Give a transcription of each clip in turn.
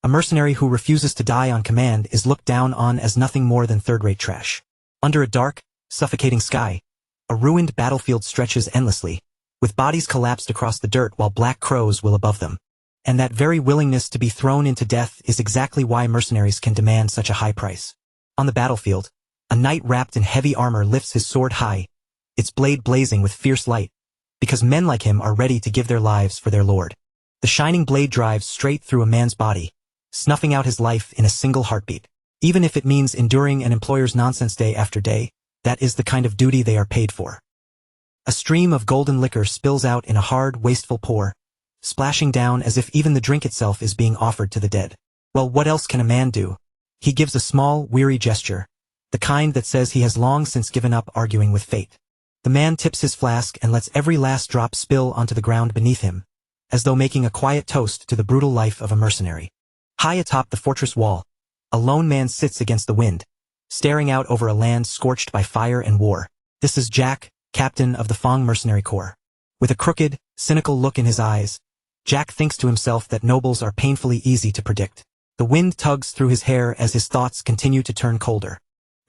A mercenary who refuses to die on command is looked down on as nothing more than third-rate trash. Under a dark, suffocating sky, a ruined battlefield stretches endlessly, with bodies collapsed across the dirt while black crows will above them. And that very willingness to be thrown into death is exactly why mercenaries can demand such a high price. On the battlefield, a knight wrapped in heavy armor lifts his sword high, its blade blazing with fierce light, because men like him are ready to give their lives for their lord. The shining blade drives straight through a man's body, snuffing out his life in a single heartbeat. Even if it means enduring an employer's nonsense day after day, that is the kind of duty they are paid for. A stream of golden liquor spills out in a hard, wasteful pour, splashing down as if even the drink itself is being offered to the dead. Well, what else can a man do? He gives a small, weary gesture, the kind that says he has long since given up arguing with fate. The man tips his flask and lets every last drop spill onto the ground beneath him, as though making a quiet toast to the brutal life of a mercenary. High atop the fortress wall, a lone man sits against the wind, staring out over a land scorched by fire and war. This is Jack, captain of the Fong Mercenary Corps. With a crooked, cynical look in his eyes, Jack thinks to himself that nobles are painfully easy to predict. The wind tugs through his hair as his thoughts continue to turn colder.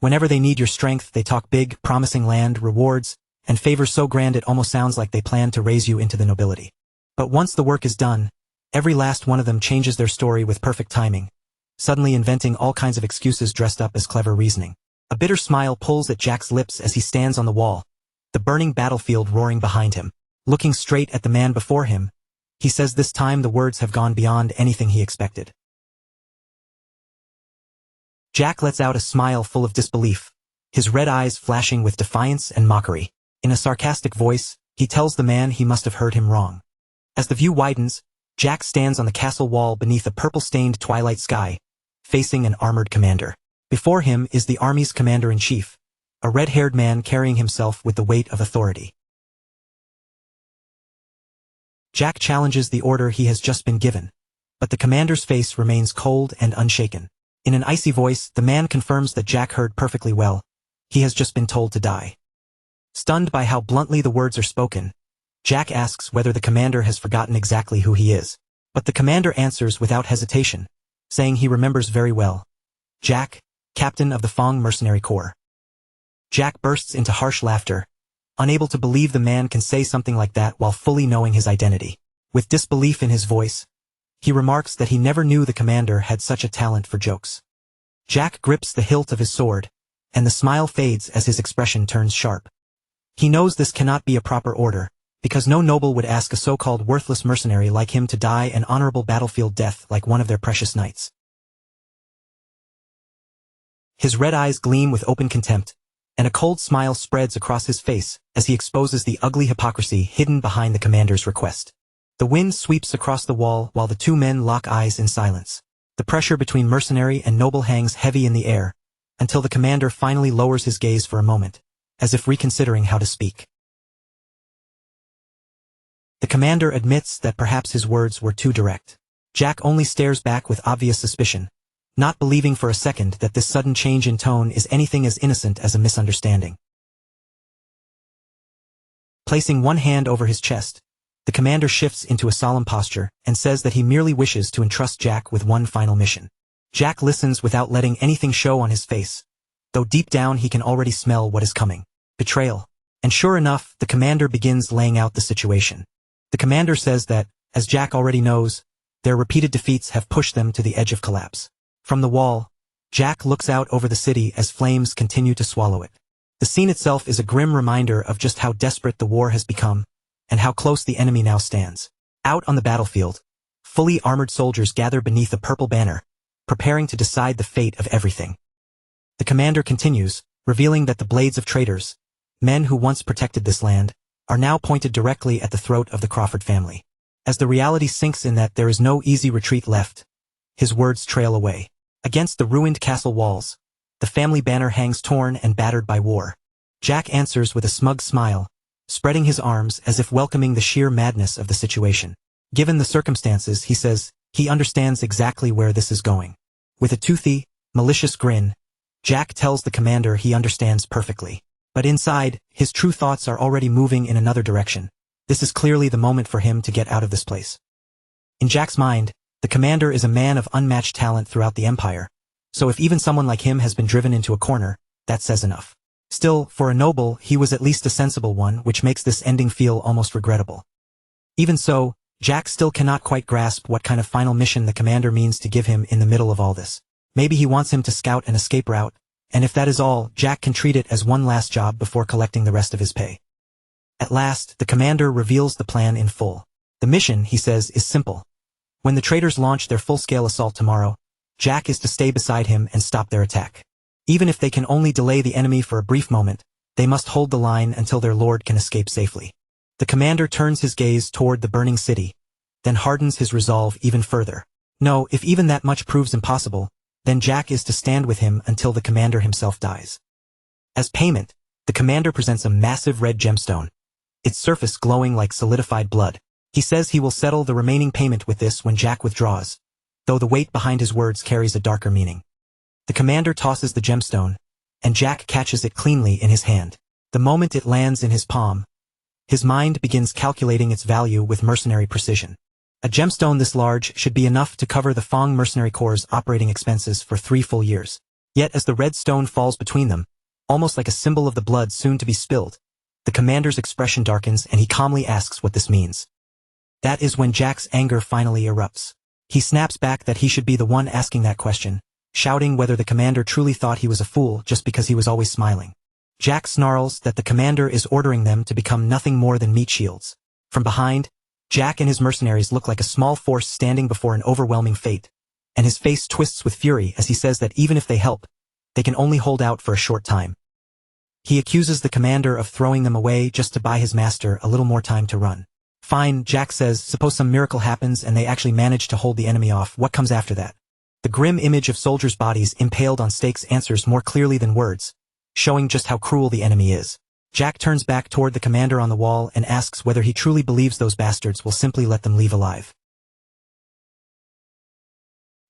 Whenever they need your strength, they talk big, promising land, rewards, and favors so grand it almost sounds like they plan to raise you into the nobility. But once the work is done, every last one of them changes their story with perfect timing, suddenly inventing all kinds of excuses dressed up as clever reasoning. A bitter smile pulls at Jack's lips as he stands on the wall, the burning battlefield roaring behind him. Looking straight at the man before him, he says this time the words have gone beyond anything he expected. Jack lets out a smile full of disbelief, his red eyes flashing with defiance and mockery. In a sarcastic voice, he tells the man he must have heard him wrong. As the view widens, Jack stands on the castle wall beneath a purple-stained twilight sky, facing an armored commander. Before him is the army's commander-in-chief, a red-haired man carrying himself with the weight of authority. Jack challenges the order he has just been given, but the commander's face remains cold and unshaken. In an icy voice, the man confirms that Jack heard perfectly well. He has just been told to die. Stunned by how bluntly the words are spoken, Jack asks whether the commander has forgotten exactly who he is. But the commander answers without hesitation, saying he remembers very well. Jack, captain of the Fong Mercenary Corps. Jack bursts into harsh laughter, unable to believe the man can say something like that while fully knowing his identity. With disbelief in his voice, he remarks that he never knew the commander had such a talent for jokes. Jack grips the hilt of his sword, and the smile fades as his expression turns sharp. He knows this cannot be a proper order, because no noble would ask a so-called worthless mercenary like him to die an honorable battlefield death like one of their precious knights. His red eyes gleam with open contempt, and a cold smile spreads across his face as he exposes the ugly hypocrisy hidden behind the commander's request. The wind sweeps across the wall while the two men lock eyes in silence. The pressure between mercenary and noble hangs heavy in the air, until the commander finally lowers his gaze for a moment, as if reconsidering how to speak. The commander admits that perhaps his words were too direct. Jack only stares back with obvious suspicion, not believing for a second that this sudden change in tone is anything as innocent as a misunderstanding. Placing one hand over his chest, the commander shifts into a solemn posture and says that he merely wishes to entrust Jack with one final mission. Jack listens without letting anything show on his face, though deep down he can already smell what is coming. Betrayal. And sure enough, the commander begins laying out the situation. The commander says that, as Jack already knows, their repeated defeats have pushed them to the edge of collapse. From the wall, Jack looks out over the city as flames continue to swallow it. The scene itself is a grim reminder of just how desperate the war has become, and how close the enemy now stands. Out on the battlefield, fully armored soldiers gather beneath a purple banner, preparing to decide the fate of everything. The commander continues, revealing that the blades of traitors, men who once protected this land, are now pointed directly at the throat of the Crawford family. As the reality sinks in that there is no easy retreat left, his words trail away. Against the ruined castle walls, the family banner hangs torn and battered by war. Jack answers with a smug smile, spreading his arms as if welcoming the sheer madness of the situation. Given the circumstances, he says, he understands exactly where this is going. With a toothy, malicious grin, Jack tells the commander he understands perfectly. But inside, his true thoughts are already moving in another direction. This is clearly the moment for him to get out of this place. In Jack's mind, The commander is a man of unmatched talent throughout the empire, so if even someone like him has been driven into a corner, that says enough. Still, for a noble, he was at least a sensible one, which makes this ending feel almost regrettable. Even so, Jack still cannot quite grasp what kind of final mission the commander means to give him in the middle of all this. Maybe he wants him to scout an escape route, and if that is all, Jack can treat it as one last job before collecting the rest of his pay. At last, the commander reveals the plan in full. The mission, he says, is simple. When the traitors launch their full-scale assault tomorrow, Jack is to stay beside him and stop their attack. Even if they can only delay the enemy for a brief moment, they must hold the line until their lord can escape safely. The commander turns his gaze toward the burning city, then hardens his resolve even further. No, if even that much proves impossible, then Jack is to stand with him until the commander himself dies. As payment, the commander presents a massive red gemstone, its surface glowing like solidified blood. He says he will settle the remaining payment with this when Jack withdraws, though the weight behind his words carries a darker meaning. The commander tosses the gemstone, and Jack catches it cleanly in his hand. The moment it lands in his palm, his mind begins calculating its value with mercenary precision. A gemstone this large should be enough to cover the Fang Mercenary Corps' operating expenses for 3 full years. Yet as the red stone falls between them, almost like a symbol of the blood soon to be spilled, the commander's expression darkens and he calmly asks what this means. That is when Jack's anger finally erupts. He snaps back that he should be the one asking that question, shouting whether the commander truly thought he was a fool just because he was always smiling. Jack snarls that the commander is ordering them to become nothing more than meat shields. From behind, Jack and his mercenaries look like a small force standing before an overwhelming fate, and his face twists with fury as he says that even if they help, they can only hold out for a short time. He accuses the commander of throwing them away just to buy his master a little more time to run. Fine, Jack says, suppose some miracle happens and they actually manage to hold the enemy off, what comes after that? The grim image of soldiers' bodies impaled on stakes answers more clearly than words, showing just how cruel the enemy is. Jack turns back toward the commander on the wall and asks whether he truly believes those bastards will simply let them leave alive.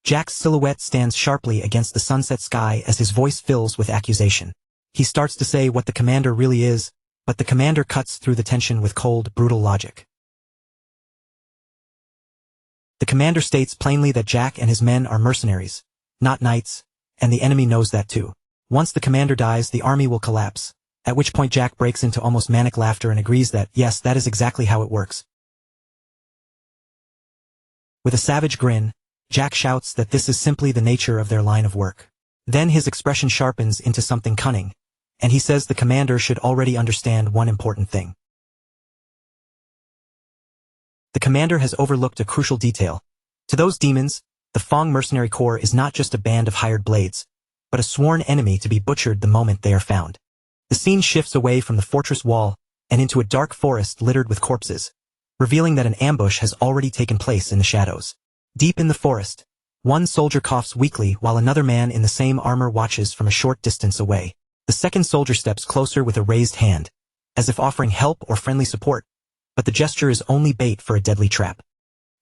Jack's silhouette stands sharply against the sunset sky as his voice fills with accusation. He starts to say what the commander really is, but the commander cuts through the tension with cold, brutal logic. The commander states plainly that Jack and his men are mercenaries, not knights, and the enemy knows that too. Once the commander dies, the army will collapse, at which point Jack breaks into almost manic laughter and agrees that, yes, that is exactly how it works. With a savage grin, Jack shouts that this is simply the nature of their line of work. Then his expression sharpens into something cunning, and he says the commander should already understand one important thing. The commander has overlooked a crucial detail. To those demons, the Fang Mercenary Corps is not just a band of hired blades, but a sworn enemy to be butchered the moment they are found. The scene shifts away from the fortress wall and into a dark forest littered with corpses, revealing that an ambush has already taken place in the shadows. Deep in the forest, one soldier coughs weakly while another man in the same armor watches from a short distance away. The second soldier steps closer with a raised hand, as if offering help or friendly support, but the gesture is only bait for a deadly trap.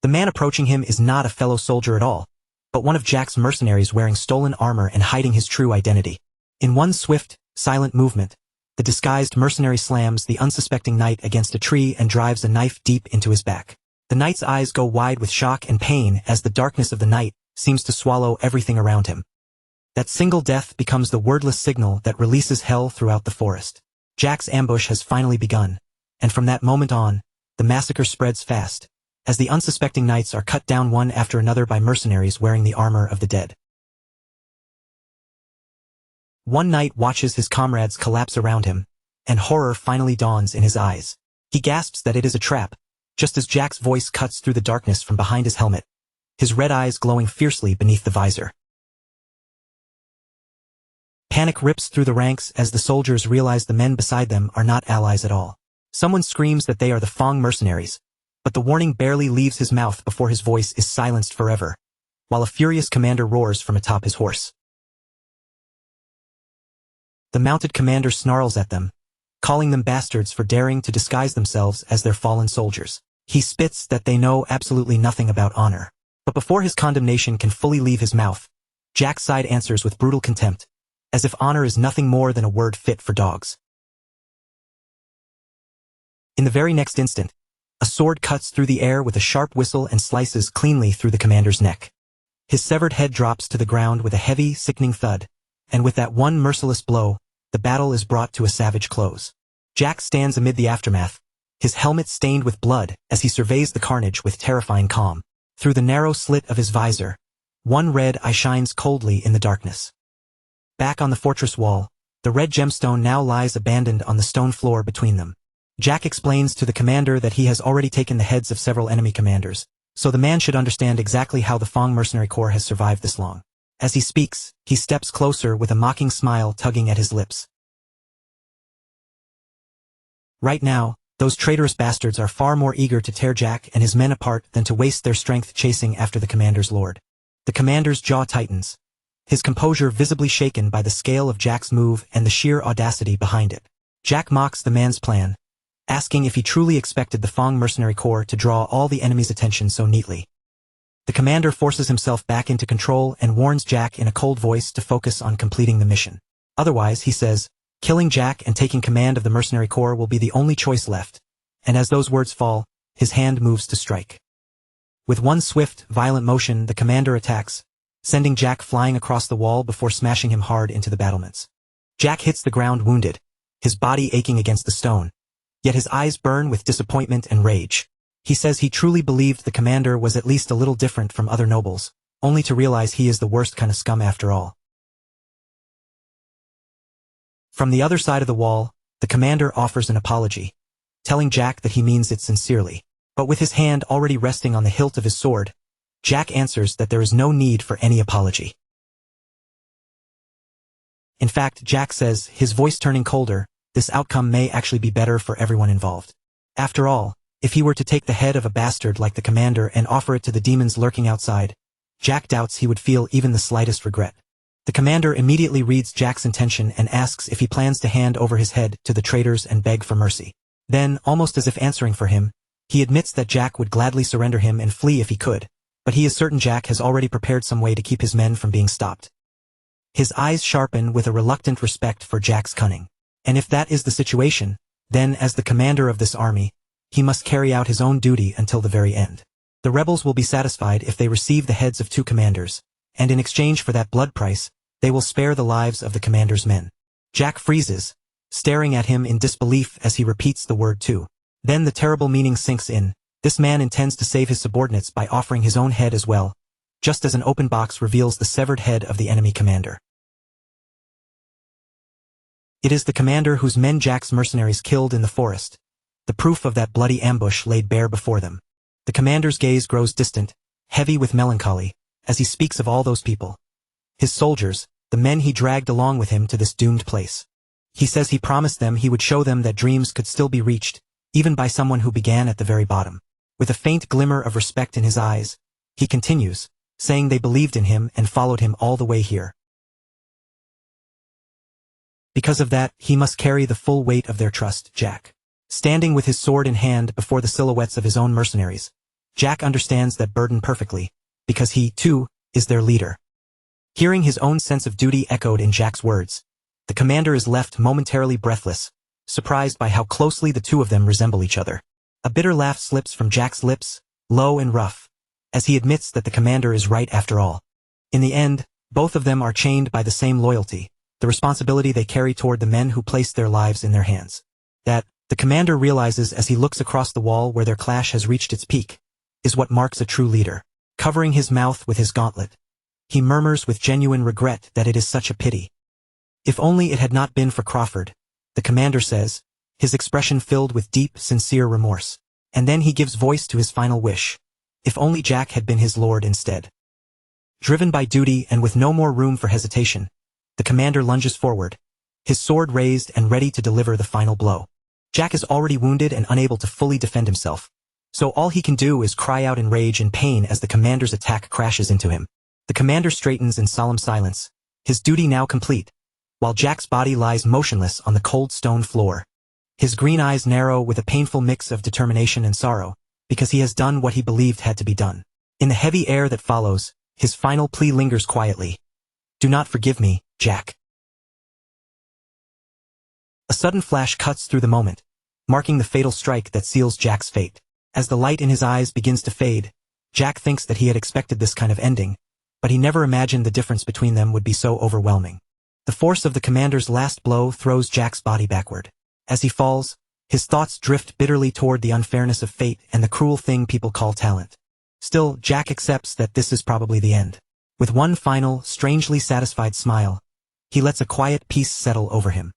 The man approaching him is not a fellow soldier at all, but one of Jack's mercenaries wearing stolen armor and hiding his true identity. In one swift, silent movement, the disguised mercenary slams the unsuspecting knight against a tree and drives a knife deep into his back. The knight's eyes go wide with shock and pain as the darkness of the night seems to swallow everything around him. That single death becomes the wordless signal that releases hell throughout the forest. Jack's ambush has finally begun, and from that moment on, the massacre spreads fast, as the unsuspecting knights are cut down one after another by mercenaries wearing the armor of the dead. One knight watches his comrades collapse around him, and horror finally dawns in his eyes. He gasps that it is a trap, just as Jack's voice cuts through the darkness from behind his helmet, his red eyes glowing fiercely beneath the visor. Panic rips through the ranks as the soldiers realize the men beside them are not allies at all. Someone screams that they are the Fang mercenaries, but the warning barely leaves his mouth before his voice is silenced forever, while a furious commander roars from atop his horse. The mounted commander snarls at them, calling them bastards for daring to disguise themselves as their fallen soldiers. He spits that they know absolutely nothing about honor. But before his condemnation can fully leave his mouth, Jack's side answers with brutal contempt, as if honor is nothing more than a word fit for dogs. In the very next instant, A sword cuts through the air with a sharp whistle and slices cleanly through the commander's neck. His severed head drops to the ground with a heavy, sickening thud, and with that one merciless blow, the battle is brought to a savage close. Jack stands amid the aftermath, his helmet stained with blood as he surveys the carnage with terrifying calm. Through the narrow slit of his visor, one red eye shines coldly in the darkness. Back on the fortress wall, the red gemstone now lies abandoned on the stone floor between them. Jack explains to the commander that he has already taken the heads of several enemy commanders, so the man should understand exactly how the Fang Mercenary Corps has survived this long. As he speaks, he steps closer with a mocking smile tugging at his lips. Right now, those traitorous bastards are far more eager to tear Jack and his men apart than to waste their strength chasing after the commander's lord. The commander's jaw tightens, his composure visibly shaken by the scale of Jack's move and the sheer audacity behind it. Jack mocks the man's plan, asking if he truly expected the Fang Mercenary Corps to draw all the enemy's attention so neatly. The commander forces himself back into control and warns Jack in a cold voice to focus on completing the mission. Otherwise, he says, killing Jack and taking command of the Mercenary Corps will be the only choice left, and as those words fall, his hand moves to strike. With one swift, violent motion, the commander attacks, sending Jack flying across the wall before smashing him hard into the battlements. Jack hits the ground wounded, his body aching against the stone, yet his eyes burn with disappointment and rage. He says he truly believed the commander was at least a little different from other nobles, only to realize he is the worst kind of scum after all. From the other side of the wall, the commander offers an apology, telling Jack that he means it sincerely. But with his hand already resting on the hilt of his sword, Jack answers that there is no need for any apology. In fact, Jack says, his voice turning colder, this outcome may actually be better for everyone involved. After all, if he were to take the head of a bastard like the commander and offer it to the demons lurking outside, Jack doubts he would feel even the slightest regret. The commander immediately reads Jack's intention and asks if he plans to hand over his head to the traitors and beg for mercy. Then, almost as if answering for him, he admits that Jack would gladly surrender him and flee if he could, but he is certain Jack has already prepared some way to keep his men from being stopped. His eyes sharpen with a reluctant respect for Jack's cunning. And if that is the situation, then as the commander of this army, he must carry out his own duty until the very end. The rebels will be satisfied if they receive the heads of 2 commanders, and in exchange for that blood price, they will spare the lives of the commander's men. Jack freezes, staring at him in disbelief as he repeats the word 2. Then the terrible meaning sinks in. This man intends to save his subordinates by offering his own head as well, just as an open box reveals the severed head of the enemy commander. It is the commander whose men Jack's mercenaries killed in the forest, the proof of that bloody ambush laid bare before them. The commander's gaze grows distant, heavy with melancholy, as he speaks of all those people. His soldiers, the men he dragged along with him to this doomed place. He says he promised them he would show them that dreams could still be reached, even by someone who began at the very bottom. With a faint glimmer of respect in his eyes, he continues, saying they believed in him and followed him all the way here. Because of that, he must carry the full weight of their trust. Jack, standing with his sword in hand before the silhouettes of his own mercenaries, Jack understands that burden perfectly, because he, too, is their leader. Hearing his own sense of duty echoed in Jack's words, the commander is left momentarily breathless, surprised by how closely the 2 of them resemble each other. A bitter laugh slips from Jack's lips, low and rough, as he admits that the commander is right after all. In the end, both of them are chained by the same loyalty, the responsibility they carry toward the men who placed their lives in their hands. That, the commander realizes as he looks across the wall where their clash has reached its peak, is what marks a true leader. Covering his mouth with his gauntlet, he murmurs with genuine regret that it is such a pity. If only it had not been for Crawford, the commander says, his expression filled with deep, sincere remorse. And then he gives voice to his final wish. If only Jack had been his lord instead. Driven by duty and with no more room for hesitation, the commander lunges forward, his sword raised and ready to deliver the final blow. Jack is already wounded and unable to fully defend himself, so all he can do is cry out in rage and pain as the commander's attack crashes into him. The commander straightens in solemn silence, his duty now complete, while Jack's body lies motionless on the cold stone floor. His green eyes narrow with a painful mix of determination and sorrow, because he has done what he believed had to be done. In the heavy air that follows, his final plea lingers quietly. Do not forgive me, Jack. A sudden flash cuts through the moment, marking the fatal strike that seals Jack's fate. As the light in his eyes begins to fade, Jack thinks that he had expected this kind of ending, but he never imagined the difference between them would be so overwhelming. The force of the commander's last blow throws Jack's body backward. As he falls, his thoughts drift bitterly toward the unfairness of fate and the cruel thing people call talent. Still, Jack accepts that this is probably the end. With one final, strangely satisfied smile, he lets a quiet peace settle over him.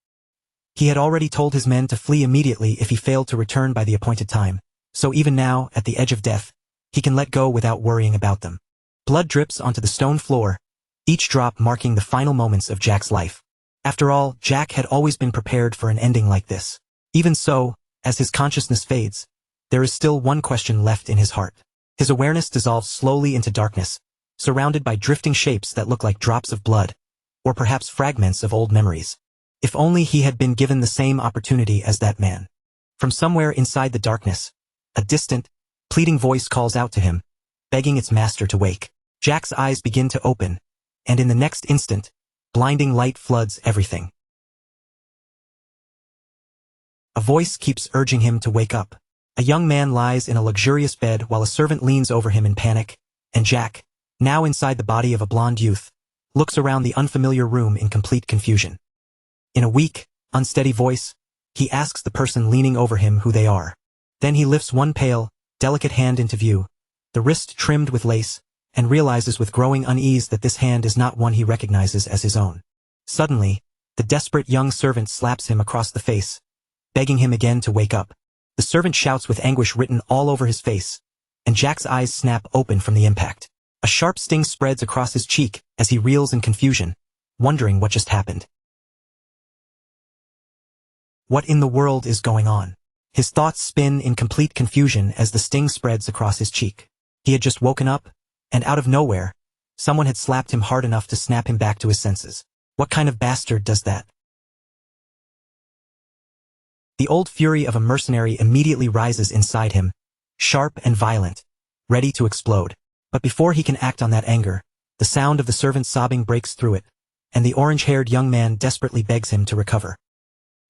He had already told his men to flee immediately if he failed to return by the appointed time, so even now, at the edge of death, he can let go without worrying about them. Blood drips onto the stone floor, each drop marking the final moments of Jack's life. After all, Jack had always been prepared for an ending like this. Even so, as his consciousness fades, there is still one question left in his heart. His awareness dissolves slowly into darkness, surrounded by drifting shapes that look like drops of blood, or perhaps fragments of old memories. If only he had been given the same opportunity as that man. From somewhere inside the darkness, a distant, pleading voice calls out to him, begging its master to wake. Jack's eyes begin to open, and in the next instant, blinding light floods everything. A voice keeps urging him to wake up. A young man lies in a luxurious bed while a servant leans over him in panic, and Jack, now inside the body of a blonde youth, looks around the unfamiliar room in complete confusion. In a weak, unsteady voice, he asks the person leaning over him who they are. Then he lifts one pale, delicate hand into view, the wrist trimmed with lace, and realizes with growing unease that this hand is not one he recognizes as his own. Suddenly, the desperate young servant slaps him across the face, begging him again to wake up. The servant shouts with anguish written all over his face, and Jack's eyes snap open from the impact. A sharp sting spreads across his cheek as he reels in confusion, wondering what just happened. What in the world is going on? His thoughts spin in complete confusion as the sting spreads across his cheek. He had just woken up, and out of nowhere, someone had slapped him hard enough to snap him back to his senses. What kind of bastard does that? The old fury of a mercenary immediately rises inside him, sharp and violent, ready to explode. But before he can act on that anger, the sound of the servant's sobbing breaks through it, and the orange-haired young man desperately begs him to recover.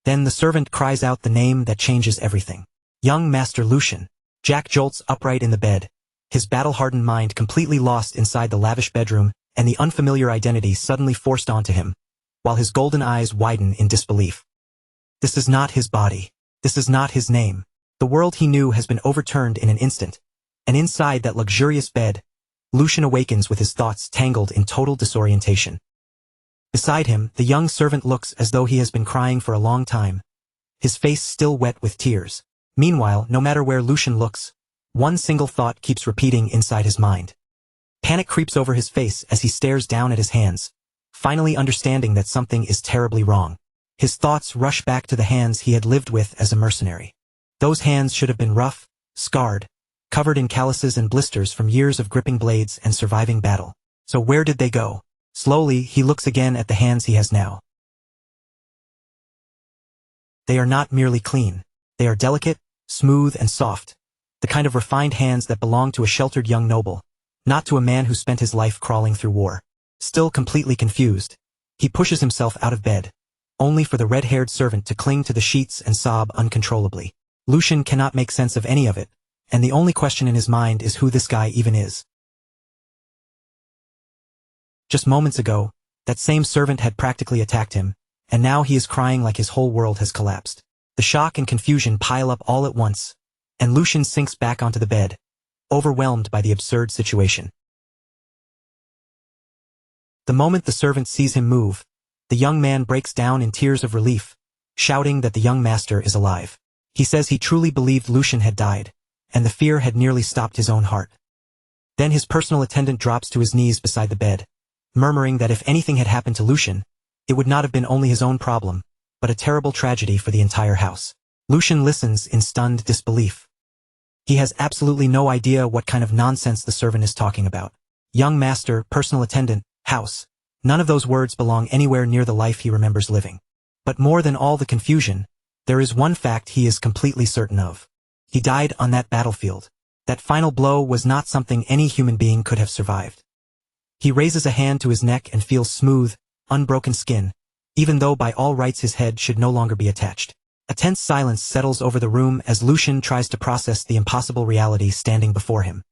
Then the servant cries out the name that changes everything. Young Master Lucian. Jack jolts upright in the bed, his battle-hardened mind completely lost inside the lavish bedroom and the unfamiliar identity suddenly forced onto him, while his golden eyes widen in disbelief. This is not his body. This is not his name. The world he knew has been overturned in an instant, and inside that luxurious bed, Lucian awakens with his thoughts tangled in total disorientation. Beside him, the young servant looks as though he has been crying for a long time, his face still wet with tears. Meanwhile, no matter where Lucian looks, one single thought keeps repeating inside his mind. Panic creeps over his face as he stares down at his hands, finally understanding that something is terribly wrong. His thoughts rush back to the hands he had lived with as a mercenary. Those hands should have been rough, scarred, covered in calluses and blisters from years of gripping blades and surviving battle. So where did they go? Slowly, he looks again at the hands he has now. They are not merely clean. They are delicate, smooth and soft, the kind of refined hands that belong to a sheltered young noble, not to a man who spent his life crawling through war. Still completely confused, he pushes himself out of bed, only for the red-haired servant to cling to the sheets and sob uncontrollably. Lucian cannot make sense of any of it, and the only question in his mind is who this guy even is. Just moments ago, that same servant had practically attacked him, and now he is crying like his whole world has collapsed. The shock and confusion pile up all at once, and Lucian sinks back onto the bed, overwhelmed by the absurd situation. The moment the servant sees him move, the young man breaks down in tears of relief, shouting that the young master is alive. He says he truly believed Lucian had died, and the fear had nearly stopped his own heart. Then his personal attendant drops to his knees beside the bed, murmuring that if anything had happened to Lucian, it would not have been only his own problem, but a terrible tragedy for the entire house. Lucian listens in stunned disbelief. He has absolutely no idea what kind of nonsense the servant is talking about. Young master, personal attendant, house. None of those words belong anywhere near the life he remembers living. But more than all the confusion, there is one fact he is completely certain of. He died on that battlefield. That final blow was not something any human being could have survived. He raises a hand to his neck and feels smooth, unbroken skin, even though by all rights his head should no longer be attached. A tense silence settles over the room as Lucian tries to process the impossible reality standing before him.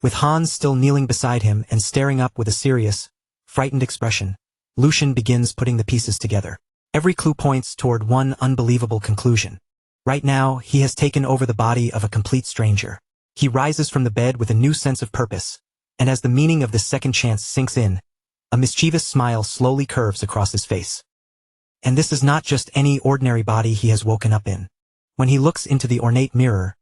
With Hans still kneeling beside him and staring up with a serious, frightened expression, Lucian begins putting the pieces together. Every clue points toward one unbelievable conclusion. Right now, he has taken over the body of a complete stranger. He rises from the bed with a new sense of purpose, and as the meaning of this second chance sinks in, a mischievous smile slowly curves across his face. And this is not just any ordinary body he has woken up in. When he looks into the ornate mirror,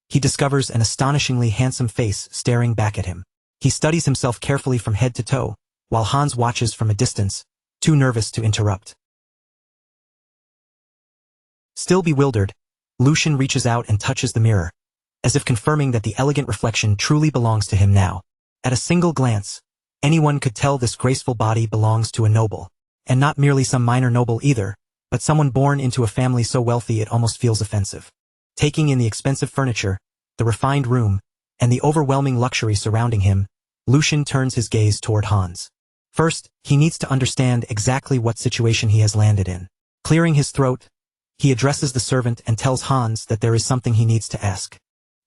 he discovers an astonishingly handsome face staring back at him. He studies himself carefully from head to toe, while Hans watches from a distance, too nervous to interrupt. Still bewildered, Lucian reaches out and touches the mirror, as if confirming that the elegant reflection truly belongs to him now. At a single glance, anyone could tell this graceful body belongs to a noble. And not merely some minor noble either, but someone born into a family so wealthy it almost feels offensive. Taking in the expensive furniture, the refined room, and the overwhelming luxury surrounding him, Lucian turns his gaze toward Hans. First, he needs to understand exactly what situation he has landed in. Clearing his throat, he addresses the servant and tells Hans that there is something he needs to ask.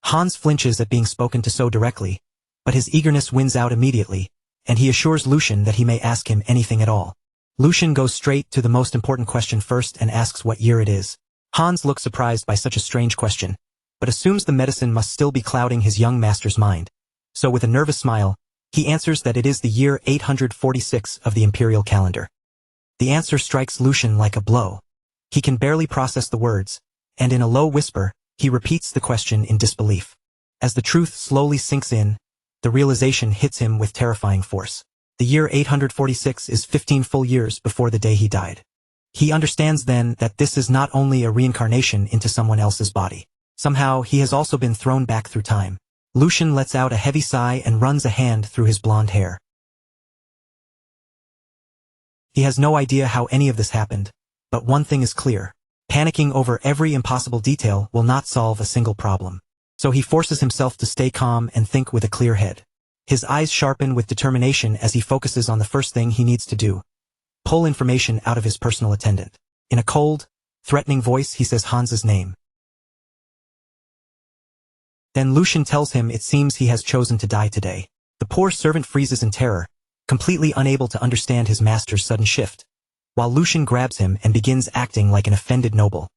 Hans flinches at being spoken to so directly, but his eagerness wins out immediately, and he assures Lucian that he may ask him anything at all. Lucian goes straight to the most important question first and asks what year it is. Hans looks surprised by such a strange question, but assumes the medicine must still be clouding his young master's mind. So with a nervous smile, he answers that it is the year 846 of the imperial calendar. The answer strikes Lucian like a blow. He can barely process the words, and in a low whisper, he repeats the question in disbelief. As the truth slowly sinks in, the realization hits him with terrifying force. The year 846 is 15 full years before the day he died. He understands then that this is not only a reincarnation into someone else's body. Somehow, he has also been thrown back through time. Lucian lets out a heavy sigh and runs a hand through his blonde hair. He has no idea how any of this happened, but one thing is clear. Panicking over every impossible detail will not solve a single problem. So he forces himself to stay calm and think with a clear head. His eyes sharpen with determination as he focuses on the first thing he needs to do. Pull information out of his personal attendant. In a cold, threatening voice he says Hans's name. Then Lucian tells him it seems he has chosen to die today. The poor servant freezes in terror, completely unable to understand his master's sudden shift, while Lucian grabs him and begins acting like an offended noble.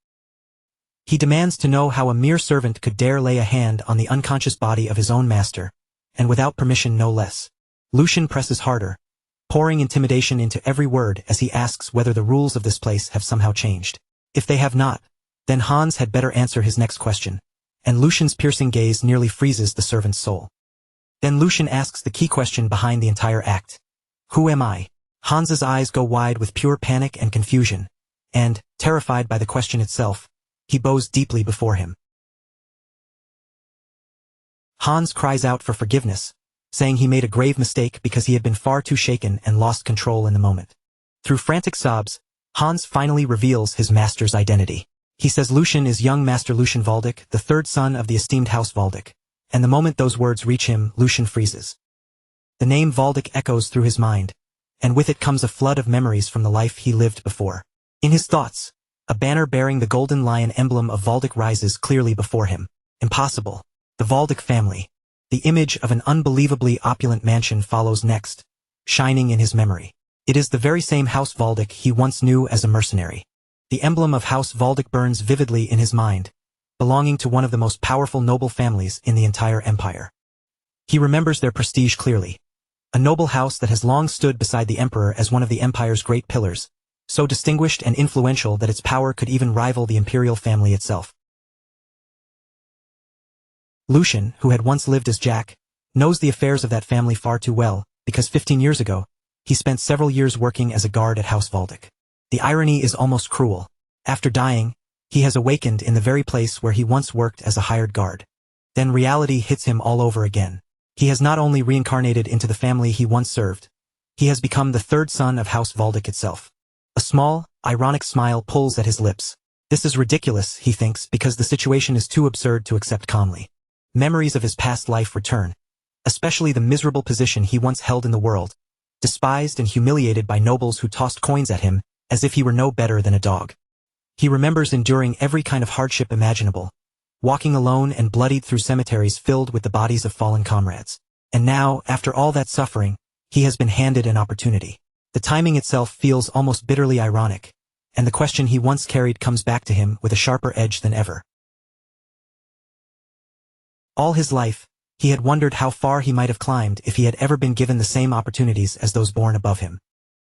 He demands to know how a mere servant could dare lay a hand on the unconscious body of his own master, and without permission no less. Lucian presses harder, pouring intimidation into every word as he asks whether the rules of this place have somehow changed. If they have not, then Hans had better answer his next question, and Lucian's piercing gaze nearly freezes the servant's soul. Then Lucian asks the key question behind the entire act. Who am I? Hans's eyes go wide with pure panic and confusion, and, terrified by the question itself, he bows deeply before him. Hans cries out for forgiveness, saying he made a grave mistake because he had been far too shaken and lost control in the moment. Through frantic sobs, Hans finally reveals his master's identity. He says Lucian is young Master Lucian Waldeck, the third son of the esteemed House Waldeck, and the moment those words reach him, Lucian freezes. The name Waldeck echoes through his mind, and with it comes a flood of memories from the life he lived before. In his thoughts, a banner bearing the golden lion emblem of Waldeck rises clearly before him. Impossible. The Waldeck family. The image of an unbelievably opulent mansion follows next, shining in his memory. It is the very same House Waldeck he once knew as a mercenary. The emblem of House Waldeck burns vividly in his mind, belonging to one of the most powerful noble families in the entire empire. He remembers their prestige clearly. A noble house that has long stood beside the emperor as one of the empire's great pillars, so distinguished and influential that its power could even rival the imperial family itself. Lucian, who had once lived as Jack, knows the affairs of that family far too well, because 15 years ago, he spent several years working as a guard at House Waldeck. The irony is almost cruel. After dying, he has awakened in the very place where he once worked as a hired guard. Then reality hits him all over again. He has not only reincarnated into the family he once served, he has become the third son of House Waldeck itself. A small, ironic smile pulls at his lips. This is ridiculous, he thinks, because the situation is too absurd to accept calmly. Memories of his past life return, especially the miserable position he once held in the world, despised and humiliated by nobles who tossed coins at him as if he were no better than a dog. He remembers enduring every kind of hardship imaginable, walking alone and bloodied through cemeteries filled with the bodies of fallen comrades. And now, after all that suffering, he has been handed an opportunity. The timing itself feels almost bitterly ironic, and the question he once carried comes back to him with a sharper edge than ever. All his life, he had wondered how far he might have climbed if he had ever been given the same opportunities as those born above him.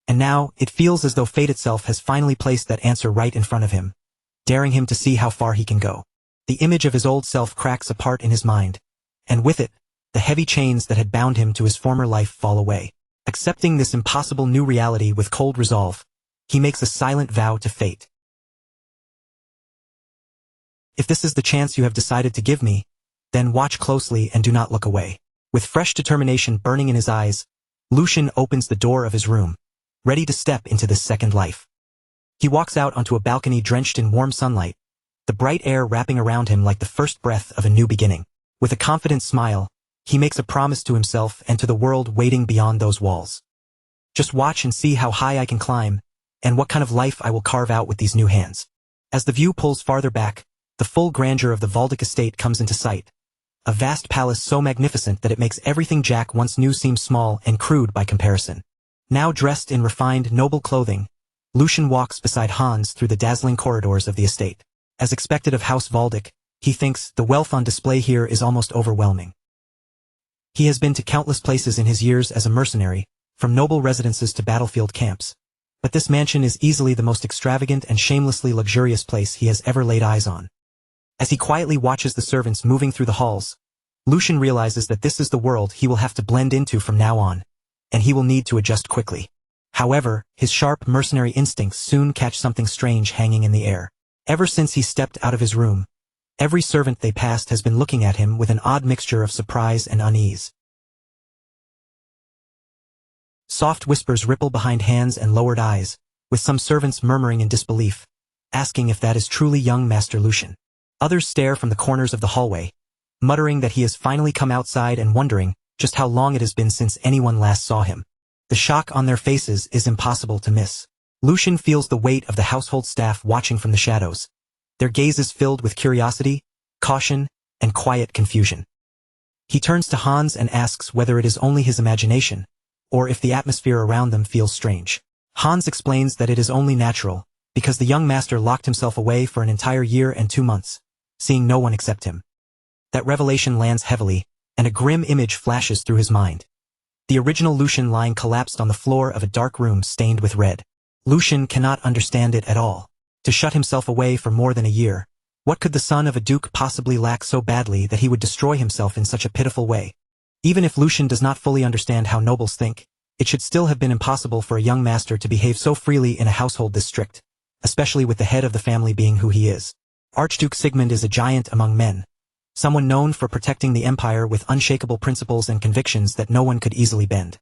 And now, it feels as though fate itself has finally placed that answer right in front of him, daring him to see how far he can go. The image of his old self cracks apart in his mind, and with it, the heavy chains that had bound him to his former life fall away. Accepting this impossible new reality with cold resolve, he makes a silent vow to fate. If this is the chance you have decided to give me, then watch closely and do not look away. With fresh determination burning in his eyes, Lucian opens the door of his room, ready to step into this second life. He walks out onto a balcony drenched in warm sunlight, the bright air wrapping around him like the first breath of a new beginning. With a confident smile, he makes a promise to himself and to the world waiting beyond those walls. Just watch and see how high I can climb, and what kind of life I will carve out with these new hands. As the view pulls farther back, the full grandeur of the Valdic estate comes into sight. A vast palace so magnificent that it makes everything Jack once knew seem small and crude by comparison. Now dressed in refined, noble clothing, Lucian walks beside Hans through the dazzling corridors of the estate. As expected of House Valdic, he thinks the wealth on display here is almost overwhelming. He has been to countless places in his years as a mercenary, from noble residences to battlefield camps. But this mansion is easily the most extravagant and shamelessly luxurious place he has ever laid eyes on. As he quietly watches the servants moving through the halls, Lucian realizes that this is the world he will have to blend into from now on, and he will need to adjust quickly. However, his sharp mercenary instincts soon catch something strange hanging in the air. Ever since he stepped out of his room, every servant they passed has been looking at him with an odd mixture of surprise and unease. Soft whispers ripple behind hands and lowered eyes, with some servants murmuring in disbelief, asking if that is truly young Master Lucian. Others stare from the corners of the hallway, muttering that he has finally come outside and wondering just how long it has been since anyone last saw him. The shock on their faces is impossible to miss. Lucian feels the weight of the household staff watching from the shadows, their gazes filled with curiosity, caution, and quiet confusion. He turns to Hans and asks whether it is only his imagination, or if the atmosphere around them feels strange. Hans explains that it is only natural, because the young master locked himself away for an entire year and 2 months, seeing no one except him. That revelation lands heavily, and a grim image flashes through his mind. The original Lucian lying collapsed on the floor of a dark room stained with red. Lucian cannot understand it at all. To shut himself away for more than a year, what could the son of a duke possibly lack so badly that he would destroy himself in such a pitiful way? Even if Lucian does not fully understand how nobles think, it should still have been impossible for a young master to behave so freely in a household this strict, especially with the head of the family being who he is. Archduke Sigmund is a giant among men, someone known for protecting the empire with unshakable principles and convictions that no one could easily bend.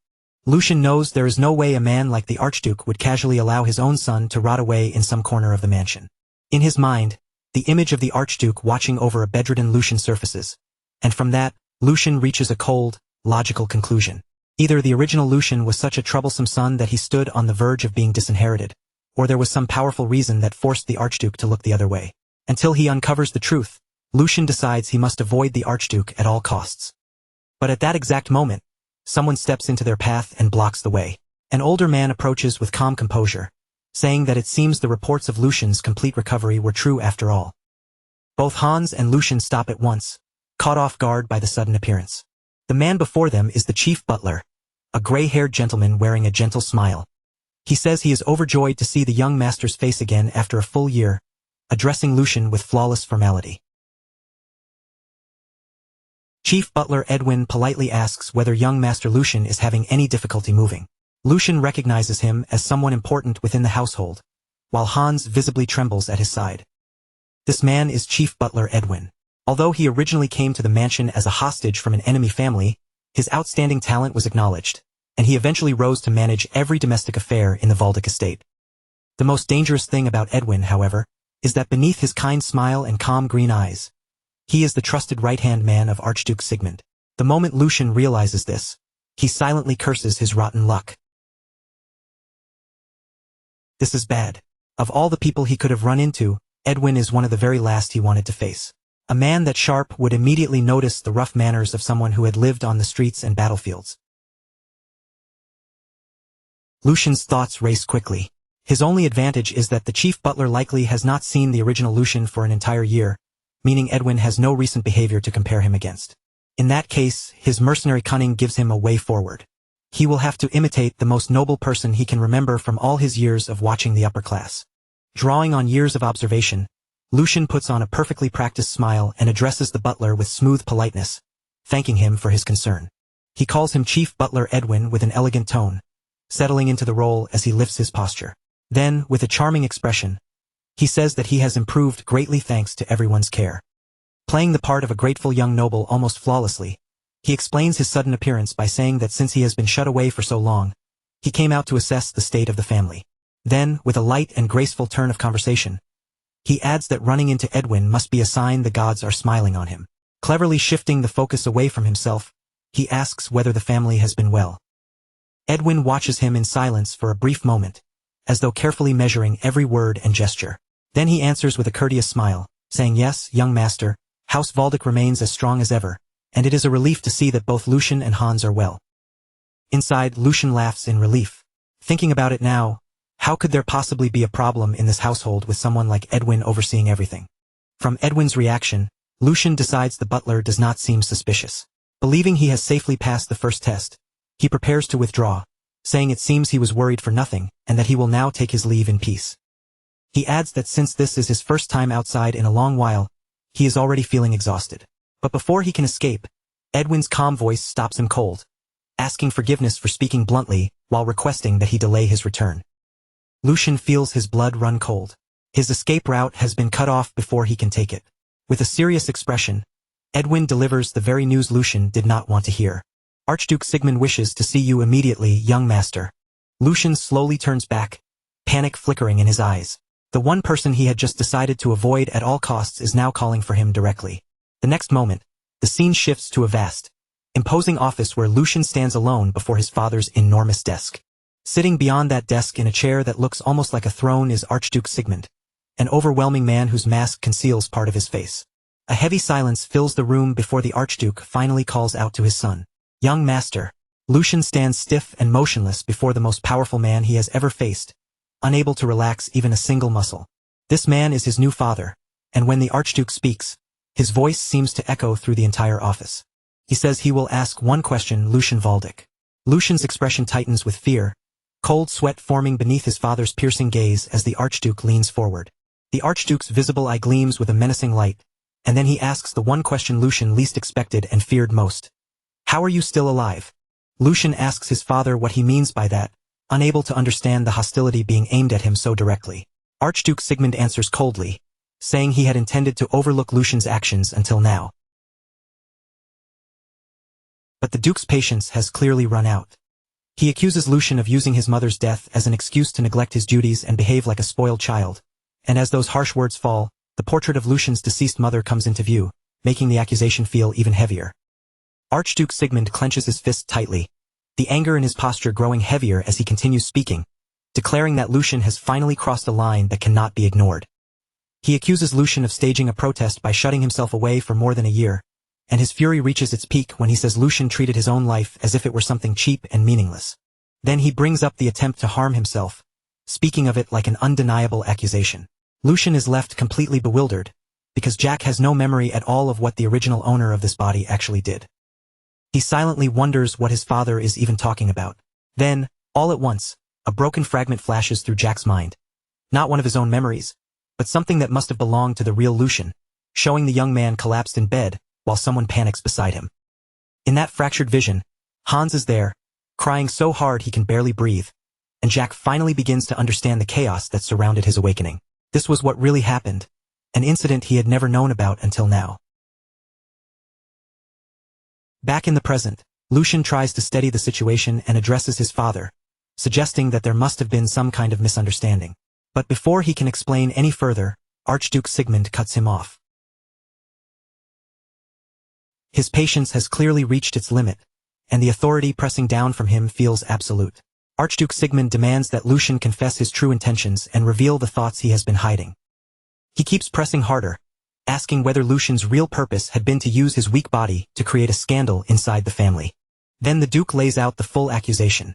Lucian knows there is no way a man like the Archduke would casually allow his own son to rot away in some corner of the mansion. In his mind, the image of the Archduke watching over a bedridden Lucian surfaces, and from that, Lucian reaches a cold, logical conclusion. Either the original Lucian was such a troublesome son that he stood on the verge of being disinherited, or there was some powerful reason that forced the Archduke to look the other way. Until he uncovers the truth, Lucian decides he must avoid the Archduke at all costs. But at that exact moment, someone steps into their path and blocks the way. An older man approaches with calm composure, saying that it seems the reports of Lucian's complete recovery were true after all. Both Hans and Lucian stop at once, caught off guard by the sudden appearance. The man before them is the chief butler, a gray-haired gentleman wearing a gentle smile. He says he is overjoyed to see the young master's face again after a full year, addressing Lucian with flawless formality. Chief butler Edwin politely asks whether young Master Lucian is having any difficulty moving. Lucian recognizes him as someone important within the household, while Hans visibly trembles at his side. This man is Chief Butler Edwin. Although he originally came to the mansion as a hostage from an enemy family, his outstanding talent was acknowledged, and he eventually rose to manage every domestic affair in the Valdic estate. The most dangerous thing about Edwin, however, is that beneath his kind smile and calm green eyes, he is the trusted right-hand man of Archduke Sigmund. The moment Lucian realizes this, he silently curses his rotten luck. This is bad. Of all the people he could have run into, Edwin is one of the very last he wanted to face. A man that Sharp would immediately notice the rough manners of someone who had lived on the streets and battlefields. Lucian's thoughts race quickly. His only advantage is that the chief butler likely has not seen the original Lucian for an entire year, meaning Edwin has no recent behavior to compare him against. In that case, his mercenary cunning gives him a way forward. He will have to imitate the most noble person he can remember from all his years of watching the upper class. Drawing on years of observation, Lucian puts on a perfectly practiced smile and addresses the butler with smooth politeness, thanking him for his concern. He calls him Chief Butler Edwin with an elegant tone, settling into the role as he lifts his posture. Then, with a charming expression, he says that he has improved greatly thanks to everyone's care. Playing the part of a grateful young noble almost flawlessly, he explains his sudden appearance by saying that since he has been shut away for so long, he came out to assess the state of the family. Then, with a light and graceful turn of conversation, he adds that running into Edwin must be a sign the gods are smiling on him. Cleverly shifting the focus away from himself, he asks whether the family has been well. Edwin watches him in silence for a brief moment, as though carefully measuring every word and gesture. Then he answers with a courteous smile, saying, "Yes, young master, House Valdick remains as strong as ever, and it is a relief to see that both Lucian and Hans are well." Inside, Lucian laughs in relief. Thinking about it now, how could there possibly be a problem in this household with someone like Edwin overseeing everything? From Edwin's reaction, Lucian decides the butler does not seem suspicious. Believing he has safely passed the first test, he prepares to withdraw, saying it seems he was worried for nothing and that he will now take his leave in peace. He adds that since this is his first time outside in a long while, he is already feeling exhausted. But before he can escape, Edwin's calm voice stops him cold, asking forgiveness for speaking bluntly while requesting that he delay his return. Lucian feels his blood run cold. His escape route has been cut off before he can take it. With a serious expression, Edwin delivers the very news Lucian did not want to hear. "Archduke Sigmund wishes to see you immediately, young master." Lucian slowly turns back, panic flickering in his eyes. The one person he had just decided to avoid at all costs is now calling for him directly. The next moment, the scene shifts to a vast, imposing office where Lucian stands alone before his father's enormous desk. Sitting beyond that desk in a chair that looks almost like a throne is Archduke Sigmund, an overwhelming man whose mask conceals part of his face. A heavy silence fills the room before the Archduke finally calls out to his son, "Young master." Lucian stands stiff and motionless before the most powerful man he has ever faced, unable to relax even a single muscle. This man is his new father, and when the Archduke speaks, his voice seems to echo through the entire office. He says he will ask one question, Lucian Valdick. Lucian's expression tightens with fear, cold sweat forming beneath his father's piercing gaze as the Archduke leans forward. The Archduke's visible eye gleams with a menacing light, and then he asks the one question Lucian least expected and feared most. "How are you still alive?" Lucian asks his father what he means by that, unable to understand the hostility being aimed at him so directly. Archduke Sigmund answers coldly, saying he had intended to overlook Lucian's actions until now. But the Duke's patience has clearly run out. He accuses Lucian of using his mother's death as an excuse to neglect his duties and behave like a spoiled child, and as those harsh words fall, the portrait of Lucian's deceased mother comes into view, making the accusation feel even heavier. Archduke Sigmund clenches his fist tightly, the anger in his posture growing heavier as he continues speaking, declaring that Lucian has finally crossed a line that cannot be ignored. He accuses Lucian of staging a protest by shutting himself away for more than a year, and his fury reaches its peak when he says Lucian treated his own life as if it were something cheap and meaningless. Then he brings up the attempt to harm himself, speaking of it like an undeniable accusation. Lucian is left completely bewildered, because Jack has no memory at all of what the original owner of this body actually did. He silently wonders what his father is even talking about. Then, all at once, a broken fragment flashes through Jack's mind. Not one of his own memories, but something that must have belonged to the real Lucian, showing the young man collapsed in bed while someone panics beside him. In that fractured vision, Hans is there, crying so hard he can barely breathe, and Jack finally begins to understand the chaos that surrounded his awakening. This was what really happened, an incident he had never known about until now. Back in the present, Lucian tries to steady the situation and addresses his father, suggesting that there must have been some kind of misunderstanding. But before he can explain any further, Archduke Sigmund cuts him off. His patience has clearly reached its limit, and the authority pressing down from him feels absolute. Archduke Sigmund demands that Lucian confess his true intentions and reveal the thoughts he has been hiding. He keeps pressing harder, asking whether Lucian's real purpose had been to use his weak body to create a scandal inside the family. Then the Duke lays out the full accusation.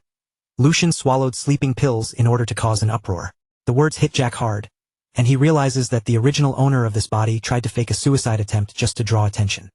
Lucian swallowed sleeping pills in order to cause an uproar. The words hit Jack hard, and he realizes that the original owner of this body tried to fake a suicide attempt just to draw attention.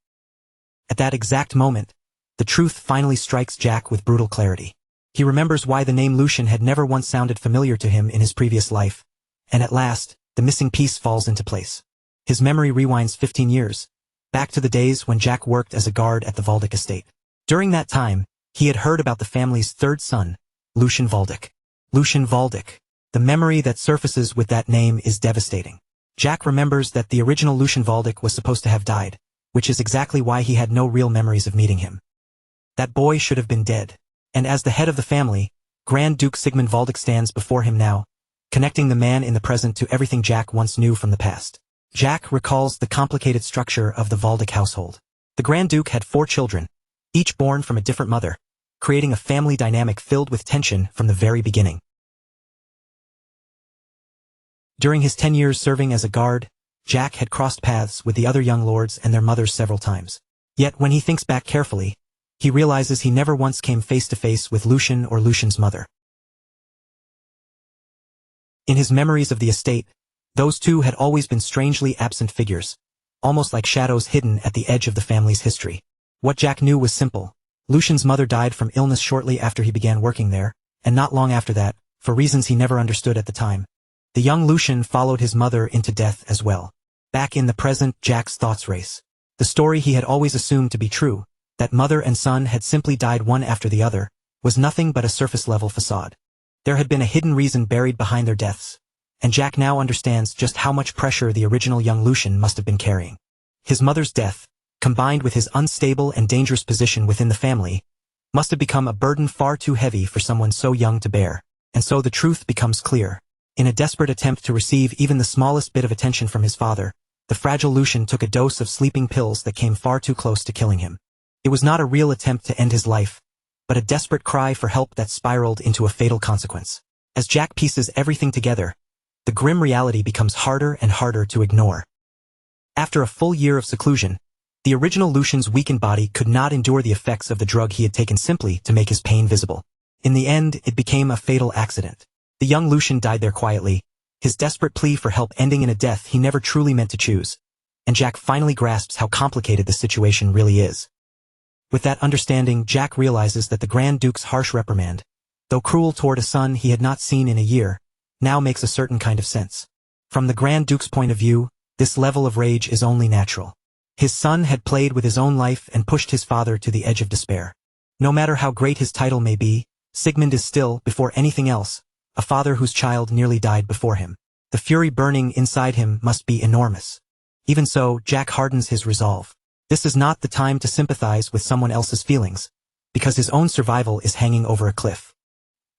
At that exact moment, the truth finally strikes Jack with brutal clarity. He remembers why the name Lucian had never once sounded familiar to him in his previous life, and at last, the missing piece falls into place. His memory rewinds 15 years, back to the days when Jack worked as a guard at the Waldeck estate. During that time, he had heard about the family's third son, Lucian Waldeck. Lucian Waldeck. The memory that surfaces with that name is devastating. Jack remembers that the original Lucian Waldeck was supposed to have died, which is exactly why he had no real memories of meeting him. That boy should have been dead. And as the head of the family, Grand Duke Sigmund Waldeck stands before him now, connecting the man in the present to everything Jack once knew from the past. Jack recalls the complicated structure of the Waldeck household. The Grand Duke had 4 children, each born from a different mother, creating a family dynamic filled with tension from the very beginning. During his 10 years serving as a guard, Jack had crossed paths with the other young lords and their mothers several times. Yet when he thinks back carefully, he realizes he never once came face to face with Lucian or Lucian's mother. In his memories of the estate, those two had always been strangely absent figures, almost like shadows hidden at the edge of the family's history. What Jack knew was simple. Lucian's mother died from illness shortly after he began working there, and not long after that, for reasons he never understood at the time. The young Lucian followed his mother into death as well. Back in the present, Jack's thoughts race. The story he had always assumed to be true, that mother and son had simply died one after the other, was nothing but a surface-level facade. There had been a hidden reason buried behind their deaths, and Jack now understands just how much pressure the original young Lucian must have been carrying. His mother's death, combined with his unstable and dangerous position within the family, must have become a burden far too heavy for someone so young to bear. And so the truth becomes clear. In a desperate attempt to receive even the smallest bit of attention from his father, the fragile Lucian took a dose of sleeping pills that came far too close to killing him. It was not a real attempt to end his life, but a desperate cry for help that spiraled into a fatal consequence. As Jack pieces everything together, the grim reality becomes harder and harder to ignore. After a full year of seclusion, the original Lucian's weakened body could not endure the effects of the drug he had taken simply to make his pain visible. In the end, it became a fatal accident. The young Lucian died there quietly, his desperate plea for help ending in a death he never truly meant to choose, and Jack finally grasps how complicated the situation really is. With that understanding, Jack realizes that the Grand Duke's harsh reprimand, though cruel toward a son he had not seen in a year, now makes a certain kind of sense. From the Grand Duke's point of view, this level of rage is only natural. His son had played with his own life and pushed his father to the edge of despair. No matter how great his title may be, Sigmund is still, before anything else, a father whose child nearly died before him. The fury burning inside him must be enormous. Even so, Jack hardens his resolve. This is not the time to sympathize with someone else's feelings, because his own survival is hanging over a cliff.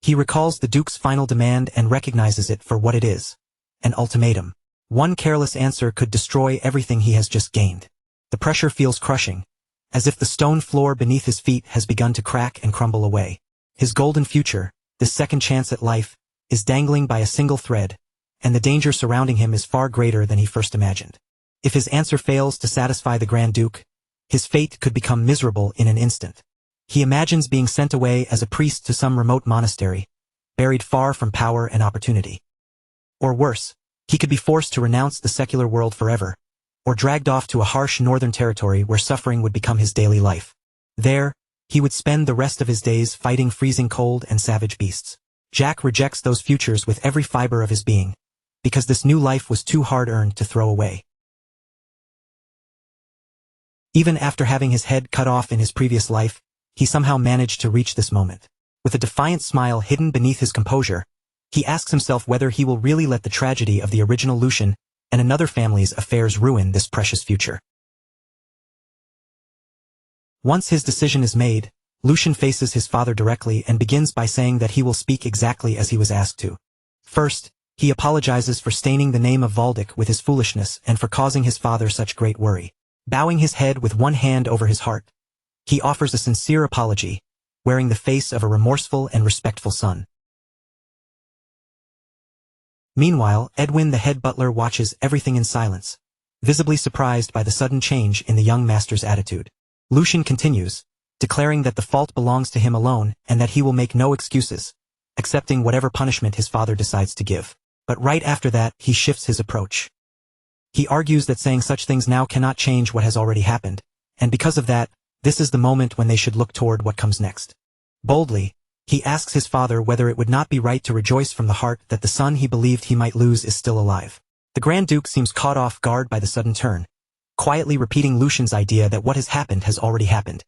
He recalls the Duke's final demand and recognizes it for what it is: an ultimatum. One careless answer could destroy everything he has just gained. The pressure feels crushing, as if the stone floor beneath his feet has begun to crack and crumble away. His golden future, this second chance at life, is dangling by a single thread, and the danger surrounding him is far greater than he first imagined. If his answer fails to satisfy the Grand Duke, his fate could become miserable in an instant. He imagines being sent away as a priest to some remote monastery, buried far from power and opportunity. Or worse, he could be forced to renounce the secular world forever, or dragged off to a harsh northern territory where suffering would become his daily life. There, he would spend the rest of his days fighting freezing cold and savage beasts. Jack rejects those futures with every fiber of his being, because this new life was too hard-earned to throw away. Even after having his head cut off in his previous life, he somehow managed to reach this moment. With a defiant smile hidden beneath his composure, he asks himself whether he will really let the tragedy of the original Lucian and another family's affairs ruin this precious future. Once his decision is made, Lucian faces his father directly and begins by saying that he will speak exactly as he was asked to. First, he apologizes for staining the name of Waldeck with his foolishness and for causing his father such great worry. Bowing his head with one hand over his heart, he offers a sincere apology, wearing the face of a remorseful and respectful son. Meanwhile, Edwin the head butler watches everything in silence, visibly surprised by the sudden change in the young master's attitude. Lucian continues, declaring that the fault belongs to him alone and that he will make no excuses, accepting whatever punishment his father decides to give. But right after that, he shifts his approach. He argues that saying such things now cannot change what has already happened, and because of that, this is the moment when they should look toward what comes next. Boldly, he asks his father whether it would not be right to rejoice from the heart that the son he believed he might lose is still alive. The Grand Duke seems caught off guard by the sudden turn, quietly repeating Lucian's idea that what has already happened.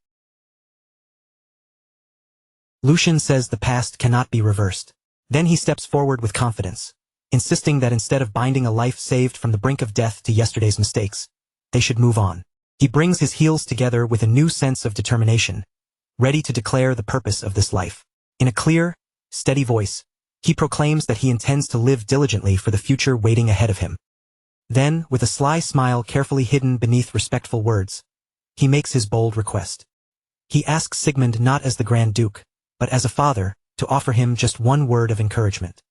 Lucian says the past cannot be reversed. Then he steps forward with confidence, insisting that instead of binding a life saved from the brink of death to yesterday's mistakes, they should move on. He brings his heels together with a new sense of determination, ready to declare the purpose of this life. In a clear, steady voice, he proclaims that he intends to live diligently for the future waiting ahead of him. Then, with a sly smile carefully hidden beneath respectful words, he makes his bold request. He asks Sigmund not as the Grand Duke, but as a father, to offer him just one word of encouragement.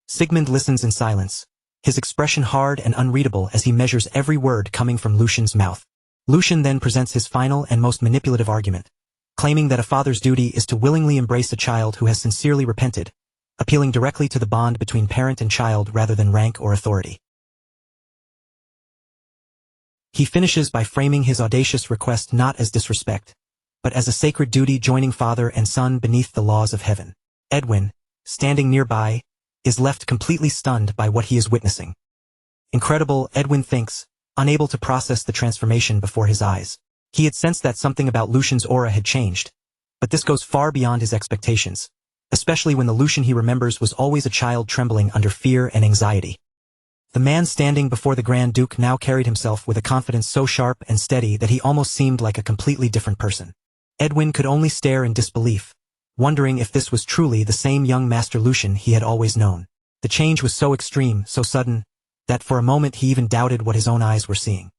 Sigmund listens in silence, his expression hard and unreadable as he measures every word coming from Lucian's mouth. Lucian then presents his final and most manipulative argument, claiming that a father's duty is to willingly embrace a child who has sincerely repented, appealing directly to the bond between parent and child rather than rank or authority. He finishes by framing his audacious request not as disrespect, but as a sacred duty joining father and son beneath the laws of heaven. Edwin, standing nearby, is left completely stunned by what he is witnessing. Incredible, Edwin thinks, unable to process the transformation before his eyes. He had sensed that something about Lucian's aura had changed, but this goes far beyond his expectations, especially when the Lucian he remembers was always a child trembling under fear and anxiety. The man standing before the Grand Duke now carried himself with a confidence so sharp and steady that he almost seemed like a completely different person. Edwin could only stare in disbelief, wondering if this was truly the same young Master Lucian he had always known. The change was so extreme, so sudden, that for a moment he even doubted what his own eyes were seeing.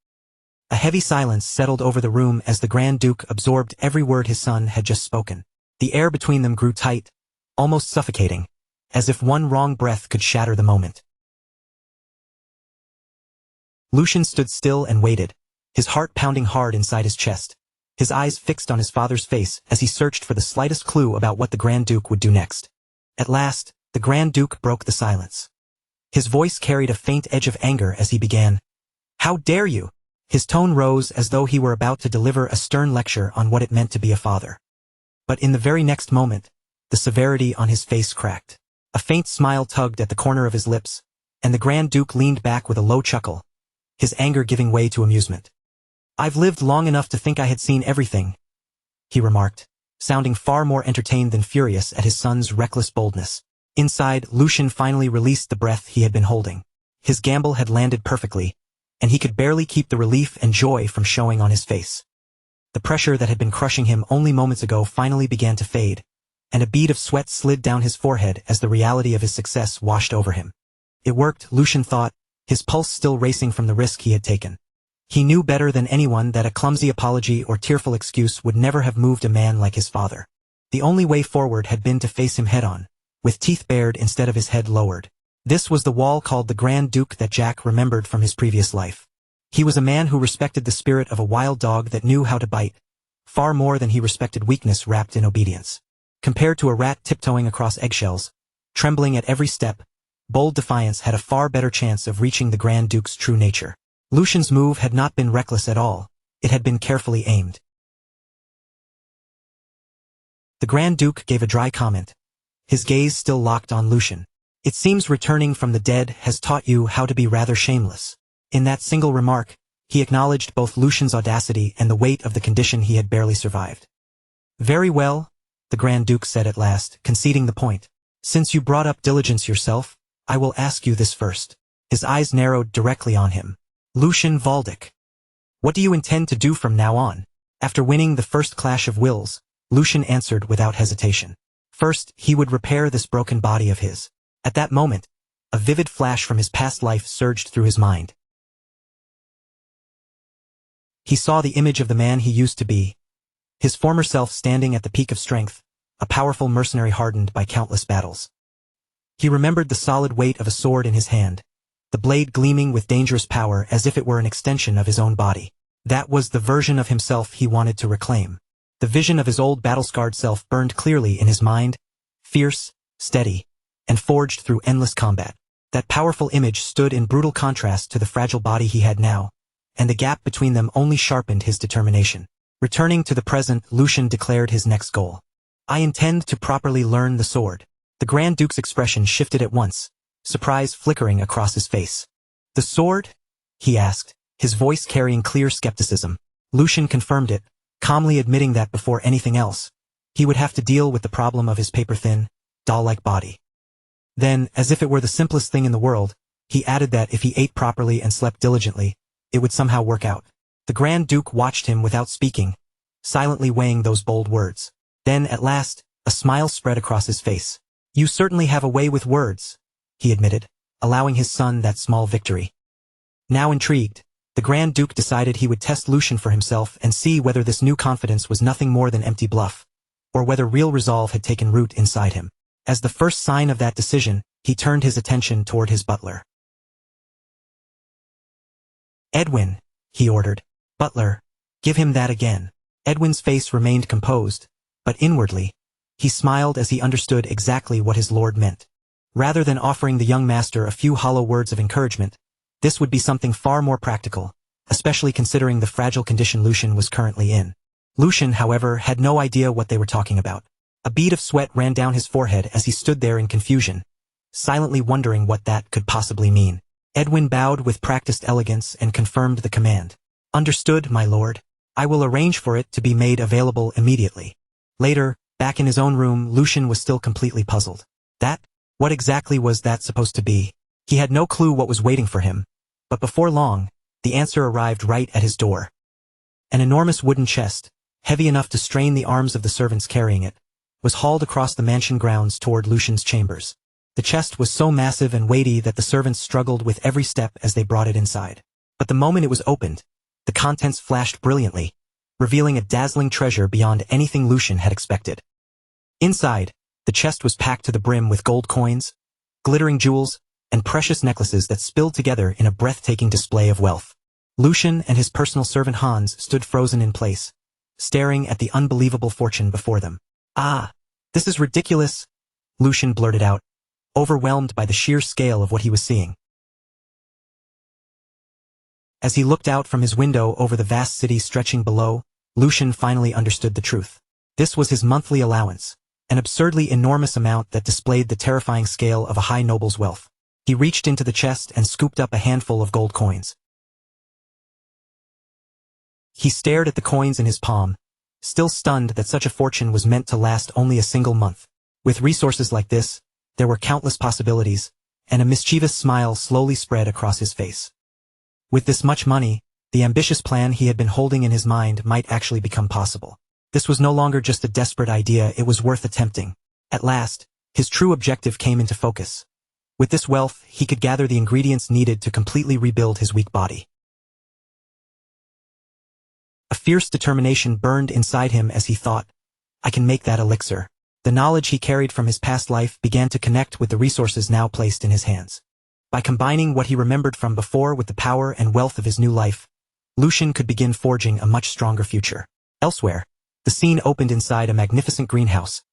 A heavy silence settled over the room as the Grand Duke absorbed every word his son had just spoken. The air between them grew tight, almost suffocating, as if one wrong breath could shatter the moment. Lucian stood still and waited, his heart pounding hard inside his chest, his eyes fixed on his father's face as he searched for the slightest clue about what the Grand Duke would do next. At last, the Grand Duke broke the silence. His voice carried a faint edge of anger as he began. "How dare you?" His tone rose as though he were about to deliver a stern lecture on what it meant to be a father. But in the very next moment, the severity on his face cracked. A faint smile tugged at the corner of his lips, and the Grand Duke leaned back with a low chuckle, his anger giving way to amusement. "I've lived long enough to think I had seen everything," he remarked, sounding far more entertained than furious at his son's reckless boldness. Inside, Lucian finally released the breath he had been holding. His gamble had landed perfectly, and he could barely keep the relief and joy from showing on his face. The pressure that had been crushing him only moments ago finally began to fade, and a bead of sweat slid down his forehead as the reality of his success washed over him. It worked, Lucian thought, his pulse still racing from the risk he had taken. He knew better than anyone that a clumsy apology or tearful excuse would never have moved a man like his father. The only way forward had been to face him head-on, with teeth bared instead of his head lowered. This was the wall called the Grand Duke that Jack remembered from his previous life. He was a man who respected the spirit of a wild dog that knew how to bite, far more than he respected weakness wrapped in obedience. Compared to a rat tiptoeing across eggshells, trembling at every step, bold defiance had a far better chance of reaching the Grand Duke's true nature. Lucian's move had not been reckless at all, it had been carefully aimed. The Grand Duke gave a dry comment, his gaze still locked on Lucian. "It seems returning from the dead has taught you how to be rather shameless." In that single remark, he acknowledged both Lucian's audacity and the weight of the condition he had barely survived. "Very well," the Grand Duke said at last, conceding the point. "Since you brought up diligence yourself, I will ask you this first." His eyes narrowed directly on him. "Lucian Valdic, what do you intend to do from now on?" After winning the first clash of wills, Lucian answered without hesitation. First, he would repair this broken body of his. At that moment, a vivid flash from his past life surged through his mind. He saw the image of the man he used to be, his former self standing at the peak of strength, a powerful mercenary hardened by countless battles. He remembered the solid weight of a sword in his hand, the blade gleaming with dangerous power as if it were an extension of his own body. That was the version of himself he wanted to reclaim. The vision of his old battle-scarred self burned clearly in his mind, fierce, steady, and forged through endless combat. That powerful image stood in brutal contrast to the fragile body he had now, and the gap between them only sharpened his determination. Returning to the present, Lucian declared his next goal. I intend to properly learn the sword. The Grand Duke's expression shifted at once, surprise flickering across his face. The sword? He asked, his voice carrying clear skepticism. Lucian confirmed it, calmly admitting that before anything else, he would have to deal with the problem of his paper-thin, doll-like body. Then, as if it were the simplest thing in the world, he added that if he ate properly and slept diligently, it would somehow work out. The Grand Duke watched him without speaking, silently weighing those bold words. Then, at last, a smile spread across his face. You certainly have a way with words, he admitted, allowing his son that small victory. Now intrigued, the Grand Duke decided he would test Lucian for himself and see whether this new confidence was nothing more than empty bluff, or whether real resolve had taken root inside him. As the first sign of that decision, he turned his attention toward his butler. Edwin, he ordered. Butler, give him that again. Edwin's face remained composed, but inwardly, he smiled as he understood exactly what his lord meant. Rather than offering the young master a few hollow words of encouragement, this would be something far more practical, especially considering the fragile condition Lucian was currently in. Lucian, however, had no idea what they were talking about. A bead of sweat ran down his forehead as he stood there in confusion, silently wondering what that could possibly mean. Edwin bowed with practiced elegance and confirmed the command. Understood, my lord. I will arrange for it to be made available immediately. Later, back in his own room, Lucian was still completely puzzled. What exactly was that supposed to be? He had no clue what was waiting for him, but before long, the answer arrived right at his door. An enormous wooden chest, heavy enough to strain the arms of the servants carrying it, was hauled across the mansion grounds toward Lucian's chambers. The chest was so massive and weighty that the servants struggled with every step as they brought it inside. But the moment it was opened, the contents flashed brilliantly, revealing a dazzling treasure beyond anything Lucian had expected. Inside, the chest was packed to the brim with gold coins, glittering jewels, and precious necklaces that spilled together in a breathtaking display of wealth. Lucian and his personal servant Hans stood frozen in place, staring at the unbelievable fortune before them. Ah, this is ridiculous, Lucian blurted out, overwhelmed by the sheer scale of what he was seeing. As he looked out from his window over the vast city stretching below, Lucian finally understood the truth. This was his monthly allowance, an absurdly enormous amount that displayed the terrifying scale of a high noble's wealth. He reached into the chest and scooped up a handful of gold coins. He stared at the coins in his palm, still stunned that such a fortune was meant to last only a single month. With resources like this, there were countless possibilities, and a mischievous smile slowly spread across his face. With this much money, the ambitious plan he had been holding in his mind might actually become possible. This was no longer just a desperate idea, it was worth attempting. At last, his true objective came into focus. With this wealth, he could gather the ingredients needed to completely rebuild his weak body. A fierce determination burned inside him as he thought, I can make that elixir. The knowledge he carried from his past life began to connect with the resources now placed in his hands. By combining what he remembered from before with the power and wealth of his new life, Lucian could begin forging a much stronger future. Elsewhere, the scene opened inside a magnificent greenhouse,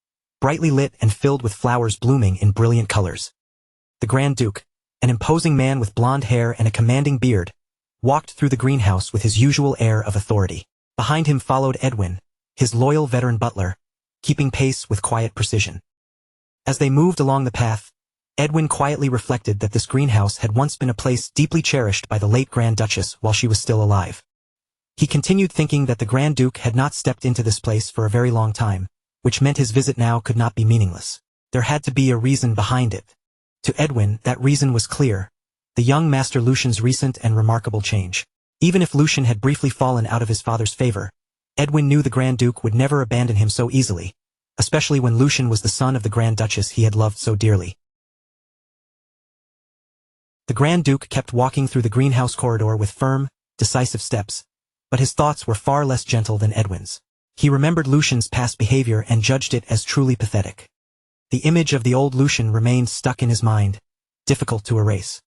brightly lit and filled with flowers blooming in brilliant colors. The Grand Duke, an imposing man with blonde hair and a commanding beard, walked through the greenhouse with his usual air of authority. Behind him followed Edwin, his loyal veteran butler, keeping pace with quiet precision. As they moved along the path, Edwin quietly reflected that this greenhouse had once been a place deeply cherished by the late Grand Duchess while she was still alive. He continued thinking that the Grand Duke had not stepped into this place for a very long time, which meant his visit now could not be meaningless. There had to be a reason behind it. To Edwin, that reason was clear: the young Master Lucian's recent and remarkable change. Even if Lucian had briefly fallen out of his father's favor, Edwin knew the Grand Duke would never abandon him so easily, especially when Lucian was the son of the Grand Duchess he had loved so dearly. The Grand Duke kept walking through the greenhouse corridor with firm, decisive steps, but his thoughts were far less gentle than Edwin's. He remembered Lucian's past behavior and judged it as truly pathetic. The image of the old Lucian remained stuck in his mind, difficult to erase.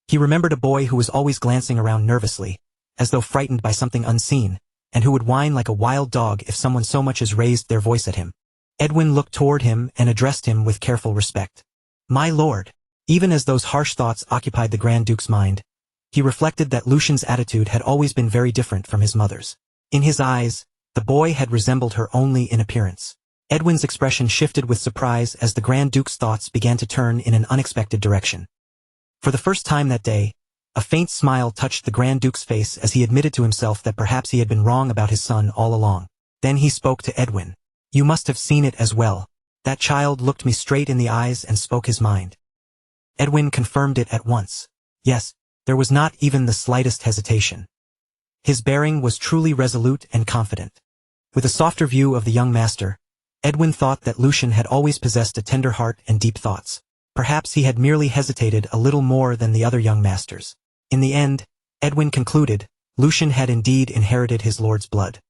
He remembered a boy who was always glancing around nervously, as though frightened by something unseen, and who would whine like a wild dog if someone so much as raised their voice at him. Edwin looked toward him and addressed him with careful respect. "My lord." Even as those harsh thoughts occupied the Grand Duke's mind, he reflected that Lucian's attitude had always been very different from his mother's. In his eyes, the boy had resembled her only in appearance. Edwin's expression shifted with surprise as the Grand Duke's thoughts began to turn in an unexpected direction. For the first time that day, a faint smile touched the Grand Duke's face as he admitted to himself that perhaps he had been wrong about his son all along. Then he spoke to Edwin. "You must have seen it as well. That child looked me straight in the eyes and spoke his mind." Edwin confirmed it at once. Yes, there was not even the slightest hesitation. His bearing was truly resolute and confident. With a softer view of the young master, Edwin thought that Lucian had always possessed a tender heart and deep thoughts. Perhaps he had merely hesitated a little more than the other young masters. In the end, Edwin concluded, Lucian had indeed inherited his lord's blood.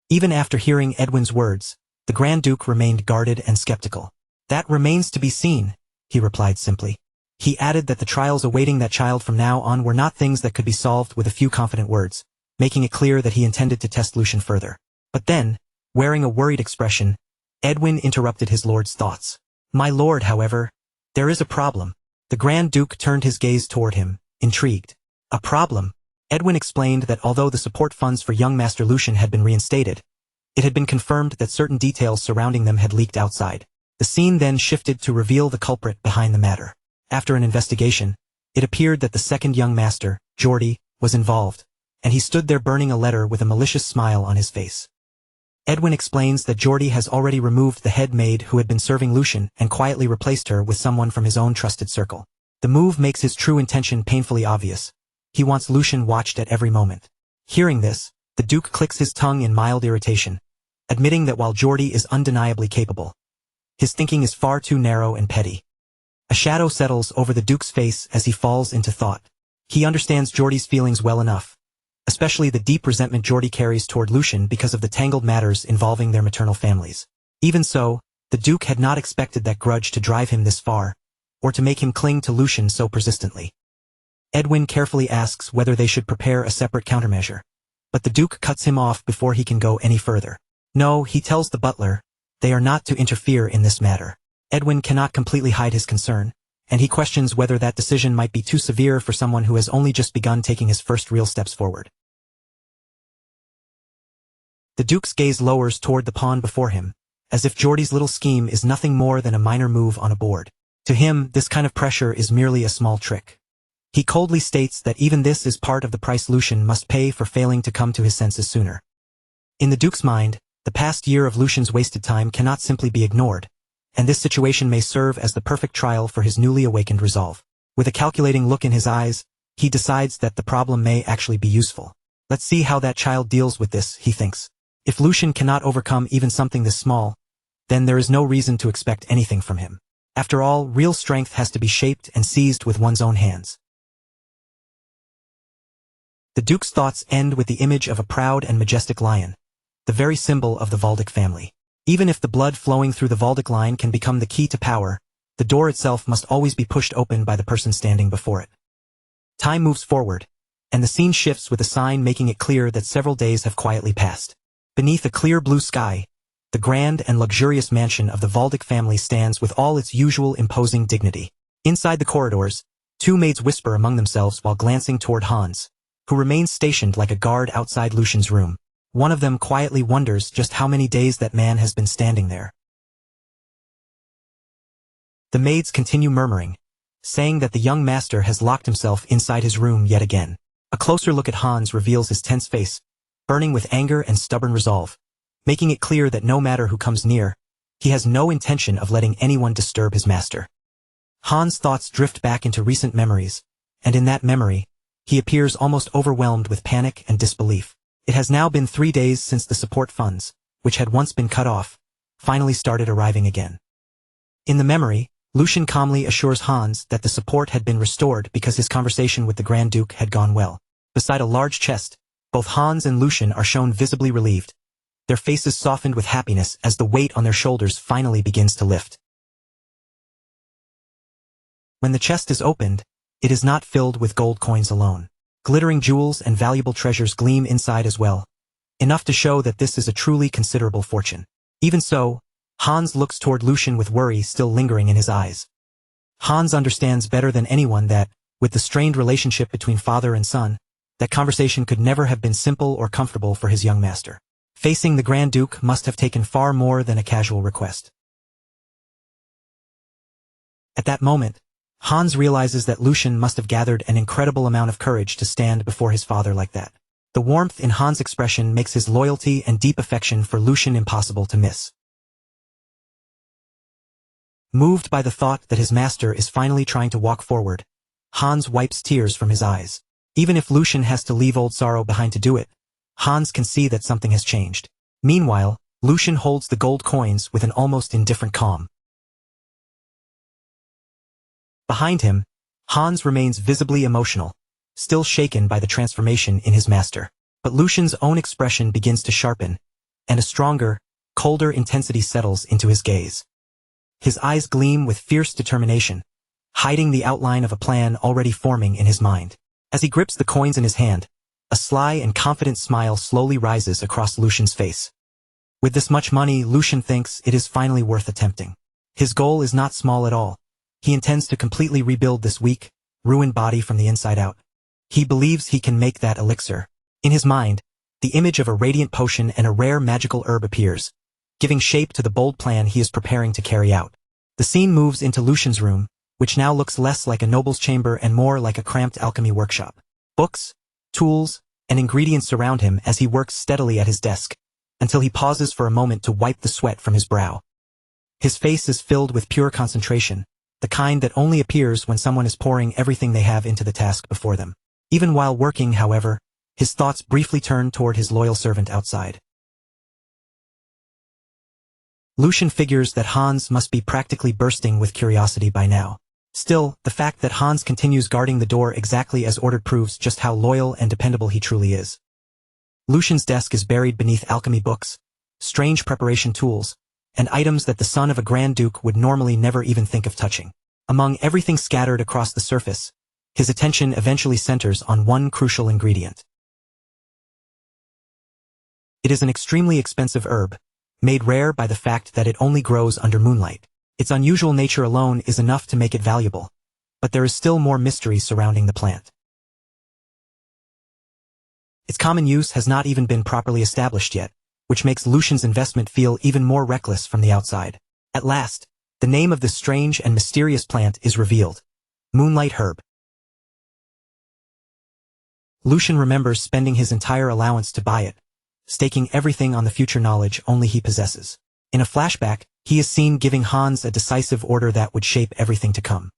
Even after hearing Edwin's words, the Grand Duke remained guarded and skeptical. "That remains to be seen," he replied simply. He added that the trials awaiting that child from now on were not things that could be solved with a few confident words, making it clear that he intended to test Lucian further. But then, wearing a worried expression, Edwin interrupted his lord's thoughts. "My lord, however, there is a problem." The Grand Duke turned his gaze toward him, intrigued. "A problem?" Edwin explained that although the support funds for young Master Lucian had been reinstated, it had been confirmed that certain details surrounding them had leaked outside. The scene then shifted to reveal the culprit behind the matter. After an investigation, it appeared that the second young master, Geordie, was involved, and he stood there burning a letter with a malicious smile on his face. Edwin explains that Geordie has already removed the head maid who had been serving Lucian and quietly replaced her with someone from his own trusted circle. The move makes his true intention painfully obvious. He wants Lucian watched at every moment. Hearing this, the Duke clicks his tongue in mild irritation, admitting that while Geordie is undeniably capable, his thinking is far too narrow and petty. A shadow settles over the Duke's face as he falls into thought. He understands Geordie's feelings well enough, especially the deep resentment Geordie carries toward Lucian because of the tangled matters involving their maternal families. Even so, the Duke had not expected that grudge to drive him this far, or to make him cling to Lucian so persistently. Edwin carefully asks whether they should prepare a separate countermeasure, but the Duke cuts him off before he can go any further. No, he tells the butler, they are not to interfere in this matter. Edwin cannot completely hide his concern, and he questions whether that decision might be too severe for someone who has only just begun taking his first real steps forward. The Duke's gaze lowers toward the pawn before him, as if Geordie's little scheme is nothing more than a minor move on a board. To him, this kind of pressure is merely a small trick. He coldly states that even this is part of the price Lucian must pay for failing to come to his senses sooner. In the Duke's mind, the past year of Lucian's wasted time cannot simply be ignored, and this situation may serve as the perfect trial for his newly awakened resolve. With a calculating look in his eyes, he decides that the problem may actually be useful. Let's see how that child deals with this, he thinks. If Lucian cannot overcome even something this small, then there is no reason to expect anything from him. After all, real strength has to be shaped and seized with one's own hands. The Duke's thoughts end with the image of a proud and majestic lion, the very symbol of the Valdic family. Even if the blood flowing through the Valdic line can become the key to power, the door itself must always be pushed open by the person standing before it. Time moves forward, and the scene shifts with a sign making it clear that several days have quietly passed. Beneath a clear blue sky, the grand and luxurious mansion of the Valdic family stands with all its usual imposing dignity. Inside the corridors, two maids whisper among themselves while glancing toward Hans, who remains stationed like a guard outside Lucian's room. One of them quietly wonders just how many days that man has been standing there. The maids continue murmuring, saying that the young master has locked himself inside his room yet again. A closer look at Hans reveals his tense face, burning with anger and stubborn resolve, making it clear that no matter who comes near, he has no intention of letting anyone disturb his master. Hans' thoughts drift back into recent memories, and in that memory, he appears almost overwhelmed with panic and disbelief. It has now been 3 days since the support funds, which had once been cut off, finally started arriving again. In the memory, Lucian calmly assures Hans that the support had been restored because his conversation with the Grand Duke had gone well. Beside a large chest, both Hans and Lucian are shown visibly relieved, their faces softened with happiness as the weight on their shoulders finally begins to lift. When the chest is opened, it is not filled with gold coins alone. Glittering jewels and valuable treasures gleam inside as well, enough to show that this is a truly considerable fortune. Even so, Hans looks toward Lucian with worry still lingering in his eyes. Hans understands better than anyone that, with the strained relationship between father and son, that conversation could never have been simple or comfortable for his young master. Facing the Grand Duke must have taken far more than a casual request. At that moment, Hans realizes that Lucian must have gathered an incredible amount of courage to stand before his father like that. The warmth in Hans' expression makes his loyalty and deep affection for Lucian impossible to miss. Moved by the thought that his master is finally trying to walk forward, Hans wipes tears from his eyes. Even if Lucian has to leave old sorrow behind to do it, Hans can see that something has changed. Meanwhile, Lucian holds the gold coins with an almost indifferent calm. Behind him, Hans remains visibly emotional, still shaken by the transformation in his master. But Lucian's own expression begins to sharpen, and a stronger, colder intensity settles into his gaze. His eyes gleam with fierce determination, hiding the outline of a plan already forming in his mind. As he grips the coins in his hand, a sly and confident smile slowly rises across Lucian's face. With this much money, Lucian thinks it is finally worth attempting. His goal is not small at all. He intends to completely rebuild this weak, ruined body from the inside out. He believes he can make that elixir. In his mind, the image of a radiant potion and a rare magical herb appears, giving shape to the bold plan he is preparing to carry out. The scene moves into Lucian's room, which now looks less like a noble's chamber and more like a cramped alchemy workshop. Books, tools, and ingredients surround him as he works steadily at his desk, until he pauses for a moment to wipe the sweat from his brow. His face is filled with pure concentration, the kind that only appears when someone is pouring everything they have into the task before them. Even while working, however, his thoughts briefly turn toward his loyal servant outside. Lucian figures that Hans must be practically bursting with curiosity by now. Still, the fact that Hans continues guarding the door exactly as ordered proves just how loyal and dependable he truly is. Lucian's desk is buried beneath alchemy books, strange preparation tools, and items that the son of a Grand Duke would normally never even think of touching. Among everything scattered across the surface, his attention eventually centers on one crucial ingredient. It is an extremely expensive herb, made rare by the fact that it only grows under moonlight. Its unusual nature alone is enough to make it valuable, but there is still more mystery surrounding the plant. Its common use has not even been properly established yet, which makes Lucian's investment feel even more reckless from the outside. At last, the name of this strange and mysterious plant is revealed: Moonlight Herb. Lucian remembers spending his entire allowance to buy it, staking everything on the future knowledge only he possesses. In a flashback, he is seen giving Hans a decisive order that would shape everything to come.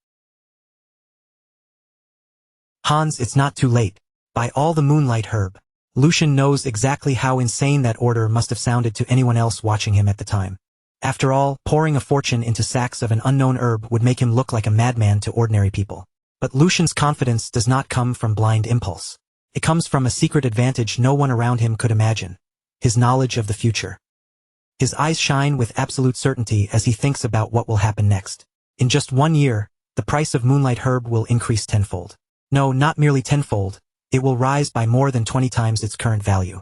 Hans, it's not too late. Buy all the Moonlight Herb. Lucian knows exactly how insane that order must have sounded to anyone else watching him at the time. After all, pouring a fortune into sacks of an unknown herb would make him look like a madman to ordinary people. But Lucian's confidence does not come from blind impulse. It comes from a secret advantage no one around him could imagine: his knowledge of the future. His eyes shine with absolute certainty as he thinks about what will happen next. In just 1 year, the price of Moonlight Herb will increase tenfold. No, not merely tenfold, it will rise by more than 20 times its current value.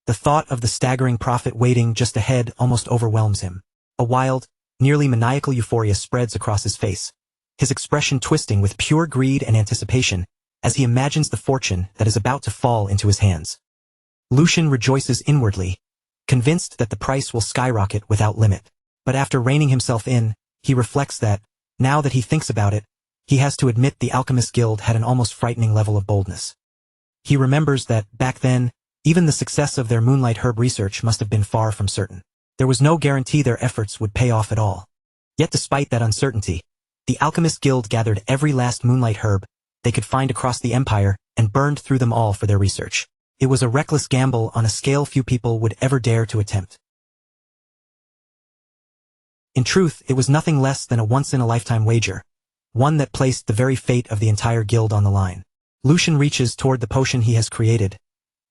The thought of the staggering profit waiting just ahead almost overwhelms him. A wild, nearly maniacal euphoria spreads across his face, his expression twisting with pure greed and anticipation as he imagines the fortune that is about to fall into his hands. Lucian rejoices inwardly, convinced that the price will skyrocket without limit. But after reining himself in, he reflects that, now that he thinks about it, he has to admit the Alchemist Guild had an almost frightening level of boldness. He remembers that, back then, even the success of their Moonlight Herb research must have been far from certain. There was no guarantee their efforts would pay off at all. Yet despite that uncertainty, the Alchemist Guild gathered every last Moonlight Herb they could find across the empire and burned through them all for their research. It was a reckless gamble on a scale few people would ever dare to attempt. In truth, it was nothing less than a once-in-a-lifetime wager, one that placed the very fate of the entire guild on the line. Lucian reaches toward the potion he has created,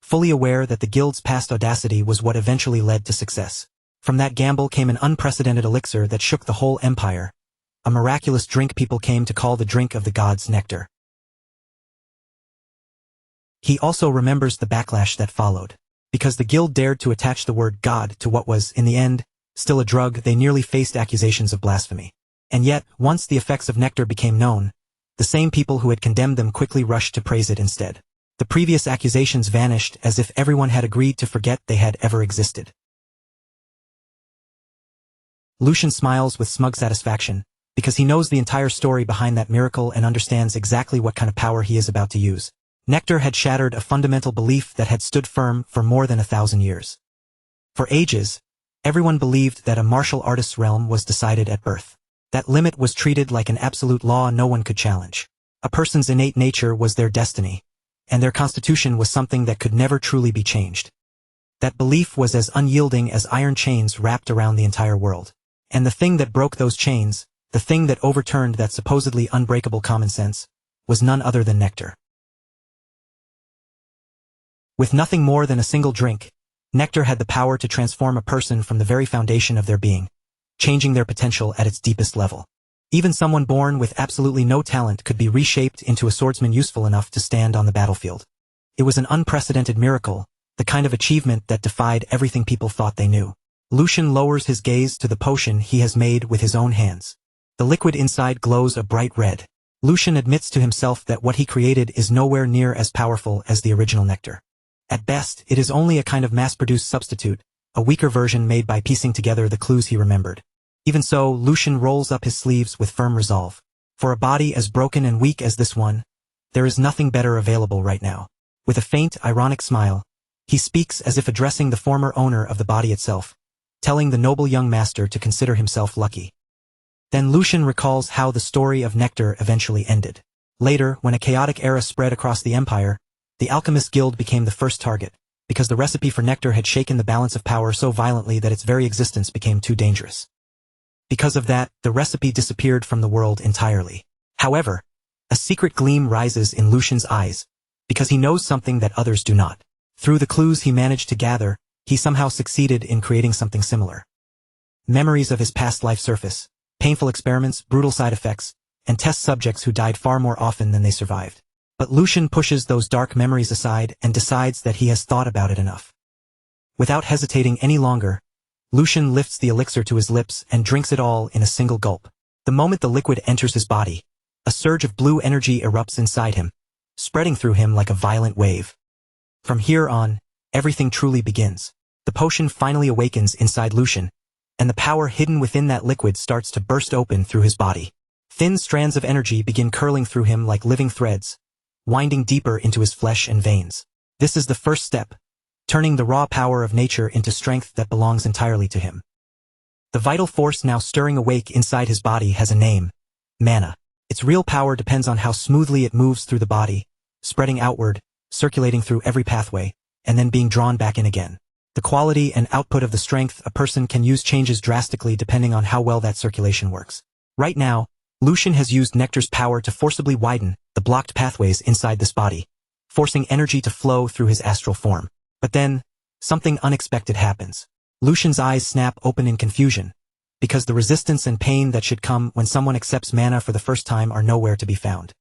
fully aware that the guild's past audacity was what eventually led to success. From that gamble came an unprecedented elixir that shook the whole empire, a miraculous drink people came to call the drink of the gods nectar. He also remembers the backlash that followed. Because the guild dared to attach the word God to what was, in the end, still a drug, they nearly faced accusations of blasphemy. And yet, once the effects of nectar became known, the same people who had condemned them quickly rushed to praise it instead. The previous accusations vanished as if everyone had agreed to forget they had ever existed. Lucian smiles with smug satisfaction, because he knows the entire story behind that miracle and understands exactly what kind of power he is about to use. Nectar had shattered a fundamental belief that had stood firm for more than 1,000 years. For ages, everyone believed that a martial artist's realm was decided at birth. That limit was treated like an absolute law no one could challenge. A person's innate nature was their destiny, and their constitution was something that could never truly be changed. That belief was as unyielding as iron chains wrapped around the entire world. And the thing that broke those chains, the thing that overturned that supposedly unbreakable common sense, was none other than nectar. With nothing more than a single drink, nectar had the power to transform a person from the very foundation of their being, changing their potential at its deepest level. Even someone born with absolutely no talent could be reshaped into a swordsman useful enough to stand on the battlefield. It was an unprecedented miracle, the kind of achievement that defied everything people thought they knew. Lucian lowers his gaze to the potion he has made with his own hands. The liquid inside glows a bright red. Lucian admits to himself that what he created is nowhere near as powerful as the original nectar. At best, it is only a kind of mass-produced substitute, a weaker version made by piecing together the clues he remembered. Even so, Lucian rolls up his sleeves with firm resolve. For a body as broken and weak as this one, there is nothing better available right now. With a faint, ironic smile, he speaks as if addressing the former owner of the body itself, telling the noble young master to consider himself lucky. Then Lucian recalls how the story of nectar eventually ended. Later, when a chaotic era spread across the empire, the Alchemist Guild became the first target, because the recipe for nectar had shaken the balance of power so violently that its very existence became too dangerous. Because of that, the recipe disappeared from the world entirely. However, a secret gleam rises in Lucian's eyes, because he knows something that others do not. Through the clues he managed to gather, he somehow succeeded in creating something similar. Memories of his past life surface, painful experiments, brutal side effects, and test subjects who died far more often than they survived. But Lucian pushes those dark memories aside and decides that he has thought about it enough. Without hesitating any longer, Lucian lifts the elixir to his lips and drinks it all in a single gulp. The moment the liquid enters his body, a surge of blue energy erupts inside him, spreading through him like a violent wave. From here on, everything truly begins. The potion finally awakens inside Lucian, and the power hidden within that liquid starts to burst open through his body. Thin strands of energy begin curling through him like living threads, winding deeper into his flesh and veins. This is the first step, turning the raw power of nature into strength that belongs entirely to him. The vital force now stirring awake inside his body has a name: mana. Its real power depends on how smoothly it moves through the body, spreading outward, circulating through every pathway, and then being drawn back in again. The quality and output of the strength a person can use changes drastically depending on how well that circulation works. Right now, Lucian has used nectar's power to forcibly widen the blocked pathways inside this body, forcing energy to flow through his astral form. But then, something unexpected happens. Lucian's eyes snap open in confusion, because the resistance and pain that should come when someone accepts mana for the first time are nowhere to be found.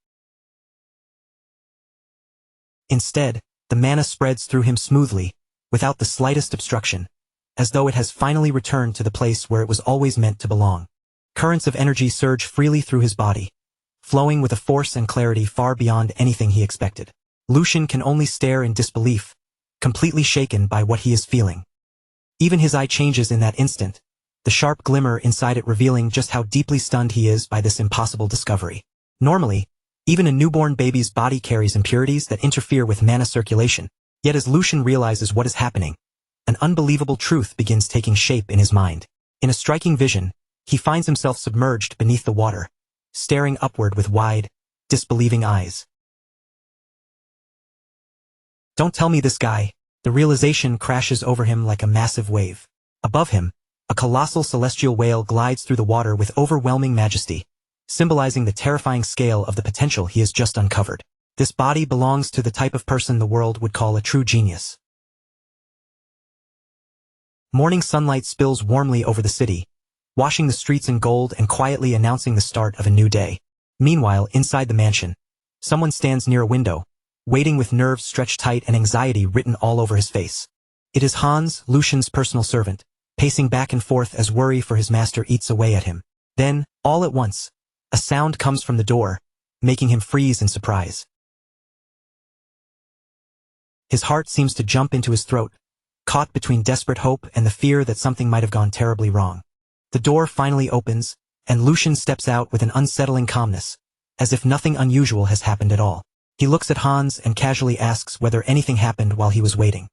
Instead, the mana spreads through him smoothly, without the slightest obstruction, as though it has finally returned to the place where it was always meant to belong. Currents of energy surge freely through his body, flowing with a force and clarity far beyond anything he expected. Lucian can only stare in disbelief, completely shaken by what he is feeling. Even his eye changes in that instant, the sharp glimmer inside it revealing just how deeply stunned he is by this impossible discovery. Normally, even a newborn baby's body carries impurities that interfere with mana circulation, yet as Lucian realizes what is happening, an unbelievable truth begins taking shape in his mind. In a striking vision, he finds himself submerged beneath the water, staring upward with wide, disbelieving eyes. Don't tell me this guy. The realization crashes over him like a massive wave. Above him, a colossal celestial whale glides through the water with overwhelming majesty, symbolizing the terrifying scale of the potential he has just uncovered. This body belongs to the type of person the world would call a true genius. Morning sunlight spills warmly over the city, washing the streets in gold and quietly announcing the start of a new day. Meanwhile, inside the mansion, someone stands near a window, waiting with nerves stretched tight and anxiety written all over his face. It is Hans, Lucian's personal servant, pacing back and forth as worry for his master eats away at him. Then, all at once, a sound comes from the door, making him freeze in surprise. His heart seems to jump into his throat, caught between desperate hope and the fear that something might have gone terribly wrong. The door finally opens, and Lucian steps out with an unsettling calmness, as if nothing unusual has happened at all. He looks at Hans and casually asks whether anything happened while he was waiting.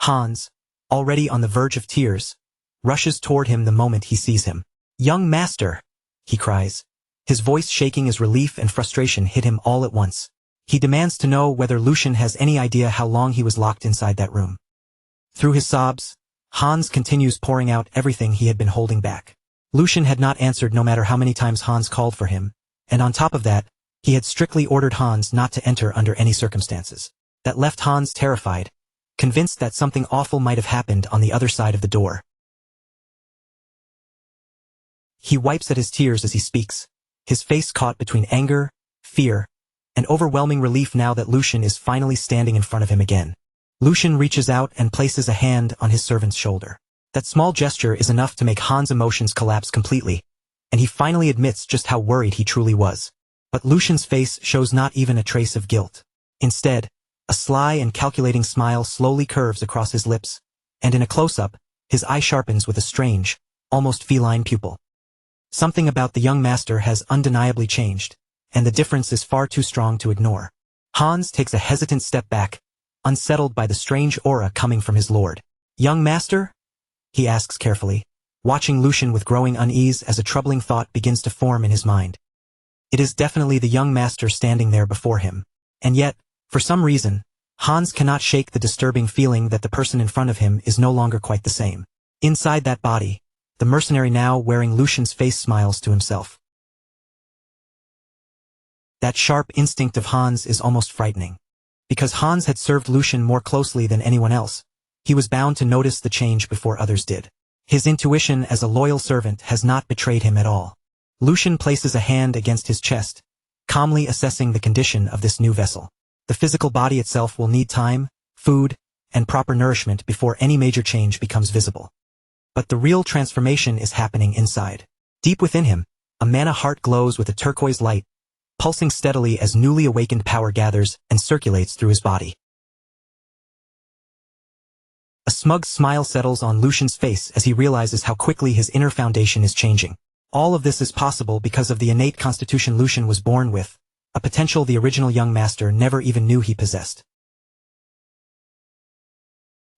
Hans, already on the verge of tears, rushes toward him the moment he sees him. "Young master!" he cries, his voice shaking as relief and frustration hit him all at once. He demands to know whether Lucian has any idea how long he was locked inside that room. Through his sobs, Hans continues pouring out everything he had been holding back. Lucian had not answered no matter how many times Hans called for him, and on top of that, he had strictly ordered Hans not to enter under any circumstances. That left Hans terrified, convinced that something awful might have happened on the other side of the door. He wipes at his tears as he speaks, his face caught between anger, fear, and overwhelming relief now that Lucian is finally standing in front of him again. Lucian reaches out and places a hand on his servant's shoulder. That small gesture is enough to make Hans' emotions collapse completely, and he finally admits just how worried he truly was. But Lucian's face shows not even a trace of guilt. Instead, a sly and calculating smile slowly curves across his lips, and in a close-up, his eye sharpens with a strange, almost feline pupil. Something about the young master has undeniably changed, and the difference is far too strong to ignore. Hans takes a hesitant step back, unsettled by the strange aura coming from his lord. "Young master?" he asks carefully, watching Lucian with growing unease as a troubling thought begins to form in his mind. It is definitely the young master standing there before him, and yet, for some reason, Hans cannot shake the disturbing feeling that the person in front of him is no longer quite the same. Inside that body, the mercenary now wearing Lucian's face smiles to himself. That sharp instinct of Hans is almost frightening. Because Hans had served Lucian more closely than anyone else, he was bound to notice the change before others did. His intuition as a loyal servant has not betrayed him at all. Lucian places a hand against his chest, calmly assessing the condition of this new vessel. The physical body itself will need time, food, and proper nourishment before any major change becomes visible. But the real transformation is happening inside. Deep within him, a mana heart glows with a turquoise light, pulsing steadily as newly awakened power gathers and circulates through his body. A smug smile settles on Lucian's face as he realizes how quickly his inner foundation is changing. All of this is possible because of the innate constitution Lucian was born with, a potential the original young master never even knew he possessed.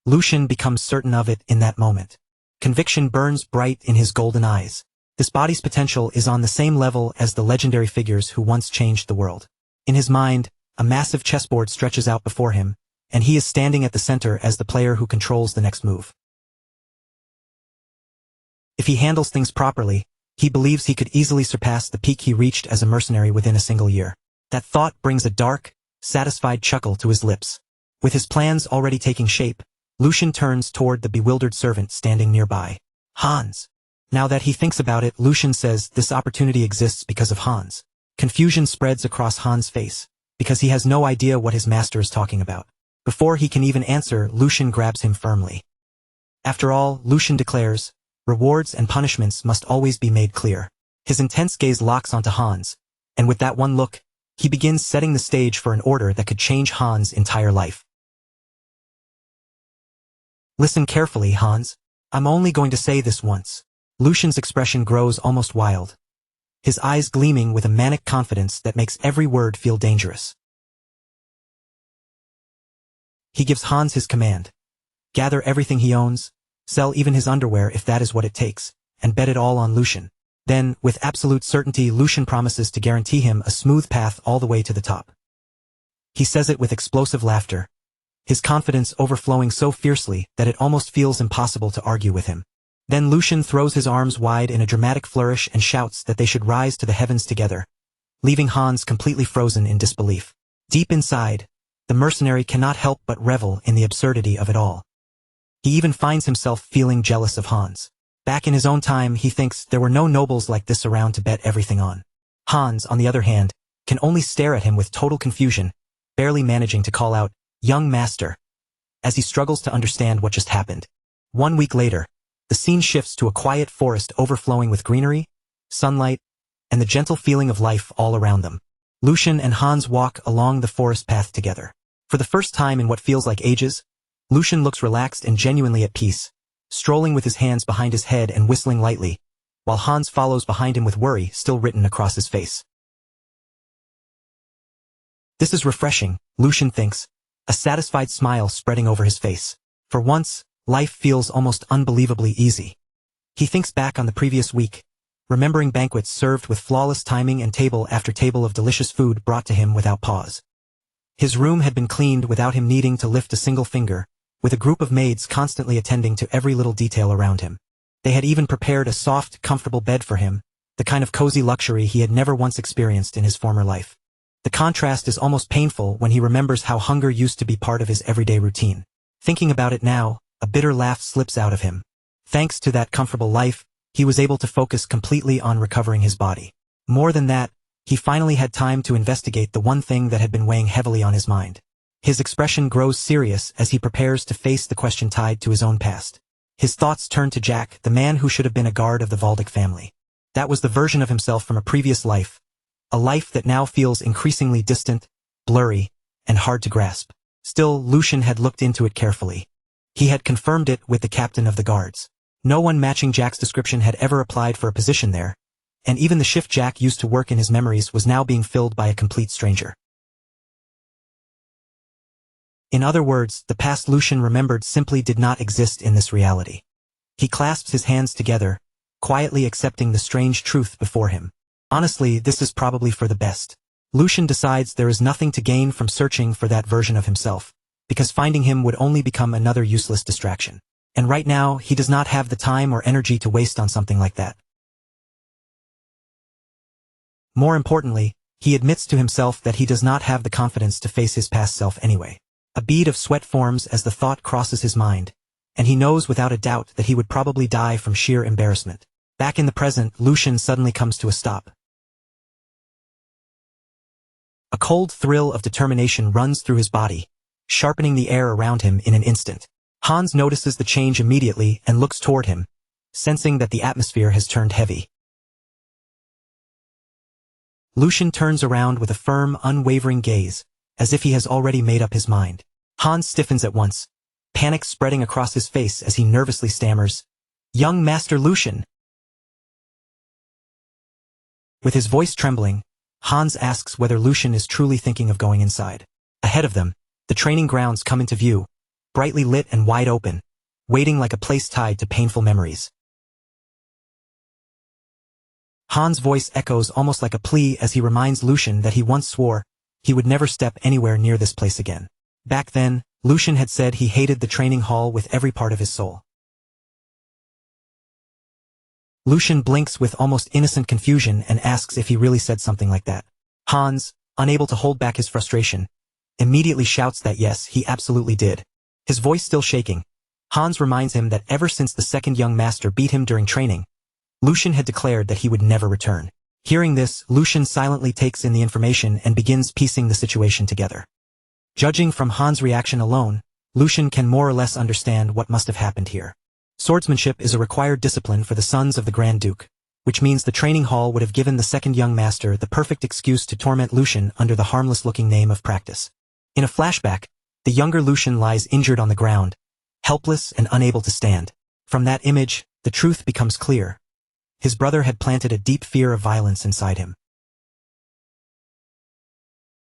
Lucian becomes certain of it in that moment. Conviction burns bright in his golden eyes. This body's potential is on the same level as the legendary figures who once changed the world. In his mind, a massive chessboard stretches out before him, and he is standing at the center as the player who controls the next move. If he handles things properly, he believes he could easily surpass the peak he reached as a mercenary within a single year. That thought brings a dark, satisfied chuckle to his lips. With his plans already taking shape, Lucian turns toward the bewildered servant standing nearby. "Hans." Now that he thinks about it, Lucian says this opportunity exists because of Hans. Confusion spreads across Hans' face, because he has no idea what his master is talking about. Before he can even answer, Lucian grabs him firmly. After all, Lucian declares, rewards and punishments must always be made clear. His intense gaze locks onto Hans, and with that one look, he begins setting the stage for an order that could change Hans' entire life. "Listen carefully, Hans. I'm only going to say this once." Lucian's expression grows almost wild, his eyes gleaming with a manic confidence that makes every word feel dangerous. He gives Hans his command. Gather everything he owns, sell even his underwear if that is what it takes, and bet it all on Lucian. Then, with absolute certainty, Lucian promises to guarantee him a smooth path all the way to the top. He says it with explosive laughter, his confidence overflowing so fiercely that it almost feels impossible to argue with him. Then Lucian throws his arms wide in a dramatic flourish and shouts that they should rise to the heavens together, leaving Hans completely frozen in disbelief. Deep inside, the mercenary cannot help but revel in the absurdity of it all. He even finds himself feeling jealous of Hans. Back in his own time, he thinks there were no nobles like this around to bet everything on. Hans, on the other hand, can only stare at him with total confusion, barely managing to call out, "Young master," as he struggles to understand what just happened. 1 week later, the scene shifts to a quiet forest overflowing with greenery, sunlight, and the gentle feeling of life all around them. Lucian and Hans walk along the forest path together. For the first time in what feels like ages, Lucian looks relaxed and genuinely at peace, strolling with his hands behind his head and whistling lightly, while Hans follows behind him with worry still written across his face. This is refreshing, Lucian thinks, a satisfied smile spreading over his face. For once, life feels almost unbelievably easy. He thinks back on the previous week, remembering banquets served with flawless timing and table after table of delicious food brought to him without pause. His room had been cleaned without him needing to lift a single finger, with a group of maids constantly attending to every little detail around him. They had even prepared a soft, comfortable bed for him, the kind of cozy luxury he had never once experienced in his former life. The contrast is almost painful when he remembers how hunger used to be part of his everyday routine. Thinking about it now, a bitter laugh slips out of him. Thanks to that comfortable life, he was able to focus completely on recovering his body. More than that, he finally had time to investigate the one thing that had been weighing heavily on his mind. His expression grows serious as he prepares to face the question tied to his own past. His thoughts turn to Jack, the man who should have been a guard of the Valdic family. That was the version of himself from a previous life, a life that now feels increasingly distant, blurry, and hard to grasp. Still, Lucian had looked into it carefully. He had confirmed it with the captain of the guards. No one matching Jack's description had ever applied for a position there, and even the shift Jack used to work in his memories was now being filled by a complete stranger. In other words, the past Lucian remembered simply did not exist in this reality. He clasps his hands together, quietly accepting the strange truth before him. Honestly, this is probably for the best. Lucian decides there is nothing to gain from searching for that version of himself, because finding him would only become another useless distraction. And right now, he does not have the time or energy to waste on something like that. More importantly, he admits to himself that he does not have the confidence to face his past self anyway. A bead of sweat forms as the thought crosses his mind, and he knows without a doubt that he would probably die from sheer embarrassment. Back in the present, Lucian suddenly comes to a stop. A cold thrill of determination runs through his body, sharpening the air around him in an instant. Hans notices the change immediately and looks toward him, sensing that the atmosphere has turned heavy. Lucian turns around with a firm, unwavering gaze, as if he has already made up his mind. Hans stiffens at once, panic spreading across his face as he nervously stammers, "Young Master Lucian." With his voice trembling, Hans asks whether Lucian is truly thinking of going inside. Ahead of them, the training grounds come into view, brightly lit and wide open, waiting like a place tied to painful memories. Hans' voice echoes almost like a plea as he reminds Lucian that he once swore he would never step anywhere near this place again. Back then, Lucian had said he hated the training hall with every part of his soul. Lucian blinks with almost innocent confusion and asks if he really said something like that. Hans, unable to hold back his frustration, immediately shouts that yes, he absolutely did. His voice still shaking, Hans reminds him that ever since the second young master beat him during training, Lucian had declared that he would never return. Hearing this, Lucian silently takes in the information and begins piecing the situation together. Judging from Hans' reaction alone, Lucian can more or less understand what must have happened here. Swordsmanship is a required discipline for the sons of the Grand Duke, which means the training hall would have given the second young master the perfect excuse to torment Lucian under the harmless-looking name of practice. In a flashback, the younger Lucian lies injured on the ground, helpless and unable to stand. From that image, the truth becomes clear. His brother had planted a deep fear of violence inside him.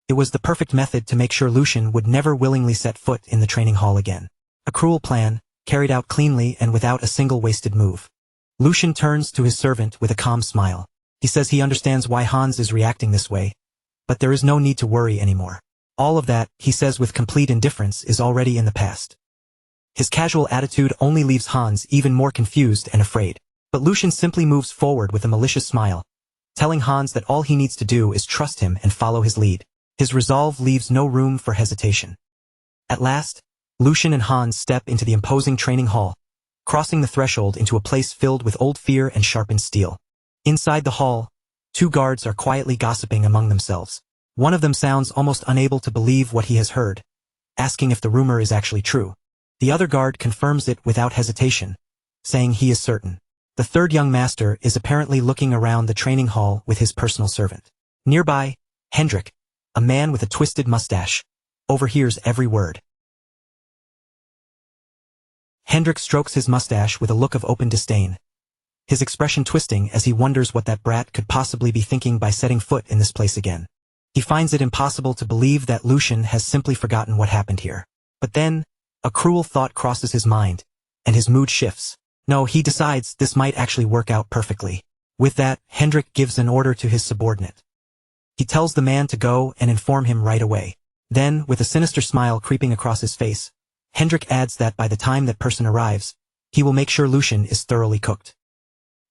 It was the perfect method to make sure Lucian would never willingly set foot in the training hall again. A cruel plan, carried out cleanly and without a single wasted move. Lucian turns to his servant with a calm smile. He says he understands why Hans is reacting this way, but there is no need to worry anymore. All of that, he says with complete indifference, is already in the past. His casual attitude only leaves Hans even more confused and afraid. But Lucian simply moves forward with a malicious smile, telling Hans that all he needs to do is trust him and follow his lead. His resolve leaves no room for hesitation. At last, Lucian and Hans step into the imposing training hall, crossing the threshold into a place filled with old fear and sharpened steel. Inside the hall, two guards are quietly gossiping among themselves. One of them sounds almost unable to believe what he has heard, asking if the rumor is actually true. The other guard confirms it without hesitation, saying he is certain. The third young master is apparently looking around the training hall with his personal servant. Nearby, Hendrik, a man with a twisted mustache, overhears every word. Hendrik strokes his mustache with a look of open disdain, his expression twisting as he wonders what that brat could possibly be thinking by setting foot in this place again. He finds it impossible to believe that Lucian has simply forgotten what happened here. But then, a cruel thought crosses his mind, and his mood shifts. No, he decides this might actually work out perfectly. With that, Hendrik gives an order to his subordinate. He tells the man to go and inform him right away. Then, with a sinister smile creeping across his face, Hendrik adds that by the time that person arrives, he will make sure Lucian is thoroughly cooked.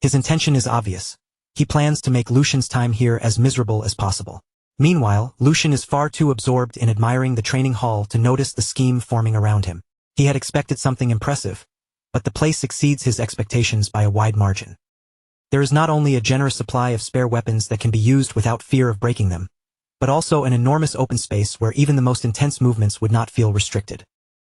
His intention is obvious. He plans to make Lucian's time here as miserable as possible. Meanwhile, Lucian is far too absorbed in admiring the training hall to notice the scheme forming around him. He had expected something impressive, but the place exceeds his expectations by a wide margin. There is not only a generous supply of spare weapons that can be used without fear of breaking them, but also an enormous open space where even the most intense movements would not feel restricted.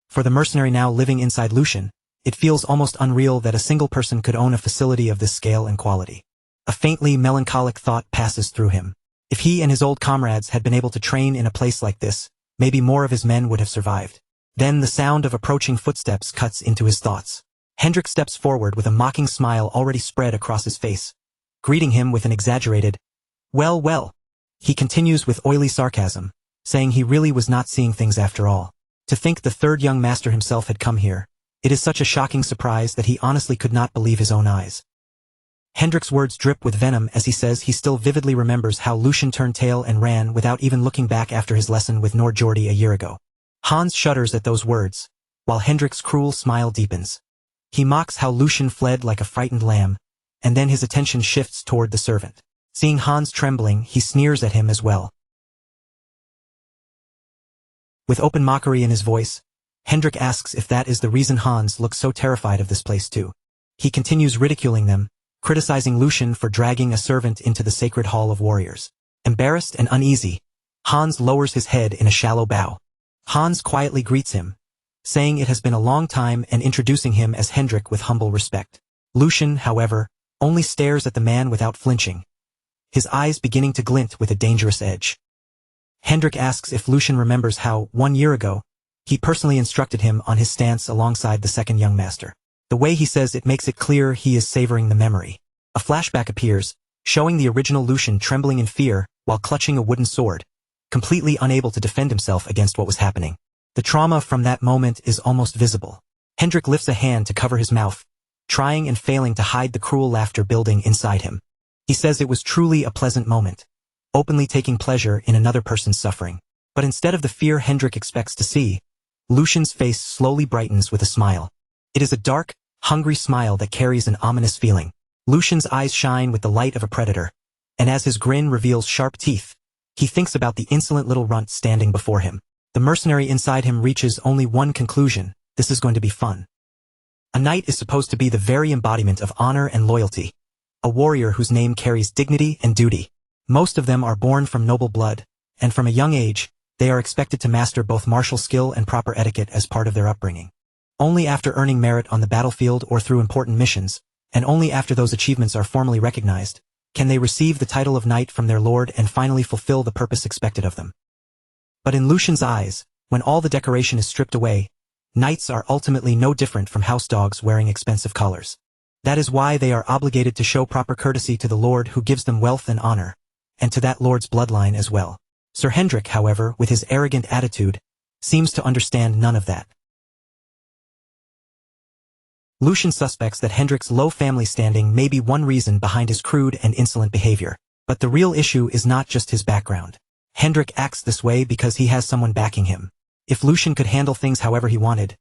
For the mercenary now living inside Lucian, it feels almost unreal that a single person could own a facility of this scale and quality. A faintly melancholic thought passes through him. If he and his old comrades had been able to train in a place like this, maybe more of his men would have survived. Then the sound of approaching footsteps cuts into his thoughts. Hendrik steps forward with a mocking smile already spread across his face, greeting him with an exaggerated, "Well, well." He continues with oily sarcasm, saying he really was not seeing things after all. To think the third young master himself had come here, it is such a shocking surprise that he honestly could not believe his own eyes. Hendrik's words drip with venom as he says he still vividly remembers how Lucian turned tail and ran without even looking back after his lesson with Nordjordi a year ago. Hans shudders at those words, while Hendrik's cruel smile deepens. He mocks how Lucian fled like a frightened lamb, and then his attention shifts toward the servant. Seeing Hans trembling, he sneers at him as well. With open mockery in his voice, Hendrik asks if that is the reason Hans looks so terrified of this place too. He continues ridiculing them, criticizing Lucian for dragging a servant into the sacred hall of warriors. Embarrassed and uneasy, Hans lowers his head in a shallow bow. Hans quietly greets him, saying it has been a long time and introducing him as Hendrik with humble respect. Lucian, however, only stares at the man without flinching, his eyes beginning to glint with a dangerous edge. Hendrik asks if Lucian remembers how, 1 year ago, he personally instructed him on his stance alongside the second young master. The way he says it makes it clear he is savoring the memory. A flashback appears, showing the original Lucian trembling in fear while clutching a wooden sword, completely unable to defend himself against what was happening. The trauma from that moment is almost visible. Hendrik lifts a hand to cover his mouth, trying and failing to hide the cruel laughter building inside him. He says it was truly a pleasant moment, openly taking pleasure in another person's suffering. But instead of the fear Hendrik expects to see, Lucian's face slowly brightens with a smile. It is a dark, hungry smile that carries an ominous feeling. Lucian's eyes shine with the light of a predator, and as his grin reveals sharp teeth, he thinks about the insolent little runt standing before him. The mercenary inside him reaches only one conclusion: this is going to be fun. A knight is supposed to be the very embodiment of honor and loyalty, a warrior whose name carries dignity and duty. Most of them are born from noble blood, and from a young age, they are expected to master both martial skill and proper etiquette as part of their upbringing. Only after earning merit on the battlefield or through important missions, and only after those achievements are formally recognized, can they receive the title of knight from their lord and finally fulfill the purpose expected of them. But in Lucian's eyes, when all the decoration is stripped away, knights are ultimately no different from house dogs wearing expensive collars. That is why they are obligated to show proper courtesy to the lord who gives them wealth and honor, and to that lord's bloodline as well. Sir Hendrik, however, with his arrogant attitude, seems to understand none of that. Lucian suspects that Hendrik's low family standing may be one reason behind his crude and insolent behavior. But the real issue is not just his background. Hendrik acts this way because he has someone backing him. If Lucian could handle things however he wanted,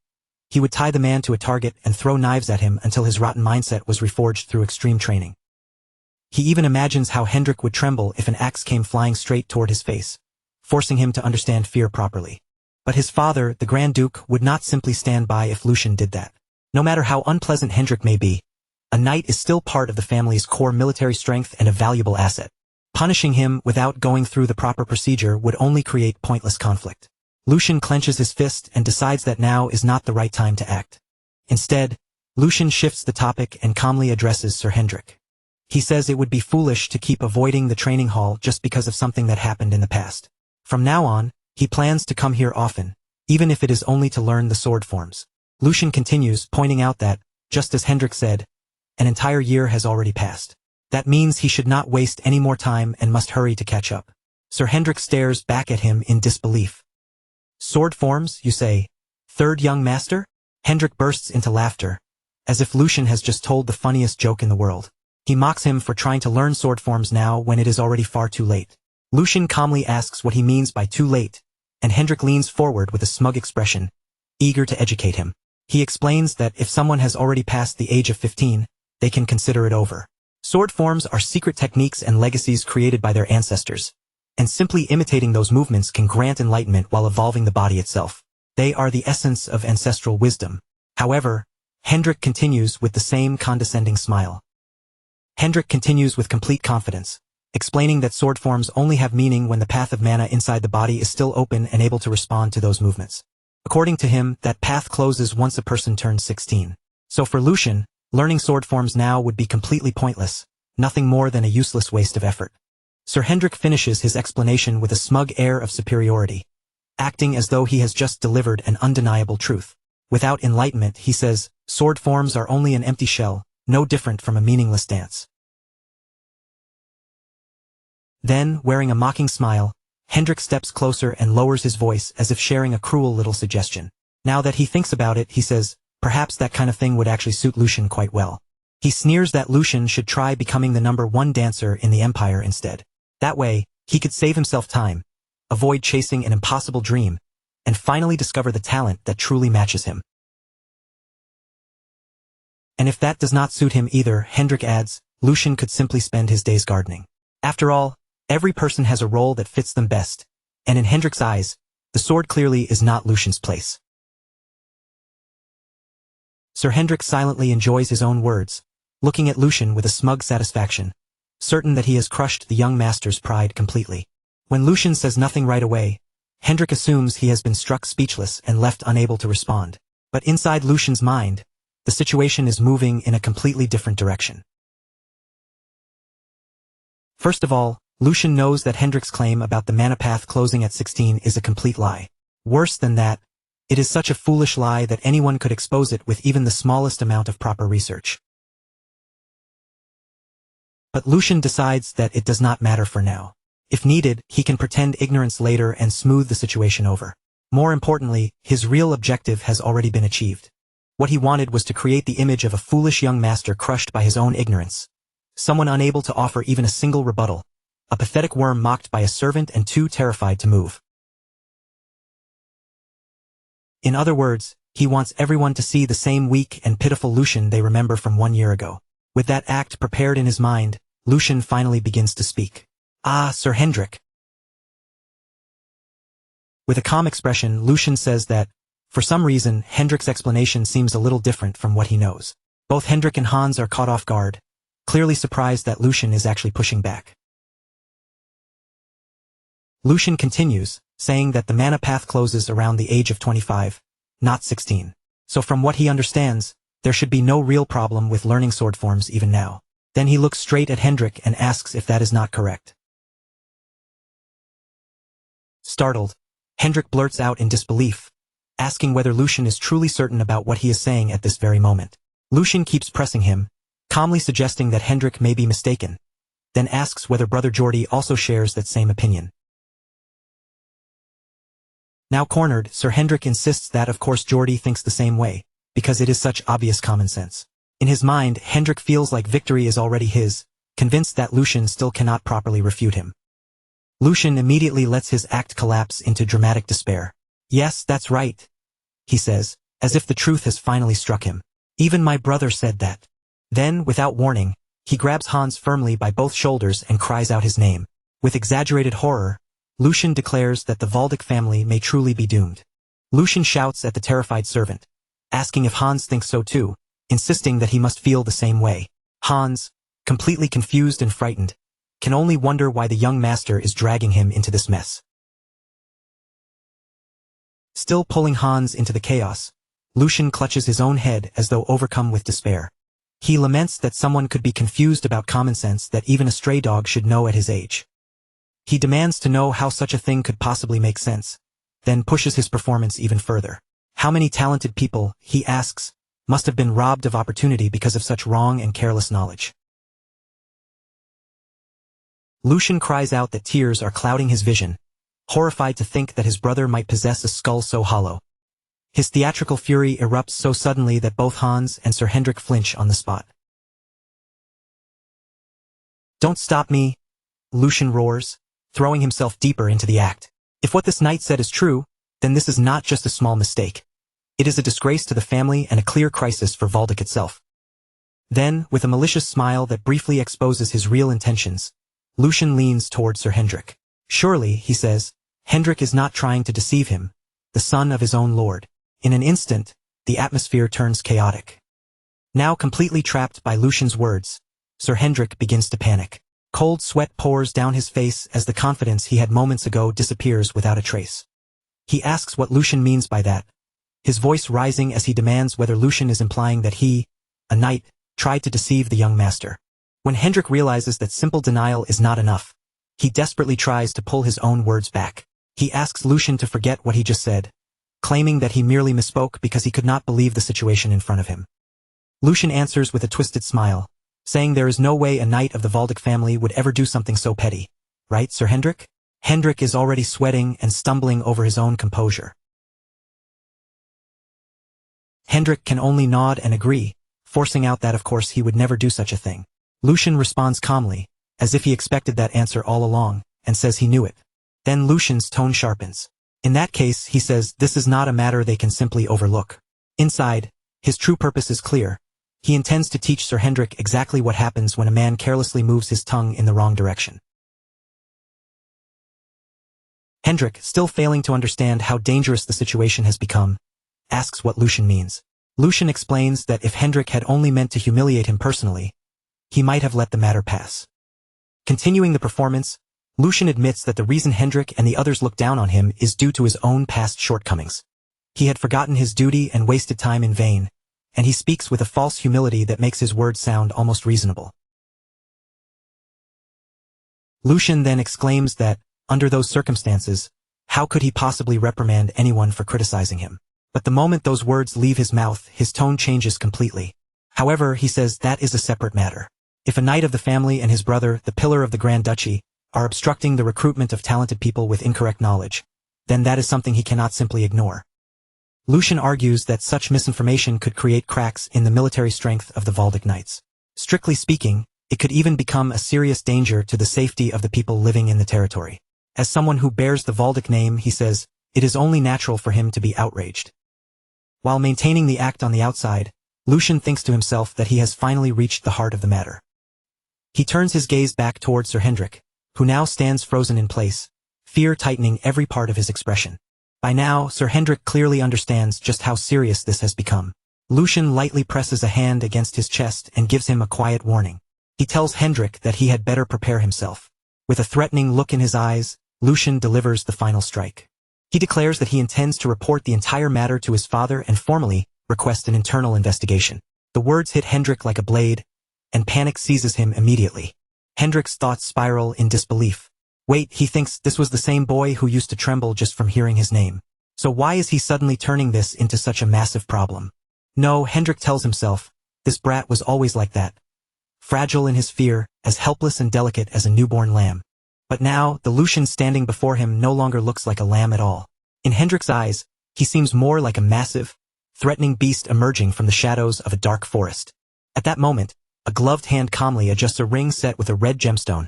he would tie the man to a target and throw knives at him until his rotten mindset was reforged through extreme training. He even imagines how Hendrik would tremble if an axe came flying straight toward his face, forcing him to understand fear properly. But his father, the Grand Duke, would not simply stand by if Lucian did that. No matter how unpleasant Hendrik may be, a knight is still part of the family's core military strength and a valuable asset. Punishing him without going through the proper procedure would only create pointless conflict. Lucian clenches his fist and decides that now is not the right time to act. Instead, Lucian shifts the topic and calmly addresses Sir Hendrik. He says it would be foolish to keep avoiding the training hall just because of something that happened in the past. From now on, he plans to come here often, even if it is only to learn the sword forms. Lucian continues, pointing out that, just as Hendrik said, an entire year has already passed. That means he should not waste any more time and must hurry to catch up. Sir Hendrik stares back at him in disbelief. Sword forms, you say? Third young master? Hendrik bursts into laughter, as if Lucian has just told the funniest joke in the world. He mocks him for trying to learn sword forms now when it is already far too late. Lucian calmly asks what he means by too late, and Hendrik leans forward with a smug expression, eager to educate him. He explains that if someone has already passed the age of 15, they can consider it over. Sword forms are secret techniques and legacies created by their ancestors, and simply imitating those movements can grant enlightenment while evolving the body itself. They are the essence of ancestral wisdom. However, Hendrik continues with the same condescending smile. Hendrik continues with complete confidence, explaining that sword forms only have meaning when the path of mana inside the body is still open and able to respond to those movements. According to him, that path closes once a person turns 16. So for Lucian, learning sword forms now would be completely pointless, nothing more than a useless waste of effort. Sir Hendrik finishes his explanation with a smug air of superiority, acting as though he has just delivered an undeniable truth. Without enlightenment, he says, sword forms are only an empty shell, no different from a meaningless dance. Then, wearing a mocking smile, Hendrik steps closer and lowers his voice as if sharing a cruel little suggestion. Now that he thinks about it, he says, perhaps that kind of thing would actually suit Lucian quite well. He sneers that Lucian should try becoming the #1 dancer in the Empire instead. That way, he could save himself time, avoid chasing an impossible dream, and finally discover the talent that truly matches him. And if that does not suit him either, Hendrik adds, Lucian could simply spend his days gardening. After all, every person has a role that fits them best, and in Hendrik's eyes, the sword clearly is not Lucian's place. Sir Hendrik silently enjoys his own words, looking at Lucian with a smug satisfaction, certain that he has crushed the young master's pride completely. When Lucian says nothing right away, Hendrik assumes he has been struck speechless and left unable to respond. But inside Lucian's mind, the situation is moving in a completely different direction. First of all, Lucian knows that Hendrik's claim about the mana path closing at 16 is a complete lie. Worse than that, it is such a foolish lie that anyone could expose it with even the smallest amount of proper research. But Lucian decides that it does not matter for now. If needed, he can pretend ignorance later and smooth the situation over. More importantly, his real objective has already been achieved. What he wanted was to create the image of a foolish young master crushed by his own ignorance. Someone unable to offer even a single rebuttal. A pathetic worm mocked by a servant and too terrified to move. In other words, he wants everyone to see the same weak and pitiful Lucian they remember from 1 year ago. With that act prepared in his mind, Lucian finally begins to speak. Ah, Sir Hendrik. With a calm expression, Lucian says that, for some reason, Hendrik's explanation seems a little different from what he knows. Both Hendrik and Hans are caught off guard, clearly surprised that Lucian is actually pushing back. Lucian continues, saying that the mana path closes around the age of 25, not 16. So from what he understands, there should be no real problem with learning sword forms even now. Then he looks straight at Hendrik and asks if that is not correct. Startled, Hendrik blurts out in disbelief, asking whether Lucian is truly certain about what he is saying at this very moment. Lucian keeps pressing him, calmly suggesting that Hendrik may be mistaken, then asks whether Brother Geordie also shares that same opinion. Now cornered, Sir Hendrik insists that of course Geordie thinks the same way, because it is such obvious common sense. In his mind, Hendrik feels like victory is already his, convinced that Lucian still cannot properly refute him. Lucian immediately lets his act collapse into dramatic despair. Yes, that's right, he says, as if the truth has finally struck him. Even my brother said that. Then, without warning, he grabs Hans firmly by both shoulders and cries out his name. With exaggerated horror, Lucian declares that the Valdic family may truly be doomed. Lucian shouts at the terrified servant, asking if Hans thinks so too, insisting that he must feel the same way. Hans, completely confused and frightened, can only wonder why the young master is dragging him into this mess. Still pulling Hans into the chaos, Lucian clutches his own head as though overcome with despair. He laments that someone could be confused about common sense that even a stray dog should know at his age. He demands to know how such a thing could possibly make sense, then pushes his performance even further. How many talented people, he asks, must have been robbed of opportunity because of such wrong and careless knowledge? Lucian cries out that tears are clouding his vision, horrified to think that his brother might possess a skull so hollow. His theatrical fury erupts so suddenly that both Hans and Sir Hendrik flinch on the spot. "Don't stop me," Lucian roars, throwing himself deeper into the act. If what this knight said is true, then this is not just a small mistake. It is a disgrace to the family and a clear crisis for Waldeck itself. Then, with a malicious smile that briefly exposes his real intentions, Lucian leans toward Sir Hendrik. "Surely," he says, "Hendrik is not trying to deceive him, the son of his own lord." In an instant, the atmosphere turns chaotic. Now completely trapped by Lucian's words, Sir Hendrik begins to panic. Cold sweat pours down his face as the confidence he had moments ago disappears without a trace. He asks what Lucian means by that, his voice rising as he demands whether Lucian is implying that he, a knight, tried to deceive the young master. When Hendrik realizes that simple denial is not enough, he desperately tries to pull his own words back. He asks Lucian to forget what he just said, claiming that he merely misspoke because he could not believe the situation in front of him. Lucian answers with a twisted smile, saying there is no way a knight of the Waldeck family would ever do something so petty. Right, Sir Hendrik? Hendrik is already sweating and stumbling over his own composure. Hendrik can only nod and agree, forcing out that of course he would never do such a thing. Lucian responds calmly, as if he expected that answer all along, and says he knew it. Then Lucian's tone sharpens. In that case, he says, this is not a matter they can simply overlook. Inside, his true purpose is clear. He intends to teach Sir Hendrik exactly what happens when a man carelessly moves his tongue in the wrong direction. Hendrik, still failing to understand how dangerous the situation has become, asks what Lucian means. Lucian explains that if Hendrik had only meant to humiliate him personally, he might have let the matter pass. Continuing the performance, Lucian admits that the reason Hendrik and the others look down on him is due to his own past shortcomings. He had forgotten his duty and wasted time in vain, and he speaks with a false humility that makes his words sound almost reasonable. Lucian then exclaims that, under those circumstances, how could he possibly reprimand anyone for criticizing him? But the moment those words leave his mouth, his tone changes completely. However, he says that is a separate matter. If a knight of the family and his brother, the pillar of the Grand Duchy, are obstructing the recruitment of talented people with incorrect knowledge, then that is something he cannot simply ignore. Lucian argues that such misinformation could create cracks in the military strength of the Waldeck Knights. Strictly speaking, it could even become a serious danger to the safety of the people living in the territory. As someone who bears the Waldeck name, he says, it is only natural for him to be outraged. While maintaining the act on the outside, Lucian thinks to himself that he has finally reached the heart of the matter. He turns his gaze back toward Sir Hendrik, who now stands frozen in place, fear tightening every part of his expression. By now, Sir Hendrik clearly understands just how serious this has become. Lucian lightly presses a hand against his chest and gives him a quiet warning. He tells Hendrik that he had better prepare himself. With a threatening look in his eyes, Lucian delivers the final strike. He declares that he intends to report the entire matter to his father and formally request an internal investigation. The words hit Hendrik like a blade, and panic seizes him immediately. Hendrik's thoughts spiral in disbelief. Wait, he thinks this was the same boy who used to tremble just from hearing his name. So why is he suddenly turning this into such a massive problem? No, Hendrik tells himself, this brat was always like that. Fragile in his fear, as helpless and delicate as a newborn lamb. But now, the Lucian standing before him no longer looks like a lamb at all. In Hendrik's eyes, he seems more like a massive, threatening beast emerging from the shadows of a dark forest. At that moment, a gloved hand calmly adjusts a ring set with a red gemstone,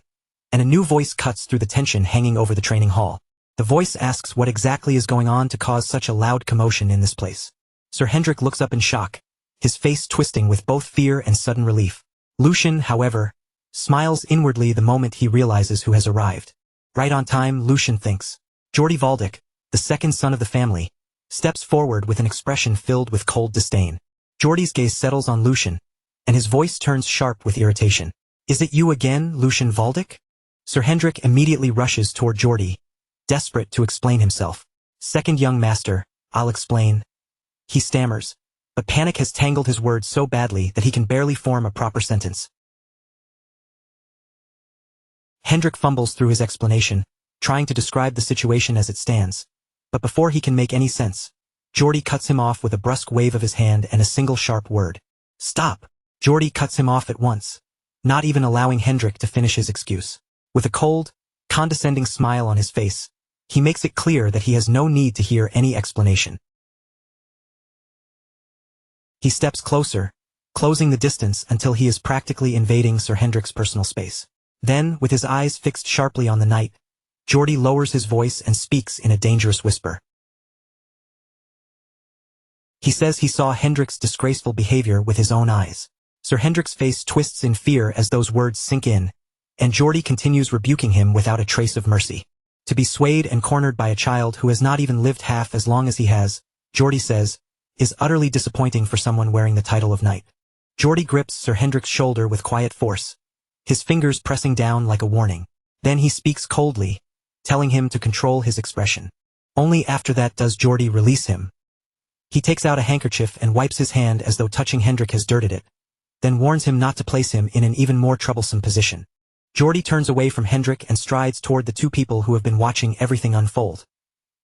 and a new voice cuts through the tension hanging over the training hall. The voice asks what exactly is going on to cause such a loud commotion in this place. Sir Hendrik looks up in shock, his face twisting with both fear and sudden relief. Lucian, however, smiles inwardly the moment he realizes who has arrived. Right on time, Lucian thinks. Jordi Waldeck, the second son of the family, steps forward with an expression filled with cold disdain. Jordy's gaze settles on Lucian, and his voice turns sharp with irritation. "Is it you again, Lucian Valdic?" Sir Hendrik immediately rushes toward Jordy, desperate to explain himself. "Second young master, I'll explain." He stammers, but panic has tangled his words so badly that he can barely form a proper sentence. Hendrik fumbles through his explanation, trying to describe the situation as it stands. But before he can make any sense, Jordy cuts him off with a brusque wave of his hand and a single sharp word. "Stop!" Jordy cuts him off at once, not even allowing Hendrik to finish his excuse. With a cold, condescending smile on his face, he makes it clear that he has no need to hear any explanation. He steps closer, closing the distance until he is practically invading Sir Hendrik's personal space. Then, with his eyes fixed sharply on the knight, Jordy lowers his voice and speaks in a dangerous whisper. He says he saw Hendrik's disgraceful behavior with his own eyes. Sir Hendrik's face twists in fear as those words sink in, and Jordy continues rebuking him without a trace of mercy. To be swayed and cornered by a child who has not even lived half as long as he has, Jordy says, is utterly disappointing for someone wearing the title of knight. Jordy grips Sir Hendrik's shoulder with quiet force, his fingers pressing down like a warning. Then he speaks coldly, telling him to control his expression. Only after that does Jordy release him. He takes out a handkerchief and wipes his hand as though touching Hendrik has dirted it, then warns him not to place him in an even more troublesome position. Jordy turns away from Hendrik and strides toward the two people who have been watching everything unfold.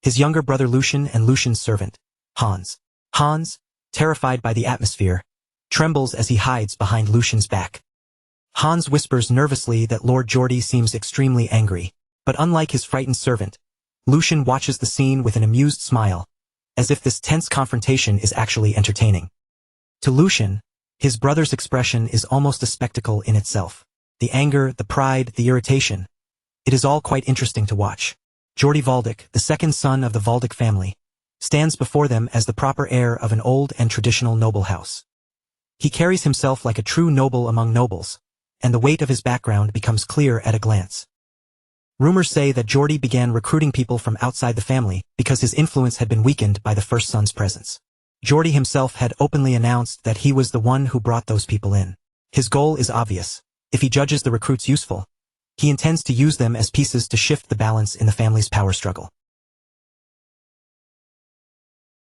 His younger brother Lucian and Lucian's servant, Hans. Hans, terrified by the atmosphere, trembles as he hides behind Lucian's back. Hans whispers nervously that Lord Jordy seems extremely angry, but unlike his frightened servant, Lucian watches the scene with an amused smile, as if this tense confrontation is actually entertaining. To Lucian, his brother's expression is almost a spectacle in itself. The anger, the pride, the irritation. It is all quite interesting to watch. Jordy Valdic, the second son of the Valdic family, stands before them as the proper heir of an old and traditional noble house. He carries himself like a true noble among nobles, and the weight of his background becomes clear at a glance. Rumors say that Jordy began recruiting people from outside the family because his influence had been weakened by the first son's presence. Jordy himself had openly announced that he was the one who brought those people in. His goal is obvious. If he judges the recruits useful, he intends to use them as pieces to shift the balance in the family's power struggle.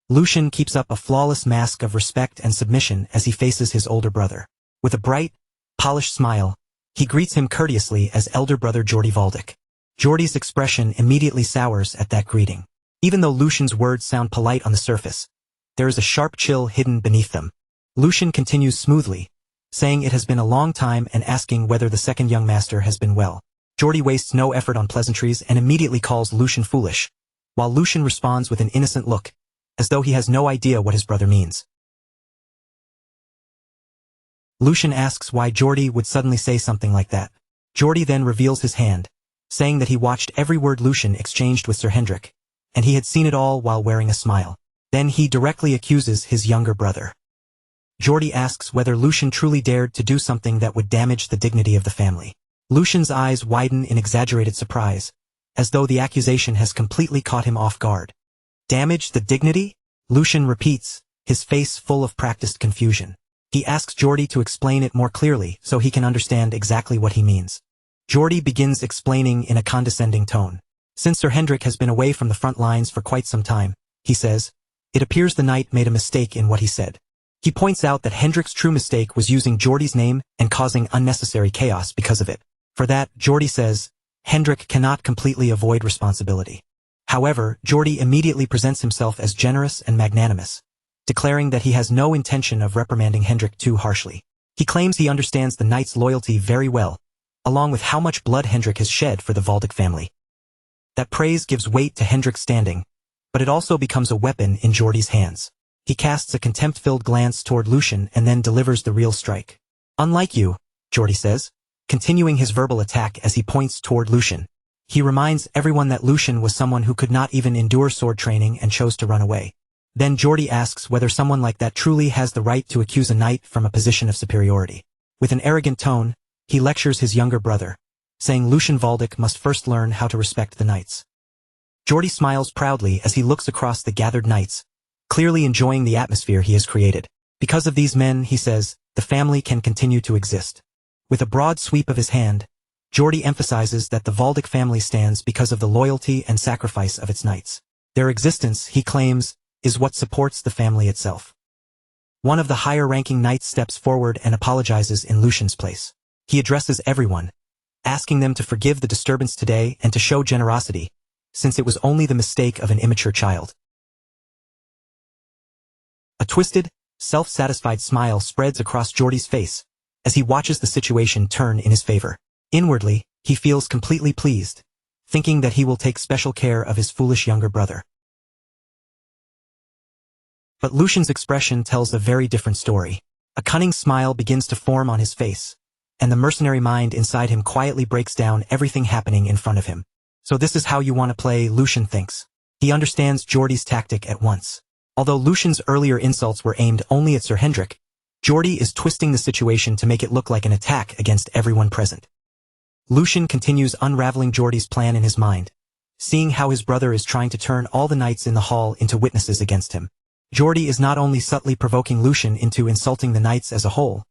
Lucian keeps up a flawless mask of respect and submission as he faces his older brother. With a bright, polished smile, he greets him courteously as elder brother Jordy Valdic. Jordy's expression immediately sours at that greeting. Even though Lucian's words sound polite on the surface, there is a sharp chill hidden beneath them. Lucian continues smoothly, saying it has been a long time and asking whether the second young master has been well. Jordy wastes no effort on pleasantries and immediately calls Lucian foolish, while Lucian responds with an innocent look, as though he has no idea what his brother means. Lucian asks why Jordy would suddenly say something like that. Jordy then reveals his hand, saying that he watched every word Lucian exchanged with Sir Hendrik, and he had seen it all while wearing a smile. Then he directly accuses his younger brother. Jordy asks whether Lucian truly dared to do something that would damage the dignity of the family. Lucian's eyes widen in exaggerated surprise, as though the accusation has completely caught him off guard. Damage the dignity? Lucian repeats, his face full of practiced confusion. He asks Jordy to explain it more clearly so he can understand exactly what he means. Jordy begins explaining in a condescending tone. Since Sir Hendrik has been away from the front lines for quite some time, he says, it appears the knight made a mistake in what he said. He points out that Hendrik's true mistake was using Jordy's name and causing unnecessary chaos because of it. For that, Jordy says, Hendrik cannot completely avoid responsibility. However, Jordy immediately presents himself as generous and magnanimous, declaring that he has no intention of reprimanding Hendrik too harshly. He claims he understands the knight's loyalty very well, along with how much blood Hendrik has shed for the Valdic family. That praise gives weight to Hendrik's standing, but it also becomes a weapon in Jordy's hands. He casts a contempt-filled glance toward Lucian and then delivers the real strike. Unlike you, Jordy says, continuing his verbal attack as he points toward Lucian. He reminds everyone that Lucian was someone who could not even endure sword training and chose to run away. Then Jordy asks whether someone like that truly has the right to accuse a knight from a position of superiority. With an arrogant tone, he lectures his younger brother, saying Lucian Valdic must first learn how to respect the knights. Jordy smiles proudly as he looks across the gathered knights, clearly enjoying the atmosphere he has created. Because of these men, he says, the family can continue to exist. With a broad sweep of his hand, Geordie emphasizes that the Valdic family stands because of the loyalty and sacrifice of its knights. Their existence, he claims, is what supports the family itself. One of the higher-ranking knights steps forward and apologizes in Lucian's place. He addresses everyone, asking them to forgive the disturbance today and to show generosity, since it was only the mistake of an immature child. A twisted, self-satisfied smile spreads across Geordie's face as he watches the situation turn in his favor. Inwardly, he feels completely pleased, thinking that he will take special care of his foolish younger brother. But Lucian's expression tells a very different story. A cunning smile begins to form on his face, and the mercenary mind inside him quietly breaks down everything happening in front of him. So this is how you want to play, Lucian thinks. He understands Geordie's tactic at once. Although Lucian's earlier insults were aimed only at Sir Hendrik, Geordie is twisting the situation to make it look like an attack against everyone present. Lucian continues unraveling Geordie's plan in his mind, seeing how his brother is trying to turn all the knights in the hall into witnesses against him. Geordie is not only subtly provoking Lucian into insulting the knights as a whole,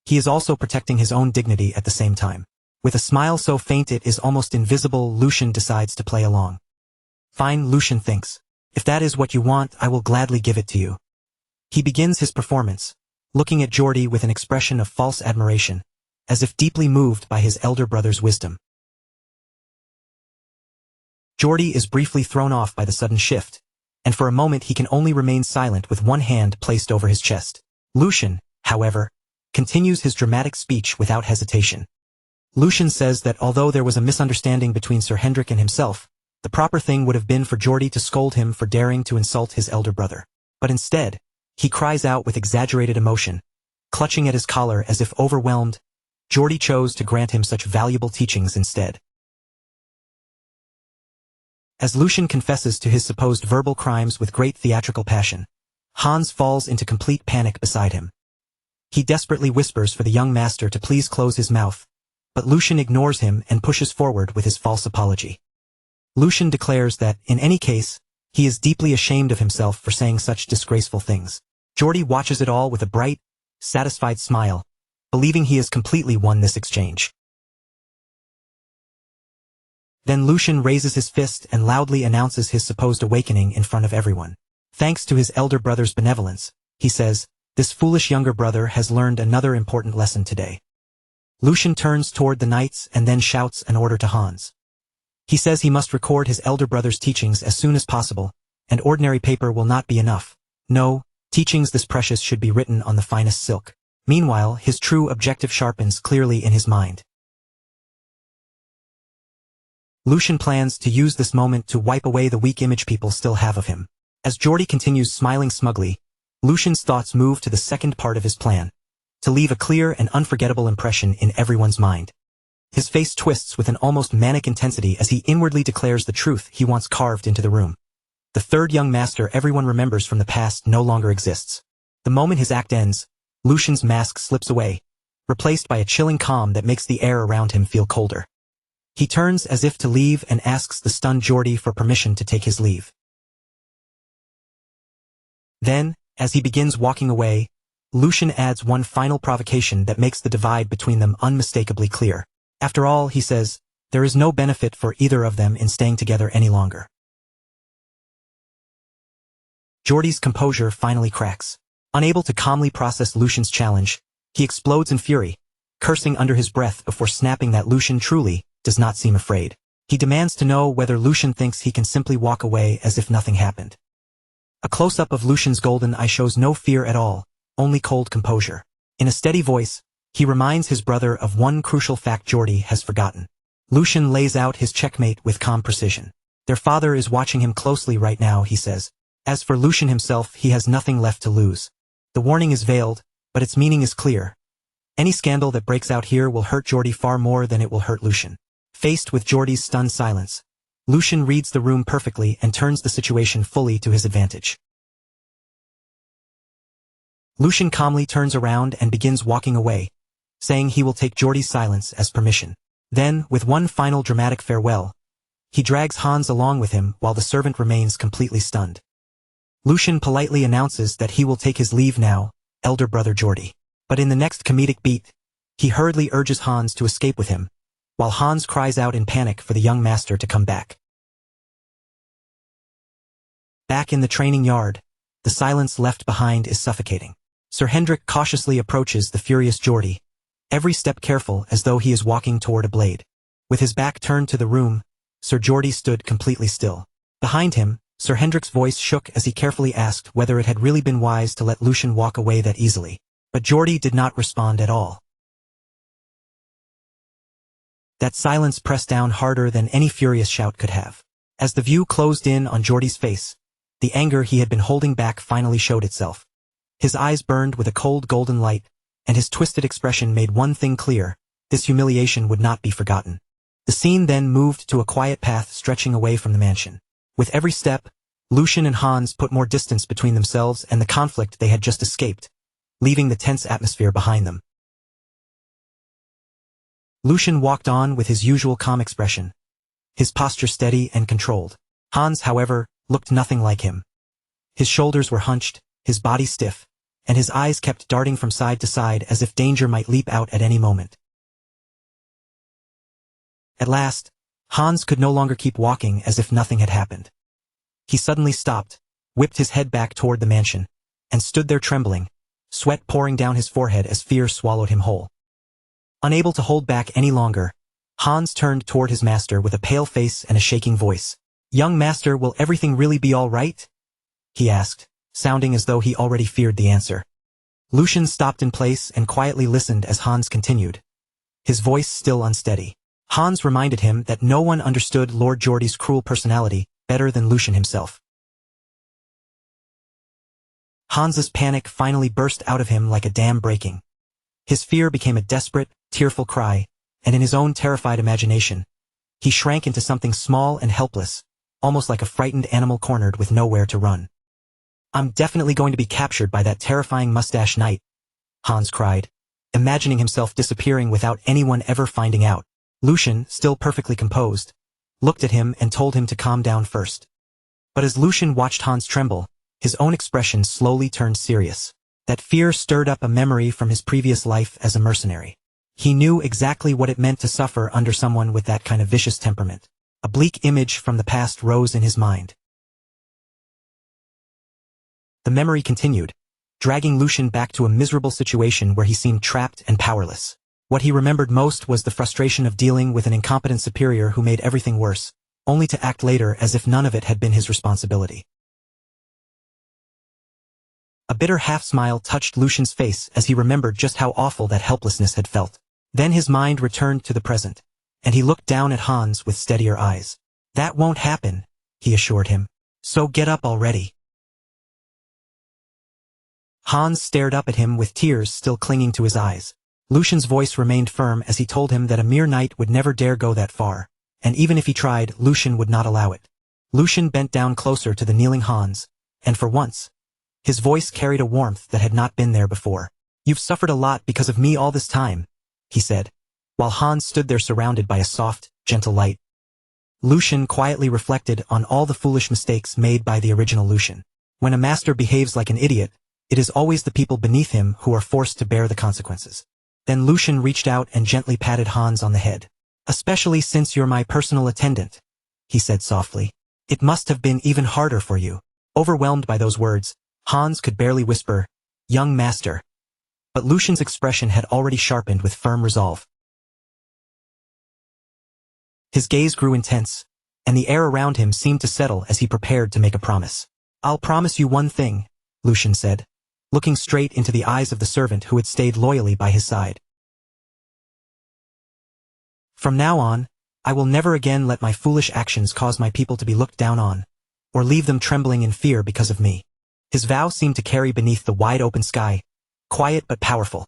he is also protecting his own dignity at the same time. With a smile so faint it is almost invisible, Lucian decides to play along. Fine, Lucian thinks. If that is what you want, I will gladly give it to you. He begins his performance, looking at Geordie with an expression of false admiration, as if deeply moved by his elder brother's wisdom. Geordie is briefly thrown off by the sudden shift, and for a moment he can only remain silent with one hand placed over his chest. Lucian, however, continues his dramatic speech without hesitation. Lucian says that although there was a misunderstanding between Sir Hendrik and himself, the proper thing would have been for Geordie to scold him for daring to insult his elder brother. But instead, he cries out with exaggerated emotion, clutching at his collar as if overwhelmed. Geordie chose to grant him such valuable teachings instead. As Lucian confesses to his supposed verbal crimes with great theatrical passion, Hans falls into complete panic beside him. He desperately whispers for the young master to please close his mouth, but Lucian ignores him and pushes forward with his false apology. Lucian declares that, in any case, he is deeply ashamed of himself for saying such disgraceful things. Geordie watches it all with a bright, satisfied smile, believing he has completely won this exchange. Then Lucian raises his fist and loudly announces his supposed awakening in front of everyone. Thanks to his elder brother's benevolence, he says, this foolish younger brother has learned another important lesson today. Lucian turns toward the knights and then shouts an order to Hans. He says he must record his elder brother's teachings as soon as possible, and ordinary paper will not be enough. No, teachings this precious should be written on the finest silk. Meanwhile, his true objective sharpens clearly in his mind. Lucian plans to use this moment to wipe away the weak image people still have of him. As Geordie continues smiling smugly, Lucian's thoughts move to the second part of his plan, to leave a clear and unforgettable impression in everyone's mind. His face twists with an almost manic intensity as he inwardly declares the truth he wants carved into the room. The third young master everyone remembers from the past no longer exists. The moment his act ends, Lucian's mask slips away, replaced by a chilling calm that makes the air around him feel colder. He turns as if to leave and asks the stunned Geordie for permission to take his leave. Then, as he begins walking away, Lucian adds one final provocation that makes the divide between them unmistakably clear. After all, he says, there is no benefit for either of them in staying together any longer. Geordie's composure finally cracks. Unable to calmly process Lucian's challenge, he explodes in fury, cursing under his breath before snapping that Lucian truly does not seem afraid. He demands to know whether Lucian thinks he can simply walk away as if nothing happened. A close-up of Lucian's golden eye shows no fear at all, only cold composure. In a steady voice, he reminds his brother of one crucial fact Geordie has forgotten. Lucian lays out his checkmate with calm precision. Their father is watching him closely right now, he says. As for Lucian himself, he has nothing left to lose. The warning is veiled, but its meaning is clear. Any scandal that breaks out here will hurt Geordie far more than it will hurt Lucian. Faced with Geordie's stunned silence, Lucian reads the room perfectly and turns the situation fully to his advantage. Lucian calmly turns around and begins walking away, saying he will take Geordie's silence as permission. Then, with one final dramatic farewell, he drags Hans along with him while the servant remains completely stunned. Lucian politely announces that he will take his leave now, elder brother Jordy. But in the next comedic beat, he hurriedly urges Hans to escape with him, while Hans cries out in panic for the young master to come back. Back in the training yard, the silence left behind is suffocating. Sir Hendrik cautiously approaches the furious Jordy, every step careful as though he is walking toward a blade. With his back turned to the room, Sir Jordy stood completely still. Behind him, Sir Hendrik's voice shook as he carefully asked whether it had really been wise to let Lucian walk away that easily. But Jordy did not respond at all. That silence pressed down harder than any furious shout could have. As the view closed in on Jordy's face, the anger he had been holding back finally showed itself. His eyes burned with a cold golden light, and his twisted expression made one thing clear: this humiliation would not be forgotten. The scene then moved to a quiet path stretching away from the mansion. With every step, Lucian and Hans put more distance between themselves and the conflict they had just escaped, leaving the tense atmosphere behind them. Lucian walked on with his usual calm expression, his posture steady and controlled. Hans, however, looked nothing like him. His shoulders were hunched, his body stiff, and his eyes kept darting from side to side as if danger might leap out at any moment. At last, Hans could no longer keep walking as if nothing had happened. He suddenly stopped, whipped his head back toward the mansion, and stood there trembling, sweat pouring down his forehead as fear swallowed him whole. Unable to hold back any longer, Hans turned toward his master with a pale face and a shaking voice. "Young master, will everything really be all right?" he asked, sounding as though he already feared the answer. Lucian stopped in place and quietly listened as Hans continued, his voice still unsteady. Hans reminded him that no one understood Lord Jordy's cruel personality better than Lucian himself. Hans's panic finally burst out of him like a dam breaking. His fear became a desperate, tearful cry, and in his own terrified imagination, he shrank into something small and helpless, almost like a frightened animal cornered with nowhere to run. "I'm definitely going to be captured by that terrifying mustache knight," Hans cried, imagining himself disappearing without anyone ever finding out. Lucian, still perfectly composed, looked at him and told him to calm down first. But as Lucian watched Hans tremble, his own expression slowly turned serious. That fear stirred up a memory from his previous life as a mercenary. He knew exactly what it meant to suffer under someone with that kind of vicious temperament. A bleak image from the past rose in his mind. The memory continued, dragging Lucian back to a miserable situation where he seemed trapped and powerless. What he remembered most was the frustration of dealing with an incompetent superior who made everything worse, only to act later as if none of it had been his responsibility. A bitter half-smile touched Lucian's face as he remembered just how awful that helplessness had felt. Then his mind returned to the present, and he looked down at Hans with steadier eyes. "That won't happen," he assured him. "So get up already." Hans stared up at him with tears still clinging to his eyes. Lucian's voice remained firm as he told him that a mere knight would never dare go that far, and even if he tried, Lucian would not allow it. Lucian bent down closer to the kneeling Hans, and for once, his voice carried a warmth that had not been there before. "You've suffered a lot because of me all this time," he said, while Hans stood there surrounded by a soft, gentle light. Lucian quietly reflected on all the foolish mistakes made by the original Lucian. When a master behaves like an idiot, it is always the people beneath him who are forced to bear the consequences. Then Lucian reached out and gently patted Hans on the head. "Especially since you're my personal attendant," he said softly. "It must have been even harder for you." Overwhelmed by those words, Hans could barely whisper, "Young master." But Lucian's expression had already sharpened with firm resolve. His gaze grew intense, and the air around him seemed to settle as he prepared to make a promise. "I'll promise you one thing," Lucian said, looking straight into the eyes of the servant who had stayed loyally by his side. "From now on, I will never again let my foolish actions cause my people to be looked down on, or leave them trembling in fear because of me." His vow seemed to carry beneath the wide-open sky, quiet but powerful,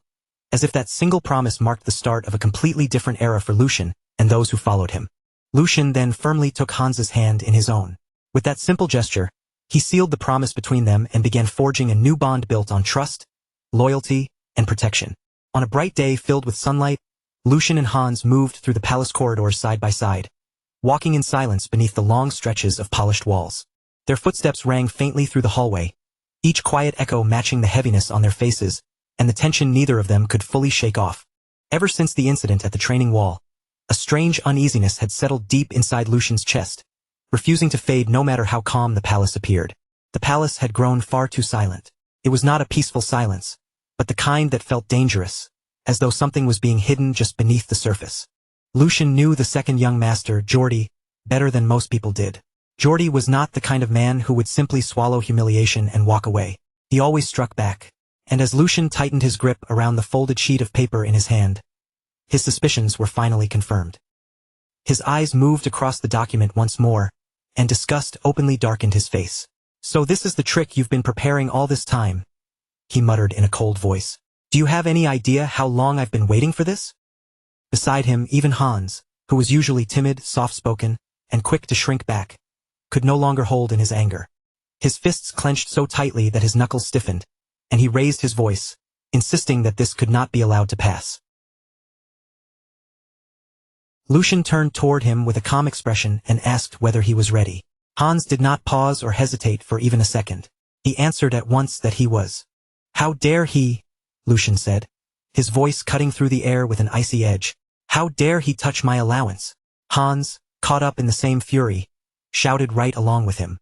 as if that single promise marked the start of a completely different era for Lucian and those who followed him. Lucian then firmly took Hans's hand in his own. With that simple gesture, he sealed the promise between them and began forging a new bond built on trust, loyalty, and protection. On a bright day filled with sunlight, Lucian and Hans moved through the palace corridors side by side, walking in silence beneath the long stretches of polished walls. Their footsteps rang faintly through the hallway, each quiet echo matching the heaviness on their faces, and the tension neither of them could fully shake off. Ever since the incident at the training wall, a strange uneasiness had settled deep inside Lucian's chest, refusing to fade no matter how calm the palace appeared. The palace had grown far too silent. It was not a peaceful silence, but the kind that felt dangerous, as though something was being hidden just beneath the surface. Lucian knew the second young master, Jordy, better than most people did. Jordy was not the kind of man who would simply swallow humiliation and walk away. He always struck back. And as Lucian tightened his grip around the folded sheet of paper in his hand, his suspicions were finally confirmed. His eyes moved across the document once more, and disgust openly darkened his face. "So this is the trick you've been preparing all this time," he muttered in a cold voice. "Do you have any idea how long I've been waiting for this?" Beside him, even Hans, who was usually timid, soft-spoken, and quick to shrink back, could no longer hold in his anger. His fists clenched so tightly that his knuckles stiffened, and he raised his voice, insisting that this could not be allowed to pass. Lucian turned toward him with a calm expression and asked whether he was ready. Hans did not pause or hesitate for even a second. He answered at once that he was. "How dare he?" Lucian said, his voice cutting through the air with an icy edge. "How dare he touch my allowance?" Hans, caught up in the same fury, shouted right along with him.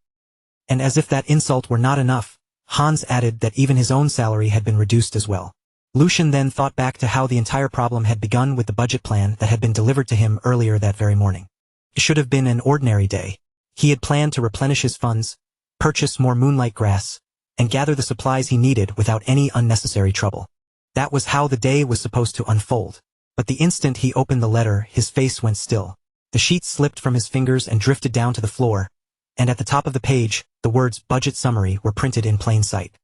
And as if that insult were not enough, Hans added that even his own salary had been reduced as well. Lucian then thought back to how the entire problem had begun with the budget plan that had been delivered to him earlier that very morning. It should have been an ordinary day. He had planned to replenish his funds, purchase more moonlight grass, and gather the supplies he needed without any unnecessary trouble. That was how the day was supposed to unfold. But the instant he opened the letter, his face went still. The sheet slipped from his fingers and drifted down to the floor, and at the top of the page, the words "budget summary" were printed in plain sight.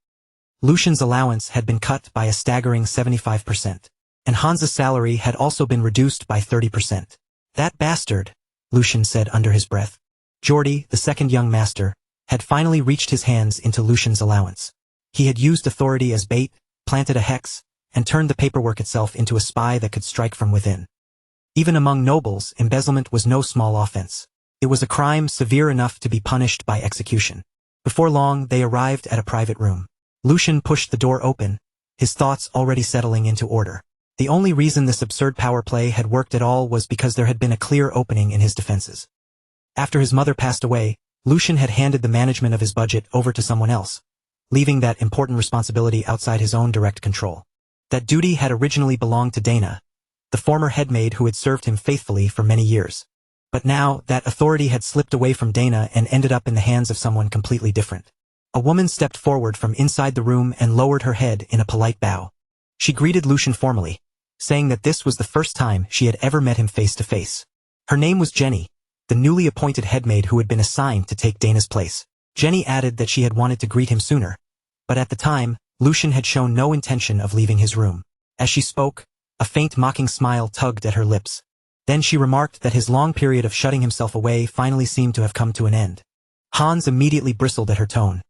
Lucian's allowance had been cut by a staggering 75%, and Hans's salary had also been reduced by 30%. "That bastard," Lucian said under his breath. Jordy, the second young master, had finally reached his hands into Lucian's allowance. He had used authority as bait, planted a hex, and turned the paperwork itself into a spy that could strike from within. Even among nobles, embezzlement was no small offense. It was a crime severe enough to be punished by execution. Before long, they arrived at a private room. Lucian pushed the door open, his thoughts already settling into order. The only reason this absurd power play had worked at all was because there had been a clear opening in his defenses. After his mother passed away, Lucian had handed the management of his budget over to someone else, leaving that important responsibility outside his own direct control. That duty had originally belonged to Dana, the former headmaid who had served him faithfully for many years. But now, that authority had slipped away from Dana and ended up in the hands of someone completely different. A woman stepped forward from inside the room and lowered her head in a polite bow. She greeted Lucian formally, saying that this was the first time she had ever met him face to face. Her name was Jenny, the newly appointed headmaid who had been assigned to take Dana's place. Jenny added that she had wanted to greet him sooner, but at the time, Lucian had shown no intention of leaving his room. As she spoke, a faint mocking smile tugged at her lips. Then she remarked that his long period of shutting himself away finally seemed to have come to an end. Hans immediately bristled at her tone,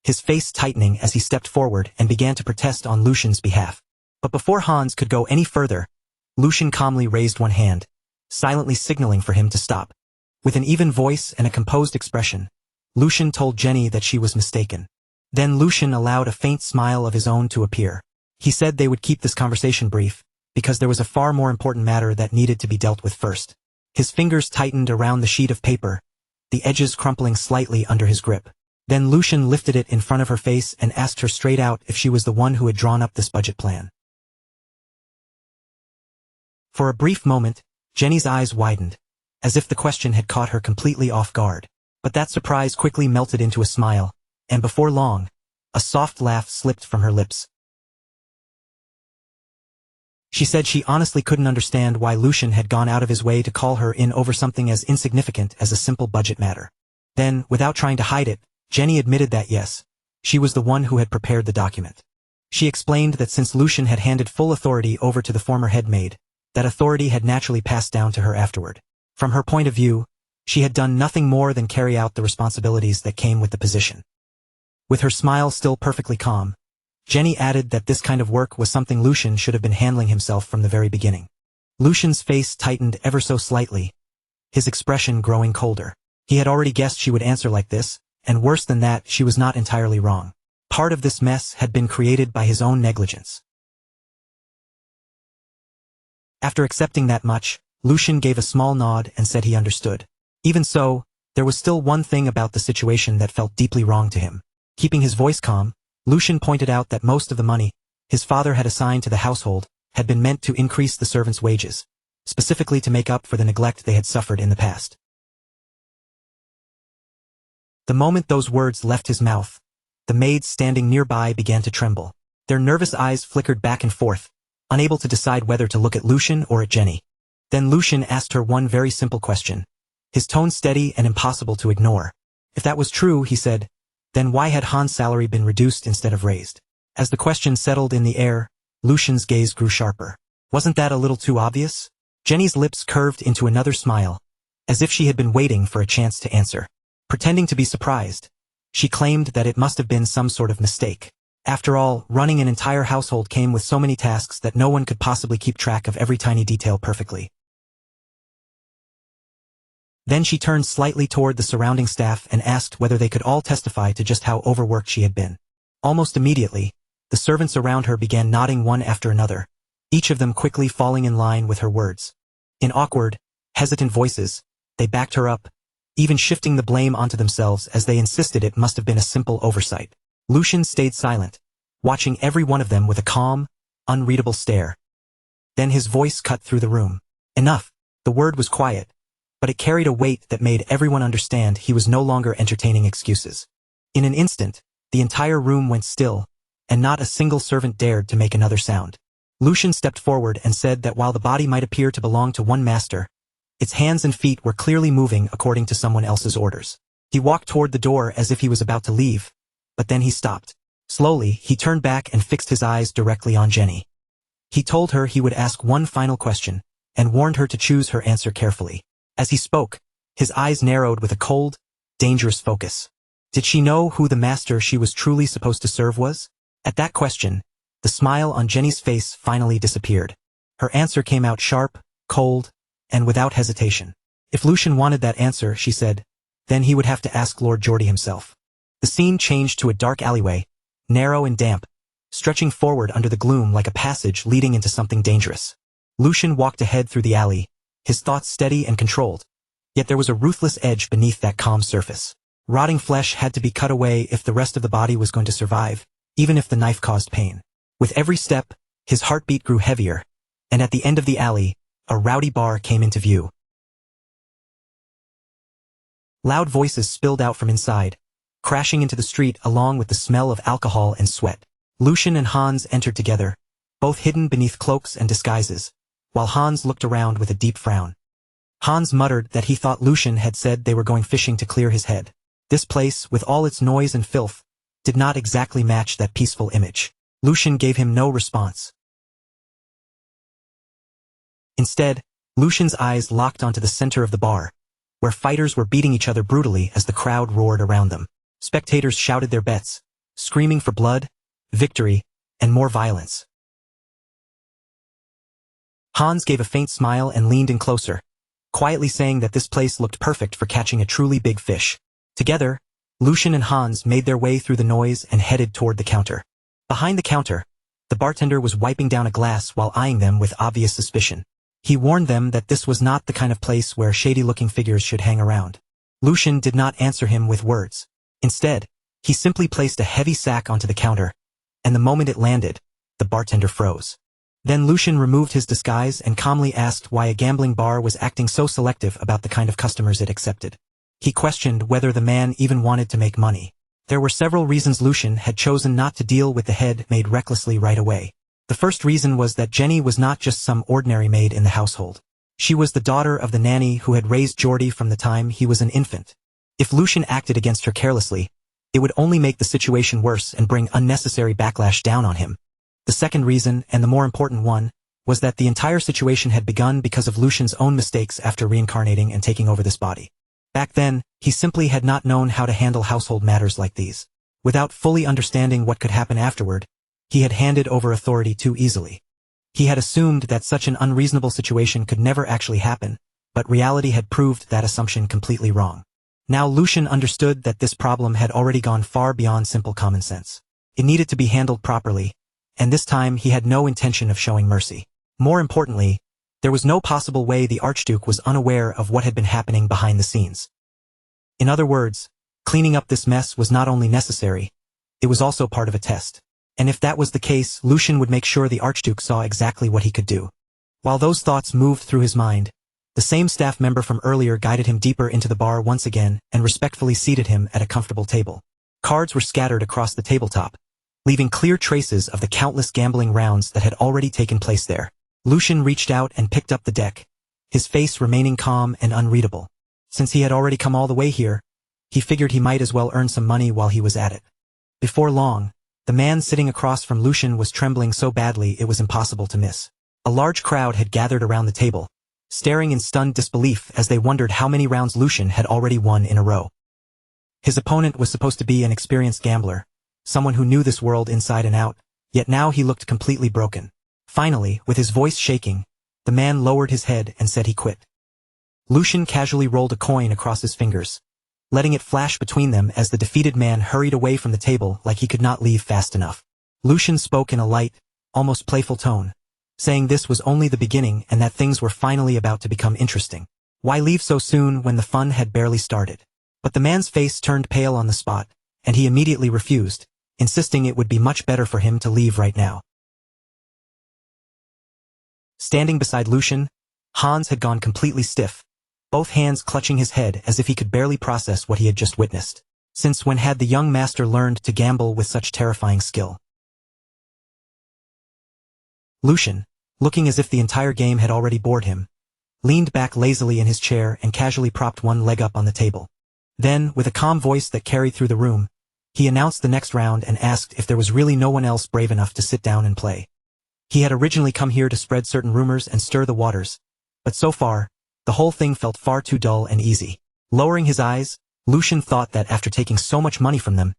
his face tightening as he stepped forward and began to protest on Lucian's behalf. But before Hans could go any further, Lucian calmly raised one hand, silently signaling for him to stop. With an even voice and a composed expression, Lucian told Jenny that she was mistaken. Then Lucian allowed a faint smile of his own to appear. He said they would keep this conversation brief, because there was a far more important matter that needed to be dealt with first. His fingers tightened around the sheet of paper, the edges crumpling slightly under his grip. Then Lucian lifted it in front of her face and asked her straight out if she was the one who had drawn up this budget plan. For a brief moment, Jenny's eyes widened, as if the question had caught her completely off guard. But that surprise quickly melted into a smile, and before long, a soft laugh slipped from her lips. She said she honestly couldn't understand why Lucian had gone out of his way to call her in over something as insignificant as a simple budget matter. Then, without trying to hide it, Jenny admitted that yes, she was the one who had prepared the document. She explained that since Lucian had handed full authority over to the former headmaid, that authority had naturally passed down to her afterward. From her point of view, she had done nothing more than carry out the responsibilities that came with the position. With her smile still perfectly calm, Jenny added that this kind of work was something Lucian should have been handling himself from the very beginning. Lucian's face tightened ever so slightly, his expression growing colder. He had already guessed she would answer like this, and worse than that, she was not entirely wrong. Part of this mess had been created by his own negligence. After accepting that much, Lucian gave a small nod and said he understood. Even so, there was still one thing about the situation that felt deeply wrong to him. Keeping his voice calm, Lucian pointed out that most of the money his father had assigned to the household had been meant to increase the servants' wages, specifically to make up for the neglect they had suffered in the past. The moment those words left his mouth, the maids standing nearby began to tremble. Their nervous eyes flickered back and forth, unable to decide whether to look at Lucian or at Jenny. Then Lucian asked her one very simple question, his tone steady and impossible to ignore. If that was true, he said, then why had Han's salary been reduced instead of raised? As the question settled in the air, Lucian's gaze grew sharper. Wasn't that a little too obvious? Jenny's lips curved into another smile, as if she had been waiting for a chance to answer. Pretending to be surprised, she claimed that it must have been some sort of mistake. After all, running an entire household came with so many tasks that no one could possibly keep track of every tiny detail perfectly. Then she turned slightly toward the surrounding staff and asked whether they could all testify to just how overworked she had been. Almost immediately, the servants around her began nodding one after another, each of them quickly falling in line with her words. In awkward, hesitant voices, they backed her up, even shifting the blame onto themselves as they insisted it must have been a simple oversight. Lucian stayed silent, watching every one of them with a calm, unreadable stare. Then his voice cut through the room. Enough. The word was quiet, but it carried a weight that made everyone understand he was no longer entertaining excuses. In an instant, the entire room went still, and not a single servant dared to make another sound. Lucian stepped forward and said that while the body might appear to belong to one master, its hands and feet were clearly moving according to someone else's orders. He walked toward the door as if he was about to leave, but then he stopped. Slowly, he turned back and fixed his eyes directly on Jenny. He told her he would ask one final question, and warned her to choose her answer carefully. As he spoke, his eyes narrowed with a cold, dangerous focus. Did she know who the master she was truly supposed to serve was? At that question, the smile on Jenny's face finally disappeared. Her answer came out sharp, cold, and without hesitation. If Lucian wanted that answer, she said, then he would have to ask Lord Geordie himself. The scene changed to a dark alleyway, narrow and damp, stretching forward under the gloom like a passage leading into something dangerous. Lucian walked ahead through the alley, his thoughts steady and controlled. Yet there was a ruthless edge beneath that calm surface. Rotting flesh had to be cut away if the rest of the body was going to survive, even if the knife caused pain. With every step, his heartbeat grew heavier, and at the end of the alley, a rowdy bar came into view. Loud voices spilled out from inside, crashing into the street along with the smell of alcohol and sweat. Lucian and Hans entered together, both hidden beneath cloaks and disguises, while Hans looked around with a deep frown. Hans muttered that he thought Lucian had said they were going fishing to clear his head. This place, with all its noise and filth, did not exactly match that peaceful image. Lucian gave him no response. Instead, Lucian's eyes locked onto the center of the bar, where fighters were beating each other brutally as the crowd roared around them. Spectators shouted their bets, screaming for blood, victory, and more violence. Hans gave a faint smile and leaned in closer, quietly saying that this place looked perfect for catching a truly big fish. Together, Lucian and Hans made their way through the noise and headed toward the counter. Behind the counter, the bartender was wiping down a glass while eyeing them with obvious suspicion. He warned them that this was not the kind of place where shady-looking figures should hang around. Lucian did not answer him with words. Instead, he simply placed a heavy sack onto the counter, and the moment it landed, the bartender froze. Then Lucian removed his disguise and calmly asked why a gambling bar was acting so selective about the kind of customers it accepted. He questioned whether the man even wanted to make money. There were several reasons Lucian had chosen not to deal with the head made recklessly right away. The first reason was that Jenny was not just some ordinary maid in the household. She was the daughter of the nanny who had raised Geordie from the time he was an infant. If Lucian acted against her carelessly, it would only make the situation worse and bring unnecessary backlash down on him. The second reason, and the more important one, was that the entire situation had begun because of Lucian's own mistakes after reincarnating and taking over this body. Back then, he simply had not known how to handle household matters like these. Without fully understanding what could happen afterward, he had handed over authority too easily. He had assumed that such an unreasonable situation could never actually happen, but reality had proved that assumption completely wrong. Now Lucian understood that this problem had already gone far beyond simple common sense. It needed to be handled properly, and this time he had no intention of showing mercy. More importantly, there was no possible way the Archduke was unaware of what had been happening behind the scenes. In other words, cleaning up this mess was not only necessary, it was also part of a test. And if that was the case, Lucian would make sure the Archduke saw exactly what he could do. While those thoughts moved through his mind, the same staff member from earlier guided him deeper into the bar once again and respectfully seated him at a comfortable table. Cards were scattered across the tabletop, leaving clear traces of the countless gambling rounds that had already taken place there. Lucian reached out and picked up the deck, his face remaining calm and unreadable. Since he had already come all the way here, he figured he might as well earn some money while he was at it. Before long, the man sitting across from Lucian was trembling so badly it was impossible to miss. A large crowd had gathered around the table, staring in stunned disbelief as they wondered how many rounds Lucian had already won in a row. His opponent was supposed to be an experienced gambler, someone who knew this world inside and out, yet now he looked completely broken. Finally, with his voice shaking, the man lowered his head and said he quit. Lucian casually rolled a coin across his fingers, letting it flash between them as the defeated man hurried away from the table like he could not leave fast enough. Lucian spoke in a light, almost playful tone, saying this was only the beginning and that things were finally about to become interesting. Why leave so soon when the fun had barely started? But the man's face turned pale on the spot, and he immediately refused, insisting it would be much better for him to leave right now. Standing beside Lucian, Hans had gone completely stiff, both hands clutching his head as if he could barely process what he had just witnessed. Since when had the young master learned to gamble with such terrifying skill? Lucian, looking as if the entire game had already bored him, leaned back lazily in his chair and casually propped one leg up on the table. Then, with a calm voice that carried through the room, he announced the next round and asked if there was really no one else brave enough to sit down and play. He had originally come here to spread certain rumors and stir the waters, but so far, the whole thing felt far too dull and easy. Lowering his eyes, Lucian thought that after taking so much money from them,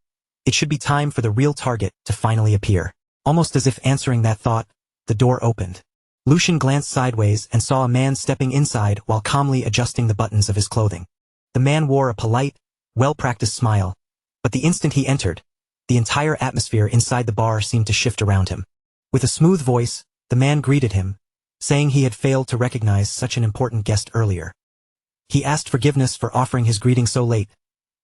it should be time for the real target to finally appear. Almost as if answering that thought, the door opened. Lucian glanced sideways and saw a man stepping inside while calmly adjusting the buttons of his clothing. The man wore a polite, well-practiced smile, but the instant he entered, the entire atmosphere inside the bar seemed to shift around him. With a smooth voice, the man greeted him, saying he had failed to recognize such an important guest earlier. He asked forgiveness for offering his greeting so late,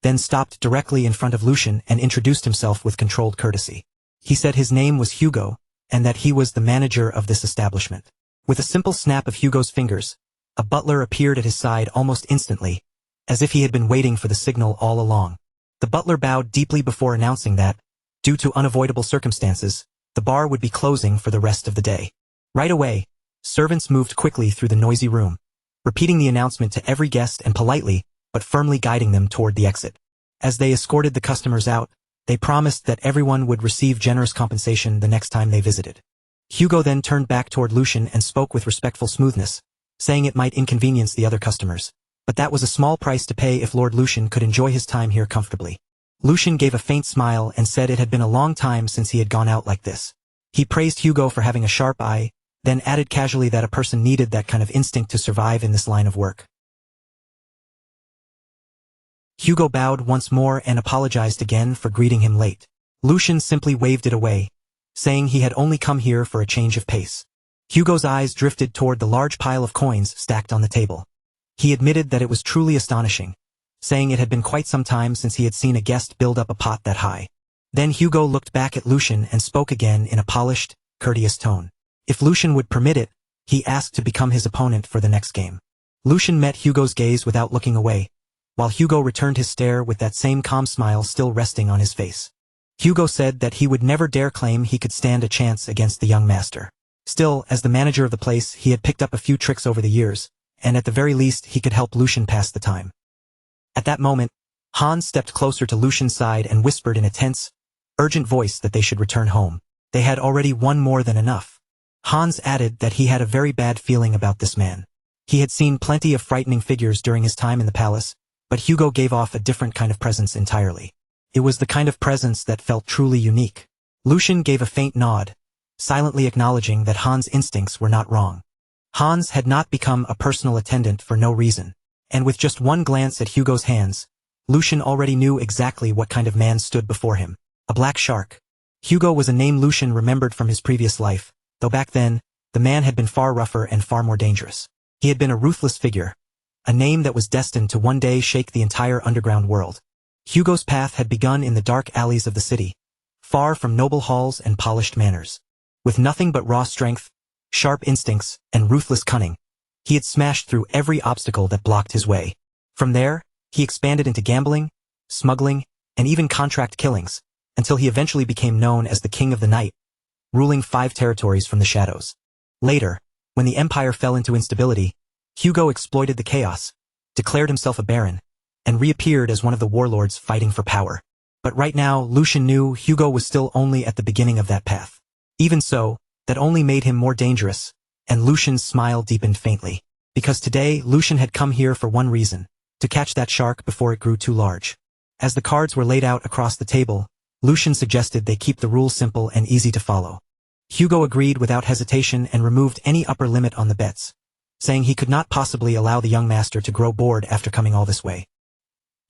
then stopped directly in front of Lucian and introduced himself with controlled courtesy. He said his name was Hugo, and that he was the manager of this establishment. With a simple snap of Hugo's fingers, a butler appeared at his side almost instantly, as if he had been waiting for the signal all along. The butler bowed deeply before announcing that, due to unavoidable circumstances, the bar would be closing for the rest of the day. Right away, servants moved quickly through the noisy room, repeating the announcement to every guest and politely, but firmly guiding them toward the exit. As they escorted the customers out, they promised that everyone would receive generous compensation the next time they visited. Hugo then turned back toward Lucian and spoke with respectful smoothness, saying it might inconvenience the other customers, but that was a small price to pay if Lord Lucian could enjoy his time here comfortably. Lucian gave a faint smile and said it had been a long time since he had gone out like this. He praised Hugo for having a sharp eye, then added casually that a person needed that kind of instinct to survive in this line of work. Hugo bowed once more and apologized again for greeting him late. Lucian simply waved it away, saying he had only come here for a change of pace. Hugo's eyes drifted toward the large pile of coins stacked on the table. He admitted that it was truly astonishing, saying it had been quite some time since he had seen a guest build up a pot that high. Then Hugo looked back at Lucian and spoke again in a polished, courteous tone. If Lucian would permit it, he asked to become his opponent for the next game. Lucian met Hugo's gaze without looking away, while Hugo returned his stare with that same calm smile still resting on his face. Hugo said that he would never dare claim he could stand a chance against the young master. Still, as the manager of the place, he had picked up a few tricks over the years, and at the very least he could help Lucian pass the time. At that moment, Hans stepped closer to Lucian's side and whispered in a tense, urgent voice that they should return home. They had already won more than enough. Hans added that he had a very bad feeling about this man. He had seen plenty of frightening figures during his time in the palace, but Hugo gave off a different kind of presence entirely. It was the kind of presence that felt truly unique. Lucian gave a faint nod, silently acknowledging that Hans' instincts were not wrong. Hans had not become a personal attendant for no reason, and with just one glance at Hugo's hands, Lucian already knew exactly what kind of man stood before him. A black shark. Hugo was a name Lucian remembered from his previous life, though back then, the man had been far rougher and far more dangerous. He had been a ruthless figure, a name that was destined to one day shake the entire underground world. Hugo's path had begun in the dark alleys of the city, far from noble halls and polished manners. With nothing but raw strength, sharp instincts, and ruthless cunning, he had smashed through every obstacle that blocked his way. From there, he expanded into gambling, smuggling, and even contract killings, until he eventually became known as the King of the Night, ruling 5 territories from the shadows. Later, when the empire fell into instability, Hugo exploited the chaos, declared himself a baron, and reappeared as one of the warlords fighting for power. But right now, Lucian knew Hugo was still only at the beginning of that path. Even so, that only made him more dangerous, and Lucian's smile deepened faintly. Because today, Lucian had come here for one reason: to catch that shark before it grew too large. As the cards were laid out across the table, Lucian suggested they keep the rules simple and easy to follow. Hugo agreed without hesitation and removed any upper limit on the bets, saying he could not possibly allow the young master to grow bored after coming all this way.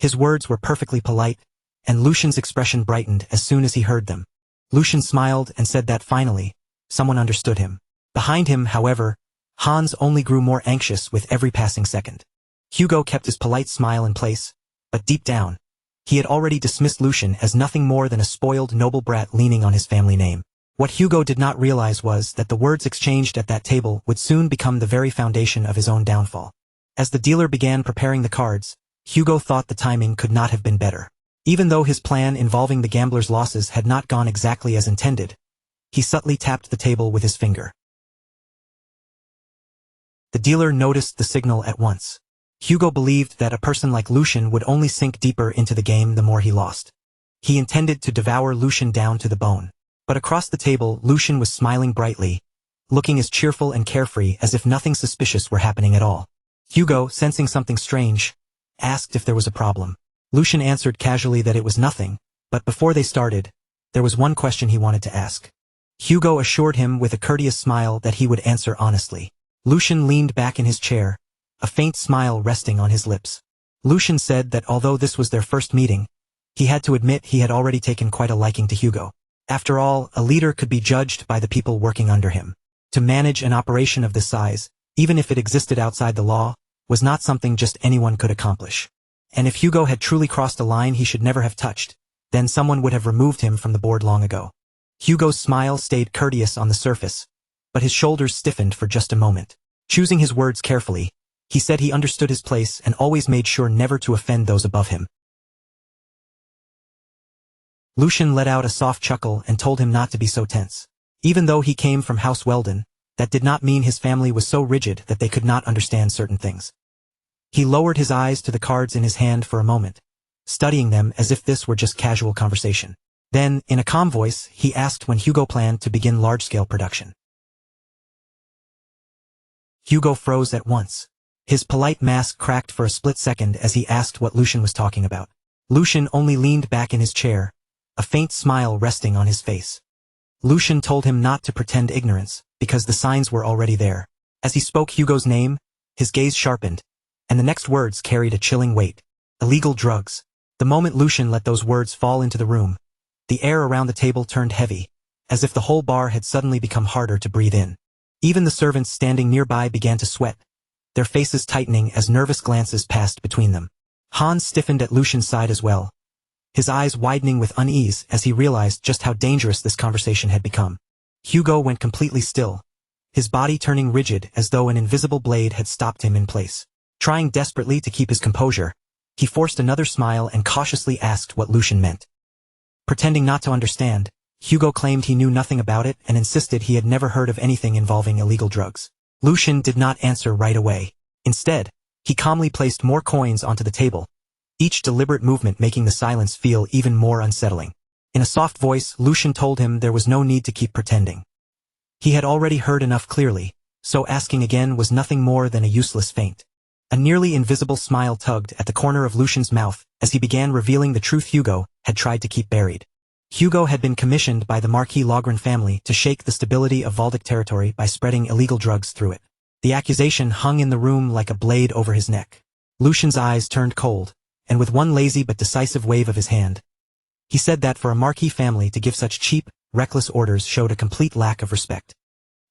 His words were perfectly polite, and Lucian's expression brightened as soon as he heard them. Lucian smiled and said that finally, someone understood him. Behind him, however, Hans only grew more anxious with every passing second. Hugo kept his polite smile in place, but deep down, he had already dismissed Lucian as nothing more than a spoiled noble brat leaning on his family name. What Hugo did not realize was that the words exchanged at that table would soon become the very foundation of his own downfall. As the dealer began preparing the cards, Hugo thought the timing could not have been better. Even though his plan involving the gambler's losses had not gone exactly as intended, he subtly tapped the table with his finger. The dealer noticed the signal at once. Hugo believed that a person like Lucian would only sink deeper into the game the more he lost. He intended to devour Lucian down to the bone. But across the table, Lucian was smiling brightly, looking as cheerful and carefree as if nothing suspicious were happening at all. Hugo, sensing something strange, asked if there was a problem. Lucian answered casually that it was nothing, but before they started, there was one question he wanted to ask. Hugo assured him with a courteous smile that he would answer honestly. Lucian leaned back in his chair, a faint smile resting on his lips. Lucian said that although this was their first meeting, he had to admit he had already taken quite a liking to Hugo. After all, a leader could be judged by the people working under him. To manage an operation of this size, even if it existed outside the law, was not something just anyone could accomplish. And if Hugo had truly crossed a line he should never have touched, then someone would have removed him from the board long ago. Hugo's smile stayed courteous on the surface, but his shoulders stiffened for just a moment. Choosing his words carefully, he said he understood his place and always made sure never to offend those above him. Lucian let out a soft chuckle and told him not to be so tense. Even though he came from House Weldon, that did not mean his family was so rigid that they could not understand certain things. He lowered his eyes to the cards in his hand for a moment, studying them as if this were just casual conversation. Then, in a calm voice, he asked when Hugo planned to begin large-scale production. Hugo froze at once. His polite mask cracked for a split second as he asked what Lucian was talking about. Lucian only leaned back in his chair, a faint smile resting on his face. Lucian told him not to pretend ignorance, because the signs were already there. As he spoke Hugo's name, his gaze sharpened, and the next words carried a chilling weight. Illegal drugs. The moment Lucian let those words fall into the room, the air around the table turned heavy, as if the whole bar had suddenly become harder to breathe in. Even the servants standing nearby began to sweat, their faces tightening as nervous glances passed between them. Hans stiffened at Lucian's side as well, his eyes widening with unease as he realized just how dangerous this conversation had become. Hugo went completely still, his body turning rigid as though an invisible blade had stopped him in place. Trying desperately to keep his composure, he forced another smile and cautiously asked what Lucian meant. Pretending not to understand, Hugo claimed he knew nothing about it and insisted he had never heard of anything involving illegal drugs. Lucian did not answer right away. Instead, he calmly placed more coins onto the table, each deliberate movement making the silence feel even more unsettling. In a soft voice, Lucian told him there was no need to keep pretending. He had already heard enough clearly, so asking again was nothing more than a useless feint. A nearly invisible smile tugged at the corner of Lucian's mouth as he began revealing the truth Hugo had tried to keep buried. Hugo had been commissioned by the Marquis Logren family to shake the stability of Valdic territory by spreading illegal drugs through it. The accusation hung in the room like a blade over his neck. Lucian's eyes turned cold, and with one lazy but decisive wave of his hand, he said that for a marquis family to give such cheap, reckless orders showed a complete lack of respect.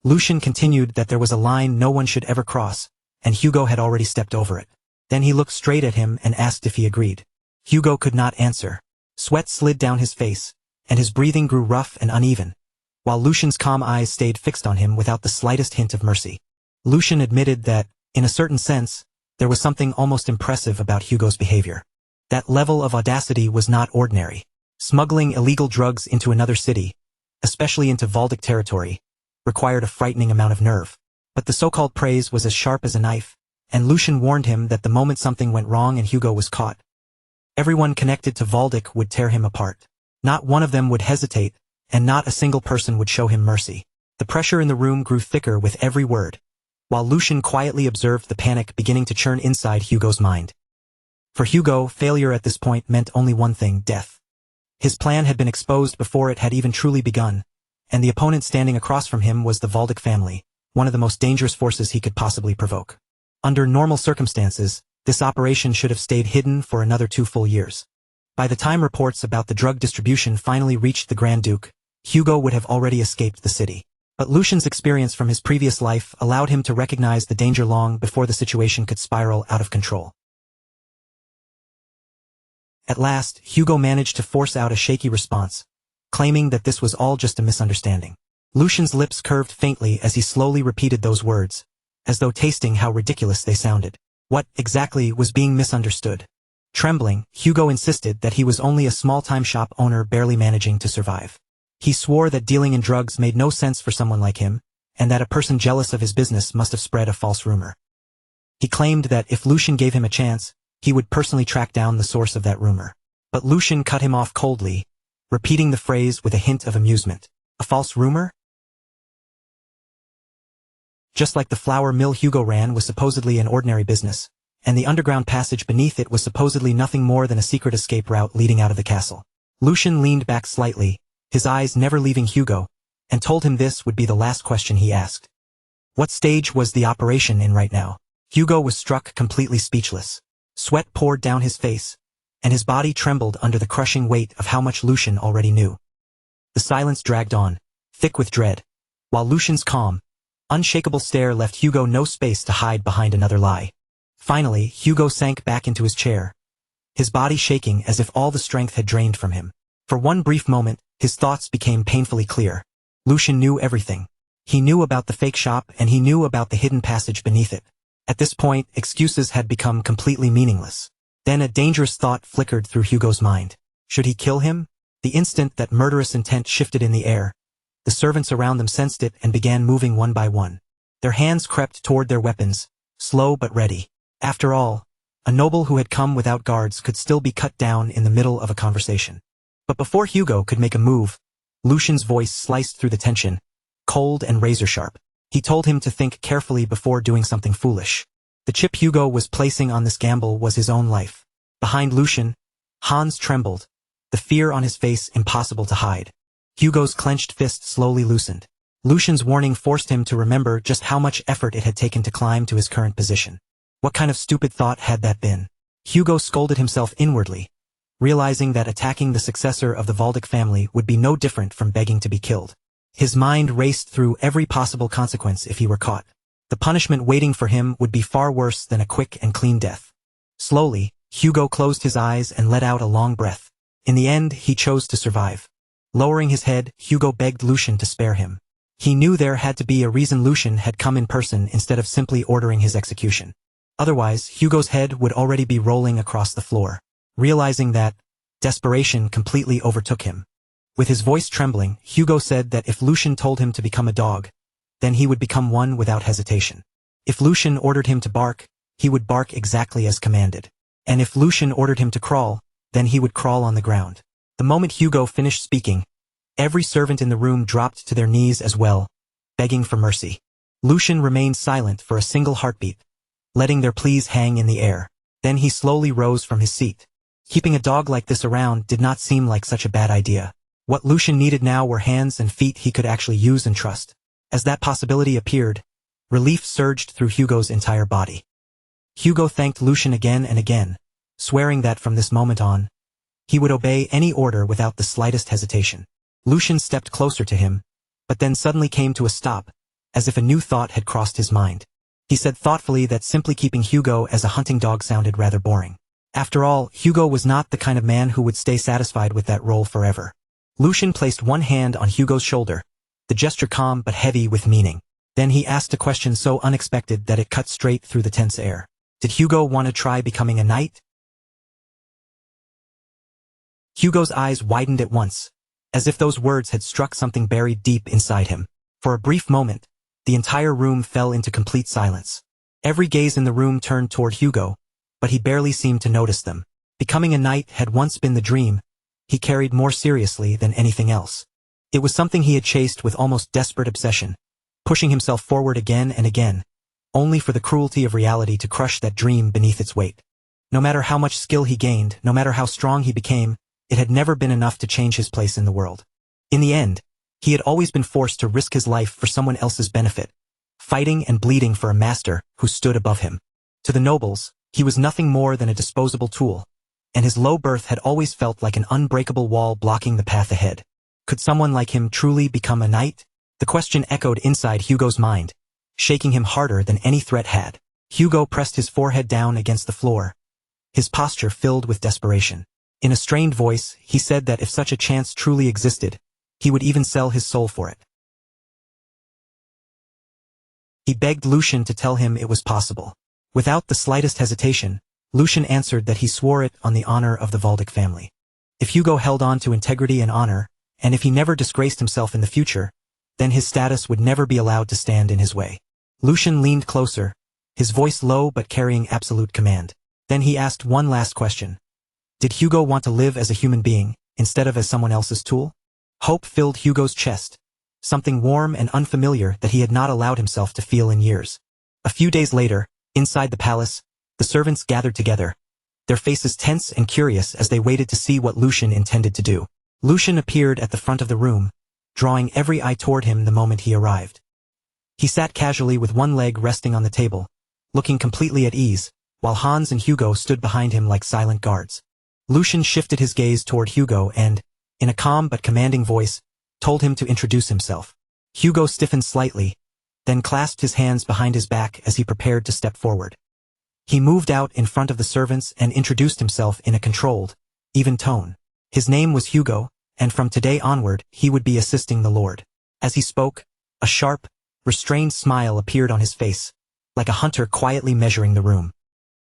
Lucian continued that there was a line no one should ever cross, and Hugo had already stepped over it. Then he looked straight at him and asked if he agreed. Hugo could not answer. Sweat slid down his face, and his breathing grew rough and uneven, while Lucian's calm eyes stayed fixed on him without the slightest hint of mercy. Lucian admitted that, in a certain sense, there was something almost impressive about Hugo's behavior. That level of audacity was not ordinary. Smuggling illegal drugs into another city, especially into Valdic territory, required a frightening amount of nerve. But the so-called praise was as sharp as a knife, and Lucian warned him that the moment something went wrong and Hugo was caught, everyone connected to Valdic would tear him apart. Not one of them would hesitate, and not a single person would show him mercy. The pressure in the room grew thicker with every word, while Lucian quietly observed the panic beginning to churn inside Hugo's mind. For Hugo, failure at this point meant only one thing: death. His plan had been exposed before it had even truly begun, and the opponent standing across from him was the Valdic family, one of the most dangerous forces he could possibly provoke. Under normal circumstances, this operation should have stayed hidden for another 2 full years. By the time reports about the drug distribution finally reached the Grand Duke, Hugo would have already escaped the city. But Lucian's experience from his previous life allowed him to recognize the danger long before the situation could spiral out of control. At last, Hugo managed to force out a shaky response, claiming that this was all just a misunderstanding. Lucian's lips curved faintly as he slowly repeated those words, as though tasting how ridiculous they sounded. What, exactly, was being misunderstood? Trembling, Hugo insisted that he was only a small-time shop owner barely managing to survive. He swore that dealing in drugs made no sense for someone like him, and that a person jealous of his business must have spread a false rumor. He claimed that if Lucian gave him a chance, he would personally track down the source of that rumor. But Lucian cut him off coldly, repeating the phrase with a hint of amusement. A false rumor? Just like the flour mill Hugo ran was supposedly an ordinary business, and the underground passage beneath it was supposedly nothing more than a secret escape route leading out of the castle. Lucian leaned back slightly, his eyes never leaving Hugo, and told him this would be the last question he asked. What stage was the operation in right now? Hugo was struck completely speechless. Sweat poured down his face, and his body trembled under the crushing weight of how much Lucian already knew. The silence dragged on, thick with dread, while Lucian's calm, unshakable stare left Hugo no space to hide behind another lie. Finally, Hugo sank back into his chair, his body shaking as if all the strength had drained from him. For one brief moment, his thoughts became painfully clear. Lucian knew everything. He knew about the fake shop and he knew about the hidden passage beneath it. At this point, excuses had become completely meaningless. Then a dangerous thought flickered through Hugo's mind. Should he kill him? The instant that murderous intent shifted in the air, the servants around them sensed it and began moving one by one. Their hands crept toward their weapons, slow but ready. After all, a noble who had come without guards could still be cut down in the middle of a conversation. But before Hugo could make a move, Lucian's voice sliced through the tension, cold and razor-sharp. He told him to think carefully before doing something foolish. The chip Hugo was placing on this gamble was his own life. Behind Lucian, Hans trembled, the fear on his face impossible to hide. Hugo's clenched fist slowly loosened. Lucian's warning forced him to remember just how much effort it had taken to climb to his current position. What kind of stupid thought had that been? Hugo scolded himself inwardly, realizing that attacking the successor of the Valdic family would be no different from begging to be killed. His mind raced through every possible consequence if he were caught. The punishment waiting for him would be far worse than a quick and clean death. Slowly, Hugo closed his eyes and let out a long breath. In the end, he chose to survive. Lowering his head, Hugo begged Lucian to spare him. He knew there had to be a reason Lucian had come in person instead of simply ordering his execution. Otherwise, Hugo's head would already be rolling across the floor. Realizing that, desperation completely overtook him. With his voice trembling, Hugo said that if Lucian told him to become a dog, then he would become one without hesitation. If Lucian ordered him to bark, he would bark exactly as commanded. And if Lucian ordered him to crawl, then he would crawl on the ground. The moment Hugo finished speaking, every servant in the room dropped to their knees as well, begging for mercy. Lucian remained silent for a single heartbeat, letting their pleas hang in the air. Then he slowly rose from his seat. Keeping a dog like this around did not seem like such a bad idea. What Lucian needed now were hands and feet he could actually use and trust. As that possibility appeared, relief surged through Hugo's entire body. Hugo thanked Lucian again and again, swearing that from this moment on, he would obey any order without the slightest hesitation. Lucian stepped closer to him, but then suddenly came to a stop, as if a new thought had crossed his mind. He said thoughtfully that simply keeping Hugo as a hunting dog sounded rather boring. After all, Hugo was not the kind of man who would stay satisfied with that role forever. Lucian placed one hand on Hugo's shoulder, the gesture calm but heavy with meaning. Then he asked a question so unexpected that it cut straight through the tense air. Did Hugo want to try becoming a knight? Hugo's eyes widened at once, as if those words had struck something buried deep inside him. For a brief moment, the entire room fell into complete silence. Every gaze in the room turned toward Hugo, but he barely seemed to notice them. Becoming a knight had once been the dream he carried more seriously than anything else. It was something he had chased with almost desperate obsession, pushing himself forward again and again, only for the cruelty of reality to crush that dream beneath its weight. No matter how much skill he gained, no matter how strong he became, it had never been enough to change his place in the world. In the end, he had always been forced to risk his life for someone else's benefit, fighting and bleeding for a master who stood above him. To the nobles, he was nothing more than a disposable tool, and his low birth had always felt like an unbreakable wall blocking the path ahead. Could someone like him truly become a knight? The question echoed inside Hugo's mind, shaking him harder than any threat had. Hugo pressed his forehead down against the floor, his posture filled with desperation. In a strained voice, he said that if such a chance truly existed, he would even sell his soul for it. He begged Lucian to tell him it was possible. Without the slightest hesitation, Lucian answered that he swore it on the honor of the Valdic family. If Hugo held on to integrity and honor, and if he never disgraced himself in the future, then his status would never be allowed to stand in his way. Lucian leaned closer, his voice low but carrying absolute command. Then he asked one last question. Did Hugo want to live as a human being, instead of as someone else's tool? Hope filled Hugo's chest, something warm and unfamiliar that he had not allowed himself to feel in years. A few days later, inside the palace, the servants gathered together, their faces tense and curious as they waited to see what Lucian intended to do. Lucian appeared at the front of the room, drawing every eye toward him the moment he arrived. He sat casually with one leg resting on the table, looking completely at ease, while Hans and Hugo stood behind him like silent guards. Lucian shifted his gaze toward Hugo and, in a calm but commanding voice, told him to introduce himself. Hugo stiffened slightly, then clasped his hands behind his back as he prepared to step forward. He moved out in front of the servants and introduced himself in a controlled, even tone. His name was Hugo, and from today onward he would be assisting the Lord. As he spoke, a sharp, restrained smile appeared on his face, like a hunter quietly measuring the room.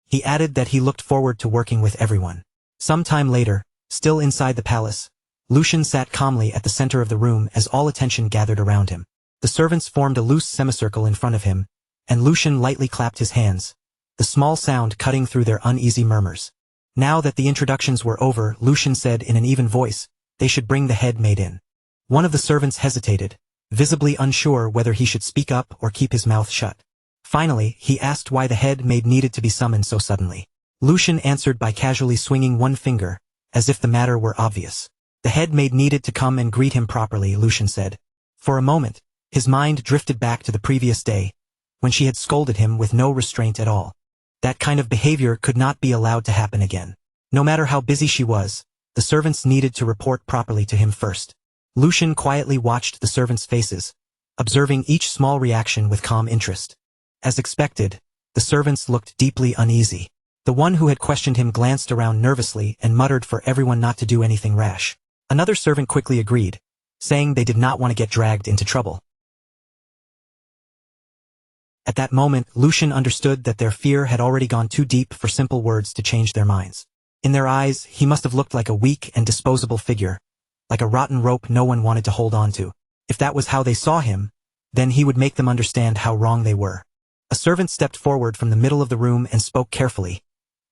He added that he looked forward to working with everyone. Some time later, still inside the palace, Lucian sat calmly at the center of the room as all attention gathered around him. The servants formed a loose semicircle in front of him, and Lucian lightly clapped his hands, the small sound cutting through their uneasy murmurs. Now that the introductions were over, Lucian said in an even voice, they should bring the head maid in. One of the servants hesitated, visibly unsure whether he should speak up or keep his mouth shut. Finally, he asked why the head maid needed to be summoned so suddenly. Lucian answered by casually swinging one finger, as if the matter were obvious. The head maid needed to come and greet him properly, Lucian said. For a moment, his mind drifted back to the previous day, when she had scolded him with no restraint at all. That kind of behavior could not be allowed to happen again. No matter how busy she was, the servants needed to report properly to him first. Lucian quietly watched the servants' faces, observing each small reaction with calm interest. As expected, the servants looked deeply uneasy. The one who had questioned him glanced around nervously and muttered for everyone not to do anything rash. Another servant quickly agreed, saying they did not want to get dragged into trouble. At that moment, Lucian understood that their fear had already gone too deep for simple words to change their minds. In their eyes, he must have looked like a weak and disposable figure, like a rotten rope no one wanted to hold on to. If that was how they saw him, then he would make them understand how wrong they were. A servant stepped forward from the middle of the room and spoke carefully,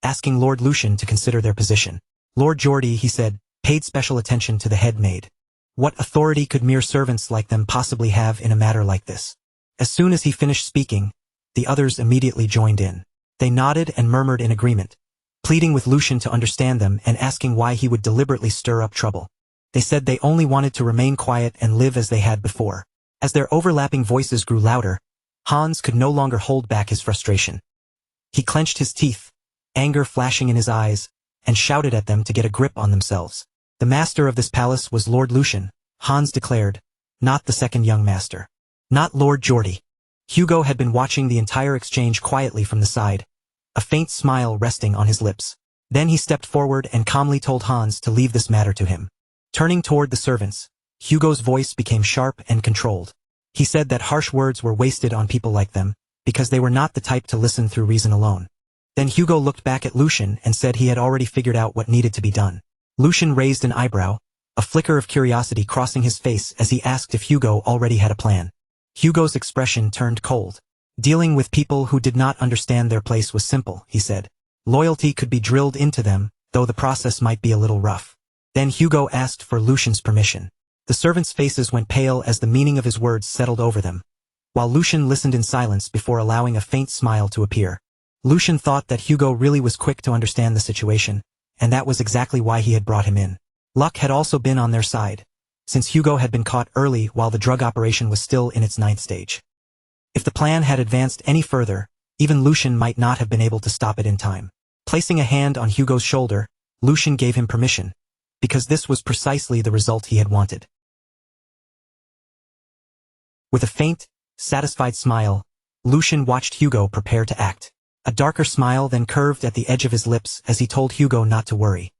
asking Lord Lucian to consider their position. Lord Geordie, he said, paid special attention to the head maid. What authority could mere servants like them possibly have in a matter like this? As soon as he finished speaking, the others immediately joined in. They nodded and murmured in agreement, pleading with Lucian to understand them and asking why he would deliberately stir up trouble. They said they only wanted to remain quiet and live as they had before. As their overlapping voices grew louder, Hans could no longer hold back his frustration. He clenched his teeth, anger flashing in his eyes, and shouted at them to get a grip on themselves. The master of this palace was Lord Lucian, Hans declared, not the second young master. Not Lord Geordie. Hugo had been watching the entire exchange quietly from the side, a faint smile resting on his lips. Then he stepped forward and calmly told Hans to leave this matter to him. Turning toward the servants, Hugo's voice became sharp and controlled. He said that harsh words were wasted on people like them, because they were not the type to listen through reason alone. Then Hugo looked back at Lucian and said he had already figured out what needed to be done. Lucian raised an eyebrow, a flicker of curiosity crossing his face as he asked if Hugo already had a plan. Hugo's expression turned cold. Dealing with people who did not understand their place was simple, he said. Loyalty could be drilled into them, though the process might be a little rough. Then Hugo asked for Lucian's permission. The servants' faces went pale as the meaning of his words settled over them, while Lucian listened in silence before allowing a faint smile to appear. Lucian thought that Hugo really was quick to understand the situation, and that was exactly why he had brought him in. Luck had also been on their side, since Hugo had been caught early while the drug operation was still in its 9th stage. If the plan had advanced any further, even Lucian might not have been able to stop it in time. Placing a hand on Hugo's shoulder, Lucian gave him permission, because this was precisely the result he had wanted. With a faint, satisfied smile, Lucian watched Hugo prepare to act. A darker smile then curved at the edge of his lips as he told Hugo not to worry.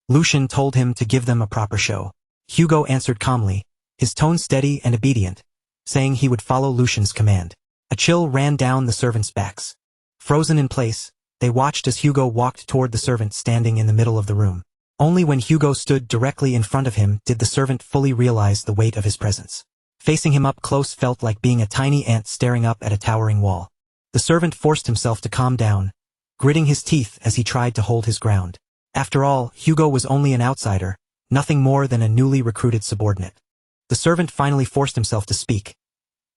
Lucian told him to give them a proper show. Hugo answered calmly, his tone steady and obedient, saying he would follow Lucian's command. A chill ran down the servants' backs. Frozen in place, they watched as Hugo walked toward the servant standing in the middle of the room. Only when Hugo stood directly in front of him did the servant fully realize the weight of his presence. Facing him up close felt like being a tiny ant staring up at a towering wall. The servant forced himself to calm down, gritting his teeth as he tried to hold his ground. After all, Hugo was only an outsider, nothing more than a newly recruited subordinate. The servant finally forced himself to speak,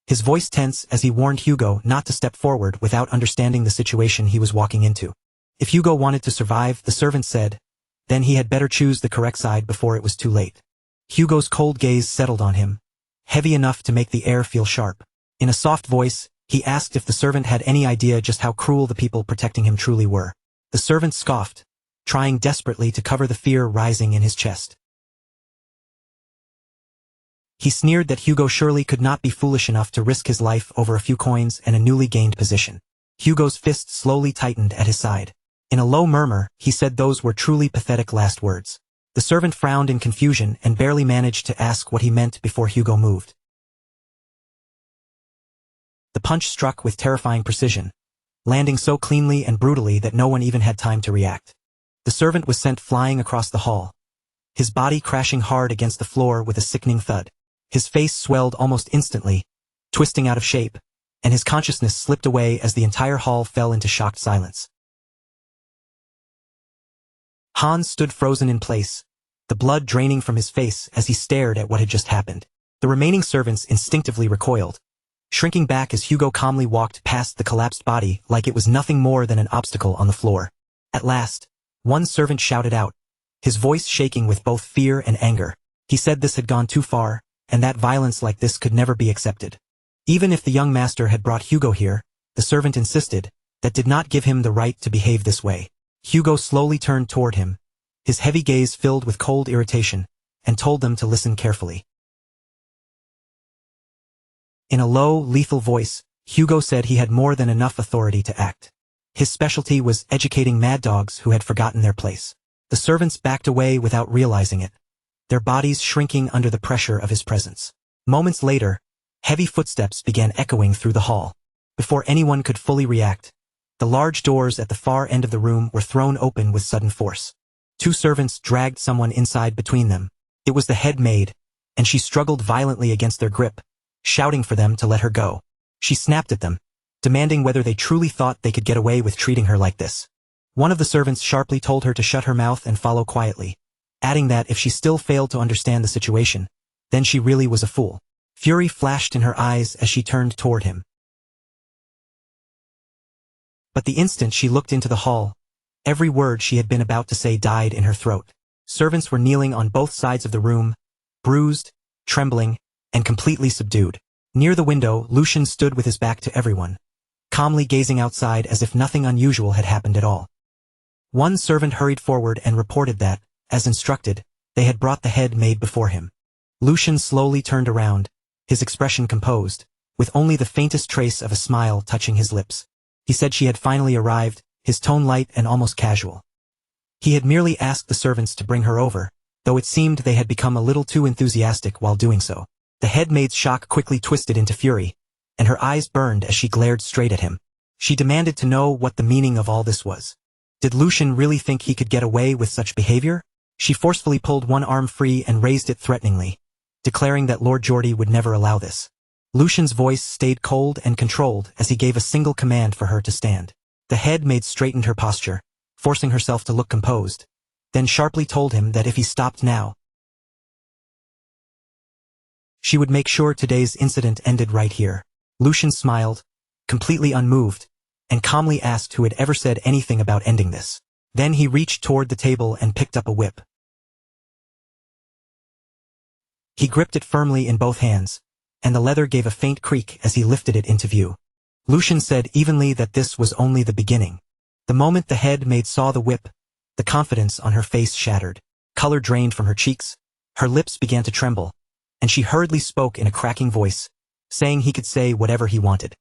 his voice tense as he warned Hugo not to step forward without understanding the situation he was walking into. If Hugo wanted to survive, the servant said, then he had better choose the correct side before it was too late. Hugo's cold gaze settled on him, heavy enough to make the air feel sharp. In a soft voice, he asked if the servant had any idea just how cruel the people protecting him truly were. The servant scoffed, trying desperately to cover the fear rising in his chest. He sneered that Hugo surely could not be foolish enough to risk his life over a few coins and a newly gained position. Hugo's fist slowly tightened at his side. In a low murmur, he said those were truly pathetic last words. The servant frowned in confusion and barely managed to ask what he meant before Hugo moved. The punch struck with terrifying precision, landing so cleanly and brutally that no one even had time to react. The servant was sent flying across the hall, his body crashing hard against the floor with a sickening thud. His face swelled almost instantly, twisting out of shape, and his consciousness slipped away as the entire hall fell into shocked silence. Hans stood frozen in place, the blood draining from his face as he stared at what had just happened. The remaining servants instinctively recoiled, shrinking back as Hugo calmly walked past the collapsed body like it was nothing more than an obstacle on the floor. At last, one servant shouted out, his voice shaking with both fear and anger. He said this had gone too far, and that violence like this could never be accepted. Even if the young master had brought Hugo here, the servant insisted, that did not give him the right to behave this way. Hugo slowly turned toward him, his heavy gaze filled with cold irritation, and told them to listen carefully. In a low, lethal voice, Hugo said he had more than enough authority to act. His specialty was educating mad dogs who had forgotten their place. The servants backed away without realizing it, their bodies shrinking under the pressure of his presence. Moments later, heavy footsteps began echoing through the hall. Before anyone could fully react, the large doors at the far end of the room were thrown open with sudden force. Two servants dragged someone inside between them. It was the head maid, and she struggled violently against their grip, shouting for them to let her go. She snapped at them, demanding whether they truly thought they could get away with treating her like this. One of the servants sharply told her to shut her mouth and follow quietly, adding that if she still failed to understand the situation, then she really was a fool. Fury flashed in her eyes as she turned toward him. But the instant she looked into the hall, every word she had been about to say died in her throat. Servants were kneeling on both sides of the room, bruised, trembling, and completely subdued. Near the window, Lucian stood with his back to everyone, calmly gazing outside as if nothing unusual had happened at all. One servant hurried forward and reported that, as instructed, they had brought the head maid before him. Lucian slowly turned around, his expression composed, with only the faintest trace of a smile touching his lips. He said she had finally arrived, his tone light and almost casual. He had merely asked the servants to bring her over, though it seemed they had become a little too enthusiastic while doing so. The head maid's shock quickly twisted into fury, and her eyes burned as she glared straight at him. She demanded to know what the meaning of all this was. Did Lucian really think he could get away with such behavior? She forcefully pulled one arm free and raised it threateningly, declaring that Lord Geordie would never allow this. Lucian's voice stayed cold and controlled as he gave a single command for her to stand. The head maid straightened her posture, forcing herself to look composed, then sharply told him that if he stopped now, she would make sure today's incident ended right here. Lucian smiled, completely unmoved, and calmly asked who had ever said anything about ending this. Then he reached toward the table and picked up a whip. He gripped it firmly in both hands, and the leather gave a faint creak as he lifted it into view. Lucian said evenly that this was only the beginning. The moment the head maid saw the whip, the confidence on her face shattered. Color drained from her cheeks, her lips began to tremble, and she hurriedly spoke in a cracking voice, saying he could say whatever he wanted.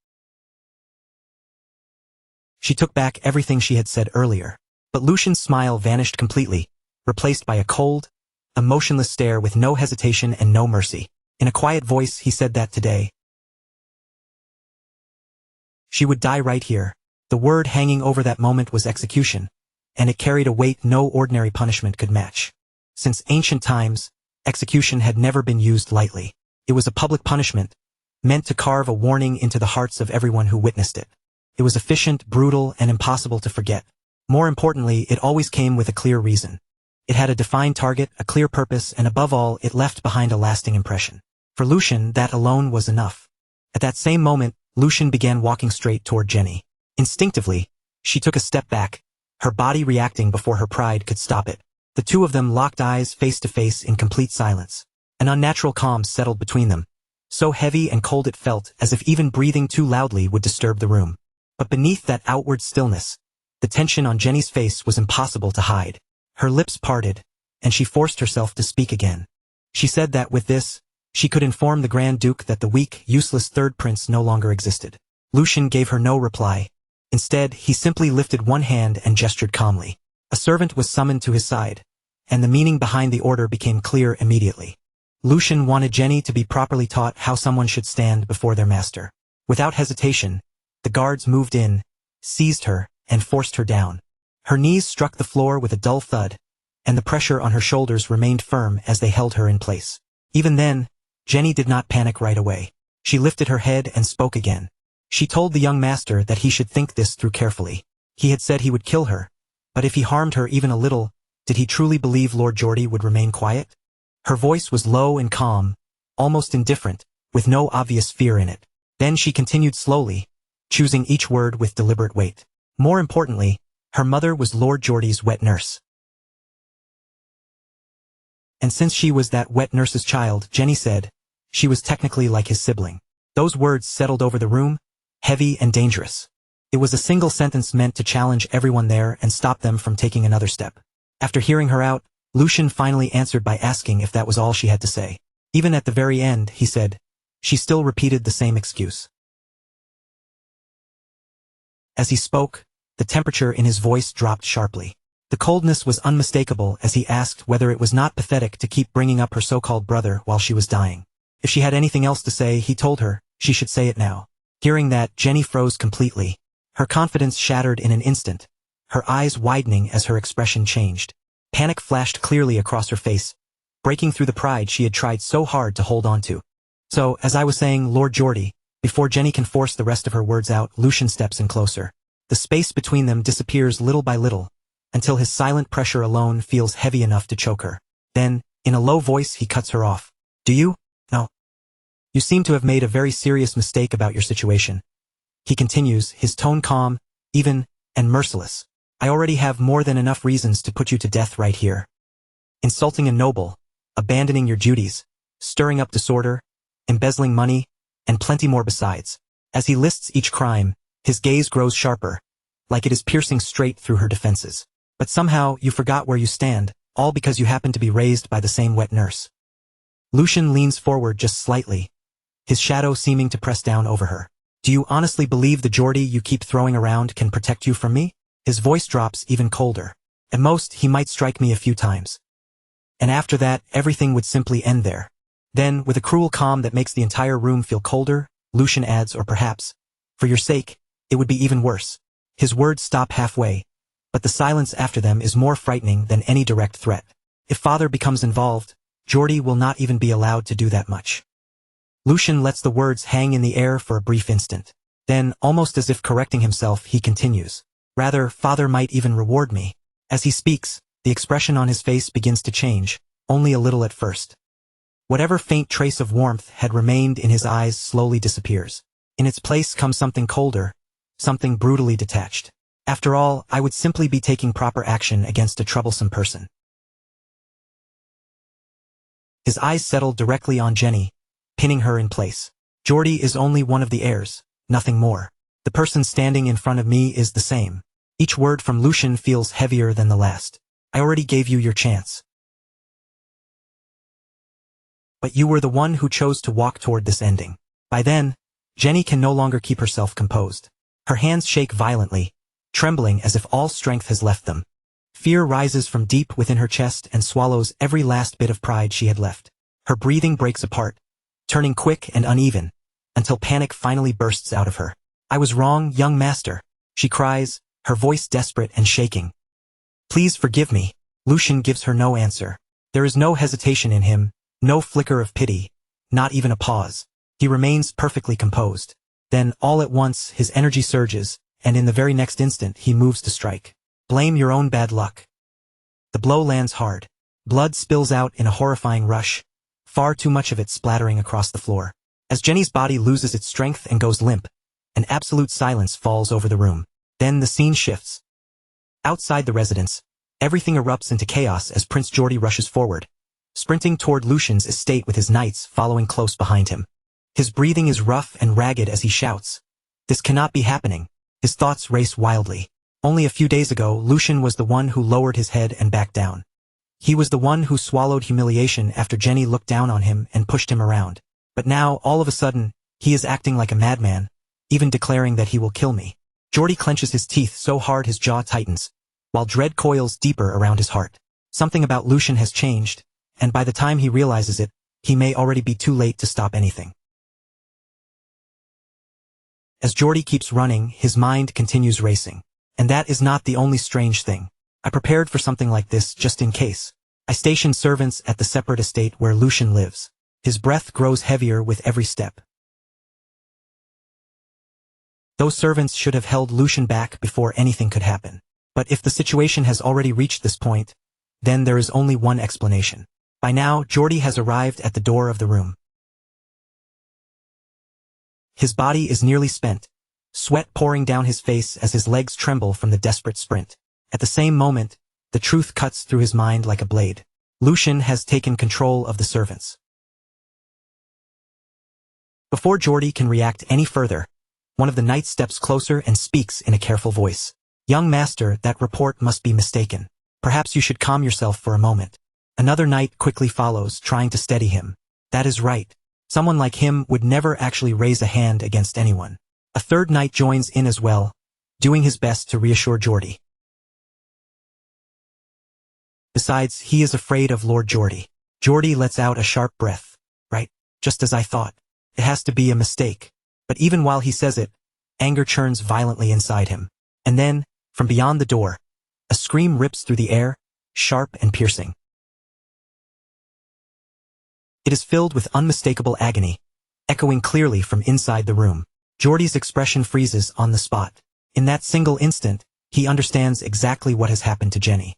She took back everything she had said earlier, but Lucian's smile vanished completely, replaced by a cold, emotionless stare with no hesitation and no mercy. In a quiet voice he said that today she would die right here. The word hanging over that moment was execution, and it carried a weight no ordinary punishment could match. Since ancient times, execution had never been used lightly. It was a public punishment, meant to carve a warning into the hearts of everyone who witnessed it. It was efficient, brutal, and impossible to forget. More importantly, it always came with a clear reason. It had a defined target, a clear purpose, and above all, it left behind a lasting impression. For Lucian, that alone was enough. At that same moment, Lucian began walking straight toward Jenny. Instinctively, she took a step back, her body reacting before her pride could stop it. The two of them locked eyes face to face in complete silence. An unnatural calm settled between them, so heavy and cold it felt as if even breathing too loudly would disturb the room. But beneath that outward stillness, the tension on Jenny's face was impossible to hide. Her lips parted, and she forced herself to speak again. She said that with this, she could inform the Grand Duke that the weak, useless third prince no longer existed. Lucian gave her no reply. Instead, he simply lifted one hand and gestured calmly. A servant was summoned to his side, and the meaning behind the order became clear immediately. Lucian wanted Jenny to be properly taught how someone should stand before their master. Without hesitation, the guards moved in, seized her, and forced her down. Her knees struck the floor with a dull thud, and the pressure on her shoulders remained firm as they held her in place. Even then, Jenny did not panic right away. She lifted her head and spoke again. She told the young master that he should think this through carefully. He had said he would kill her, but if he harmed her even a little, did he truly believe Lord Geordie would remain quiet? Her voice was low and calm, almost indifferent, with no obvious fear in it. Then she continued slowly, choosing each word with deliberate weight. More importantly, her mother was Lord Geordie's wet nurse. And since she was that wet nurse's child, Jenny said, she was technically like his sibling. Those words settled over the room, heavy and dangerous. It was a single sentence meant to challenge everyone there and stop them from taking another step. After hearing her out, Lucian finally answered by asking if that was all she had to say. Even at the very end, he said, she still repeated the same excuse. As he spoke, the temperature in his voice dropped sharply. The coldness was unmistakable as he asked whether it was not pathetic to keep bringing up her so-called brother while she was dying. If she had anything else to say, he told her, she should say it now. Hearing that, Jenny froze completely. Her confidence shattered in an instant, her eyes widening as her expression changed. Panic flashed clearly across her face, breaking through the pride she had tried so hard to hold on to. So, as I was saying, Lord Geordie, before Jenny can force the rest of her words out, Lucian steps in closer. The space between them disappears little by little, until his silent pressure alone feels heavy enough to choke her. Then, in a low voice, he cuts her off. Do you? No. You seem to have made a very serious mistake about your situation. He continues, his tone calm, even, and merciless. I already have more than enough reasons to put you to death right here. Insulting a noble, abandoning your duties, stirring up disorder, embezzling money, and plenty more besides. As he lists each crime, his gaze grows sharper, like it is piercing straight through her defenses. But somehow, you forgot where you stand, all because you happen to be raised by the same wet nurse. Lucian leans forward just slightly, his shadow seeming to press down over her. Do you honestly believe the Geordie you keep throwing around can protect you from me? His voice drops even colder. At most, he might strike me a few times. And after that, everything would simply end there. Then, with a cruel calm that makes the entire room feel colder, Lucian adds, or perhaps, for your sake, it would be even worse. His words stop halfway, but the silence after them is more frightening than any direct threat. If father becomes involved, Geordie will not even be allowed to do that much. Lucian lets the words hang in the air for a brief instant. Then, almost as if correcting himself, he continues. Rather, father might even reward me. As he speaks, the expression on his face begins to change, only a little at first. Whatever faint trace of warmth had remained in his eyes slowly disappears. In its place comes something colder, something brutally detached. After all, I would simply be taking proper action against a troublesome person. His eyes settled directly on Jenny, pinning her in place. Geordie is only one of the heirs, nothing more. The person standing in front of me is the same. Each word from Lucian feels heavier than the last. I already gave you your chance. But you were the one who chose to walk toward this ending. By then, Jenny can no longer keep herself composed. Her hands shake violently, trembling as if all strength has left them. Fear rises from deep within her chest and swallows every last bit of pride she had left. Her breathing breaks apart, turning quick and uneven, until panic finally bursts out of her. I was wrong, young master, she cries, her voice desperate and shaking. Please forgive me. Lucian gives her no answer. There is no hesitation in him, no flicker of pity, not even a pause. He remains perfectly composed. Then, all at once, his energy surges, and in the very next instant he moves to strike. Blame your own bad luck. The blow lands hard. Blood spills out in a horrifying rush, far too much of it splattering across the floor. As Jenny's body loses its strength and goes limp, an absolute silence falls over the room. Then the scene shifts. Outside the residence, everything erupts into chaos as Prince Geordie rushes forward, sprinting toward Lucian's estate with his knights following close behind him. His breathing is rough and ragged as he shouts. This cannot be happening. His thoughts race wildly. Only a few days ago, Lucian was the one who lowered his head and backed down. He was the one who swallowed humiliation after Jenny looked down on him and pushed him around. But now, all of a sudden, he is acting like a madman, even declaring that he will kill me. Geordie clenches his teeth so hard his jaw tightens, while dread coils deeper around his heart. Something about Lucian has changed, and by the time he realizes it, he may already be too late to stop anything. As Geordie keeps running, his mind continues racing. And that is not the only strange thing. I prepared for something like this just in case. I stationed servants at the separate estate where Lucian lives. His breath grows heavier with every step. Those servants should have held Lucian back before anything could happen. But if the situation has already reached this point, then there is only one explanation. By now, Geordie has arrived at the door of the room. His body is nearly spent, sweat pouring down his face as his legs tremble from the desperate sprint. At the same moment, the truth cuts through his mind like a blade. Lucian has taken control of the servants. Before Geordie can react any further, one of the knights steps closer and speaks in a careful voice. Young master, that report must be mistaken. Perhaps you should calm yourself for a moment. Another knight quickly follows, trying to steady him. That is right. Someone like him would never actually raise a hand against anyone. A third knight joins in as well, doing his best to reassure Geordie. Besides, he is afraid of Lord Geordie. Geordie lets out a sharp breath. Right, just as I thought. It has to be a mistake. But even while he says it, anger churns violently inside him. And then, from beyond the door, a scream rips through the air, sharp and piercing. It is filled with unmistakable agony, echoing clearly from inside the room. Geordie's expression freezes on the spot. In that single instant, he understands exactly what has happened to Jenny.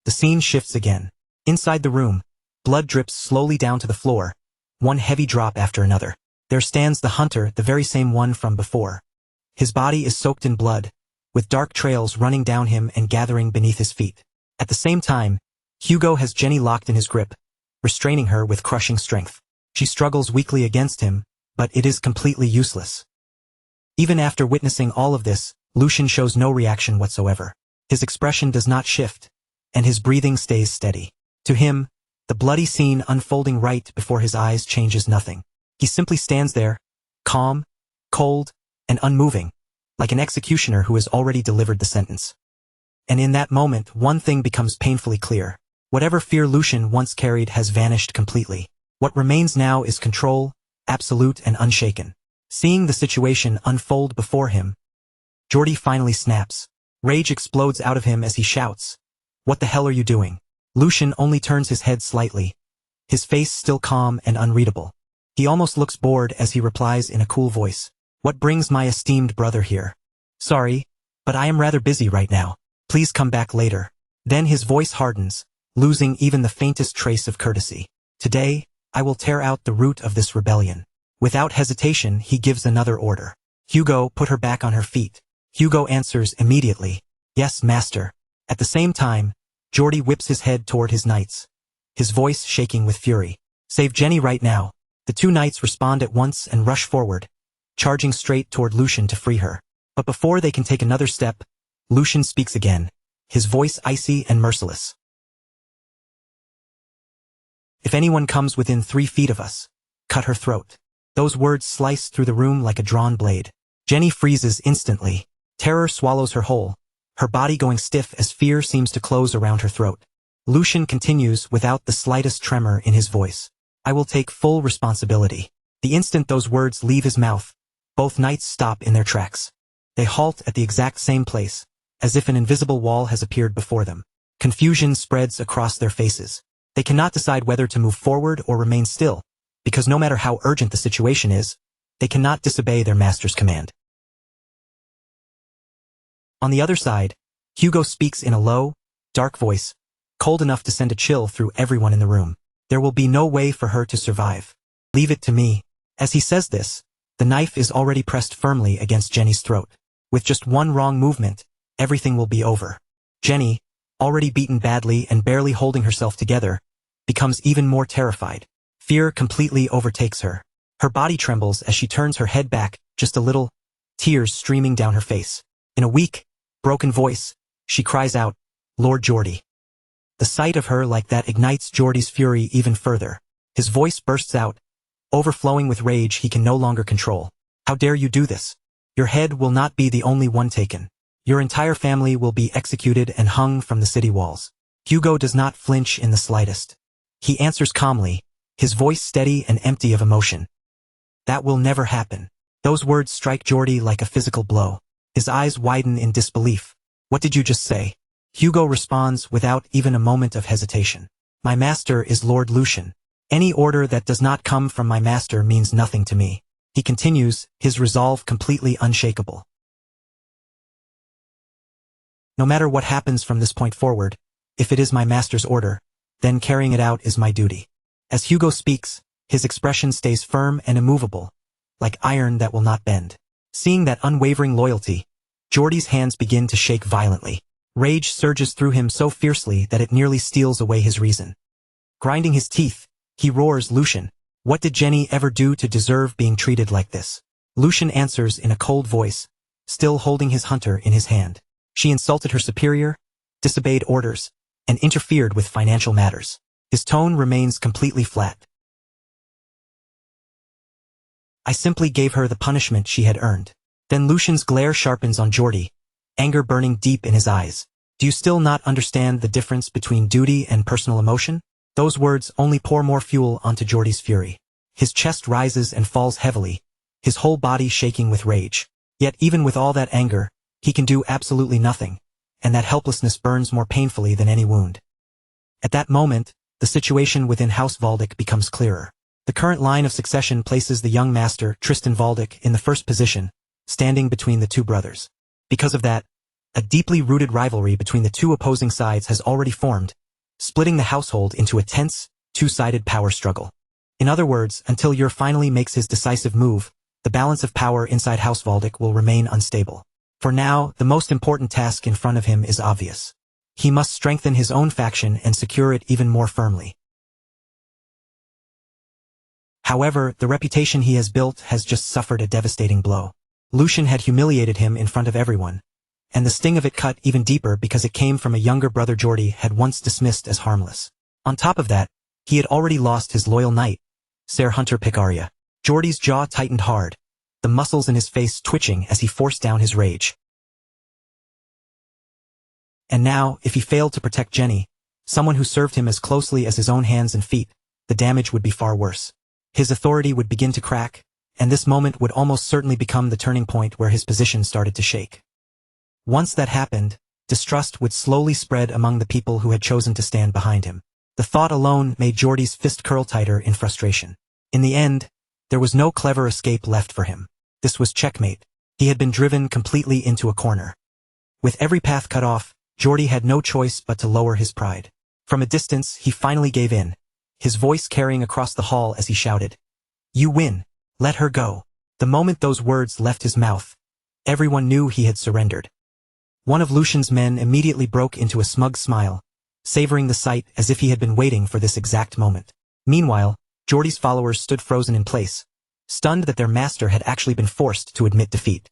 The scene shifts again. Inside the room, blood drips slowly down to the floor, one heavy drop after another. There stands the hunter, the very same one from before. His body is soaked in blood, with dark trails running down him and gathering beneath his feet. At the same time, Hugo has Jenny locked in his grip, restraining her with crushing strength. She struggles weakly against him, but it is completely useless. Even after witnessing all of this, Lucian shows no reaction whatsoever. His expression does not shift, and his breathing stays steady. To him, the bloody scene unfolding right before his eyes changes nothing. He simply stands there, calm, cold, and unmoving, like an executioner who has already delivered the sentence. And in that moment, one thing becomes painfully clear. Whatever fear Lucian once carried has vanished completely. What remains now is control, absolute and unshaken. Seeing the situation unfold before him, Jordy finally snaps. Rage explodes out of him as he shouts, "What the hell are you doing?" Lucian only turns his head slightly, his face still calm and unreadable. He almost looks bored as he replies in a cool voice, "What brings my esteemed brother here? Sorry, but I am rather busy right now. Please come back later." Then his voice hardens, losing even the faintest trace of courtesy. "Today, I will tear out the root of this rebellion." Without hesitation, he gives another order. "Hugo, put her back on her feet." Hugo answers immediately, "Yes, master." At the same time, Jordy whips his head toward his knights, his voice shaking with fury. "Save Jenny right now." The two knights respond at once and rush forward, charging straight toward Lucian to free her. But before they can take another step, Lucian speaks again, his voice icy and merciless. "If anyone comes within 3 feet of us, cut her throat." Those words slice through the room like a drawn blade. Jenny freezes instantly. Terror swallows her whole, her body going stiff as fear seems to close around her throat. Lucian continues without the slightest tremor in his voice, "I will take full responsibility." The instant those words leave his mouth, both knights stop in their tracks. They halt at the exact same place, as if an invisible wall has appeared before them. Confusion spreads across their faces. They cannot decide whether to move forward or remain still, because no matter how urgent the situation is, they cannot disobey their master's command. On the other side, Hugo speaks in a low, dark voice, cold enough to send a chill through everyone in the room. "There will be no way for her to survive. Leave it to me." As he says this, the knife is already pressed firmly against Jenny's throat. With just one wrong movement, everything will be over. Jenny, already beaten badly and barely holding herself together, becomes even more terrified. Fear completely overtakes her. Her body trembles as she turns her head back, just a little, tears streaming down her face. In a weak, broken voice, she cries out, "Lord Jordy." The sight of her like that ignites Jordy's fury even further. His voice bursts out, overflowing with rage he can no longer control. "How dare you do this? Your head will not be the only one taken. Your entire family will be executed and hung from the city walls." Hugo does not flinch in the slightest. He answers calmly, his voice steady and empty of emotion. "That will never happen." Those words strike Jordy like a physical blow. His eyes widen in disbelief. "What did you just say?" Hugo responds without even a moment of hesitation. "My master is Lord Lucian. Any order that does not come from my master means nothing to me." He continues, his resolve completely unshakable. "No matter what happens from this point forward, if it is my master's order, then carrying it out is my duty." As Hugo speaks, his expression stays firm and immovable, like iron that will not bend. Seeing that unwavering loyalty, Jordy's hands begin to shake violently. Rage surges through him so fiercely that it nearly steals away his reason. Grinding his teeth, he roars, "Lucian, what did Jenny ever do to deserve being treated like this?" Lucian answers in a cold voice, still holding his hunter in his hand. "She insulted her superior, disobeyed orders, and interfered with financial matters." His tone remains completely flat. "I simply gave her the punishment she had earned." Then Lucian's glare sharpens on Jordy, anger burning deep in his eyes. "Do you still not understand the difference between duty and personal emotion?" Those words only pour more fuel onto Jordy's fury. His chest rises and falls heavily, his whole body shaking with rage. Yet even with all that anger, he can do absolutely nothing, and that helplessness burns more painfully than any wound. At that moment, the situation within House Valdic becomes clearer. The current line of succession places the young master, Tristan Valdic, in the first position, standing between the two brothers. Because of that, a deeply rooted rivalry between the two opposing sides has already formed, splitting the household into a tense, two-sided power struggle. In other words, until Ur finally makes his decisive move, the balance of power inside House Valdic will remain unstable. For now, the most important task in front of him is obvious. He must strengthen his own faction and secure it even more firmly. However, the reputation he has built has just suffered a devastating blow. Lucian had humiliated him in front of everyone, and the sting of it cut even deeper because it came from a younger brother Jordy had once dismissed as harmless. On top of that, he had already lost his loyal knight, Ser Hunter Picaria. Jordy's jaw tightened hard, the muscles in his face twitching as he forced down his rage. And now, if he failed to protect Jenny, someone who served him as closely as his own hands and feet, the damage would be far worse. His authority would begin to crack, and this moment would almost certainly become the turning point where his position started to shake. Once that happened, distrust would slowly spread among the people who had chosen to stand behind him. The thought alone made Jordy's fist curl tighter in frustration. In the end, there was no clever escape left for him. This was checkmate. He had been driven completely into a corner. With every path cut off, Jordy had no choice but to lower his pride. From a distance, he finally gave in, his voice carrying across the hall as he shouted, "You win. Let her go." The moment those words left his mouth, everyone knew he had surrendered. One of Lucian's men immediately broke into a smug smile, savoring the sight as if he had been waiting for this exact moment. Meanwhile, Jordy's followers stood frozen in place, stunned that their master had actually been forced to admit defeat.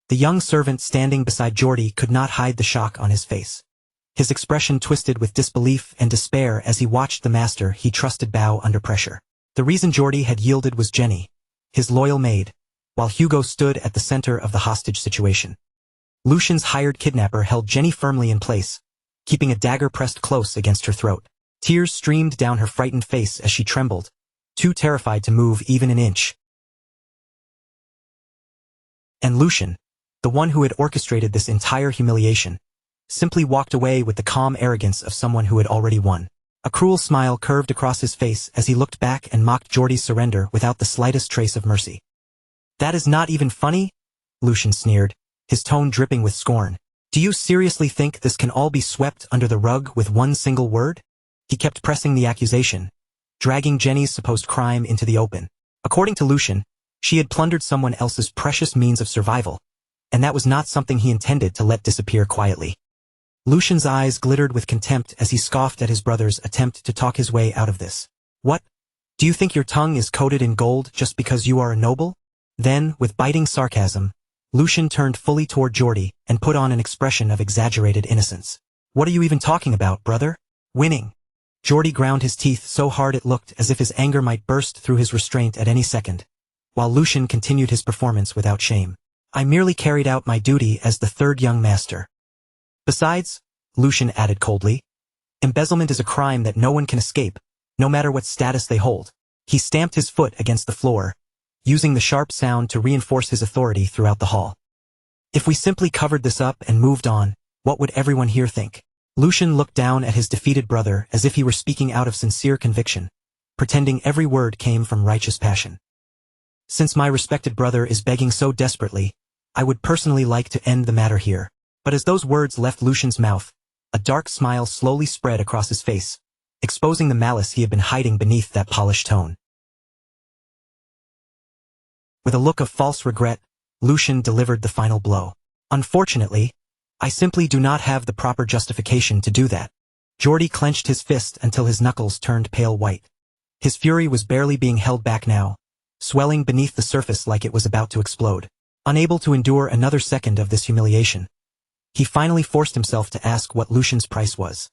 The young servant standing beside Jordy could not hide the shock on his face. His expression twisted with disbelief and despair as he watched the master he trusted bow under pressure. The reason Jordy had yielded was Jenny, his loyal maid, while Hugo stood at the center of the hostage situation. Lucian's hired kidnapper held Jenny firmly in place, keeping a dagger pressed close against her throat. Tears streamed down her frightened face as she trembled, too terrified to move even an inch. And Lucian, the one who had orchestrated this entire humiliation, simply walked away with the calm arrogance of someone who had already won. A cruel smile curved across his face as he looked back and mocked Jordy's surrender without the slightest trace of mercy. "That is not even funny?" Lucian sneered, his tone dripping with scorn. "Do you seriously think this can all be swept under the rug with one single word?" He kept pressing the accusation, dragging Jenny's supposed crime into the open. According to Lucian, she had plundered someone else's precious means of survival, and that was not something he intended to let disappear quietly. Lucian's eyes glittered with contempt as he scoffed at his brother's attempt to talk his way out of this. "What? Do you think your tongue is coated in gold just because you are a noble?" Then, with biting sarcasm, Lucian turned fully toward Jordy and put on an expression of exaggerated innocence. "What are you even talking about, brother? Winning?" Jordy ground his teeth so hard it looked as if his anger might burst through his restraint at any second, while Lucian continued his performance without shame. "I merely carried out my duty as the third young master. Besides," Lucian added coldly, "embezzlement is a crime that no one can escape, no matter what status they hold." He stamped his foot against the floor, using the sharp sound to reinforce his authority throughout the hall. "If we simply covered this up and moved on, what would everyone here think?" Lucian looked down at his defeated brother as if he were speaking out of sincere conviction, pretending every word came from righteous passion. "Since my respected brother is begging so desperately, I would personally like to end the matter here." But as those words left Lucian's mouth, a dark smile slowly spread across his face, exposing the malice he had been hiding beneath that polished tone. With a look of false regret, Lucian delivered the final blow. "Unfortunately, I simply do not have the proper justification to do that." Jordy clenched his fist until his knuckles turned pale white. His fury was barely being held back now, swelling beneath the surface like it was about to explode. Unable to endure another second of this humiliation, he finally forced himself to ask what Lucian's price was.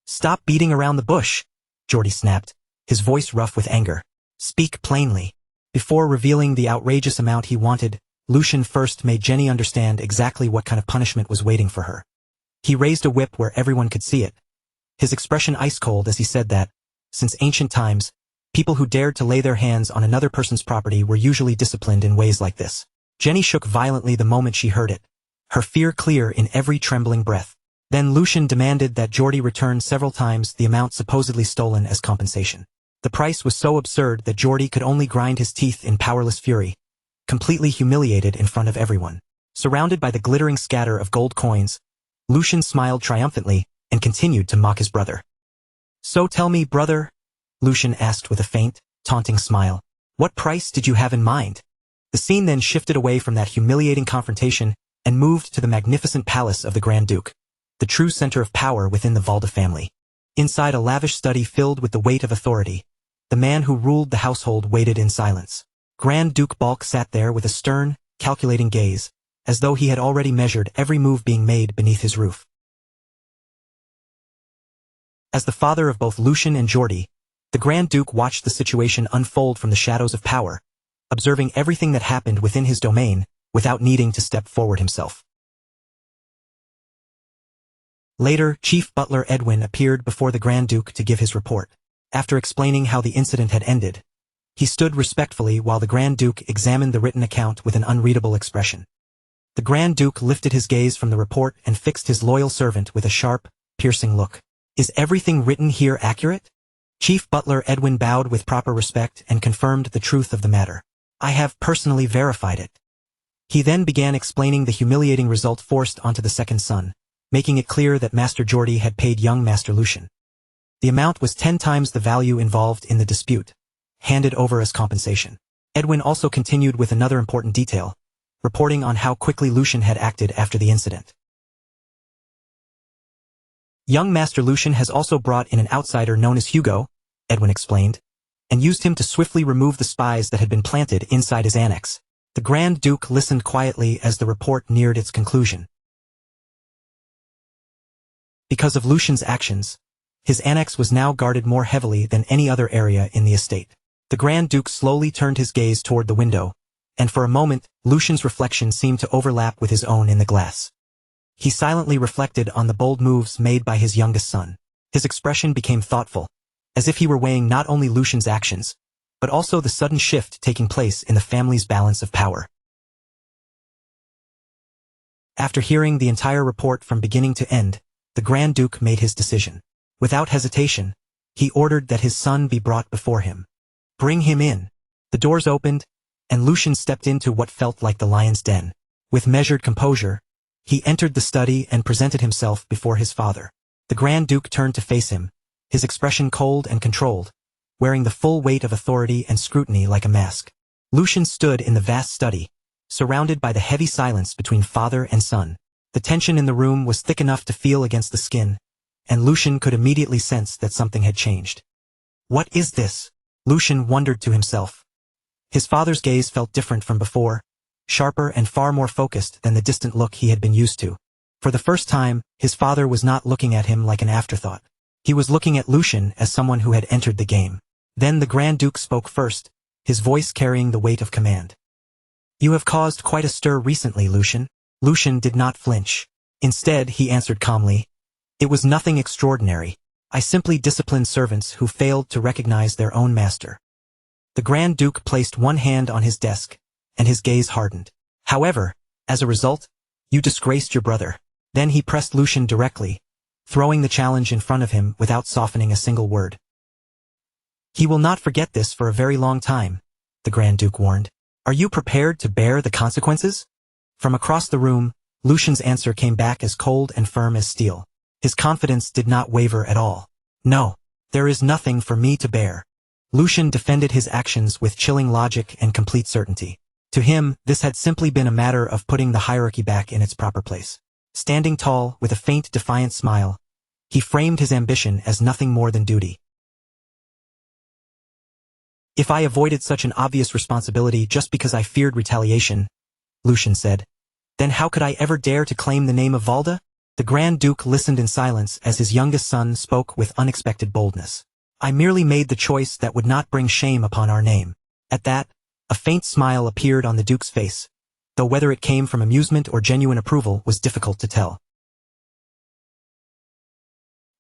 "Stop beating around the bush," Jordy snapped, his voice rough with anger. "Speak plainly." Before revealing the outrageous amount he wanted, Lucian first made Jenny understand exactly what kind of punishment was waiting for her. He raised a whip where everyone could see it, his expression ice-cold as he said that, since ancient times, people who dared to lay their hands on another person's property were usually disciplined in ways like this. Jenny shook violently the moment she heard it, her fear clear in every trembling breath. Then Lucian demanded that Jordy return several times the amount supposedly stolen as compensation. The price was so absurd that Jordy could only grind his teeth in powerless fury, completely humiliated in front of everyone. Surrounded by the glittering scatter of gold coins, Lucian smiled triumphantly and continued to mock his brother. "So tell me, brother," Lucian asked with a faint, taunting smile, "what price did you have in mind?" The scene then shifted away from that humiliating confrontation and moved to the magnificent palace of the Grand Duke, the true center of power within the Valda family. Inside a lavish study filled with the weight of authority, the man who ruled the household waited in silence. Grand Duke Balk sat there with a stern, calculating gaze, as though he had already measured every move being made beneath his roof. As the father of both Lucian and Geordie, the Grand Duke watched the situation unfold from the shadows of power, observing everything that happened within his domain without needing to step forward himself. Later, Chief Butler Edwin appeared before the Grand Duke to give his report. After explaining how the incident had ended, he stood respectfully while the Grand Duke examined the written account with an unreadable expression. The Grand Duke lifted his gaze from the report and fixed his loyal servant with a sharp, piercing look. "Is everything written here accurate?" Chief Butler Edwin bowed with proper respect and confirmed the truth of the matter. "I have personally verified it." He then began explaining the humiliating result forced onto the second son, making it clear that Master Geordie had paid young Master Lucian. The amount was 10 times the value involved in the dispute, handed over as compensation. Edwin also continued with another important detail, reporting on how quickly Lucian had acted after the incident. "Young Master Lucian has also brought in an outsider known as Hugo," Edwin explained, "and used him to swiftly remove the spies that had been planted inside his annex." The Grand Duke listened quietly as the report neared its conclusion. Because of Lucian's actions, his annex was now guarded more heavily than any other area in the estate. The Grand Duke slowly turned his gaze toward the window, and for a moment, Lucian's reflection seemed to overlap with his own in the glass. He silently reflected on the bold moves made by his youngest son. His expression became thoughtful, as if he were weighing not only Lucian's actions, but also the sudden shift taking place in the family's balance of power. After hearing the entire report from beginning to end, the Grand Duke made his decision. Without hesitation, he ordered that his son be brought before him. "Bring him in." The doors opened, and Lucian stepped into what felt like the lion's den. With measured composure, he entered the study and presented himself before his father. The Grand Duke turned to face him, his expression cold and controlled, wearing the full weight of authority and scrutiny like a mask. Lucian stood in the vast study, surrounded by the heavy silence between father and son. The tension in the room was thick enough to feel against the skin, and Lucian could immediately sense that something had changed. "What is this?" Lucian wondered to himself. His father's gaze felt different from before, sharper and far more focused than the distant look he had been used to. For the first time, his father was not looking at him like an afterthought. He was looking at Lucian as someone who had entered the game. Then the Grand Duke spoke first, his voice carrying the weight of command. "You have caused quite a stir recently, Lucian." Lucian did not flinch. Instead, he answered calmly, "It was nothing extraordinary. I simply disciplined servants who failed to recognize their own master." The Grand Duke placed one hand on his desk, and his gaze hardened. "However, as a result, you disgraced your brother." Then he pressed Lucian directly, throwing the challenge in front of him without softening a single word. "He will not forget this for a very long time," the Grand Duke warned. "Are you prepared to bear the consequences?" From across the room, Lucian's answer came back as cold and firm as steel. His confidence did not waver at all. "No, there is nothing for me to bear." Lucian defended his actions with chilling logic and complete certainty. To him, this had simply been a matter of putting the hierarchy back in its proper place. Standing tall, with a faint, defiant smile, he framed his ambition as nothing more than duty. "If I avoided such an obvious responsibility just because I feared retaliation," Lucian said, "then how could I ever dare to claim the name of Valda?" The Grand Duke listened in silence as his youngest son spoke with unexpected boldness. "I merely made the choice that would not bring shame upon our name." At that, a faint smile appeared on the Duke's face, though whether it came from amusement or genuine approval was difficult to tell.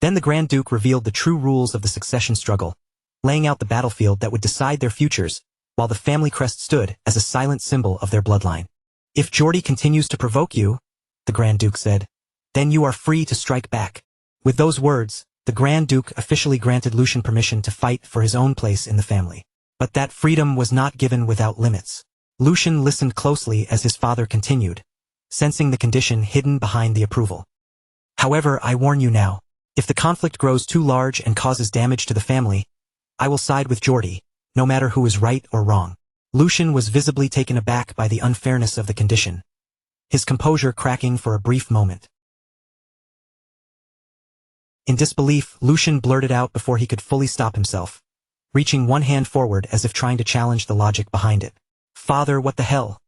Then the Grand Duke revealed the true rules of the succession struggle, laying out the battlefield that would decide their futures, while the family crest stood as a silent symbol of their bloodline. "If Geordie continues to provoke you," the Grand Duke said, "then you are free to strike back." With those words, the Grand Duke officially granted Lucian permission to fight for his own place in the family. But that freedom was not given without limits. Lucian listened closely as his father continued, sensing the condition hidden behind the approval. "However, I warn you now, if the conflict grows too large and causes damage to the family, I will side with Geordie, no matter who is right or wrong." Lucian was visibly taken aback by the unfairness of the condition, his composure cracking for a brief moment. In disbelief, Lucian blurted out before he could fully stop himself, reaching one hand forward as if trying to challenge the logic behind it. "Father, what the hell?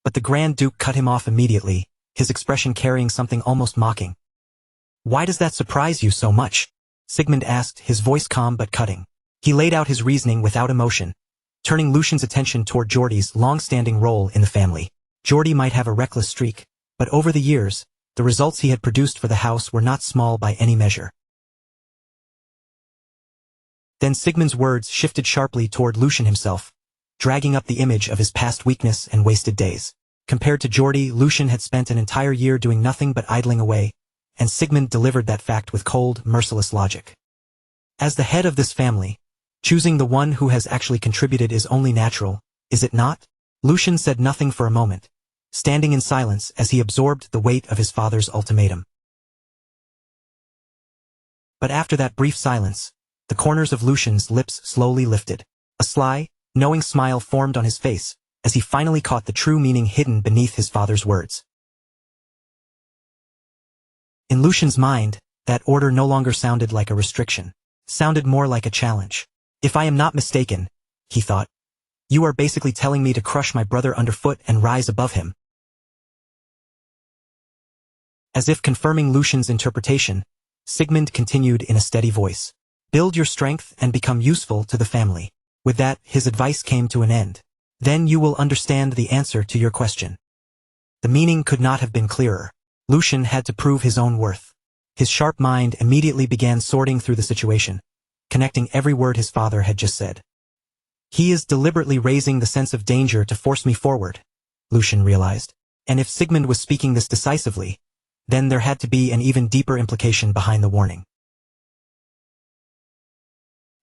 But the Grand Duke cut him off immediately, his expression carrying something almost mocking. "Why does that surprise you so much?" Sigmund asked, his voice calm but cutting. He laid out his reasoning without emotion, turning Lucian's attention toward Geordie's long-standing role in the family. Geordie might have a reckless streak, but over the years, the results he had produced for the house were not small by any measure. Then Sigmund's words shifted sharply toward Lucian himself, dragging up the image of his past weakness and wasted days. Compared to Geordie, Lucian had spent an entire year doing nothing but idling away, and Sigmund delivered that fact with cold, merciless logic. As the head of this family, choosing the one who has actually contributed is only natural, is it not? Lucian said nothing for a moment, standing in silence as he absorbed the weight of his father's ultimatum. But after that brief silence, the corners of Lucian's lips slowly lifted. A sly, knowing smile formed on his face, as he finally caught the true meaning hidden beneath his father's words. In Lucian's mind, that order no longer sounded like a restriction, sounded more like a challenge. "If I am not mistaken," he thought, "you are basically telling me to crush my brother underfoot and rise above him." As if confirming Lucian's interpretation, Sigmund continued in a steady voice. "Build your strength and become useful to the family." With that, his advice came to an end. "Then you will understand the answer to your question." The meaning could not have been clearer. Lucian had to prove his own worth. His sharp mind immediately began sorting through the situation, connecting every word his father had just said. "He is deliberately raising the sense of danger to force me forward," Lucian realized. And if Sigmund was speaking this decisively, then there had to be an even deeper implication behind the warning.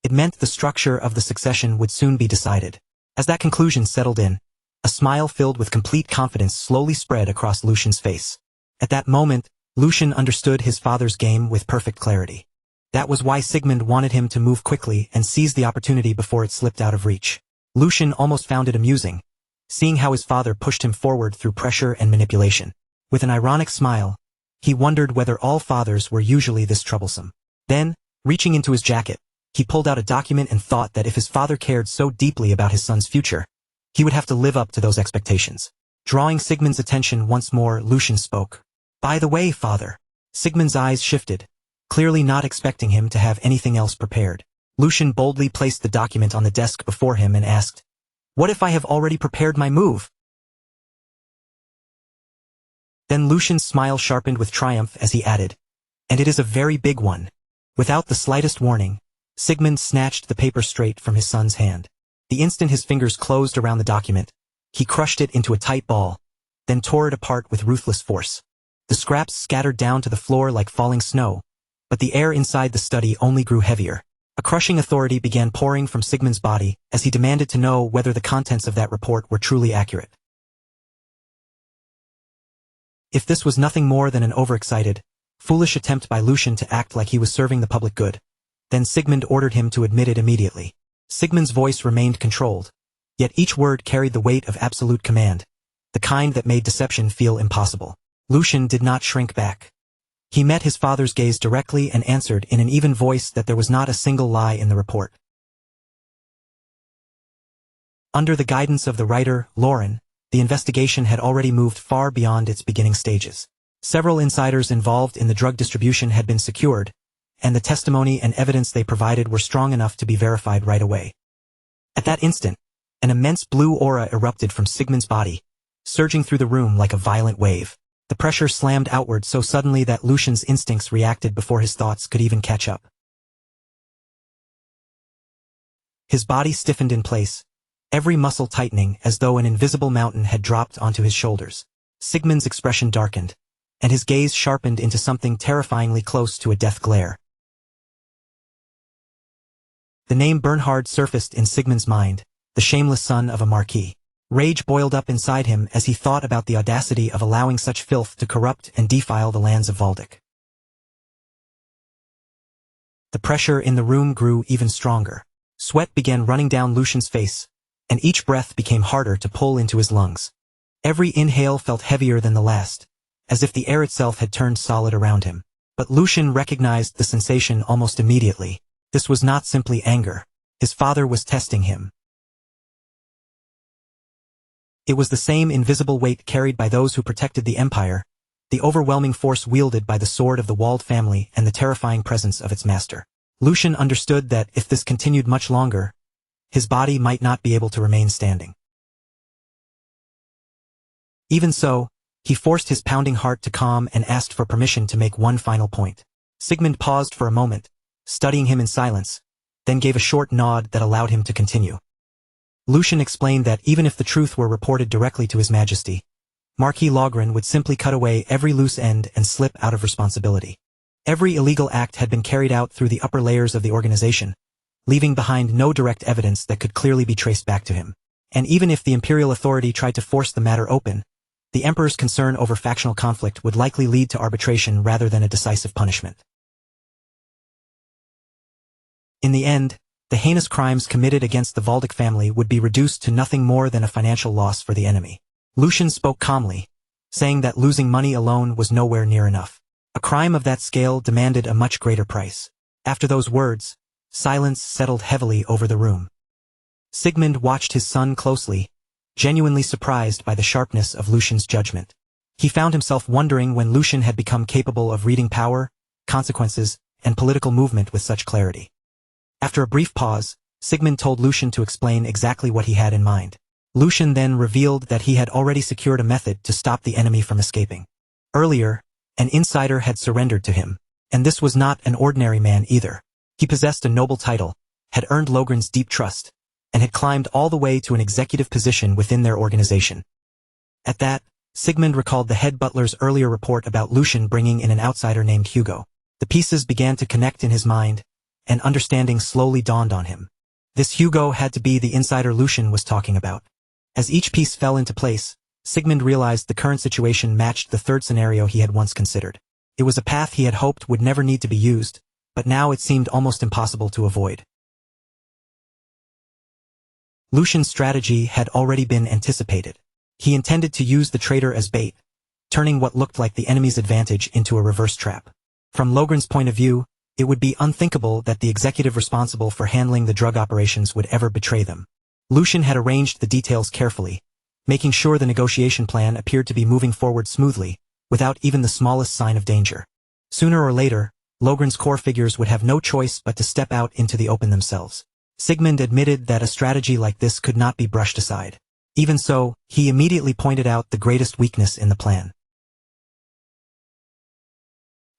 It meant the structure of the succession would soon be decided. As that conclusion settled in, a smile filled with complete confidence slowly spread across Lucian's face. At that moment, Lucian understood his father's game with perfect clarity. That was why Sigmund wanted him to move quickly and seize the opportunity before it slipped out of reach. Lucian almost found it amusing, seeing how his father pushed him forward through pressure and manipulation. With an ironic smile, he wondered whether all fathers were usually this troublesome. Then, reaching into his jacket, he pulled out a document and thought that if his father cared so deeply about his son's future, he would have to live up to those expectations. Drawing Sigmund's attention once more, Lucian spoke. "By the way, father." Sigmund's eyes shifted, clearly not expecting him to have anything else prepared. Lucian boldly placed the document on the desk before him and asked, "What if I have already prepared my move?" Then Lucian's smile sharpened with triumph as he added, "And it is a very big one." Without the slightest warning, Sigmund snatched the paper straight from his son's hand. The instant his fingers closed around the document, he crushed it into a tight ball, then tore it apart with ruthless force. The scraps scattered down to the floor like falling snow, but the air inside the study only grew heavier. A crushing authority began pouring from Sigmund's body as he demanded to know whether the contents of that report were truly accurate. If this was nothing more than an overexcited, foolish attempt by Lucian to act like he was serving the public good, then Sigmund ordered him to admit it immediately. Sigmund's voice remained controlled, yet each word carried the weight of absolute command, the kind that made deception feel impossible. Lucian did not shrink back. He met his father's gaze directly and answered in an even voice that there was not a single lie in the report. Under the guidance of the writer, Lauren, the investigation had already moved far beyond its beginning stages. Several insiders involved in the drug distribution had been secured, and the testimony and evidence they provided were strong enough to be verified right away. At that instant, an immense blue aura erupted from Sigmund's body, surging through the room like a violent wave. The pressure slammed outward so suddenly that Lucian's instincts reacted before his thoughts could even catch up. His body stiffened in place, every muscle tightening as though an invisible mountain had dropped onto his shoulders. Sigmund's expression darkened, and his gaze sharpened into something terrifyingly close to a death glare. The name Bernhard surfaced in Sigmund's mind, the shameless son of a marquis. Rage boiled up inside him as he thought about the audacity of allowing such filth to corrupt and defile the lands of Valdic. The pressure in the room grew even stronger. Sweat began running down Lucian's face, and each breath became harder to pull into his lungs. Every inhale felt heavier than the last, as if the air itself had turned solid around him. But Lucian recognized the sensation almost immediately. This was not simply anger. His father was testing him. It was the same invisible weight carried by those who protected the empire, the overwhelming force wielded by the sword of the walled family and the terrifying presence of its master. Lucian understood that if this continued much longer, his body might not be able to remain standing. Even so, he forced his pounding heart to calm and asked for permission to make one final point. Sigmund paused for a moment, studying him in silence, then gave a short nod that allowed him to continue. Lucian explained that even if the truth were reported directly to His Majesty, Marquis Logren would simply cut away every loose end and slip out of responsibility. Every illegal act had been carried out through the upper layers of the organization, leaving behind no direct evidence that could clearly be traced back to him. And even if the imperial authority tried to force the matter open, the emperor's concern over factional conflict would likely lead to arbitration rather than a decisive punishment. In the end, the heinous crimes committed against the Valdic family would be reduced to nothing more than a financial loss for the enemy. Lucian spoke calmly, saying that losing money alone was nowhere near enough. A crime of that scale demanded a much greater price. After those words, silence settled heavily over the room. Sigmund watched his son closely, genuinely surprised by the sharpness of Lucian's judgment. He found himself wondering when Lucian had become capable of reading power, consequences, and political movement with such clarity. After a brief pause, Sigmund told Lucian to explain exactly what he had in mind. Lucian then revealed that he had already secured a method to stop the enemy from escaping. Earlier, an insider had surrendered to him, and this was not an ordinary man either. He possessed a noble title, had earned Logren's deep trust, and had climbed all the way to an executive position within their organization. At that, Sigmund recalled the head butler's earlier report about Lucian bringing in an outsider named Hugo. The pieces began to connect in his mind, and understanding slowly dawned on him. This Hugo had to be the insider Lucian was talking about. As each piece fell into place, Sigmund realized the current situation matched the third scenario he had once considered. It was a path he had hoped would never need to be used, but now it seemed almost impossible to avoid. Lucian's strategy had already been anticipated. He intended to use the traitor as bait, turning what looked like the enemy's advantage into a reverse trap. From Logren's point of view, it would be unthinkable that the executive responsible for handling the drug operations would ever betray them. Lucian had arranged the details carefully, making sure the negotiation plan appeared to be moving forward smoothly, without even the smallest sign of danger. Sooner or later, Logren's core figures would have no choice but to step out into the open themselves. Sigmund admitted that a strategy like this could not be brushed aside. Even so, he immediately pointed out the greatest weakness in the plan.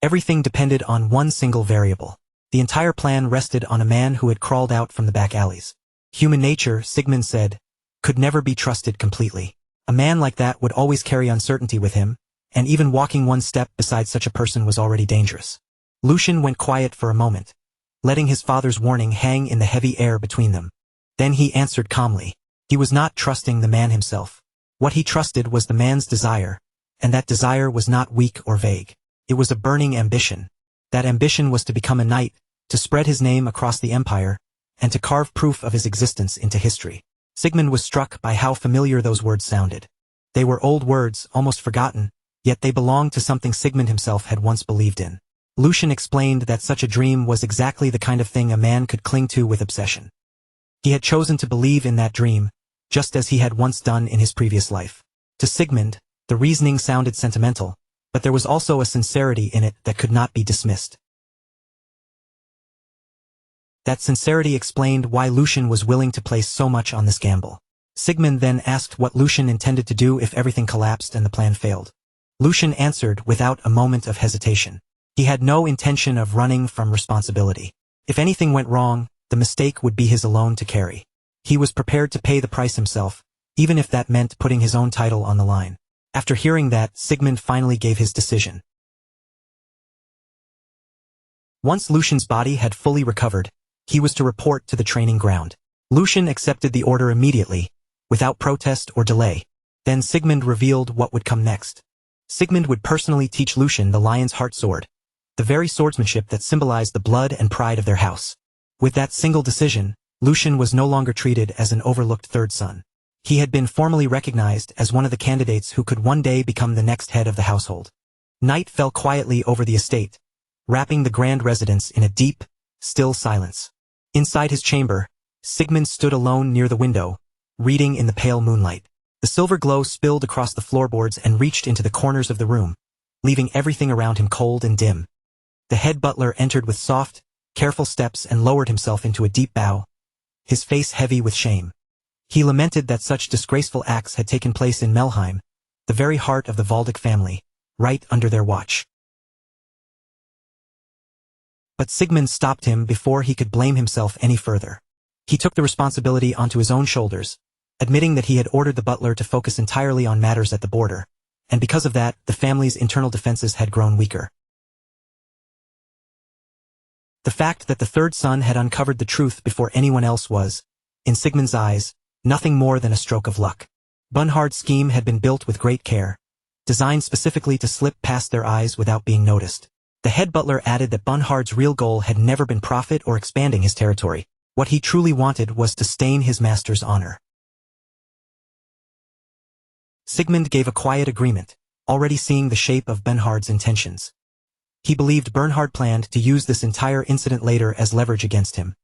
Everything depended on one single variable. The entire plan rested on a man who had crawled out from the back alleys. Human nature, Sigmund said, could never be trusted completely. A man like that would always carry uncertainty with him, and even walking one step beside such a person was already dangerous. Lucian went quiet for a moment, letting his father's warning hang in the heavy air between them. Then he answered calmly. He was not trusting the man himself. What he trusted was the man's desire, and that desire was not weak or vague. It was a burning ambition. That ambition was to become a knight, to spread his name across the empire, and to carve proof of his existence into history. Sigmund was struck by how familiar those words sounded. They were old words, almost forgotten, yet they belonged to something Sigmund himself had once believed in. Lucian explained that such a dream was exactly the kind of thing a man could cling to with obsession. He had chosen to believe in that dream, just as he had once done in his previous life. To Sigmund, the reasoning sounded sentimental, but there was also a sincerity in it that could not be dismissed. That sincerity explained why Lucian was willing to place so much on this gamble. Sigmund then asked what Lucian intended to do if everything collapsed and the plan failed. Lucian answered without a moment of hesitation. He had no intention of running from responsibility. If anything went wrong, the mistake would be his alone to carry. He was prepared to pay the price himself, even if that meant putting his own title on the line. After hearing that, Sigmund finally gave his decision. Once Lucian's body had fully recovered, he was to report to the training ground. Lucian accepted the order immediately, without protest or delay. Then Sigmund revealed what would come next. Sigmund would personally teach Lucian the lion's heart sword, the very swordsmanship that symbolized the blood and pride of their house. With that single decision, Lucian was no longer treated as an overlooked third son. He had been formally recognized as one of the candidates who could one day become the next head of the household. Night fell quietly over the estate, wrapping the grand residence in a deep, still silence. Inside his chamber, Sigmund stood alone near the window, reading in the pale moonlight. The silver glow spilled across the floorboards and reached into the corners of the room, leaving everything around him cold and dim. The head butler entered with soft, careful steps and lowered himself into a deep bow, his face heavy with shame. He lamented that such disgraceful acts had taken place in Melheim, the very heart of the Valdic family, right under their watch. But Sigmund stopped him before he could blame himself any further. He took the responsibility onto his own shoulders, admitting that he had ordered the butler to focus entirely on matters at the border, and because of that, the family's internal defenses had grown weaker. The fact that the third son had uncovered the truth before anyone else was, in Sigmund's eyes, nothing more than a stroke of luck. Bernhard's scheme had been built with great care, designed specifically to slip past their eyes without being noticed. The head butler added that Bernhard's real goal had never been profit or expanding his territory. What he truly wanted was to stain his master's honor. Sigmund gave a quiet agreement, already seeing the shape of Bernhard's intentions. He believed Bernhard planned to use this entire incident later as leverage against him,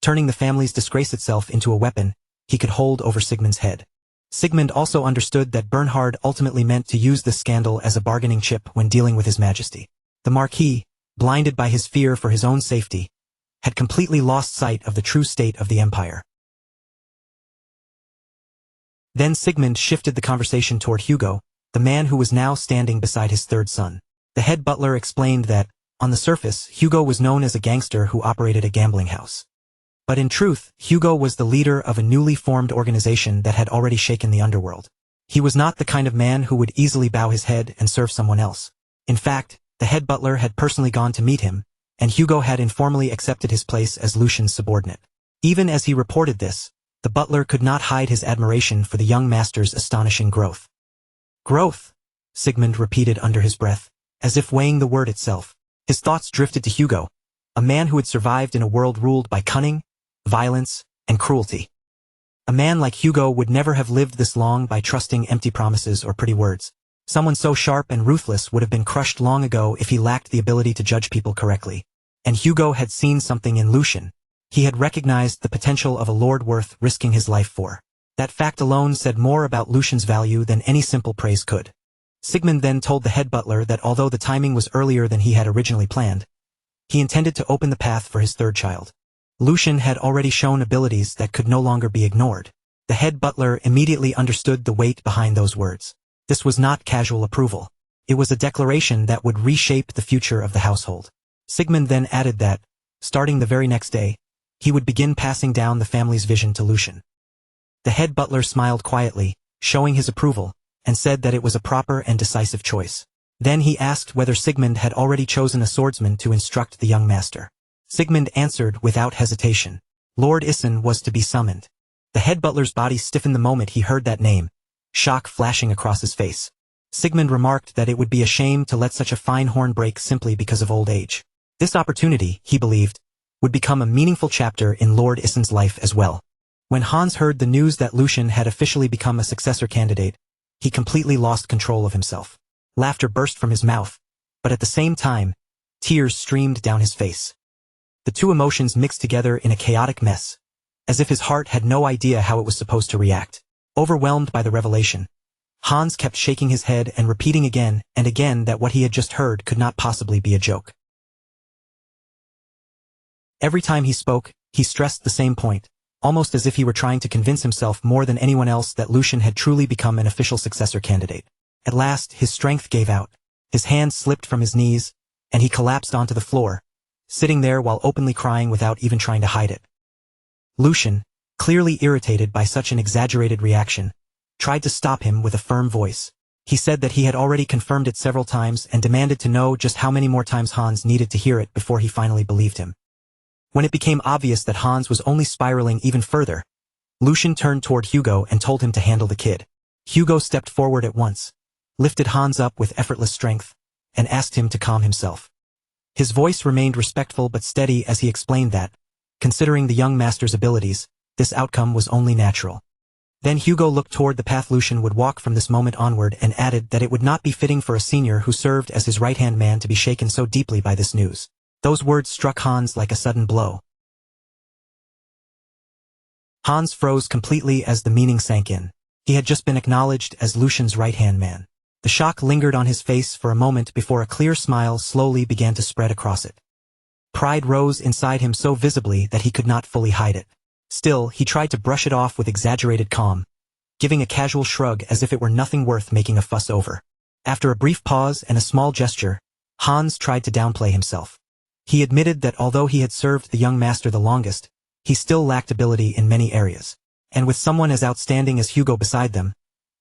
turning the family's disgrace itself into a weapon he could hold over Sigmund's head. Sigmund also understood that Bernhard ultimately meant to use this scandal as a bargaining chip when dealing with his majesty. The Marquis, blinded by his fear for his own safety, had completely lost sight of the true state of the empire. Then Sigmund shifted the conversation toward Hugo, the man who was now standing beside his third son. The head butler explained that, on the surface, Hugo was known as a gangster who operated a gambling house. But in truth, Hugo was the leader of a newly formed organization that had already shaken the underworld. He was not the kind of man who would easily bow his head and serve someone else. In fact, the head butler had personally gone to meet him, and Hugo had informally accepted his place as Lucian's subordinate. Even as he reported this, the butler could not hide his admiration for the young master's astonishing growth. Growth, Sigmund repeated under his breath, as if weighing the word itself. His thoughts drifted to Hugo, a man who had survived in a world ruled by cunning, violence, and cruelty. A man like Hugo would never have lived this long by trusting empty promises or pretty words. Someone so sharp and ruthless would have been crushed long ago if he lacked the ability to judge people correctly. And Hugo had seen something in Lucian. He had recognized the potential of a lord worth risking his life for. That fact alone said more about Lucian's value than any simple praise could. Sigmund then told the head butler that although the timing was earlier than he had originally planned, he intended to open the path for his third child. Lucian had already shown abilities that could no longer be ignored. The head butler immediately understood the weight behind those words. This was not casual approval. It was a declaration that would reshape the future of the household. Sigmund then added that, starting the very next day, he would begin passing down the family's vision to Lucian. The head butler smiled quietly, showing his approval, and said that it was a proper and decisive choice. Then he asked whether Sigmund had already chosen a swordsman to instruct the young master. Sigmund answered without hesitation. Lord Issen was to be summoned. The head butler's body stiffened the moment he heard that name, shock flashing across his face. Sigmund remarked that it would be a shame to let such a fine horn break simply because of old age. This opportunity, he believed, would become a meaningful chapter in Lord Issen's life as well. When Hans heard the news that Lucian had officially become a successor candidate, he completely lost control of himself. Laughter burst from his mouth, but at the same time, tears streamed down his face. The two emotions mixed together in a chaotic mess, as if his heart had no idea how it was supposed to react. Overwhelmed by the revelation, Hans kept shaking his head and repeating again and again that what he had just heard could not possibly be a joke. Every time he spoke, he stressed the same point, almost as if he were trying to convince himself more than anyone else that Lucian had truly become an official successor candidate. At last, his strength gave out. His hands slipped from his knees, and he collapsed onto the floor, sitting there while openly crying without even trying to hide it. Lucian, clearly irritated by such an exaggerated reaction, tried to stop him with a firm voice. He said that he had already confirmed it several times and demanded to know just how many more times Hans needed to hear it before he finally believed him. When it became obvious that Hans was only spiraling even further, Lucian turned toward Hugo and told him to handle the kid. Hugo stepped forward at once, lifted Hans up with effortless strength, and asked him to calm himself. His voice remained respectful but steady as he explained that, considering the young master's abilities, this outcome was only natural. Then Hugo looked toward the path Lucian would walk from this moment onward and added that it would not be fitting for a senior who served as his right-hand man to be shaken so deeply by this news. Those words struck Hans like a sudden blow. Hans froze completely as the meaning sank in. He had just been acknowledged as Lucian's right-hand man. The shock lingered on his face for a moment before a clear smile slowly began to spread across it. Pride rose inside him so visibly that he could not fully hide it. Still, he tried to brush it off with exaggerated calm, giving a casual shrug as if it were nothing worth making a fuss over. After a brief pause and a small gesture, Hans tried to downplay himself. He admitted that although he had served the young master the longest, he still lacked ability in many areas. And with someone as outstanding as Hugo beside them,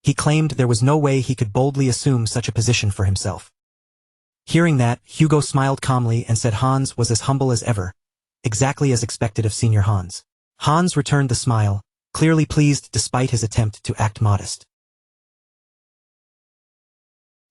he claimed there was no way he could boldly assume such a position for himself. Hearing that, Hugo smiled calmly and said Hans was as humble as ever, exactly as expected of Senior Hans. Hans returned the smile, clearly pleased despite his attempt to act modest.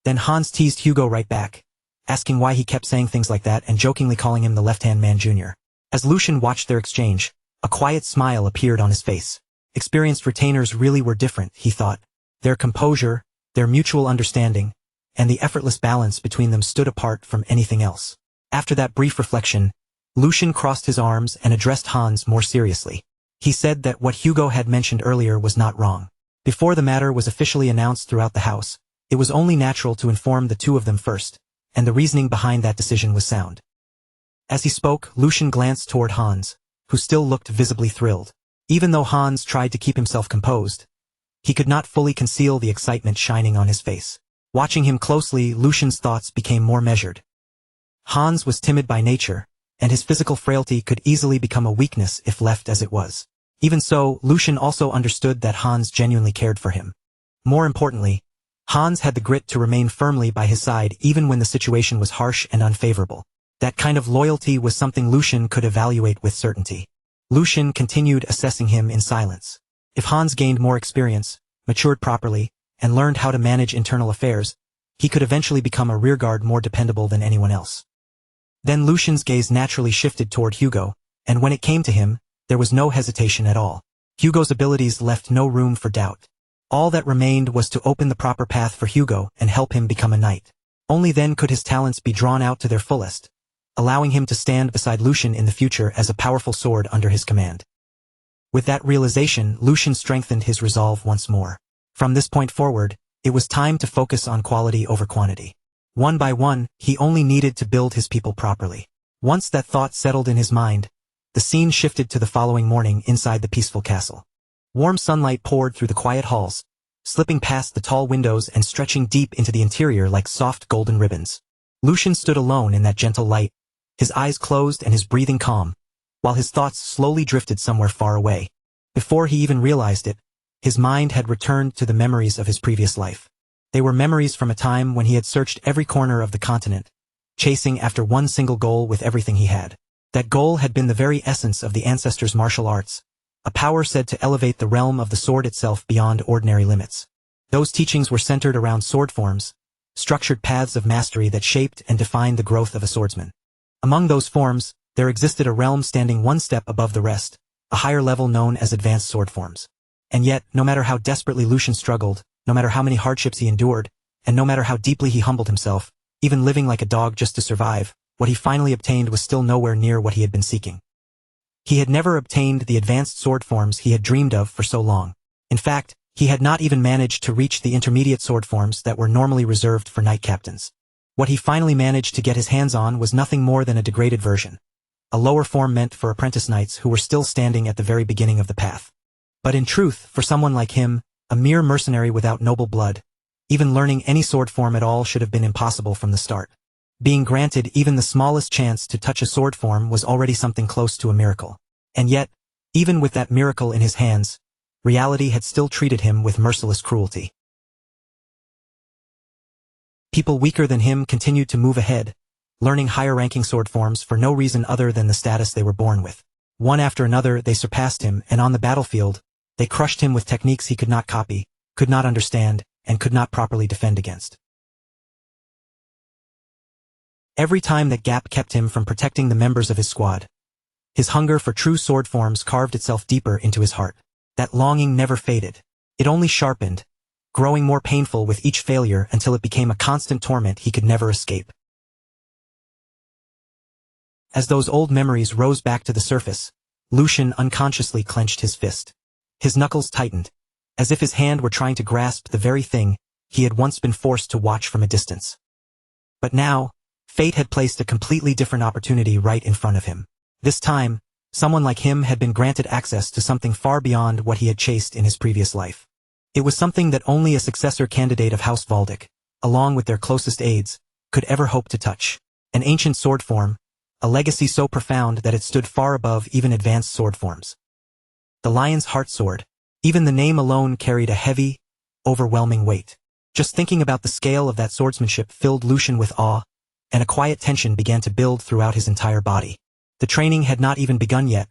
Then Hans teased Hugo right back, asking why he kept saying things like that and jokingly calling him the left-hand man Jr. As Lucian watched their exchange, a quiet smile appeared on his face. Experienced retainers really were different, he thought. Their composure, their mutual understanding, and the effortless balance between them stood apart from anything else. After that brief reflection, Lucian crossed his arms and addressed Hans more seriously. He said that what Hugo had mentioned earlier was not wrong. Before the matter was officially announced throughout the house, it was only natural to inform the two of them first, and the reasoning behind that decision was sound. As he spoke, Lucian glanced toward Hans, who still looked visibly thrilled. Even though Hans tried to keep himself composed, he could not fully conceal the excitement shining on his face. Watching him closely, Lucian's thoughts became more measured. Hans was timid by nature, and his physical frailty could easily become a weakness if left as it was. Even so, Lucian also understood that Hans genuinely cared for him. More importantly, Hans had the grit to remain firmly by his side even when the situation was harsh and unfavorable. That kind of loyalty was something Lucian could evaluate with certainty. Lucian continued assessing him in silence. If Hans gained more experience, matured properly, and learned how to manage internal affairs, he could eventually become a rearguard more dependable than anyone else. Then Lucian's gaze naturally shifted toward Hugo, and when it came to him, there was no hesitation at all. Hugo's abilities left no room for doubt. All that remained was to open the proper path for Hugo and help him become a knight. Only then could his talents be drawn out to their fullest, allowing him to stand beside Lucian in the future as a powerful sword under his command. With that realization, Lucian strengthened his resolve once more. From this point forward, it was time to focus on quality over quantity. One by one, he only needed to build his people properly. Once that thought settled in his mind, the scene shifted to the following morning inside the peaceful castle. Warm sunlight poured through the quiet halls, slipping past the tall windows and stretching deep into the interior like soft golden ribbons. Lucian stood alone in that gentle light, his eyes closed and his breathing calm, while his thoughts slowly drifted somewhere far away. Before he even realized it, his mind had returned to the memories of his previous life. They were memories from a time when he had searched every corner of the continent, chasing after one single goal with everything he had. That goal had been the very essence of the ancestors' martial arts, a power said to elevate the realm of the sword itself beyond ordinary limits. Those teachings were centered around sword forms, structured paths of mastery that shaped and defined the growth of a swordsman. Among those forms, there existed a realm standing one step above the rest, a higher level known as advanced sword forms. And yet, no matter how desperately Lucian struggled, no matter how many hardships he endured, and no matter how deeply he humbled himself, even living like a dog just to survive, what he finally obtained was still nowhere near what he had been seeking. He had never obtained the advanced sword forms he had dreamed of for so long. In fact, he had not even managed to reach the intermediate sword forms that were normally reserved for knight captains. What he finally managed to get his hands on was nothing more than a degraded version, a lower form meant for apprentice knights who were still standing at the very beginning of the path. But in truth, for someone like him, a mere mercenary without noble blood, even learning any sword form at all should have been impossible from the start. Being granted even the smallest chance to touch a sword form was already something close to a miracle. And yet, even with that miracle in his hands, reality had still treated him with merciless cruelty. People weaker than him continued to move ahead, learning higher-ranking sword forms for no reason other than the status they were born with. One after another, they surpassed him, and on the battlefield, they crushed him with techniques he could not copy, could not understand, and could not properly defend against. Every time that gap kept him from protecting the members of his squad, his hunger for true sword forms carved itself deeper into his heart. That longing never faded. It only sharpened, growing more painful with each failure until it became a constant torment he could never escape. As those old memories rose back to the surface, Lucian unconsciously clenched his fist. His knuckles tightened, as if his hand were trying to grasp the very thing he had once been forced to watch from a distance. But now, fate had placed a completely different opportunity right in front of him. This time, someone like him had been granted access to something far beyond what he had chased in his previous life. It was something that only a successor candidate of House Valdic, along with their closest aides, could ever hope to touch. An ancient sword form, a legacy so profound that it stood far above even advanced sword forms. The Lion's Heart Sword. Even the name alone carried a heavy, overwhelming weight. Just thinking about the scale of that swordsmanship filled Lucian with awe, and a quiet tension began to build throughout his entire body. The training had not even begun yet,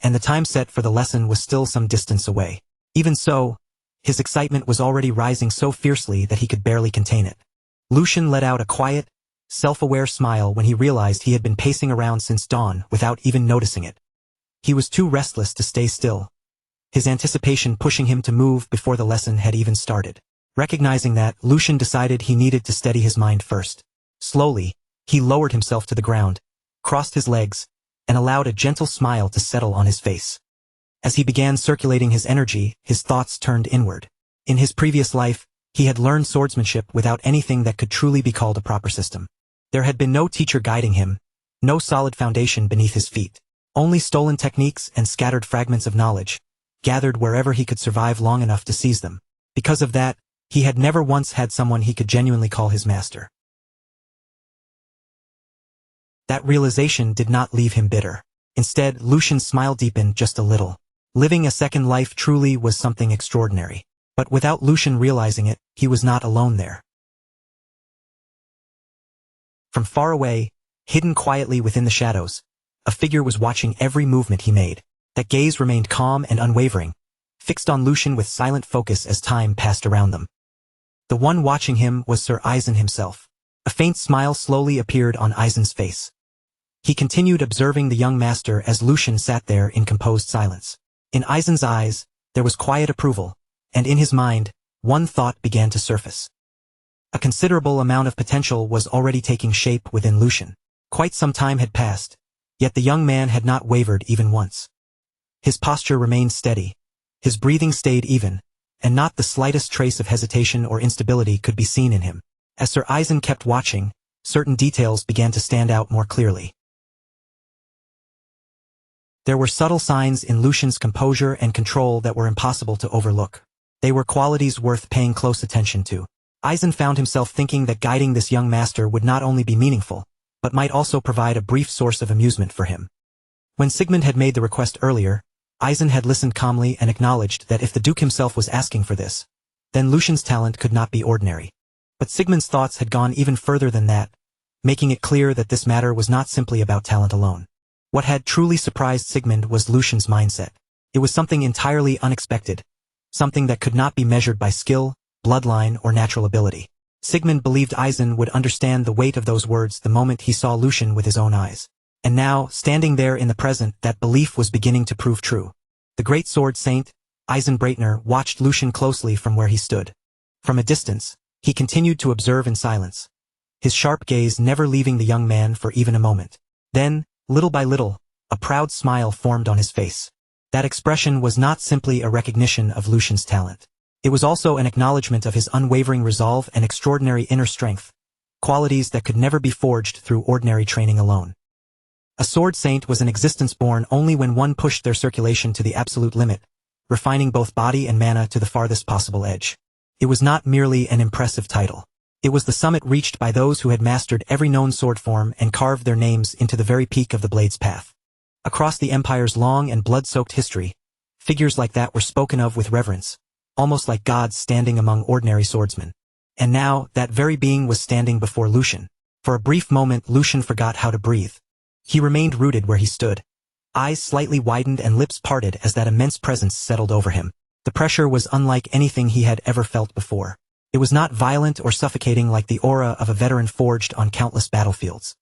and the time set for the lesson was still some distance away. Even so, his excitement was already rising so fiercely that he could barely contain it. Lucian let out a quiet, self-aware smile when he realized he had been pacing around since dawn without even noticing it. He was too restless to stay still, his anticipation pushing him to move before the lesson had even started. Recognizing that, Lucian decided he needed to steady his mind first. Slowly, he lowered himself to the ground, crossed his legs, and allowed a gentle smile to settle on his face. As he began circulating his energy, his thoughts turned inward. In his previous life, he had learned swordsmanship without anything that could truly be called a proper system. There had been no teacher guiding him, no solid foundation beneath his feet. Only stolen techniques and scattered fragments of knowledge, gathered wherever he could survive long enough to seize them. Because of that, he had never once had someone he could genuinely call his master. That realization did not leave him bitter. Instead, Lucian's smile deepened just a little. Living a second life truly was something extraordinary. But without Lucian realizing it, he was not alone there. From far away, hidden quietly within the shadows, a figure was watching every movement he made. That gaze remained calm and unwavering, fixed on Lucian with silent focus as time passed around them. The one watching him was Sir Eisen himself. A faint smile slowly appeared on Eisen's face. He continued observing the young master as Lucian sat there in composed silence. In Eisen's eyes, there was quiet approval, and in his mind, one thought began to surface. A considerable amount of potential was already taking shape within Lucian. Quite some time had passed, yet the young man had not wavered even once. His posture remained steady, his breathing stayed even, and not the slightest trace of hesitation or instability could be seen in him. As Sir Eisen kept watching, certain details began to stand out more clearly. There were subtle signs in Lucian's composure and control that were impossible to overlook. They were qualities worth paying close attention to. Eisen found himself thinking that guiding this young master would not only be meaningful, but might also provide a brief source of amusement for him. When Sigmund had made the request earlier, Eisen had listened calmly and acknowledged that if the Duke himself was asking for this, then Lucian's talent could not be ordinary. But Sigmund's thoughts had gone even further than that, making it clear that this matter was not simply about talent alone. What had truly surprised Sigmund was Lucian's mindset. It was something entirely unexpected, something that could not be measured by skill, bloodline, or natural ability. Sigmund believed Eisen would understand the weight of those words the moment he saw Lucian with his own eyes. And now, standing there in the present, that belief was beginning to prove true. The great sword saint, Eisen Breitner, watched Lucian closely from where he stood. From a distance, he continued to observe in silence, his sharp gaze never leaving the young man for even a moment. Then, little by little, a proud smile formed on his face. That expression was not simply a recognition of Lucian's talent. It was also an acknowledgement of his unwavering resolve and extraordinary inner strength, qualities that could never be forged through ordinary training alone. A sword saint was an existence born only when one pushed their circulation to the absolute limit, refining both body and mana to the farthest possible edge. It was not merely an impressive title. It was the summit reached by those who had mastered every known sword form and carved their names into the very peak of the blade's path. Across the Empire's long and blood-soaked history, figures like that were spoken of with reverence, almost like gods standing among ordinary swordsmen. And now, that very being was standing before Lucian. For a brief moment, Lucian forgot how to breathe. He remained rooted where he stood, eyes slightly widened and lips parted as that immense presence settled over him. The pressure was unlike anything he had ever felt before. It was not violent or suffocating like the aura of a veteran forged on countless battlefields.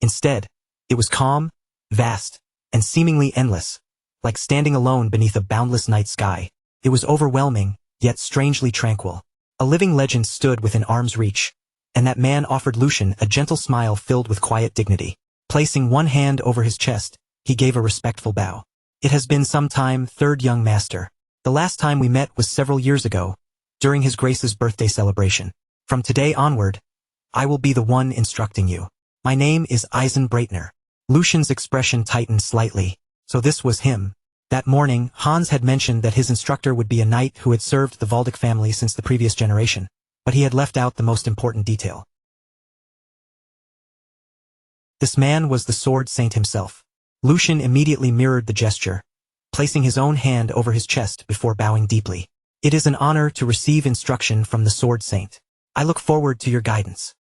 Instead, it was calm, vast, and seemingly endless, like standing alone beneath a boundless night sky. It was overwhelming, yet strangely tranquil. A living legend stood within arm's reach, and that man offered Lucian a gentle smile filled with quiet dignity. Placing one hand over his chest, he gave a respectful bow. It has been some time, third young master. The last time we met was several years ago, during His Grace's birthday celebration. From today onward, I will be the one instructing you. My name is Eisen Breitner. Lucian's expression tightened slightly. So this was him. That morning, Hans had mentioned that his instructor would be a knight who had served the Valdic family since the previous generation, but he had left out the most important detail. This man was the Sword Saint himself. Lucian immediately mirrored the gesture, placing his own hand over his chest before bowing deeply. It is an honor to receive instruction from the Sword Saint. I look forward to your guidance.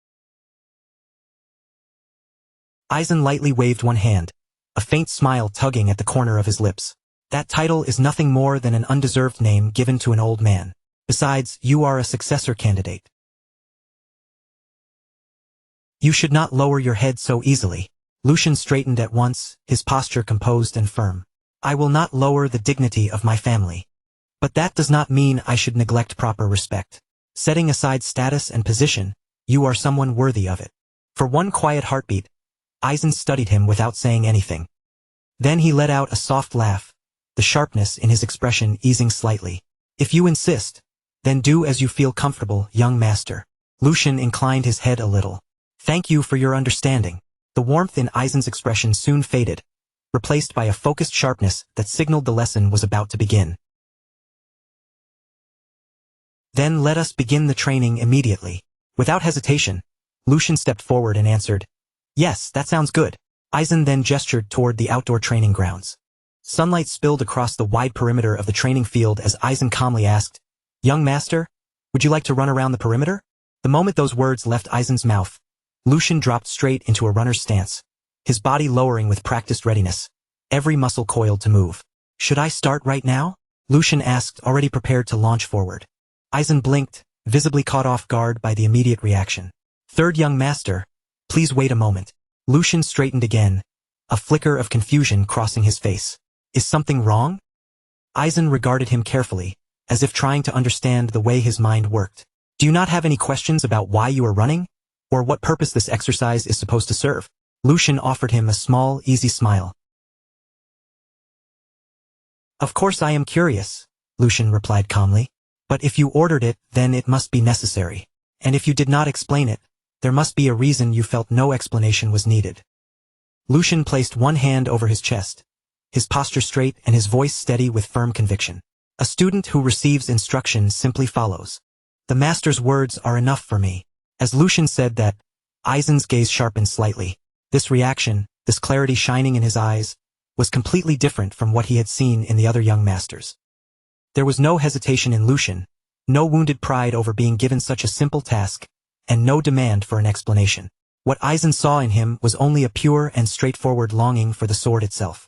Eisen lightly waved one hand, a faint smile tugging at the corner of his lips. That title is nothing more than an undeserved name given to an old man. Besides, you are a successor candidate. You should not lower your head so easily. Lucian straightened at once, his posture composed and firm. I will not lower the dignity of my family. But that does not mean I should neglect proper respect. Setting aside status and position, you are someone worthy of it. For one quiet heartbeat, Eisen studied him without saying anything. Then he let out a soft laugh, the sharpness in his expression easing slightly. If you insist, then do as you feel comfortable, young master. Lucian inclined his head a little. Thank you for your understanding. The warmth in Eisen's expression soon faded, replaced by a focused sharpness that signaled the lesson was about to begin. Then let us begin the training immediately. Without hesitation, Lucian stepped forward and answered, Yes, that sounds good. Eisen then gestured toward the outdoor training grounds. Sunlight spilled across the wide perimeter of the training field as Eisen calmly asked, Young master, would you like to run around the perimeter? The moment those words left Eisen's mouth, Lucian dropped straight into a runner's stance, his body lowering with practiced readiness, every muscle coiled to move. Should I start right now? Lucian asked, already prepared to launch forward. Eisen blinked, visibly caught off guard by the immediate reaction. Third young master, please wait a moment. Lucian straightened again, a flicker of confusion crossing his face. Is something wrong? Eisen regarded him carefully, as if trying to understand the way his mind worked. Do you not have any questions about why you are running? Or what purpose this exercise is supposed to serve? Lucian offered him a small, easy smile. Of course I am curious, Lucian replied calmly. But if you ordered it, then it must be necessary. And if you did not explain it, there must be a reason you felt no explanation was needed. Lucian placed one hand over his chest, his posture straight and his voice steady with firm conviction. A student who receives instruction simply follows. The master's words are enough for me. As Lucian said that, Eisen's gaze sharpened slightly. This reaction, this clarity shining in his eyes, was completely different from what he had seen in the other young masters. There was no hesitation in Lucian, no wounded pride over being given such a simple task, and no demand for an explanation. What Eisen saw in him was only a pure and straightforward longing for the sword itself.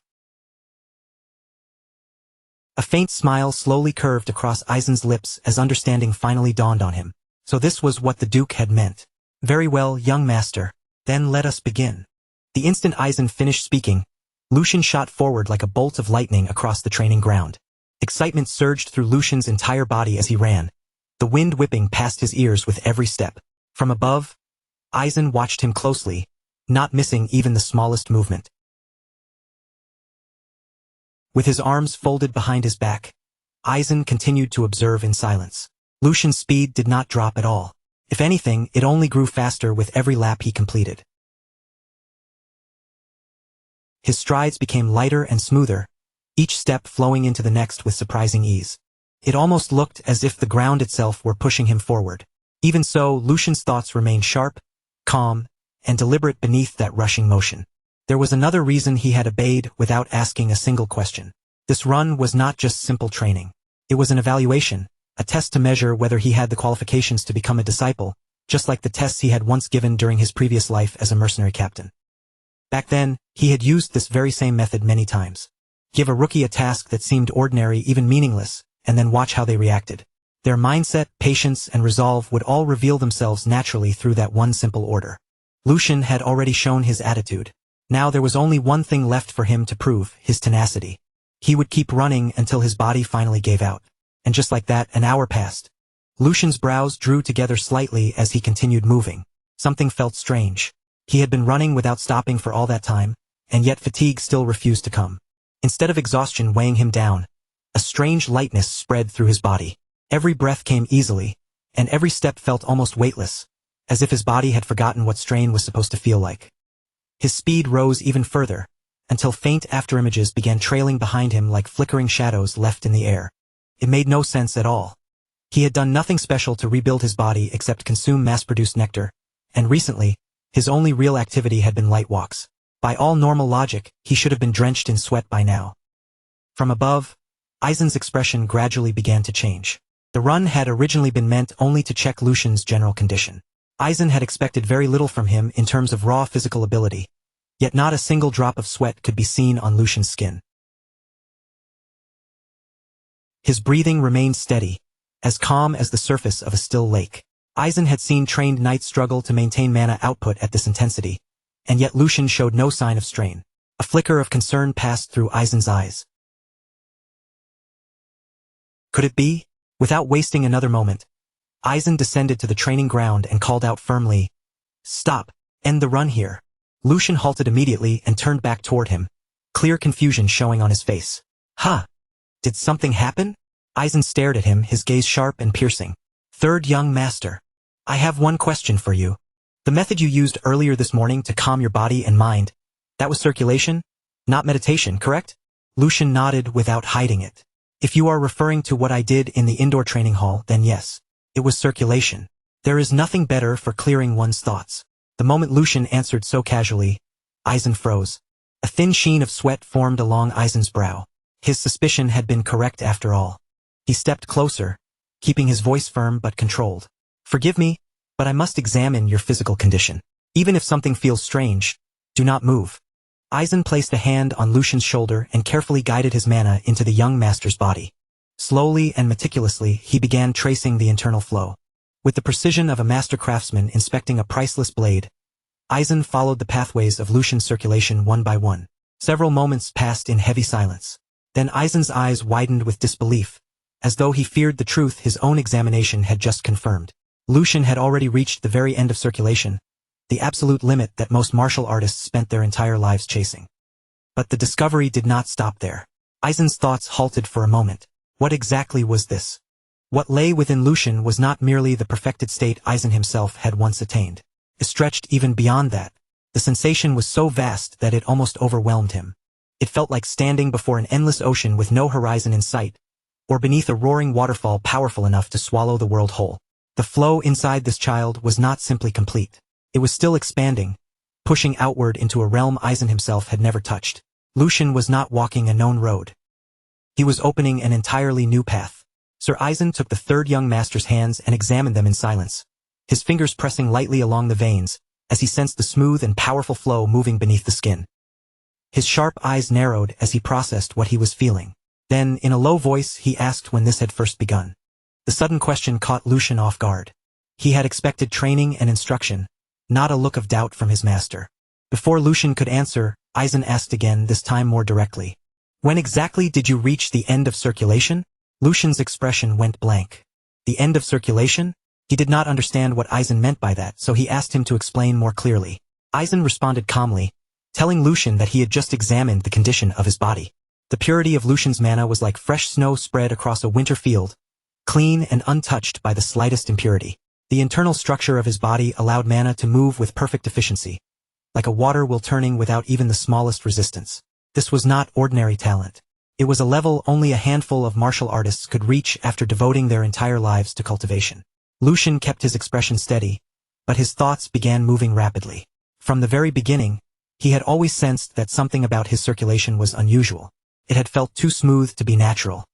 A faint smile slowly curved across Eisen's lips as understanding finally dawned on him. So this was what the Duke had meant. Very well, young master. Then let us begin. The instant Eisen finished speaking, Lucian shot forward like a bolt of lightning across the training ground. Excitement surged through Lucian's entire body as he ran, the wind whipping past his ears with every step. From above, Eisen watched him closely, not missing even the smallest movement. With his arms folded behind his back, Eisen continued to observe in silence. Lucian's speed did not drop at all. If anything, it only grew faster with every lap he completed. His strides became lighter and smoother, each step flowing into the next with surprising ease. It almost looked as if the ground itself were pushing him forward. Even so, Lucian's thoughts remained sharp, calm, and deliberate beneath that rushing motion. There was another reason he had obeyed without asking a single question. This run was not just simple training. It was an evaluation, a test to measure whether he had the qualifications to become a disciple, just like the tests he had once given during his previous life as a mercenary captain. Back then, he had used this very same method many times. Give a rookie a task that seemed ordinary, even meaningless, and then watch how they reacted. Their mindset, patience, and resolve would all reveal themselves naturally through that one simple order. Lucian had already shown his attitude. Now there was only one thing left for him to prove, his tenacity. He would keep running until his body finally gave out. And just like that, an hour passed. Lucian's brows drew together slightly as he continued moving. Something felt strange. He had been running without stopping for all that time, and yet fatigue still refused to come. Instead of exhaustion weighing him down, a strange lightness spread through his body. Every breath came easily, and every step felt almost weightless, as if his body had forgotten what strain was supposed to feel like. His speed rose even further, until faint afterimages began trailing behind him like flickering shadows left in the air. It made no sense at all. He had done nothing special to rebuild his body except consume mass-produced nectar, and recently, his only real activity had been light walks. By all normal logic, he should have been drenched in sweat by now. From above, Aizen's expression gradually began to change. The run had originally been meant only to check Lucian's general condition. Aizen had expected very little from him in terms of raw physical ability, yet not a single drop of sweat could be seen on Lucian's skin. His breathing remained steady, as calm as the surface of a still lake. Aizen had seen trained knights struggle to maintain mana output at this intensity, and yet Lucian showed no sign of strain. A flicker of concern passed through Aizen's eyes. Could it be? Without wasting another moment, Aizen descended to the training ground and called out firmly, "Stop! End the run here." Lucian halted immediately and turned back toward him, clear confusion showing on his face. "Huh? Did something happen?" Aizen stared at him, his gaze sharp and piercing. "Third young master, I have one question for you. The method you used earlier this morning to calm your body and mind, that was circulation, not meditation, correct?" Lucian nodded without hiding it. "If you are referring to what I did in the indoor training hall, then yes, it was circulation. There is nothing better for clearing one's thoughts." The moment Lucian answered so casually, Aizen froze. A thin sheen of sweat formed along Aizen's brow. His suspicion had been correct after all. He stepped closer, keeping his voice firm but controlled. "Forgive me, but I must examine your physical condition. Even if something feels strange, do not move." Aizen placed a hand on Lucian's shoulder and carefully guided his mana into the young master's body. Slowly and meticulously, he began tracing the internal flow. With the precision of a master craftsman inspecting a priceless blade, Aizen followed the pathways of Lucian's circulation one by one. Several moments passed in heavy silence. Then Aizen's eyes widened with disbelief, as though he feared the truth his own examination had just confirmed. Lucian had already reached the very end of circulation, the absolute limit that most martial artists spent their entire lives chasing. But the discovery did not stop there. Aizen's thoughts halted for a moment. What exactly was this? What lay within Lucian was not merely the perfected state Aizen himself had once attained. It stretched even beyond that. The sensation was so vast that it almost overwhelmed him. It felt like standing before an endless ocean with no horizon in sight, or beneath a roaring waterfall powerful enough to swallow the world whole. The flow inside this child was not simply complete. It was still expanding, pushing outward into a realm Aizen himself had never touched. Lucian was not walking a known road. He was opening an entirely new path. Sir Aizen took the third young master's hands and examined them in silence, his fingers pressing lightly along the veins, as he sensed the smooth and powerful flow moving beneath the skin. His sharp eyes narrowed as he processed what he was feeling. Then, in a low voice, he asked when this had first begun. The sudden question caught Lucian off guard. He had expected training and instruction, not a look of doubt from his master. Before Lucian could answer, Aizen asked again, this time more directly. "When exactly did you reach the end of circulation?" Lucian's expression went blank. The end of circulation? He did not understand what Aizen meant by that, so he asked him to explain more clearly. Aizen responded calmly, telling Lucian that he had just examined the condition of his body. The purity of Lucian's mana was like fresh snow spread across a winter field, clean and untouched by the slightest impurity. The internal structure of his body allowed mana to move with perfect efficiency, like a water wheel turning without even the smallest resistance. This was not ordinary talent. It was a level only a handful of martial artists could reach after devoting their entire lives to cultivation. Lucian kept his expression steady, but his thoughts began moving rapidly. From the very beginning, he had always sensed that something about his circulation was unusual. It had felt too smooth to be natural.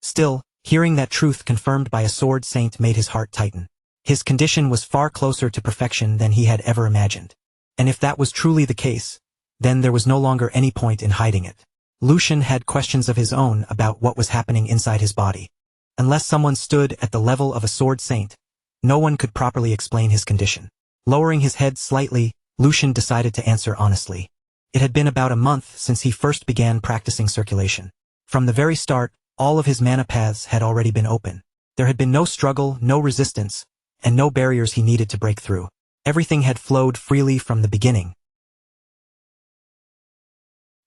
Still, hearing that truth confirmed by a sword saint made his heart tighten. His condition was far closer to perfection than he had ever imagined. And if that was truly the case, then there was no longer any point in hiding it. Lucian had questions of his own about what was happening inside his body. Unless someone stood at the level of a sword saint, no one could properly explain his condition. Lowering his head slightly, Lucian decided to answer honestly. It had been about a month since he first began practicing circulation. From the very start, all of his mana paths had already been open. There had been no struggle, no resistance, and no barriers he needed to break through. Everything had flowed freely from the beginning.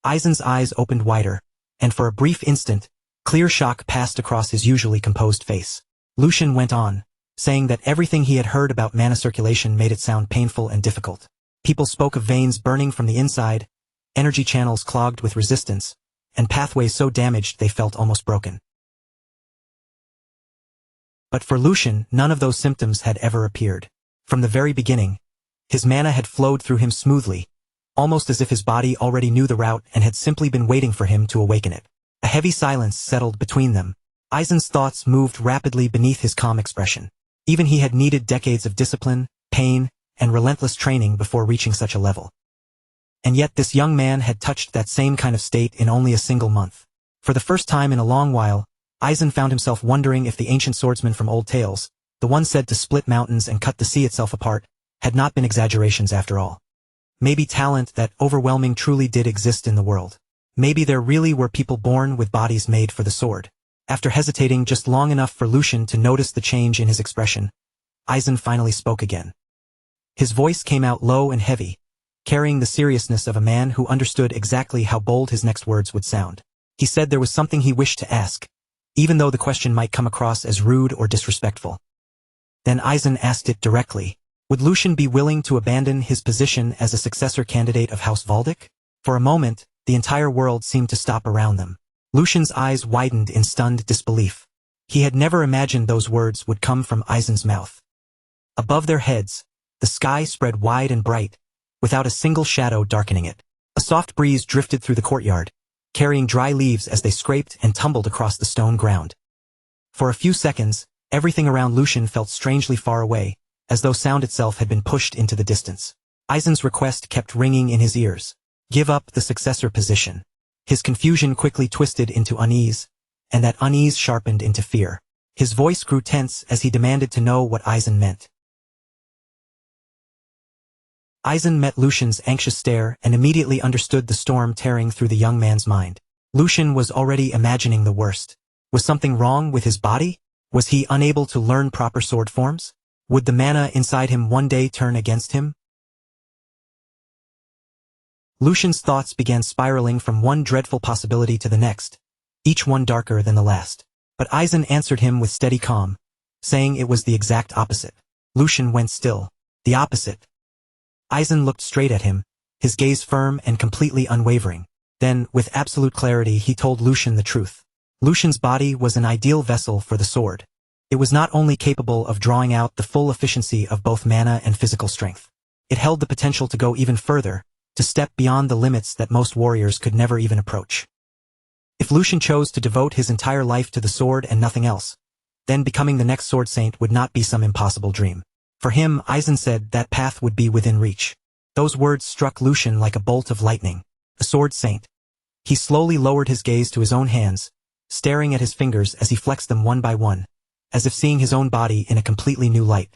Aizen's eyes opened wider, and for a brief instant, clear shock passed across his usually composed face. Lucian went on, saying that everything he had heard about mana circulation made it sound painful and difficult. People spoke of veins burning from the inside, energy channels clogged with resistance, and pathways so damaged they felt almost broken. But for Lucian, none of those symptoms had ever appeared. From the very beginning, his mana had flowed through him smoothly, almost as if his body already knew the route and had simply been waiting for him to awaken it. A heavy silence settled between them. Aizen's thoughts moved rapidly beneath his calm expression. Even he had needed decades of discipline, pain, and relentless training before reaching such a level. And yet this young man had touched that same kind of state in only a single month. For the first time in a long while, Aizen found himself wondering if the ancient swordsman from old tales, the one said to split mountains and cut the sea itself apart, had not been exaggerations after all. Maybe talent that overwhelming truly did exist in the world. Maybe there really were people born with bodies made for the sword. After hesitating just long enough for Lucian to notice the change in his expression, Aizen finally spoke again. His voice came out low and heavy, carrying the seriousness of a man who understood exactly how bold his next words would sound. He said there was something he wished to ask, even though the question might come across as rude or disrespectful. Then Aizen asked it directly. Would Lucian be willing to abandon his position as a successor candidate of House Valdic? For a moment, the entire world seemed to stop around them. Lucian's eyes widened in stunned disbelief. He had never imagined those words would come from Aizen's mouth. Above their heads, the sky spread wide and bright, without a single shadow darkening it. A soft breeze drifted through the courtyard, carrying dry leaves as they scraped and tumbled across the stone ground. For a few seconds, everything around Lucian felt strangely far away, as though sound itself had been pushed into the distance. Aizen's request kept ringing in his ears. Give up the successor position. His confusion quickly twisted into unease, and that unease sharpened into fear. His voice grew tense as he demanded to know what Aizen meant. Aizen met Lucian's anxious stare and immediately understood the storm tearing through the young man's mind. Lucian was already imagining the worst. Was something wrong with his body? Was he unable to learn proper sword forms? Would the mana inside him one day turn against him? Lucian's thoughts began spiraling from one dreadful possibility to the next, each one darker than the last. But Aizen answered him with steady calm, saying it was the exact opposite. Lucian went still. The opposite. Aizen looked straight at him, his gaze firm and completely unwavering. Then, with absolute clarity, he told Lucian the truth. Lucian's body was an ideal vessel for the sword. It was not only capable of drawing out the full efficiency of both mana and physical strength. It held the potential to go even further, to step beyond the limits that most warriors could never even approach. If Lucian chose to devote his entire life to the sword and nothing else, then becoming the next sword saint would not be some impossible dream. For him, Aizen said that path would be within reach. Those words struck Lucian like a bolt of lightning. A sword saint. He slowly lowered his gaze to his own hands, staring at his fingers as he flexed them one by one, as if seeing his own body in a completely new light.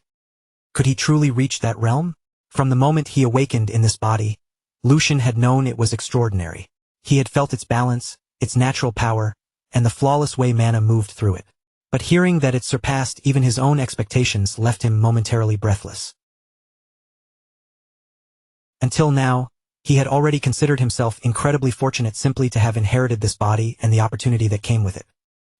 Could he truly reach that realm? From the moment he awakened in this body, Lucian had known it was extraordinary. He had felt its balance, its natural power, and the flawless way mana moved through it. But hearing that it surpassed even his own expectations left him momentarily breathless. Until now, he had already considered himself incredibly fortunate simply to have inherited this body and the opportunity that came with it.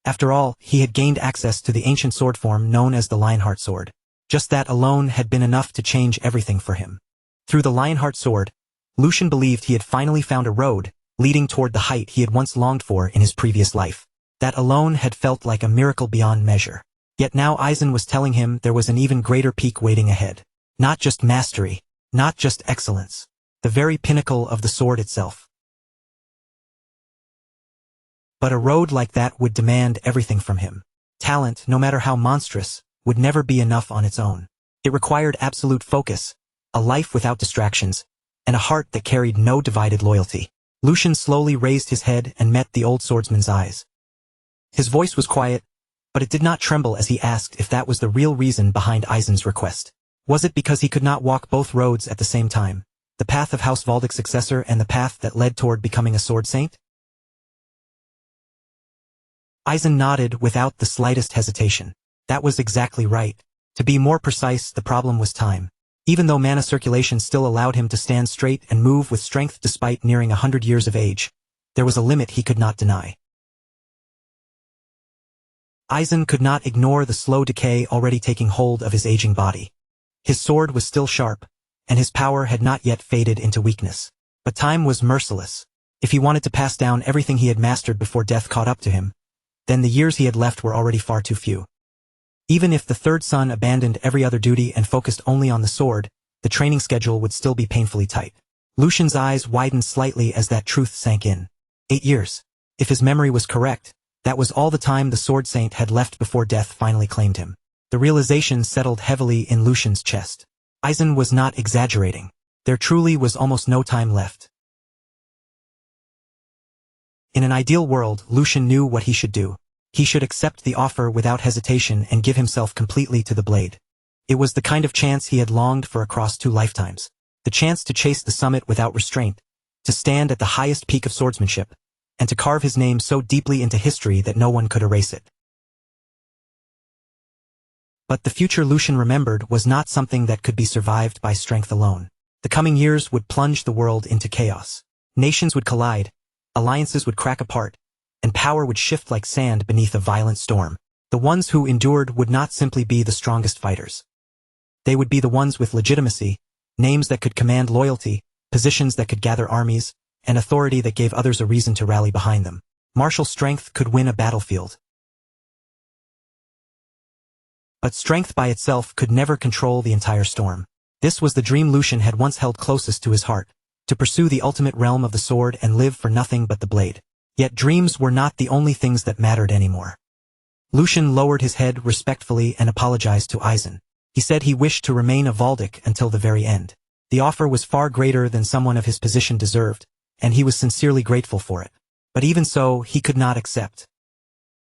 After all, he had gained access to the ancient sword form known as the Lionheart Sword. Just that alone had been enough to change everything for him. Through the Lionheart Sword, Lucian believed he had finally found a road leading toward the height he had once longed for in his previous life. That alone had felt like a miracle beyond measure. Yet now Aizen was telling him there was an even greater peak waiting ahead. Not just mastery, not just excellence. The very pinnacle of the sword itself. But a road like that would demand everything from him. Talent, no matter how monstrous, would never be enough on its own. It required absolute focus, a life without distractions, and a heart that carried no divided loyalty. Lucian slowly raised his head and met the old swordsman's eyes. His voice was quiet, but it did not tremble as he asked if that was the real reason behind Aizen's request. Was it because he could not walk both roads at the same time? The path of House Valdic's successor and the path that led toward becoming a sword saint? Aizen nodded without the slightest hesitation. That was exactly right. To be more precise, the problem was time. Even though mana circulation still allowed him to stand straight and move with strength despite nearing 100 years of age, there was a limit he could not deny. Aizen could not ignore the slow decay already taking hold of his aging body. His sword was still sharp, and his power had not yet faded into weakness. But time was merciless. If he wanted to pass down everything he had mastered before death caught up to him, then the years he had left were already far too few. Even if the third son abandoned every other duty and focused only on the sword, the training schedule would still be painfully tight. Lucian's eyes widened slightly as that truth sank in. 8 years. If his memory was correct, that was all the time the Sword Saint had left before death finally claimed him. The realization settled heavily in Lucian's chest. Aizen was not exaggerating. There truly was almost no time left. In an ideal world, Lucian knew what he should do. He should accept the offer without hesitation and give himself completely to the blade. It was the kind of chance he had longed for across 2 lifetimes. The chance to chase the summit without restraint, to stand at the highest peak of swordsmanship, and to carve his name so deeply into history that no one could erase it. But the future Lucian remembered was not something that could be survived by strength alone. The coming years would plunge the world into chaos. Nations would collide, alliances would crack apart, and power would shift like sand beneath a violent storm. The ones who endured would not simply be the strongest fighters. They would be the ones with legitimacy, names that could command loyalty, positions that could gather armies, and authority that gave others a reason to rally behind them. Martial strength could win a battlefield. But strength by itself could never control the entire storm. This was the dream Lucian had once held closest to his heart, to pursue the ultimate realm of the sword and live for nothing but the blade. Yet dreams were not the only things that mattered anymore. Lucian lowered his head respectfully and apologized to Aizen. He said he wished to remain a Valdic until the very end. The offer was far greater than someone of his position deserved, and he was sincerely grateful for it. But even so, he could not accept.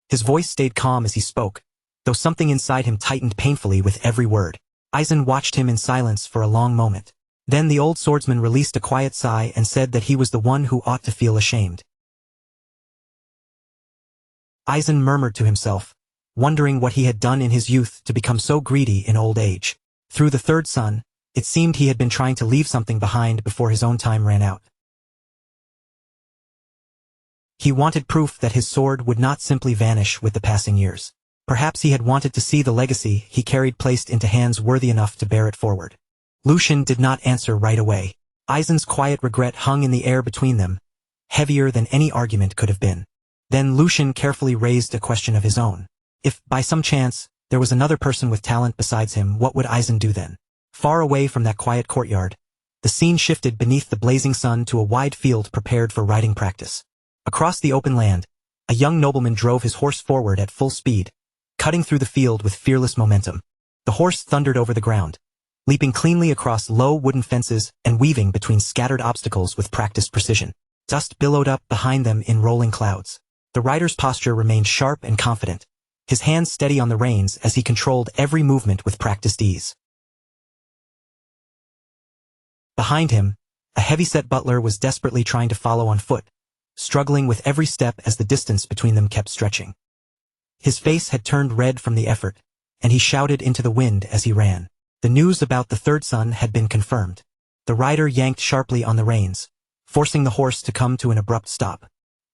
His voice stayed calm as he spoke, though something inside him tightened painfully with every word. Aizen watched him in silence for a long moment. Then the old swordsman released a quiet sigh and said that he was the one who ought to feel ashamed. Aizen murmured to himself, wondering what he had done in his youth to become so greedy in old age. Through the third son, it seemed he had been trying to leave something behind before his own time ran out. He wanted proof that his sword would not simply vanish with the passing years. Perhaps he had wanted to see the legacy he carried placed into hands worthy enough to bear it forward. Lucian did not answer right away. Aizen's quiet regret hung in the air between them, heavier than any argument could have been. Then Lucian carefully raised a question of his own. If, by some chance, there was another person with talent besides him, what would Aizen do then? Far away from that quiet courtyard, the scene shifted beneath the blazing sun to a wide field prepared for riding practice. Across the open land, a young nobleman drove his horse forward at full speed, cutting through the field with fearless momentum. The horse thundered over the ground, leaping cleanly across low wooden fences and weaving between scattered obstacles with practiced precision. Dust billowed up behind them in rolling clouds. The rider's posture remained sharp and confident, his hands steady on the reins as he controlled every movement with practiced ease. Behind him, a heavy-set butler was desperately trying to follow on foot, struggling with every step as the distance between them kept stretching. His face had turned red from the effort, and he shouted into the wind as he ran. The news about the third son had been confirmed. The rider yanked sharply on the reins, forcing the horse to come to an abrupt stop.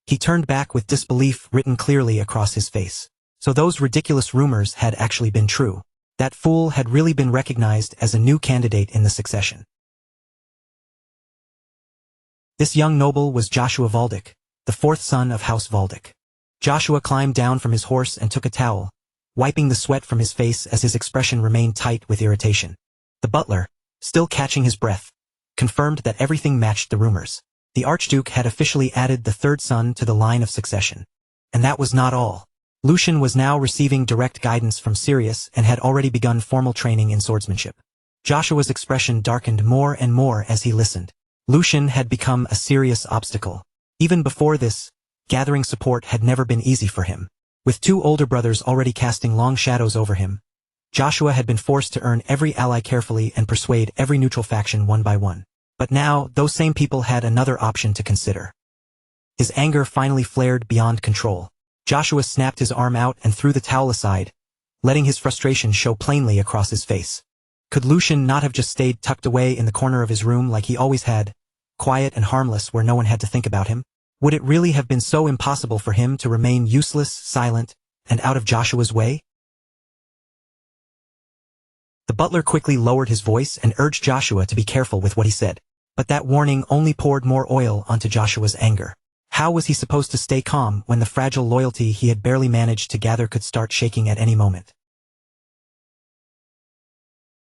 He turned back with disbelief written clearly across his face. So those ridiculous rumors had actually been true. That fool had really been recognized as a new candidate in the succession. This young noble was Joshua Valdic, the fourth son of House Valdic. Joshua climbed down from his horse and took a towel, wiping the sweat from his face as his expression remained tight with irritation. The butler, still catching his breath, confirmed that everything matched the rumors. The Archduke had officially added the third son to the line of succession. And that was not all. Lucian was now receiving direct guidance from Sirius and had already begun formal training in swordsmanship. Joshua's expression darkened more and more as he listened. Lucian had become a serious obstacle. Even before this, gathering support had never been easy for him. With 2 older brothers already casting long shadows over him, Joshua had been forced to earn every ally carefully and persuade every neutral faction one by one. But now, those same people had another option to consider. His anger finally flared beyond control. Joshua snapped his arm out and threw the towel aside, letting his frustration show plainly across his face. Could Lucian not have just stayed tucked away in the corner of his room like he always had, quiet and harmless where no one had to think about him? Would it really have been so impossible for him to remain useless, silent, and out of Joshua's way? The butler quickly lowered his voice and urged Joshua to be careful with what he said. But that warning only poured more oil onto Joshua's anger. How was he supposed to stay calm when the fragile loyalty he had barely managed to gather could start shaking at any moment?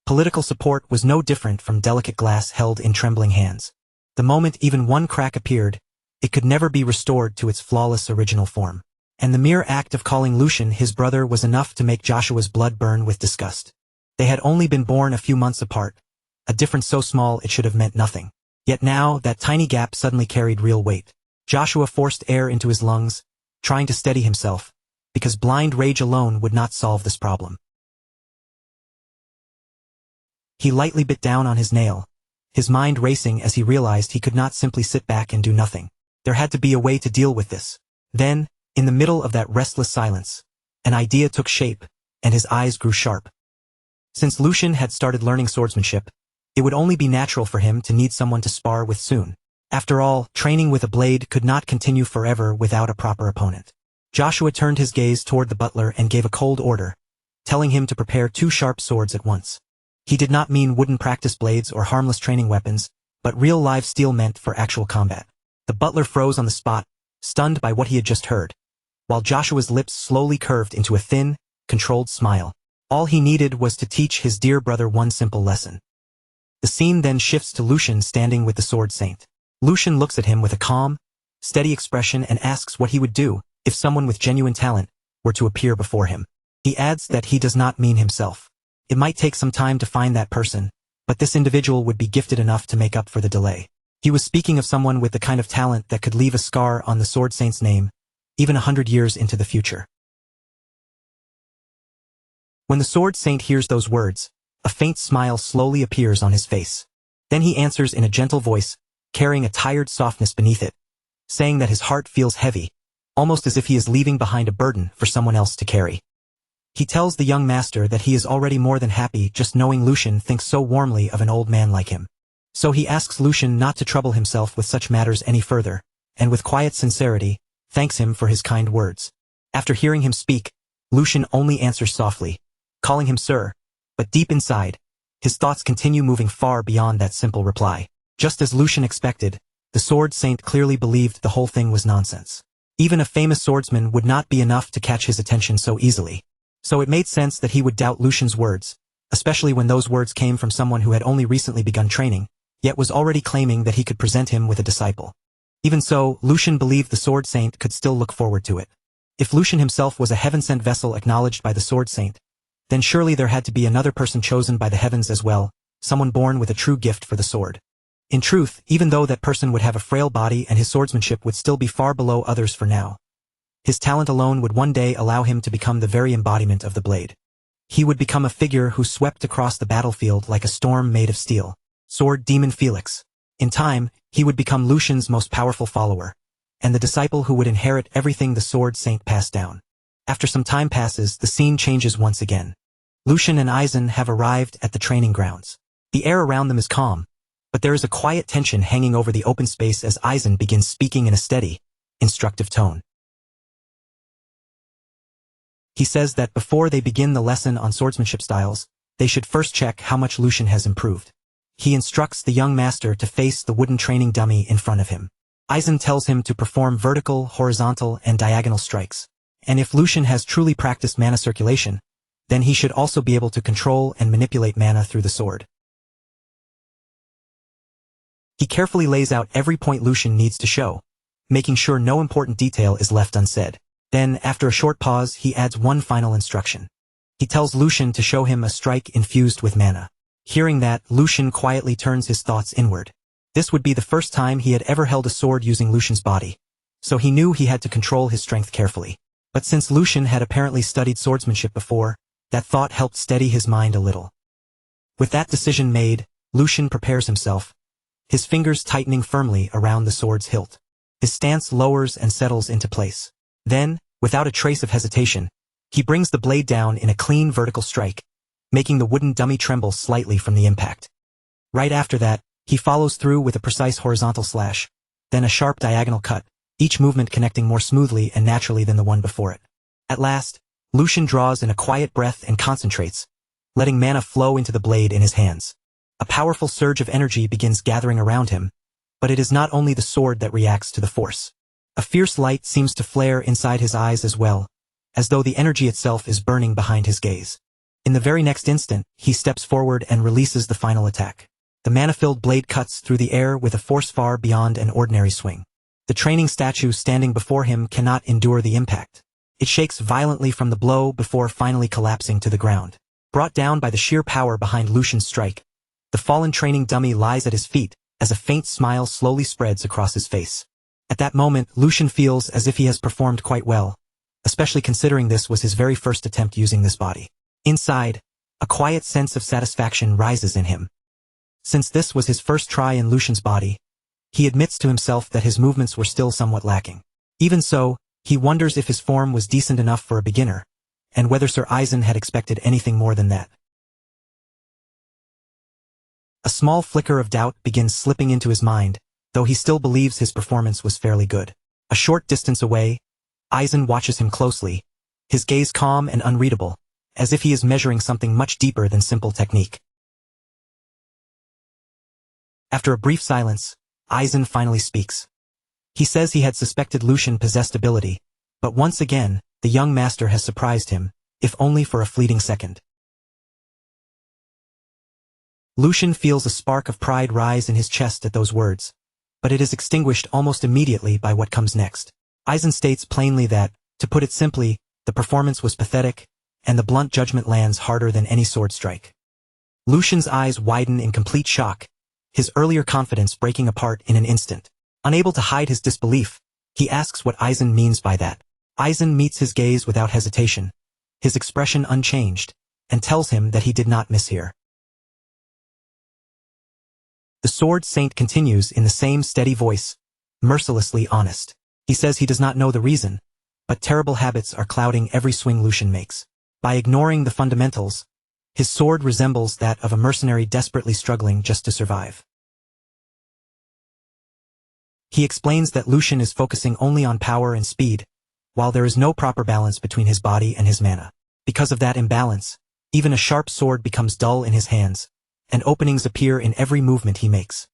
Political support was no different from delicate glass held in trembling hands. The moment even one crack appeared, it could never be restored to its flawless original form. And the mere act of calling Lucian his brother was enough to make Joshua's blood burn with disgust. They had only been born a few months apart, a difference so small it should have meant nothing. Yet now, that tiny gap suddenly carried real weight. Joshua forced air into his lungs, trying to steady himself, because blind rage alone would not solve this problem. He lightly bit down on his nail, his mind racing as he realized he could not simply sit back and do nothing. There had to be a way to deal with this. Then, in the middle of that restless silence, an idea took shape, and his eyes grew sharp. Since Lucian had started learning swordsmanship, it would only be natural for him to need someone to spar with soon. After all, training with a blade could not continue forever without a proper opponent. Joshua turned his gaze toward the butler and gave a cold order, telling him to prepare 2 sharp swords at once. He did not mean wooden practice blades or harmless training weapons, but real live steel meant for actual combat. The butler froze on the spot, stunned by what he had just heard, while Joshua's lips slowly curved into a thin, controlled smile. All he needed was to teach his dear brother one simple lesson. The scene then shifts to Lucian standing with the sword saint. Lucian looks at him with a calm, steady expression and asks what he would do if someone with genuine talent were to appear before him. He adds that he does not mean himself. It might take some time to find that person, but this individual would be gifted enough to make up for the delay. He was speaking of someone with the kind of talent that could leave a scar on the sword saint's name, even 100 years into the future. When the sword saint hears those words, a faint smile slowly appears on his face. Then he answers in a gentle voice, carrying a tired softness beneath it, saying that his heart feels heavy, almost as if he is leaving behind a burden for someone else to carry. He tells the young master that he is already more than happy just knowing Lucian thinks so warmly of an old man like him. So he asks Lucian not to trouble himself with such matters any further, and with quiet sincerity, thanks him for his kind words. After hearing him speak, Lucian only answers softly, calling him sir, but deep inside, his thoughts continue moving far beyond that simple reply. Just as Lucian expected, the sword saint clearly believed the whole thing was nonsense. Even a famous swordsman would not be enough to catch his attention so easily. So it made sense that he would doubt Lucian's words, especially when those words came from someone who had only recently begun training, yet was already claiming that he could present him with a disciple. Even so, Lucian believed the sword saint could still look forward to it. If Lucian himself was a heaven-sent vessel acknowledged by the sword saint, then surely there had to be another person chosen by the heavens as well, someone born with a true gift for the sword. In truth, even though that person would have a frail body and his swordsmanship would still be far below others for now, his talent alone would one day allow him to become the very embodiment of the blade. He would become a figure who swept across the battlefield like a storm made of steel. Sword Demon Felix. In time, he would become Lucian's most powerful follower, and the disciple who would inherit everything the sword saint passed down. After some time passes, the scene changes once again. Lucian and Eisen have arrived at the training grounds. The air around them is calm, but there is a quiet tension hanging over the open space as Eisen begins speaking in a steady, instructive tone. He says that before they begin the lesson on swordsmanship styles, they should first check how much Lucian has improved. He instructs the young master to face the wooden training dummy in front of him. Eisen tells him to perform vertical, horizontal, and diagonal strikes. And if Lucian has truly practiced mana circulation, then he should also be able to control and manipulate mana through the sword. He carefully lays out every point Lucian needs to show, making sure no important detail is left unsaid. Then, after a short pause, he adds one final instruction. He tells Lucian to show him a strike infused with mana. Hearing that, Lucian quietly turns his thoughts inward. This would be the first time he had ever held a sword using Lucian's body, so he knew he had to control his strength carefully. But since Lucian had apparently studied swordsmanship before, that thought helped steady his mind a little. With that decision made, Lucian prepares himself, his fingers tightening firmly around the sword's hilt. His stance lowers and settles into place. Then, without a trace of hesitation, he brings the blade down in a clean vertical strike, making the wooden dummy tremble slightly from the impact. Right after that, he follows through with a precise horizontal slash, then a sharp diagonal cut, each movement connecting more smoothly and naturally than the one before it. At last, Lucian draws in a quiet breath and concentrates, letting mana flow into the blade in his hands. A powerful surge of energy begins gathering around him, but it is not only the sword that reacts to the force. A fierce light seems to flare inside his eyes as well, as though the energy itself is burning behind his gaze. In the very next instant, he steps forward and releases the final attack. The mana-filled blade cuts through the air with a force far beyond an ordinary swing. The training statue standing before him cannot endure the impact. It shakes violently from the blow before finally collapsing to the ground. Brought down by the sheer power behind Lucian's strike, the fallen training dummy lies at his feet as a faint smile slowly spreads across his face. At that moment, Lucian feels as if he has performed quite well, especially considering this was his very first attempt using this body. Inside, a quiet sense of satisfaction rises in him. Since this was his first try in Lucian's body, he admits to himself that his movements were still somewhat lacking. Even so, he wonders if his form was decent enough for a beginner, and whether Sir Eisen had expected anything more than that. A small flicker of doubt begins slipping into his mind, though he still believes his performance was fairly good. A short distance away, Eisen watches him closely, his gaze calm and unreadable, as if he is measuring something much deeper than simple technique. After a brief silence, Eisen finally speaks. He says he had suspected Lucian possessed ability, but once again, the young master has surprised him, if only for a fleeting second. Lucian feels a spark of pride rise in his chest at those words, but it is extinguished almost immediately by what comes next. Eisen states plainly that, to put it simply, the performance was pathetic, and the blunt judgment lands harder than any sword strike. Lucian's eyes widen in complete shock, his earlier confidence breaking apart in an instant. Unable to hide his disbelief, he asks what Eisen means by that. Eisen meets his gaze without hesitation, his expression unchanged, and tells him that he did not mishear. The Sword Saint continues in the same steady voice, mercilessly honest. He says he does not know the reason, but terrible habits are clouding every swing Lucian makes. By ignoring the fundamentals, his sword resembles that of a mercenary desperately struggling just to survive. He explains that Lucian is focusing only on power and speed, while there is no proper balance between his body and his mana. Because of that imbalance, even a sharp sword becomes dull in his hands, and openings appear in every movement he makes.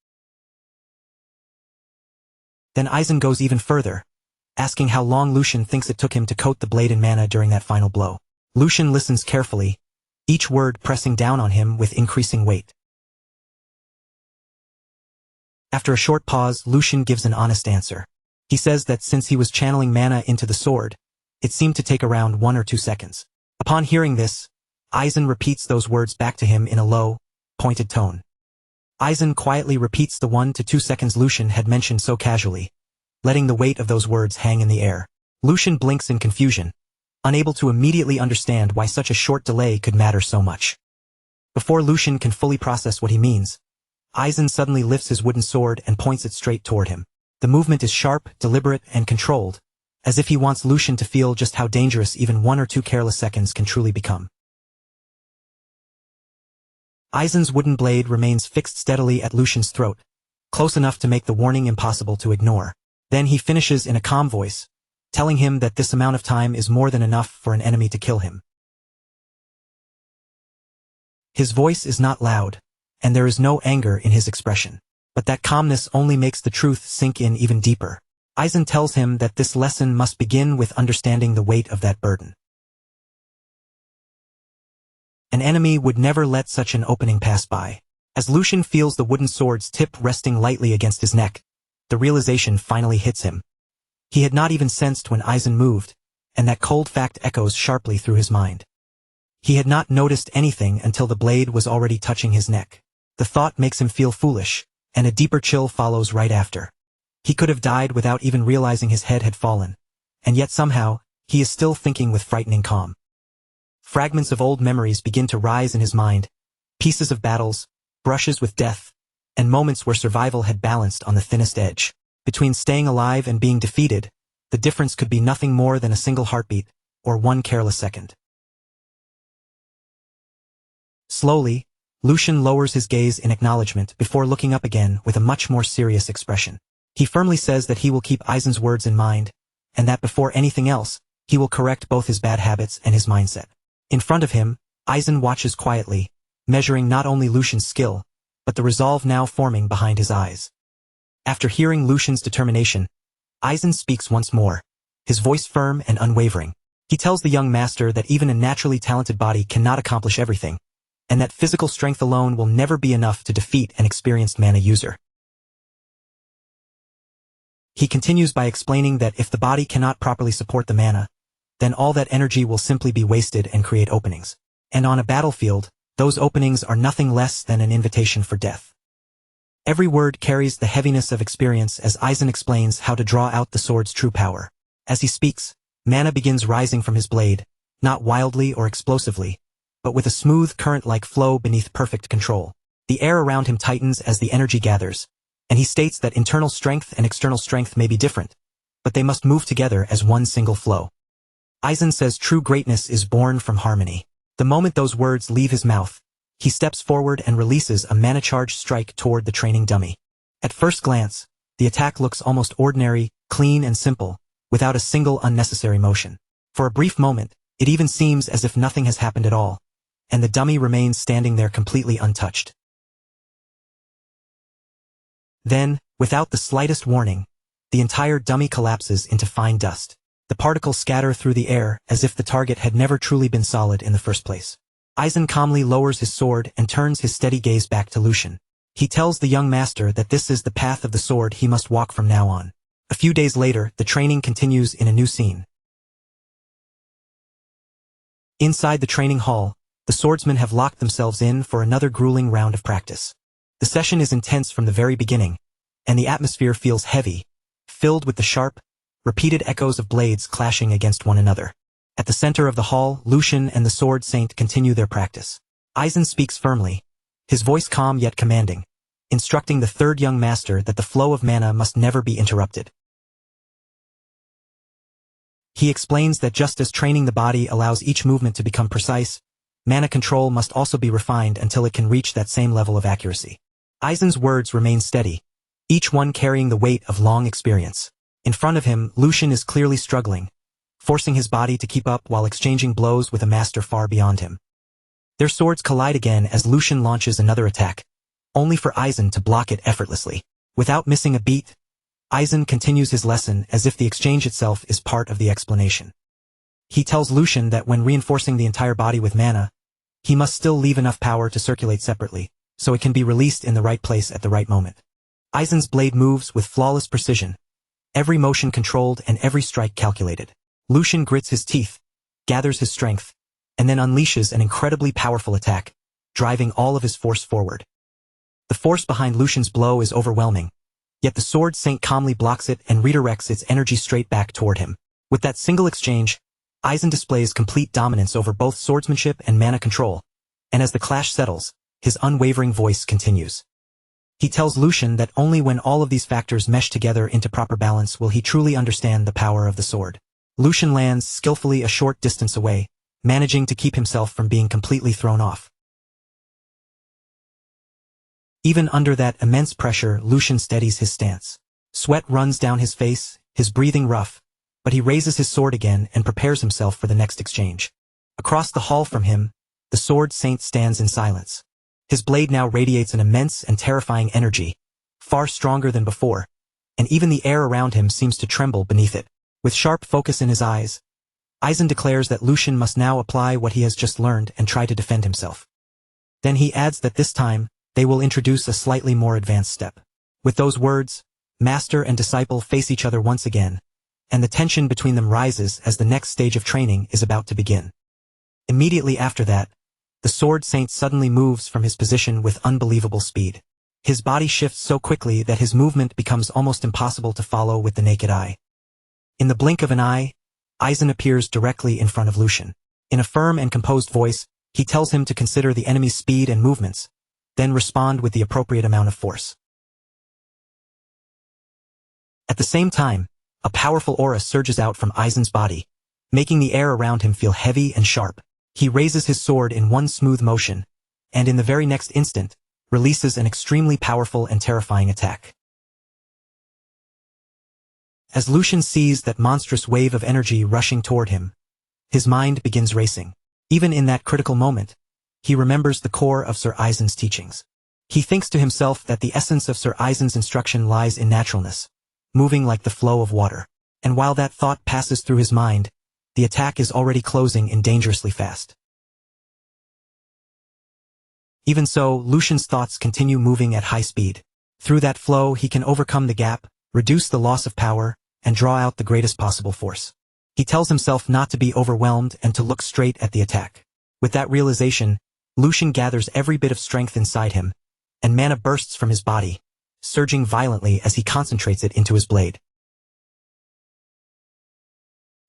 Then Eisen goes even further, asking how long Lucian thinks it took him to coat the blade in mana during that final blow. Lucian listens carefully, each word pressing down on him with increasing weight. After a short pause, Lucian gives an honest answer. He says that since he was channeling mana into the sword, it seemed to take around 1 or 2 seconds. Upon hearing this, Eisen repeats those words back to him in a low, pointed tone. Eisen quietly repeats the 1 to 2 seconds Lucian had mentioned so casually, letting the weight of those words hang in the air. Lucian blinks in confusion, unable to immediately understand why such a short delay could matter so much. Before Lucian can fully process what he means, Eisen suddenly lifts his wooden sword and points it straight toward him. The movement is sharp, deliberate, and controlled, as if he wants Lucian to feel just how dangerous even 1 or 2 careless seconds can truly become. Eisen's wooden blade remains fixed steadily at Lucian's throat, close enough to make the warning impossible to ignore. Then he finishes in a calm voice, telling him that this amount of time is more than enough for an enemy to kill him. His voice is not loud, and there is no anger in his expression. But that calmness only makes the truth sink in even deeper. Eisen tells him that this lesson must begin with understanding the weight of that burden. An enemy would never let such an opening pass by. As Lucian feels the wooden sword's tip resting lightly against his neck, the realization finally hits him. He had not even sensed when Eisen moved, and that cold fact echoes sharply through his mind. He had not noticed anything until the blade was already touching his neck. The thought makes him feel foolish, and a deeper chill follows right after. He could have died without even realizing his head had fallen, and yet somehow, he is still thinking with frightening calm. Fragments of old memories begin to rise in his mind, pieces of battles, brushes with death, and moments where survival had balanced on the thinnest edge. Between staying alive and being defeated, the difference could be nothing more than a single heartbeat, or 1 careless second. Slowly, Lucian lowers his gaze in acknowledgement before looking up again with a much more serious expression. He firmly says that he will keep Aizen's words in mind, and that before anything else, he will correct both his bad habits and his mindset. In front of him, Aizen watches quietly, measuring not only Lucian's skill, but the resolve now forming behind his eyes. After hearing Lucian's determination, Aizen speaks once more, his voice firm and unwavering. He tells the young master that even a naturally talented body cannot accomplish everything, and that physical strength alone will never be enough to defeat an experienced mana user. He continues by explaining that if the body cannot properly support the mana, then all that energy will simply be wasted and create openings. And on a battlefield, those openings are nothing less than an invitation for death. Every word carries the heaviness of experience as Aizen explains how to draw out the sword's true power. As he speaks, mana begins rising from his blade, not wildly or explosively, but with a smooth current-like flow beneath perfect control. The air around him tightens as the energy gathers, and he states that internal strength and external strength may be different, but they must move together as one single flow. Aizen says true greatness is born from harmony. The moment those words leave his mouth, he steps forward and releases a mana-charged strike toward the training dummy. At first glance, the attack looks almost ordinary, clean and simple, without a single unnecessary motion. For a brief moment, it even seems as if nothing has happened at all, and the dummy remains standing there completely untouched. Then, without the slightest warning, the entire dummy collapses into fine dust. The particles scatter through the air as if the target had never truly been solid in the first place. Aizen calmly lowers his sword and turns his steady gaze back to Lucian. He tells the young master that this is the path of the sword he must walk from now on. A few days later, the training continues in a new scene. Inside the training hall, the swordsmen have locked themselves in for another grueling round of practice. The session is intense from the very beginning, and the atmosphere feels heavy, filled with the sharp, repeated echoes of blades clashing against one another. At the center of the hall, Lucian and the Sword Saint continue their practice. Aizen speaks firmly, his voice calm yet commanding, instructing the third young master that the flow of mana must never be interrupted. He explains that just as training the body allows each movement to become precise, mana control must also be refined until it can reach that same level of accuracy. Aizen's words remain steady, each one carrying the weight of long experience. In front of him, Lucian is clearly struggling, forcing his body to keep up while exchanging blows with a master far beyond him. Their swords collide again as Lucian launches another attack, only for Aizen to block it effortlessly. Without missing a beat, Aizen continues his lesson as if the exchange itself is part of the explanation. He tells Lucian that when reinforcing the entire body with mana, he must still leave enough power to circulate separately, so it can be released in the right place at the right moment. Aizen's blade moves with flawless precision, every motion controlled and every strike calculated. Lucian grits his teeth, gathers his strength, and then unleashes an incredibly powerful attack, driving all of his force forward. The force behind Lucian's blow is overwhelming, yet the Sword Saint calmly blocks it and redirects its energy straight back toward him. With that single exchange, Aizen displays complete dominance over both swordsmanship and mana control, and as the clash settles, his unwavering voice continues. He tells Lucian that only when all of these factors mesh together into proper balance will he truly understand the power of the sword. Lucian lands skillfully a short distance away, managing to keep himself from being completely thrown off. Even under that immense pressure, Lucian steadies his stance. Sweat runs down his face, his breathing rough, but he raises his sword again and prepares himself for the next exchange. Across the hall from him, the Sword Saint stands in silence. His blade now radiates an immense and terrifying energy, far stronger than before, and even the air around him seems to tremble beneath it. With sharp focus in his eyes, Aizen declares that Lucian must now apply what he has just learned and try to defend himself. Then he adds that this time, they will introduce a slightly more advanced step. With those words, master and disciple face each other once again, and the tension between them rises as the next stage of training is about to begin. Immediately after that, the Sword Saint suddenly moves from his position with unbelievable speed. His body shifts so quickly that his movement becomes almost impossible to follow with the naked eye. In the blink of an eye, Aizen appears directly in front of Lucian. In a firm and composed voice, he tells him to consider the enemy's speed and movements, then respond with the appropriate amount of force. At the same time, a powerful aura surges out from Aizen's body, making the air around him feel heavy and sharp. He raises his sword in one smooth motion, and in the very next instant, releases an extremely powerful and terrifying attack. As Lucian sees that monstrous wave of energy rushing toward him, his mind begins racing. Even in that critical moment, he remembers the core of Sir Aizen's teachings. He thinks to himself that the essence of Sir Aizen's instruction lies in naturalness, moving like the flow of water. And while that thought passes through his mind, the attack is already closing in dangerously fast. Even so, Lucian's thoughts continue moving at high speed. Through that flow, he can overcome the gap, reduce the loss of power, and draw out the greatest possible force. He tells himself not to be overwhelmed and to look straight at the attack. With that realization, Lucian gathers every bit of strength inside him, and mana bursts from his body, surging violently as he concentrates it into his blade.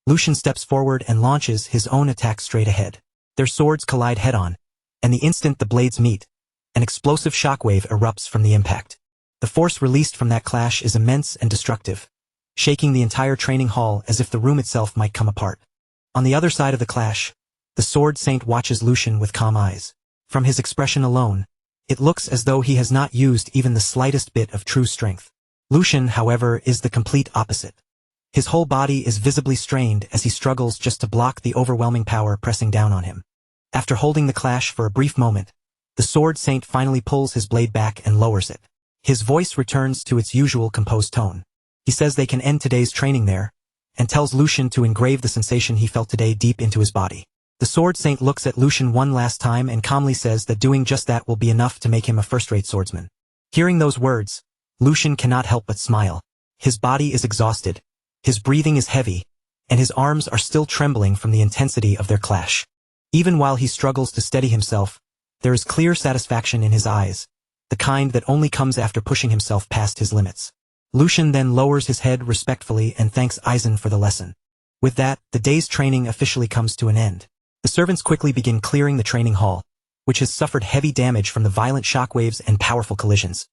Lucian steps forward and launches his own attack straight ahead. Their swords collide head-on, and the instant the blades meet, an explosive shockwave erupts from the impact. The force released from that clash is immense and destructive, shaking the entire training hall as if the room itself might come apart. On the other side of the clash, the Sword Saint watches Lucian with calm eyes. From his expression alone, it looks as though he has not used even the slightest bit of true strength. Lucian, however, is the complete opposite. His whole body is visibly strained as he struggles just to block the overwhelming power pressing down on him. After holding the clash for a brief moment, the Sword Saint finally pulls his blade back and lowers it. His voice returns to its usual composed tone. He says they can end today's training there, and tells Lucian to engrave the sensation he felt today deep into his body. The Sword Saint looks at Lucian one last time and calmly says that doing just that will be enough to make him a first-rate swordsman. Hearing those words, Lucian cannot help but smile. His body is exhausted, his breathing is heavy, and his arms are still trembling from the intensity of their clash. Even while he struggles to steady himself, there is clear satisfaction in his eyes, the kind that only comes after pushing himself past his limits. Lucian then lowers his head respectfully and thanks Aizen for the lesson. With that, the day's training officially comes to an end. The servants quickly begin clearing the training hall, which has suffered heavy damage from the violent shockwaves and powerful collisions,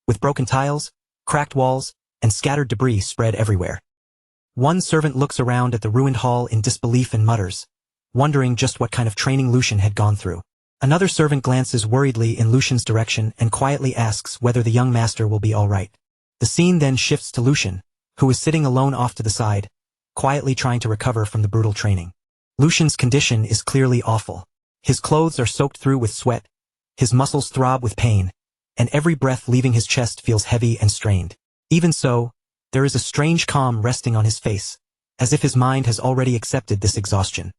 with broken tiles, cracked walls, and scattered debris spread everywhere. One servant looks around at the ruined hall in disbelief and mutters, wondering just what kind of training Lucian had gone through. Another servant glances worriedly in Lucian's direction and quietly asks whether the young master will be all right. The scene then shifts to Lucian, who is sitting alone off to the side, quietly trying to recover from the brutal training. Lucian's condition is clearly awful. His clothes are soaked through with sweat, his muscles throb with pain, and every breath leaving his chest feels heavy and strained. Even so, there is a strange calm resting on his face, as if his mind has already accepted this exhaustion.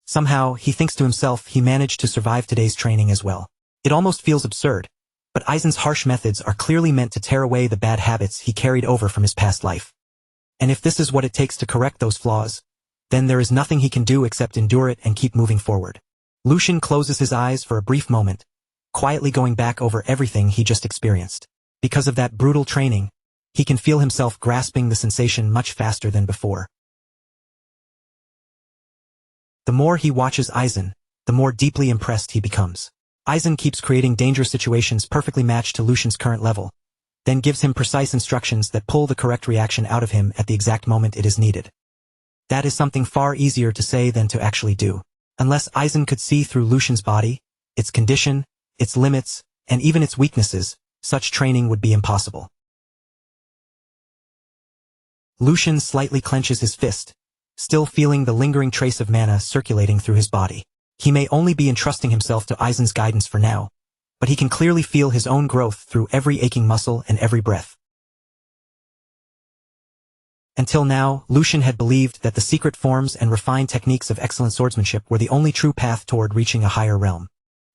Somehow, he thinks to himself he managed to survive today's training as well. It almost feels absurd, but Aizen's harsh methods are clearly meant to tear away the bad habits he carried over from his past life. And if this is what it takes to correct those flaws, then there is nothing he can do except endure it and keep moving forward. Lucian closes his eyes for a brief moment, quietly going back over everything he just experienced. Because of that brutal training, he can feel himself grasping the sensation much faster than before. The more he watches Aizen, the more deeply impressed he becomes. Aizen keeps creating dangerous situations perfectly matched to Lucian's current level, then gives him precise instructions that pull the correct reaction out of him at the exact moment it is needed. That is something far easier to say than to actually do. Unless Aizen could see through Lucian's body, its condition, its limits, and even its weaknesses, such training would be impossible. Lucian slightly clenches his fist, still feeling the lingering trace of mana circulating through his body. He may only be entrusting himself to Aizen's guidance for now, but he can clearly feel his own growth through every aching muscle and every breath. Until now, Lucian had believed that the secret forms and refined techniques of excellent swordsmanship were the only true path toward reaching a higher realm.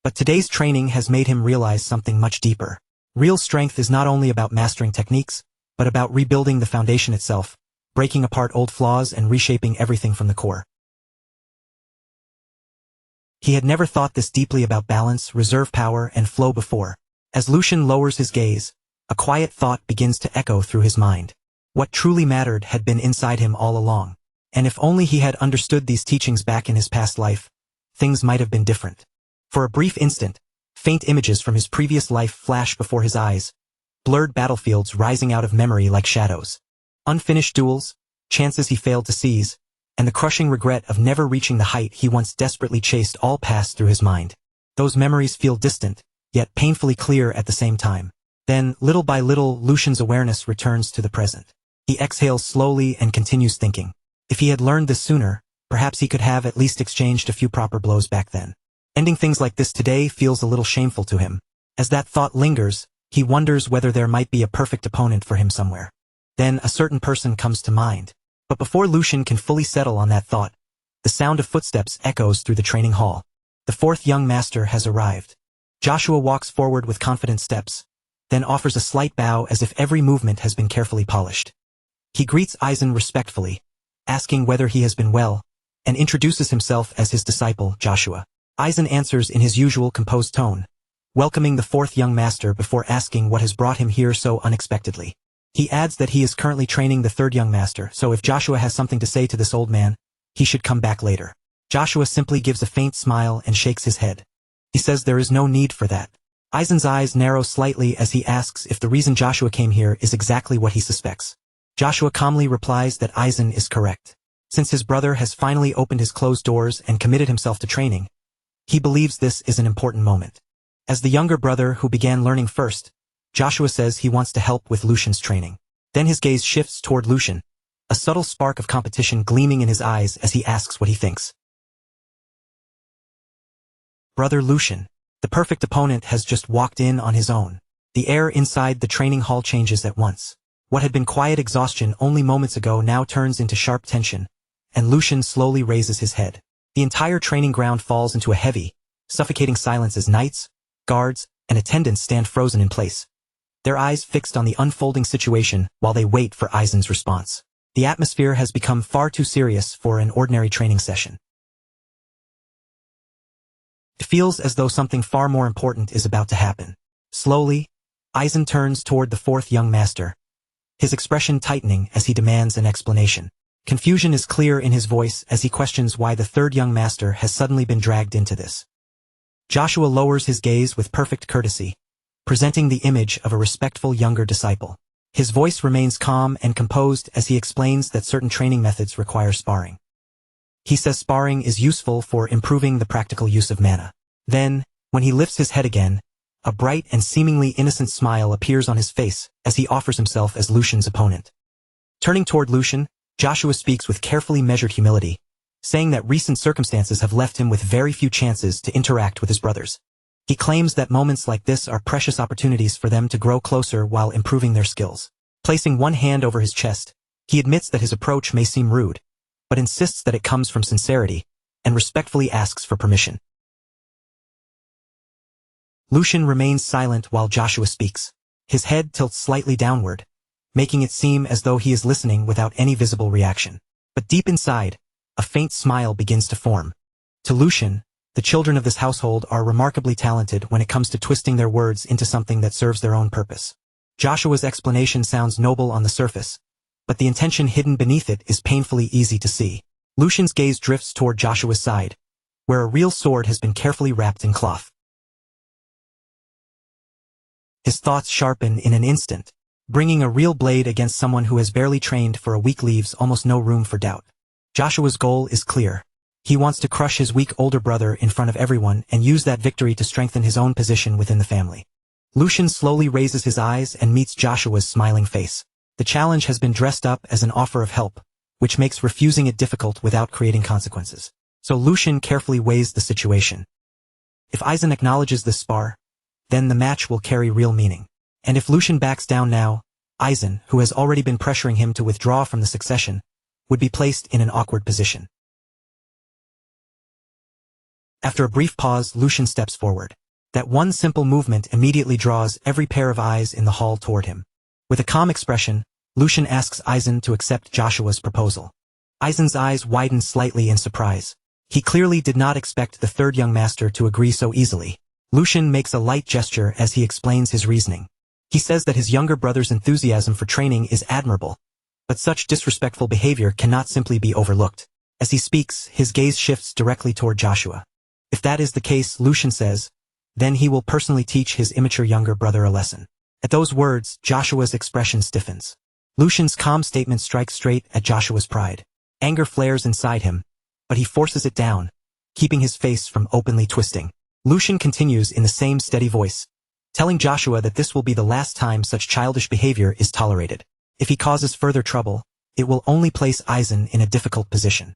But today's training has made him realize something much deeper. Real strength is not only about mastering techniques, but about rebuilding the foundation itself, breaking apart old flaws and reshaping everything from the core. He had never thought this deeply about balance, reserve power, and flow before. As Lucian lowers his gaze, a quiet thought begins to echo through his mind. What truly mattered had been inside him all along, and if only he had understood these teachings back in his past life, things might have been different. For a brief instant, faint images from his previous life flash before his eyes, blurred battlefields rising out of memory like shadows. Unfinished duels, chances he failed to seize, and the crushing regret of never reaching the height he once desperately chased all passed through his mind. Those memories feel distant, yet painfully clear at the same time. Then, little by little, Lucian's awareness returns to the present. He exhales slowly and continues thinking. If he had learned this sooner, perhaps he could have at least exchanged a few proper blows back then. Ending things like this today feels a little shameful to him. As that thought lingers, he wonders whether there might be a perfect opponent for him somewhere. Then a certain person comes to mind. But before Lucian can fully settle on that thought, the sound of footsteps echoes through the training hall. The fourth young master has arrived. Joshua walks forward with confident steps, then offers a slight bow as if every movement has been carefully polished. He greets Aizen respectfully, asking whether he has been well, and introduces himself as his disciple, Joshua. Aizen answers in his usual composed tone, welcoming the fourth young master before asking what has brought him here so unexpectedly. He adds that he is currently training the third young master, so if Joshua has something to say to this old man, he should come back later. Joshua simply gives a faint smile and shakes his head. He says there is no need for that. Aizen's eyes narrow slightly as he asks if the reason Joshua came here is exactly what he suspects. Joshua calmly replies that Aizen is correct. Since his brother has finally opened his closed doors and committed himself to training, he believes this is an important moment. As the younger brother who began learning first, Joshua says he wants to help with Lucian's training. Then his gaze shifts toward Lucian, a subtle spark of competition gleaming in his eyes as he asks what he thinks. Brother Lucian, the perfect opponent, has just walked in on his own. The air inside the training hall changes at once. What had been quiet exhaustion only moments ago now turns into sharp tension, and Lucian slowly raises his head. The entire training ground falls into a heavy, suffocating silence as knights, guards, and attendants stand frozen in place, their eyes fixed on the unfolding situation while they wait for Aizen's response. The atmosphere has become far too serious for an ordinary training session. It feels as though something far more important is about to happen. Slowly, Aizen turns toward the fourth young master, his expression tightening as he demands an explanation. Confusion is clear in his voice as he questions why the third young master has suddenly been dragged into this. Joshua lowers his gaze with perfect courtesy, presenting the image of a respectful younger disciple. His voice remains calm and composed as he explains that certain training methods require sparring. He says sparring is useful for improving the practical use of mana. Then, when he lifts his head again, a bright and seemingly innocent smile appears on his face as he offers himself as Lucian's opponent. Turning toward Lucian, Joshua speaks with carefully measured humility, saying that recent circumstances have left him with very few chances to interact with his brothers. He claims that moments like this are precious opportunities for them to grow closer while improving their skills. Placing one hand over his chest, he admits that his approach may seem rude, but insists that it comes from sincerity, and respectfully asks for permission. Lucian remains silent while Joshua speaks. His head tilts slightly downward, making it seem as though he is listening without any visible reaction. But deep inside, a faint smile begins to form. To Lucian, the children of this household are remarkably talented when it comes to twisting their words into something that serves their own purpose. Joshua's explanation sounds noble on the surface, but the intention hidden beneath it is painfully easy to see. Lucian's gaze drifts toward Joshua's side, where a real sword has been carefully wrapped in cloth. His thoughts sharpen in an instant. Bringing a real blade against someone who has barely trained for a week leaves almost no room for doubt. Joshua's goal is clear. He wants to crush his weak older brother in front of everyone and use that victory to strengthen his own position within the family. Lucian slowly raises his eyes and meets Joshua's smiling face. The challenge has been dressed up as an offer of help, which makes refusing it difficult without creating consequences. So Lucian carefully weighs the situation. If Aizen acknowledges this spar, then the match will carry real meaning. And if Lucian backs down now, Aizen, who has already been pressuring him to withdraw from the succession, would be placed in an awkward position. After a brief pause, Lucian steps forward. That one simple movement immediately draws every pair of eyes in the hall toward him. With a calm expression, Lucian asks Aizen to accept Joshua's proposal. Aizen's eyes widen slightly in surprise. He clearly did not expect the third young master to agree so easily. Lucian makes a light gesture as he explains his reasoning. He says that his younger brother's enthusiasm for training is admirable, but such disrespectful behavior cannot simply be overlooked. As he speaks, his gaze shifts directly toward Joshua. If that is the case, Lucian says, then he will personally teach his immature younger brother a lesson. At those words, Joshua's expression stiffens. Lucian's calm statement strikes straight at Joshua's pride. Anger flares inside him, but he forces it down, keeping his face from openly twisting. Lucian continues in the same steady voice, telling Joshua that this will be the last time such childish behavior is tolerated. If he causes further trouble, it will only place Aizen in a difficult position.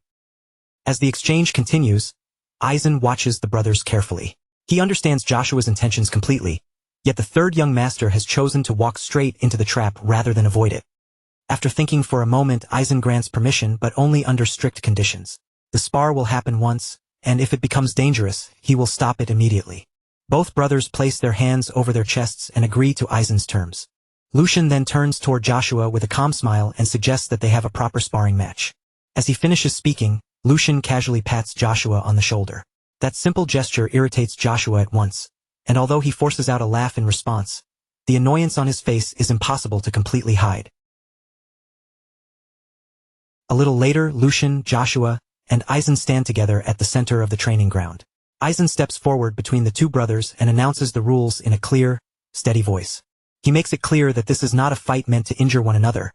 As the exchange continues, Aizen watches the brothers carefully. He understands Joshua's intentions completely, yet the third young master has chosen to walk straight into the trap rather than avoid it. After thinking for a moment, Aizen grants permission, but only under strict conditions. The spar will happen once, and if it becomes dangerous, he will stop it immediately. Both brothers place their hands over their chests and agree to Aizen's terms. Lucian then turns toward Joshua with a calm smile and suggests that they have a proper sparring match. As he finishes speaking, Lucian casually pats Joshua on the shoulder. That simple gesture irritates Joshua at once, and although he forces out a laugh in response, the annoyance on his face is impossible to completely hide. A little later, Lucian, Joshua, and Aizen stand together at the center of the training ground. Aizen steps forward between the two brothers and announces the rules in a clear, steady voice. He makes it clear that this is not a fight meant to injure one another,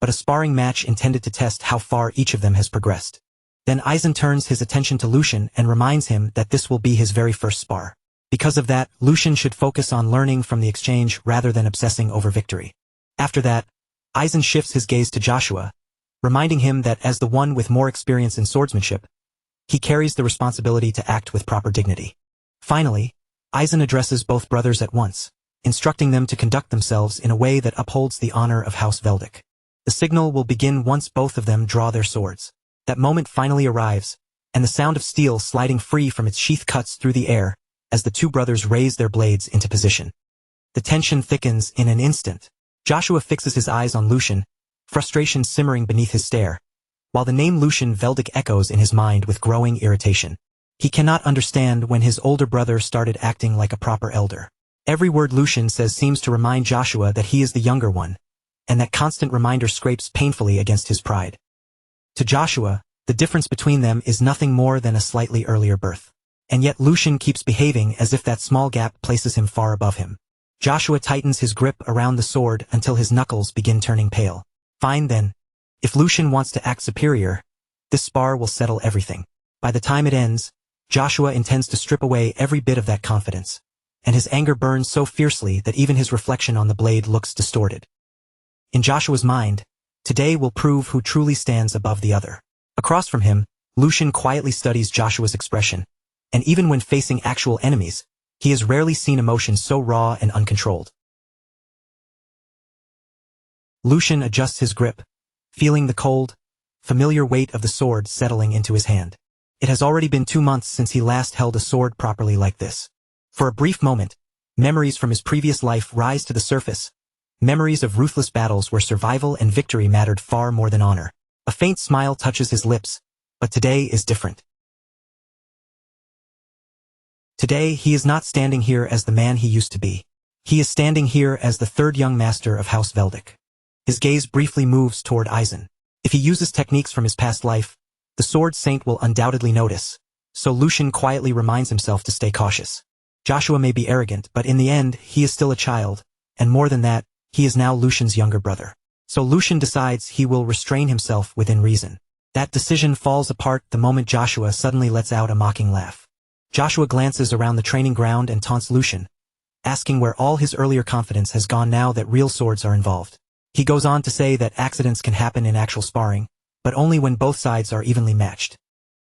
but a sparring match intended to test how far each of them has progressed. Then Aizen turns his attention to Lucian and reminds him that this will be his very first spar. Because of that, Lucian should focus on learning from the exchange rather than obsessing over victory. After that, Aizen shifts his gaze to Joshua, reminding him that as the one with more experience in swordsmanship, he carries the responsibility to act with proper dignity. Finally, Aizen addresses both brothers at once, instructing them to conduct themselves in a way that upholds the honor of House Veldic. The signal will begin once both of them draw their swords. That moment finally arrives, and the sound of steel sliding free from its sheath cuts through the air as the two brothers raise their blades into position. The tension thickens in an instant. Joshua fixes his eyes on Lucian, frustration simmering beneath his stare, while the name Lucian Veldic echoes in his mind with growing irritation. He cannot understand when his older brother started acting like a proper elder. Every word Lucian says seems to remind Joshua that he is the younger one, and that constant reminder scrapes painfully against his pride. To Joshua, the difference between them is nothing more than a slightly earlier birth. And yet Lucian keeps behaving as if that small gap places him far above him. Joshua tightens his grip around the sword until his knuckles begin turning pale. Fine then. If Lucian wants to act superior, this spar will settle everything. By the time it ends, Joshua intends to strip away every bit of that confidence, and his anger burns so fiercely that even his reflection on the blade looks distorted. In Joshua's mind, today will prove who truly stands above the other. Across from him, Lucian quietly studies Joshua's expression, and even when facing actual enemies, he has rarely seen emotion so raw and uncontrolled. Lucian adjusts his grip, feeling the cold, familiar weight of the sword settling into his hand. It has already been 2 months since he last held a sword properly like this. For a brief moment, memories from his previous life rise to the surface, memories of ruthless battles where survival and victory mattered far more than honor. A faint smile touches his lips, but today is different. Today, he is not standing here as the man he used to be. He is standing here as the third young master of House Veldic. His gaze briefly moves toward Aizen. If he uses techniques from his past life, the Sword Saint will undoubtedly notice, so Lucian quietly reminds himself to stay cautious. Joshua may be arrogant, but in the end, he is still a child, and more than that, he is now Lucian's younger brother. So Lucian decides he will restrain himself within reason. That decision falls apart the moment Joshua suddenly lets out a mocking laugh. Joshua glances around the training ground and taunts Lucian, asking where all his earlier confidence has gone now that real swords are involved. He goes on to say that accidents can happen in actual sparring, but only when both sides are evenly matched.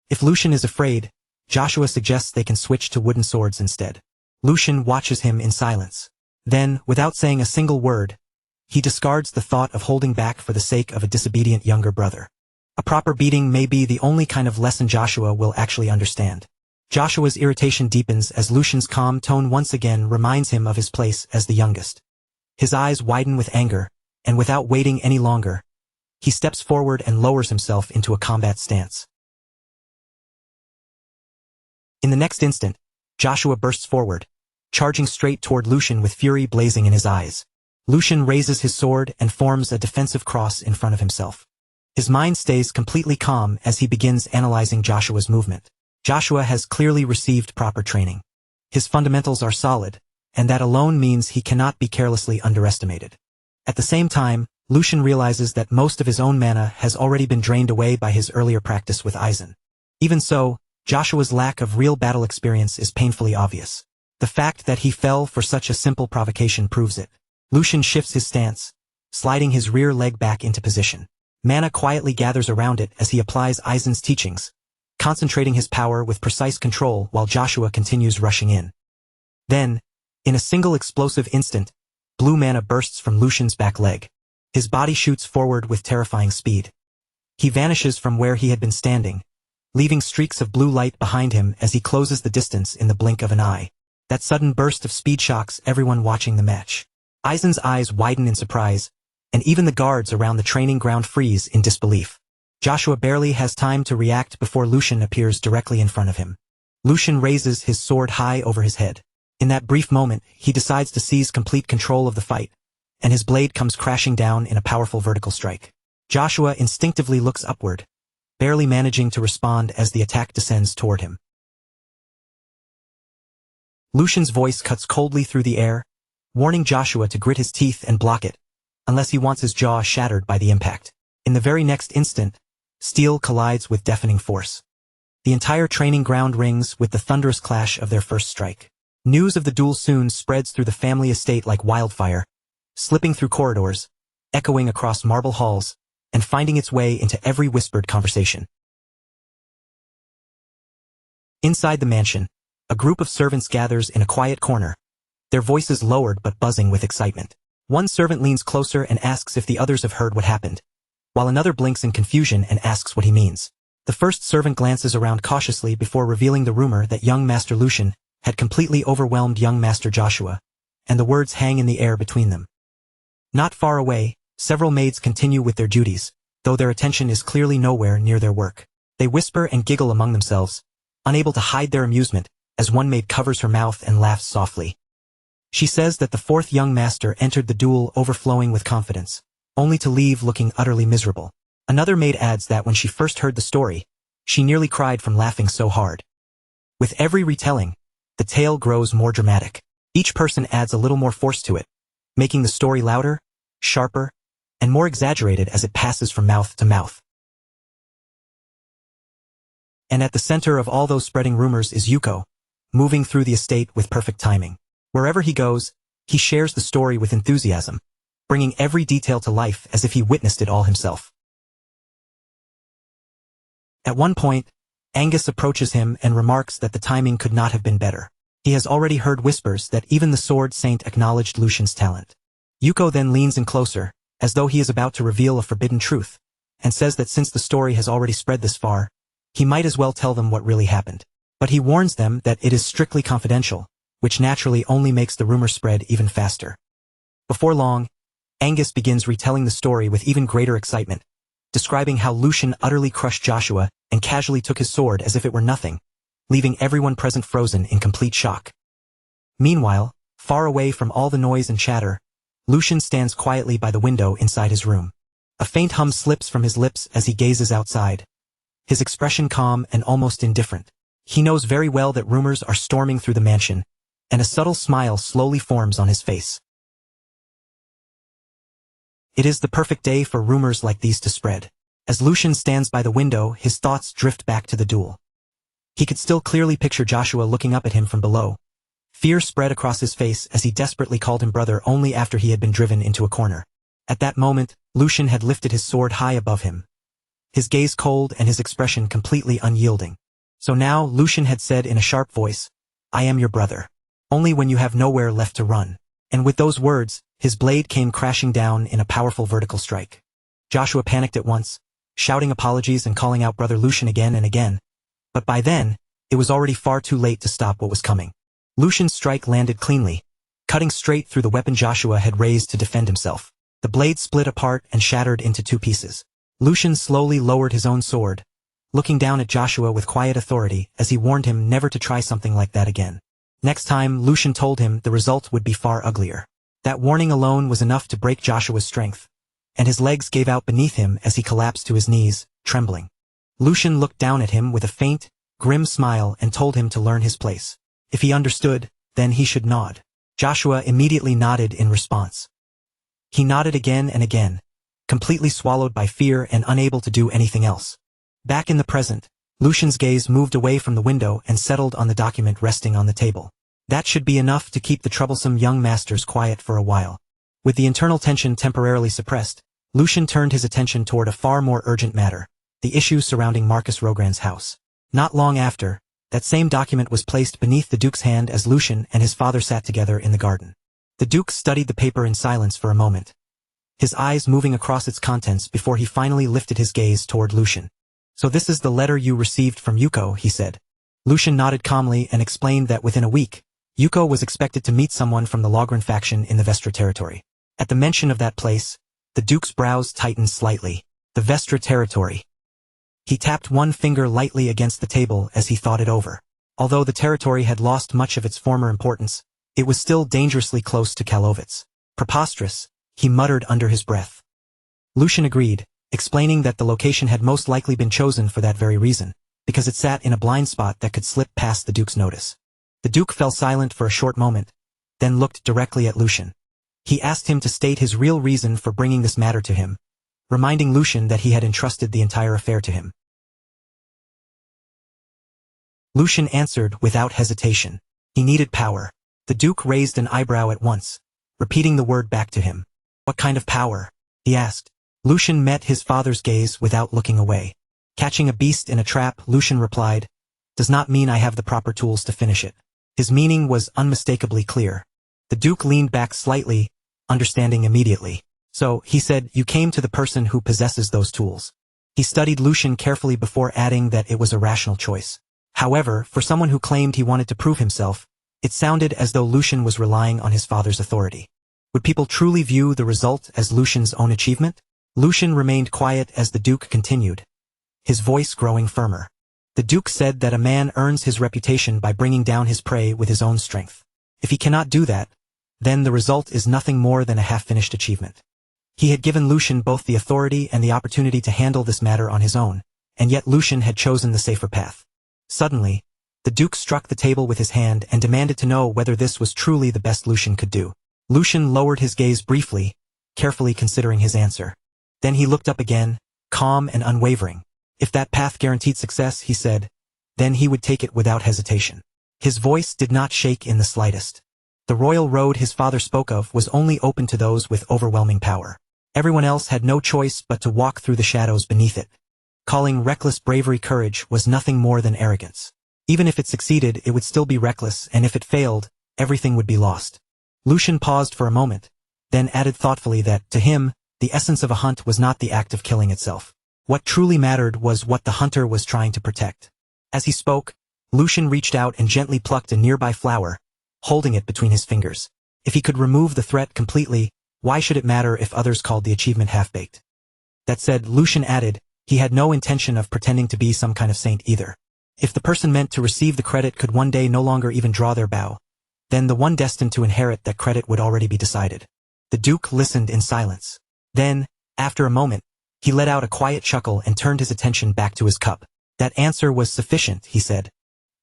If Lucian is afraid, Joshua suggests they can switch to wooden swords instead. Lucian watches him in silence. Then, without saying a single word, he discards the thought of holding back for the sake of a disobedient younger brother. A proper beating may be the only kind of lesson Joshua will actually understand. Joshua's irritation deepens as Lucian's calm tone once again reminds him of his place as the youngest. His eyes widen with anger, and without waiting any longer, he steps forward and lowers himself into a combat stance. In the next instant, Joshua bursts forward, charging straight toward Lucian with fury blazing in his eyes. Lucian raises his sword and forms a defensive cross in front of himself. His mind stays completely calm as he begins analyzing Joshua's movement. Joshua has clearly received proper training. His fundamentals are solid, and that alone means he cannot be carelessly underestimated. At the same time, Lucian realizes that most of his own mana has already been drained away by his earlier practice with Aizen. Even so, Joshua's lack of real battle experience is painfully obvious. The fact that he fell for such a simple provocation proves it. Lucian shifts his stance, sliding his rear leg back into position. Mana quietly gathers around it as he applies Aizen's teachings, concentrating his power with precise control while Joshua continues rushing in. Then, in a single explosive instant, blue mana bursts from Lucian's back leg. His body shoots forward with terrifying speed. He vanishes from where he had been standing, leaving streaks of blue light behind him as he closes the distance in the blink of an eye. That sudden burst of speed shocks everyone watching the match. Aizen's eyes widen in surprise, and even the guards around the training ground freeze in disbelief. Joshua barely has time to react before Lucian appears directly in front of him. Lucian raises his sword high over his head. In that brief moment, he decides to seize complete control of the fight, and his blade comes crashing down in a powerful vertical strike. Joshua instinctively looks upward, barely managing to respond as the attack descends toward him. Lucian's voice cuts coldly through the air, warning Joshua to grit his teeth and block it, unless he wants his jaw shattered by the impact. In the very next instant, steel collides with deafening force. The entire training ground rings with the thunderous clash of their first strike. News of the duel soon spreads through the family estate like wildfire, slipping through corridors, echoing across marble halls, and finding its way into every whispered conversation. Inside the mansion, a group of servants gathers in a quiet corner, their voices lowered but buzzing with excitement. One servant leans closer and asks if the others have heard what happened, while another blinks in confusion and asks what he means. The first servant glances around cautiously before revealing the rumor that young Master Lucian had completely overwhelmed young Master Joshua, and the words hang in the air between them. Not far away, several maids continue with their duties, though their attention is clearly nowhere near their work. They whisper and giggle among themselves, unable to hide their amusement, as one maid covers her mouth and laughs softly. She says that the fourth young master entered the duel overflowing with confidence, only to leave looking utterly miserable. Another maid adds that when she first heard the story, she nearly cried from laughing so hard. With every retelling, the tale grows more dramatic. Each person adds a little more force to it, making the story louder, sharper, and more exaggerated as it passes from mouth to mouth. And at the center of all those spreading rumors is Yuko, moving through the estate with perfect timing. Wherever he goes, he shares the story with enthusiasm, bringing every detail to life as if he witnessed it all himself. At one point, Angus approaches him and remarks that the timing could not have been better. He has already heard whispers that even the Sword Saint acknowledged Lucian's talent. Yuko then leans in closer, as though he is about to reveal a forbidden truth, and says that since the story has already spread this far, he might as well tell them what really happened. But he warns them that it is strictly confidential, which naturally only makes the rumor spread even faster. Before long, Angus begins retelling the story with even greater excitement, describing how Lucian utterly crushed Joshua and casually took his sword as if it were nothing, leaving everyone present frozen in complete shock. Meanwhile, far away from all the noise and chatter, Lucian stands quietly by the window inside his room. A faint hum slips from his lips as he gazes outside, his expression calm and almost indifferent. He knows very well that rumors are storming through the mansion, and a subtle smile slowly forms on his face. It is the perfect day for rumors like these to spread. As Lucian stands by the window, his thoughts drift back to the duel. He could still clearly picture Joshua looking up at him from below. Fear spread across his face as he desperately called him brother only after he had been driven into a corner. At that moment, Lucian had lifted his sword high above him, his gaze cold and his expression completely unyielding. So now Lucian had said in a sharp voice, "I am your brother. Only when you have nowhere left to run." And with those words, his blade came crashing down in a powerful vertical strike. Joshua panicked at once, shouting apologies and calling out Brother Lucian again and again. But by then, it was already far too late to stop what was coming. Lucian's strike landed cleanly, cutting straight through the weapon Joshua had raised to defend himself. The blade split apart and shattered into two pieces. Lucian slowly lowered his own sword, looking down at Joshua with quiet authority as he warned him never to try something like that again. Next time, Lucian told him the result would be far uglier. That warning alone was enough to break Joshua's strength, and his legs gave out beneath him as he collapsed to his knees, trembling. Lucian looked down at him with a faint, grim smile and told him to learn his place. If he understood, then he should nod. Joshua immediately nodded in response. He nodded again and again, completely swallowed by fear and unable to do anything else. Back in the present, Lucian's gaze moved away from the window and settled on the document resting on the table. That should be enough to keep the troublesome young masters quiet for a while. With the internal tension temporarily suppressed, Lucian turned his attention toward a far more urgent matter, the issue surrounding Marcus Rogrand's house. Not long after, that same document was placed beneath the Duke's hand as Lucian and his father sat together in the garden. The Duke studied the paper in silence for a moment, his eyes moving across its contents before he finally lifted his gaze toward Lucian. "So this is the letter you received from Yuko," he said. Lucian nodded calmly and explained that within a week, Yuko was expected to meet someone from the Logran faction in the Vestra territory. At the mention of that place, the Duke's brows tightened slightly. The Vestra territory. He tapped one finger lightly against the table as he thought it over. Although the territory had lost much of its former importance, it was still dangerously close to Kalovitz. "Preposterous," he muttered under his breath. Lucian agreed, explaining that the location had most likely been chosen for that very reason, because it sat in a blind spot that could slip past the Duke's notice. The Duke fell silent for a short moment, then looked directly at Lucian. He asked him to state his real reason for bringing this matter to him, reminding Lucian that he had entrusted the entire affair to him. Lucian answered without hesitation. He needed power. The Duke raised an eyebrow at once, repeating the word back to him. "What kind of power?" he asked. Lucian met his father's gaze without looking away. "Catching a beast in a trap," Lucian replied, "does not mean I have the proper tools to finish it." His meaning was unmistakably clear. The Duke leaned back slightly, understanding immediately. "So," he said, "you came to the person who possesses those tools." He studied Lucian carefully before adding that it was a rational choice. However, for someone who claimed he wanted to prove himself, it sounded as though Lucian was relying on his father's authority. Would people truly view the result as Lucian's own achievement? Lucian remained quiet as the Duke continued, his voice growing firmer. "The Duke said that a man earns his reputation by bringing down his prey with his own strength. If he cannot do that, then the result is nothing more than a half-finished achievement." He had given Lucian both the authority and the opportunity to handle this matter on his own, and yet Lucian had chosen the safer path. Suddenly, the Duke struck the table with his hand and demanded to know whether this was truly the best Lucian could do. Lucian lowered his gaze briefly, carefully considering his answer. Then he looked up again, calm and unwavering. "If that path guaranteed success," he said, "then he would take it without hesitation." His voice did not shake in the slightest. The royal road his father spoke of was only open to those with overwhelming power. Everyone else had no choice but to walk through the shadows beneath it. Calling reckless bravery courage was nothing more than arrogance. Even if it succeeded, it would still be reckless, and if it failed, everything would be lost. Lucian paused for a moment, then added thoughtfully that, to him, the essence of a hunt was not the act of killing itself. What truly mattered was what the hunter was trying to protect. As he spoke, Lucian reached out and gently plucked a nearby flower, holding it between his fingers. If he could remove the threat completely, why should it matter if others called the achievement half-baked? That said, Lucian added, he had no intention of pretending to be some kind of saint either. If the person meant to receive the credit could one day no longer even draw their bow, then the one destined to inherit that credit would already be decided. The Duke listened in silence. Then, after a moment, he let out a quiet chuckle and turned his attention back to his cup. "That answer was sufficient," he said.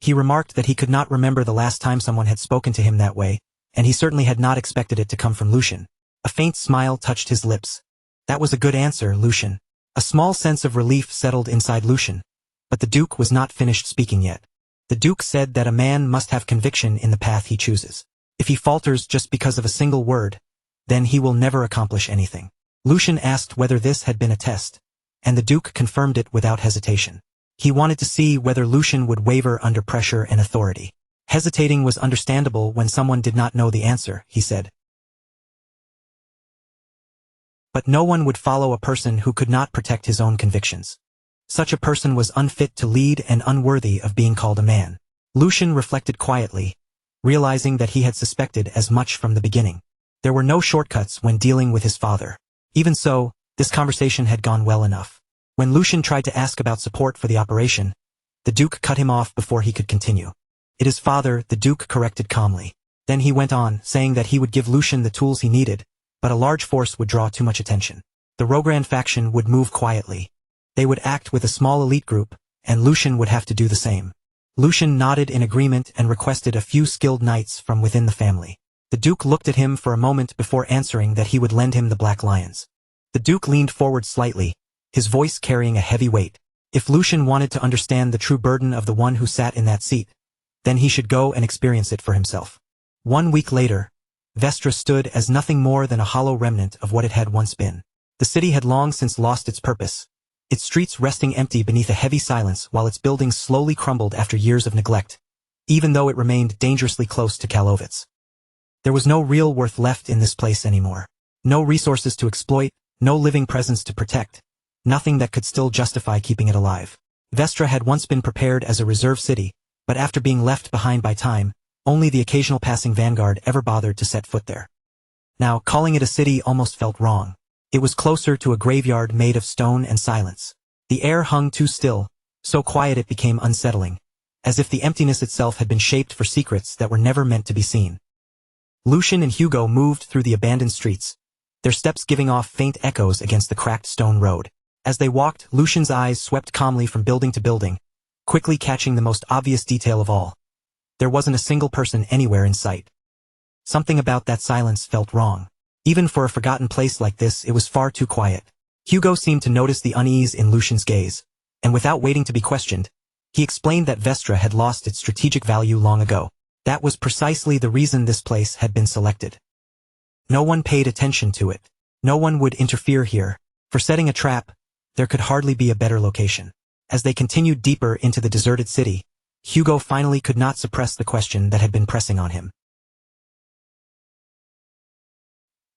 He remarked that he could not remember the last time someone had spoken to him that way, and he certainly had not expected it to come from Lucian. A faint smile touched his lips. "That was a good answer, Lucian." A small sense of relief settled inside Lucian, but the Duke was not finished speaking yet. The Duke said that a man must have conviction in the path he chooses. If he falters just because of a single word, then he will never accomplish anything. Lucian asked whether this had been a test, and the Duke confirmed it without hesitation. He wanted to see whether Lucian would waver under pressure and authority. Hesitating was understandable when someone did not know the answer, he said. But no one would follow a person who could not protect his own convictions. Such a person was unfit to lead and unworthy of being called a man. Lucian reflected quietly, realizing that he had suspected as much from the beginning. There were no shortcuts when dealing with his father. Even so, this conversation had gone well enough. When Lucian tried to ask about support for the operation, the Duke cut him off before he could continue. "It is father," the Duke corrected calmly. Then he went on, saying that he would give Lucian the tools he needed, but a large force would draw too much attention. The Rogrand faction would move quietly. They would act with a small elite group, and Lucian would have to do the same. Lucian nodded in agreement and requested a few skilled knights from within the family. The Duke looked at him for a moment before answering that he would lend him the Black Lions. The Duke leaned forward slightly, his voice carrying a heavy weight. If Lucian wanted to understand the true burden of the one who sat in that seat, then he should go and experience it for himself. 1 week later, Vestra stood as nothing more than a hollow remnant of what it had once been. The city had long since lost its purpose, its streets resting empty beneath a heavy silence while its buildings slowly crumbled after years of neglect, even though it remained dangerously close to Kalovitz. There was no real worth left in this place anymore. No resources to exploit, no living presence to protect, nothing that could still justify keeping it alive. Vestra had once been prepared as a reserve city, but after being left behind by time, only the occasional passing vanguard ever bothered to set foot there. Now, calling it a city almost felt wrong. It was closer to a graveyard made of stone and silence. The air hung too still, so quiet it became unsettling, as if the emptiness itself had been shaped for secrets that were never meant to be seen. Lucian and Hugo moved through the abandoned streets, their steps giving off faint echoes against the cracked stone road. As they walked, Lucian's eyes swept calmly from building to building, quickly catching the most obvious detail of all. There wasn't a single person anywhere in sight. Something about that silence felt wrong. Even for a forgotten place like this, it was far too quiet. Hugo seemed to notice the unease in Lucian's gaze, and without waiting to be questioned, he explained that Vestra had lost its strategic value long ago. That was precisely the reason this place had been selected. No one paid attention to it. No one would interfere here. For setting a trap, there could hardly be a better location. As they continued deeper into the deserted city, Hugo finally could not suppress the question that had been pressing on him.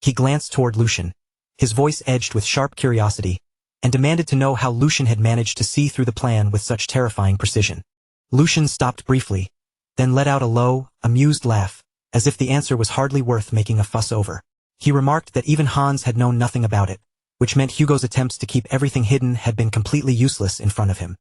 He glanced toward Lucian, his voice edged with sharp curiosity, and demanded to know how Lucian had managed to see through the plan with such terrifying precision. Lucian stopped briefly, then let out a low, amused laugh, as if the answer was hardly worth making a fuss over. He remarked that even Hans had known nothing about it, which meant Hugo's attempts to keep everything hidden had been completely useless in front of him.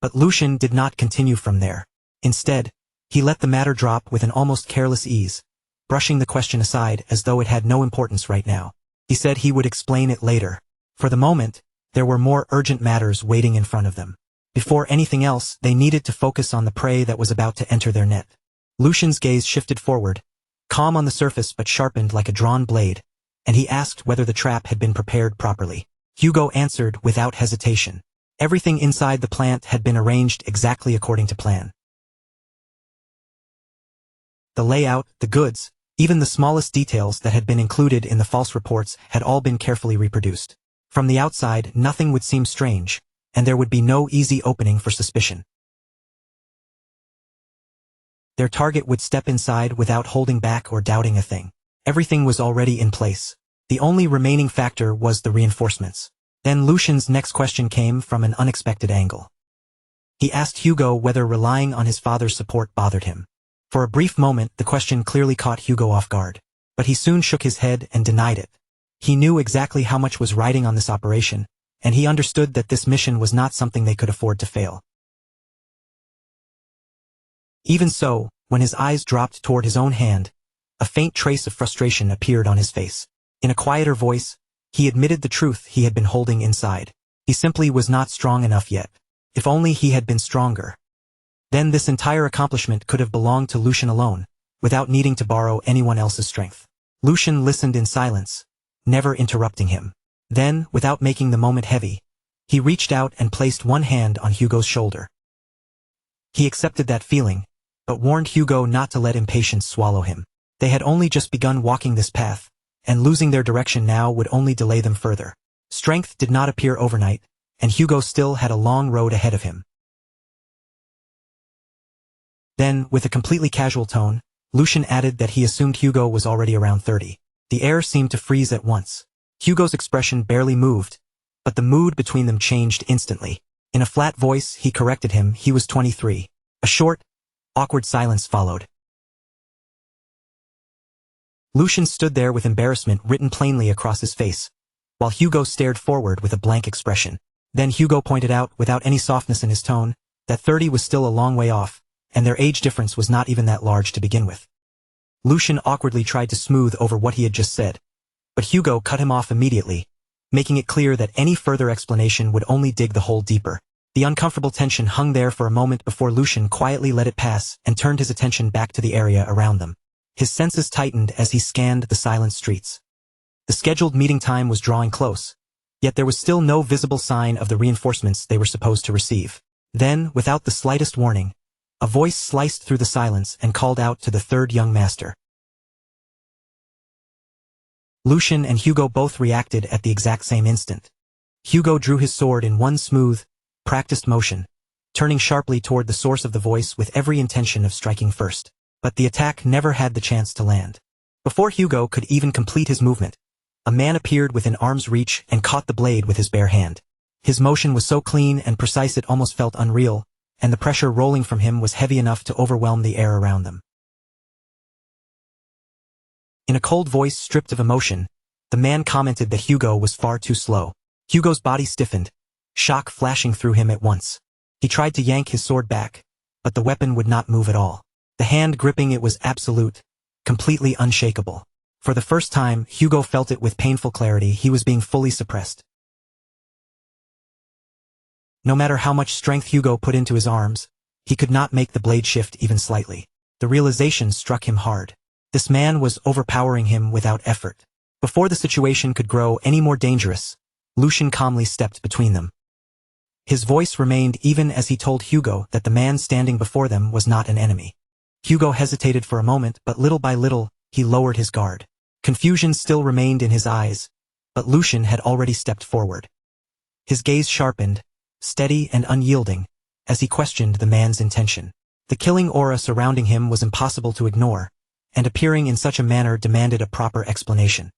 But Lucian did not continue from there. Instead, he let the matter drop with an almost careless ease, brushing the question aside as though it had no importance right now. He said he would explain it later. For the moment, there were more urgent matters waiting in front of them. Before anything else, they needed to focus on the prey that was about to enter their net. Lucian's gaze shifted forward, calm on the surface but sharpened like a drawn blade, and he asked whether the trap had been prepared properly. Hugo answered without hesitation. Everything inside the plant had been arranged exactly according to plan. The layout, the goods, even the smallest details that had been included in the false reports had all been carefully reproduced. From the outside, nothing would seem strange, and there would be no easy opening for suspicion. Their target would step inside without holding back or doubting a thing. Everything was already in place. The only remaining factor was the reinforcements. Then Lucian's next question came from an unexpected angle. He asked Hugo whether relying on his father's support bothered him. For a brief moment, the question clearly caught Hugo off guard, but he soon shook his head and denied it. He knew exactly how much was riding on this operation, and he understood that this mission was not something they could afford to fail. Even so, when his eyes dropped toward his own hand, a faint trace of frustration appeared on his face. In a quieter voice, he admitted the truth he had been holding inside. He simply was not strong enough yet. If only he had been stronger. Then this entire accomplishment could have belonged to Lucian alone, without needing to borrow anyone else's strength. Lucian listened in silence, never interrupting him. Then, without making the moment heavy, he reached out and placed one hand on Hugo's shoulder. He accepted that feeling, but warned Hugo not to let impatience swallow him. They had only just begun walking this path, and losing their direction now would only delay them further. Strength did not appear overnight, and Hugo still had a long road ahead of him. Then, with a completely casual tone, Lucian added that he assumed Hugo was already around 30. The air seemed to freeze at once. Hugo's expression barely moved, but the mood between them changed instantly. In a flat voice, he corrected him. He was 23. A short, awkward silence followed. Lucian stood there with embarrassment written plainly across his face, while Hugo stared forward with a blank expression. Then Hugo pointed out, without any softness in his tone, that 30 was still a long way off, and their age difference was not even that large to begin with. Lucian awkwardly tried to smooth over what he had just said, but Hugo cut him off immediately, making it clear that any further explanation would only dig the hole deeper. The uncomfortable tension hung there for a moment before Lucian quietly let it pass and turned his attention back to the area around them. His senses tightened as he scanned the silent streets. The scheduled meeting time was drawing close, yet there was still no visible sign of the reinforcements they were supposed to receive. Then, without the slightest warning, A voice sliced through the silence and called out to the third young master. Lucian and Hugo both reacted at the exact same instant. Hugo drew his sword in one smooth, practiced motion, turning sharply toward the source of the voice with every intention of striking first. But the attack never had the chance to land. Before Hugo could even complete his movement, a man appeared within arm's reach and caught the blade with his bare hand. His motion was so clean and precise it almost felt unreal, and the pressure rolling from him was heavy enough to overwhelm the air around them. In a cold voice stripped of emotion, the man commented that Hugo was far too slow. Hugo's body stiffened, shock flashing through him at once. He tried to yank his sword back, but the weapon would not move at all. The hand gripping it was absolute, completely unshakable. For the first time, Hugo felt it with painful clarity. He was being fully suppressed. No matter how much strength Hugo put into his arms, he could not make the blade shift even slightly. The realization struck him hard. This man was overpowering him without effort. Before the situation could grow any more dangerous, Lucian calmly stepped between them. His voice remained even as he told Hugo that the man standing before them was not an enemy. Hugo hesitated for a moment, but little by little, he lowered his guard. Confusion still remained in his eyes, but Lucian had already stepped forward. His gaze sharpened, steady and unyielding, as he questioned the man's intention. The killing aura surrounding him was impossible to ignore, and appearing in such a manner demanded a proper explanation.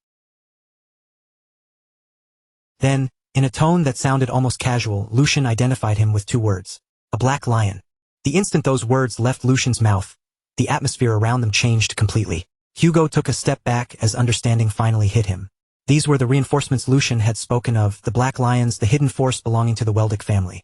Then, in a tone that sounded almost casual, Lucian identified him with two words: a black lion. The instant those words left Lucian's mouth, the atmosphere around them changed completely. Hugo took a step back as understanding finally hit him. These were the reinforcements Lucian had spoken of, the Black Lions, the hidden force belonging to the Weldick family.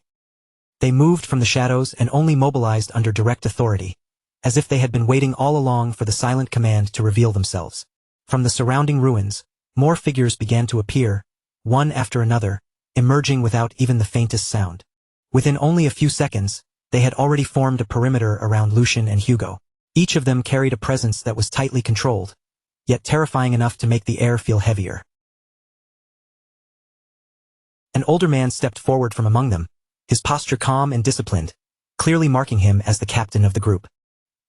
They moved from the shadows and only mobilized under direct authority, as if they had been waiting all along for the silent command to reveal themselves. From the surrounding ruins, more figures began to appear, one after another, emerging without even the faintest sound. Within only a few seconds, they had already formed a perimeter around Lucian and Hugo. Each of them carried a presence that was tightly controlled, yet terrifying enough to make the air feel heavier. An older man stepped forward from among them, his posture calm and disciplined, clearly marking him as the captain of the group.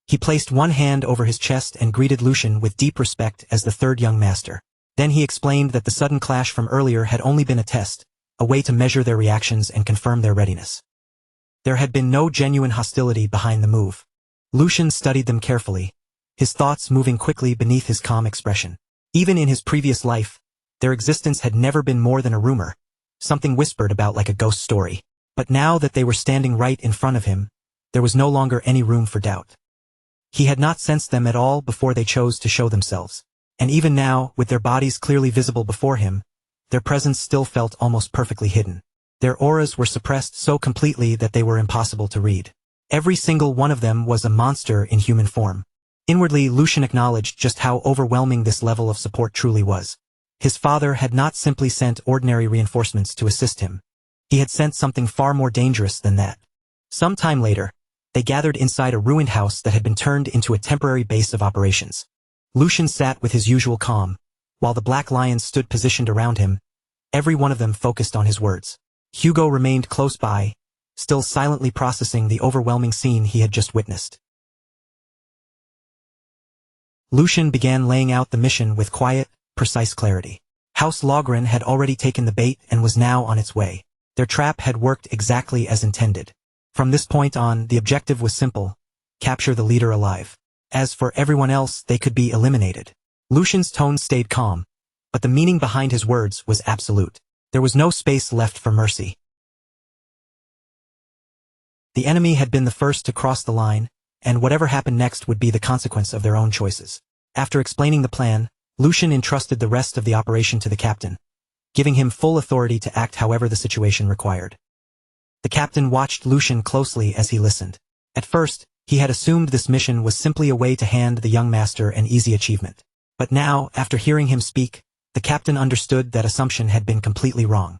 He placed one hand over his chest and greeted Lucian with deep respect as the third young master. Then he explained that the sudden clash from earlier had only been a test, a way to measure their reactions and confirm their readiness. There had been no genuine hostility behind the move. Lucian studied them carefully, his thoughts moving quickly beneath his calm expression. Even in his previous life, their existence had never been more than a rumor, something whispered about like a ghost story. But now that they were standing right in front of him, there was no longer any room for doubt. He had not sensed them at all before they chose to show themselves. And even now, with their bodies clearly visible before him, their presence still felt almost perfectly hidden. Their auras were suppressed so completely that they were impossible to read. Every single one of them was a monster in human form. Inwardly, Lucian acknowledged just how overwhelming this level of support truly was. His father had not simply sent ordinary reinforcements to assist him. He had sent something far more dangerous than that. Some time later, they gathered inside a ruined house that had been turned into a temporary base of operations. Lucian sat with his usual calm, while the Black Lions stood positioned around him, every one of them focused on his words. Hugo remained close by, still silently processing the overwhelming scene he had just witnessed. Lucian began laying out the mission with quiet, precise clarity. House Logren had already taken the bait and was now on its way. Their trap had worked exactly as intended. From this point on, the objective was simple: capture the leader alive. As for everyone else, they could be eliminated. Lucian's tone stayed calm, but the meaning behind his words was absolute. There was no space left for mercy. The enemy had been the first to cross the line, and whatever happened next would be the consequence of their own choices. After explaining the plan, Lucian entrusted the rest of the operation to the captain, giving him full authority to act however the situation required. The captain watched Lucian closely as he listened. At first, he had assumed this mission was simply a way to hand the young master an easy achievement. But now, after hearing him speak, the captain understood that assumption had been completely wrong.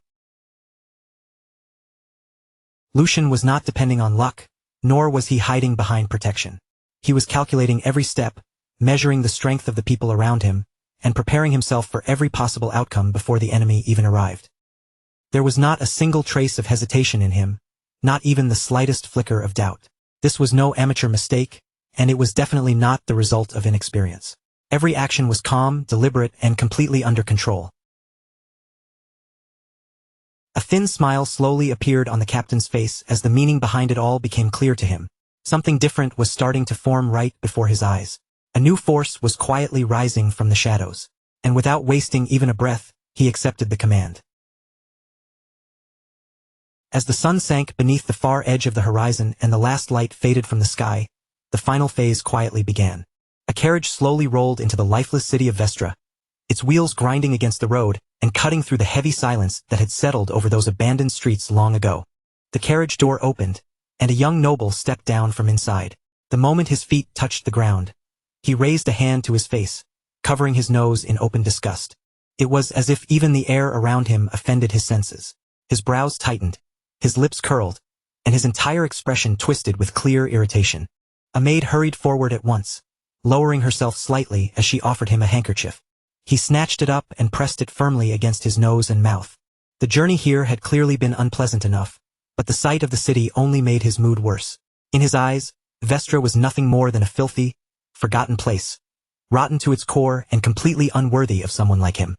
Lucian was not depending on luck, nor was he hiding behind protection. He was calculating every step, measuring the strength of the people around him, and preparing himself for every possible outcome before the enemy even arrived. There was not a single trace of hesitation in him, not even the slightest flicker of doubt. This was no amateur mistake, and it was definitely not the result of inexperience. Every action was calm, deliberate, and completely under control. A thin smile slowly appeared on the captain's face as the meaning behind it all became clear to him. Something different was starting to form right before his eyes. A new force was quietly rising from the shadows. And without wasting even a breath, he accepted the command. As the sun sank beneath the far edge of the horizon and the last light faded from the sky, the final phase quietly began. A carriage slowly rolled into the lifeless city of Vestra, its wheels grinding against the road and cutting through the heavy silence that had settled over those abandoned streets long ago. The carriage door opened, and a young noble stepped down from inside. The moment his feet touched the ground, he raised a hand to his face, covering his nose in open disgust. It was as if even the air around him offended his senses. His brows tightened, his lips curled, and his entire expression twisted with clear irritation. A maid hurried forward at once, lowering herself slightly as she offered him a handkerchief. He snatched it up and pressed it firmly against his nose and mouth. The journey here had clearly been unpleasant enough, but the sight of the city only made his mood worse. In his eyes, Vestra was nothing more than a filthy, forgotten place, rotten to its core and completely unworthy of someone like him.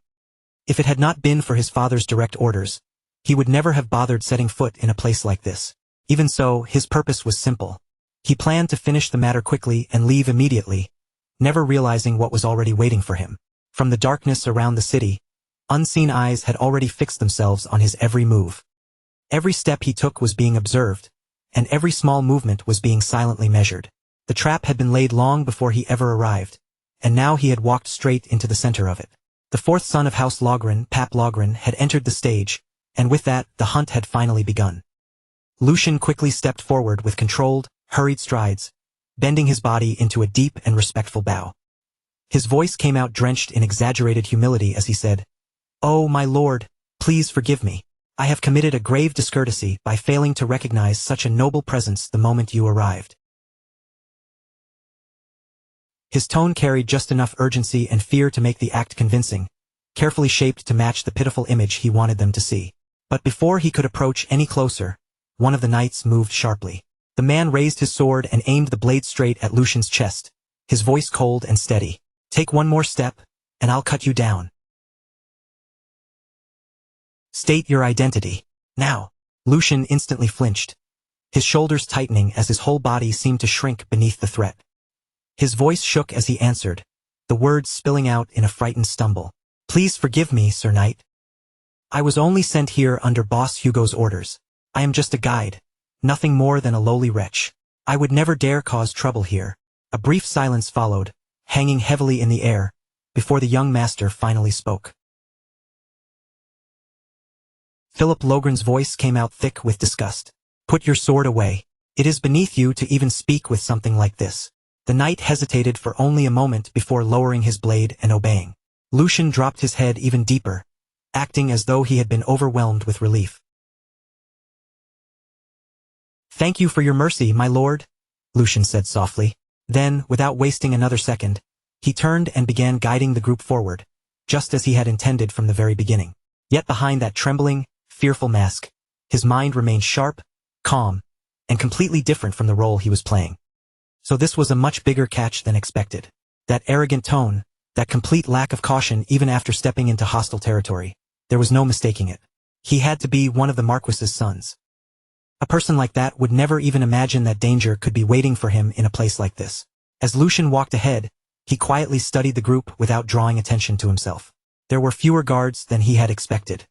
If it had not been for his father's direct orders, he would never have bothered setting foot in a place like this. Even so, his purpose was simple. He planned to finish the matter quickly and leave immediately, never realizing what was already waiting for him. From the darkness around the city, unseen eyes had already fixed themselves on his every move. Every step he took was being observed, and every small movement was being silently measured. The trap had been laid long before he ever arrived, and now he had walked straight into the center of it. The fourth son of House Logren, Pap Logren, had entered the stage, and with that, the hunt had finally begun. Lucian quickly stepped forward with controlled, hurried strides, bending his body into a deep and respectful bow. His voice came out drenched in exaggerated humility as he said, "Oh, my lord, please forgive me. I have committed a grave discourtesy by failing to recognize such a noble presence the moment you arrived." His tone carried just enough urgency and fear to make the act convincing, carefully shaped to match the pitiful image he wanted them to see. But before he could approach any closer, one of the knights moved sharply. The man raised his sword and aimed the blade straight at Lucian's chest, his voice cold and steady. "Take one more step, and I'll cut you down. State your identity, now." Lucian instantly flinched, his shoulders tightening as his whole body seemed to shrink beneath the threat. His voice shook as he answered, the words spilling out in a frightened stumble. "Please forgive me, Sir Knight. I was only sent here under Boss Hugo's orders. I am just a guide, nothing more than a lowly wretch. I would never dare cause trouble here." A brief silence followed, hanging heavily in the air, before the young master finally spoke. Philip Logren's voice came out thick with disgust. "Put your sword away. It is beneath you to even speak with something like this." The knight hesitated for only a moment before lowering his blade and obeying. Lucian dropped his head even deeper, acting as though he had been overwhelmed with relief. "Thank you for your mercy, my lord," Lucian said softly. Then, without wasting another second, he turned and began guiding the group forward, just as he had intended from the very beginning. Yet behind that trembling, fearful mask, his mind remained sharp, calm, and completely different from the role he was playing. So this was a much bigger catch than expected. That arrogant tone, that complete lack of caution even after stepping into hostile territory, there was no mistaking it. He had to be one of the Marquis's sons. A person like that would never even imagine that danger could be waiting for him in a place like this. As Lucian walked ahead, he quietly studied the group without drawing attention to himself. There were fewer guards than he had expected.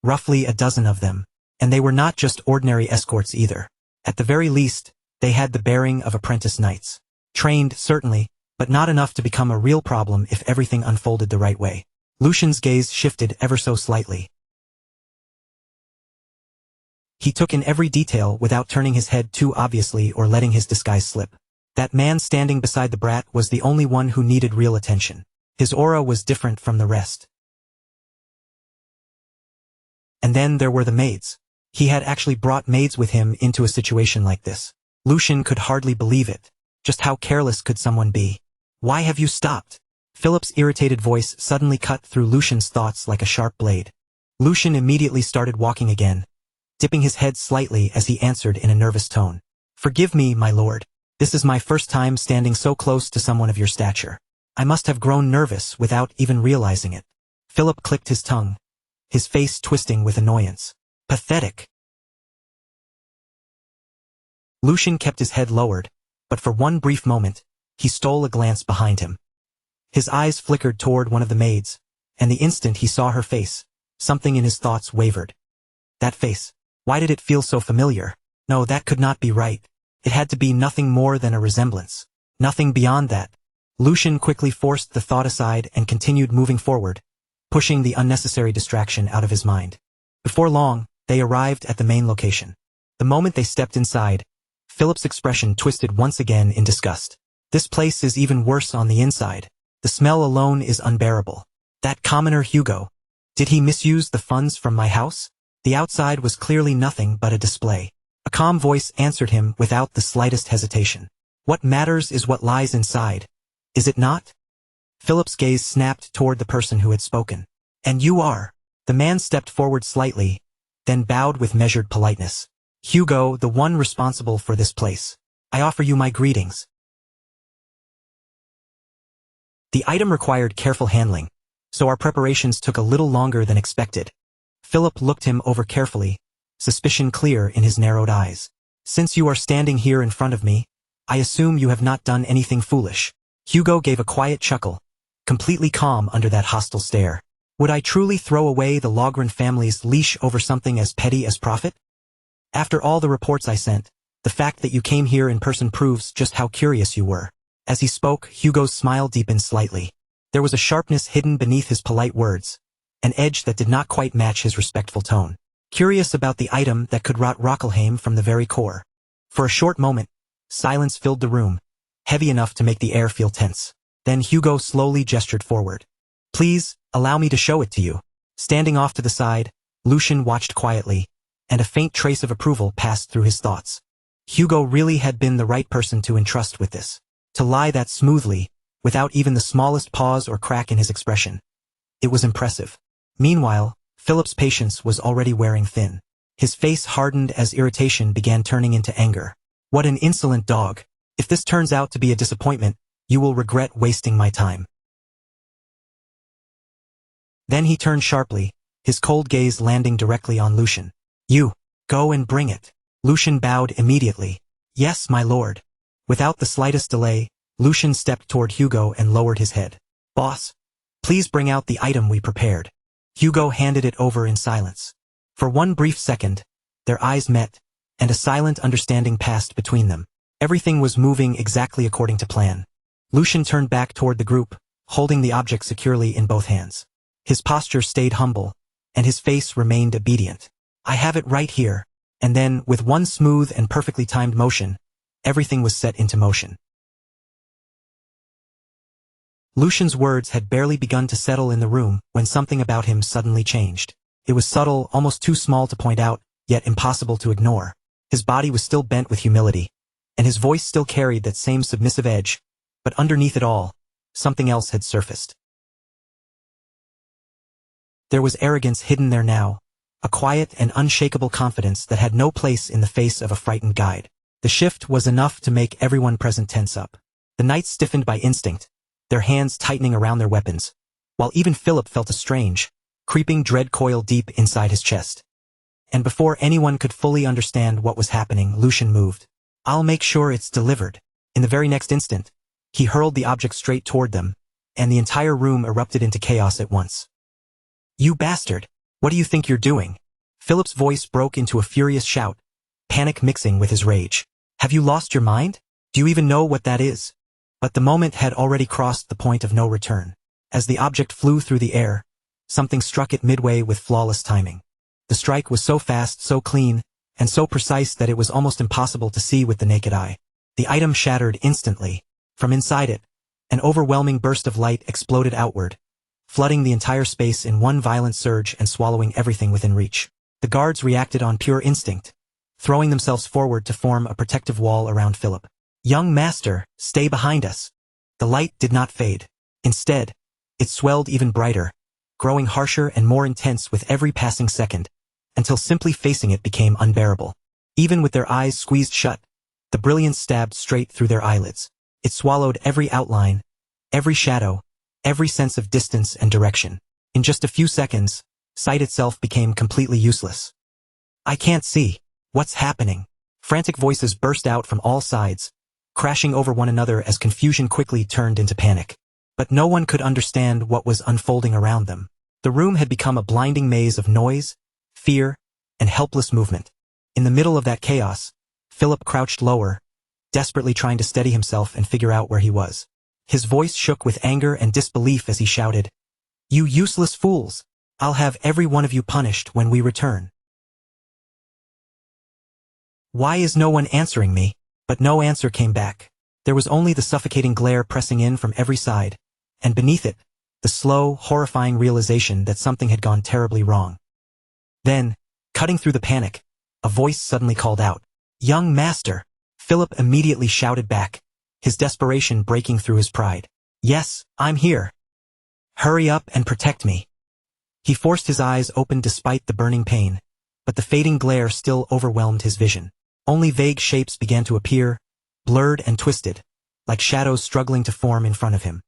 Roughly a dozen of them. And they were not just ordinary escorts either. At the very least, they had the bearing of apprentice knights. Trained, certainly, but not enough to become a real problem if everything unfolded the right way. Lucian's gaze shifted ever so slightly. He took in every detail without turning his head too obviously or letting his disguise slip. That man standing beside the brat was the only one who needed real attention. His aura was different from the rest. And then there were the maids. He had actually brought maids with him into a situation like this. Lucian could hardly believe it. Just how careless could someone be? "Why have you stopped?" Philip's irritated voice suddenly cut through Lucian's thoughts like a sharp blade. Lucian immediately started walking again, dipping his head slightly as he answered in a nervous tone. Forgive me, my lord. This is my first time standing so close to someone of your stature. I must have grown nervous without even realizing it. Philip clicked his tongue, his face twisting with annoyance. Pathetic. Lucian kept his head lowered, but for one brief moment, he stole a glance behind him. His eyes flickered toward one of the maids, and the instant he saw her face, something in his thoughts wavered. That face. Why did it feel so familiar? No, that could not be right. It had to be nothing more than a resemblance. Nothing beyond that. Lucian quickly forced the thought aside and continued moving forward, pushing the unnecessary distraction out of his mind. Before long, they arrived at the main location. The moment they stepped inside, Philip's expression twisted once again in disgust. This place is even worse on the inside. The smell alone is unbearable. That commoner Hugo. Did he misuse the funds from my house? The outside was clearly nothing but a display. A calm voice answered him without the slightest hesitation. What matters is what lies inside. Is it not? Philip's gaze snapped toward the person who had spoken. And you are. The man stepped forward slightly, then bowed with measured politeness. Hugo, the one responsible for this place. I offer you my greetings. The item required careful handling, so our preparations took a little longer than expected. Philip looked him over carefully, suspicion clear in his narrowed eyes. Since you are standing here in front of me, I assume you have not done anything foolish. Hugo gave a quiet chuckle, completely calm under that hostile stare. Would I truly throw away the Logren family's leash over something as petty as profit? After all the reports I sent, the fact that you came here in person proves just how curious you were. As he spoke, Hugo's smile deepened slightly. There was a sharpness hidden beneath his polite words, an edge that did not quite match his respectful tone. Curious about the item that could rot Rockelheim from the very core. For a short moment, silence filled the room, heavy enough to make the air feel tense. Then Hugo slowly gestured forward. Please, allow me to show it to you. Standing off to the side, Lucian watched quietly, and a faint trace of approval passed through his thoughts. Hugo really had been the right person to entrust with this. To lie that smoothly, without even the smallest pause or crack in his expression. It was impressive. Meanwhile, Philip's patience was already wearing thin. His face hardened as irritation began turning into anger. What an insolent dog. If this turns out to be a disappointment, you will regret wasting my time. Then he turned sharply, his cold gaze landing directly on Lucian. You, go and bring it. Lucian bowed immediately. Yes, my lord. Without the slightest delay, Lucian stepped toward Hugo and lowered his head. Boss, please bring out the item we prepared. Hugo handed it over in silence. For one brief second, their eyes met, and a silent understanding passed between them. Everything was moving exactly according to plan. Lucian turned back toward the group, holding the object securely in both hands. His posture stayed humble, and his face remained obedient. I have it right here. And then, with one smooth and perfectly timed motion, everything was set into motion. Lucian's words had barely begun to settle in the room when something about him suddenly changed. It was subtle, almost too small to point out, yet impossible to ignore. His body was still bent with humility, and his voice still carried that same submissive edge, but underneath it all, something else had surfaced. There was arrogance hidden there now, a quiet and unshakable confidence that had no place in the face of a frightened guide. The shift was enough to make everyone present tense up. The knights stiffened by instinct, their hands tightening around their weapons, while even Philip felt a strange, creeping dread coil deep inside his chest. And before anyone could fully understand what was happening, Lucian moved. I'll make sure it's delivered. In the very next instant, he hurled the object straight toward them, and the entire room erupted into chaos at once. You bastard! What do you think you're doing? Philip's voice broke into a furious shout, panic mixing with his rage. Have you lost your mind? Do you even know what that is? But the moment had already crossed the point of no return. As the object flew through the air, something struck it midway with flawless timing. The strike was so fast, so clean, and so precise that it was almost impossible to see with the naked eye. The item shattered instantly. From inside it, an overwhelming burst of light exploded outward, flooding the entire space in one violent surge and swallowing everything within reach. The guards reacted on pure instinct, throwing themselves forward to form a protective wall around Philip. Young master, stay behind us. The light did not fade. Instead, it swelled even brighter, growing harsher and more intense with every passing second, until simply facing it became unbearable. Even with their eyes squeezed shut, The brilliance stabbed straight through their eyelids. It swallowed every outline, every shadow, every sense of distance and direction. In just a few seconds, sight itself became completely useless. I can't see. What's happening? Frantic voices burst out from all sides, crashing over one another as confusion quickly turned into panic. But no one could understand what was unfolding around them. The room had become a blinding maze of noise, fear, and helpless movement. In the middle of that chaos, Philip crouched lower, desperately trying to steady himself and figure out where he was. His voice shook with anger and disbelief as he shouted, "You useless fools! I'll have every one of you punished when we return." Why is no one answering me? But no answer came back. There was only the suffocating glare pressing in from every side, and beneath it, the slow, horrifying realization that something had gone terribly wrong. Then, cutting through the panic, a voice suddenly called out, "Young master!" Philip immediately shouted back, his desperation breaking through his pride. "Yes, I'm here. Hurry up and protect me." He forced his eyes open despite the burning pain, but the fading glare still overwhelmed his vision. Only vague shapes began to appear, blurred and twisted, like shadows struggling to form in front of him.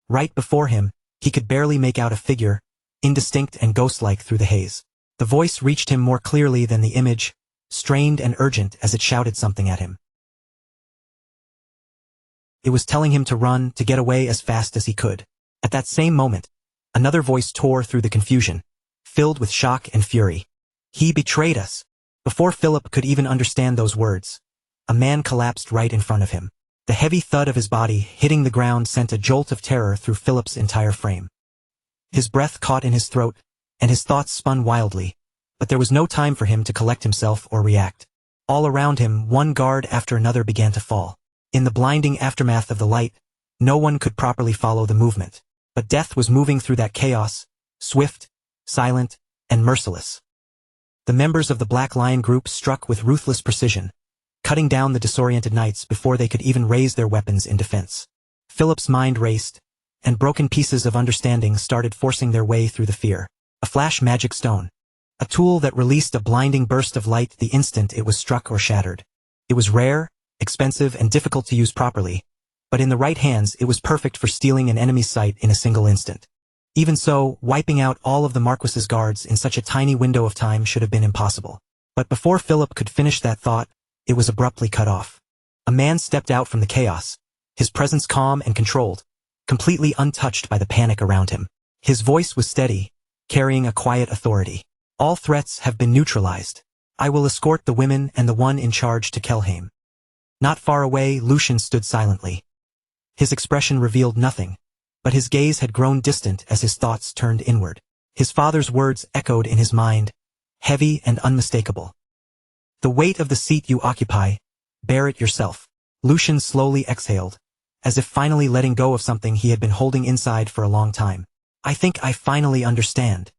Right before him, he could barely make out a figure, indistinct and ghost-like through the haze. The voice reached him more clearly than the image, strained and urgent as it shouted something at him. It was telling him to run, to get away as fast as he could. At that same moment, another voice tore through the confusion, filled with shock and fury. "He betrayed us." Before Philip could even understand those words, a man collapsed right in front of him. The heavy thud of his body hitting the ground sent a jolt of terror through Philip's entire frame. His breath caught in his throat, and his thoughts spun wildly, but there was no time for him to collect himself or react. All around him, one guard after another began to fall. In the blinding aftermath of the light, no one could properly follow the movement, but death was moving through that chaos, swift, silent, and merciless. The members of the Black Lion group struck with ruthless precision, cutting down the disoriented knights before they could even raise their weapons in defense. Philip's mind raced, and broken pieces of understanding started forcing their way through the fear. A flash magic stone. A tool that released a blinding burst of light the instant it was struck or shattered. It was rare, expensive, and difficult to use properly, but in the right hands it was perfect for stealing an enemy's sight in a single instant. Even so, wiping out all of the Marquis's guards in such a tiny window of time should have been impossible. But before Philip could finish that thought, it was abruptly cut off. A man stepped out from the chaos, his presence calm and controlled, completely untouched by the panic around him. His voice was steady, carrying a quiet authority. "All threats have been neutralized. I will escort the women and the one in charge to Kelheim." Not far away, Lucian stood silently. His expression revealed nothing, but his gaze had grown distant as his thoughts turned inward. His father's words echoed in his mind, heavy and unmistakable. "The weight of the seat you occupy, bear it yourself." Lucian slowly exhaled, as if finally letting go of something he had been holding inside for a long time. "I think I finally understand."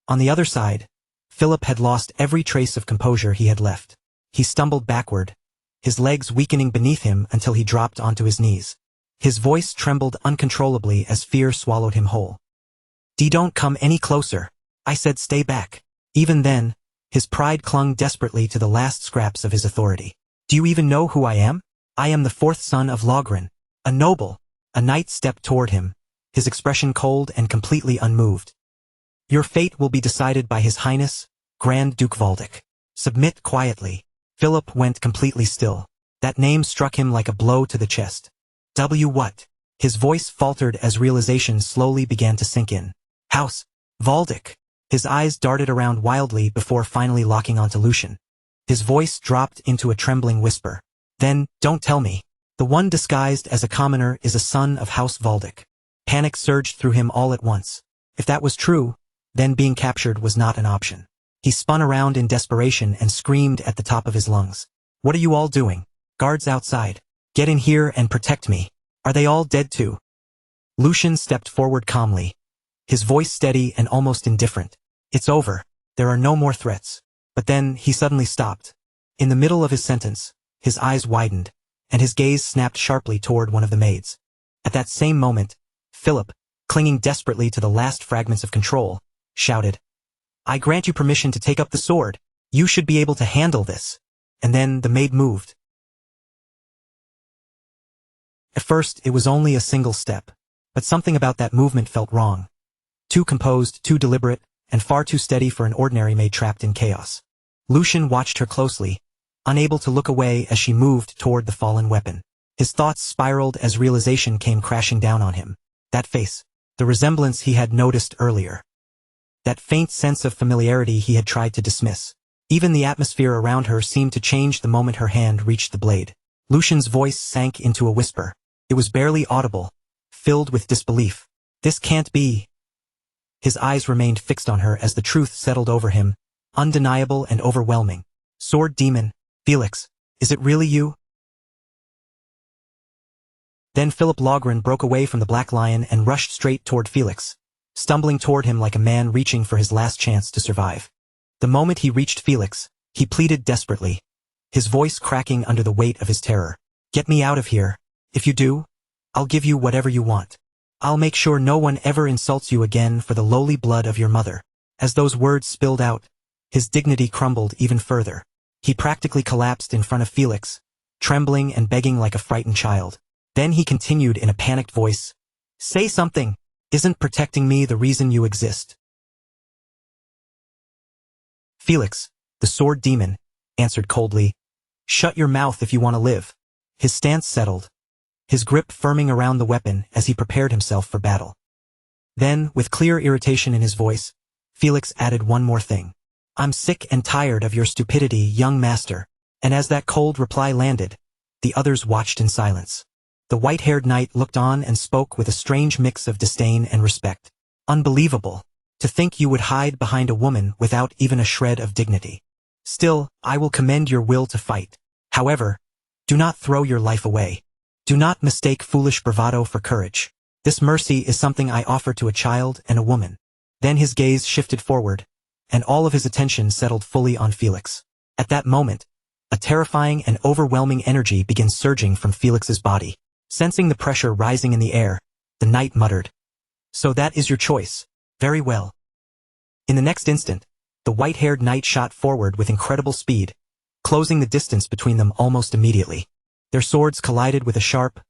On the other side, Philip had lost every trace of composure he had left. He stumbled backward, his legs weakening beneath him until he dropped onto his knees. His voice trembled uncontrollably as fear swallowed him whole. Don't come any closer. I said stay back." Even then, his pride clung desperately to the last scraps of his authority. "Do you even know who I am? I am the fourth son of Logren, a noble." A knight stepped toward him, his expression cold and completely unmoved. "Your fate will be decided by His Highness, Grand Duke Valdic. Submit quietly." Philip went completely still. That name struck him like a blow to the chest. What? His voice faltered as realization slowly began to sink in. "House Valdic." His eyes darted around wildly before finally locking onto Lucian. His voice dropped into a trembling whisper. "Then, don't tell me. The one disguised as a commoner is a son of House Valdic." Panic surged through him all at once. If that was true, then being captured was not an option. He spun around in desperation and screamed at the top of his lungs. "What are you all doing? Guards outside. Get in here and protect me. Are they all dead too?" Lucian stepped forward calmly, his voice steady and almost indifferent. "It's over. There are no more threats." But then he suddenly stopped. In the middle of his sentence, his eyes widened, and his gaze snapped sharply toward one of the maids. At that same moment, Philip, clinging desperately to the last fragments of control, shouted, I grant you permission to take up the sword. You should be able to handle this. And then the maid moved. At first, it was only a single step. But something about that movement felt wrong. Too composed, too deliberate, and far too steady for an ordinary maid trapped in chaos. Lucian watched her closely, unable to look away as she moved toward the fallen weapon. His thoughts spiraled as realization came crashing down on him. That face. The resemblance he had noticed earlier. That faint sense of familiarity he had tried to dismiss. Even the atmosphere around her seemed to change the moment her hand reached the blade. Lucian's voice sank into a whisper. It was barely audible, filled with disbelief. This can't be. His eyes remained fixed on her as the truth settled over him, undeniable and overwhelming. Sword demon, Felix, is it really you? Then Philip Logren broke away from the Black Lion and rushed straight toward Felix, stumbling toward him like a man reaching for his last chance to survive. The moment he reached Felix, he pleaded desperately, his voice cracking under the weight of his terror. Get me out of here. If you do, I'll give you whatever you want. I'll make sure no one ever insults you again for the lowly blood of your mother. As those words spilled out, his dignity crumbled even further. He practically collapsed in front of Felix, trembling and begging like a frightened child. Then he continued in a panicked voice, "Say something! Isn't protecting me the reason you exist?" Felix, the sword demon, answered coldly, "Shut your mouth if you want to live." His stance settled, his grip firming around the weapon as he prepared himself for battle. Then, with clear irritation in his voice, Felix added one more thing. "I'm sick and tired of your stupidity, young master." And as that cold reply landed, the others watched in silence. The white-haired knight looked on and spoke with a strange mix of disdain and respect. "Unbelievable. To think you would hide behind a woman without even a shred of dignity. Still, I will commend your will to fight. However, do not throw your life away. Do not mistake foolish bravado for courage. This mercy is something I offer to a child and a woman." Then his gaze shifted forward, and all of his attention settled fully on Felix. At that moment, a terrifying and overwhelming energy began surging from Felix's body. Sensing the pressure rising in the air, the knight muttered, "So that is your choice. Very well." In the next instant, the white-haired knight shot forward with incredible speed, closing the distance between them almost immediately. Their swords collided with a sharp,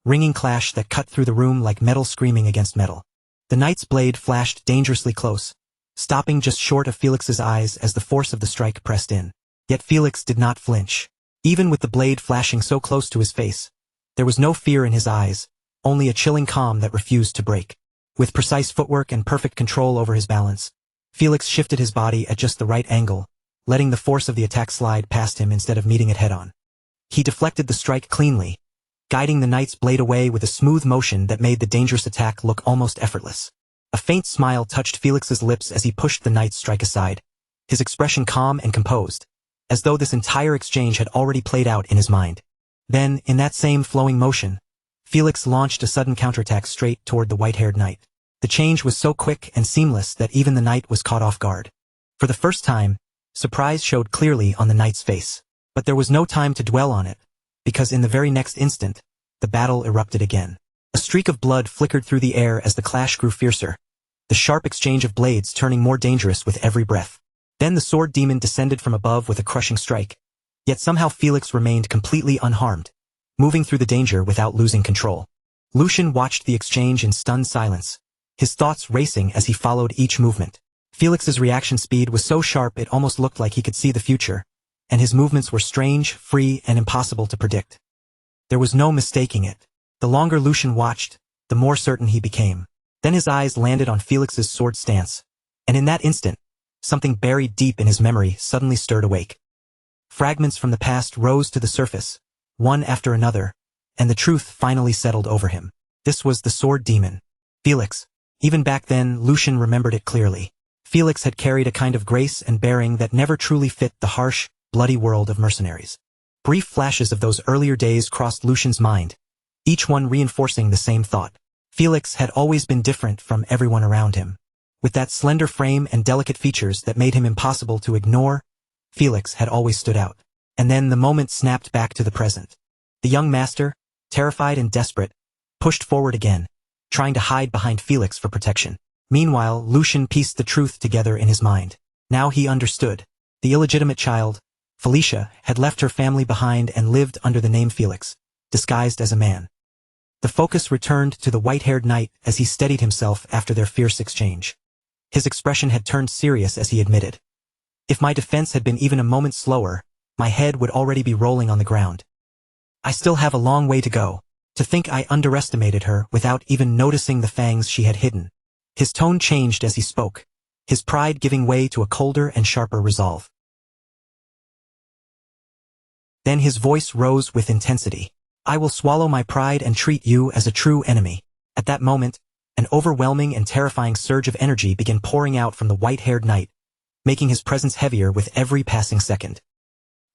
ringing clash that cut through the room like metal screaming against metal. The knight's blade flashed dangerously close, stopping just short of Felix's eyes as the force of the strike pressed in. Yet Felix did not flinch. Even with the blade flashing so close to his face, there was no fear in his eyes, only a chilling calm that refused to break. With precise footwork and perfect control over his balance, Felix shifted his body at just the right angle, letting the force of the attack slide past him instead of meeting it head-on. He deflected the strike cleanly, guiding the knight's blade away with a smooth motion that made the dangerous attack look almost effortless. A faint smile touched Felix's lips as he pushed the knight's strike aside, his expression calm and composed, as though this entire exchange had already played out in his mind. Then, in that same flowing motion, Felix launched a sudden counterattack straight toward the white-haired knight. The change was so quick and seamless that even the knight was caught off guard. For the first time, surprise showed clearly on the knight's face. But there was no time to dwell on it, because in the very next instant, the battle erupted again. A streak of blood flickered through the air as the clash grew fiercer, the sharp exchange of blades turning more dangerous with every breath. Then the sword demon descended from above with a crushing strike. Yet somehow Felix remained completely unharmed, moving through the danger without losing control. Lucian watched the exchange in stunned silence, his thoughts racing as he followed each movement. Felix's reaction speed was so sharp it almost looked like he could see the future, and his movements were strange, free, and impossible to predict. There was no mistaking it. The longer Lucian watched, the more certain he became. Then his eyes landed on Felix's sword stance, and in that instant, something buried deep in his memory suddenly stirred awake. Fragments from the past rose to the surface, one after another, and the truth finally settled over him. This was the sword demon, Felix. Even back then, Lucian remembered it clearly. Felix had carried a kind of grace and bearing that never truly fit the harsh, bloody world of mercenaries. Brief flashes of those earlier days crossed Lucian's mind, each one reinforcing the same thought. Felix had always been different from everyone around him. With that slender frame and delicate features that made him impossible to ignore, Felix had always stood out. And then the moment snapped back to the present. The young master, terrified and desperate, pushed forward again, trying to hide behind Felix for protection. Meanwhile, Lucian pieced the truth together in his mind. Now he understood. The illegitimate child, Felicia, had left her family behind and lived under the name Felix, disguised as a man. The focus returned to the white-haired knight as he steadied himself after their fierce exchange. His expression had turned serious as he admitted. If my defense had been even a moment slower, my head would already be rolling on the ground. I still have a long way to go. To think I underestimated her without even noticing the fangs she had hidden. His tone changed as he spoke, his pride giving way to a colder and sharper resolve. Then his voice rose with intensity. I will swallow my pride and treat you as a true enemy. At that moment, an overwhelming and terrifying surge of energy began pouring out from the white-haired knight, making his presence heavier with every passing second.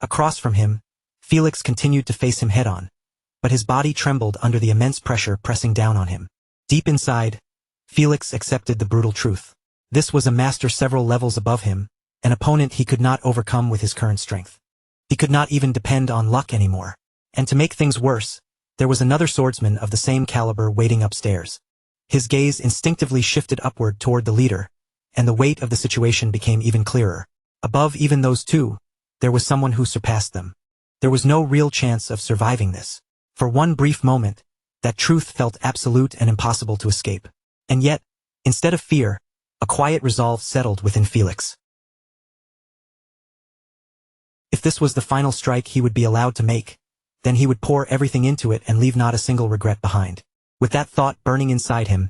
Across from him, Felix continued to face him head-on, but his body trembled under the immense pressure pressing down on him. Deep inside, Felix accepted the brutal truth. This was a master several levels above him, an opponent he could not overcome with his current strength. He could not even depend on luck anymore. And to make things worse, there was another swordsman of the same caliber waiting upstairs. His gaze instinctively shifted upward toward the leader, and the weight of the situation became even clearer. Above even those two, there was someone who surpassed them. There was no real chance of surviving this. For one brief moment, that truth felt absolute and impossible to escape. And yet, instead of fear, a quiet resolve settled within Felix. If this was the final strike he would be allowed to make, then he would pour everything into it and leave not a single regret behind. With that thought burning inside him,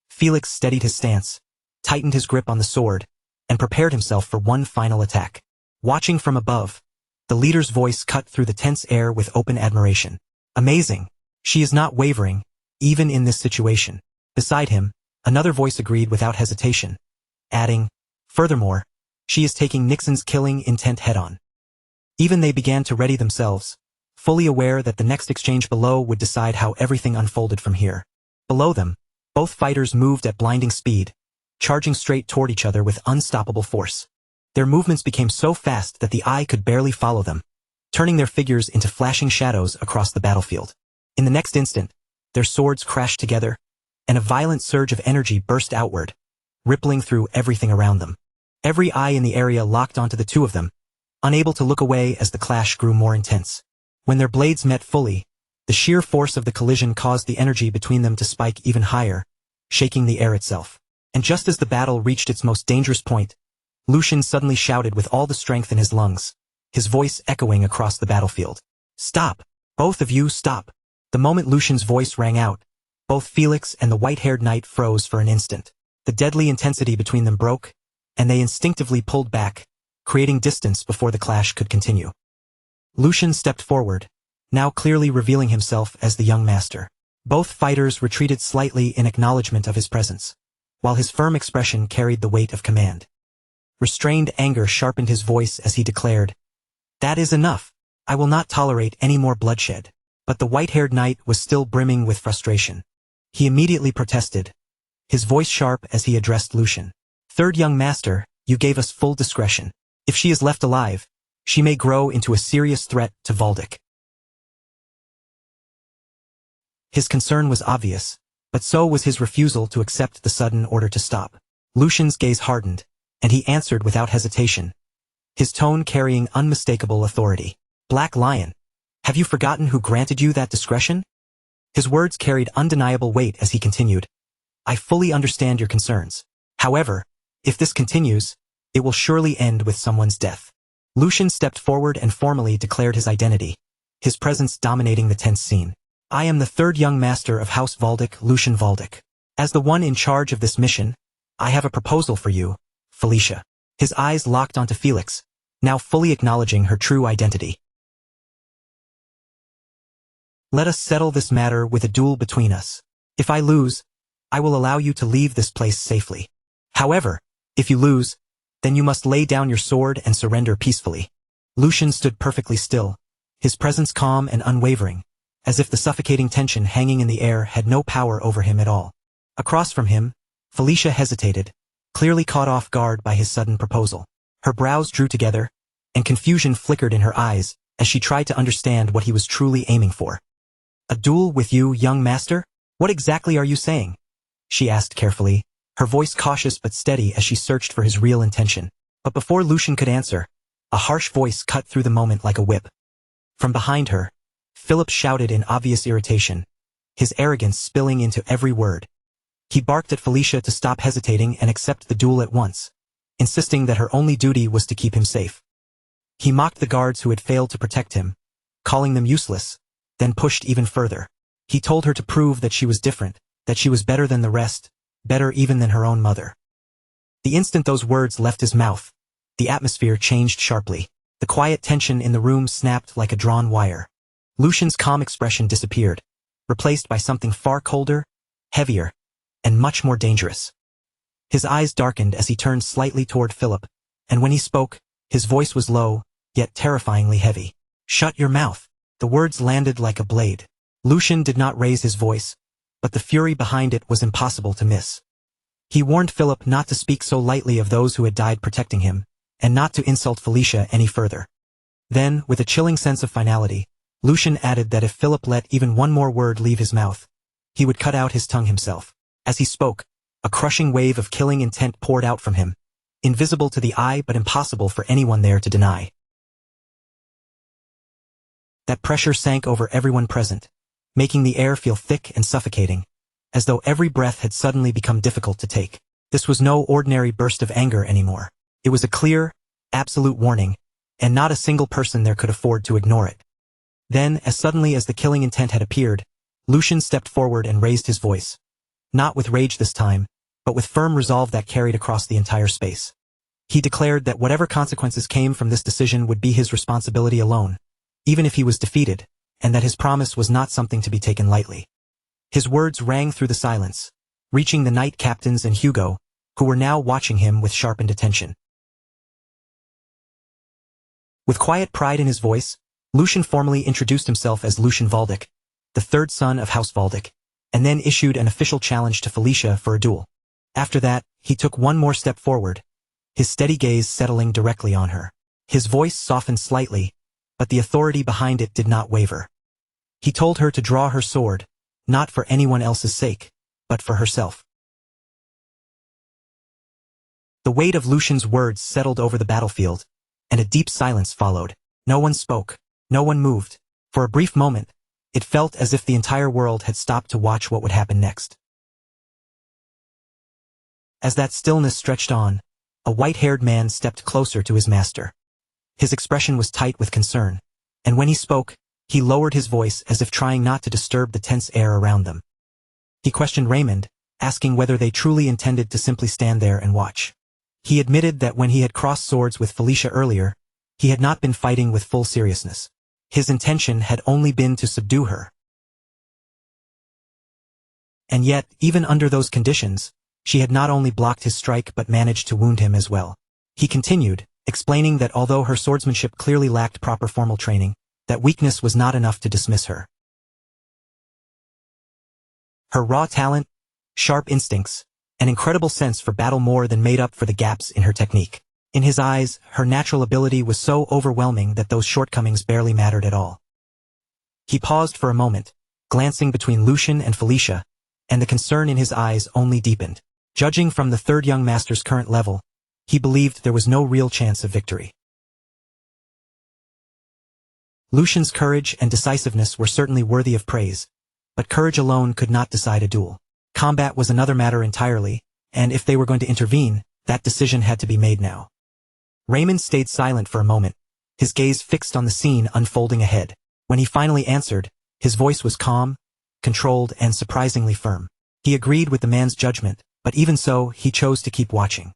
Felix steadied his stance, tightened his grip on the sword, and prepared himself for one final attack. Watching from above, the leader's voice cut through the tense air with open admiration. Amazing! She is not wavering, even in this situation. Beside him, another voice agreed without hesitation, adding, furthermore, she is taking Nixon's killing intent head-on. Even they began to ready themselves, fully aware that the next exchange below would decide how everything unfolded from here. Below them, both fighters moved at blinding speed, charging straight toward each other with unstoppable force. Their movements became so fast that the eye could barely follow them, turning their figures into flashing shadows across the battlefield. In the next instant, their swords crashed together, and a violent surge of energy burst outward, rippling through everything around them. Every eye in the area locked onto the two of them, unable to look away as the clash grew more intense. When their blades met fully, the sheer force of the collision caused the energy between them to spike even higher, shaking the air itself. And just as the battle reached its most dangerous point, Lucian suddenly shouted with all the strength in his lungs, his voice echoing across the battlefield. Stop! Both of you stop! The moment Lucian's voice rang out, both Felix and the white-haired knight froze for an instant. The deadly intensity between them broke, and they instinctively pulled back, creating distance before the clash could continue. Lucian stepped forward, now clearly revealing himself as the young master. Both fighters retreated slightly in acknowledgement of his presence, while his firm expression carried the weight of command. Restrained anger sharpened his voice as he declared, "That is enough. I will not tolerate any more bloodshed." But the white-haired knight was still brimming with frustration. He immediately protested, his voice sharp as he addressed Lucian. "Third young master, you gave us full discretion. If she is left alive, she may grow into a serious threat to Valdic." His concern was obvious, but so was his refusal to accept the sudden order to stop. Lucian's gaze hardened, and he answered without hesitation, his tone carrying unmistakable authority. "Black Lion, have you forgotten who granted you that discretion?" His words carried undeniable weight as he continued, "I fully understand your concerns. However, if this continues, it will surely end with someone's death." Lucian stepped forward and formally declared his identity, his presence dominating the tense scene. "I am the third young master of House Valdic, Lucian Valdic. As the one in charge of this mission, I have a proposal for you, Felicia." His eyes locked onto Felix, now fully acknowledging her true identity. "Let us settle this matter with a duel between us. If I lose, I will allow you to leave this place safely. However, if you lose, then you must lay down your sword and surrender peacefully." Lucian stood perfectly still, his presence calm and unwavering, as if the suffocating tension hanging in the air had no power over him at all. Across from him, Felicia hesitated, clearly caught off guard by his sudden proposal. Her brows drew together, and confusion flickered in her eyes as she tried to understand what he was truly aiming for. "A duel with you, young master? What exactly are you saying?" she asked carefully, her voice cautious but steady as she searched for his real intention. But before Lucian could answer, a harsh voice cut through the moment like a whip. From behind her, Philip shouted in obvious irritation, his arrogance spilling into every word. He barked at Felicia to stop hesitating and accept the duel at once, insisting that her only duty was to keep him safe. He mocked the guards who had failed to protect him, calling them useless, then pushed even further. He told her to prove that she was different, that she was better than the rest, better even than her own mother. The instant those words left his mouth, the atmosphere changed sharply. The quiet tension in the room snapped like a drawn wire. Lucian's calm expression disappeared, replaced by something far colder, heavier, and much more dangerous. His eyes darkened as he turned slightly toward Philip, and when he spoke, his voice was low, yet terrifyingly heavy. "Shut your mouth." The words landed like a blade. Lucian did not raise his voice, but the fury behind it was impossible to miss. He warned Philip not to speak so lightly of those who had died protecting him, and not to insult Felicia any further. Then, with a chilling sense of finality, Lucian added that if Philip let even one more word leave his mouth, he would cut out his tongue himself. As he spoke, a crushing wave of killing intent poured out from him, invisible to the eye but impossible for anyone there to deny. That pressure sank over everyone present, making the air feel thick and suffocating, as though every breath had suddenly become difficult to take. This was no ordinary burst of anger anymore. It was a clear, absolute warning, and not a single person there could afford to ignore it. Then, as suddenly as the killing intent had appeared, Lucian stepped forward and raised his voice. Not with rage this time, but with firm resolve that carried across the entire space. He declared that whatever consequences came from this decision would be his responsibility alone, even if he was defeated, and that his promise was not something to be taken lightly. His words rang through the silence, reaching the knight captains and Hugo, who were now watching him with sharpened attention. With quiet pride in his voice, Lucian formally introduced himself as Lucian Valdic, the third son of House Valdic, and then issued an official challenge to Felicia for a duel. After that, he took one more step forward, his steady gaze settling directly on her. His voice softened slightly, but the authority behind it did not waver. He told her to draw her sword, not for anyone else's sake, but for herself. The weight of Lucian's words settled over the battlefield, and a deep silence followed. No one spoke, no one moved. For a brief moment, it felt as if the entire world had stopped to watch what would happen next. As that stillness stretched on, a white-haired man stepped closer to his master. His expression was tight with concern, and when he spoke, he lowered his voice as if trying not to disturb the tense air around them. He questioned Raymond, asking whether they truly intended to simply stand there and watch. He admitted that when he had crossed swords with Felicia earlier, he had not been fighting with full seriousness. His intention had only been to subdue her. And yet, even under those conditions, she had not only blocked his strike but managed to wound him as well. He continued, explaining that although her swordsmanship clearly lacked proper formal training, that weakness was not enough to dismiss her. Her raw talent, sharp instincts, an incredible sense for battle more than made up for the gaps in her technique. In his eyes, her natural ability was so overwhelming that those shortcomings barely mattered at all. He paused for a moment, glancing between Lucian and Felicia, and the concern in his eyes only deepened. Judging from the third young master's current level, he believed there was no real chance of victory. Lucian's courage and decisiveness were certainly worthy of praise, but courage alone could not decide a duel. Combat was another matter entirely, and if they were going to intervene, that decision had to be made now. Raymond stayed silent for a moment, his gaze fixed on the scene unfolding ahead. When he finally answered, his voice was calm, controlled, and surprisingly firm. He agreed with the man's judgment, but even so, he chose to keep watching.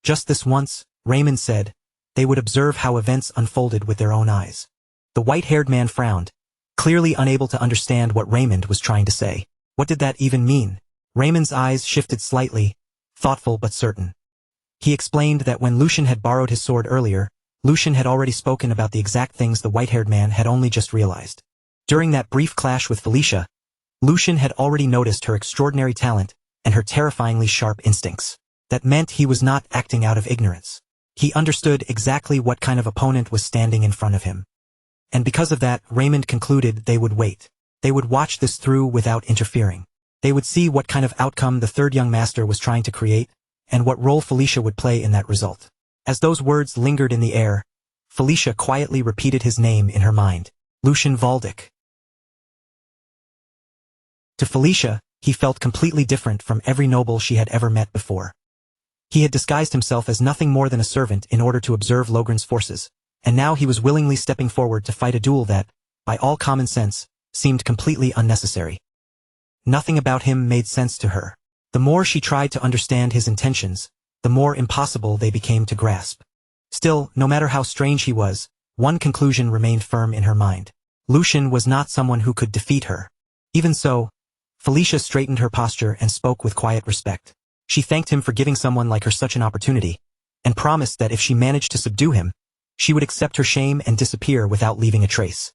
Just this once, Raymond said, they would observe how events unfolded with their own eyes. The white-haired man frowned, clearly unable to understand what Raymond was trying to say. What did that even mean? Raymond's eyes shifted slightly, thoughtful but certain. He explained that when Lucian had borrowed his sword earlier, Lucian had already spoken about the exact things the white-haired man had only just realized. During that brief clash with Felicia, Lucian had already noticed her extraordinary talent and her terrifyingly sharp instincts. That meant he was not acting out of ignorance. He understood exactly what kind of opponent was standing in front of him. And because of that, Raymond concluded they would wait. They would watch this through without interfering. They would see what kind of outcome the third young master was trying to create, and what role Felicia would play in that result. As those words lingered in the air, Felicia quietly repeated his name in her mind. Lucian Valdic. To Felicia, he felt completely different from every noble she had ever met before. He had disguised himself as nothing more than a servant in order to observe Logren's forces, and now he was willingly stepping forward to fight a duel that, by all common sense, seemed completely unnecessary. Nothing about him made sense to her. The more she tried to understand his intentions, the more impossible they became to grasp. Still, no matter how strange he was, one conclusion remained firm in her mind. Lucian was not someone who could defeat her. Even so, Felicia straightened her posture and spoke with quiet respect. She thanked him for giving someone like her such an opportunity, and promised that if she managed to subdue him, she would accept her shame and disappear without leaving a trace.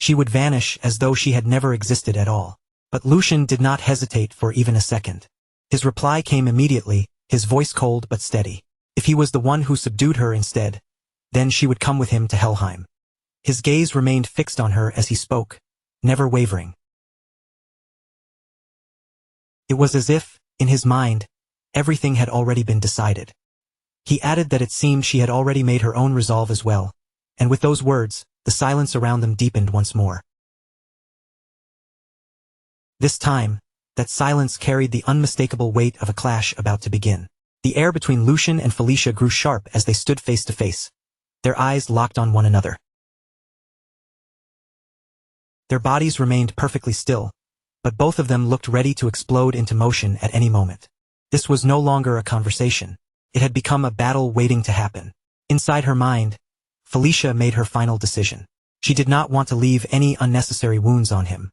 She would vanish as though she had never existed at all. But Lucian did not hesitate for even a second. His reply came immediately, his voice cold but steady. If he was the one who subdued her instead, then she would come with him to Helheim. His gaze remained fixed on her as he spoke, never wavering. It was as if, in his mind, everything had already been decided. He added that it seemed she had already made her own resolve as well, and with those words, the silence around them deepened once more. This time, that silence carried the unmistakable weight of a clash about to begin. The air between Lucian and Felicia grew sharp as they stood face to face. Their eyes locked on one another. Their bodies remained perfectly still, but both of them looked ready to explode into motion at any moment. This was no longer a conversation. It had become a battle waiting to happen. Inside her mind, Felicia made her final decision. She did not want to leave any unnecessary wounds on him.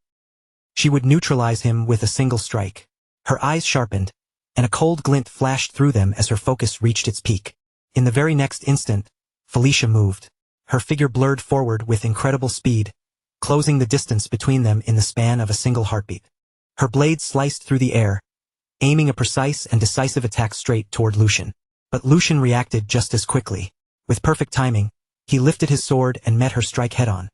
She would neutralize him with a single strike. Her eyes sharpened, and a cold glint flashed through them as her focus reached its peak. In the very next instant, Felicia moved. Her figure blurred forward with incredible speed, closing the distance between them in the span of a single heartbeat. Her blade sliced through the air, aiming a precise and decisive attack straight toward Lucian. But Lucian reacted just as quickly. With perfect timing, he lifted his sword and met her strike head-on,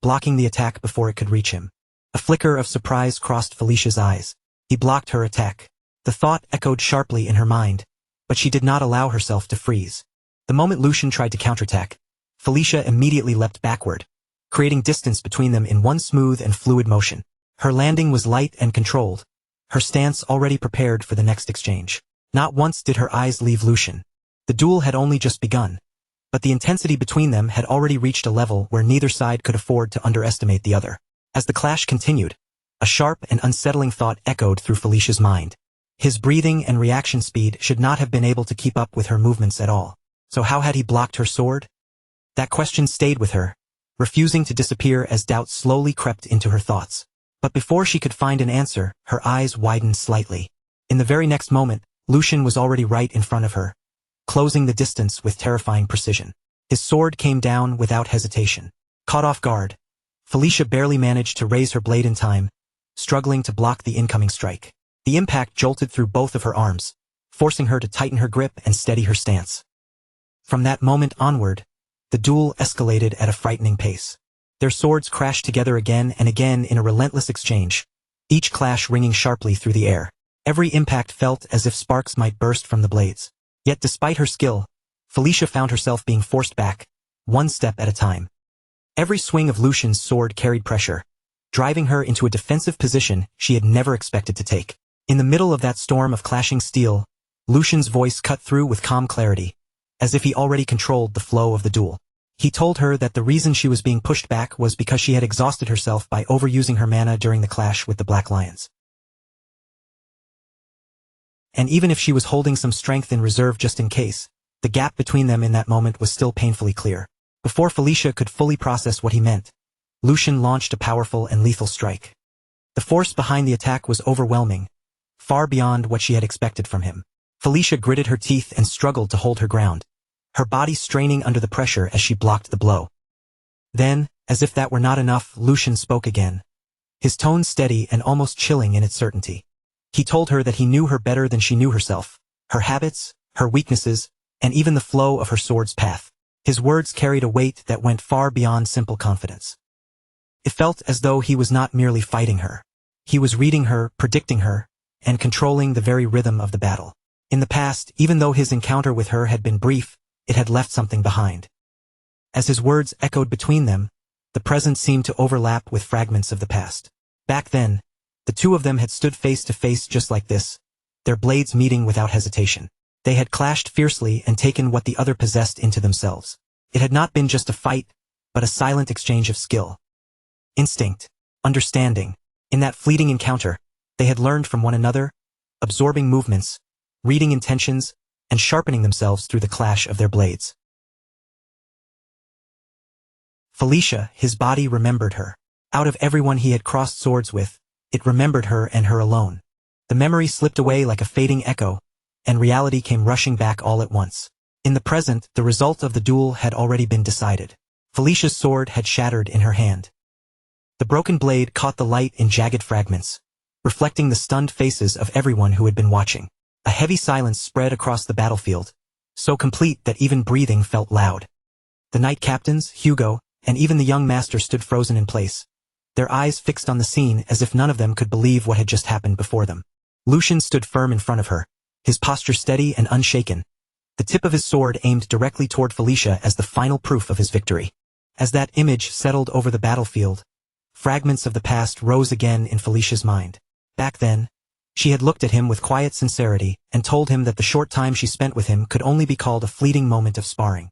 blocking the attack before it could reach him. A flicker of surprise crossed Felicia's eyes. He blocked her attack. The thought echoed sharply in her mind, but she did not allow herself to freeze. The moment Lucian tried to counterattack, Felicia immediately leapt backward, creating distance between them in one smooth and fluid motion. Her landing was light and controlled, her stance already prepared for the next exchange. Not once did her eyes leave Lucian. The duel had only just begun, but the intensity between them had already reached a level where neither side could afford to underestimate the other. As the clash continued, a sharp and unsettling thought echoed through Felicia's mind. His breathing and reaction speed should not have been able to keep up with her movements at all. So how had he blocked her sword? That question stayed with her, refusing to disappear as doubt slowly crept into her thoughts. But before she could find an answer, her eyes widened slightly. In the very next moment, Lucian was already right in front of her, closing the distance with terrifying precision. His sword came down without hesitation. Caught off guard, Felicia barely managed to raise her blade in time, struggling to block the incoming strike. The impact jolted through both of her arms, forcing her to tighten her grip and steady her stance. From that moment onward, the duel escalated at a frightening pace. Their swords crashed together again and again in a relentless exchange, each clash ringing sharply through the air. Every impact felt as if sparks might burst from the blades. Yet despite her skill, Felicia found herself being forced back, one step at a time. Every swing of Lucian's sword carried pressure, driving her into a defensive position she had never expected to take. In the middle of that storm of clashing steel, Lucian's voice cut through with calm clarity, as if he already controlled the flow of the duel. He told her that the reason she was being pushed back was because she had exhausted herself by overusing her mana during the clash with the Black Lions. And even if she was holding some strength in reserve just in case, the gap between them in that moment was still painfully clear. Before Felicia could fully process what he meant, Lucian launched a powerful and lethal strike. The force behind the attack was overwhelming, far beyond what she had expected from him. Felicia gritted her teeth and struggled to hold her ground, her body straining under the pressure as she blocked the blow. Then, as if that were not enough, Lucian spoke again, his tone steady and almost chilling in its certainty. He told her that he knew her better than she knew herself, her habits, her weaknesses, and even the flow of her sword's path. His words carried a weight that went far beyond simple confidence. It felt as though he was not merely fighting her. He was reading her, predicting her, and controlling the very rhythm of the battle. In the past, even though his encounter with her had been brief, it had left something behind. As his words echoed between them, the present seemed to overlap with fragments of the past. Back then, the two of them had stood face to face just like this, their blades meeting without hesitation. They had clashed fiercely and taken what the other possessed into themselves. It had not been just a fight, but a silent exchange of skill, instinct, understanding. In that fleeting encounter, they had learned from one another, absorbing movements, reading intentions, and sharpening themselves through the clash of their blades. Felicia, his body remembered her. Out of everyone he had crossed swords with, it remembered her and her alone. The memory slipped away like a fading echo, and reality came rushing back all at once. In the present, the result of the duel had already been decided. Felicia's sword had shattered in her hand. The broken blade caught the light in jagged fragments, reflecting the stunned faces of everyone who had been watching. A heavy silence spread across the battlefield, so complete that even breathing felt loud. The knight captains, Hugo, and even the young master stood frozen in place, their eyes fixed on the scene as if none of them could believe what had just happened before them. Lucian stood firm in front of her, his posture steady and unshaken, the tip of his sword aimed directly toward Felicia as the final proof of his victory. As that image settled over the battlefield, fragments of the past rose again in Felicia's mind. Back then, she had looked at him with quiet sincerity and told him that the short time she spent with him could only be called a fleeting moment of sparring.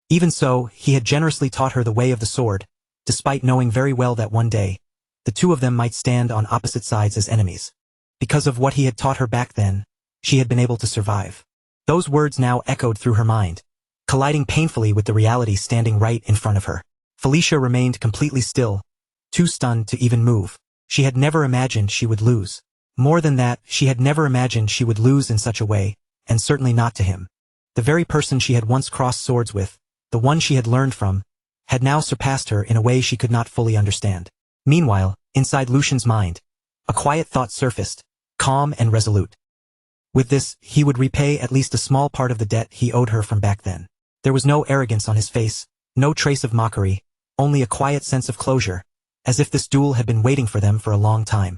Even so, he had generously taught her the way of the sword, despite knowing very well that one day, the two of them might stand on opposite sides as enemies. Because of what he had taught her back then, she had been able to survive. Those words now echoed through her mind, colliding painfully with the reality standing right in front of her. Felicia remained completely still, too stunned to even move. She had never imagined she would lose. More than that, she had never imagined she would lose in such a way, and certainly not to him. The very person she had once crossed swords with, the one she had learned from, had now surpassed her in a way she could not fully understand. Meanwhile, inside Lucian's mind, a quiet thought surfaced, calm and resolute. With this, he would repay at least a small part of the debt he owed her from back then. There was no arrogance on his face, no trace of mockery, only a quiet sense of closure, as if this duel had been waiting for them for a long time.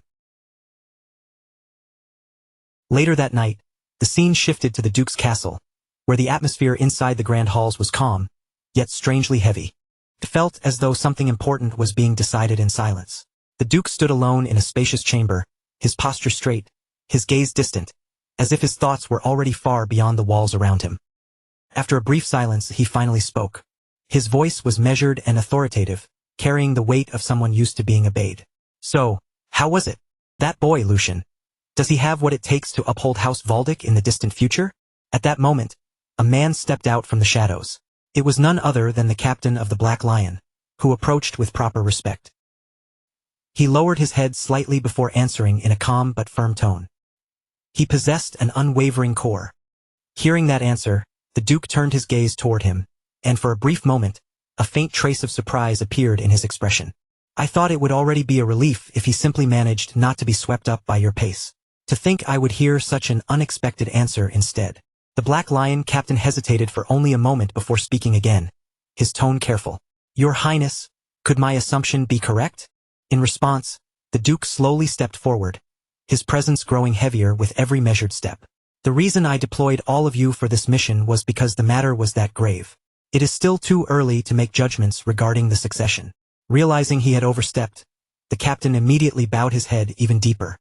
Later that night, the scene shifted to the Duke's castle, where the atmosphere inside the grand halls was calm, yet strangely heavy. It felt as though something important was being decided in silence. The Duke stood alone in a spacious chamber, his posture straight, his gaze distant, as if his thoughts were already far beyond the walls around him. After a brief silence, he finally spoke. His voice was measured and authoritative, carrying the weight of someone used to being obeyed. "So, how was it? That boy, Lucian. Does he have what it takes to uphold House Valdic in the distant future?" At that moment, a man stepped out from the shadows. It was none other than the captain of the Black Lion, who approached with proper respect. He lowered his head slightly before answering in a calm but firm tone. He possessed an unwavering core. Hearing that answer, the Duke turned his gaze toward him, and for a brief moment, a faint trace of surprise appeared in his expression. "I thought it would already be a relief if he simply managed not to be swept up by your pace. To think I would hear such an unexpected answer instead." The Black Lion captain hesitated for only a moment before speaking again, his tone careful. "Your Highness, could my assumption be correct?" In response, the Duke slowly stepped forward, his presence growing heavier with every measured step. "The reason I deployed all of you for this mission was because the matter was that grave. It is still too early to make judgments regarding the succession." Realizing he had overstepped, the captain immediately bowed his head even deeper.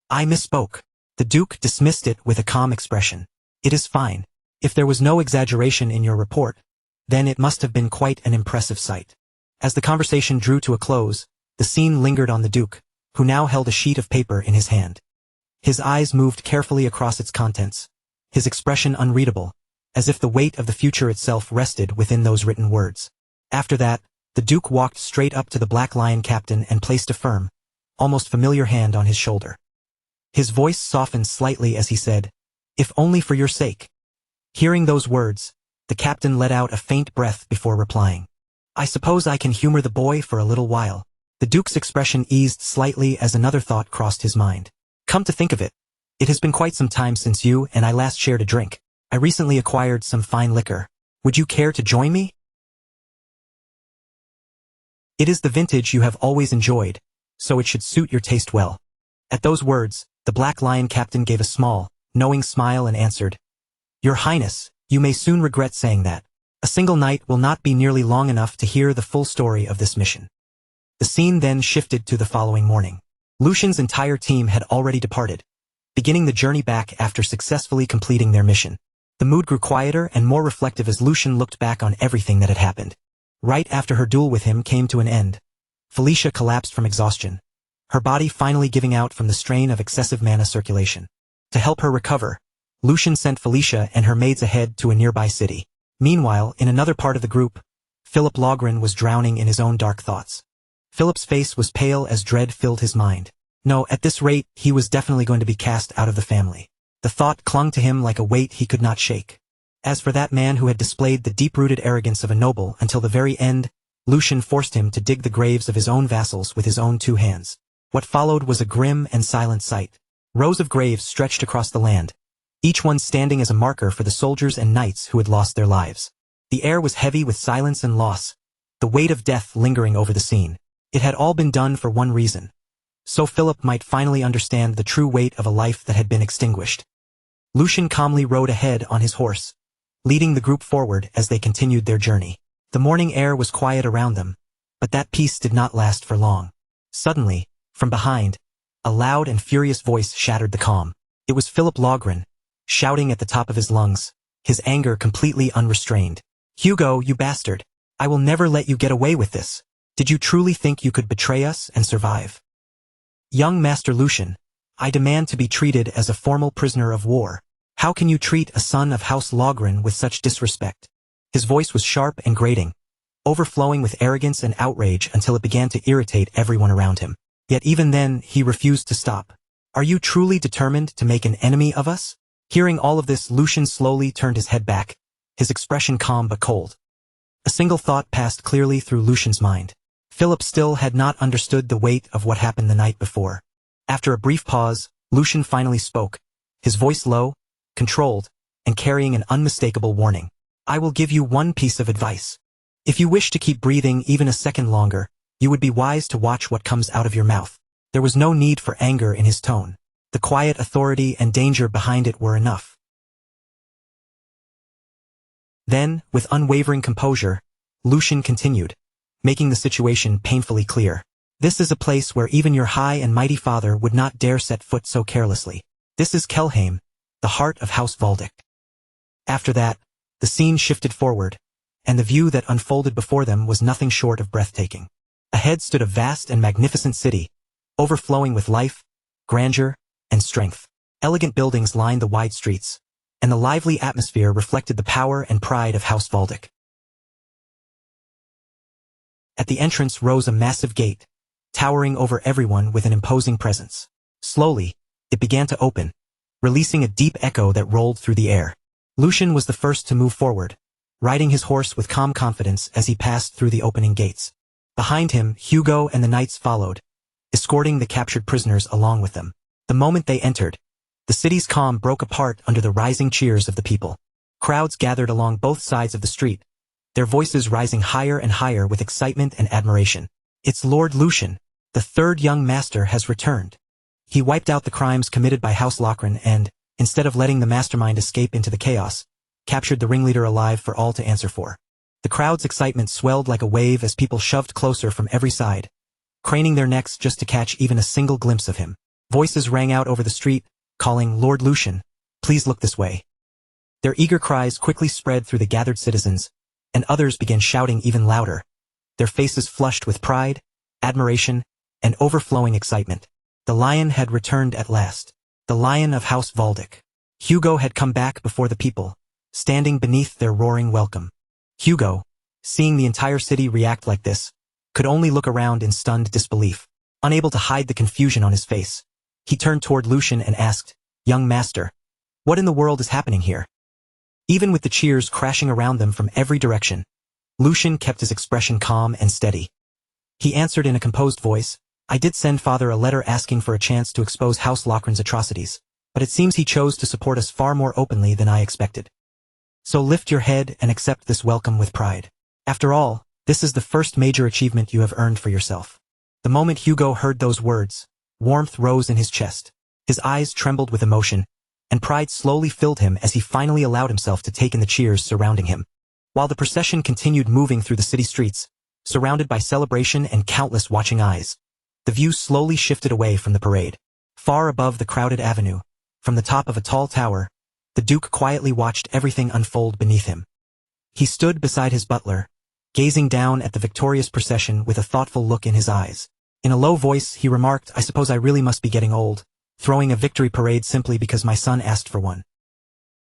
"I misspoke." The Duke dismissed it with a calm expression. "It is fine. If there was no exaggeration in your report, then it must have been quite an impressive sight." As the conversation drew to a close, the scene lingered on the Duke, who now held a sheet of paper in his hand. His eyes moved carefully across its contents, his expression unreadable, as if the weight of the future itself rested within those written words. After that, the Duke walked straight up to the Black Lion captain and placed a firm, almost familiar hand on his shoulder. His voice softened slightly as he said, "If only for your sake." Hearing those words, the captain let out a faint breath before replying, "I suppose I can humor the boy for a little while." The Duke's expression eased slightly as another thought crossed his mind. "Come to think of it, it has been quite some time since you and I last shared a drink. I recently acquired some fine liquor. Would you care to join me? It is the vintage you have always enjoyed, so it should suit your taste well." At those words, the Black Lion captain gave a small, knowing smile and answered, Your Highness, you may soon regret saying that. A single night will not be nearly long enough to hear the full story of this mission. The scene then shifted to the following morning. Lucian's entire team had already departed, beginning the journey back after successfully completing their mission. The mood grew quieter and more reflective as Lucian looked back on everything that had happened. Right after her duel with him came to an end, Felicia collapsed from exhaustion, her body finally giving out from the strain of excessive mana circulation. To help her recover, Lucian sent Felicia and her maids ahead to a nearby city. Meanwhile, in another part of the group, Philip Logren was drowning in his own dark thoughts. Philip's face was pale as dread filled his mind. No, at this rate, he was definitely going to be cast out of the family. The thought clung to him like a weight he could not shake. As for that man who had displayed the deep-rooted arrogance of a noble until the very end, Lucian forced him to dig the graves of his own vassals with his own 2 hands. What followed was a grim and silent sight. Rows of graves stretched across the land, each one standing as a marker for the soldiers and knights who had lost their lives. The air was heavy with silence and loss, the weight of death lingering over the scene. It had all been done for one reason, so Philip might finally understand the true weight of a life that had been extinguished. Lucian calmly rode ahead on his horse, leading the group forward as they continued their journey. The morning air was quiet around them, but that peace did not last for long. Suddenly, from behind, a loud and furious voice shattered the calm. It was Philip Logren, shouting at the top of his lungs, his anger completely unrestrained. "Hugo, you bastard! I will never let you get away with this. Did you truly think you could betray us and survive? Young Master Lucian, I demand to be treated as a formal prisoner of war. How can you treat a son of House Logren with such disrespect?" His voice was sharp and grating, overflowing with arrogance and outrage until it began to irritate everyone around him. Yet even then, he refused to stop. "Are you truly determined to make an enemy of us?" Hearing all of this, Lucian slowly turned his head back, his expression calm but cold. A single thought passed clearly through Lucian's mind. Philip still had not understood the weight of what happened the night before. After a brief pause, Lucian finally spoke, his voice low, controlled, and carrying an unmistakable warning. "I will give you one piece of advice. If you wish to keep breathing even a second longer, you would be wise to watch what comes out of your mouth." There was no need for anger in his tone. The quiet authority and danger behind it were enough. Then, with unwavering composure, Lucian continued, making the situation painfully clear. "This is a place where even your high and mighty father would not dare set foot so carelessly. This is Kelheim, the heart of House Valdic." After that, the scene shifted forward, and the view that unfolded before them was nothing short of breathtaking. Ahead stood a vast and magnificent city, overflowing with life, grandeur, and strength. Elegant buildings lined the wide streets, and the lively atmosphere reflected the power and pride of House Valdic. At the entrance rose a massive gate, towering over everyone with an imposing presence. Slowly, it began to open, releasing a deep echo that rolled through the air. Lucian was the first to move forward, riding his horse with calm confidence as he passed through the opening gates. Behind him, Hugo and the knights followed, escorting the captured prisoners along with them. The moment they entered, the city's calm broke apart under the rising cheers of the people. Crowds gathered along both sides of the street, their voices rising higher and higher with excitement and admiration. "It's Lord Lucian, the third young master has returned. He wiped out the crimes committed by House Logren and, instead of letting the mastermind escape into the chaos, captured the ringleader alive for all to answer for." The crowd's excitement swelled like a wave as people shoved closer from every side, craning their necks just to catch even a single glimpse of him. Voices rang out over the street, calling, "Lord Lucian, please look this way." Their eager cries quickly spread through the gathered citizens, and others began shouting even louder, their faces flushed with pride, admiration, and overflowing excitement. The lion had returned at last. The lion of House Valdic. Hugo had come back before the people, standing beneath their roaring welcome. Hugo, seeing the entire city react like this, could only look around in stunned disbelief. Unable to hide the confusion on his face, he turned toward Lucian and asked, "Young master, what in the world is happening here?" Even with the cheers crashing around them from every direction, Lucian kept his expression calm and steady. He answered in a composed voice, "I did send Father a letter asking for a chance to expose House Logren's atrocities, but it seems he chose to support us far more openly than I expected. So lift your head and accept this welcome with pride. After all, this is the first major achievement you have earned for yourself." The moment Hugo heard those words, warmth rose in his chest. His eyes trembled with emotion, and pride slowly filled him as he finally allowed himself to take in the cheers surrounding him. While the procession continued moving through the city streets, surrounded by celebration and countless watching eyes, the view slowly shifted away from the parade. Far above the crowded avenue, from the top of a tall tower, the Duke quietly watched everything unfold beneath him. He stood beside his butler, gazing down at the victorious procession with a thoughtful look in his eyes. In a low voice, he remarked, "I suppose I really must be getting old, throwing a victory parade simply because my son asked for one."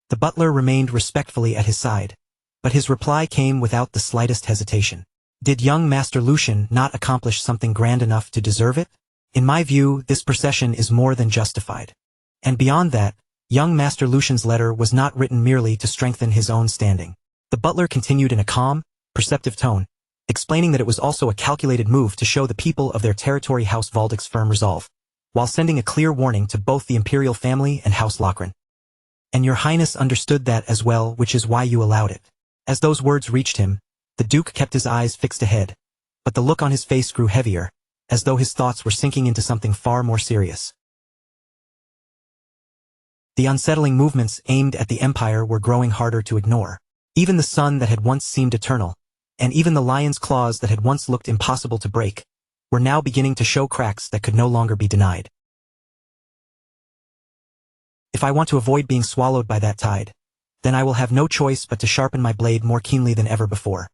The butler remained respectfully at his side, but his reply came without the slightest hesitation. Did young Master Lucian not accomplish something grand enough to deserve it? In my view, this procession is more than justified. And beyond that, young Master Lucian's letter was not written merely to strengthen his own standing. The butler continued in a calm, perceptive tone, explaining that it was also a calculated move to show the people of their territory House Valdic's firm resolve, while sending a clear warning to both the imperial family and House Lochran. And your highness understood that as well, which is why you allowed it. As those words reached him, the Duke kept his eyes fixed ahead, but the look on his face grew heavier, as though his thoughts were sinking into something far more serious. The unsettling movements aimed at the Empire were growing harder to ignore. Even the sun that had once seemed eternal, and even the lion's claws that had once looked impossible to break, were now beginning to show cracks that could no longer be denied. If I want to avoid being swallowed by that tide, then I will have no choice but to sharpen my blade more keenly than ever before.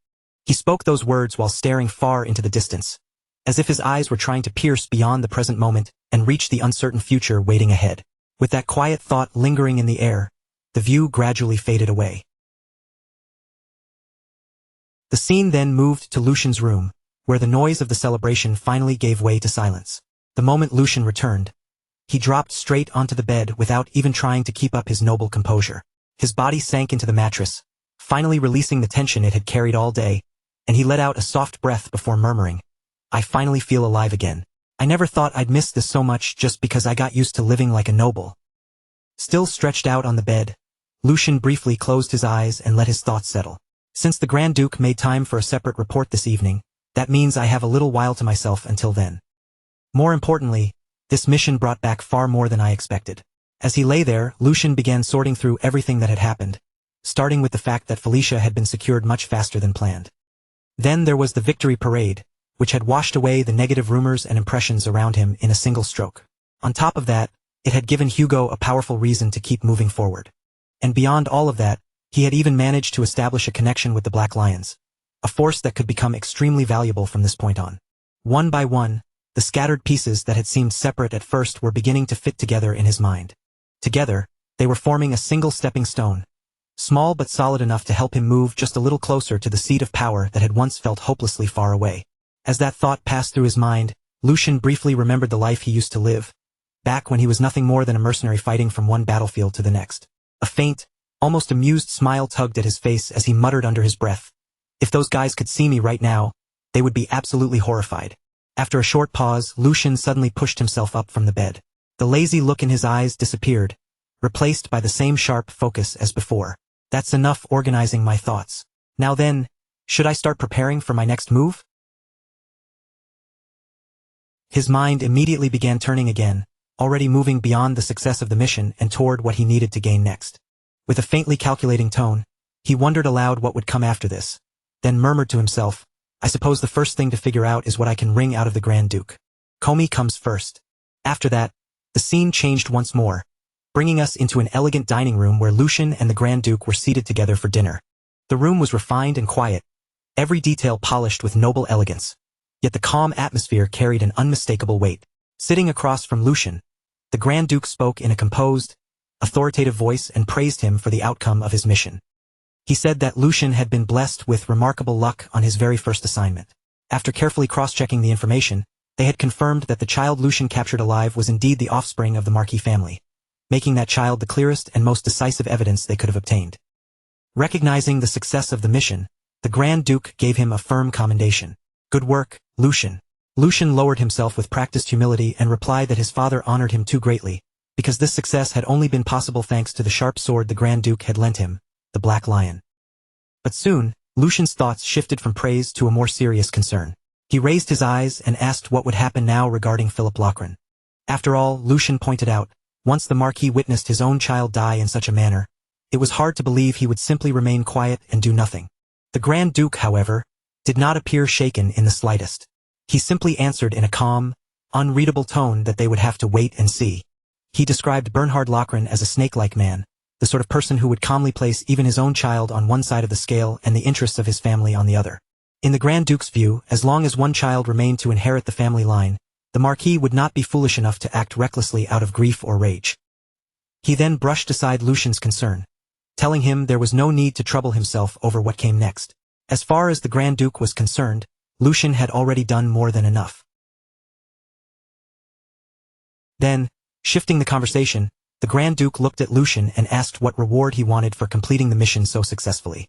He spoke those words while staring far into the distance, as if his eyes were trying to pierce beyond the present moment and reach the uncertain future waiting ahead. With that quiet thought lingering in the air, the view gradually faded away. The scene then moved to Lucian's room, where the noise of the celebration finally gave way to silence. The moment Lucian returned, he dropped straight onto the bed without even trying to keep up his noble composure. His body sank into the mattress, finally releasing the tension it had carried all day, and he let out a soft breath before murmuring, "I finally feel alive again. I never thought I'd miss this so much just because I got used to living like a noble." Still stretched out on the bed, Lucian briefly closed his eyes and let his thoughts settle. Since the Grand Duke made time for a separate report this evening, that means I have a little while to myself until then. More importantly, this mission brought back far more than I expected. As he lay there, Lucian began sorting through everything that had happened, starting with the fact that Felicia had been secured much faster than planned. Then there was the victory parade, which had washed away the negative rumors and impressions around him in a single stroke. On top of that, it had given Hugo a powerful reason to keep moving forward. And beyond all of that, he had even managed to establish a connection with the Black Lions, a force that could become extremely valuable from this point on. One by one, the scattered pieces that had seemed separate at first were beginning to fit together in his mind. Together, they were forming a single stepping stone, small but solid enough to help him move just a little closer to the seat of power that had once felt hopelessly far away. As that thought passed through his mind, Lucian briefly remembered the life he used to live, back when he was nothing more than a mercenary fighting from one battlefield to the next. A faint, almost amused smile tugged at his face as he muttered under his breath, "If those guys could see me right now, they would be absolutely horrified." After a short pause, Lucian suddenly pushed himself up from the bed. The lazy look in his eyes disappeared, replaced by the same sharp focus as before. "That's enough organizing my thoughts. Now then, should I start preparing for my next move?" His mind immediately began turning again, already moving beyond the success of the mission and toward what he needed to gain next. With a faintly calculating tone, he wondered aloud what would come after this, then murmured to himself, "I suppose the first thing to figure out is what I can wring out of the Grand Duke. Comey comes first." After that, the scene changed once more, bringing us into an elegant dining room where Lucian and the Grand Duke were seated together for dinner. The room was refined and quiet, every detail polished with noble elegance, yet the calm atmosphere carried an unmistakable weight. Sitting across from Lucian, the Grand Duke spoke in a composed, authoritative voice and praised him for the outcome of his mission. He said that Lucian had been blessed with remarkable luck on his very first assignment. After carefully cross-checking the information, they had confirmed that the child Lucian captured alive was indeed the offspring of the Marquis family, making that child the clearest and most decisive evidence they could have obtained. Recognizing the success of the mission, the Grand Duke gave him a firm commendation. "Good work, Lucian." Lucian lowered himself with practiced humility and replied that his father honored him too greatly, because this success had only been possible thanks to the sharp sword the Grand Duke had lent him, the Black Lion. But soon, Lucian's thoughts shifted from praise to a more serious concern. He raised his eyes and asked what would happen now regarding Philip Lochran. After all, Lucian pointed out, Once the Marquis witnessed his own child die in such a manner, it was hard to believe he would simply remain quiet and do nothing. The Grand Duke, however, did not appear shaken in the slightest. He simply answered in a calm, unreadable tone that they would have to wait and see. He described Bernhard Lohengrin as a snake-like man, the sort of person who would calmly place even his own child on one side of the scale and the interests of his family on the other. In the Grand Duke's view, as long as one child remained to inherit the family line, the Marquis would not be foolish enough to act recklessly out of grief or rage. He then brushed aside Lucian's concern, telling him there was no need to trouble himself over what came next. As far as the Grand Duke was concerned, Lucian had already done more than enough. Then, shifting the conversation, the Grand Duke looked at Lucian and asked what reward he wanted for completing the mission so successfully.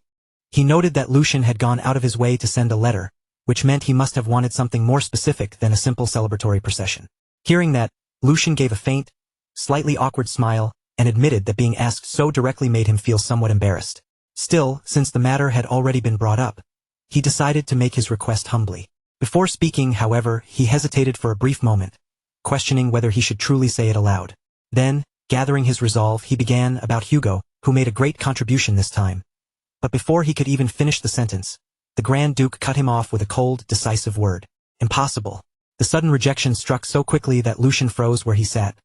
He noted that Lucian had gone out of his way to send a letter, which meant he must have wanted something more specific than a simple celebratory procession. Hearing that, Lucian gave a faint, slightly awkward smile and admitted that being asked so directly made him feel somewhat embarrassed. Still, since the matter had already been brought up, he decided to make his request humbly. Before speaking, however, he hesitated for a brief moment, questioning whether he should truly say it aloud. Then, gathering his resolve, he began about Hugo, who made a great contribution this time. But before he could even finish the sentence, the Grand Duke cut him off with a cold, decisive word. Impossible. The sudden rejection struck so quickly that Lucian froze where he sat,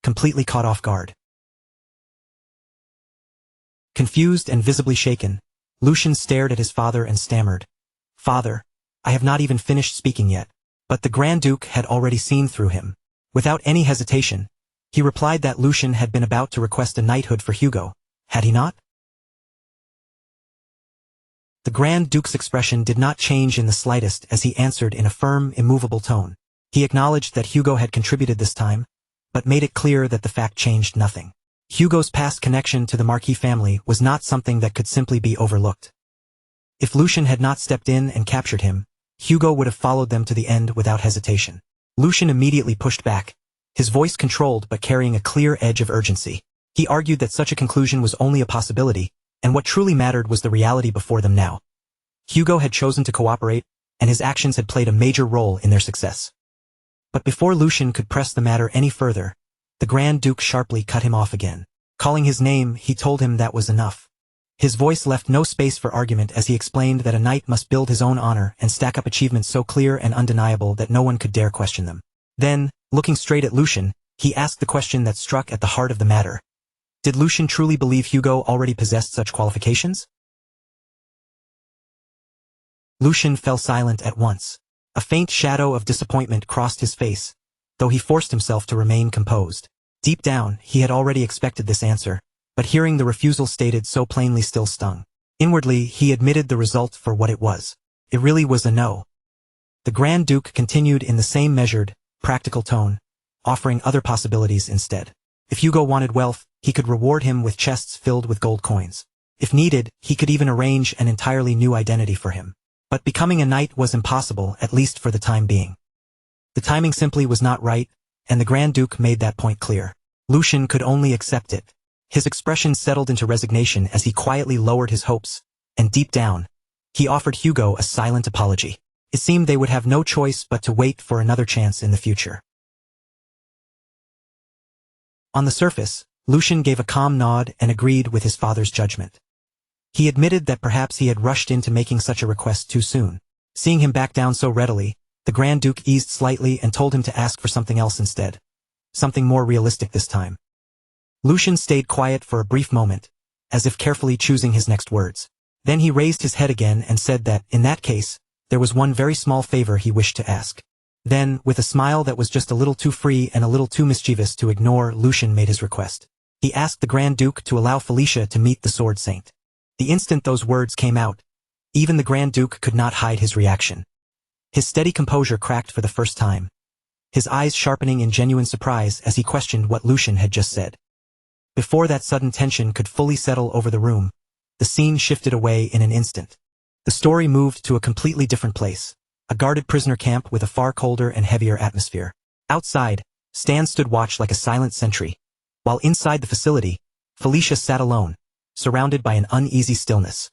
completely caught off guard. Confused and visibly shaken, Lucian stared at his father and stammered, "Father, I have not even finished speaking yet." But the Grand Duke had already seen through him. Without any hesitation, he replied that Lucian had been about to request a knighthood for Hugo, had he not? The Grand Duke's expression did not change in the slightest as he answered in a firm, immovable tone. He acknowledged that Hugo had contributed this time, but made it clear that the fact changed nothing. Hugo's past connection to the Marquis family was not something that could simply be overlooked. If Lucian had not stepped in and captured him, Hugo would have followed them to the end without hesitation. Lucian immediately pushed back, his voice controlled but carrying a clear edge of urgency. He argued that such a conclusion was only a possibility, and what truly mattered was the reality before them now. Hugo had chosen to cooperate, and his actions had played a major role in their success. But before Lucian could press the matter any further, the Grand Duke sharply cut him off again. Calling his name, he told him that was enough. His voice left no space for argument as he explained that a knight must build his own honor and stack up achievements so clear and undeniable that no one could dare question them. Then, looking straight at Lucian, he asked the question that struck at the heart of the matter. Did Lucian truly believe Hugo already possessed such qualifications? Lucian fell silent at once. A faint shadow of disappointment crossed his face, though he forced himself to remain composed. Deep down, he had already expected this answer, but hearing the refusal stated so plainly still stung. Inwardly, he admitted the result for what it was. It really was a no. The Grand Duke continued in the same measured, practical tone, offering other possibilities instead. If Hugo wanted wealth, he could reward him with chests filled with gold coins. If needed, he could even arrange an entirely new identity for him. But becoming a knight was impossible, at least for the time being. The timing simply was not right, and the Grand Duke made that point clear. Lucian could only accept it. His expression settled into resignation as he quietly lowered his hopes, and deep down, he offered Hugo a silent apology. It seemed they would have no choice but to wait for another chance in the future. On the surface, Lucian gave a calm nod and agreed with his father's judgment. He admitted that perhaps he had rushed into making such a request too soon. Seeing him back down so readily, the Grand Duke eased slightly and told him to ask for something else instead. Something more realistic this time. Lucian stayed quiet for a brief moment, as if carefully choosing his next words. Then he raised his head again and said that, in that case, there was one very small favor he wished to ask. Then, with a smile that was just a little too free and a little too mischievous to ignore, Lucian made his request. He asked the Grand Duke to allow Felicia to meet the Sword Saint. The instant those words came out, even the Grand Duke could not hide his reaction. His steady composure cracked for the first time, his eyes sharpening in genuine surprise as he questioned what Lucian had just said. Before that sudden tension could fully settle over the room, the scene shifted away in an instant. The story moved to a completely different place, a guarded prisoner camp with a far colder and heavier atmosphere. Outside, Stan stood watch like a silent sentry, while inside the facility, Felicia sat alone, surrounded by an uneasy stillness.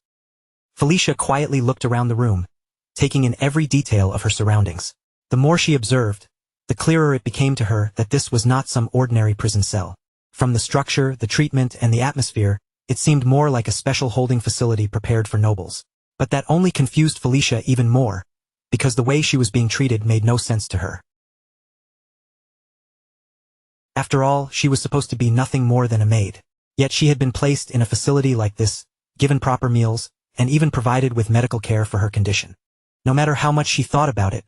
Felicia quietly looked around the room, taking in every detail of her surroundings. The more she observed, the clearer it became to her that this was not some ordinary prison cell. From the structure, the treatment, and the atmosphere, it seemed more like a special holding facility prepared for nobles. But that only confused Felicia even more, because the way she was being treated made no sense to her. After all, she was supposed to be nothing more than a maid. Yet she had been placed in a facility like this, given proper meals, and even provided with medical care for her condition. No matter how much she thought about it,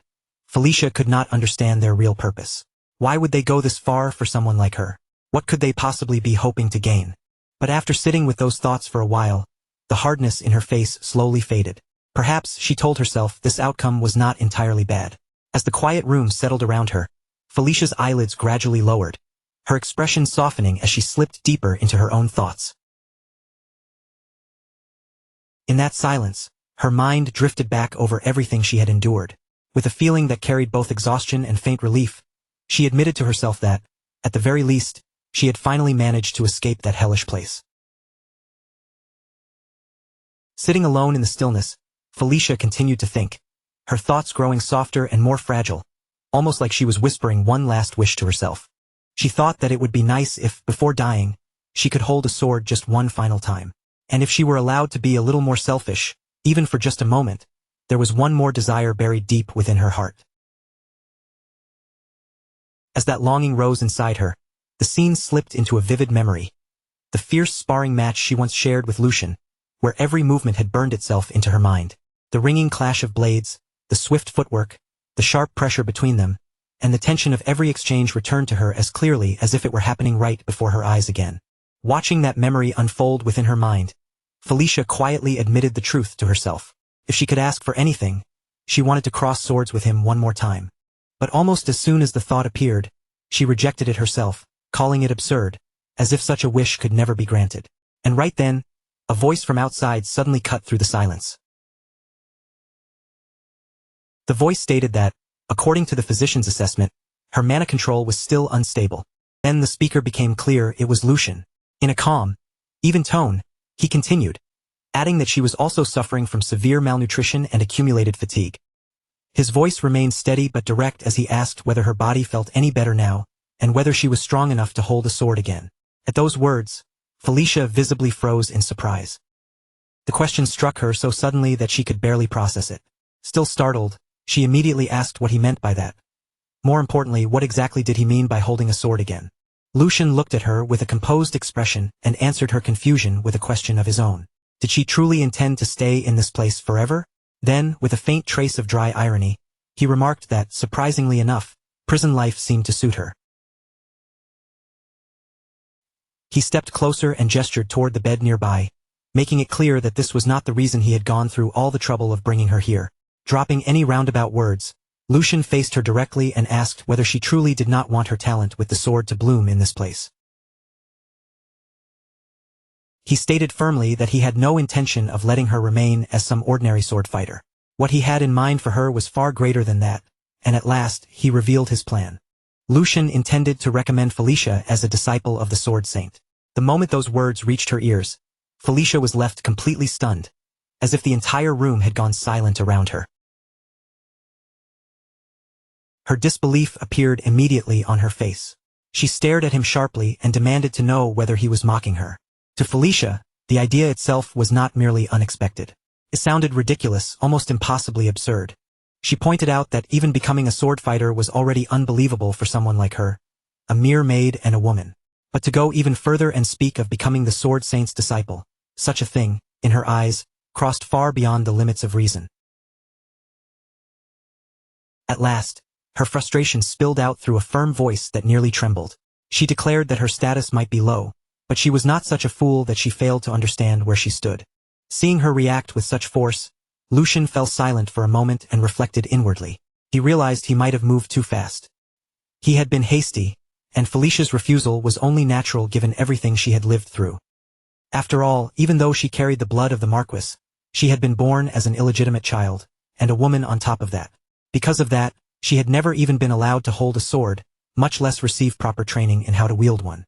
Felicia could not understand their real purpose. Why would they go this far for someone like her? What could they possibly be hoping to gain? But after sitting with those thoughts for a while, the hardness in her face slowly faded. Perhaps, she told herself, this outcome was not entirely bad. As the quiet room settled around her, Felicia's eyelids gradually lowered, her expression softening as she slipped deeper into her own thoughts. In that silence, her mind drifted back over everything she had endured. With a feeling that carried both exhaustion and faint relief, she admitted to herself that, at the very least, she had finally managed to escape that hellish place. Sitting alone in the stillness, Felicia continued to think, her thoughts growing softer and more fragile, almost like she was whispering one last wish to herself. She thought that it would be nice if, before dying, she could hold a sword just one final time. And if she were allowed to be a little more selfish, even for just a moment, there was one more desire buried deep within her heart. As that longing rose inside her, the scene slipped into a vivid memory. The fierce sparring match she once shared with Lucian, where every movement had burned itself into her mind. The ringing clash of blades, the swift footwork, the sharp pressure between them, and the tension of every exchange returned to her as clearly as if it were happening right before her eyes again. Watching that memory unfold within her mind, Felicia quietly admitted the truth to herself. If she could ask for anything, she wanted to cross swords with him one more time. But almost as soon as the thought appeared, she rejected it herself, calling it absurd, as if such a wish could never be granted. And right then, a voice from outside suddenly cut through the silence. The voice stated that, according to the physician's assessment, her mana control was still unstable. Then the speaker became clear it was Lucian. In a calm, even tone, he continued, adding that she was also suffering from severe malnutrition and accumulated fatigue. His voice remained steady but direct as he asked whether her body felt any better now, and whether she was strong enough to hold a sword again. At those words, Felicia visibly froze in surprise. The question struck her so suddenly that she could barely process it. Still startled, she immediately asked what he meant by that. More importantly, what exactly did he mean by holding a sword again? Lucian looked at her with a composed expression and answered her confusion with a question of his own. Did she truly intend to stay in this place forever? Then, with a faint trace of dry irony, he remarked that, surprisingly enough, prison life seemed to suit her. He stepped closer and gestured toward the bed nearby, making it clear that this was not the reason he had gone through all the trouble of bringing her here. Dropping any roundabout words, Lucian faced her directly and asked whether she truly did not want her talent with the sword to bloom in this place. He stated firmly that he had no intention of letting her remain as some ordinary sword fighter. What he had in mind for her was far greater than that, and at last, he revealed his plan. Lucian intended to recommend Felicia as a disciple of the Sword Saint. The moment those words reached her ears, Felicia was left completely stunned, as if the entire room had gone silent around her. Her disbelief appeared immediately on her face. She stared at him sharply and demanded to know whether he was mocking her. To Felicia, the idea itself was not merely unexpected. It sounded ridiculous, almost impossibly absurd. She pointed out that even becoming a sword fighter was already unbelievable for someone like her, a mere maid and a woman. But to go even further and speak of becoming the Sword Saint's disciple, such a thing, in her eyes, crossed far beyond the limits of reason. At last, her frustration spilled out through a firm voice that nearly trembled. She declared that her status might be low, but she was not such a fool that she failed to understand where she stood. Seeing her react with such force, Lucian fell silent for a moment and reflected inwardly. He realized he might have moved too fast. He had been hasty, and Felicia's refusal was only natural given everything she had lived through. After all, even though she carried the blood of the Marquis, she had been born as an illegitimate child, and a woman on top of that. Because of that, she had never even been allowed to hold a sword, much less receive proper training in how to wield one.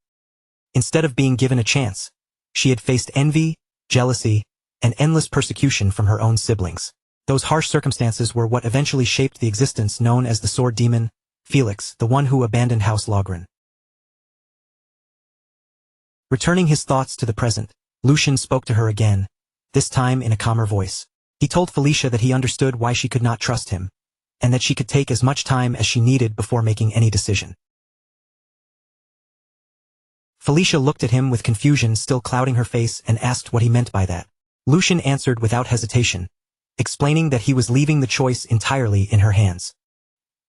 Instead of being given a chance, she had faced envy, jealousy, and endless persecution from her own siblings. Those harsh circumstances were what eventually shaped the existence known as the Sword Demon, Felix, the one who abandoned House Logren. Returning his thoughts to the present, Lucian spoke to her again, this time in a calmer voice. He told Felicia that he understood why she could not trust him, and that she could take as much time as she needed before making any decision. Felicia looked at him with confusion still clouding her face and asked what he meant by that. Lucian answered without hesitation, explaining that he was leaving the choice entirely in her hands.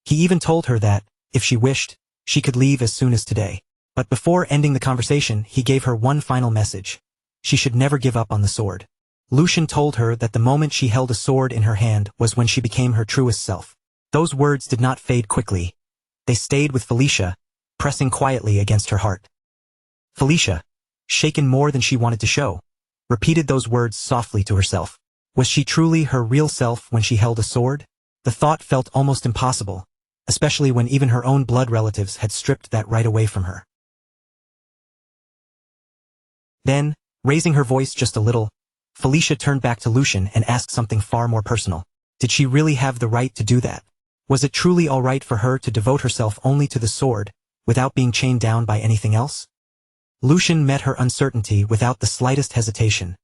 He even told her that, if she wished, she could leave as soon as today. But before ending the conversation, he gave her one final message. She should never give up on the sword. Lucian told her that the moment she held a sword in her hand was when she became her truest self. Those words did not fade quickly. They stayed with Felicia, pressing quietly against her heart. Felicia, shaken more than she wanted to show, repeated those words softly to herself. Was she truly her real self when she held a sword? The thought felt almost impossible, especially when even her own blood relatives had stripped that right away from her. Then, raising her voice just a little, Felicia turned back to Lucian and asked something far more personal. Did she really have the right to do that? Was it truly all right for her to devote herself only to the sword, without being chained down by anything else? Lucian met her uncertainty without the slightest hesitation,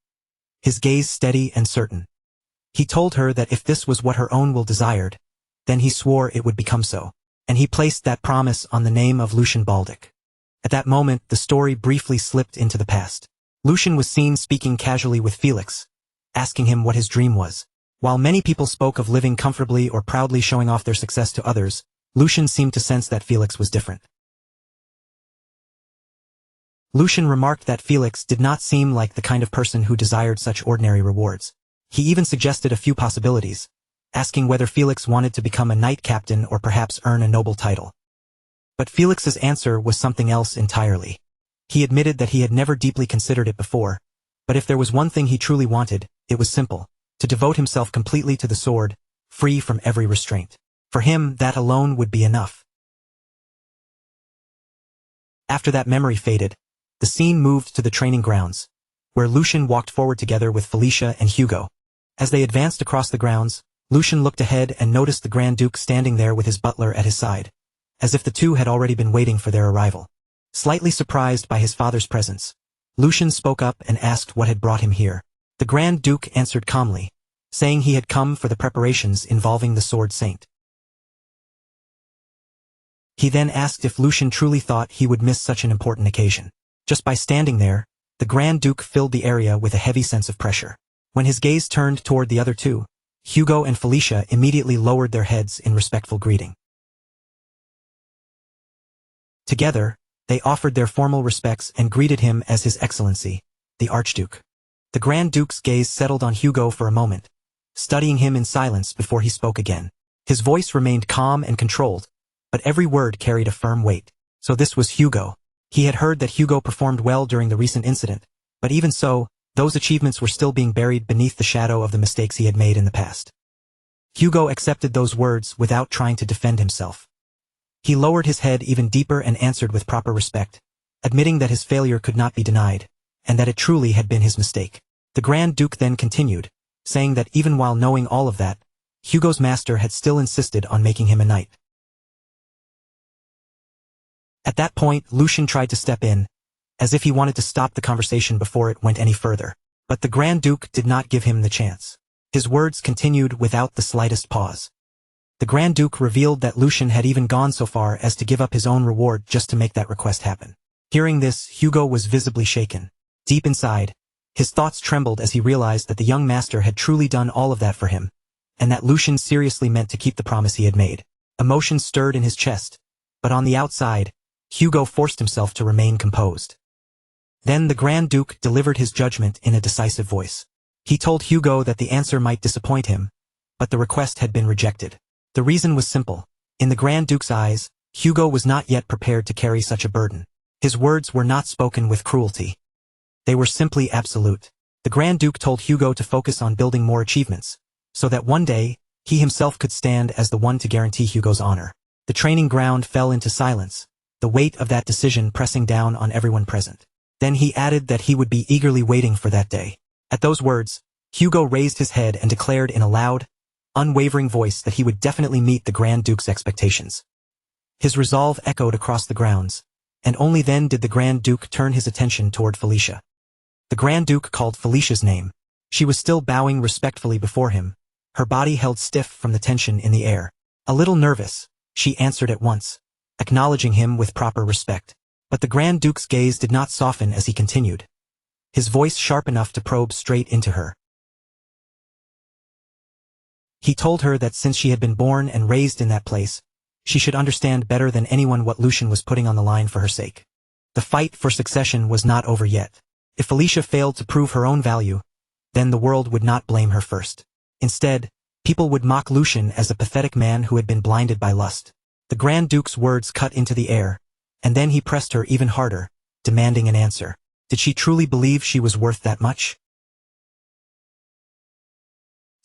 his gaze steady and certain. He told her that if this was what her own will desired, then he swore it would become so, and he placed that promise on the name of Lucian Baldic. At that moment, the story briefly slipped into the past. Lucian was seen speaking casually with Felix, asking him what his dream was. While many people spoke of living comfortably or proudly showing off their success to others, Lucian seemed to sense that Felix was different. Lucian remarked that Felix did not seem like the kind of person who desired such ordinary rewards. He even suggested a few possibilities, asking whether Felix wanted to become a knight captain or perhaps earn a noble title. But Felix's answer was something else entirely. He admitted that he had never deeply considered it before, but if there was one thing he truly wanted, it was simple, to devote himself completely to the sword, free from every restraint. For him, that alone would be enough. After that memory faded, the scene moved to the training grounds, where Lucian walked forward together with Felicia and Hugo. As they advanced across the grounds, Lucian looked ahead and noticed the Grand Duke standing there with his butler at his side, as if the two had already been waiting for their arrival. Slightly surprised by his father's presence, Lucian spoke up and asked what had brought him here. The Grand Duke answered calmly, saying he had come for the preparations involving the Sword Saint. He then asked if Lucian truly thought he would miss such an important occasion. Just by standing there, the Grand Duke filled the area with a heavy sense of pressure. When his gaze turned toward the other two, Hugo and Felicia immediately lowered their heads in respectful greeting. Together, they offered their formal respects and greeted him as His Excellency, the Archduke. The Grand Duke's gaze settled on Hugo for a moment, studying him in silence before he spoke again. His voice remained calm and controlled, but every word carried a firm weight. So this was Hugo. He had heard that Hugo performed well during the recent incident, but even so, those achievements were still being buried beneath the shadow of the mistakes he had made in the past. Hugo accepted those words without trying to defend himself. He lowered his head even deeper and answered with proper respect, admitting that his failure could not be denied, and that it truly had been his mistake. The Grand Duke then continued, saying that even while knowing all of that, Hugo's master had still insisted on making him a knight. At that point, Lucian tried to step in, as if he wanted to stop the conversation before it went any further. But the Grand Duke did not give him the chance. His words continued without the slightest pause. The Grand Duke revealed that Lucian had even gone so far as to give up his own reward just to make that request happen. Hearing this, Hugo was visibly shaken. Deep inside, his thoughts trembled as he realized that the young master had truly done all of that for him, and that Lucian seriously meant to keep the promise he had made. Emotion stirred in his chest, but on the outside, Hugo forced himself to remain composed. Then the Grand Duke delivered his judgment in a decisive voice. He told Hugo that the answer might disappoint him, but the request had been rejected. The reason was simple. In the Grand Duke's eyes, Hugo was not yet prepared to carry such a burden. His words were not spoken with cruelty. They were simply absolute. The Grand Duke told Hugo to focus on building more achievements, so that one day, he himself could stand as the one to guarantee Hugo's honor. The training ground fell into silence, the weight of that decision pressing down on everyone present. Then he added that he would be eagerly waiting for that day. At those words, Hugo raised his head and declared in a loud, unwavering voice that he would definitely meet the Grand Duke's expectations. His resolve echoed across the grounds, and only then did the Grand Duke turn his attention toward Felicia. The Grand Duke called Felicia's name. She was still bowing respectfully before him, her body held stiff from the tension in the air. A little nervous, she answered at once, acknowledging him with proper respect. But the Grand Duke's gaze did not soften as he continued, his voice sharp enough to probe straight into her. He told her that since she had been born and raised in that place, she should understand better than anyone what Lucian was putting on the line for her sake. The fight for succession was not over yet. If Felicia failed to prove her own value, then the world would not blame her first. Instead, people would mock Lucian as a pathetic man who had been blinded by lust. The Grand Duke's words cut into the air, and then he pressed her even harder, demanding an answer. Did she truly believe she was worth that much?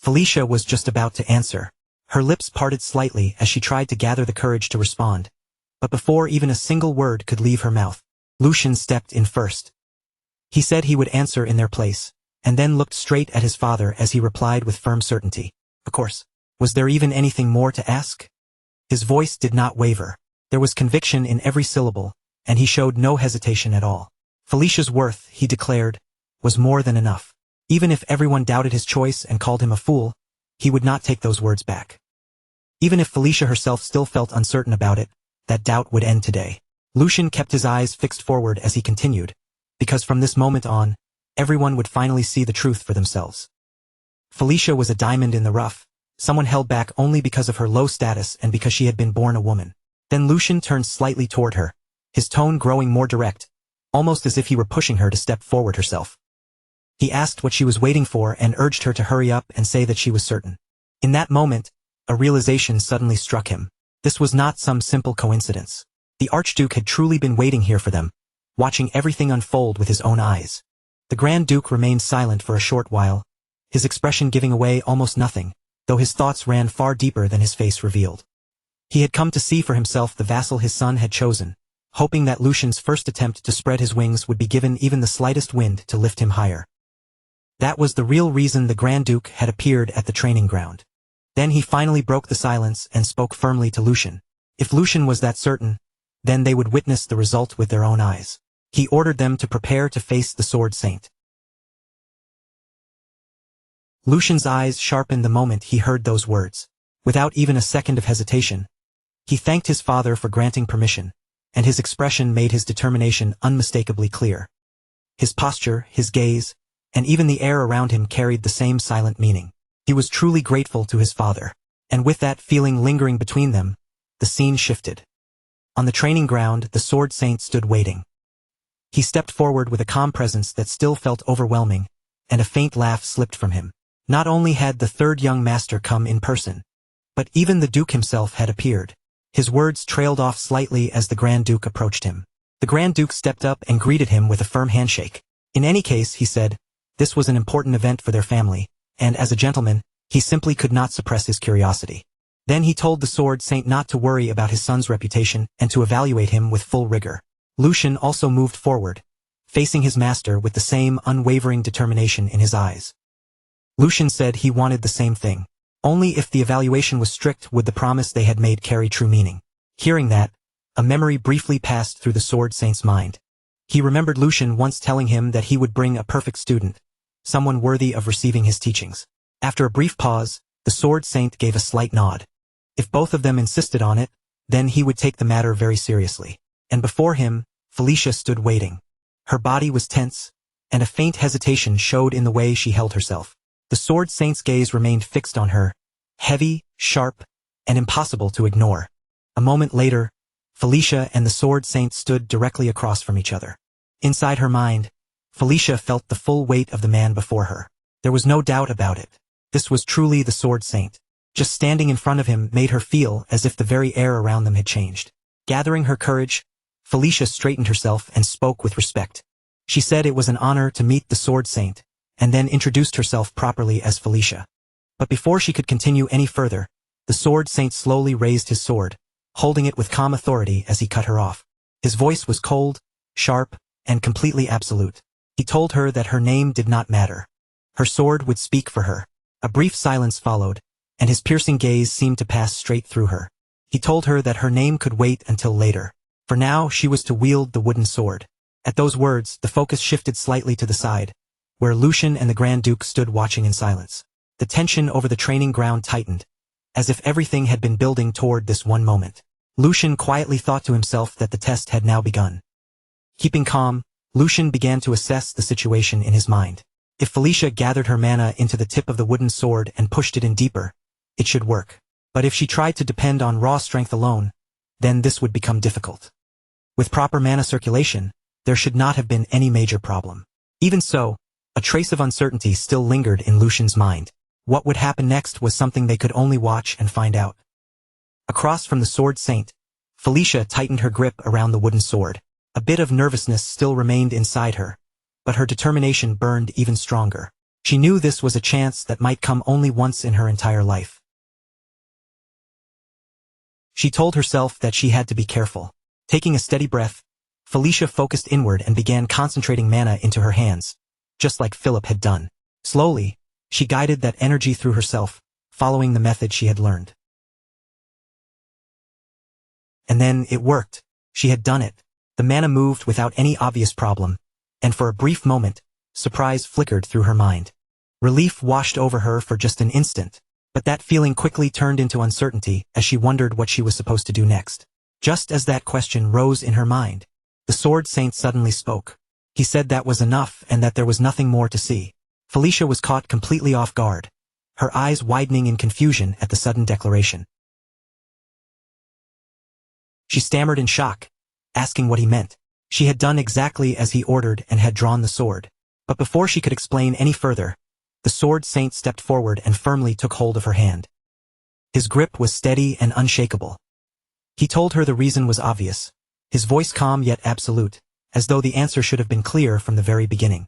Felicia was just about to answer. Her lips parted slightly as she tried to gather the courage to respond. But before even a single word could leave her mouth, Lucian stepped in first. He said he would answer in their place, and then looked straight at his father as he replied with firm certainty. Of course. Was there even anything more to ask? His voice did not waver. There was conviction in every syllable, and he showed no hesitation at all. Felicia's worth, he declared, was more than enough. Even if everyone doubted his choice and called him a fool, he would not take those words back. Even if Felicia herself still felt uncertain about it, that doubt would end today. Lucian kept his eyes fixed forward as he continued, because from this moment on, everyone would finally see the truth for themselves. Felicia was a diamond in the rough, someone held back only because of her low status and because she had been born a woman. Then Lucian turned slightly toward her, his tone growing more direct, almost as if he were pushing her to step forward herself. He asked what she was waiting for and urged her to hurry up and say that she was certain. In that moment, a realization suddenly struck him. This was not some simple coincidence. The Archduke had truly been waiting here for them, watching everything unfold with his own eyes. The Grand Duke remained silent for a short while, his expression giving away almost nothing, though his thoughts ran far deeper than his face revealed. He had come to see for himself the vassal his son had chosen, hoping that Lucian's first attempt to spread his wings would be given even the slightest wind to lift him higher. That was the real reason the Grand Duke had appeared at the training ground. Then he finally broke the silence and spoke firmly to Lucian. If Lucian was that certain, then they would witness the result with their own eyes. He ordered them to prepare to face the Sword Saint. Lucian's eyes sharpened the moment he heard those words. Without even a second of hesitation, he thanked his father for granting permission, and his expression made his determination unmistakably clear. His posture, his gaze, and even the air around him carried the same silent meaning. He was truly grateful to his father, and with that feeling lingering between them, the scene shifted. On the training ground, the Sword Saint stood waiting. He stepped forward with a calm presence that still felt overwhelming, and a faint laugh slipped from him. Not only had the third young master come in person, but even the Duke himself had appeared. His words trailed off slightly as the Grand Duke approached him. The Grand Duke stepped up and greeted him with a firm handshake. In any case, he said, this was an important event for their family, and as a gentleman, he simply could not suppress his curiosity. Then he told the Sword Saint not to worry about his son's reputation and to evaluate him with full rigor. Lucian also moved forward, facing his master with the same unwavering determination in his eyes. Lucian said he wanted the same thing. Only if the evaluation was strict would the promise they had made carry true meaning. Hearing that, a memory briefly passed through the Sword Saint's mind. He remembered Lucian once telling him that he would bring a perfect student, someone worthy of receiving his teachings. After a brief pause, the Sword Saint gave a slight nod. If both of them insisted on it, then he would take the matter very seriously. And before him, Felicia stood waiting. Her body was tense, and a faint hesitation showed in the way she held herself. The Sword Saint's gaze remained fixed on her, heavy, sharp, and impossible to ignore. A moment later, Felicia and the Sword Saint stood directly across from each other. Inside her mind, Felicia felt the full weight of the man before her. There was no doubt about it. This was truly the Sword Saint. Just standing in front of him made her feel as if the very air around them had changed. Gathering her courage, Felicia straightened herself and spoke with respect. She said it was an honor to meet the Sword Saint, and then introduced herself properly as Felicia. But before she could continue any further, the Sword Saint slowly raised his sword, holding it with calm authority as he cut her off. His voice was cold, sharp, and completely absolute. He told her that her name did not matter. Her sword would speak for her. A brief silence followed, and his piercing gaze seemed to pass straight through her. He told her that her name could wait until later. For now, she was to wield the wooden sword. At those words, the focus shifted slightly to the side, where Lucian and the Grand Duke stood watching in silence. The tension over the training ground tightened, as if everything had been building toward this one moment. Lucian quietly thought to himself that the test had now begun. Keeping calm, Lucian began to assess the situation in his mind. If Felicia gathered her mana into the tip of the wooden sword and pushed it in deeper, it should work. But if she tried to depend on raw strength alone, then this would become difficult. With proper mana circulation, there should not have been any major problem. Even so, a trace of uncertainty still lingered in Lucian's mind. What would happen next was something they could only watch and find out. Across from the Sword Saint, Felicia tightened her grip around the wooden sword. A bit of nervousness still remained inside her, but her determination burned even stronger. She knew this was a chance that might come only once in her entire life. She told herself that she had to be careful. Taking a steady breath, Felicia focused inward and began concentrating mana into her hands, just like Philip had done. Slowly, she guided that energy through herself, following the method she had learned. And then it worked. She had done it. The mana moved without any obvious problem, and for a brief moment, surprise flickered through her mind. Relief washed over her for just an instant, but that feeling quickly turned into uncertainty as she wondered what she was supposed to do next. Just as that question rose in her mind, the Sword Saint suddenly spoke. He said that was enough and that there was nothing more to see. Felicia was caught completely off guard, her eyes widening in confusion at the sudden declaration. She stammered in shock, asking what he meant. She had done exactly as he ordered and had drawn the sword. But before she could explain any further, the Sword Saint stepped forward and firmly took hold of her hand. His grip was steady and unshakable. He told her the reason was obvious, his voice calm yet absolute, as though the answer should have been clear from the very beginning.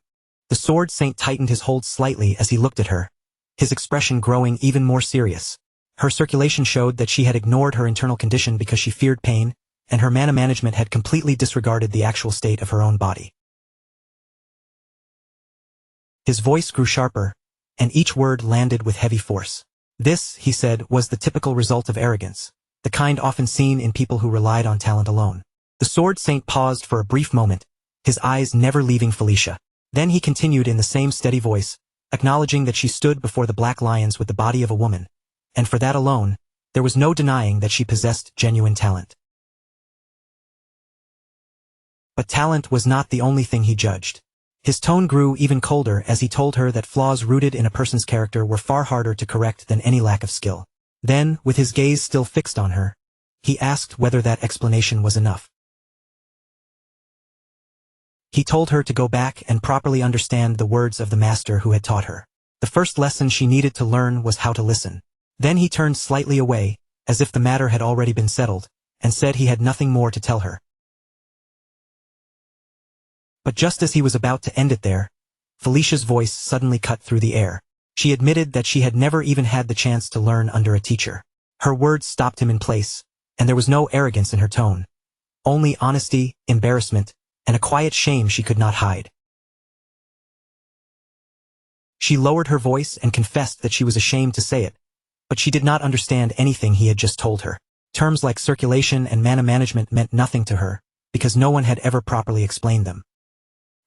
The Sword Saint tightened his hold slightly as he looked at her, his expression growing even more serious. Her circulation showed that she had ignored her internal condition because she feared pain, and her mana management had completely disregarded the actual state of her own body. His voice grew sharper, and each word landed with heavy force. This, he said, was the typical result of arrogance, the kind often seen in people who relied on talent alone. The Sword Saint paused for a brief moment, his eyes never leaving Felicia. Then he continued in the same steady voice, acknowledging that she stood before the Black Lions with the body of a woman, and for that alone, there was no denying that she possessed genuine talent. But talent was not the only thing he judged. His tone grew even colder as he told her that flaws rooted in a person's character were far harder to correct than any lack of skill. Then, with his gaze still fixed on her, he asked whether that explanation was enough. He told her to go back and properly understand the words of the master who had taught her. The first lesson she needed to learn was how to listen. Then he turned slightly away, as if the matter had already been settled, and said he had nothing more to tell her. But just as he was about to end it there, Felicia's voice suddenly cut through the air. She admitted that she had never even had the chance to learn under a teacher. Her words stopped him in place, and there was no arrogance in her tone. Only honesty, embarrassment, and a quiet shame she could not hide. She lowered her voice and confessed that she was ashamed to say it, but she did not understand anything he had just told her. Terms like circulation and mana management meant nothing to her, because no one had ever properly explained them.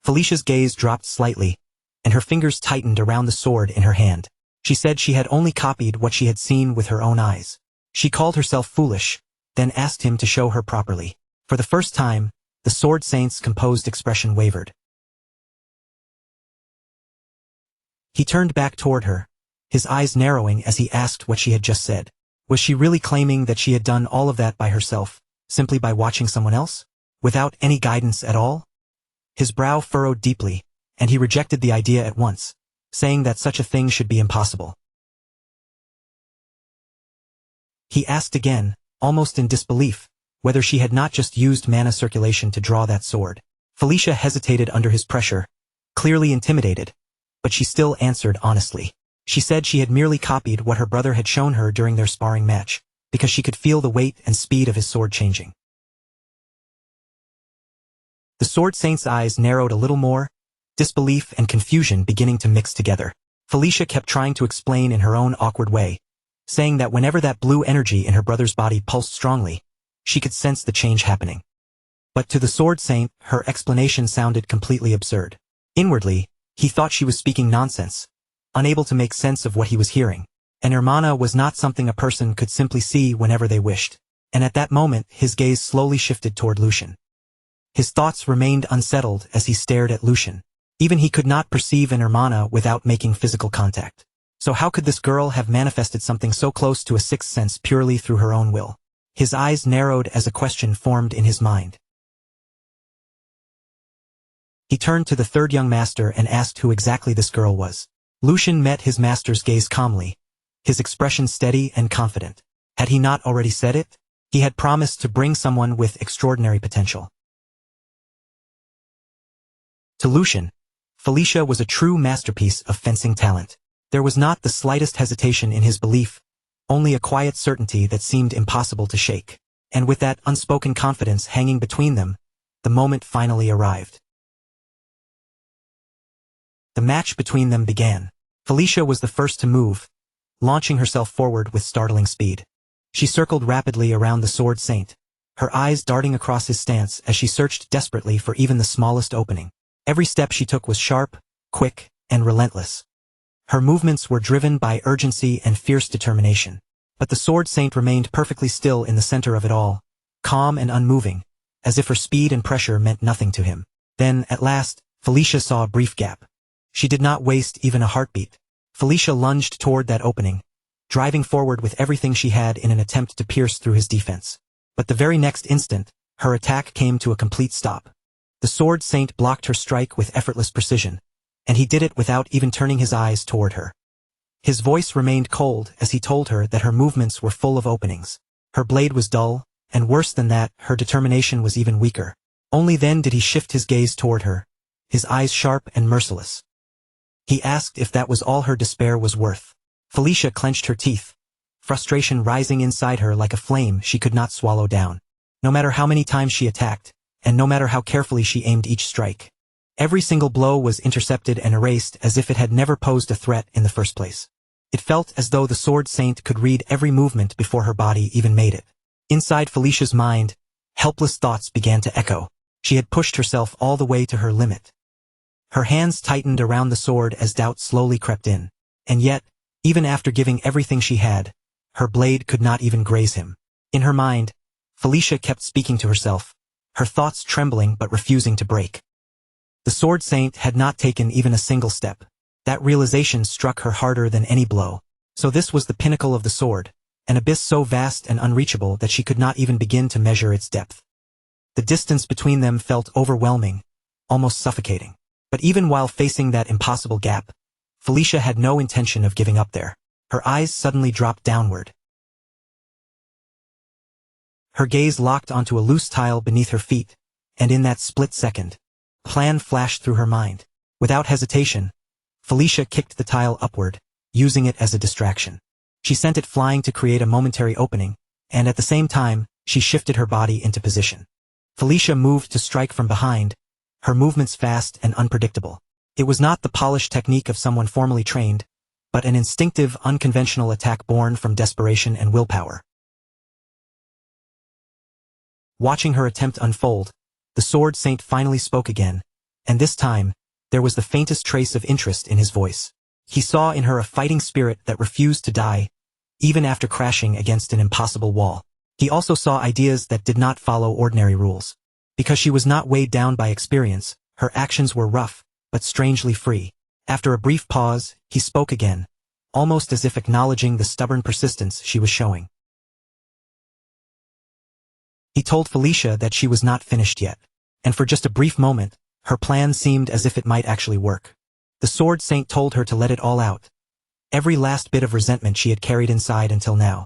Felicia's gaze dropped slightly, and her fingers tightened around the sword in her hand. She said she had only copied what she had seen with her own eyes. She called herself foolish, then asked him to show her properly. For the first time, the Sword Saint's composed expression wavered. He turned back toward her, his eyes narrowing as he asked what she had just said. Was she really claiming that she had done all of that by herself, simply by watching someone else? Without any guidance at all? His brow furrowed deeply, and he rejected the idea at once, saying that such a thing should be impossible. He asked again, almost in disbelief, whether she had not just used mana circulation to draw that sword. Felicia hesitated under his pressure, clearly intimidated, but she still answered honestly. She said she had merely copied what her brother had shown her during their sparring match, because she could feel the weight and speed of his sword changing. The Sword Saint's eyes narrowed a little more, disbelief and confusion beginning to mix together. Felicia kept trying to explain in her own awkward way, saying that whenever that blue energy in her brother's body pulsed strongly, she could sense the change happening. But to the Sword Saint, her explanation sounded completely absurd. Inwardly, he thought she was speaking nonsense, unable to make sense of what he was hearing. An hermana was not something a person could simply see whenever they wished. And at that moment, his gaze slowly shifted toward Lucian. His thoughts remained unsettled as he stared at Lucian. Even he could not perceive an hermana without making physical contact. So how could this girl have manifested something so close to a sixth sense purely through her own will? His eyes narrowed as a question formed in his mind. He turned to the third young master and asked who exactly this girl was. Lucian met his master's gaze calmly, his expression steady and confident. Had he not already said it? He had promised to bring someone with extraordinary potential. To Lucian, Felicia was a true masterpiece of fencing talent. There was not the slightest hesitation in his belief, only a quiet certainty that seemed impossible to shake. And with that unspoken confidence hanging between them, the moment finally arrived. The match between them began. Felicia was the first to move, launching herself forward with startling speed. She circled rapidly around the Sword Saint, her eyes darting across his stance as she searched desperately for even the smallest opening. Every step she took was sharp, quick, and relentless. Her movements were driven by urgency and fierce determination. But the Sword Saint remained perfectly still in the center of it all, calm and unmoving, as if her speed and pressure meant nothing to him. Then, at last, Felicia saw a brief gap. She did not waste even a heartbeat. Felicia lunged toward that opening, driving forward with everything she had in an attempt to pierce through his defense. But the very next instant, her attack came to a complete stop. The Sword Saint blocked her strike with effortless precision, and he did it without even turning his eyes toward her. His voice remained cold as he told her that her movements were full of openings. Her blade was dull, and worse than that, her determination was even weaker. Only then did he shift his gaze toward her, his eyes sharp and merciless. He asked if that was all her despair was worth. Felicia clenched her teeth, frustration rising inside her like a flame she could not swallow down. No matter how many times she attacked, and no matter how carefully she aimed each strike, every single blow was intercepted and erased as if it had never posed a threat in the first place. It felt as though the Sword Saint could read every movement before her body even made it. Inside Felicia's mind, helpless thoughts began to echo. She had pushed herself all the way to her limit. Her hands tightened around the sword as doubt slowly crept in. And yet, even after giving everything she had, her blade could not even graze him. In her mind, Felicia kept speaking to herself, her thoughts trembling but refusing to break. The Sword Saint had not taken even a single step. That realization struck her harder than any blow. So this was the pinnacle of the sword, an abyss so vast and unreachable that she could not even begin to measure its depth. The distance between them felt overwhelming, almost suffocating. But even while facing that impossible gap, Felicia had no intention of giving up there. Her eyes suddenly dropped downward. Her gaze locked onto a loose tile beneath her feet, and in that split second, a plan flashed through her mind. Without hesitation, Felicia kicked the tile upward, using it as a distraction. She sent it flying to create a momentary opening, and at the same time, she shifted her body into position. Felicia moved to strike from behind, her movements fast and unpredictable. It was not the polished technique of someone formally trained, but an instinctive, unconventional attack born from desperation and willpower. Watching her attempt unfold, the Sword Saint finally spoke again, and this time, there was the faintest trace of interest in his voice. He saw in her a fighting spirit that refused to die, even after crashing against an impossible wall. He also saw ideas that did not follow ordinary rules. Because she was not weighed down by experience, her actions were rough, but strangely free. After a brief pause, he spoke again, almost as if acknowledging the stubborn persistence she was showing. He told Felicia that she was not finished yet, and for just a brief moment, her plan seemed as if it might actually work. The Sword Saint told her to let it all out, every last bit of resentment she had carried inside until now.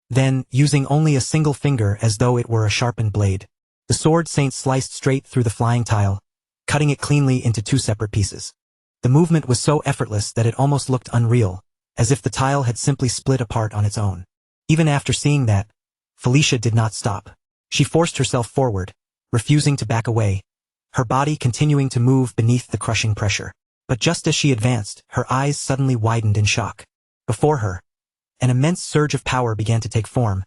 Then, using only a single finger as though it were a sharpened blade, the Sword Saint sliced straight through the flying tile, cutting it cleanly into two separate pieces. The movement was so effortless that it almost looked unreal, as if the tile had simply split apart on its own. Even after seeing that, Felicia did not stop. She forced herself forward, refusing to back away, her body continuing to move beneath the crushing pressure. But just as she advanced, her eyes suddenly widened in shock. Before her, an immense surge of power began to take form,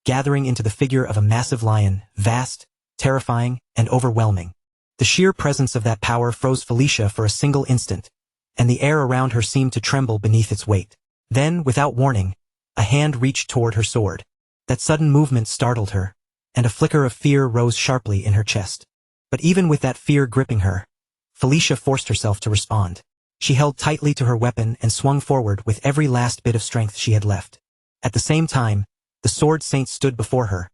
gathering into the figure of a massive lion, vast, terrifying, and overwhelming. The sheer presence of that power froze Felicia for a single instant, and the air around her seemed to tremble beneath its weight. Then, without warning, a hand reached toward her sword. That sudden movement startled her, and a flicker of fear rose sharply in her chest. But even with that fear gripping her, Felicia forced herself to respond. She held tightly to her weapon and swung forward with every last bit of strength she had left. At the same time, the Sword Saint stood before her,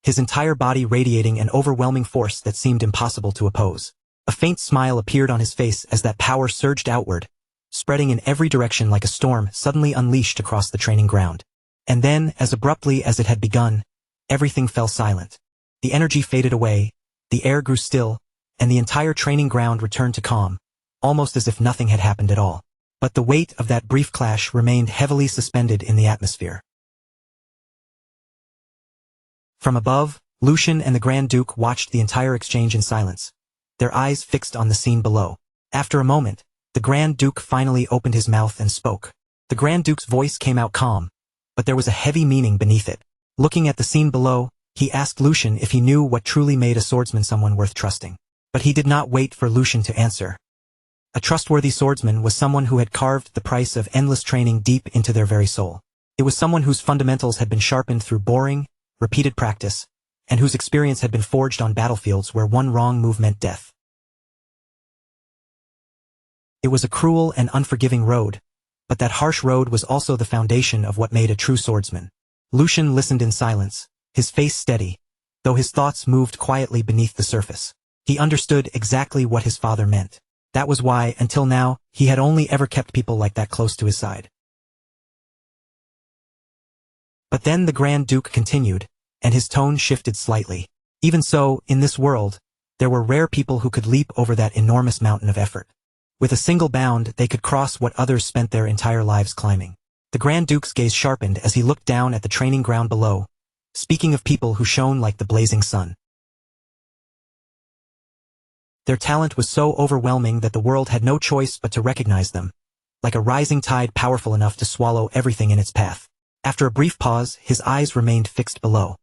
his entire body radiating an overwhelming force that seemed impossible to oppose. A faint smile appeared on his face as that power surged outward, spreading in every direction like a storm suddenly unleashed across the training ground. And then, as abruptly as it had begun, everything fell silent. The energy faded away, the air grew still, and the entire training ground returned to calm, almost as if nothing had happened at all. But the weight of that brief clash remained heavily suspended in the atmosphere. From above, Lucian and the Grand Duke watched the entire exchange in silence, their eyes fixed on the scene below. After a moment, the Grand Duke finally opened his mouth and spoke. The Grand Duke's voice came out calm, but there was a heavy meaning beneath it. Looking at the scene below, he asked Lucian if he knew what truly made a swordsman someone worth trusting. But he did not wait for Lucian to answer. A trustworthy swordsman was someone who had carved the price of endless training deep into their very soul. It was someone whose fundamentals had been sharpened through boring, repeated practice, and whose experience had been forged on battlefields where one wrong move meant death. It was a cruel and unforgiving road, but that harsh road was also the foundation of what made a true swordsman. Lucian listened in silence, his face steady, though his thoughts moved quietly beneath the surface. He understood exactly what his father meant. That was why, until now, he had only ever kept people like that close to his side. But then the Grand Duke continued, and his tone shifted slightly. Even so, in this world, there were rare people who could leap over that enormous mountain of effort. With a single bound, they could cross what others spent their entire lives climbing. The Grand Duke's gaze sharpened as he looked down at the training ground below, speaking of people who shone like the blazing sun. Their talent was so overwhelming that the world had no choice but to recognize them, like a rising tide powerful enough to swallow everything in its path. After a brief pause, his eyes remained fixed below.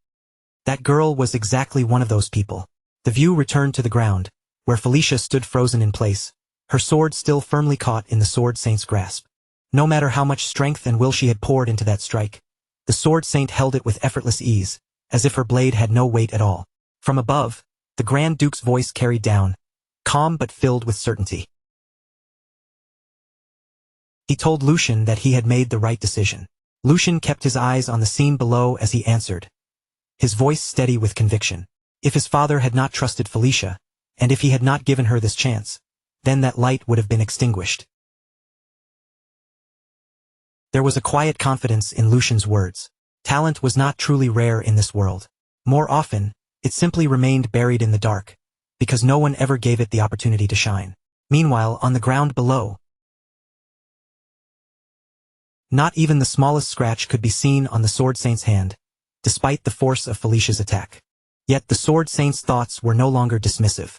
That girl was exactly one of those people. The view returned to the ground, where Felicia stood frozen in place, her sword still firmly caught in the Sword Saint's grasp. No matter how much strength and will she had poured into that strike, the Sword Saint held it with effortless ease, as if her blade had no weight at all. From above, the Grand Duke's voice carried down, calm but filled with certainty. He told Lucian that he had made the right decision. Lucian kept his eyes on the scene below as he answered, his voice steady with conviction. If his father had not trusted Felicia, and if he had not given her this chance, then that light would have been extinguished. There was a quiet confidence in Lucian's words. Talent was not truly rare in this world. More often, it simply remained buried in the dark, because no one ever gave it the opportunity to shine. Meanwhile, on the ground below, not even the smallest scratch could be seen on the Sword Saint's hand, despite the force of Felicia's attack. Yet the Sword Saint's thoughts were no longer dismissive.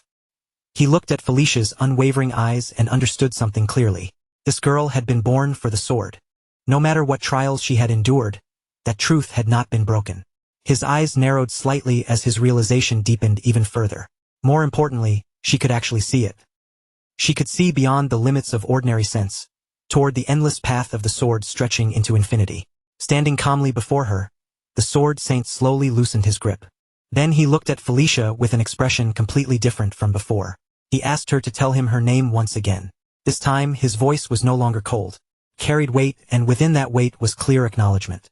He looked at Felicia's unwavering eyes and understood something clearly. This girl had been born for the sword. No matter what trials she had endured, that truth had not been broken. His eyes narrowed slightly as his realization deepened even further. More importantly, she could actually see it. She could see beyond the limits of ordinary sense, toward the endless path of the sword stretching into infinity. Standing calmly before her, the Sword Saint slowly loosened his grip. Then he looked at Felicia with an expression completely different from before. He asked her to tell him her name once again. This time, his voice was no longer cold, carried weight, and within that weight was clear acknowledgement.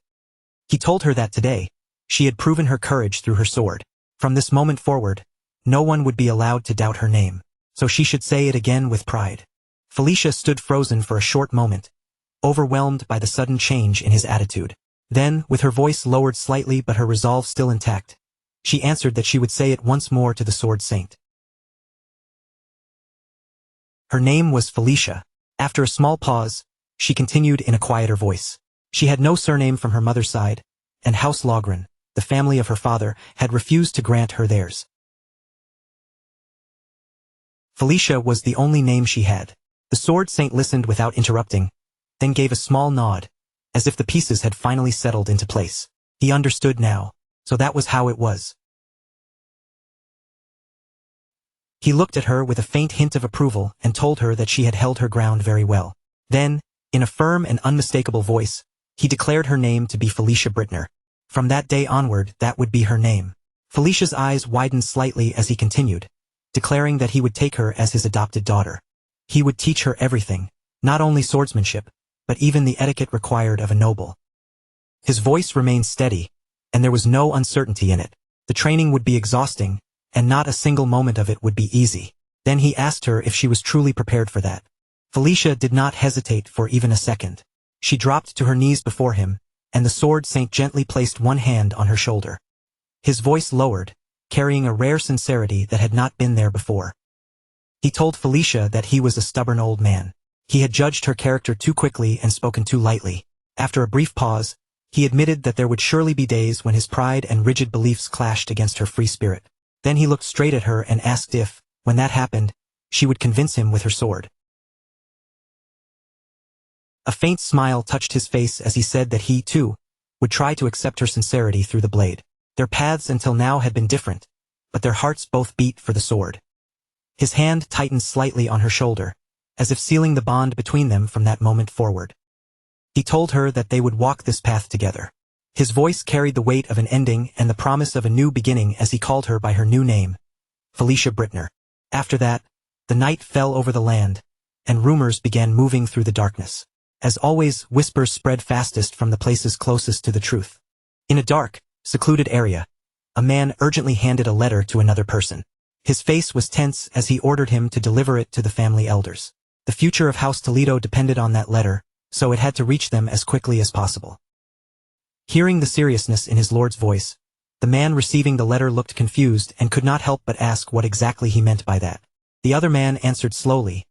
He told her that today, she had proven her courage through her sword. From this moment forward, no one would be allowed to doubt her name, so she should say it again with pride. Felicia stood frozen for a short moment, overwhelmed by the sudden change in his attitude. Then, with her voice lowered slightly but her resolve still intact, she answered that she would say it once more to the Sword Saint. Her name was Felicia. After a small pause, she continued in a quieter voice. She had no surname from her mother's side, and House Logren, the family of her father, had refused to grant her theirs. Felicia was the only name she had. The Sword Saint listened without interrupting, then gave a small nod, as if the pieces had finally settled into place. He understood now, so that was how it was. He looked at her with a faint hint of approval and told her that she had held her ground very well. Then, in a firm and unmistakable voice, he declared her name to be Felicia Brittner. From that day onward, that would be her name. Felicia's eyes widened slightly as he continued, declaring that he would take her as his adopted daughter. He would teach her everything, not only swordsmanship, but even the etiquette required of a noble. His voice remained steady, and there was no uncertainty in it. The training would be exhausting, and not a single moment of it would be easy. Then he asked her if she was truly prepared for that. Felicia did not hesitate for even a second. She dropped to her knees before him, and the sword saint gently placed one hand on her shoulder. His voice lowered, carrying a rare sincerity that had not been there before. He told Felicia that he was a stubborn old man. He had judged her character too quickly and spoken too lightly. After a brief pause, he admitted that there would surely be days when his pride and rigid beliefs clashed against her free spirit. Then he looked straight at her and asked if, when that happened, she would convince him with her sword. A faint smile touched his face as he said that he, too, would try to accept her sincerity through the blade. Their paths until now had been different, but their hearts both beat for the sword. His hand tightened slightly on her shoulder, as if sealing the bond between them from that moment forward. He told her that they would walk this path together. His voice carried the weight of an ending and the promise of a new beginning as he called her by her new name, Felicia Brittner. After that, the night fell over the land, and rumors began moving through the darkness. As always, whispers spread fastest from the places closest to the truth. In a dark, secluded area, a man urgently handed a letter to another person. His face was tense as he ordered him to deliver it to the family elders. The future of House Toledo depended on that letter, so it had to reach them as quickly as possible. Hearing the seriousness in his lord's voice, the man receiving the letter looked confused and could not help but ask what exactly he meant by that. The other man answered slowly,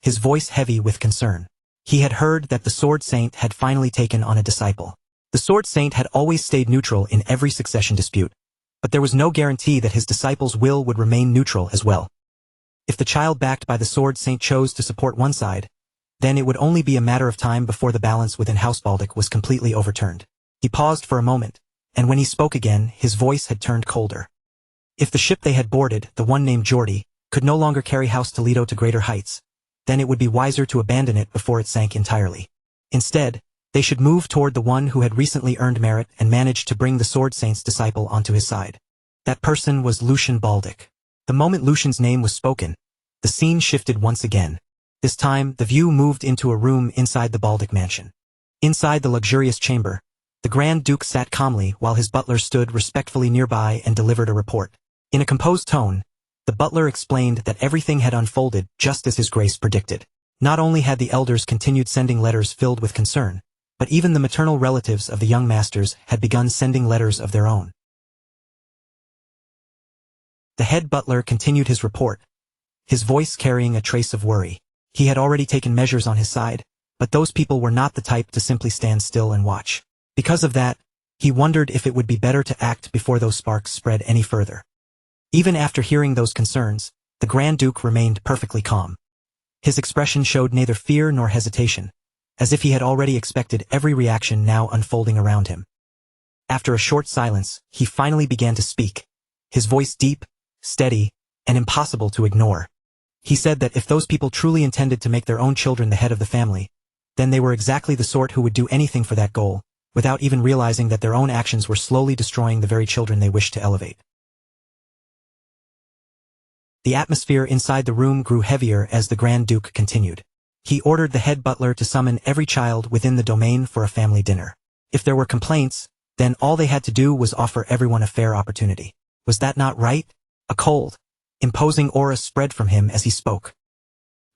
his voice heavy with concern. He had heard that the Sword Saint had finally taken on a disciple. The Sword Saint had always stayed neutral in every succession dispute, but there was no guarantee that his disciple's will would remain neutral as well. If the child backed by the Sword Saint chose to support one side, then it would only be a matter of time before the balance within House Baltic was completely overturned. He paused for a moment, and when he spoke again, his voice had turned colder. If the ship they had boarded, the one named Geordie, could no longer carry House Toledo to greater heights, then it would be wiser to abandon it before it sank entirely. Instead, they should move toward the one who had recently earned merit and managed to bring the Sword Saint's disciple onto his side. That person was Lucian Baldic. The moment Lucian's name was spoken, the scene shifted once again. This time, the view moved into a room inside the Baldic mansion. Inside the luxurious chamber, the Grand Duke sat calmly while his butler stood respectfully nearby and delivered a report. In a composed tone, the butler explained that everything had unfolded just as his grace predicted. Not only had the elders continued sending letters filled with concern, but even the maternal relatives of the young masters had begun sending letters of their own. The head butler continued his report, his voice carrying a trace of worry. He had already taken measures on his side, but those people were not the type to simply stand still and watch. Because of that, he wondered if it would be better to act before those sparks spread any further. Even after hearing those concerns, the Grand Duke remained perfectly calm. His expression showed neither fear nor hesitation, as if he had already expected every reaction now unfolding around him. After a short silence, he finally began to speak, his voice deep, steady, and impossible to ignore. He said that if those people truly intended to make their own children the head of the family, then they were exactly the sort who would do anything for that goal, without even realizing that their own actions were slowly destroying the very children they wished to elevate. The atmosphere inside the room grew heavier as the Grand Duke continued. He ordered the head butler to summon every child within the domain for a family dinner. If there were complaints, then all they had to do was offer everyone a fair opportunity. Was that not right? A cold, imposing aura spread from him as he spoke.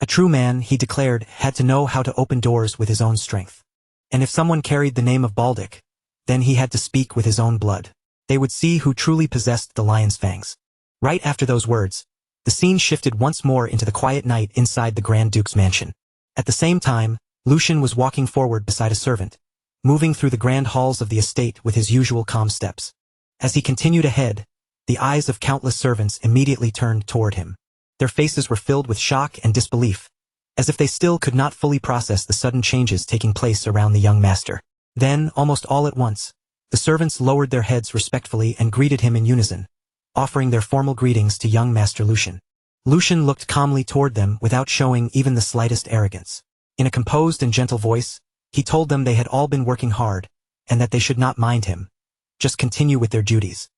A true man, he declared, had to know how to open doors with his own strength. And if someone carried the name of Baldic, then he had to speak with his own blood. They would see who truly possessed the lion's fangs. Right after those words, the scene shifted once more into the quiet night inside the Grand Duke's mansion. At the same time, Lucian was walking forward beside a servant, moving through the grand halls of the estate with his usual calm steps. As he continued ahead, the eyes of countless servants immediately turned toward him. Their faces were filled with shock and disbelief, as if they still could not fully process the sudden changes taking place around the young master. Then, almost all at once, the servants lowered their heads respectfully and greeted him in unison, offering their formal greetings to young Master Lucian. Lucian looked calmly toward them without showing even the slightest arrogance. In a composed and gentle voice, he told them they had all been working hard, and that they should not mind him, just continue with their duties.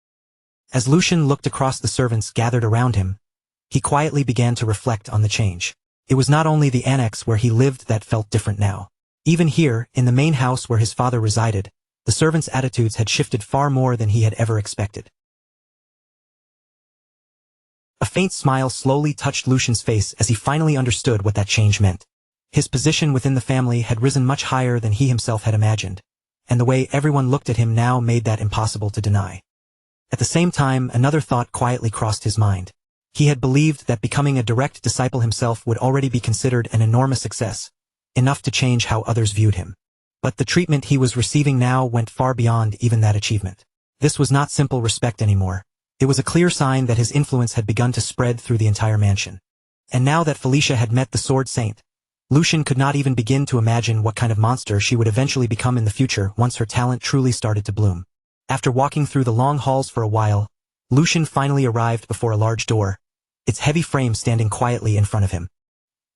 As Lucian looked across the servants gathered around him, he quietly began to reflect on the change. It was not only the annex where he lived that felt different now. Even here, in the main house where his father resided, the servants' attitudes had shifted far more than he had ever expected. A faint smile slowly touched Lucian's face as he finally understood what that change meant. His position within the family had risen much higher than he himself had imagined, and the way everyone looked at him now made that impossible to deny. At the same time, another thought quietly crossed his mind. He had believed that becoming a direct disciple himself would already be considered an enormous success, enough to change how others viewed him. But the treatment he was receiving now went far beyond even that achievement. This was not simple respect anymore. It was a clear sign that his influence had begun to spread through the entire mansion. And now that Felicia had met the Sword Saint, Lucian could not even begin to imagine what kind of monster she would eventually become in the future once her talent truly started to bloom. After walking through the long halls for a while, Lucian finally arrived before a large door, its heavy frame standing quietly in front of him.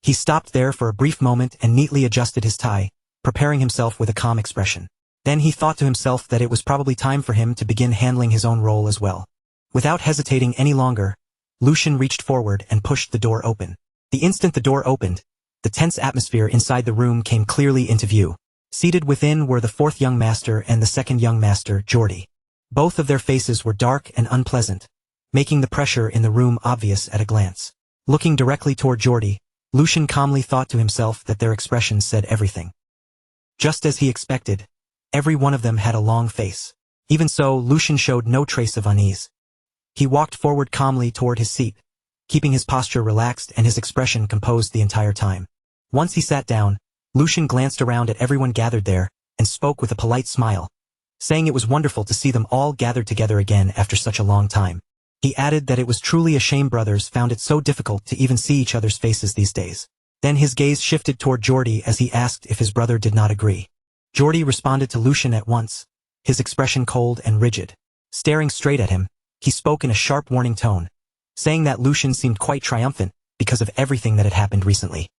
He stopped there for a brief moment and neatly adjusted his tie, preparing himself with a calm expression. Then he thought to himself that it was probably time for him to begin handling his own role as well. Without hesitating any longer, Lucian reached forward and pushed the door open. The instant the door opened, the tense atmosphere inside the room came clearly into view. Seated within were the fourth young master and the second young master, Jordy. Both of their faces were dark and unpleasant, making the pressure in the room obvious at a glance. Looking directly toward Jordy, Lucian calmly thought to himself that their expressions said everything. Just as he expected, every one of them had a long face. Even so, Lucian showed no trace of unease. He walked forward calmly toward his seat, keeping his posture relaxed and his expression composed the entire time. Once he sat down, Lucian glanced around at everyone gathered there, and spoke with a polite smile, saying it was wonderful to see them all gathered together again after such a long time. He added that it was truly a shame brothers found it so difficult to even see each other's faces these days. Then his gaze shifted toward Jordy as he asked if his brother did not agree. Jordy responded to Lucian at once, his expression cold and rigid. Staring straight at him, he spoke in a sharp warning tone, saying that Lucian seemed quite triumphant because of everything that had happened recently.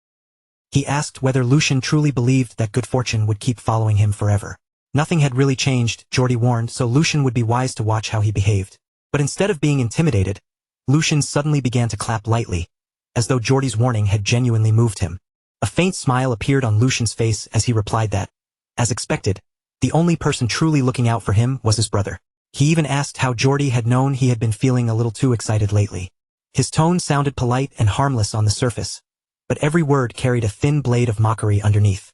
He asked whether Lucian truly believed that good fortune would keep following him forever. Nothing had really changed, Jordy warned, so Lucian would be wise to watch how he behaved. But instead of being intimidated, Lucian suddenly began to clap lightly, as though Jordy's warning had genuinely moved him. A faint smile appeared on Lucian's face as he replied that, as expected, the only person truly looking out for him was his brother. He even asked how Jordy had known he had been feeling a little too excited lately. His tone sounded polite and harmless on the surface, but every word carried a thin blade of mockery underneath.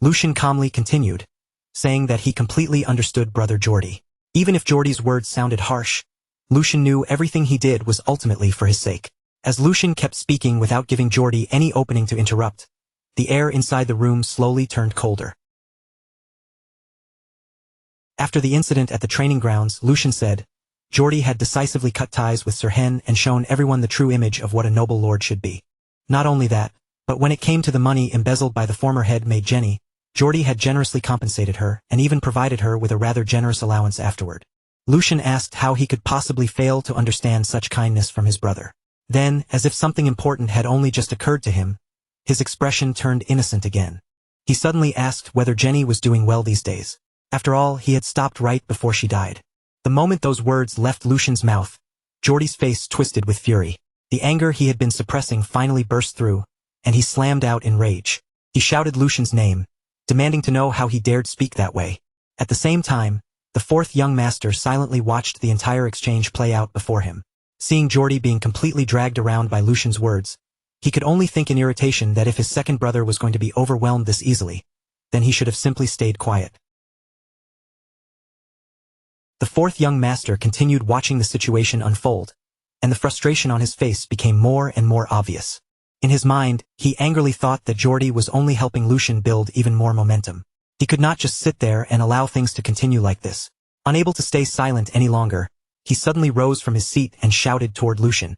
Lucian calmly continued, saying that he completely understood brother Jordy. Even if Jordy's words sounded harsh, Lucian knew everything he did was ultimately for his sake. As Lucian kept speaking without giving Jordy any opening to interrupt, the air inside the room slowly turned colder. After the incident at the training grounds, Lucian said, Jordy had decisively cut ties with Sirhen and shown everyone the true image of what a noble lord should be. Not only that, but when it came to the money embezzled by the former head maid Jenny, Jordy had generously compensated her and even provided her with a rather generous allowance afterward. Lucian asked how he could possibly fail to understand such kindness from his brother. Then, as if something important had only just occurred to him, his expression turned innocent again. He suddenly asked whether Jenny was doing well these days. After all, he had stopped right before she died. The moment those words left Lucian's mouth, Jordy's face twisted with fury. The anger he had been suppressing finally burst through, and he slammed out in rage. He shouted Lucian's name, demanding to know how he dared speak that way. At the same time, the fourth young master silently watched the entire exchange play out before him. Seeing Jordy being completely dragged around by Lucian's words, he could only think in irritation that if his second brother was going to be overwhelmed this easily, then he should have simply stayed quiet. The fourth young master continued watching the situation unfold, and the frustration on his face became more and more obvious. In his mind, he angrily thought that Jordy was only helping Lucian build even more momentum. He could not just sit there and allow things to continue like this. Unable to stay silent any longer, he suddenly rose from his seat and shouted toward Lucian.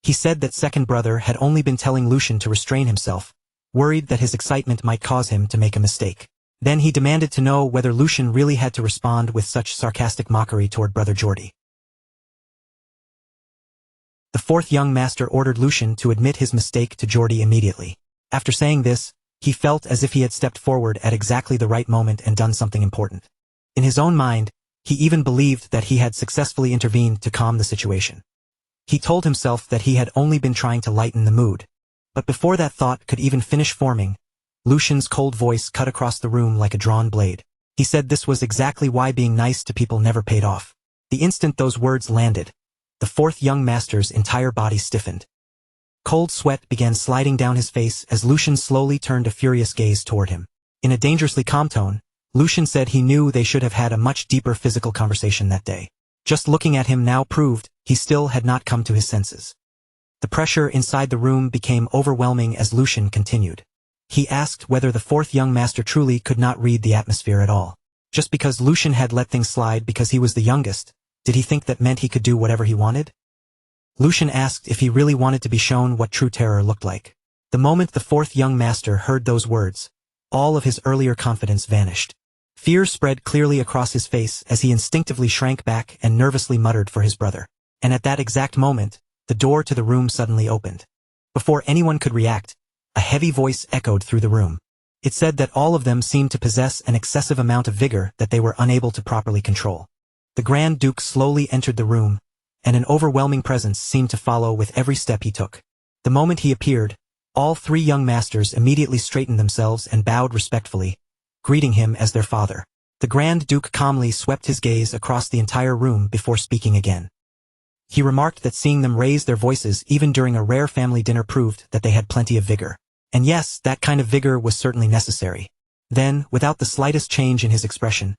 He said that second brother had only been telling Lucian to restrain himself, worried that his excitement might cause him to make a mistake. Then he demanded to know whether Lucian really had to respond with such sarcastic mockery toward brother Jordy. The fourth young master ordered Lucian to admit his mistake to Geordie immediately. After saying this, he felt as if he had stepped forward at exactly the right moment and done something important. In his own mind, he even believed that he had successfully intervened to calm the situation. He told himself that he had only been trying to lighten the mood. But before that thought could even finish forming, Lucian's cold voice cut across the room like a drawn blade. He said this was exactly why being nice to people never paid off. The instant those words landed, the fourth young master's entire body stiffened. Cold sweat began sliding down his face as Lucian slowly turned a furious gaze toward him. In a dangerously calm tone, Lucian said he knew they should have had a much deeper physical conversation that day. Just looking at him now proved he still had not come to his senses. The pressure inside the room became overwhelming as Lucian continued. He asked whether the fourth young master truly could not read the atmosphere at all. Just because Lucian had let things slide because he was the youngest, did he think that meant he could do whatever he wanted? Lucian asked if he really wanted to be shown what true terror looked like. The moment the fourth young master heard those words, all of his earlier confidence vanished. Fear spread clearly across his face as he instinctively shrank back and nervously muttered for his brother. And at that exact moment, the door to the room suddenly opened. Before anyone could react, a heavy voice echoed through the room. It said that all of them seemed to possess an excessive amount of vigor that they were unable to properly control. The Grand Duke slowly entered the room, and an overwhelming presence seemed to follow with every step he took. The moment he appeared, all three young masters immediately straightened themselves and bowed respectfully, greeting him as their father. The Grand Duke calmly swept his gaze across the entire room before speaking again. He remarked that seeing them raise their voices even during a rare family dinner proved that they had plenty of vigor. And yes, that kind of vigor was certainly necessary. Then, without the slightest change in his expression,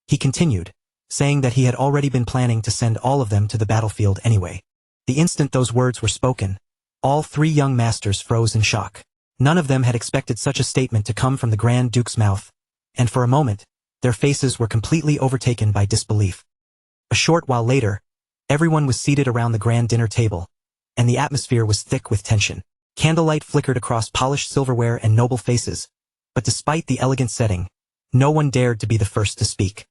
he continued, saying that he had already been planning to send all of them to the battlefield anyway. The instant those words were spoken, all three young masters froze in shock. None of them had expected such a statement to come from the Grand Duke's mouth, and for a moment, their faces were completely overtaken by disbelief. A short while later, everyone was seated around the grand dinner table, and the atmosphere was thick with tension. Candlelight flickered across polished silverware and noble faces, but despite the elegant setting, no one dared to be the first to speak.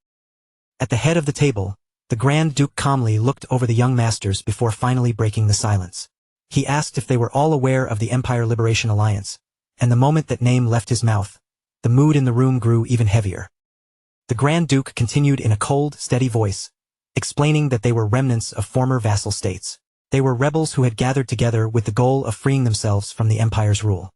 At the head of the table, the Grand Duke calmly looked over the young masters before finally breaking the silence. He asked if they were all aware of the Empire Liberation Alliance, and the moment that name left his mouth, the mood in the room grew even heavier. The Grand Duke continued in a cold, steady voice, explaining that they were remnants of former vassal states. They were rebels who had gathered together with the goal of freeing themselves from the Empire's rule.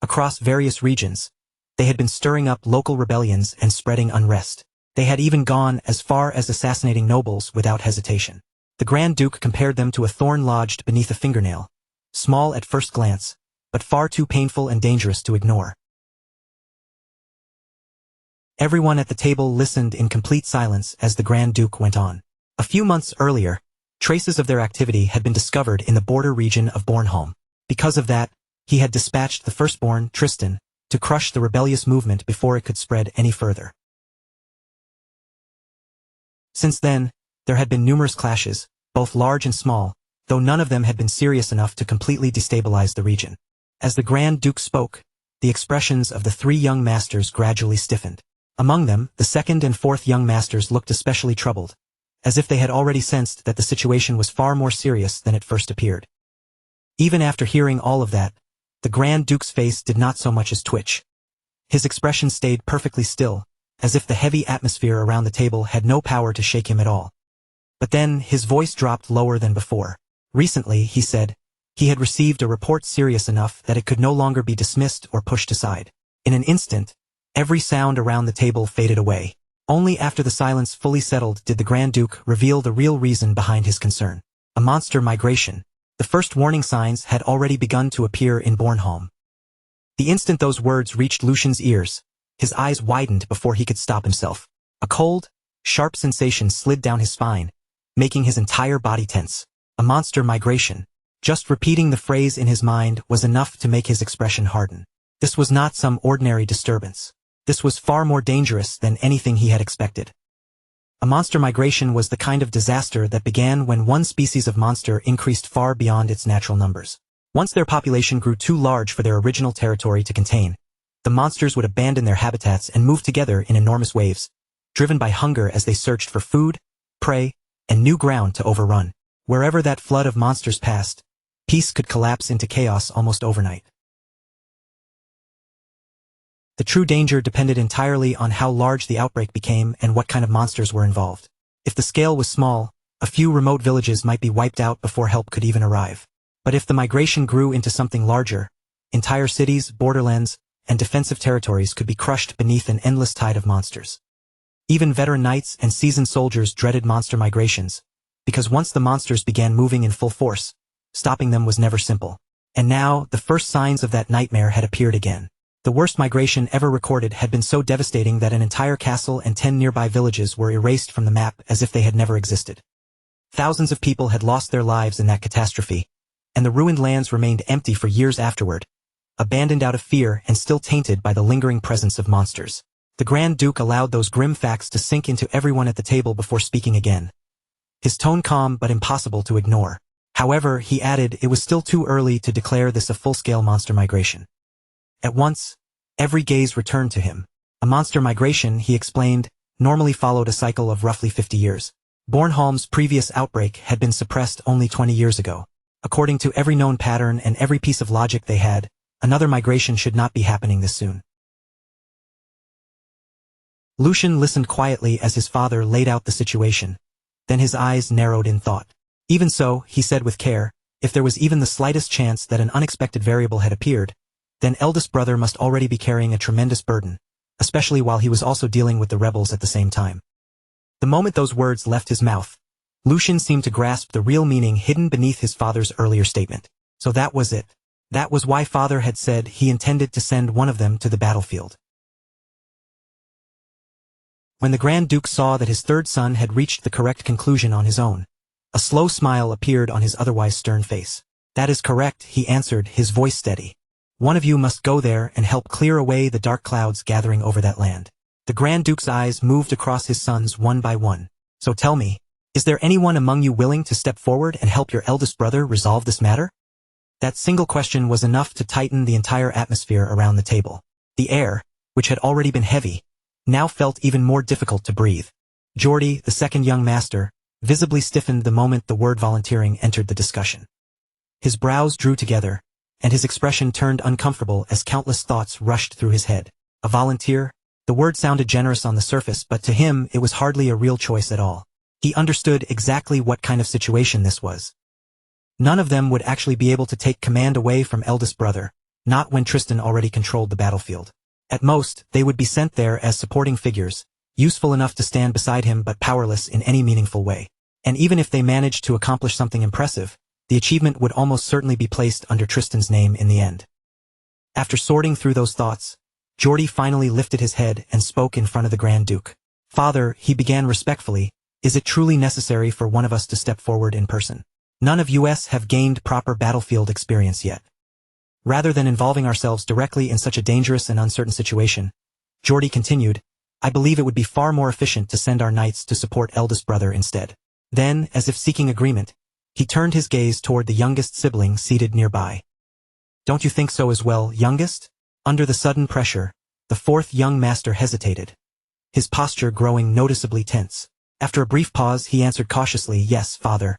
Across various regions, they had been stirring up local rebellions and spreading unrest. They had even gone as far as assassinating nobles without hesitation. The Grand Duke compared them to a thorn lodged beneath a fingernail, small at first glance, but far too painful and dangerous to ignore. Everyone at the table listened in complete silence as the Grand Duke went on. A few months earlier, traces of their activity had been discovered in the border region of Bornholm. Because of that, he had dispatched the firstborn, Tristan, to crush the rebellious movement before it could spread any further. Since then, there had been numerous clashes, both large and small, though none of them had been serious enough to completely destabilize the region. As the Grand Duke spoke, the expressions of the three young masters gradually stiffened. Among them, the second and fourth young masters looked especially troubled, as if they had already sensed that the situation was far more serious than it first appeared. Even after hearing all of that, the Grand Duke's face did not so much as twitch. His expression stayed perfectly still, as if the heavy atmosphere around the table had no power to shake him at all. But then his voice dropped lower than before. Recently, he said, he had received a report serious enough that it could no longer be dismissed or pushed aside. In an instant, every sound around the table faded away. Only after the silence fully settled did the Grand Duke reveal the real reason behind his concern. A monster migration. The first warning signs had already begun to appear in Bornholm. The instant those words reached Lucian's ears, his eyes widened before he could stop himself. A cold, sharp sensation slid down his spine, making his entire body tense. A monster migration. Just repeating the phrase in his mind was enough to make his expression harden. This was not some ordinary disturbance. This was far more dangerous than anything he had expected. A monster migration was the kind of disaster that began when one species of monster increased far beyond its natural numbers. Once their population grew too large for their original territory to contain, the monsters would abandon their habitats and move together in enormous waves, driven by hunger as they searched for food, prey, and new ground to overrun. Wherever that flood of monsters passed, peace could collapse into chaos almost overnight. The true danger depended entirely on how large the outbreak became and what kind of monsters were involved. If the scale was small, a few remote villages might be wiped out before help could even arrive. But if the migration grew into something larger, entire cities, borderlands, and defensive territories could be crushed beneath an endless tide of monsters. Even veteran knights and seasoned soldiers dreaded monster migrations, because once the monsters began moving in full force, stopping them was never simple. And now, the first signs of that nightmare had appeared again. The worst migration ever recorded had been so devastating that an entire castle and 10 nearby villages were erased from the map as if they had never existed. Thousands of people had lost their lives in that catastrophe, and the ruined lands remained empty for years afterward, abandoned out of fear and still tainted by the lingering presence of monsters. The Grand Duke allowed those grim facts to sink into everyone at the table before speaking again. His tone calm but impossible to ignore. However, he added it was still too early to declare this a full-scale monster migration. At once, every gaze returned to him. A monster migration, he explained, normally followed a cycle of roughly 50 years. Bornholm's previous outbreak had been suppressed only 20 years ago. According to every known pattern and every piece of logic they had, another migration should not be happening this soon. Lucian listened quietly as his father laid out the situation. Then his eyes narrowed in thought. Even so, he said with care, if there was even the slightest chance that an unexpected variable had appeared, then eldest brother must already be carrying a tremendous burden, especially while he was also dealing with the rebels at the same time. The moment those words left his mouth, Lucian seemed to grasp the real meaning hidden beneath his father's earlier statement. So that was it. That was why father had said he intended to send one of them to the battlefield. When the Grand Duke saw that his third son had reached the correct conclusion on his own, a slow smile appeared on his otherwise stern face. That is correct, he answered, his voice steady. One of you must go there and help clear away the dark clouds gathering over that land. The Grand Duke's eyes moved across his sons one by one. So tell me, is there anyone among you willing to step forward and help your eldest brother resolve this matter? That single question was enough to tighten the entire atmosphere around the table. The air, which had already been heavy, now felt even more difficult to breathe. Geordie, the second young master, visibly stiffened the moment the word volunteering entered the discussion. His brows drew together, and his expression turned uncomfortable as countless thoughts rushed through his head. A volunteer? The word sounded generous on the surface, but to him it was hardly a real choice at all. He understood exactly what kind of situation this was. None of them would actually be able to take command away from eldest brother, not when Tristan already controlled the battlefield. At most, they would be sent there as supporting figures, useful enough to stand beside him but powerless in any meaningful way. And even if they managed to accomplish something impressive, the achievement would almost certainly be placed under Tristan's name in the end. After sorting through those thoughts, Geordie finally lifted his head and spoke in front of the Grand Duke. Father, he began respectfully, is it truly necessary for one of us to step forward in person? None of us have gained proper battlefield experience yet. Rather than involving ourselves directly in such a dangerous and uncertain situation, Geordie continued, I believe it would be far more efficient to send our knights to support eldest brother instead. Then, as if seeking agreement, he turned his gaze toward the youngest sibling seated nearby. Don't you think so as well, youngest? Under the sudden pressure, the fourth young master hesitated, his posture growing noticeably tense. After a brief pause, he answered cautiously, yes, father.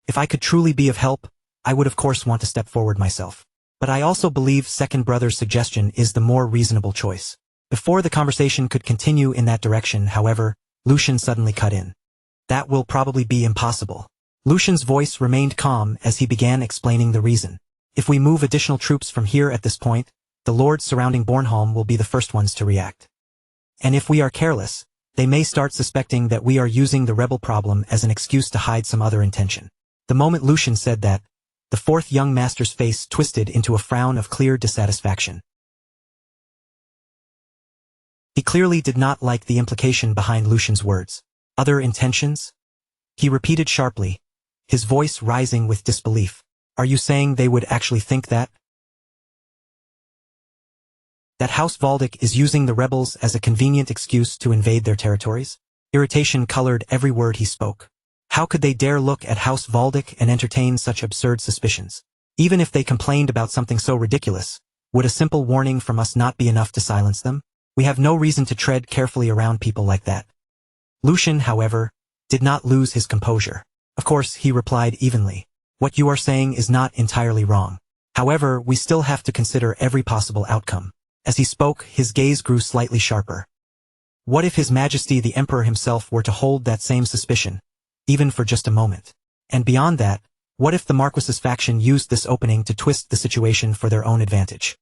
If I could truly be of help, I would of course want to step forward myself. But I also believe second brother's suggestion is the more reasonable choice. Before the conversation could continue in that direction, however, Lucian suddenly cut in. That will probably be impossible. Lucian's voice remained calm as he began explaining the reason. If we move additional troops from here at this point, the lords surrounding Bornholm will be the first ones to react. And if we are careless, they may start suspecting that we are using the rebel problem as an excuse to hide some other intention. The moment Lucian said that, the fourth young master's face twisted into a frown of clear dissatisfaction. He clearly did not like the implication behind Lucian's words. Other intentions? He repeated sharply, his voice rising with disbelief. Are you saying they would actually think that? That House Valdic is using the rebels as a convenient excuse to invade their territories? Irritation colored every word he spoke. How could they dare look at House Valdic and entertain such absurd suspicions? Even if they complained about something so ridiculous, would a simple warning from us not be enough to silence them? We have no reason to tread carefully around people like that. Lucian, however, did not lose his composure. Of course, he replied evenly. What you are saying is not entirely wrong. However, we still have to consider every possible outcome. As he spoke, his gaze grew slightly sharper. What if His Majesty the Emperor himself were to hold that same suspicion, even for just a moment? And beyond that, what if the Marquis's faction used this opening to twist the situation for their own advantage?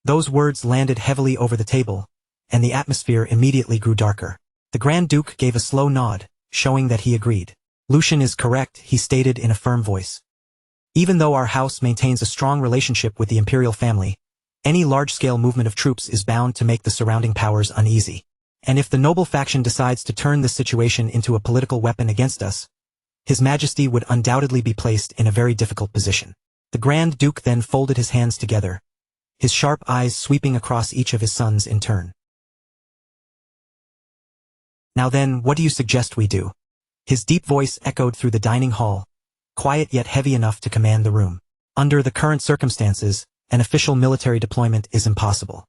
Those words landed heavily over the table, and the atmosphere immediately grew darker. The Grand Duke gave a slow nod, showing that he agreed. Lucian is correct, he stated in a firm voice. Even though our house maintains a strong relationship with the imperial family, any large-scale movement of troops is bound to make the surrounding powers uneasy. And if the noble faction decides to turn this situation into a political weapon against us, His Majesty would undoubtedly be placed in a very difficult position. The Grand Duke then folded his hands together, his sharp eyes sweeping across each of his sons in turn. Now then, what do you suggest we do? His deep voice echoed through the dining hall, quiet yet heavy enough to command the room. Under the current circumstances, an official military deployment is impossible.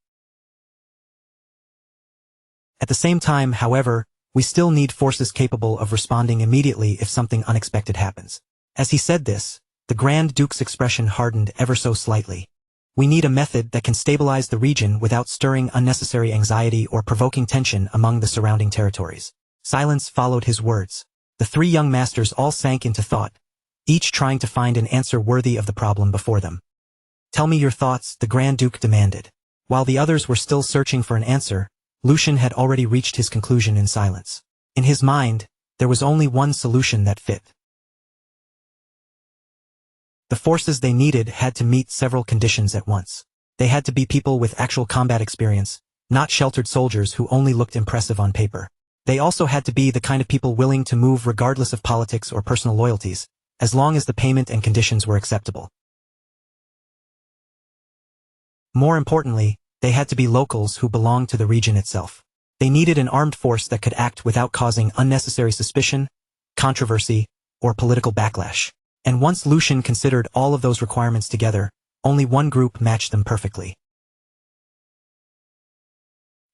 At the same time, however, we still need forces capable of responding immediately if something unexpected happens. As he said this, the Grand Duke's expression hardened ever so slightly. We need a method that can stabilize the region without stirring unnecessary anxiety or provoking tension among the surrounding territories. Silence followed his words. The three young masters all sank into thought, each trying to find an answer worthy of the problem before them. Tell me your thoughts, the Grand Duke demanded. While the others were still searching for an answer, Lucian had already reached his conclusion in silence. In his mind, there was only one solution that fit. The forces they needed had to meet several conditions at once. They had to be people with actual combat experience, not sheltered soldiers who only looked impressive on paper. They also had to be the kind of people willing to move regardless of politics or personal loyalties, as long as the payment and conditions were acceptable. More importantly, they had to be locals who belonged to the region itself. They needed an armed force that could act without causing unnecessary suspicion, controversy, or political backlash. And once Lucian considered all of those requirements together, only one group matched them perfectly.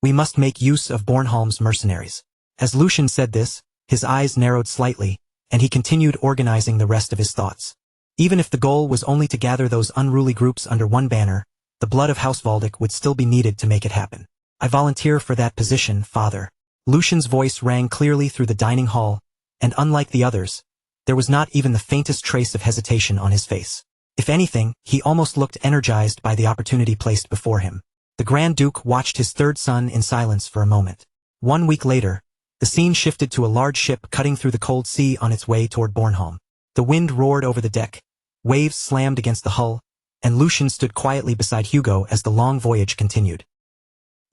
We must make use of Bornholm's mercenaries. As Lucian said this, his eyes narrowed slightly, and he continued organizing the rest of his thoughts. Even if the goal was only to gather those unruly groups under one banner, the blood of House Valdic would still be needed to make it happen. I volunteer for that position, Father. Lucian's voice rang clearly through the dining hall, and unlike the others, there was not even the faintest trace of hesitation on his face. If anything, he almost looked energized by the opportunity placed before him. The Grand Duke watched his third son in silence for a moment. 1 week later, the scene shifted to a large ship cutting through the cold sea on its way toward Bornholm. The wind roared over the deck, waves slammed against the hull, and Lucian stood quietly beside Hugo as the long voyage continued.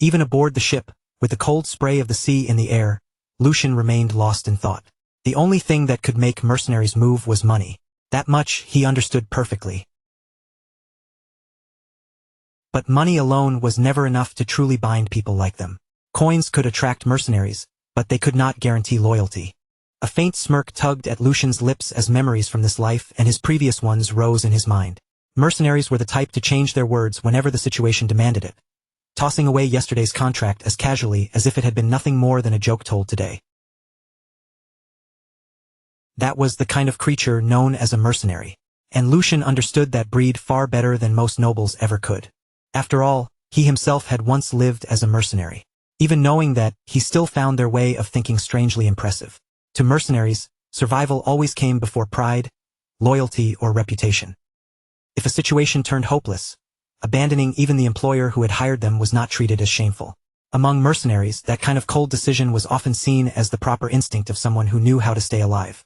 Even aboard the ship, with the cold spray of the sea in the air, Lucian remained lost in thought. The only thing that could make mercenaries move was money. That much he understood perfectly. But money alone was never enough to truly bind people like them. Coins could attract mercenaries, but they could not guarantee loyalty. A faint smirk tugged at Lucian's lips as memories from this life and his previous ones rose in his mind. Mercenaries were the type to change their words whenever the situation demanded it, tossing away yesterday's contract as casually as if it had been nothing more than a joke told today. That was the kind of creature known as a mercenary, and Lucian understood that breed far better than most nobles ever could. After all, he himself had once lived as a mercenary. Even knowing that, he still found their way of thinking strangely impressive. To mercenaries, survival always came before pride, loyalty, or reputation. If a situation turned hopeless, abandoning even the employer who had hired them was not treated as shameful. Among mercenaries, that kind of cold decision was often seen as the proper instinct of someone who knew how to stay alive.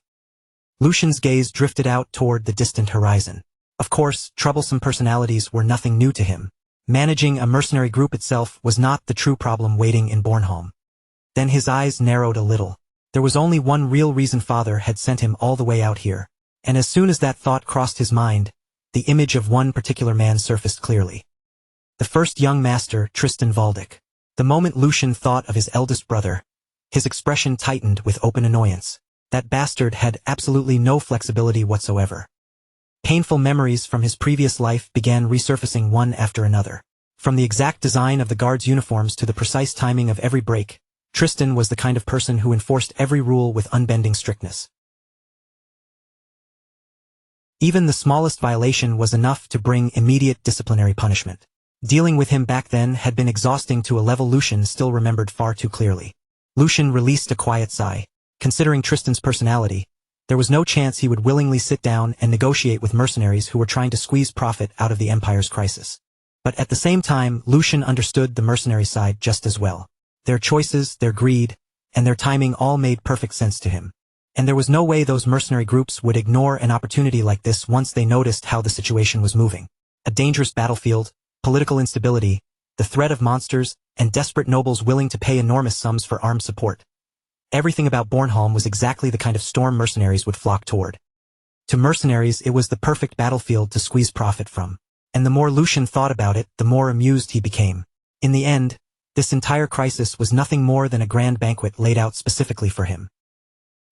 Lucian's gaze drifted out toward the distant horizon. Of course, troublesome personalities were nothing new to him. Managing a mercenary group itself was not the true problem waiting in Bornholm. Then his eyes narrowed a little. There was only one real reason Father had sent him all the way out here. And as soon as that thought crossed his mind, the image of one particular man surfaced clearly. The first young master, Tristan Valdic. The moment Lucian thought of his eldest brother, his expression tightened with open annoyance. That bastard had absolutely no flexibility whatsoever. Painful memories from his previous life began resurfacing one after another. From the exact design of the guards' uniforms to the precise timing of every break, Tristan was the kind of person who enforced every rule with unbending strictness. Even the smallest violation was enough to bring immediate disciplinary punishment. Dealing with him back then had been exhausting to a level Lucian still remembered far too clearly. Lucian released a quiet sigh. Considering Tristan's personality, there was no chance he would willingly sit down and negotiate with mercenaries who were trying to squeeze profit out of the Empire's crisis. But at the same time, Lucian understood the mercenary side just as well. Their choices, their greed, and their timing all made perfect sense to him. And there was no way those mercenary groups would ignore an opportunity like this once they noticed how the situation was moving. A dangerous battlefield, political instability, the threat of monsters, and desperate nobles willing to pay enormous sums for armed support. Everything about Bornholm was exactly the kind of storm mercenaries would flock toward. To mercenaries, it was the perfect battlefield to squeeze profit from. And the more Lucian thought about it, the more amused he became. In the end, this entire crisis was nothing more than a grand banquet laid out specifically for him.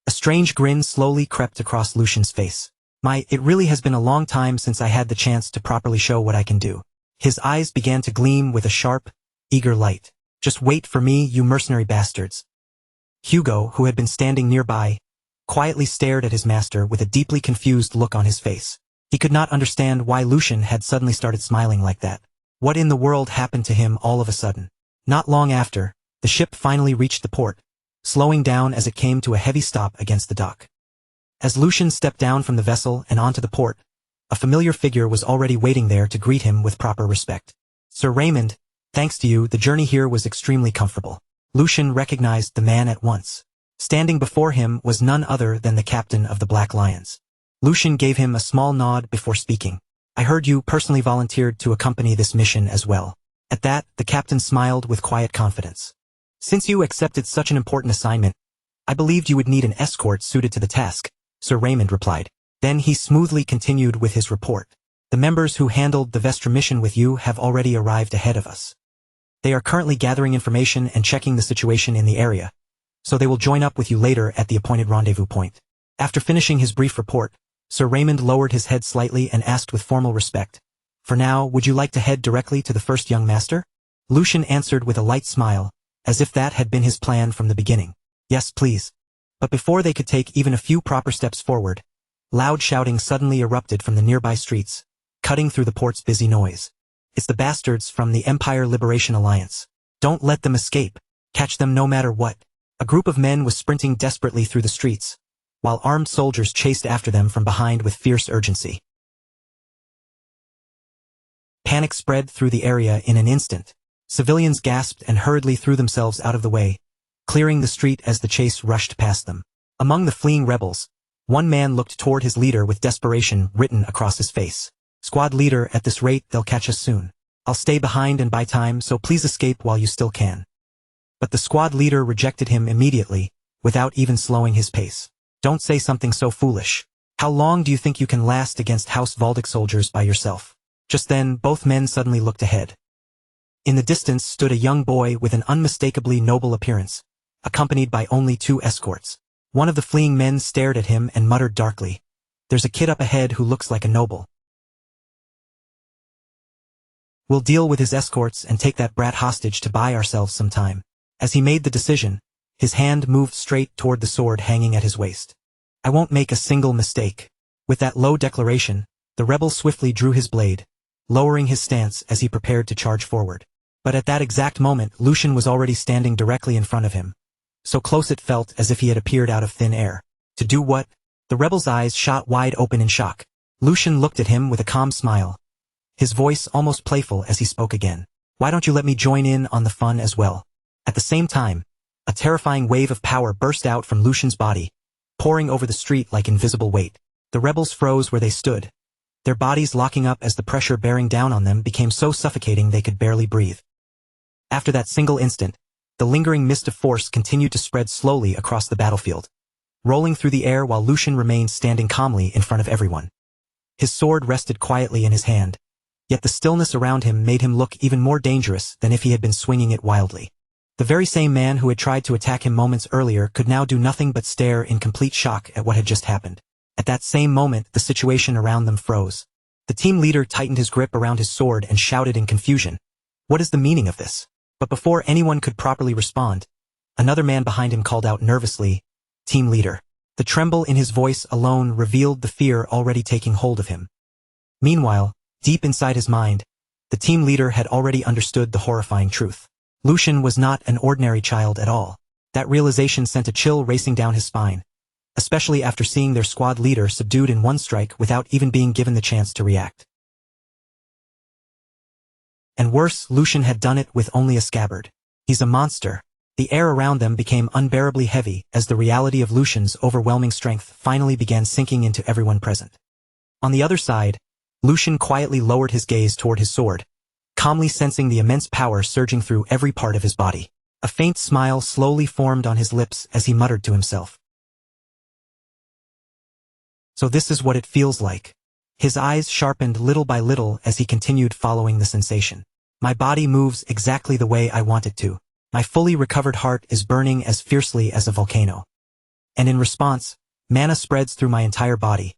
A strange grin slowly crept across Lucian's face. It really has been a long time since I had the chance to properly show what I can do. His eyes began to gleam with a sharp, eager light. Just wait for me, you mercenary bastards. Hugo, who had been standing nearby, quietly stared at his master with a deeply confused look on his face. He could not understand why Lucian had suddenly started smiling like that. What in the world happened to him all of a sudden? Not long after, the ship finally reached the port, slowing down as it came to a heavy stop against the dock. As Lucian stepped down from the vessel and onto the port, a familiar figure was already waiting there to greet him with proper respect. Sir Raymond, thanks to you, the journey here was extremely comfortable. Lucian recognized the man at once. Standing before him was none other than the captain of the Black Lions. Lucian gave him a small nod before speaking. I heard you personally volunteered to accompany this mission as well. At that, the captain smiled with quiet confidence. Since you accepted such an important assignment, I believed you would need an escort suited to the task, Sir Raymond replied. Then he smoothly continued with his report. The members who handled the Vestra mission with you have already arrived ahead of us. They are currently gathering information and checking the situation in the area, so they will join up with you later at the appointed rendezvous point. After finishing his brief report, Sir Raymond lowered his head slightly and asked with formal respect, "For now, would you like to head directly to the first young master?" Lucian answered with a light smile, as if that had been his plan from the beginning. Yes, please. But before they could take even a few proper steps forward, loud shouting suddenly erupted from the nearby streets, cutting through the port's busy noise. It's the bastards from the Empire Liberation Alliance. Don't let them escape. Catch them no matter what. A group of men was sprinting desperately through the streets, while armed soldiers chased after them from behind with fierce urgency. Panic spread through the area in an instant. Civilians gasped and hurriedly threw themselves out of the way, clearing the street as the chase rushed past them. Among the fleeing rebels, one man looked toward his leader with desperation written across his face. Squad leader, at this rate they'll catch us soon. I'll stay behind and buy time, so please escape while you still can. But the squad leader rejected him immediately, without even slowing his pace. Don't say something so foolish. How long do you think you can last against House Valdic soldiers by yourself? Just then, both men suddenly looked ahead. In the distance stood a young boy with an unmistakably noble appearance, accompanied by only 2 escorts. One of the fleeing men stared at him and muttered darkly, "There's a kid up ahead who looks like a noble. We'll deal with his escorts and take that brat hostage to buy ourselves some time." As he made the decision, his hand moved straight toward the sword hanging at his waist. "I won't make a single mistake." With that low declaration, the rebel swiftly drew his blade, lowering his stance as he prepared to charge forward. But at that exact moment, Lucian was already standing directly in front of him. So close it felt as if he had appeared out of thin air. To do what? The rebel's eyes shot wide open in shock. Lucian looked at him with a calm smile, his voice almost playful as he spoke again. "Why don't you let me join in on the fun as well?" At the same time, a terrifying wave of power burst out from Lucian's body, pouring over the street like invisible weight. The rebels froze where they stood, their bodies locking up as the pressure bearing down on them became so suffocating they could barely breathe. After that single instant, the lingering mist of force continued to spread slowly across the battlefield, rolling through the air while Lucian remained standing calmly in front of everyone. His sword rested quietly in his hand, yet the stillness around him made him look even more dangerous than if he had been swinging it wildly. The very same man who had tried to attack him moments earlier could now do nothing but stare in complete shock at what had just happened. At that same moment, the situation around them froze. The team leader tightened his grip around his sword and shouted in confusion, "What is the meaning of this?" But before anyone could properly respond, Another man behind him called out nervously, "Team leader." The tremble in his voice alone revealed the fear already taking hold of him. Meanwhile, deep inside his mind, the team leader had already understood the horrifying truth. Lucian was not an ordinary child at all. That realization sent a chill racing down his spine, especially after seeing their squad leader subdued in one strike without even being given the chance to react. And worse, Lucian had done it with only a scabbard. He's a monster. The air around them became unbearably heavy as the reality of Lucian's overwhelming strength finally began sinking into everyone present. On the other side, Lucian quietly lowered his gaze toward his sword, calmly sensing the immense power surging through every part of his body. A faint smile slowly formed on his lips as he muttered to himself. So this is what it feels like. His eyes sharpened little by little as he continued following the sensation. My body moves exactly the way I want it to. My fully recovered heart is burning as fiercely as a volcano. And in response, mana spreads through my entire body,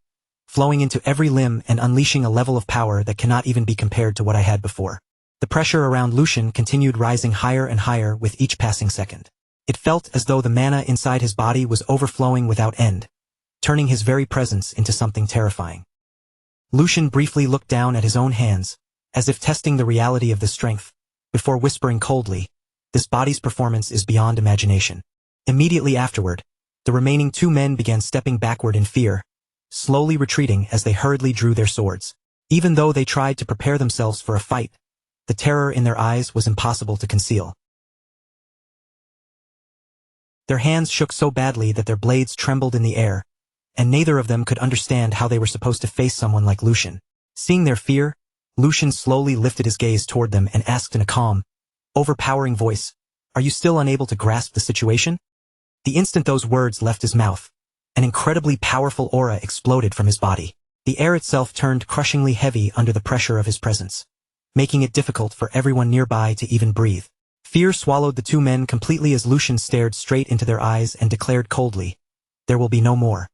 flowing into every limb and unleashing a level of power that cannot even be compared to what I had before. The pressure around Lucian continued rising higher and higher with each passing second. It felt as though the mana inside his body was overflowing without end, turning his very presence into something terrifying. Lucian briefly looked down at his own hands, as if testing the reality of the strength, before whispering coldly, "This body's performance is beyond imagination." Immediately afterward, the remaining two men began stepping backward in fear, slowly retreating as they hurriedly drew their swords. Even though they tried to prepare themselves for a fight, the terror in their eyes was impossible to conceal. Their hands shook so badly that their blades trembled in the air, and neither of them could understand how they were supposed to face someone like Lucian. Seeing their fear, Lucian slowly lifted his gaze toward them and asked in a calm, overpowering voice, "Are you still unable to grasp the situation?" The instant those words left his mouth, an incredibly powerful aura exploded from his body. The air itself turned crushingly heavy under the pressure of his presence, making it difficult for everyone nearby to even breathe. Fear swallowed the two men completely as Lucian stared straight into their eyes and declared coldly, "There will be no more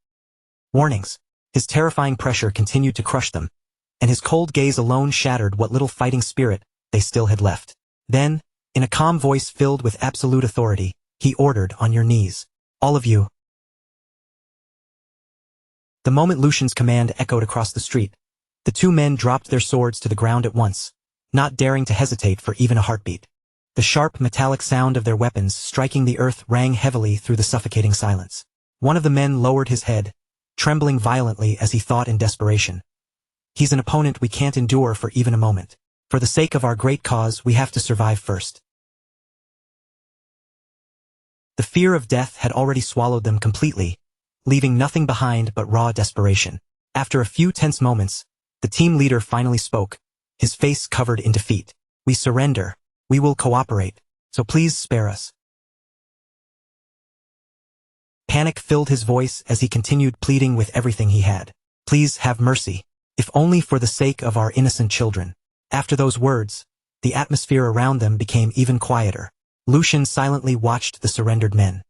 warnings." His terrifying pressure continued to crush them, and his cold gaze alone shattered what little fighting spirit they still had left. Then, in a calm voice filled with absolute authority, he ordered, "On your knees. All of you." The moment Lucian's command echoed across the street, the two men dropped their swords to the ground at once, not daring to hesitate for even a heartbeat. The sharp metallic sound of their weapons striking the earth rang heavily through the suffocating silence. One of the men lowered his head, trembling violently as he thought in desperation, "He's an opponent we can't endure for even a moment. For the sake of our great cause, we have to survive first." The fear of death had already swallowed them completely, leaving nothing behind but raw desperation. After a few tense moments, the team leader finally spoke, his face covered in defeat. "We surrender. We will cooperate. So please spare us." Panic filled his voice as he continued pleading with everything he had. "Please have mercy, if only for the sake of our innocent children." After those words, the atmosphere around them became even quieter. Lucian silently watched the surrendered men.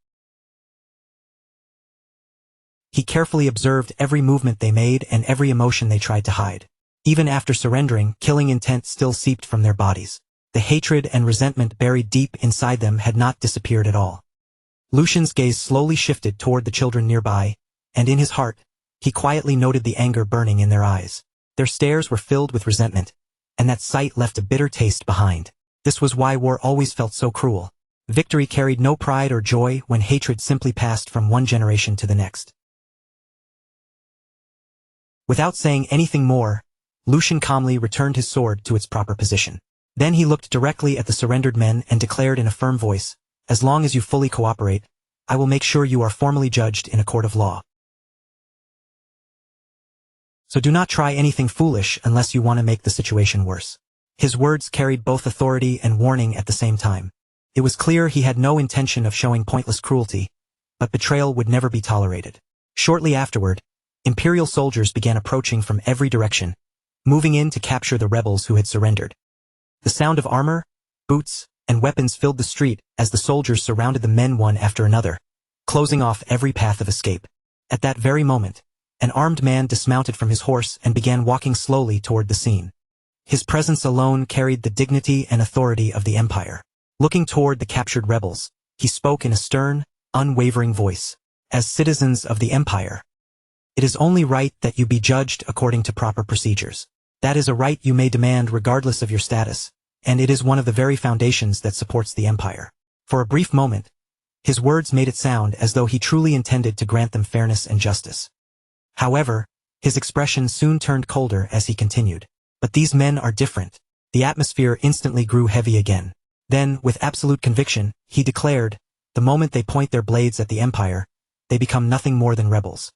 He carefully observed every movement they made and every emotion they tried to hide. Even after surrendering, killing intent still seeped from their bodies. The hatred and resentment buried deep inside them had not disappeared at all. Lucian's gaze slowly shifted toward the children nearby, and in his heart, he quietly noted the anger burning in their eyes. Their stares were filled with resentment, and that sight left a bitter taste behind. This was why war always felt so cruel. Victory carried no pride or joy when hatred simply passed from one generation to the next. Without saying anything more, Lucian calmly returned his sword to its proper position. Then he looked directly at the surrendered men and declared in a firm voice, "As long as you fully cooperate, I will make sure you are formally judged in a court of law. So do not try anything foolish unless you want to make the situation worse." His words carried both authority and warning at the same time. It was clear he had no intention of showing pointless cruelty, but betrayal would never be tolerated. Shortly afterward, Imperial soldiers began approaching from every direction, moving in to capture the rebels who had surrendered. The sound of armor, boots, and weapons filled the street as the soldiers surrounded the men one after another, closing off every path of escape. At that very moment, an armed man dismounted from his horse and began walking slowly toward the scene. His presence alone carried the dignity and authority of the Empire. Looking toward the captured rebels, He spoke in a stern, unwavering voice. As citizens of the Empire, it is only right that you be judged according to proper procedures. That is a right you may demand regardless of your status, and it is one of the very foundations that supports the Empire. For a brief moment, his words made it sound as though he truly intended to grant them fairness and justice. However, his expression soon turned colder as he continued. But these men are different. The atmosphere instantly grew heavy again. Then, with absolute conviction, he declared, the moment they point their blades at the Empire, they become nothing more than rebels.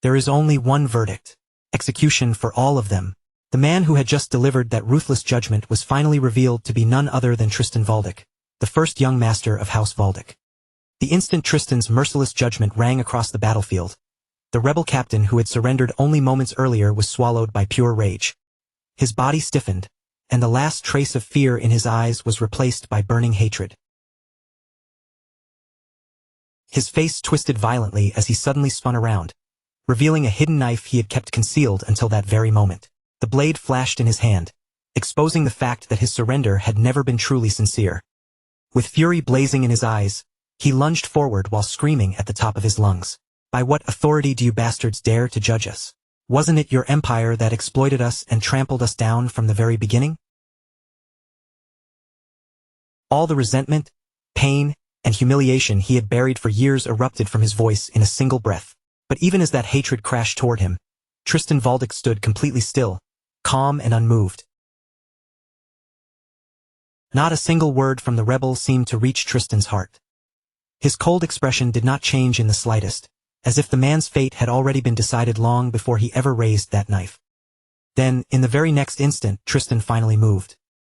There is only one verdict: execution for all of them. The man who had just delivered that ruthless judgment was finally revealed to be none other than Tristan Valdic, the first young master of House Valdic. The instant Tristan's merciless judgment rang across the battlefield, the rebel captain who had surrendered only moments earlier was swallowed by pure rage. His body stiffened, and the last trace of fear in his eyes was replaced by burning hatred. His face twisted violently as he suddenly spun around, revealing a hidden knife he had kept concealed until that very moment. The blade flashed in his hand, exposing the fact that his surrender had never been truly sincere. With fury blazing in his eyes, he lunged forward while screaming at the top of his lungs. By what authority do you bastards dare to judge us? Wasn't it your empire that exploited us and trampled us down from the very beginning? All the resentment, pain, and humiliation he had buried for years erupted from his voice in a single breath. But even as that hatred crashed toward him, Tristan Valdic stood completely still, calm and unmoved. Not a single word from the rebel seemed to reach Tristan's heart. His cold expression did not change in the slightest, as if the man's fate had already been decided long before he ever raised that knife. Then, in the very next instant, Tristan finally moved.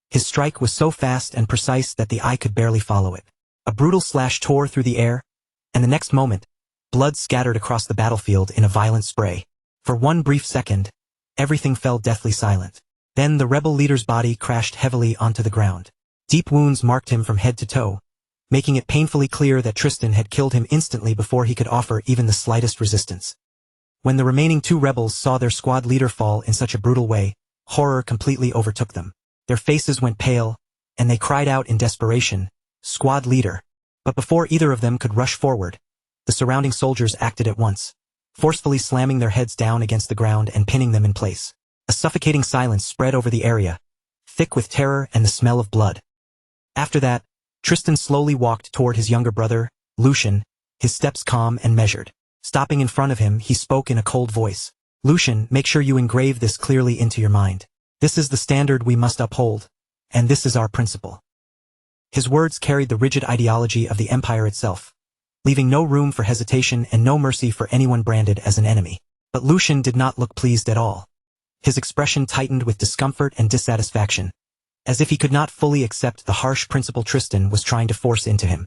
His strike was so fast and precise that the eye could barely follow it. A brutal slash tore through the air, and the next moment, blood scattered across the battlefield in a violent spray. For one brief second, everything fell deathly silent. Then the rebel leader's body crashed heavily onto the ground. Deep wounds marked him from head to toe, making it painfully clear that Tristan had killed him instantly before he could offer even the slightest resistance. When the remaining two rebels saw their squad leader fall in such a brutal way, horror completely overtook them. Their faces went pale, and they cried out in desperation, "Squad leader!" But before either of them could rush forward, the surrounding soldiers acted at once, forcefully slamming their heads down against the ground and pinning them in place. A suffocating silence spread over the area, thick with terror and the smell of blood. After that, Tristan slowly walked toward his younger brother, Lucian, his steps calm and measured. Stopping in front of him, he spoke in a cold voice. "Lucian, make sure you engrave this clearly into your mind. This is the standard we must uphold, and this is our principle." His words carried the rigid ideology of the Empire itself, leaving no room for hesitation and no mercy for anyone branded as an enemy. But Lucian did not look pleased at all. His expression tightened with discomfort and dissatisfaction, as if he could not fully accept the harsh principle Tristan was trying to force into him.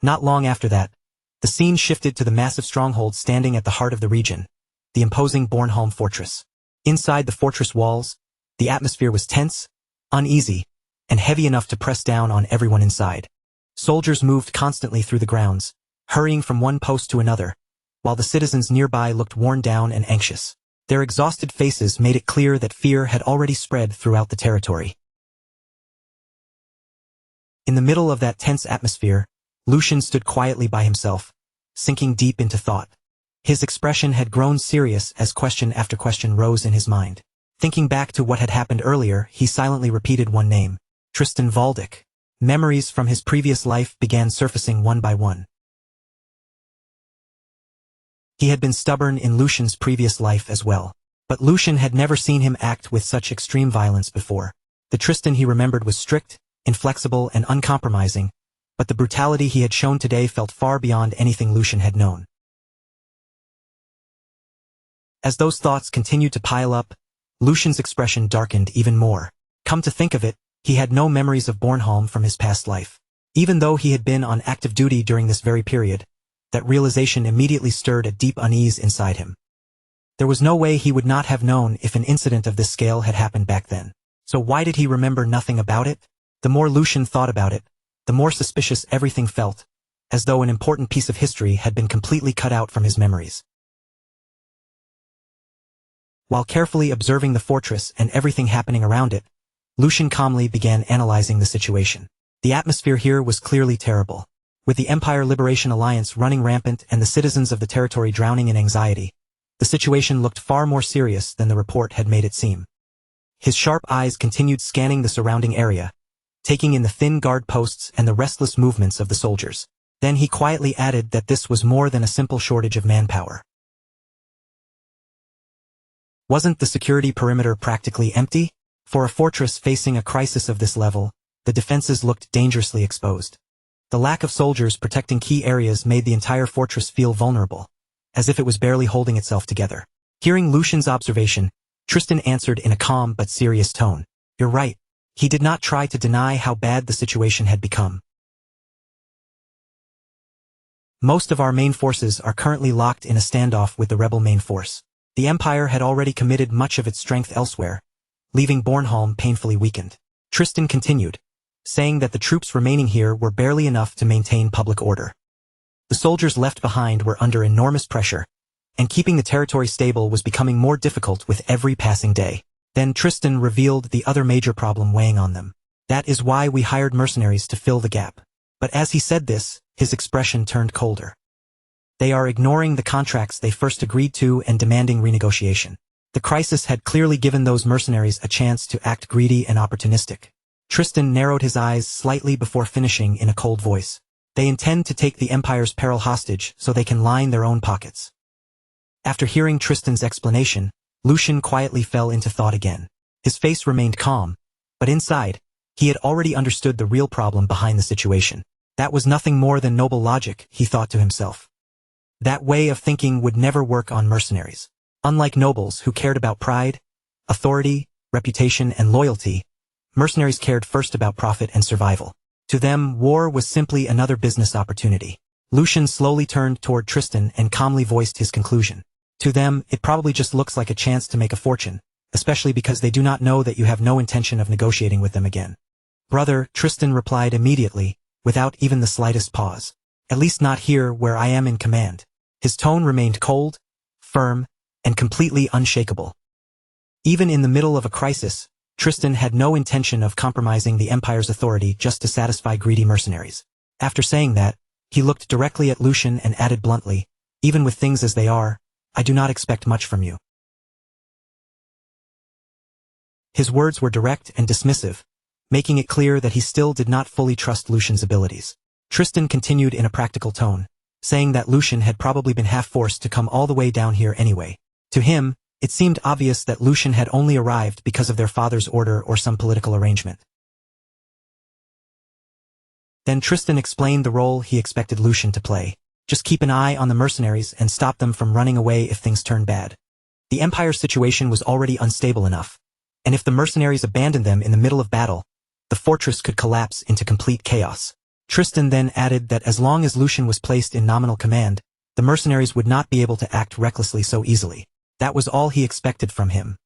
Not long after that, the scene shifted to the massive stronghold standing at the heart of the region, the imposing Bornholm fortress. Inside the fortress walls, the atmosphere was tense, uneasy, and heavy enough to press down on everyone inside. Soldiers moved constantly through the grounds, hurrying from one post to another, while the citizens nearby looked worn down and anxious. Their exhausted faces made it clear that fear had already spread throughout the territory. In the middle of that tense atmosphere, Lucian stood quietly by himself, sinking deep into thought. His expression had grown serious as question after question rose in his mind. Thinking back to what had happened earlier, he silently repeated one name: Tristan Valdic. Memories from his previous life began surfacing one by one. He had been stubborn in Lucian's previous life as well, but Lucian had never seen him act with such extreme violence before. The Tristan he remembered was strict, inflexible, and uncompromising, but the brutality he had shown today felt far beyond anything Lucian had known. As those thoughts continued to pile up, Lucian's expression darkened even more. Come to think of it, he had no memories of Bornholm from his past life. Even though he had been on active duty during this very period, that realization immediately stirred a deep unease inside him. There was no way he would not have known if an incident of this scale had happened back then. So why did he remember nothing about it? The more Lucian thought about it, the more suspicious everything felt, as though an important piece of history had been completely cut out from his memories. While carefully observing the fortress and everything happening around it, Lucian calmly began analyzing the situation. The atmosphere here was clearly terrible. With the Empire Liberation Alliance running rampant and the citizens of the territory drowning in anxiety, the situation looked far more serious than the report had made it seem. His sharp eyes continued scanning the surrounding area, taking in the thin guard posts and the restless movements of the soldiers. Then he quietly added that this was more than a simple shortage of manpower. Wasn't the security perimeter practically empty? For a fortress facing a crisis of this level, the defenses looked dangerously exposed. The lack of soldiers protecting key areas made the entire fortress feel vulnerable, as if it was barely holding itself together. Hearing Lucian's observation, Tristan answered in a calm but serious tone. You're right. He did not try to deny how bad the situation had become. Most of our main forces are currently locked in a standoff with the rebel main force. The Empire had already committed much of its strength elsewhere, leaving Bornholm painfully weakened. Tristan continued, saying that the troops remaining here were barely enough to maintain public order. The soldiers left behind were under enormous pressure, and keeping the territory stable was becoming more difficult with every passing day. Then Tristan revealed the other major problem weighing on them. That is why we hired mercenaries to fill the gap. But as he said this, his expression turned colder. They are ignoring the contracts they first agreed to and demanding renegotiation. The crisis had clearly given those mercenaries a chance to act greedy and opportunistic. Tristan narrowed his eyes slightly before finishing in a cold voice. They intend to take the Empire's peril hostage so they can line their own pockets. After hearing Tristan's explanation, Lucian quietly fell into thought again. His face remained calm, but inside, he had already understood the real problem behind the situation. That was nothing more than noble logic, he thought to himself. That way of thinking would never work on mercenaries. Unlike nobles who cared about pride, authority, reputation, and loyalty, mercenaries cared first about profit and survival. To them, war was simply another business opportunity. Lucian slowly turned toward Tristan and calmly voiced his conclusion. To them, it probably just looks like a chance to make a fortune, especially because they do not know that you have no intention of negotiating with them again. Brother, Tristan replied immediately, without even the slightest pause. At least not here where I am in command. His tone remained cold, firm, and completely unshakable. Even in the middle of a crisis, Tristan had no intention of compromising the Empire's authority just to satisfy greedy mercenaries. After saying that, he looked directly at Lucian and added bluntly, even with things as they are, I do not expect much from you. His words were direct and dismissive, making it clear that he still did not fully trust Lucian's abilities. Tristan continued in a practical tone, saying that Lucian had probably been half-forced to come all the way down here anyway. To him, it seemed obvious that Lucian had only arrived because of their father's order or some political arrangement. Then Tristan explained the role he expected Lucian to play. Just keep an eye on the mercenaries and stop them from running away if things turn bad. The Empire's situation was already unstable enough, and if the mercenaries abandoned them in the middle of battle, the fortress could collapse into complete chaos. Tristan then added that as long as Lucian was placed in nominal command, the mercenaries would not be able to act recklessly so easily. That was all he expected from him.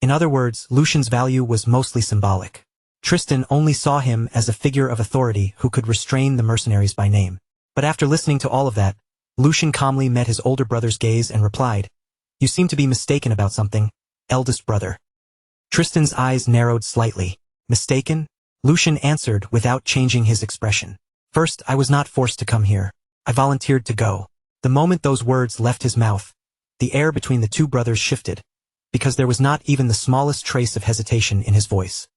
In other words, Lucian's value was mostly symbolic. Tristan only saw him as a figure of authority who could restrain the mercenaries by name. But after listening to all of that, Lucian calmly met his older brother's gaze and replied, You seem to be mistaken about something, eldest brother. Tristan's eyes narrowed slightly. Mistaken? Lucian answered without changing his expression. First, I was not forced to come here. I volunteered to go. The moment those words left his mouth, the air between the two brothers shifted, because there was not even the smallest trace of hesitation in his voice.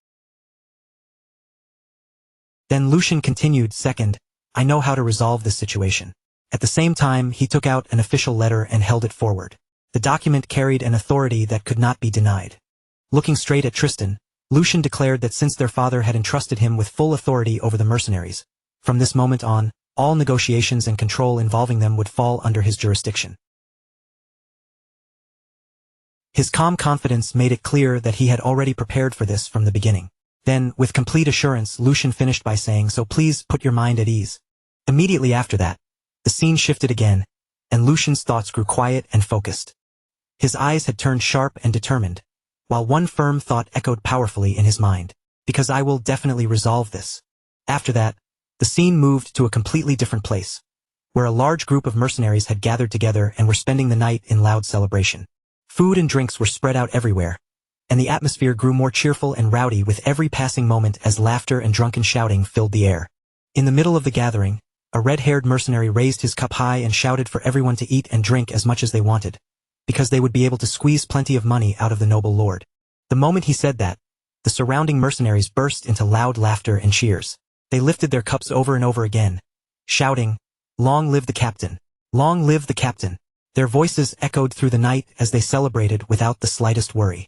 Then Lucian continued, Second, I know how to resolve this situation. At the same time, he took out an official letter and held it forward. The document carried an authority that could not be denied. Looking straight at Tristan, Lucian declared that since their father had entrusted him with full authority over the mercenaries, from this moment on, all negotiations and control involving them would fall under his jurisdiction. His calm confidence made it clear that he had already prepared for this from the beginning. Then, with complete assurance, Lucian finished by saying, So please put your mind at ease. Immediately after that, the scene shifted again, and Lucian's thoughts grew quiet and focused. His eyes had turned sharp and determined, while one firm thought echoed powerfully in his mind, because I will definitely resolve this. After that, the scene moved to a completely different place, where a large group of mercenaries had gathered together and were spending the night in loud celebration. Food and drinks were spread out everywhere, and the atmosphere grew more cheerful and rowdy with every passing moment as laughter and drunken shouting filled the air. In the middle of the gathering, a red-haired mercenary raised his cup high and shouted for everyone to eat and drink as much as they wanted, because they would be able to squeeze plenty of money out of the noble lord. The moment he said that, the surrounding mercenaries burst into loud laughter and cheers. They lifted their cups over and over again, shouting, "Long live the captain! Long live the captain!" Their voices echoed through the night as they celebrated without the slightest worry.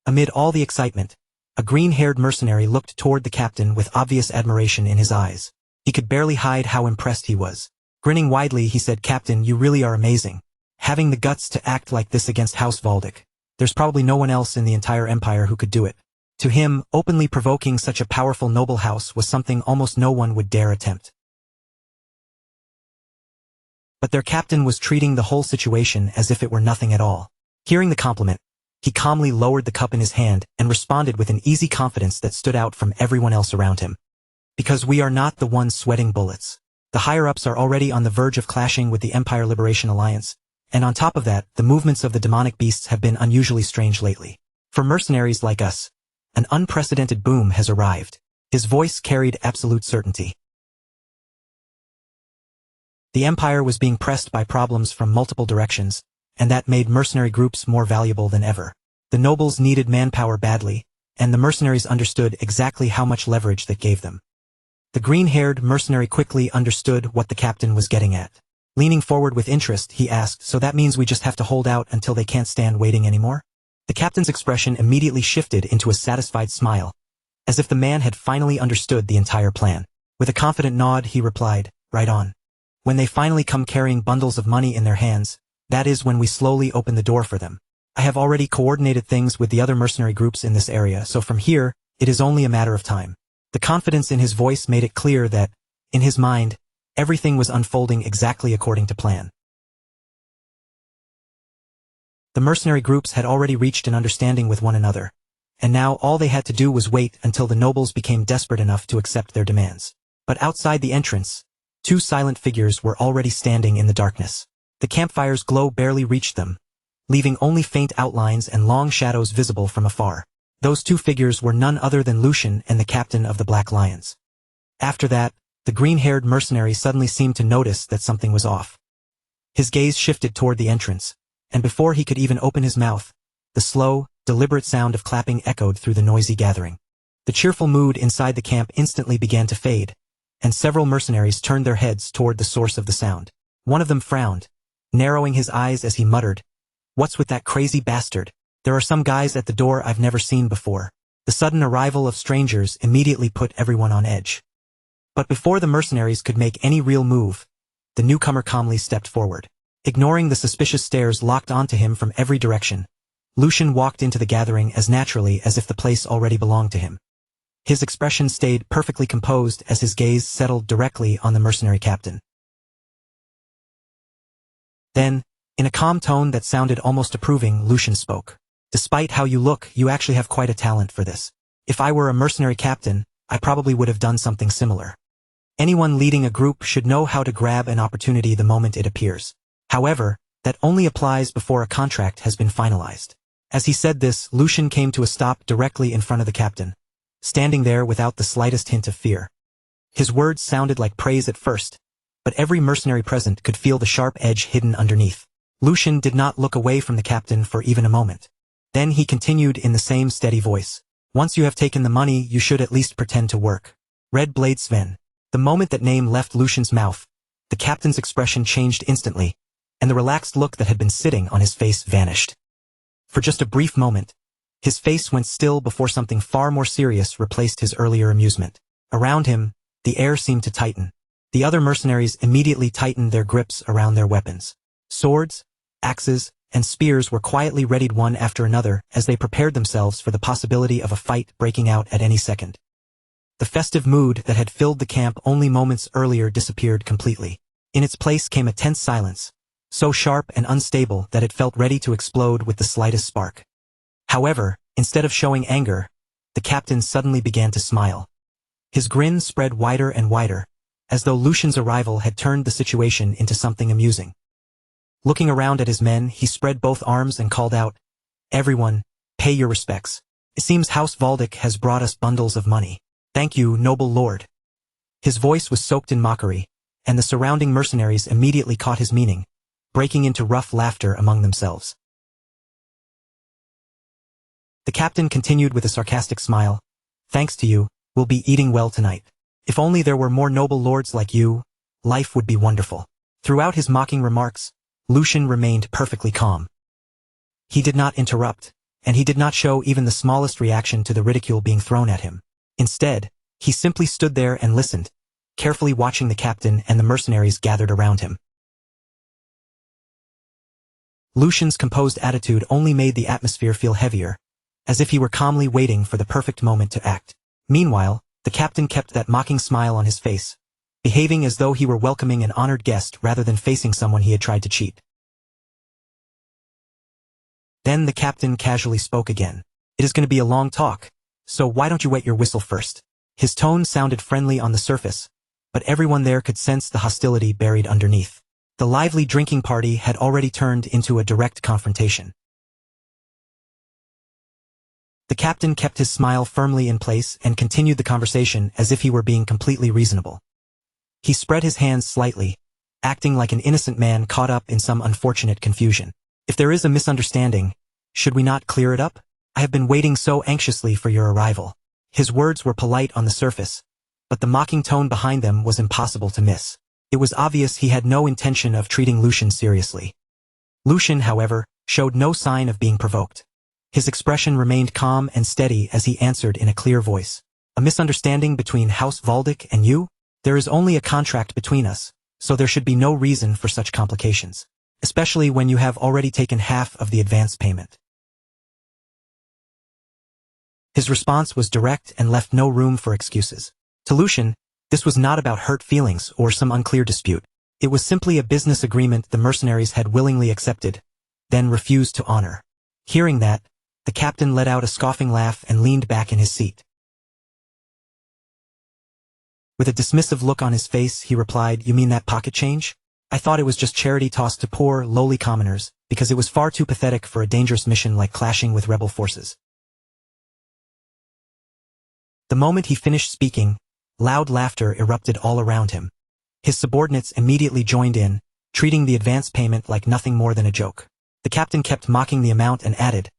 Amid all the excitement, a green-haired mercenary looked toward the captain with obvious admiration in his eyes. He could barely hide how impressed he was. Grinning widely, he said, "Captain, you really are amazing. Having the guts to act like this against House Valdic. There's probably no one else in the entire empire who could do it." To him, openly provoking such a powerful noble house was something almost no one would dare attempt. But their captain was treating the whole situation as if it were nothing at all. Hearing the compliment, he calmly lowered the cup in his hand and responded with an easy confidence that stood out from everyone else around him. "Because we are not the ones sweating bullets. The higher-ups are already on the verge of clashing with the Empire Liberation Alliance, and on top of that, the movements of the demonic beasts have been unusually strange lately. For mercenaries like us, an unprecedented boom has arrived." His voice carried absolute certainty. The empire was being pressed by problems from multiple directions, and that made mercenary groups more valuable than ever. The nobles needed manpower badly, and the mercenaries understood exactly how much leverage that gave them. The green-haired mercenary quickly understood what the captain was getting at. Leaning forward with interest, he asked, "So that means we just have to hold out until they can't stand waiting anymore?" The captain's expression immediately shifted into a satisfied smile, as if the man had finally understood the entire plan. With a confident nod, he replied, "Right on. When they finally come carrying bundles of money in their hands, that is when we slowly open the door for them. I have already coordinated things with the other mercenary groups in this area, so from here, it is only a matter of time." The confidence in his voice made it clear that, in his mind, everything was unfolding exactly according to plan. The mercenary groups had already reached an understanding with one another, and now all they had to do was wait until the nobles became desperate enough to accept their demands. But outside the entrance, two silent figures were already standing in the darkness. The campfire's glow barely reached them, leaving only faint outlines and long shadows visible from afar. Those two figures were none other than Lucian and the captain of the Black Lions. After that, the green-haired mercenary suddenly seemed to notice that something was off. His gaze shifted toward the entrance, and before he could even open his mouth, the slow, deliberate sound of clapping echoed through the noisy gathering. The cheerful mood inside the camp instantly began to fade, and several mercenaries turned their heads toward the source of the sound. One of them frowned, narrowing his eyes as he muttered, "What's with that crazy bastard? There are some guys at the door I've never seen before." The sudden arrival of strangers immediately put everyone on edge. But before the mercenaries could make any real move, the newcomer calmly stepped forward. Ignoring the suspicious stares locked onto him from every direction, Lucian walked into the gathering as naturally as if the place already belonged to him. His expression stayed perfectly composed as his gaze settled directly on the mercenary captain. Then, in a calm tone that sounded almost approving, Lucian spoke. "Despite how you look, you actually have quite a talent for this. If I were a mercenary captain, I probably would have done something similar. Anyone leading a group should know how to grab an opportunity the moment it appears. However, that only applies before a contract has been finalized." As he said this, Lucian came to a stop directly in front of the captain, standing there without the slightest hint of fear. His words sounded like praise at first, but every mercenary present could feel the sharp edge hidden underneath. Lucian did not look away from the captain for even a moment. Then he continued in the same steady voice. "Once you have taken the money, you should at least pretend to work. Red Blade Sven." The moment that name left Lucian's mouth, the captain's expression changed instantly, and the relaxed look that had been sitting on his face vanished. For just a brief moment, his face went still before something far more serious replaced his earlier amusement. Around him, the air seemed to tighten. The other mercenaries immediately tightened their grips around their weapons. Swords, axes, and spears were quietly readied one after another as they prepared themselves for the possibility of a fight breaking out at any second. The festive mood that had filled the camp only moments earlier disappeared completely. In its place came a tense silence, so sharp and unstable that it felt ready to explode with the slightest spark. However, instead of showing anger, the captain suddenly began to smile. His grin spread wider and wider, as though Lucian's arrival had turned the situation into something amusing. Looking around at his men, he spread both arms and called out, "Everyone, pay your respects. It seems House Valdic has brought us bundles of money. Thank you, noble lord. His voice was soaked in mockery, and the surrounding mercenaries immediately caught his meaning, breaking into rough laughter among themselves. The captain continued with a sarcastic smile. Thanks to you, we'll be eating well tonight. If only there were more noble lords like you, life would be wonderful. Throughout his mocking remarks, Lucian remained perfectly calm. He did not interrupt, and he did not show even the smallest reaction to the ridicule being thrown at him. Instead, he simply stood there and listened, carefully watching the captain and the mercenaries gathered around him. Lucian's composed attitude only made the atmosphere feel heavier, as if he were calmly waiting for the perfect moment to act. Meanwhile, the captain kept that mocking smile on his face, behaving as though he were welcoming an honored guest rather than facing someone he had tried to cheat. Then the captain casually spoke again. It is going to be a long talk, so why don't you wet your whistle first? His tone sounded friendly on the surface, but everyone there could sense the hostility buried underneath. The lively drinking party had already turned into a direct confrontation. The captain kept his smile firmly in place and continued the conversation as if he were being completely reasonable. He spread his hands slightly, acting like an innocent man caught up in some unfortunate confusion. If there is a misunderstanding, should we not clear it up? I have been waiting so anxiously for your arrival. His words were polite on the surface, but the mocking tone behind them was impossible to miss. It was obvious he had no intention of treating Lucian seriously. Lucian, however, showed no sign of being provoked. His expression remained calm and steady as he answered in a clear voice. A misunderstanding between House Valdic and you? There is only a contract between us, so there should be no reason for such complications, especially when you have already taken half of the advance payment. His response was direct and left no room for excuses. To Lucian, this was not about hurt feelings or some unclear dispute. It was simply a business agreement the mercenaries had willingly accepted, then refused to honor. Hearing that, the captain let out a scoffing laugh and leaned back in his seat. With a dismissive look on his face, he replied, "You mean that pocket change? I thought it was just charity tossed to poor, lowly commoners, because it was far too pathetic for a dangerous mission like clashing with rebel forces." The moment he finished speaking, loud laughter erupted all around him. His subordinates immediately joined in, treating the advance payment like nothing more than a joke. The captain kept mocking the amount and added,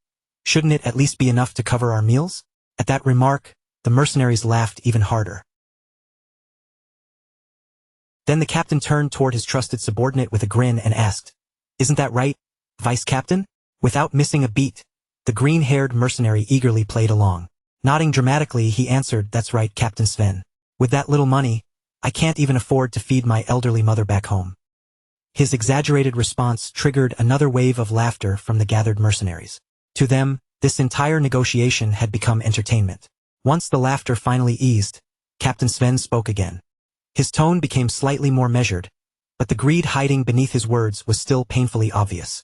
"Shouldn't it at least be enough to cover our meals?" At that remark, the mercenaries laughed even harder. Then the captain turned toward his trusted subordinate with a grin and asked, "Isn't that right, Vice Captain?" Without missing a beat, the green-haired mercenary eagerly played along. Nodding dramatically, he answered, "That's right, Captain Sven. With that little money, I can't even afford to feed my elderly mother back home." His exaggerated response triggered another wave of laughter from the gathered mercenaries. To them, this entire negotiation had become entertainment. Once the laughter finally eased, Captain Sven spoke again. His tone became slightly more measured, but the greed hiding beneath his words was still painfully obvious.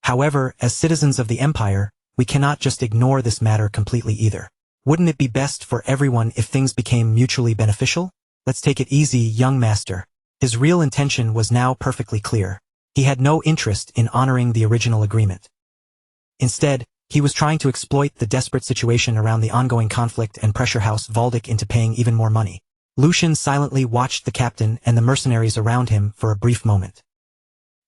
However, as citizens of the Empire, we cannot just ignore this matter completely either. Wouldn't it be best for everyone if things became mutually beneficial? Let's take it easy, young master. His real intention was now perfectly clear. He had no interest in honoring the original agreement. Instead, he was trying to exploit the desperate situation around the ongoing conflict and pressure House Valdic into paying even more money. Lucian silently watched the captain and the mercenaries around him for a brief moment.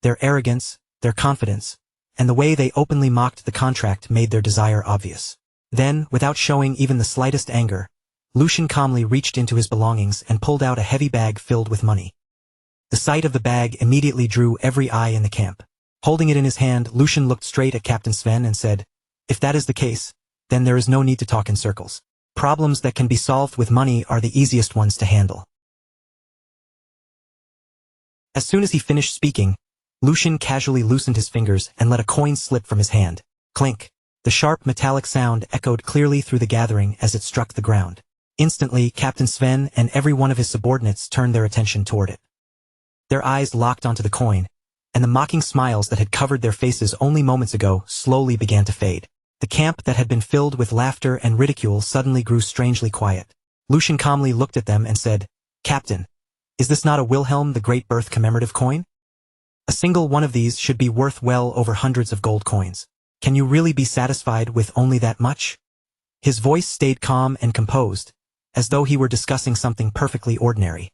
Their arrogance, their confidence, and the way they openly mocked the contract made their desire obvious. Then, without showing even the slightest anger, Lucian calmly reached into his belongings and pulled out a heavy bag filled with money. The sight of the bag immediately drew every eye in the camp. Holding it in his hand, Lucian looked straight at Captain Sven and said, "If that is the case, then there is no need to talk in circles. Problems that can be solved with money are the easiest ones to handle." As soon as he finished speaking, Lucian casually loosened his fingers and let a coin slip from his hand. Clink! The sharp metallic sound echoed clearly through the gathering as it struck the ground. Instantly, Captain Sven and every one of his subordinates turned their attention toward it. Their eyes locked onto the coin, and the mocking smiles that had covered their faces only moments ago slowly began to fade. The camp that had been filled with laughter and ridicule suddenly grew strangely quiet. Lucian calmly looked at them and said, "Captain, is this not a Wilhelm the Great Birth commemorative coin?" A single one of these should be worth well over hundreds of gold coins. Can you really be satisfied with only that much? His voice stayed calm and composed, as though he were discussing something perfectly ordinary.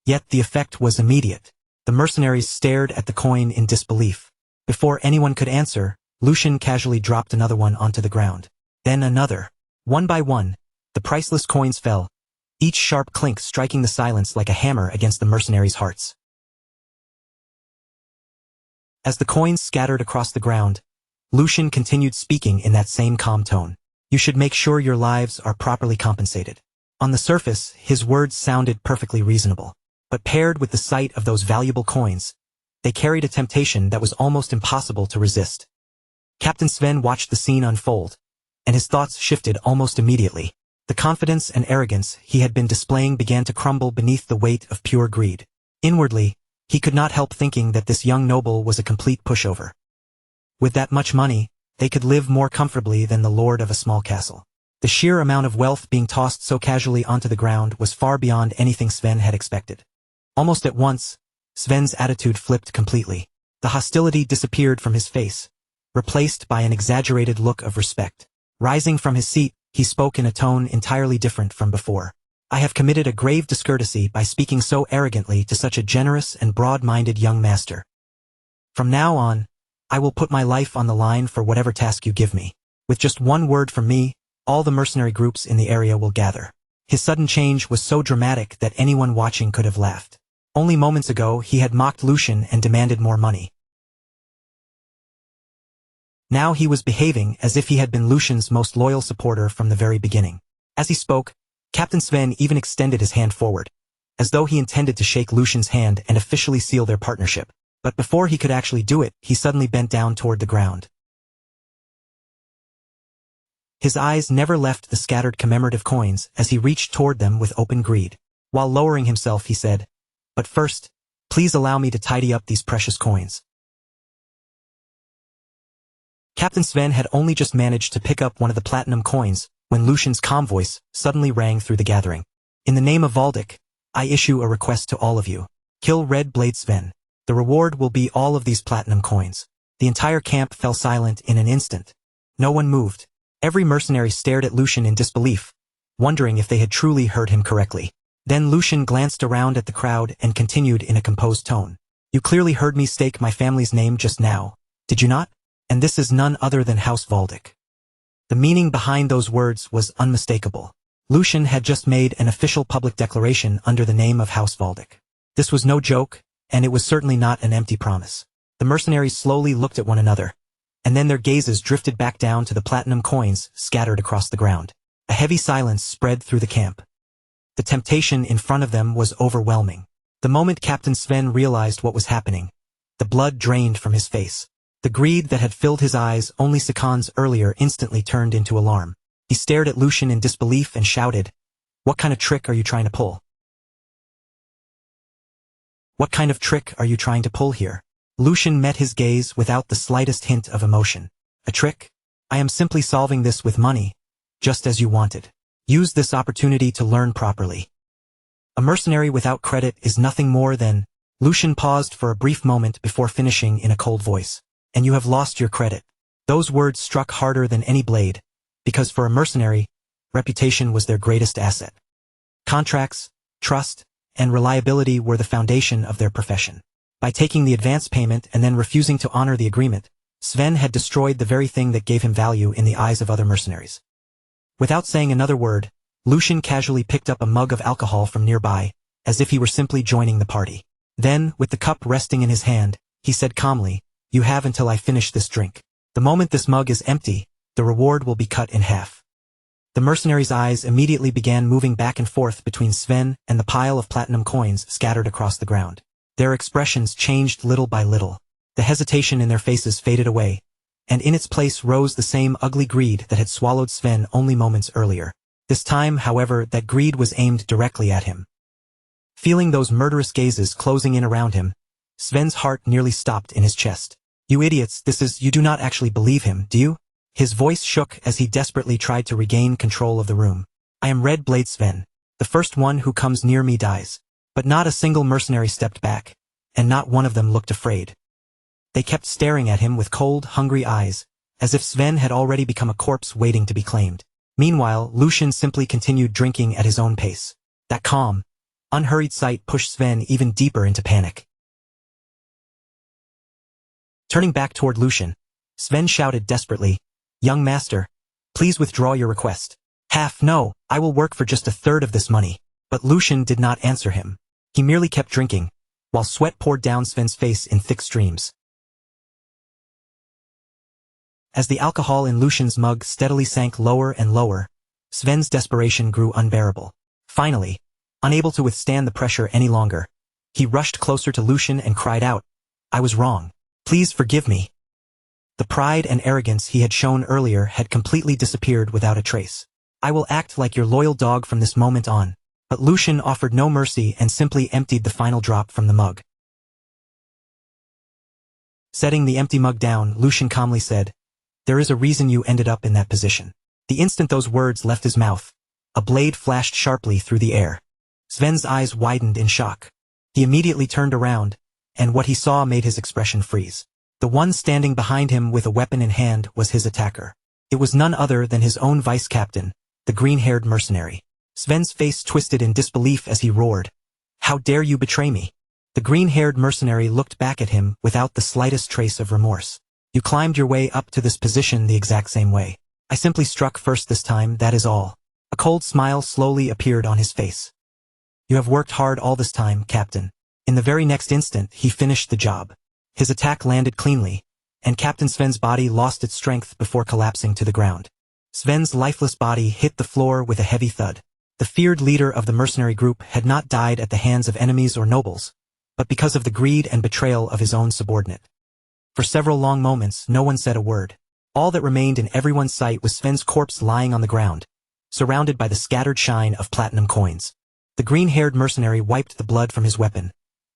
Yet the effect was immediate. The mercenaries stared at the coin in disbelief. Before anyone could answer, Lucian casually dropped another one onto the ground. Then another. One by one, the priceless coins fell, each sharp clink striking the silence like a hammer against the mercenaries' hearts. As the coins scattered across the ground, Lucian continued speaking in that same calm tone. You should make sure your lives are properly compensated. On the surface, his words sounded perfectly reasonable. But paired with the sight of those valuable coins, they carried a temptation that was almost impossible to resist. Captain Sven watched the scene unfold, and his thoughts shifted almost immediately. The confidence and arrogance he had been displaying began to crumble beneath the weight of pure greed. Inwardly, he could not help thinking that this young noble was a complete pushover. With that much money, they could live more comfortably than the lord of a small castle. The sheer amount of wealth being tossed so casually onto the ground was far beyond anything Sven had expected. Almost at once, Sven's attitude flipped completely. The hostility disappeared from his face, replaced by an exaggerated look of respect. Rising from his seat, he spoke in a tone entirely different from before. I have committed a grave discourtesy by speaking so arrogantly to such a generous and broad-minded young master. From now on, I will put my life on the line for whatever task you give me. With just one word from me, all the mercenary groups in the area will gather. His sudden change was so dramatic that anyone watching could have laughed. Only moments ago he had mocked Lucian and demanded more money. Now he was behaving as if he had been Lucian's most loyal supporter from the very beginning. As he spoke, Captain Sven even extended his hand forward, as though he intended to shake Lucian's hand and officially seal their partnership. But before he could actually do it, he suddenly bent down toward the ground. His eyes never left the scattered commemorative coins as he reached toward them with open greed. While lowering himself, he said, "But first, please allow me to tidy up these precious coins." Captain Sven had only just managed to pick up one of the platinum coins when Lucian's calm voice suddenly rang through the gathering. "In the name of Valdic, I issue a request to all of you. Kill Red Blade Sven. The reward will be all of these platinum coins." The entire camp fell silent in an instant. No one moved. Every mercenary stared at Lucian in disbelief, wondering if they had truly heard him correctly. Then Lucian glanced around at the crowd and continued in a composed tone. "You clearly heard me stake my family's name just now, did you not? And this is none other than House Valdic." The meaning behind those words was unmistakable. Lucian had just made an official public declaration under the name of House Valdic. This was no joke, and it was certainly not an empty promise. The mercenaries slowly looked at one another, and then their gazes drifted back down to the platinum coins scattered across the ground. A heavy silence spread through the camp. The temptation in front of them was overwhelming. The moment Captain Sven realized what was happening, the blood drained from his face. The greed that had filled his eyes only seconds earlier instantly turned into alarm. He stared at Lucian in disbelief and shouted, "What kind of trick are you trying to pull? What kind of trick are you trying to pull here?" Lucian met his gaze without the slightest hint of emotion. "A trick? I am simply solving this with money, just as you wanted. Use this opportunity to learn properly. A mercenary without credit is nothing more than—" Lucian paused for a brief moment before finishing in a cold voice. "And you have lost your credit." Those words struck harder than any blade, because for a mercenary, reputation was their greatest asset. Contracts, trust, and reliability were the foundation of their profession. By taking the advance payment and then refusing to honor the agreement, Sven had destroyed the very thing that gave him value in the eyes of other mercenaries. Without saying another word, Lucian casually picked up a mug of alcohol from nearby, as if he were simply joining the party. Then, with the cup resting in his hand, he said calmly, "You have until I finish this drink. The moment this mug is empty, the reward will be cut in half." The mercenaries' eyes immediately began moving back and forth between Sven and the pile of platinum coins scattered across the ground. Their expressions changed little by little. The hesitation in their faces faded away, and in its place rose the same ugly greed that had swallowed Sven only moments earlier. This time, however, that greed was aimed directly at him. Feeling those murderous gazes closing in around him, Sven's heart nearly stopped in his chest. "You idiots, you do not actually believe him, do you?" His voice shook as he desperately tried to regain control of the room. "I am Red Blade Sven. The first one who comes near me dies." But not a single mercenary stepped back, and not one of them looked afraid. They kept staring at him with cold, hungry eyes, as if Sven had already become a corpse waiting to be claimed. Meanwhile, Lucian simply continued drinking at his own pace. That calm, unhurried sight pushed Sven even deeper into panic. Turning back toward Lucian, Sven shouted desperately, "Young master, please withdraw your request." No, I will work for just a third of this money." But Lucian did not answer him. He merely kept drinking, while sweat poured down Sven's face in thick streams. As the alcohol in Lucian's mug steadily sank lower and lower, Sven's desperation grew unbearable. Finally, unable to withstand the pressure any longer, he rushed closer to Lucian and cried out, "I was wrong. Please forgive me." The pride and arrogance he had shown earlier had completely disappeared without a trace. "I will act like your loyal dog from this moment on." But Lucian offered no mercy and simply emptied the final drop from the mug. Setting the empty mug down, Lucian calmly said, "There is a reason you ended up in that position." The instant those words left his mouth, a blade flashed sharply through the air. Sven's eyes widened in shock. He immediately turned around, and what he saw made his expression freeze. The one standing behind him with a weapon in hand was his attacker. It was none other than his own vice-captain, the green-haired mercenary. Sven's face twisted in disbelief as he roared, "How dare you betray me?" The green-haired mercenary looked back at him without the slightest trace of remorse. "You climbed your way up to this position the exact same way. I simply struck first this time, that is all." A cold smile slowly appeared on his face. "You have worked hard all this time, Captain." In the very next instant, he finished the job. His attack landed cleanly, and Captain Sven's body lost its strength before collapsing to the ground. Sven's lifeless body hit the floor with a heavy thud. The feared leader of the mercenary group had not died at the hands of enemies or nobles, but because of the greed and betrayal of his own subordinate. For several long moments, no one said a word. All that remained in everyone's sight was Sven's corpse lying on the ground, surrounded by the scattered shine of platinum coins. The green-haired mercenary wiped the blood from his weapon,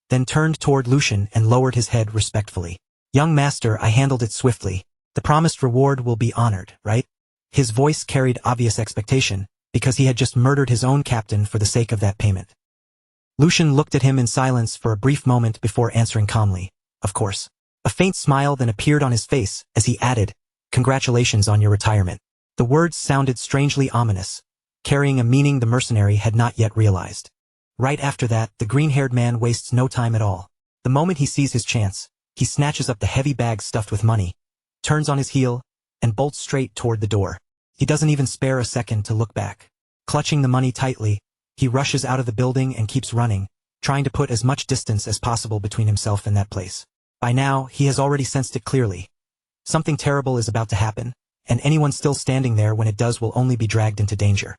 then turned toward Lucian and lowered his head respectfully. "Young master, I handled it swiftly. The promised reward will be honored, right?" His voice carried obvious expectation, because he had just murdered his own captain for the sake of that payment. Lucian looked at him in silence for a brief moment before answering calmly, "Of course." A faint smile then appeared on his face as he added, "Congratulations on your retirement." The words sounded strangely ominous, carrying a meaning the mercenary had not yet realized. Right after that, the green-haired man wastes no time at all. The moment he sees his chance, he snatches up the heavy bag stuffed with money, turns on his heel, and bolts straight toward the door. He doesn't even spare a second to look back. Clutching the money tightly, he rushes out of the building and keeps running, trying to put as much distance as possible between himself and that place. By now, he has already sensed it clearly. Something terrible is about to happen, and anyone still standing there when it does will only be dragged into danger.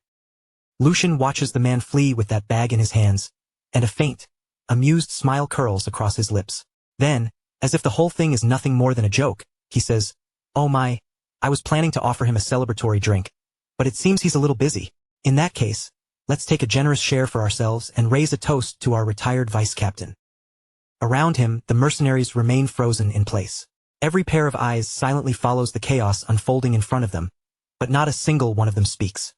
Lucian watches the man flee with that bag in his hands, and a faint, amused smile curls across his lips. Then, as if the whole thing is nothing more than a joke, he says, "Oh my, I was planning to offer him a celebratory drink, but it seems he's a little busy. In that case, let's take a generous share for ourselves and raise a toast to our retired vice-captain." Around him, the mercenaries remain frozen in place. Every pair of eyes silently follows the chaos unfolding in front of them, but not a single one of them speaks.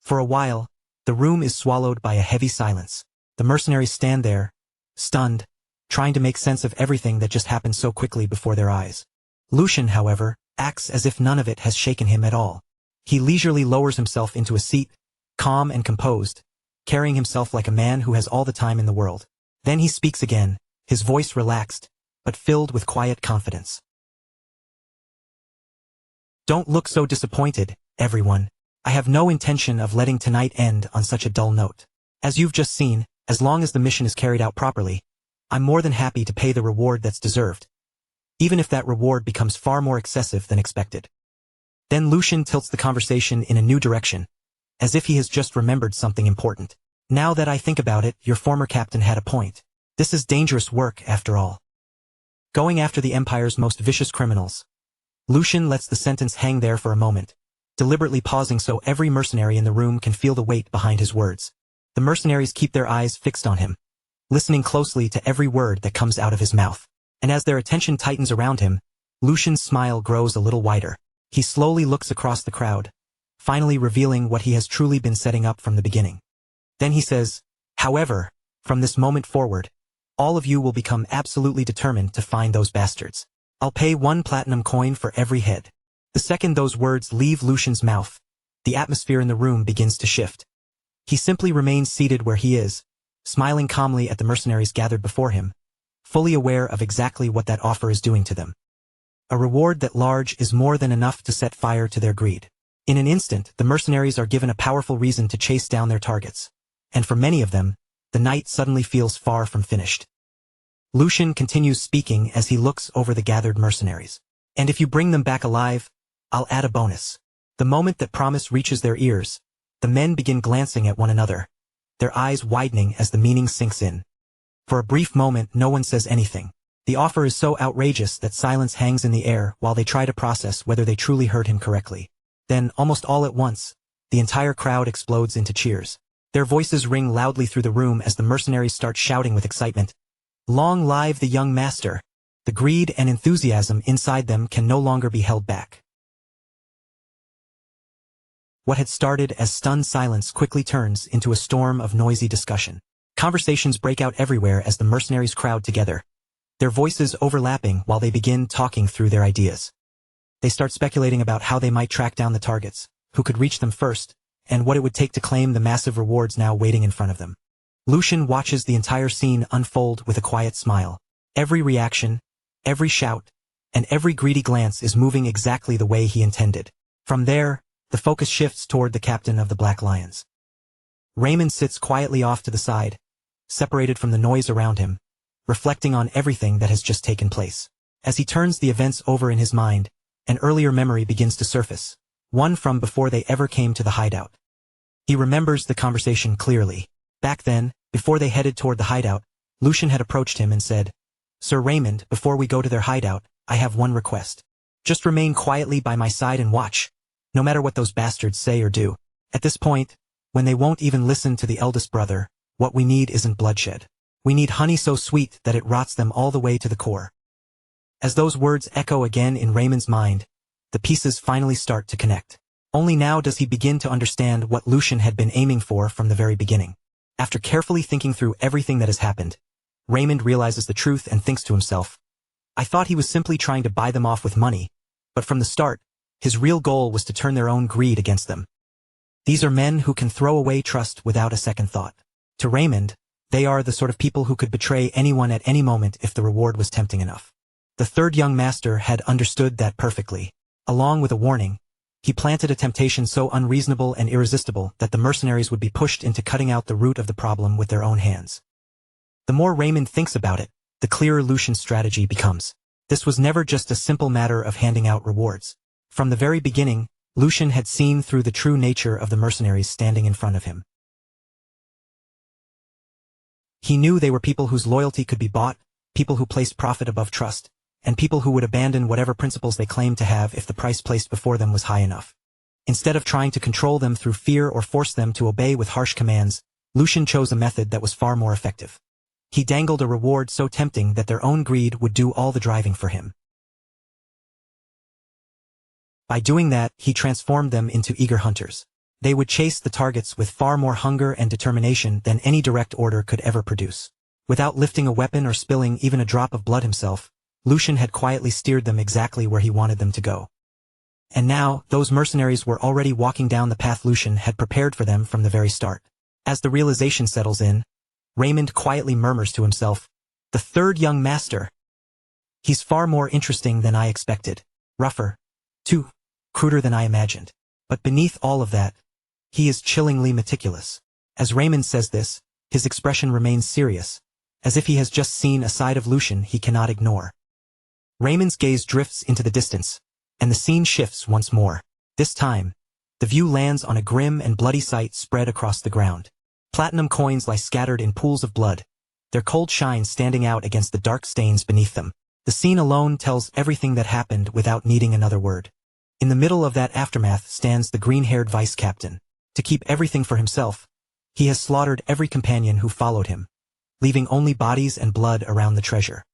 For a while, the room is swallowed by a heavy silence. The mercenaries stand there, stunned, trying to make sense of everything that just happened so quickly before their eyes. Lucian, however, acts as if none of it has shaken him at all. He leisurely lowers himself into a seat, calm and composed, carrying himself like a man who has all the time in the world. Then he speaks again, his voice relaxed, but filled with quiet confidence. "Don't look so disappointed, everyone. I have no intention of letting tonight end on such a dull note. As you've just seen, as long as the mission is carried out properly, I'm more than happy to pay the reward that's deserved, even if that reward becomes far more excessive than expected." Then Lucian tilts the conversation in a new direction, as if he has just remembered something important. "Now that I think about it, your former captain had a point. This is dangerous work, after all. Going after the Empire's most vicious criminals." Lucian lets the sentence hang there for a moment, deliberately pausing so every mercenary in the room can feel the weight behind his words. The mercenaries keep their eyes fixed on him, listening closely to every word that comes out of his mouth. And as their attention tightens around him, Lucian's smile grows a little wider. He slowly looks across the crowd, finally revealing what he has truly been setting up from the beginning. Then he says, "However, from this moment forward, all of you will become absolutely determined to find those bastards. I'll pay 1 platinum coin for every head. The second those words leave Lucian's mouth, the atmosphere in the room begins to shift. He simply remains seated where he is, smiling calmly at the mercenaries gathered before him, fully aware of exactly what that offer is doing to them. A reward that large is more than enough to set fire to their greed. In an instant, the mercenaries are given a powerful reason to chase down their targets, and for many of them, the night suddenly feels far from finished. Lucian continues speaking as he looks over the gathered mercenaries. And if you bring them back alive, I'll add a bonus. The moment that promise reaches their ears, the men begin glancing at one another, their eyes widening as the meaning sinks in. For a brief moment, no one says anything. The offer is so outrageous that silence hangs in the air while they try to process whether they truly heard him correctly. Then, almost all at once, the entire crowd explodes into cheers. Their voices ring loudly through the room as the mercenaries start shouting with excitement. Long live the young master! The greed and enthusiasm inside them can no longer be held back. What had started as stunned silence quickly turns into a storm of noisy discussion. Conversations break out everywhere as the mercenaries crowd together, their voices overlapping while they begin talking through their ideas. They start speculating about how they might track down the targets, who could reach them first, and what it would take to claim the massive rewards now waiting in front of them. Lucian watches the entire scene unfold with a quiet smile. Every reaction, every shout, and every greedy glance is moving exactly the way he intended. From there, the focus shifts toward the captain of the Black Lions. Raymond sits quietly off to the side, separated from the noise around him, reflecting on everything that has just taken place. As he turns the events over in his mind, an earlier memory begins to surface, one from before they ever came to the hideout. He remembers the conversation clearly. Back then, before they headed toward the hideout, Lucian had approached him and said, "Sir Raymond, before we go to their hideout, I have one request. Just remain quietly by my side and watch, no matter what those bastards say or do." At this point, when they won't even listen to the eldest brother, what we need isn't bloodshed. We need honey so sweet that it rots them all the way to the core. As those words echo again in Raymond's mind, the pieces finally start to connect. Only now does he begin to understand what Lucian had been aiming for from the very beginning. After carefully thinking through everything that has happened, Raymond realizes the truth and thinks to himself, "I thought he was simply trying to buy them off with money, but from the start, his real goal was to turn their own greed against them." These are men who can throw away trust without a second thought. To Raymond, they are the sort of people who could betray anyone at any moment if the reward was tempting enough. The third young master had understood that perfectly. Along with a warning, he planted a temptation so unreasonable and irresistible that the mercenaries would be pushed into cutting out the root of the problem with their own hands. The more Raymond thinks about it, the clearer Lucian's strategy becomes. This was never just a simple matter of handing out rewards. From the very beginning, Lucian had seen through the true nature of the mercenaries standing in front of him. He knew they were people whose loyalty could be bought, people who placed profit above trust, and people who would abandon whatever principles they claimed to have if the price placed before them was high enough. Instead of trying to control them through fear or force them to obey with harsh commands, Lucian chose a method that was far more effective. He dangled a reward so tempting that their own greed would do all the driving for him. By doing that, he transformed them into eager hunters. They would chase the targets with far more hunger and determination than any direct order could ever produce. Without lifting a weapon or spilling even a drop of blood himself, Lucian had quietly steered them exactly where he wanted them to go. And now, those mercenaries were already walking down the path Lucian had prepared for them from the very start. As the realization settles in, Raymond quietly murmurs to himself, "The third young master. He's far more interesting than I expected. Rougher, too, cruder than I imagined. But beneath all of that, he is chillingly meticulous." As Raymond says this, his expression remains serious, as if he has just seen a side of Lucian he cannot ignore. Raymond's gaze drifts into the distance, and the scene shifts once more. This time, the view lands on a grim and bloody sight spread across the ground. Platinum coins lie scattered in pools of blood, their cold shine standing out against the dark stains beneath them. The scene alone tells everything that happened without needing another word. In the middle of that aftermath stands the green-haired vice captain. To keep everything for himself, he has slaughtered every companion who followed him, leaving only bodies and blood around the treasure.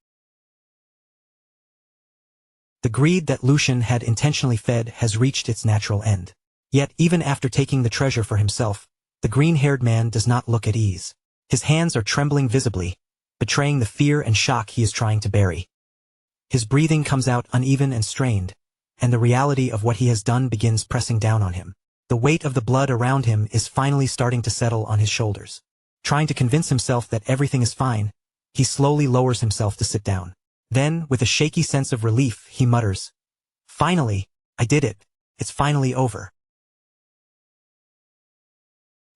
The greed that Lucian had intentionally fed has reached its natural end. Yet even after taking the treasure for himself, the green-haired man does not look at ease. His hands are trembling visibly, betraying the fear and shock he is trying to bury. His breathing comes out uneven and strained, and the reality of what he has done begins pressing down on him. The weight of the blood around him is finally starting to settle on his shoulders. Trying to convince himself that everything is fine, he slowly lowers himself to sit down. Then, with a shaky sense of relief, he mutters, "Finally, I did it. It's finally over."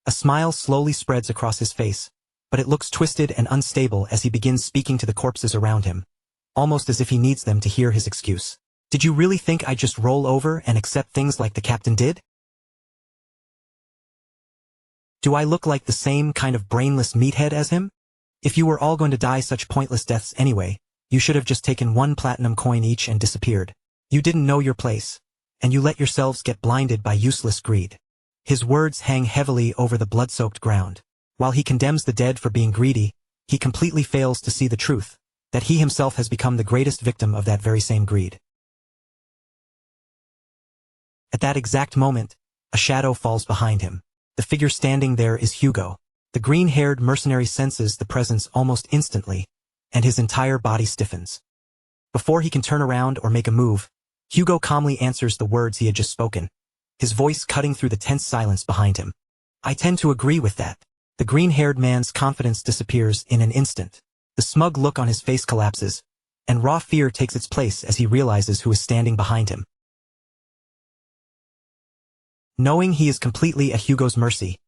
A smile slowly spreads across his face, but it looks twisted and unstable as he begins speaking to the corpses around him, almost as if he needs them to hear his excuse. "Did you really think I'd just roll over and accept things like the captain did? Do I look like the same kind of brainless meathead as him? If you were all going to die such pointless deaths anyway, you should have just taken 1 platinum coin each and disappeared. You didn't know your place, and you let yourselves get blinded by useless greed." His words hang heavily over the blood-soaked ground. While he condemns the dead for being greedy, he completely fails to see the truth, that he himself has become the greatest victim of that very same greed. At that exact moment, a shadow falls behind him. The figure standing there is Hugo. The green-haired mercenary senses the presence almost instantly, and his entire body stiffens. Before he can turn around or make a move, Hugo calmly answers the words he had just spoken, his voice cutting through the tense silence behind him. "I tend to agree with that." The green-haired man's confidence disappears in an instant. The smug look on his face collapses, and raw fear takes its place as he realizes who is standing behind him. Knowing he is completely at Hugo's mercy,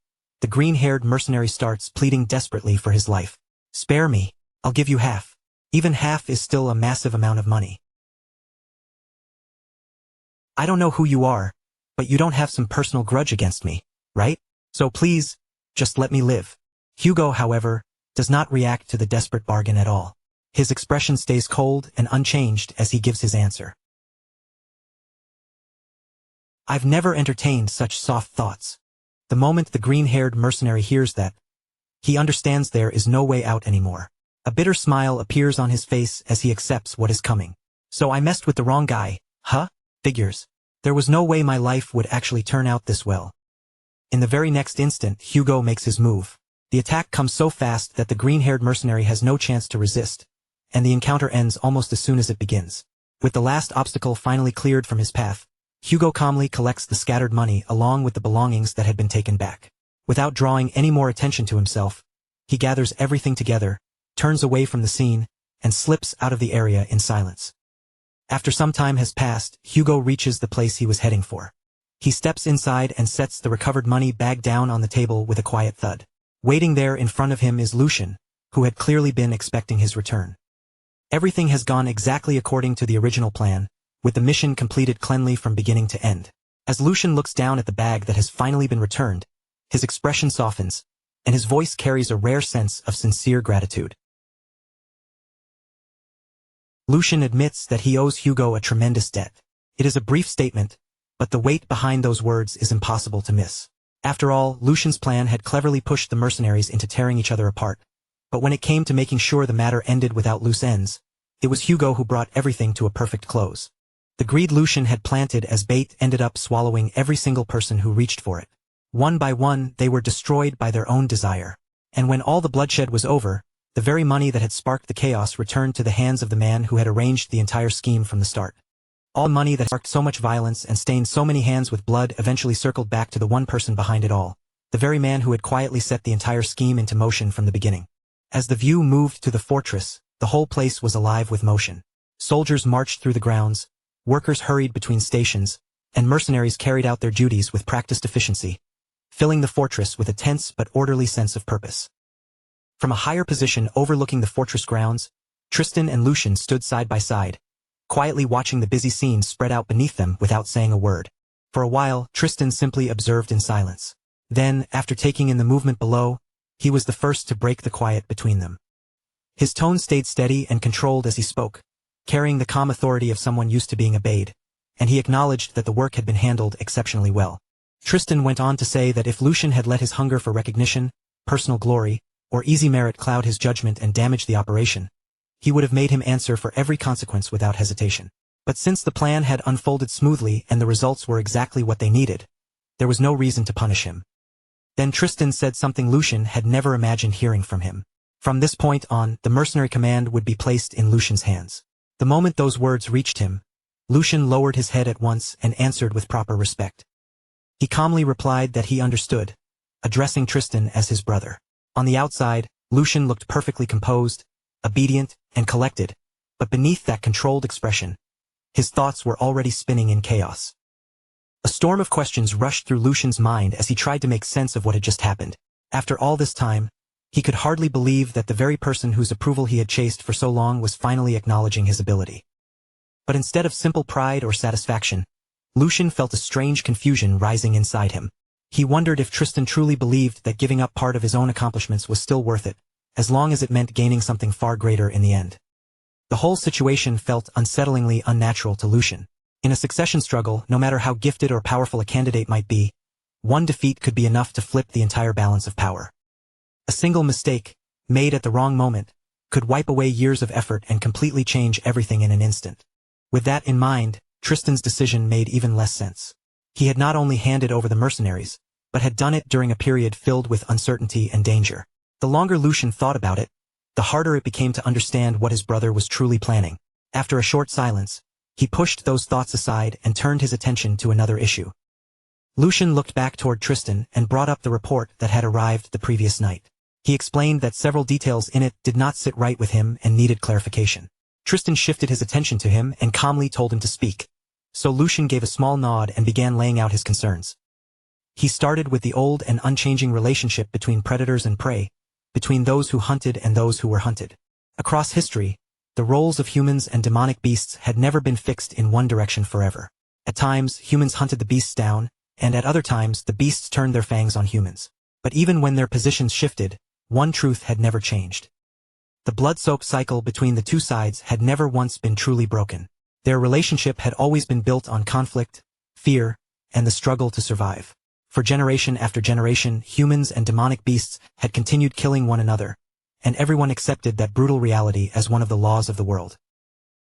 the green-haired mercenary starts pleading desperately for his life. "Spare me, I'll give you half." Even half is still a massive amount of money. "I don't know who you are, but you don't have some personal grudge against me, right? So please, just let me live." Hugo, however, does not react to the desperate bargain at all. His expression stays cold and unchanged as he gives his answer. "I've never entertained such soft thoughts." The moment the green-haired mercenary hears that, he understands there is no way out anymore. A bitter smile appears on his face as he accepts what is coming. "So I messed with the wrong guy, huh? Figures. There was no way my life would actually turn out this well." In the very next instant, Hugo makes his move. The attack comes so fast that the green-haired mercenary has no chance to resist, and the encounter ends almost as soon as it begins. With the last obstacle finally cleared from his path, Hugo calmly collects the scattered money along with the belongings that had been taken back. Without drawing any more attention to himself, he gathers everything together, turns away from the scene, and slips out of the area in silence. After some time has passed, Hugo reaches the place he was heading for. He steps inside and sets the recovered money bag down on the table with a quiet thud. Waiting there in front of him is Lucian, who had clearly been expecting his return. Everything has gone exactly according to the original plan, with the mission completed cleanly from beginning to end. As Lucian looks down at the bag that has finally been returned, his expression softens, and his voice carries a rare sense of sincere gratitude. Lucian admits that he owes Hugo a tremendous debt. It is a brief statement, but the weight behind those words is impossible to miss. After all, Lucian's plan had cleverly pushed the mercenaries into tearing each other apart, but when it came to making sure the matter ended without loose ends, it was Hugo who brought everything to a perfect close. The greed Lucian had planted as bait ended up swallowing every single person who reached for it. One by one, they were destroyed by their own desire. And when all the bloodshed was over, the very money that had sparked the chaos returned to the hands of the man who had arranged the entire scheme from the start. All money that sparked so much violence and stained so many hands with blood eventually circled back to the one person behind it all, the very man who had quietly set the entire scheme into motion from the beginning. As the view moved to the fortress, the whole place was alive with motion. Soldiers marched through the grounds, workers hurried between stations, and mercenaries carried out their duties with practiced efficiency, filling the fortress with a tense but orderly sense of purpose. From a higher position overlooking the fortress grounds, Tristan and Lucian stood side by side, quietly watching the busy scene spread out beneath them without saying a word. For a while, Tristan simply observed in silence. Then, after taking in the movement below, he was the first to break the quiet between them. His tone stayed steady and controlled as he spoke, carrying the calm authority of someone used to being obeyed, and he acknowledged that the work had been handled exceptionally well. Tristan went on to say that if Lucian had let his hunger for recognition, personal glory, or easy merit cloud his judgment and damage the operation, he would have made him answer for every consequence without hesitation. But since the plan had unfolded smoothly and the results were exactly what they needed, there was no reason to punish him. Then Tristan said something Lucian had never imagined hearing from him. From this point on, the mercenary command would be placed in Lucian's hands. The moment those words reached him, Lucian lowered his head at once and answered with proper respect. He calmly replied that he understood, addressing Tristan as his brother. On the outside, Lucian looked perfectly composed, obedient, and collected, but beneath that controlled expression, his thoughts were already spinning in chaos. A storm of questions rushed through Lucian's mind as he tried to make sense of what had just happened. After all this time, he could hardly believe that the very person whose approval he had chased for so long was finally acknowledging his ability. But instead of simple pride or satisfaction, Lucian felt a strange confusion rising inside him. He wondered if Tristan truly believed that giving up part of his own accomplishments was still worth it, as long as it meant gaining something far greater in the end. The whole situation felt unsettlingly unnatural to Lucian. In a succession struggle, no matter how gifted or powerful a candidate might be, one defeat could be enough to flip the entire balance of power. A single mistake, made at the wrong moment, could wipe away years of effort and completely change everything in an instant. With that in mind, Tristan's decision made even less sense. He had not only handed over the mercenaries, but had done it during a period filled with uncertainty and danger. The longer Lucian thought about it, the harder it became to understand what his brother was truly planning. After a short silence, he pushed those thoughts aside and turned his attention to another issue. Lucian looked back toward Tristan and brought up the report that had arrived the previous night. He explained that several details in it did not sit right with him and needed clarification. Tristan shifted his attention to him and calmly told him to speak, so Lucian gave a small nod and began laying out his concerns. He started with the old and unchanging relationship between predators and prey, between those who hunted and those who were hunted. Across history, the roles of humans and demonic beasts had never been fixed in one direction forever. At times, humans hunted the beasts down, and at other times the beasts turned their fangs on humans. But even when their positions shifted, one truth had never changed. The blood-soaked cycle between the two sides had never once been truly broken. Their relationship had always been built on conflict, fear, and the struggle to survive. For generation after generation, humans and demonic beasts had continued killing one another, and everyone accepted that brutal reality as one of the laws of the world.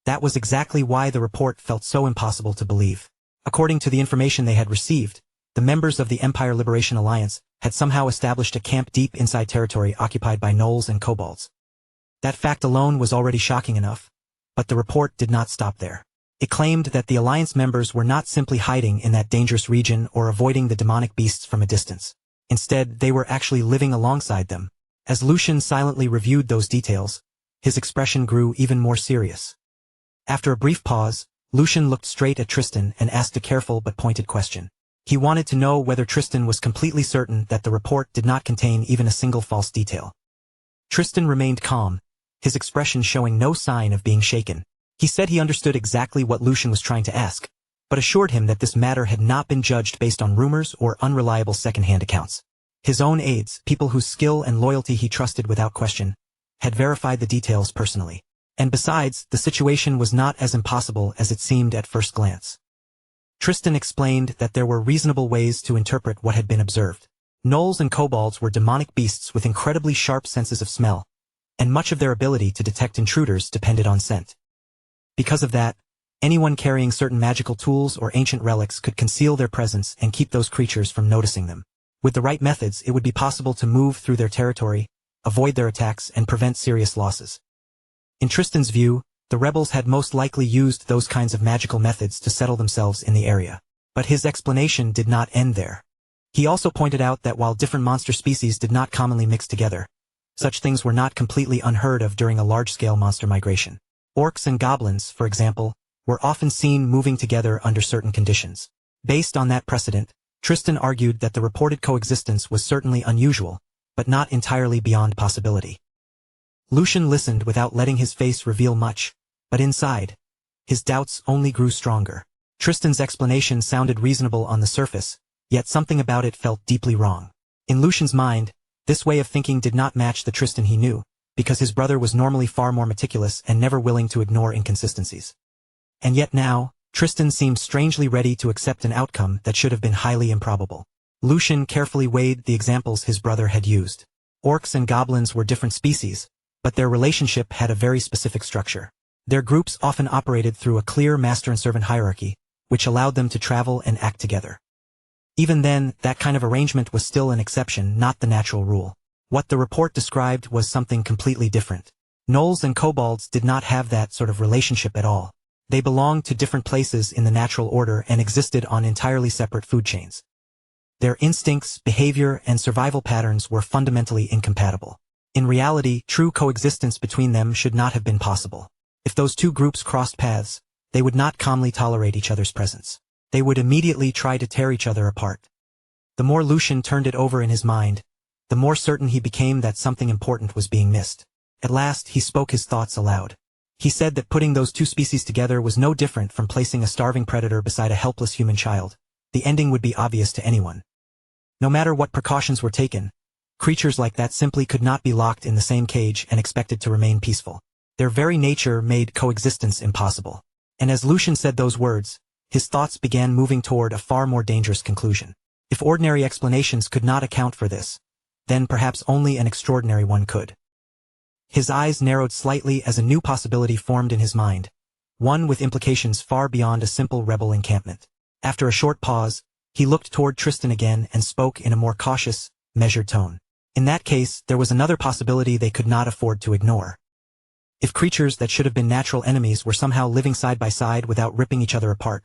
That was exactly why the report felt so impossible to believe. According to the information they had received, the members of the Empire Liberation Alliance had somehow established a camp deep inside territory occupied by gnolls and kobolds. That fact alone was already shocking enough, but the report did not stop there. It claimed that the Alliance members were not simply hiding in that dangerous region or avoiding the demonic beasts from a distance. Instead, they were actually living alongside them. As Lucian silently reviewed those details, his expression grew even more serious. After a brief pause, Lucian looked straight at Tristan and asked a careful but pointed question. He wanted to know whether Tristan was completely certain that the report did not contain even a single false detail. Tristan remained calm, his expression showing no sign of being shaken. He said he understood exactly what Lucian was trying to ask, but assured him that this matter had not been judged based on rumors or unreliable second-hand accounts. His own aides, people whose skill and loyalty he trusted without question, had verified the details personally. And besides, the situation was not as impossible as it seemed at first glance. Tristan explained that there were reasonable ways to interpret what had been observed. Gnolls and kobolds were demonic beasts with incredibly sharp senses of smell, and much of their ability to detect intruders depended on scent. Because of that, anyone carrying certain magical tools or ancient relics could conceal their presence and keep those creatures from noticing them. With the right methods, it would be possible to move through their territory, avoid their attacks, and prevent serious losses. In Tristan's view, the rebels had most likely used those kinds of magical methods to settle themselves in the area. But his explanation did not end there. He also pointed out that while different monster species did not commonly mix together, such things were not completely unheard of during a large-scale monster migration. Orcs and goblins, for example, were often seen moving together under certain conditions. Based on that precedent, Tristan argued that the reported coexistence was certainly unusual, but not entirely beyond possibility. Lucian listened without letting his face reveal much, but inside, his doubts only grew stronger. Tristan's explanation sounded reasonable on the surface, yet something about it felt deeply wrong. In Lucian's mind, this way of thinking did not match the Tristan he knew, because his brother was normally far more meticulous and never willing to ignore inconsistencies. And yet now, Tristan seemed strangely ready to accept an outcome that should have been highly improbable. Lucian carefully weighed the examples his brother had used. Orcs and goblins were different species, but their relationship had a very specific structure. Their groups often operated through a clear master and servant hierarchy, which allowed them to travel and act together. Even then, that kind of arrangement was still an exception, not the natural rule. What the report described was something completely different. Gnolls and kobolds did not have that sort of relationship at all. They belonged to different places in the natural order and existed on entirely separate food chains. Their instincts, behavior, and survival patterns were fundamentally incompatible. In reality, true coexistence between them should not have been possible. If those two groups crossed paths, they would not calmly tolerate each other's presence. They would immediately try to tear each other apart. The more Lucian turned it over in his mind, the more certain he became that something important was being missed. At last, he spoke his thoughts aloud. He said that putting those two species together was no different from placing a starving predator beside a helpless human child. The ending would be obvious to anyone. No matter what precautions were taken, creatures like that simply could not be locked in the same cage and expected to remain peaceful. Their very nature made coexistence impossible. And as Lucian said those words, his thoughts began moving toward a far more dangerous conclusion. If ordinary explanations could not account for this, then perhaps only an extraordinary one could. His eyes narrowed slightly as a new possibility formed in his mind, one with implications far beyond a simple rebel encampment. After a short pause, he looked toward Tristan again and spoke in a more cautious, measured tone. In that case, there was another possibility they could not afford to ignore. If creatures that should have been natural enemies were somehow living side by side without ripping each other apart,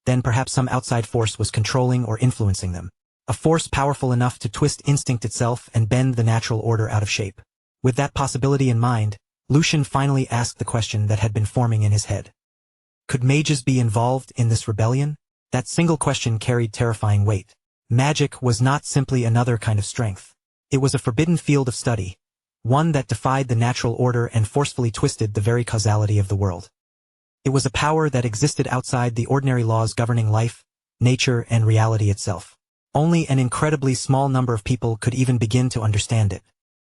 then perhaps some outside force was controlling or influencing them. A force powerful enough to twist instinct itself and bend the natural order out of shape. With that possibility in mind, Lucian finally asked the question that had been forming in his head. Could mages be involved in this rebellion? That single question carried terrifying weight. Magic was not simply another kind of strength. It was a forbidden field of study, one that defied the natural order and forcefully twisted the very causality of the world. It was a power that existed outside the ordinary laws governing life, nature, and reality itself. Only an incredibly small number of people could even begin to understand it.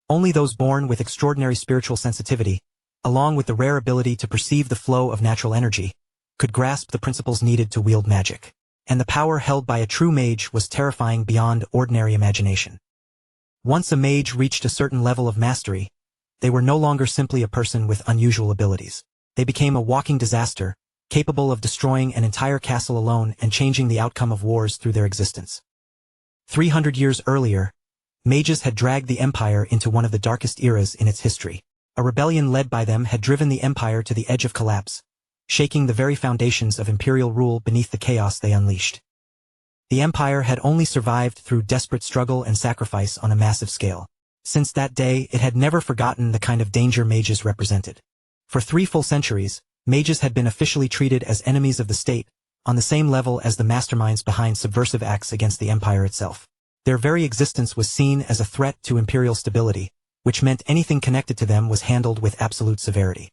Only those born with extraordinary spiritual sensitivity, along with the rare ability to perceive the flow of natural energy, could grasp the principles needed to wield magic. And the power held by a true mage was terrifying beyond ordinary imagination. Once a mage reached a certain level of mastery, they were no longer simply a person with unusual abilities. They became a walking disaster, capable of destroying an entire castle alone and changing the outcome of wars through their existence. 300 years earlier, mages had dragged the Empire into one of the darkest eras in its history. A rebellion led by them had driven the Empire to the edge of collapse, shaking the very foundations of imperial rule beneath the chaos they unleashed. The Empire had only survived through desperate struggle and sacrifice on a massive scale. Since that day, it had never forgotten the kind of danger mages represented. For 3 full centuries, mages had been officially treated as enemies of the state, on the same level as the masterminds behind subversive acts against the Empire itself. Their very existence was seen as a threat to imperial stability, which meant anything connected to them was handled with absolute severity.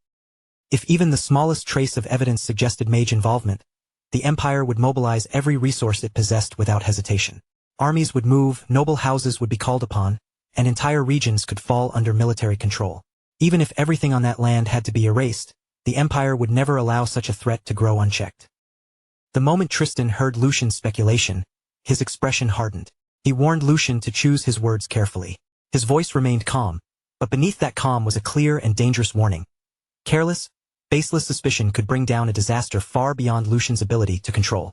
If even the smallest trace of evidence suggested mage involvement, the Empire would mobilize every resource it possessed without hesitation. Armies would move, noble houses would be called upon, and entire regions could fall under military control. Even if everything on that land had to be erased, the Empire would never allow such a threat to grow unchecked. The moment Tristan heard Lucian's speculation, his expression hardened. He warned Lucian to choose his words carefully. His voice remained calm, but beneath that calm was a clear and dangerous warning. Careless, baseless suspicion could bring down a disaster far beyond Lucian's ability to control.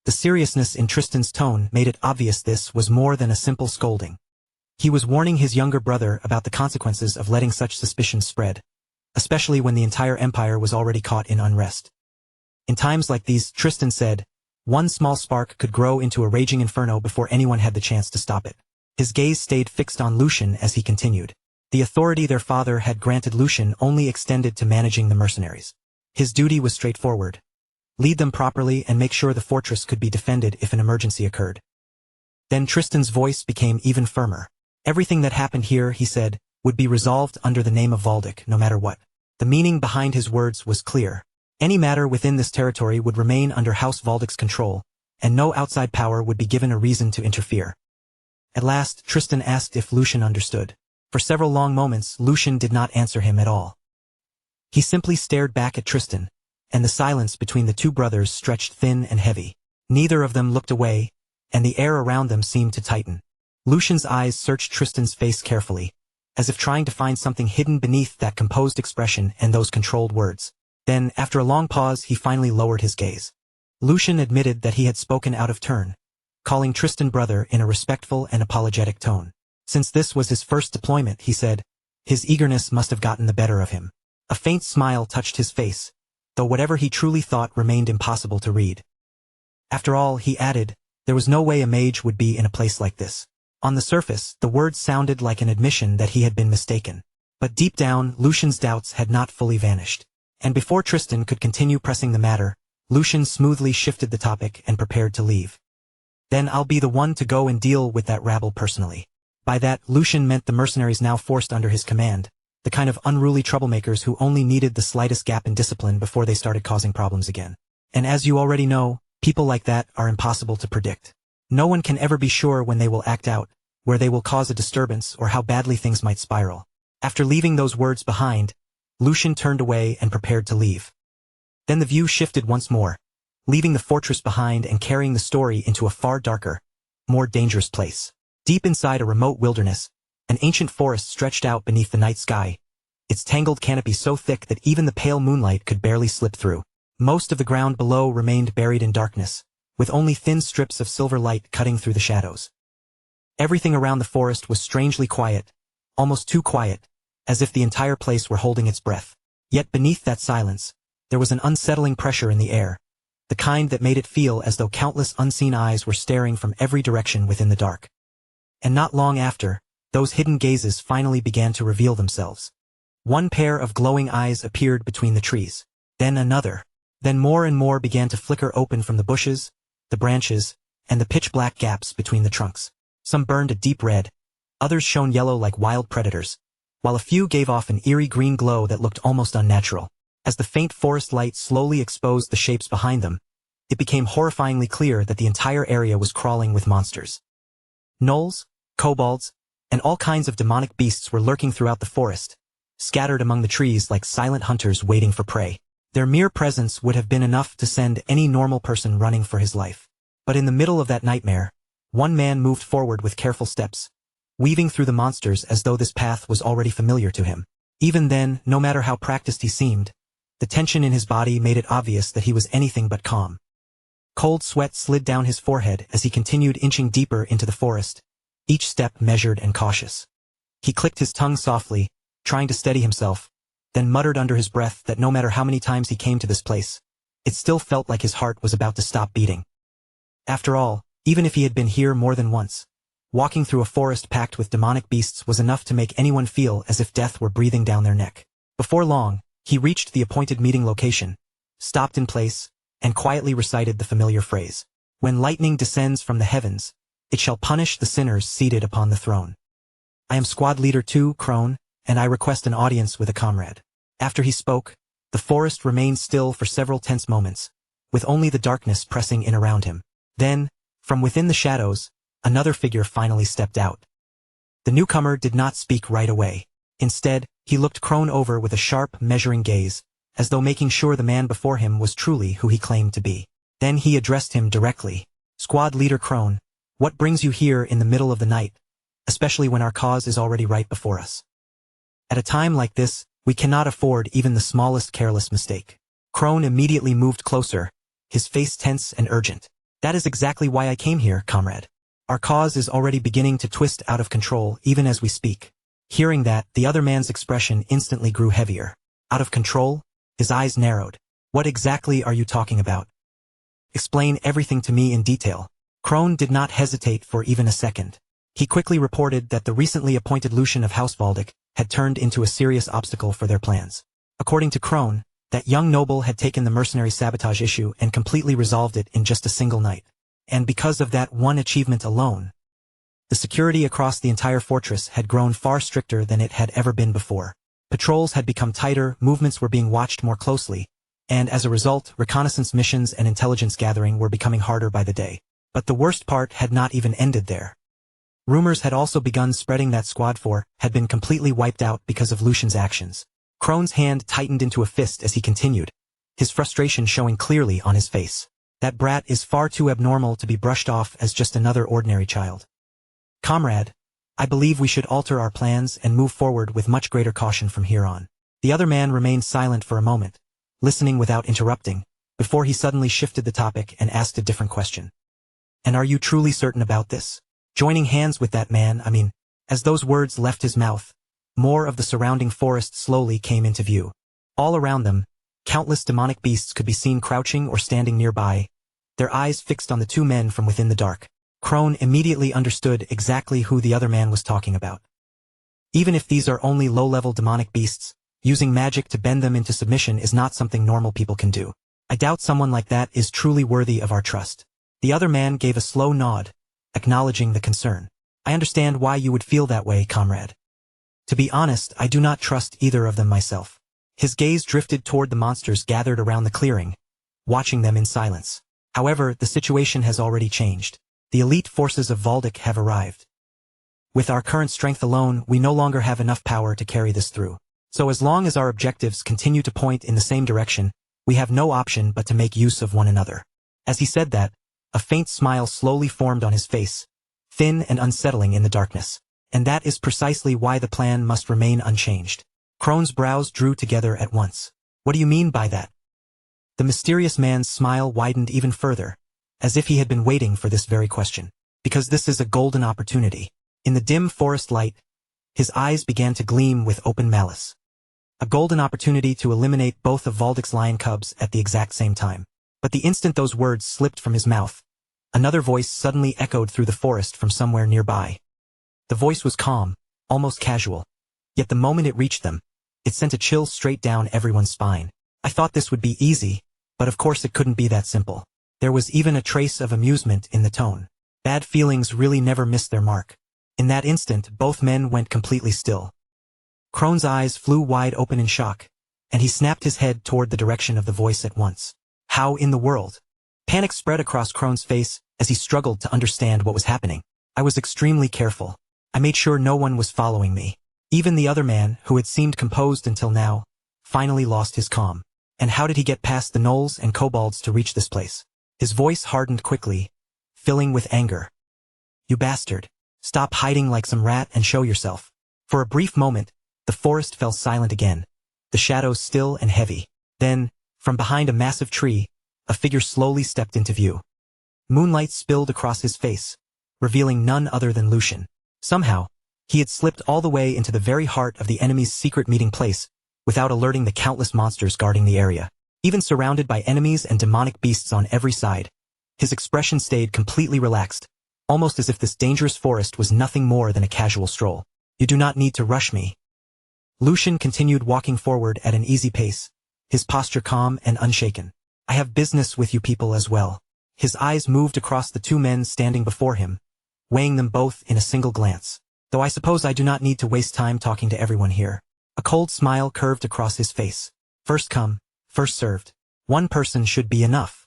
The seriousness in Tristan's tone made it obvious this was more than a simple scolding. He was warning his younger brother about the consequences of letting such suspicions spread, especially when the entire empire was already caught in unrest. In times like these, Tristan said, one small spark could grow into a raging inferno before anyone had the chance to stop it. His gaze stayed fixed on Lucian as he continued. The authority their father had granted Lucian only extended to managing the mercenaries. His duty was straightforward. Lead them properly and make sure the fortress could be defended if an emergency occurred. Then Tristan's voice became even firmer. Everything that happened here, he said, would be resolved under the name of Valdic, no matter what. The meaning behind his words was clear. Any matter within this territory would remain under House Valdic's control, and no outside power would be given a reason to interfere. At last, Tristan asked if Lucian understood. For several long moments, Lucian did not answer him at all. He simply stared back at Tristan, and the silence between the two brothers stretched thin and heavy. Neither of them looked away, and the air around them seemed to tighten. Lucian's eyes searched Tristan's face carefully, as if trying to find something hidden beneath that composed expression and those controlled words. Then, after a long pause, he finally lowered his gaze. Lucian admitted that he had spoken out of turn, calling Tristan brother in a respectful and apologetic tone. Since this was his first deployment, he said, His eagerness must have gotten the better of him. A faint smile touched his face, though whatever he truly thought remained impossible to read. After all, he added, there was no way a mage would be in a place like this. On the surface, the words sounded like an admission that he had been mistaken. But deep down, Lucian's doubts had not fully vanished. And before Tristan could continue pressing the matter, Lucian smoothly shifted the topic and prepared to leave. Then I'll be the one to go and deal with that rabble personally. By that, Lucian meant the mercenaries now forced under his command, the kind of unruly troublemakers who only needed the slightest gap in discipline before they started causing problems again. And as you already know, people like that are impossible to predict. No one can ever be sure when they will act out, where they will cause a disturbance or how badly things might spiral. After leaving those words behind, Lucian turned away and prepared to leave. Then the view shifted once more, leaving the fortress behind and carrying the story into a far darker, more dangerous place. Deep inside a remote wilderness, an ancient forest stretched out beneath the night sky, its tangled canopy so thick that even the pale moonlight could barely slip through. Most of the ground below remained buried in darkness, with only thin strips of silver light cutting through the shadows. Everything around the forest was strangely quiet, almost too quiet, as if the entire place were holding its breath. Yet beneath that silence, there was an unsettling pressure in the air, the kind that made it feel as though countless unseen eyes were staring from every direction within the dark. And not long after, those hidden gazes finally began to reveal themselves. One pair of glowing eyes appeared between the trees, then another. Then more and more began to flicker open from the bushes, the branches, and the pitch-black gaps between the trunks. Some burned a deep red, others shone yellow like wild predators, while a few gave off an eerie green glow that looked almost unnatural. As the faint forest light slowly exposed the shapes behind them, it became horrifyingly clear that the entire area was crawling with monsters. Gnolls, kobolds, and all kinds of demonic beasts were lurking throughout the forest, scattered among the trees like silent hunters waiting for prey. Their mere presence would have been enough to send any normal person running for his life. But in the middle of that nightmare, one man moved forward with careful steps, weaving through the monsters as though this path was already familiar to him. Even then, no matter how practiced he seemed, the tension in his body made it obvious that he was anything but calm. Cold sweat slid down his forehead as he continued inching deeper into the forest, each step measured and cautious. He clicked his tongue softly, trying to steady himself, then muttered under his breath that no matter how many times he came to this place, it still felt like his heart was about to stop beating. After all, even if he had been here more than once, walking through a forest packed with demonic beasts was enough to make anyone feel as if death were breathing down their neck. Before long, he reached the appointed meeting location, stopped in place, and quietly recited the familiar phrase, "When lightning descends from the heavens, it shall punish the sinners seated upon the throne. I am Squad Leader 2, Crone, and I request an audience with a comrade." After he spoke, the forest remained still for several tense moments, with only the darkness pressing in around him. Then, from within the shadows, another figure finally stepped out. The newcomer did not speak right away. Instead, he looked Crone over with a sharp, measuring gaze, as though making sure the man before him was truly who he claimed to be. Then he addressed him directly. "Squad Leader Crone, what brings you here in the middle of the night, especially when our cause is already right before us? At a time like this, we cannot afford even the smallest careless mistake." Crone immediately moved closer, his face tense and urgent. "That is exactly why I came here, comrade. Our cause is already beginning to twist out of control even as we speak." Hearing that, the other man's expression instantly grew heavier. Out of control? His eyes narrowed. "What exactly are you talking about? Explain everything to me in detail." Crone did not hesitate for even a second. He quickly reported that the recently appointed Lucian of House Valdic had turned into a serious obstacle for their plans. According to Crone, that young noble had taken the mercenary sabotage issue and completely resolved it in just a single night. And because of that one achievement alone, the security across the entire fortress had grown far stricter than it had ever been before. Patrols had become tighter, movements were being watched more closely, and as a result, reconnaissance missions and intelligence gathering were becoming harder by the day. But the worst part had not even ended there. Rumors had also begun spreading that Squad 4 had been completely wiped out because of Lucian's actions. Crone's hand tightened into a fist as he continued, his frustration showing clearly on his face. "That brat is far too abnormal to be brushed off as just another ordinary child. Comrade, I believe we should alter our plans and move forward with much greater caution from here on." The other man remained silent for a moment, listening without interrupting, before he suddenly shifted the topic and asked a different question. "And are you truly certain about this? Joining hands with that man, I mean," as those words left his mouth, more of the surrounding forest slowly came into view. All around them, countless demonic beasts could be seen crouching or standing nearby, their eyes fixed on the two men from within the dark. Crone immediately understood exactly who the other man was talking about. Even if these are only low-level demonic beasts, using magic to bend them into submission is not something normal people can do. I doubt someone like that is truly worthy of our trust. The other man gave a slow nod, acknowledging the concern. I understand why you would feel that way, comrade. To be honest, I do not trust either of them myself. His gaze drifted toward the monsters gathered around the clearing, watching them in silence. However, the situation has already changed. The elite forces of Valdic have arrived. With our current strength alone, we no longer have enough power to carry this through. So as long as our objectives continue to point in the same direction, we have no option but to make use of one another. As he said that, a faint smile slowly formed on his face, thin and unsettling in the darkness. And that is precisely why the plan must remain unchanged. Crone's brows drew together at once. What do you mean by that? The mysterious man's smile widened even further, as if he had been waiting for this very question. Because this is a golden opportunity. In the dim forest light, his eyes began to gleam with open malice. A golden opportunity to eliminate both of Valdic's lion cubs at the exact same time. But the instant those words slipped from his mouth, another voice suddenly echoed through the forest from somewhere nearby. The voice was calm, almost casual. Yet the moment it reached them, it sent a chill straight down everyone's spine. I thought this would be easy, but of course it couldn't be that simple. There was even a trace of amusement in the tone. Bad feelings really never missed their mark. In that instant, both men went completely still. Crone's eyes flew wide open in shock, and he snapped his head toward the direction of the voice at once. How in the world? Panic spread across Crone's face as he struggled to understand what was happening. I was extremely careful. I made sure no one was following me. Even the other man, who had seemed composed until now, finally lost his calm. And how did he get past the gnolls and kobolds to reach this place? His voice hardened quickly, filling with anger. You bastard. Stop hiding like some rat and show yourself. For a brief moment, the forest fell silent again, the shadows still and heavy. Then, from behind a massive tree, a figure slowly stepped into view. Moonlight spilled across his face, revealing none other than Lucian. Somehow, he had slipped all the way into the very heart of the enemy's secret meeting place, without alerting the countless monsters guarding the area. Even surrounded by enemies and demonic beasts on every side, his expression stayed completely relaxed, almost as if this dangerous forest was nothing more than a casual stroll. You do not need to rush me. Lucian continued walking forward at an easy pace, his posture calm and unshaken. I have business with you people as well. His eyes moved across the two men standing before him, weighing them both in a single glance. Though I suppose I do not need to waste time talking to everyone here. A cold smile curved across his face. First come, first served. One person should be enough.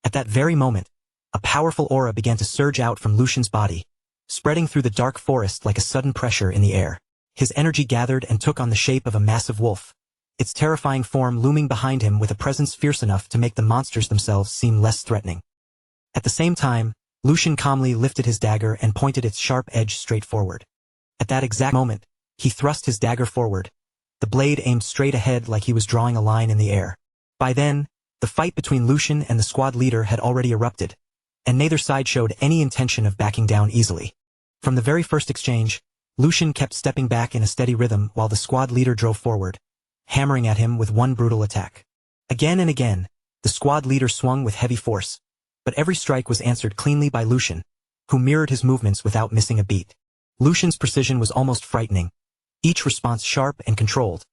At that very moment, a powerful aura began to surge out from Lucian's body, spreading through the dark forest like a sudden pressure in the air. His energy gathered and took on the shape of a massive wolf, its terrifying form looming behind him with a presence fierce enough to make the monsters themselves seem less threatening. At the same time, Lucian calmly lifted his dagger and pointed its sharp edge straight forward. At that exact moment, he thrust his dagger forward, the blade aimed straight ahead like he was drawing a line in the air. By then, the fight between Lucian and the squad leader had already erupted, and neither side showed any intention of backing down easily. From the very first exchange, Lucian kept stepping back in a steady rhythm while the squad leader drove forward, hammering at him with one brutal attack. Again and again, the squad leader swung with heavy force, but every strike was answered cleanly by Lucian, who mirrored his movements without missing a beat. Lucian's precision was almost frightening, each response sharp and controlled,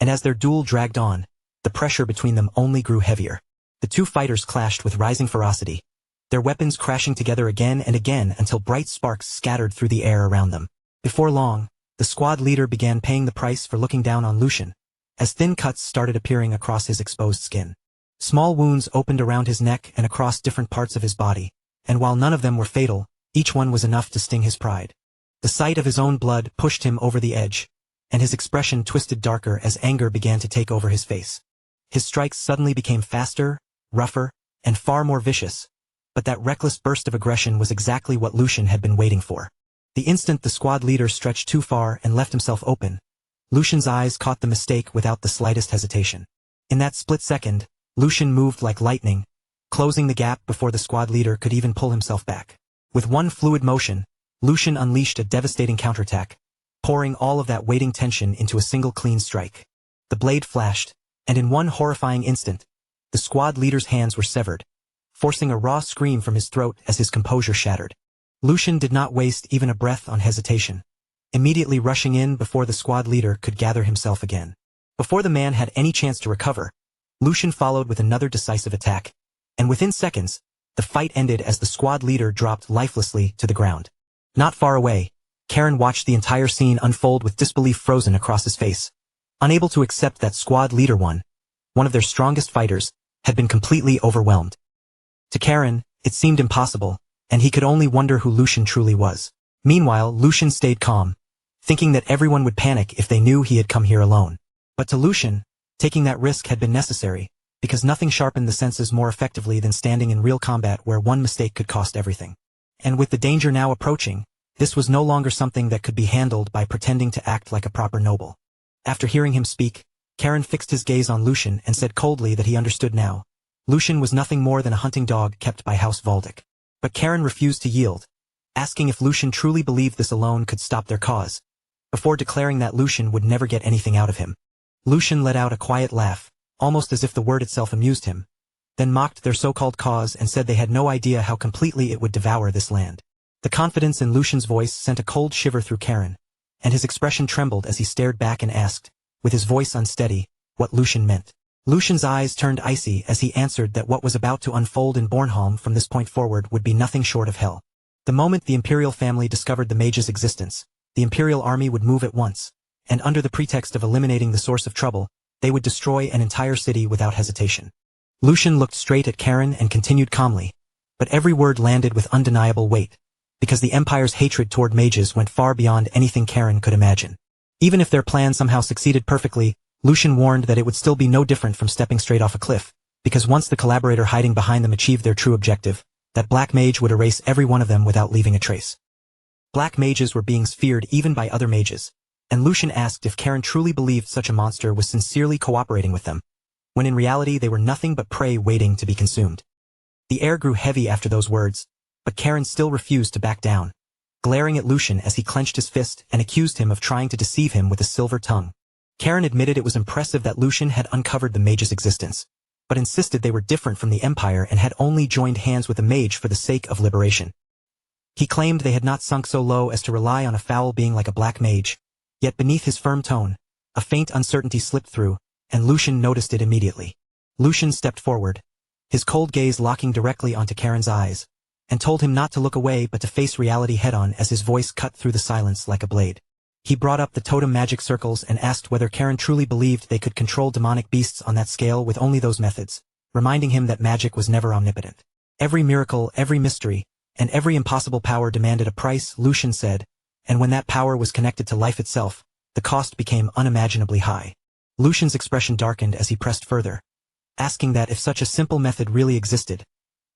and as their duel dragged on, the pressure between them only grew heavier. The two fighters clashed with rising ferocity, their weapons crashing together again and again until bright sparks scattered through the air around them. Before long, the squad leader began paying the price for looking down on Lucian, as thin cuts started appearing across his exposed skin. Small wounds opened around his neck and across different parts of his body, and while none of them were fatal, each one was enough to sting his pride. The sight of his own blood pushed him over the edge, and his expression twisted darker as anger began to take over his face. His strikes suddenly became faster, rougher, and far more vicious, but that reckless burst of aggression was exactly what Lucian had been waiting for. The instant the squad leader stretched too far and left himself open, Lucian's eyes caught the mistake without the slightest hesitation. In that split second, Lucian moved like lightning, closing the gap before the squad leader could even pull himself back. With one fluid motion, Lucian unleashed a devastating counterattack, pouring all of that waiting tension into a single clean strike. The blade flashed, and in one horrifying instant, the squad leader's hands were severed, forcing a raw scream from his throat as his composure shattered. Lucian did not waste even a breath on hesitation, immediately rushing in before the squad leader could gather himself again. Before the man had any chance to recover, Lucian followed with another decisive attack, and within seconds, the fight ended as the squad leader dropped lifelessly to the ground. Not far away, Karen watched the entire scene unfold with disbelief frozen across his face, unable to accept that squad leader one of their strongest fighters, had been completely overwhelmed. To Karen, it seemed impossible, and he could only wonder who Lucian truly was. Meanwhile, Lucian stayed calm, thinking that everyone would panic if they knew he had come here alone. But to Lucian, taking that risk had been necessary, because nothing sharpened the senses more effectively than standing in real combat where one mistake could cost everything. And with the danger now approaching, this was no longer something that could be handled by pretending to act like a proper noble. After hearing him speak, Karen fixed his gaze on Lucian and said coldly that he understood now. Lucian was nothing more than a hunting dog kept by House Valdic. But Karen refused to yield, asking if Lucian truly believed this alone could stop their cause, before declaring that Lucian would never get anything out of him. Lucian let out a quiet laugh, almost as if the word itself amused him, then mocked their so-called cause and said they had no idea how completely it would devour this land. The confidence in Lucian's voice sent a cold shiver through Karen, and his expression trembled as he stared back and asked, with his voice unsteady, what Lucian meant. Lucian's eyes turned icy as he answered that what was about to unfold in Bornholm from this point forward would be nothing short of hell. The moment the Imperial family discovered the mage's existence, the Imperial army would move at once, and under the pretext of eliminating the source of trouble, they would destroy an entire city without hesitation. Lucian looked straight at Karen and continued calmly, but every word landed with undeniable weight, because the Empire's hatred toward mages went far beyond anything Karen could imagine. Even if their plan somehow succeeded perfectly, Lucian warned that it would still be no different from stepping straight off a cliff, because once the collaborator hiding behind them achieved their true objective, that black mage would erase every one of them without leaving a trace. Black mages were beings feared even by other mages, and Lucian asked if Karen truly believed such a monster was sincerely cooperating with them, when in reality they were nothing but prey waiting to be consumed. The air grew heavy after those words, but Karen still refused to back down, glaring at Lucian as he clenched his fist and accused him of trying to deceive him with a silver tongue. Karen admitted it was impressive that Lucian had uncovered the mage's existence, but insisted they were different from the Empire and had only joined hands with a mage for the sake of liberation. He claimed they had not sunk so low as to rely on a foul being like a black mage, yet beneath his firm tone, a faint uncertainty slipped through, and Lucian noticed it immediately. Lucian stepped forward, his cold gaze locking directly onto Karen's eyes, and told him not to look away but to face reality head-on as his voice cut through the silence like a blade. He brought up the totem magic circles and asked whether Karen truly believed they could control demonic beasts on that scale with only those methods, reminding him that magic was never omnipotent. Every miracle, every mystery, and every impossible power demanded a price, Lucian said, and when that power was connected to life itself, the cost became unimaginably high. Lucian's expression darkened as he pressed further, asking that if such a simple method really existed,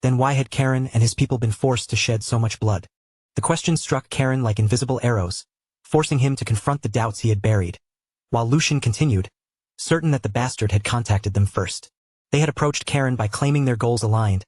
then why had Karen and his people been forced to shed so much blood? The question struck Karen like invisible arrows, forcing him to confront the doubts he had buried, while Lucian continued, certain that the bastard had contacted them first. They had approached Karen by claiming their goals aligned,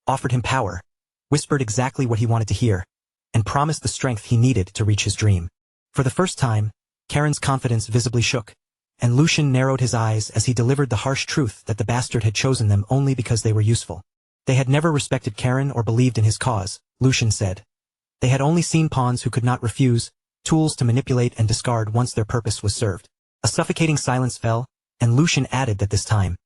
offered him power, whispered exactly what he wanted to hear, and promised the strength he needed to reach his dream. For the first time, Karen's confidence visibly shook, and Lucian narrowed his eyes as he delivered the harsh truth that the bastard had chosen them only because they were useful. They had never respected Karen or believed in his cause, Lucian said. They had only seen pawns who could not refuse, tools to manipulate and discard once their purpose was served. A suffocating silence fell, and Lucian added that this time,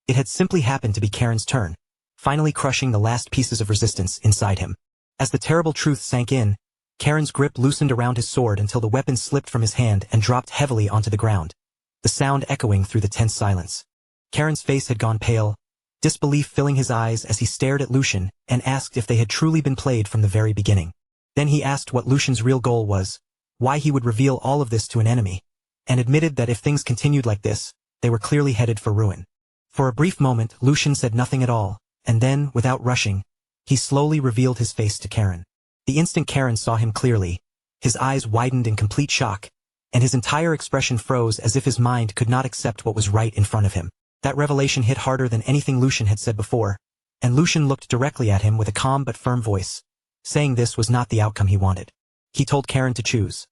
it had simply happened to be Karen's turn, finally crushing the last pieces of resistance inside him. As the terrible truth sank in, Karen's grip loosened around his sword until the weapon slipped from his hand and dropped heavily onto the ground, the sound echoing through the tense silence. Karen's face had gone pale, disbelief filling his eyes as he stared at Lucian and asked if they had truly been played from the very beginning. Then he asked what Lucian's real goal was, why he would reveal all of this to an enemy, and admitted that if things continued like this, they were clearly headed for ruin. For a brief moment, Lucian said nothing at all, and then, without rushing, he slowly revealed his face to Karen. The instant Karen saw him clearly, his eyes widened in complete shock, and his entire expression froze as if his mind could not accept what was right in front of him. That revelation hit harder than anything Lucian had said before, and Lucian looked directly at him with a calm but firm voice, saying this was not the outcome he wanted. He told Karen to choose.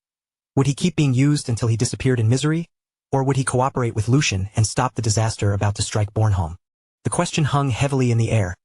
Would he keep being used until he disappeared in misery? Or would he cooperate with Lucian and stop the disaster about to strike Bornholm? The question hung heavily in the air,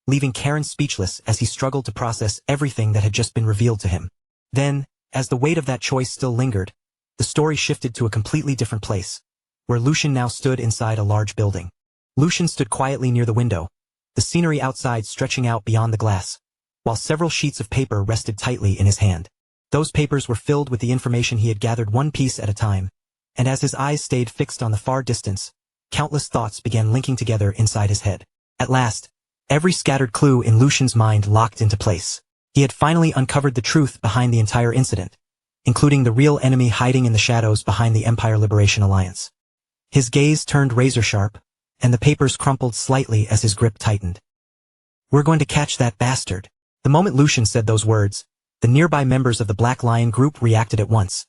leaving Karen speechless as he struggled to process everything that had just been revealed to him. Then, as the weight of that choice still lingered, the story shifted to a completely different place, where Lucian now stood inside a large building. Lucian stood quietly near the window, the scenery outside stretching out beyond the glass, while several sheets of paper rested tightly in his hand. Those papers were filled with the information he had gathered one piece at a time, and as his eyes stayed fixed on the far distance, countless thoughts began linking together inside his head. At last, every scattered clue in Lucian's mind locked into place. He had finally uncovered the truth behind the entire incident, including the real enemy hiding in the shadows behind the Empire Liberation Alliance. His gaze turned razor-sharp, and the papers crumpled slightly as his grip tightened. "We're going to catch that bastard." The moment Lucian said those words, the nearby members of the Black Lion group reacted at once,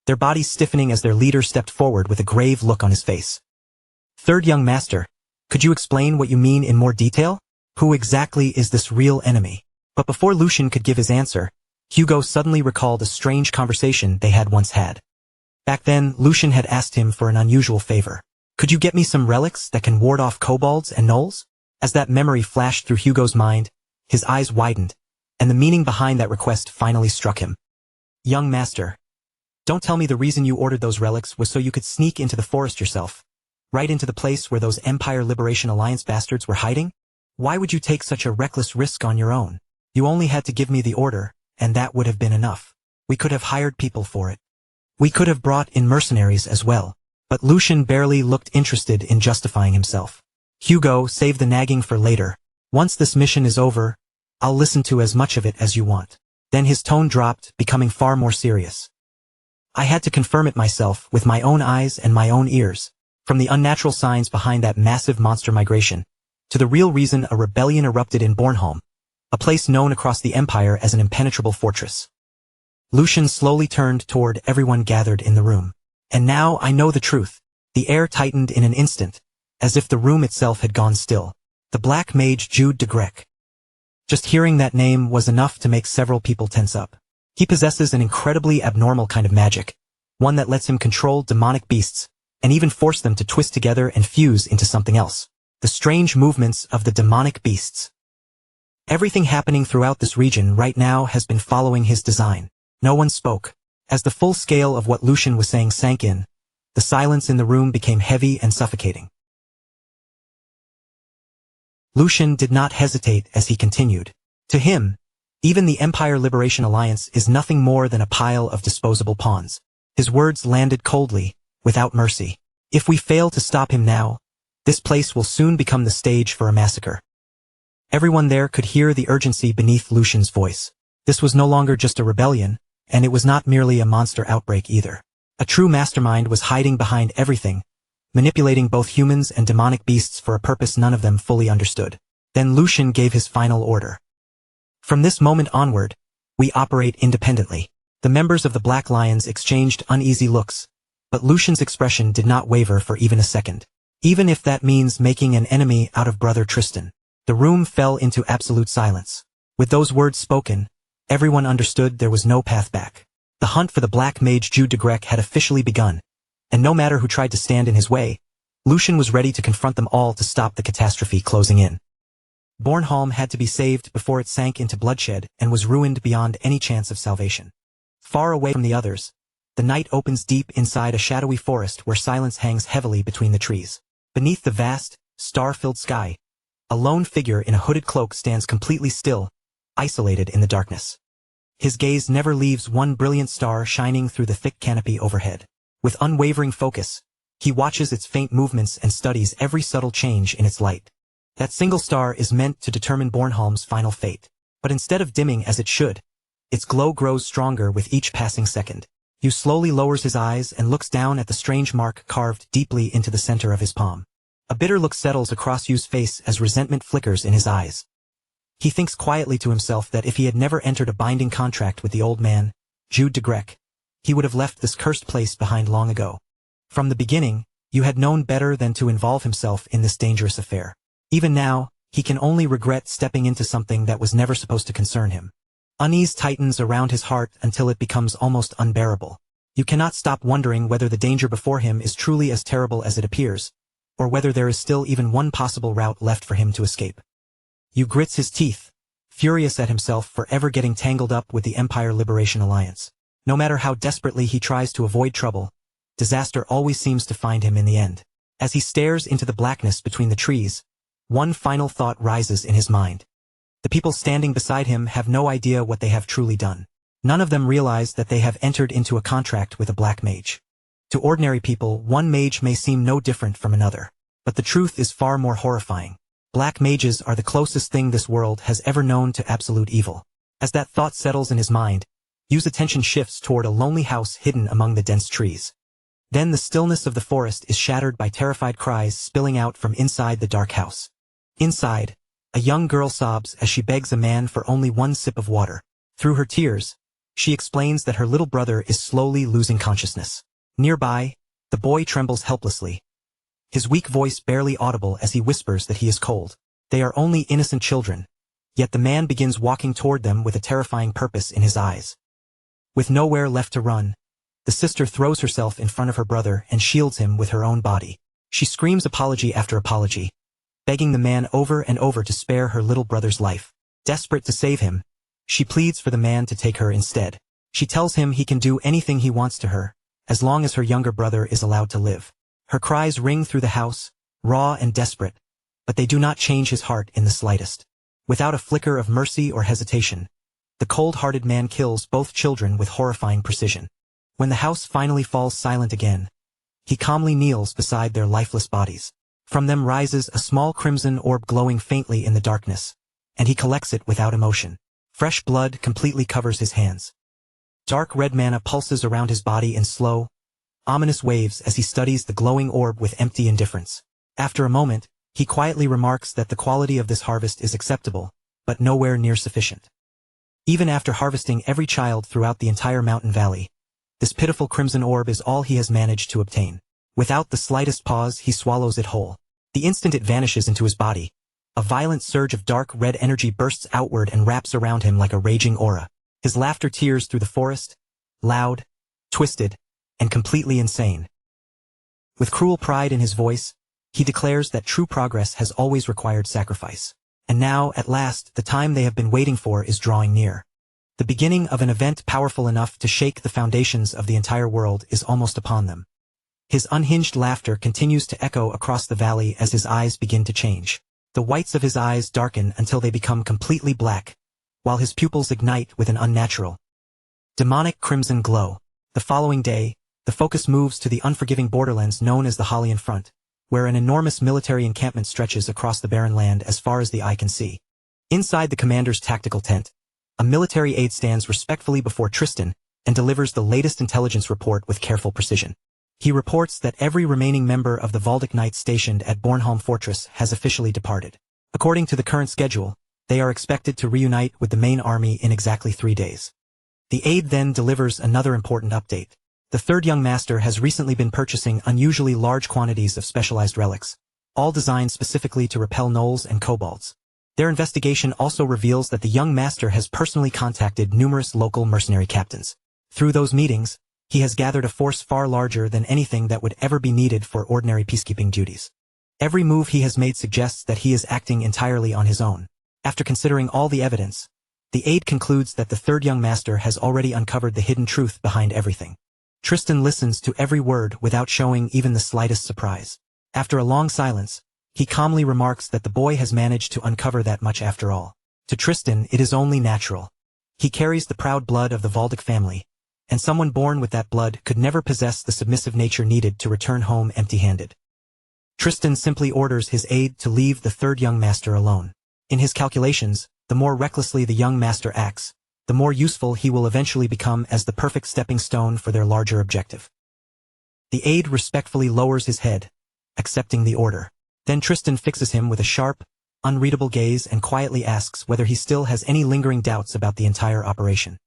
their bodies stiffening as their leader stepped forward with a grave look on his face. "Third young master, could you explain what you mean in more detail? Who exactly is this real enemy?" But before Lucian could give his answer, Hugo suddenly recalled a strange conversation they had once had. Back then, Lucian had asked him for an unusual favor. "Could you get me some relics that can ward off kobolds and gnolls?" As that memory flashed through Hugo's mind, his eyes widened, and the meaning behind that request finally struck him. "Young master, don't tell me the reason you ordered those relics was so you could sneak into the forest yourself, right into the place where those Empire Liberation Alliance bastards were hiding? Why would you take such a reckless risk on your own? You only had to give me the order, and that would have been enough. We could have hired people for it. We could have brought in mercenaries as well." But Lucian barely looked interested in justifying himself. "Hugo, save the nagging for later. Once this mission is over, I'll listen to as much of it as you want." Then his tone dropped, becoming far more serious. "I had to confirm it myself with my own eyes and my own ears, from the unnatural signs behind that massive monster migration, to the real reason a rebellion erupted in Bornholm, a place known across the Empire as an impenetrable fortress." Lucian slowly turned toward everyone gathered in the room. "And now I know the truth." The air tightened in an instant, as if the room itself had gone still. The Black Mage Jude de Grec. Just hearing that name was enough to make several people tense up. He possesses an incredibly abnormal kind of magic, one that lets him control demonic beasts, and even force them to twist together and fuse into something else. The strange movements of the demonic beasts. Everything happening throughout this region right now has been following his design. No one spoke. As the full scale of what Lucian was saying sank in, the silence in the room became heavy and suffocating. Lucian did not hesitate as he continued. To him, even the Empire Liberation Alliance is nothing more than a pile of disposable pawns. His words landed coldly, without mercy. "If we fail to stop him now, this place will soon become the stage for a massacre." Everyone there could hear the urgency beneath Lucian's voice. This was no longer just a rebellion, and it was not merely a monster outbreak either. A true mastermind was hiding behind everything, manipulating both humans and demonic beasts for a purpose none of them fully understood. Then Lucian gave his final order. "From this moment onward, we operate independently." The members of the Black Lions exchanged uneasy looks, but Lucian's expression did not waver for even a second. "Even if that means making an enemy out of Brother Tristan." The room fell into absolute silence. With those words spoken, everyone understood there was no path back. The hunt for the Black Mage Jude de Grec had officially begun, and no matter who tried to stand in his way, Lucian was ready to confront them all to stop the catastrophe closing in. Bornholm had to be saved before it sank into bloodshed and was ruined beyond any chance of salvation. Far away from the others, the night opens deep inside a shadowy forest where silence hangs heavily between the trees. Beneath the vast, star-filled sky, a lone figure in a hooded cloak stands completely still, isolated in the darkness. His gaze never leaves one brilliant star shining through the thick canopy overhead. With unwavering focus, he watches its faint movements and studies every subtle change in its light. That single star is meant to determine Bornholm's final fate. But instead of dimming as it should, its glow grows stronger with each passing second. Hugh slowly lowers his eyes and looks down at the strange mark carved deeply into the center of his palm. A bitter look settles across Hugh's face as resentment flickers in his eyes. He thinks quietly to himself that if he had never entered a binding contract with the old man, Jude de Grec, he would have left this cursed place behind long ago. From the beginning, Hugh had known better than to involve himself in this dangerous affair. Even now, he can only regret stepping into something that was never supposed to concern him. Unease tightens around his heart until it becomes almost unbearable. You cannot stop wondering whether the danger before him is truly as terrible as it appears, or whether there is still even one possible route left for him to escape. Yu grits his teeth, furious at himself for ever getting tangled up with the Empire Liberation Alliance. No matter how desperately he tries to avoid trouble, disaster always seems to find him in the end. As he stares into the blackness between the trees, one final thought rises in his mind. The people standing beside him have no idea what they have truly done. None of them realize that they have entered into a contract with a black mage. To ordinary people, one mage may seem no different from another. But the truth is far more horrifying. Black mages are the closest thing this world has ever known to absolute evil. As that thought settles in his mind, Yu's attention shifts toward a lonely house hidden among the dense trees. Then the stillness of the forest is shattered by terrified cries spilling out from inside the dark house. Inside, a young girl sobs as she begs a man for only one sip of water. Through her tears, she explains that her little brother is slowly losing consciousness. Nearby, the boy trembles helplessly, his weak voice barely audible as he whispers that he is cold. They are only innocent children, yet the man begins walking toward them with a terrifying purpose in his eyes. With nowhere left to run, the sister throws herself in front of her brother and shields him with her own body. She screams apology after apology, begging the man over and over to spare her little brother's life. Desperate to save him, she pleads for the man to take her instead. She tells him he can do anything he wants to her, as long as her younger brother is allowed to live. Her cries ring through the house, raw and desperate, but they do not change his heart in the slightest. Without a flicker of mercy or hesitation, the cold-hearted man kills both children with horrifying precision. When the house finally falls silent again, he calmly kneels beside their lifeless bodies. From them rises a small crimson orb glowing faintly in the darkness, and he collects it without emotion. Fresh blood completely covers his hands. Dark red mana pulses around his body in slow, ominous waves as he studies the glowing orb with empty indifference. After a moment, he quietly remarks that the quality of this harvest is acceptable, but nowhere near sufficient. Even after harvesting every child throughout the entire mountain valley, this pitiful crimson orb is all he has managed to obtain. Without the slightest pause, he swallows it whole. The instant it vanishes into his body, a violent surge of dark red energy bursts outward and wraps around him like a raging aura. His laughter tears through the forest, loud, twisted, and completely insane. With cruel pride in his voice, he declares that true progress has always required sacrifice. And now, at last, the time they have been waiting for is drawing near. The beginning of an event powerful enough to shake the foundations of the entire world is almost upon them. His unhinged laughter continues to echo across the valley as his eyes begin to change. The whites of his eyes darken until they become completely black, while his pupils ignite with an unnatural, demonic crimson glow. The following day, the focus moves to the unforgiving borderlands known as the Halian Front, where an enormous military encampment stretches across the barren land as far as the eye can see. Inside the commander's tactical tent, a military aide stands respectfully before Tristan and delivers the latest intelligence report with careful precision. He reports that every remaining member of the Valdic Knights stationed at Bornholm Fortress has officially departed. According to the current schedule, they are expected to reunite with the main army in exactly 3 days. The aide then delivers another important update. The third young master has recently been purchasing unusually large quantities of specialized relics, all designed specifically to repel gnolls and kobolds. Their investigation also reveals that the young master has personally contacted numerous local mercenary captains. Through those meetings, he has gathered a force far larger than anything that would ever be needed for ordinary peacekeeping duties. Every move he has made suggests that he is acting entirely on his own. After considering all the evidence, the aide concludes that the third young master has already uncovered the hidden truth behind everything. Tristan listens to every word without showing even the slightest surprise. After a long silence, he calmly remarks that the boy has managed to uncover that much after all. To Tristan, it is only natural. He carries the proud blood of the Valdic family, and someone born with that blood could never possess the submissive nature needed to return home empty-handed. Tristan simply orders his aide to leave the third young master alone. In his calculations, the more recklessly the young master acts, the more useful he will eventually become as the perfect stepping stone for their larger objective. The aide respectfully lowers his head, accepting the order. Then Tristan fixes him with a sharp, unreadable gaze and quietly asks whether he still has any lingering doubts about the entire operation.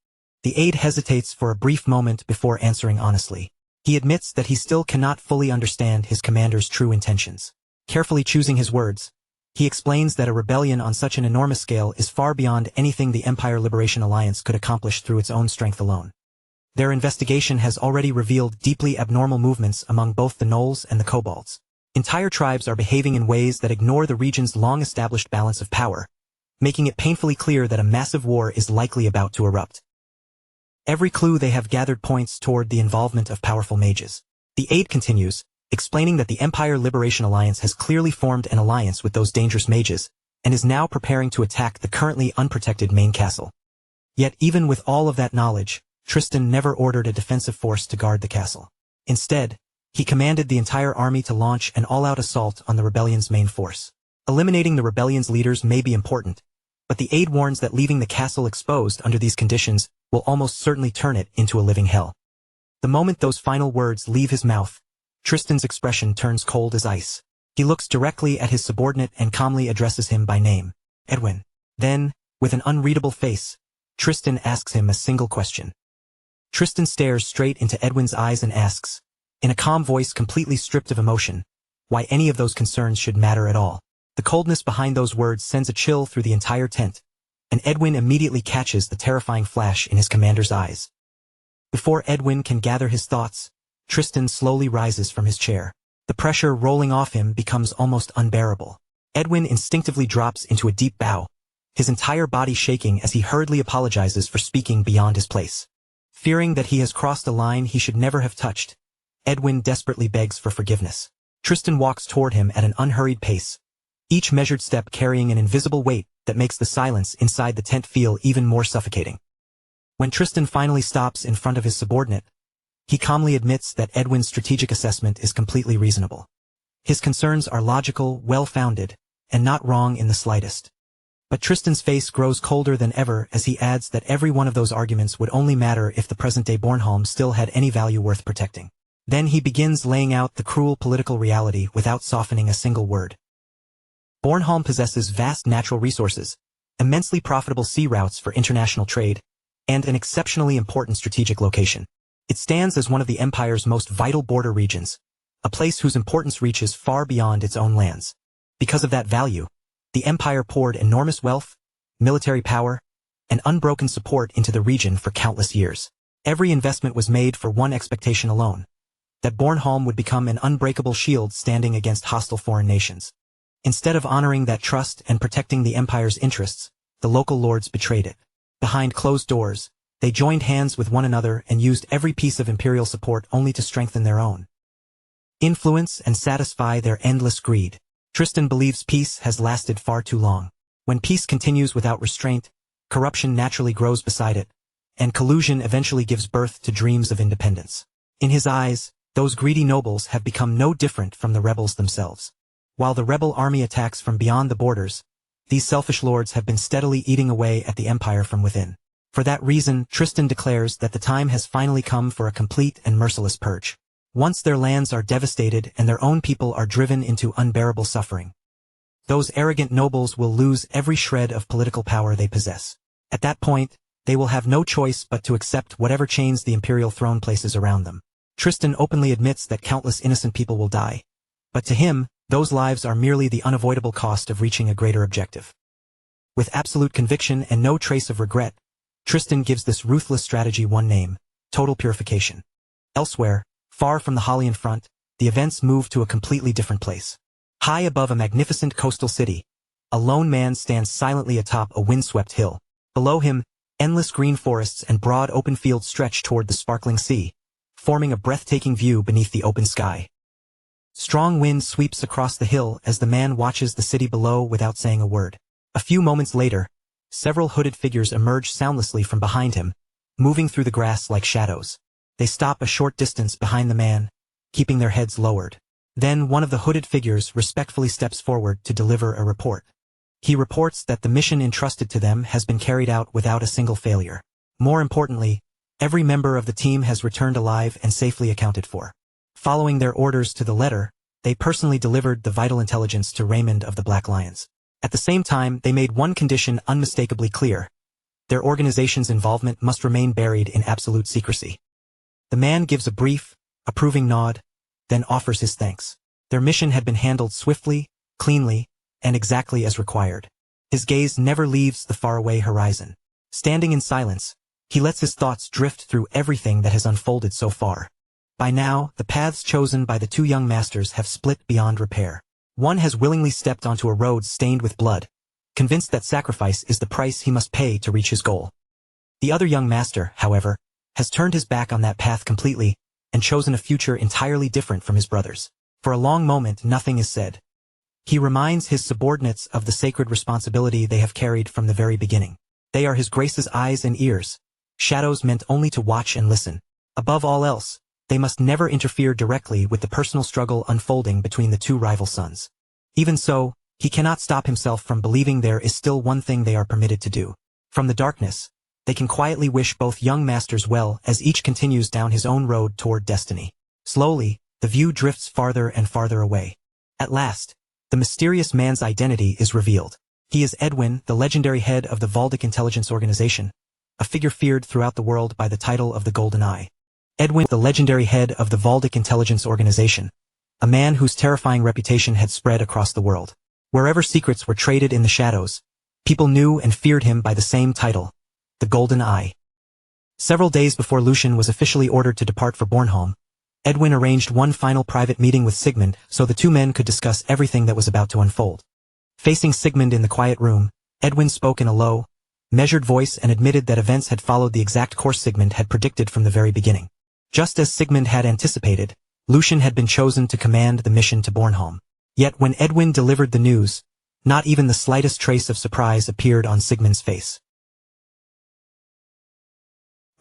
The aide hesitates for a brief moment before answering honestly. He admits that he still cannot fully understand his commander's true intentions. Carefully choosing his words, he explains that a rebellion on such an enormous scale is far beyond anything the Empire Liberation Alliance could accomplish through its own strength alone. Their investigation has already revealed deeply abnormal movements among both the gnolls and the kobolds. Entire tribes are behaving in ways that ignore the region's long-established balance of power, making it painfully clear that a massive war is likely about to erupt. Every clue they have gathered points toward the involvement of powerful mages. The aide continues, explaining that the Empire Liberation Alliance has clearly formed an alliance with those dangerous mages, and is now preparing to attack the currently unprotected main castle. Yet even with all of that knowledge, Tristan never ordered a defensive force to guard the castle. Instead, he commanded the entire army to launch an all-out assault on the rebellion's main force. Eliminating the rebellion's leaders may be important, but the aide warns that leaving the castle exposed under these conditions will almost certainly turn it into a living hell. The moment those final words leave his mouth, Tristan's expression turns cold as ice. He looks directly at his subordinate and calmly addresses him by name, Edwin. Then, with an unreadable face, Tristan asks him a single question. Tristan stares straight into Edwin's eyes and asks, in a calm voice completely stripped of emotion, why any of those concerns should matter at all. The coldness behind those words sends a chill through the entire tent, and Edwin immediately catches the terrifying flash in his commander's eyes. Before Edwin can gather his thoughts, Tristan slowly rises from his chair. The pressure rolling off him becomes almost unbearable. Edwin instinctively drops into a deep bow, his entire body shaking as he hurriedly apologizes for speaking beyond his place. Fearing that he has crossed a line he should never have touched, Edwin desperately begs for forgiveness. Tristan walks toward him at an unhurried pace, each measured step carrying an invisible weight that makes the silence inside the tent feel even more suffocating. When Tristan finally stops in front of his subordinate, he calmly admits that Edwin's strategic assessment is completely reasonable. His concerns are logical, well-founded, and not wrong in the slightest. But Tristan's face grows colder than ever as he adds that every one of those arguments would only matter if the present-day Bornholm still had any value worth protecting. Then he begins laying out the cruel political reality without softening a single word. Bornholm possesses vast natural resources, immensely profitable sea routes for international trade, and an exceptionally important strategic location. It stands as one of the Empire's most vital border regions, a place whose importance reaches far beyond its own lands. Because of that value, the Empire poured enormous wealth, military power, and unbroken support into the region for countless years. Every investment was made for one expectation alone, that Bornholm would become an unbreakable shield standing against hostile foreign nations. Instead of honoring that trust and protecting the Empire's interests, the local lords betrayed it. Behind closed doors, they joined hands with one another and used every piece of imperial support only to strengthen their own influence and satisfy their endless greed. Tristan believes peace has lasted far too long. When peace continues without restraint, corruption naturally grows beside it, and collusion eventually gives birth to dreams of independence. In his eyes, those greedy nobles have become no different from the rebels themselves. While the rebel army attacks from beyond the borders, these selfish lords have been steadily eating away at the empire from within. For that reason, Tristan declares that the time has finally come for a complete and merciless purge. Once their lands are devastated and their own people are driven into unbearable suffering, those arrogant nobles will lose every shred of political power they possess. At that point, they will have no choice but to accept whatever chains the imperial throne places around them. Tristan openly admits that countless innocent people will die, but to him, those lives are merely the unavoidable cost of reaching a greater objective. With absolute conviction and no trace of regret, Tristan gives this ruthless strategy one name: total purification. Elsewhere, far from the Halian front, the events move to a completely different place. High above a magnificent coastal city, a lone man stands silently atop a windswept hill. Below him, endless green forests and broad open fields stretch toward the sparkling sea, forming a breathtaking view beneath the open sky. Strong wind sweeps across the hill as the man watches the city below without saying a word. A few moments later, several hooded figures emerge soundlessly from behind him, moving through the grass like shadows. They stop a short distance behind the man, keeping their heads lowered. Then one of the hooded figures respectfully steps forward to deliver a report. He reports that the mission entrusted to them has been carried out without a single failure. More importantly, every member of the team has returned alive and safely accounted for. Following their orders to the letter, they personally delivered the vital intelligence to Raymond of the Black Lions. At the same time, they made one condition unmistakably clear: their organization's involvement must remain buried in absolute secrecy. The man gives a brief, approving nod, then offers his thanks. Their mission had been handled swiftly, cleanly, and exactly as required. His gaze never leaves the faraway horizon. Standing in silence, He lets his thoughts drift through everything that has unfolded so far. By now, the paths chosen by the two young masters have split beyond repair. One has willingly stepped onto a road stained with blood, convinced that sacrifice is the price he must pay to reach his goal. The other young master, however, has turned his back on that path completely and chosen a future entirely different from his brother's. For a long moment, nothing is said. He reminds his subordinates of the sacred responsibility they have carried from the very beginning. They are his grace's eyes and ears, shadows meant only to watch and listen. Above all else, they must never interfere directly with the personal struggle unfolding between the two rival sons. Even so, he cannot stop himself from believing there is still one thing they are permitted to do. From the darkness, they can quietly wish both young masters well as each continues down his own road toward destiny. Slowly, the view drifts farther and farther away. At last, the mysterious man's identity is revealed. He is Edwin, the legendary head of the Valdic Intelligence Organization, a figure feared throughout the world by the title of the Golden Eye. Edwin, the legendary head of the Valdic Intelligence Organization, a man whose terrifying reputation had spread across the world. Wherever secrets were traded in the shadows, people knew and feared him by the same title, the Golden Eye. Several days before Lucian was officially ordered to depart for Bornholm, Edwin arranged one final private meeting with Sigmund so the two men could discuss everything that was about to unfold. Facing Sigmund in the quiet room, Edwin spoke in a low, measured voice and admitted that events had followed the exact course Sigmund had predicted from the very beginning. Just as Sigmund had anticipated, Lucian had been chosen to command the mission to Bornholm. Yet when Edwin delivered the news, not even the slightest trace of surprise appeared on Sigmund's face.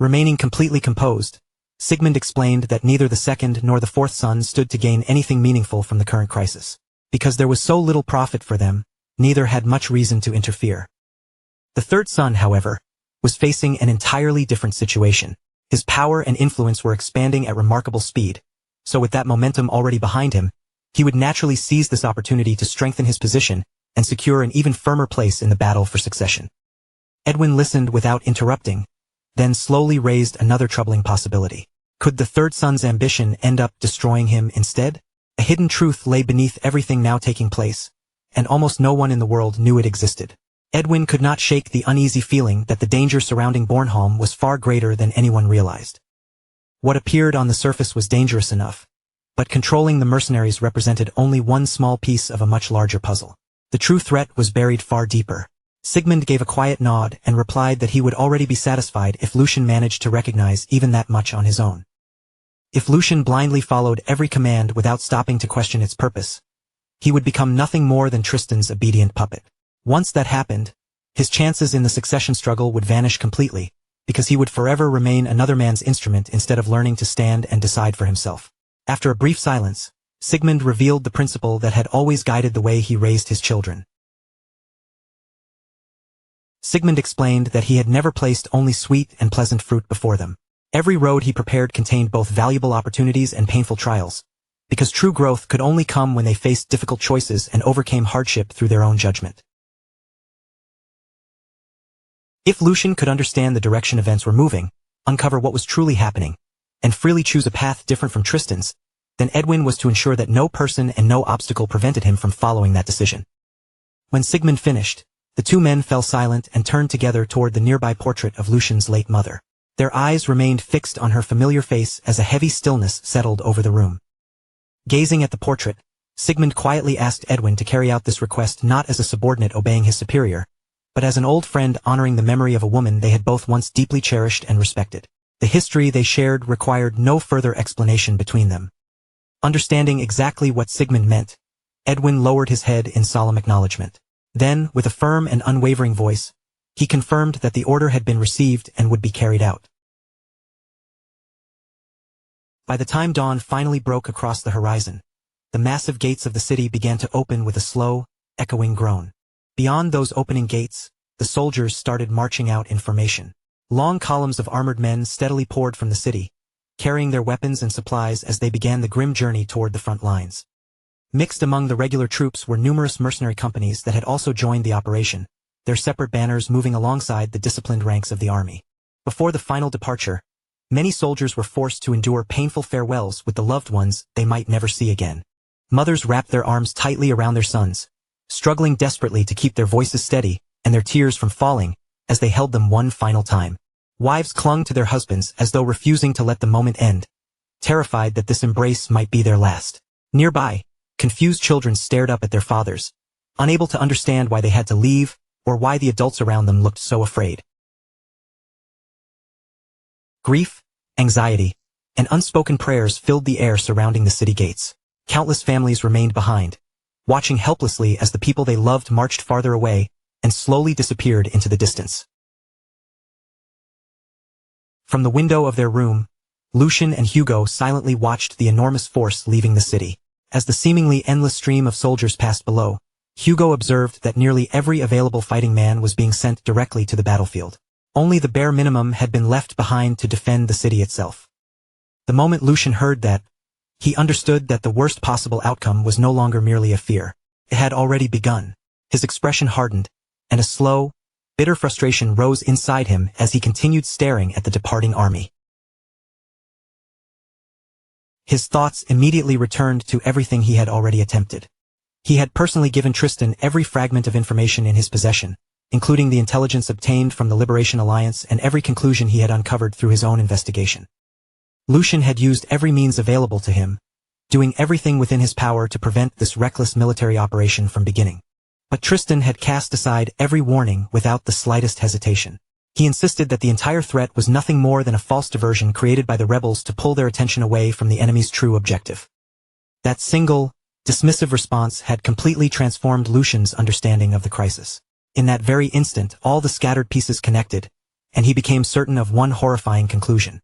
Remaining completely composed, Sigmund explained that neither the second nor the fourth son stood to gain anything meaningful from the current crisis. Because there was so little profit for them, neither had much reason to interfere. The third son, however, was facing an entirely different situation. His power and influence were expanding at remarkable speed, so with that momentum already behind him, he would naturally seize this opportunity to strengthen his position and secure an even firmer place in the battle for succession. Edwin listened without interrupting, then slowly raised another troubling possibility. Could the third son's ambition end up destroying him instead? A hidden truth lay beneath everything now taking place, and almost no one in the world knew it existed. Edwin could not shake the uneasy feeling that the danger surrounding Bornholm was far greater than anyone realized. What appeared on the surface was dangerous enough, but controlling the mercenaries represented only one small piece of a much larger puzzle. The true threat was buried far deeper. Sigmund gave a quiet nod and replied that he would already be satisfied if Lucian managed to recognize even that much on his own. If Lucian blindly followed every command without stopping to question its purpose, he would become nothing more than Tristan's obedient puppet. Once that happened, his chances in the succession struggle would vanish completely, because he would forever remain another man's instrument instead of learning to stand and decide for himself. After a brief silence, Sigmund revealed the principle that had always guided the way he raised his children. Sigmund explained that he had never placed only sweet and pleasant fruit before them. Every road he prepared contained both valuable opportunities and painful trials, because true growth could only come when they faced difficult choices and overcame hardship through their own judgment. If Lucian could understand the direction events were moving, uncover what was truly happening, and freely choose a path different from Tristan's, then Edwin was to ensure that no person and no obstacle prevented him from following that decision. When Sigmund finished, the two men fell silent and turned together toward the nearby portrait of Lucian's late mother. Their eyes remained fixed on her familiar face as a heavy stillness settled over the room. Gazing at the portrait, Sigmund quietly asked Edwin to carry out this request not as a subordinate obeying his superior, but as an old friend honoring the memory of a woman they had both once deeply cherished and respected. The history they shared required no further explanation between them. Understanding exactly what Sigmund meant, Edwin lowered his head in solemn acknowledgement. Then, with a firm and unwavering voice, he confirmed that the order had been received and would be carried out. By the time dawn finally broke across the horizon, the massive gates of the city began to open with a slow, echoing groan. Beyond those opening gates, the soldiers started marching out in formation. Long columns of armored men steadily poured from the city, carrying their weapons and supplies as they began the grim journey toward the front lines. Mixed among the regular troops were numerous mercenary companies that had also joined the operation, their separate banners moving alongside the disciplined ranks of the army. Before the final departure, many soldiers were forced to endure painful farewells with the loved ones they might never see again. Mothers wrapped their arms tightly around their sons, struggling desperately to keep their voices steady and their tears from falling as they held them one final time. Wives clung to their husbands as though refusing to let the moment end, terrified that this embrace might be their last. Nearby, confused children stared up at their fathers, unable to understand why they had to leave or why the adults around them looked so afraid. Grief, anxiety, and unspoken prayers filled the air surrounding the city gates. Countless families remained behind, watching helplessly as the people they loved marched farther away and slowly disappeared into the distance. From the window of their room, Lucian and Hugo silently watched the enormous force leaving the city. As the seemingly endless stream of soldiers passed below, Hugo observed that nearly every available fighting man was being sent directly to the battlefield. Only the bare minimum had been left behind to defend the city itself. The moment Lucian heard that, he understood that the worst possible outcome was no longer merely a fear. It had already begun. His expression hardened, and a slow, bitter frustration rose inside him as he continued staring at the departing army. His thoughts immediately returned to everything he had already attempted. He had personally given Tristan every fragment of information in his possession, including the intelligence obtained from the Liberation Alliance and every conclusion he had uncovered through his own investigation. Lucian had used every means available to him, doing everything within his power to prevent this reckless military operation from beginning. But Tristan had cast aside every warning without the slightest hesitation. He insisted that the entire threat was nothing more than a false diversion created by the rebels to pull their attention away from the enemy's true objective. That single, dismissive response had completely transformed Lucian's understanding of the crisis. In that very instant, all the scattered pieces connected, and he became certain of one horrifying conclusion.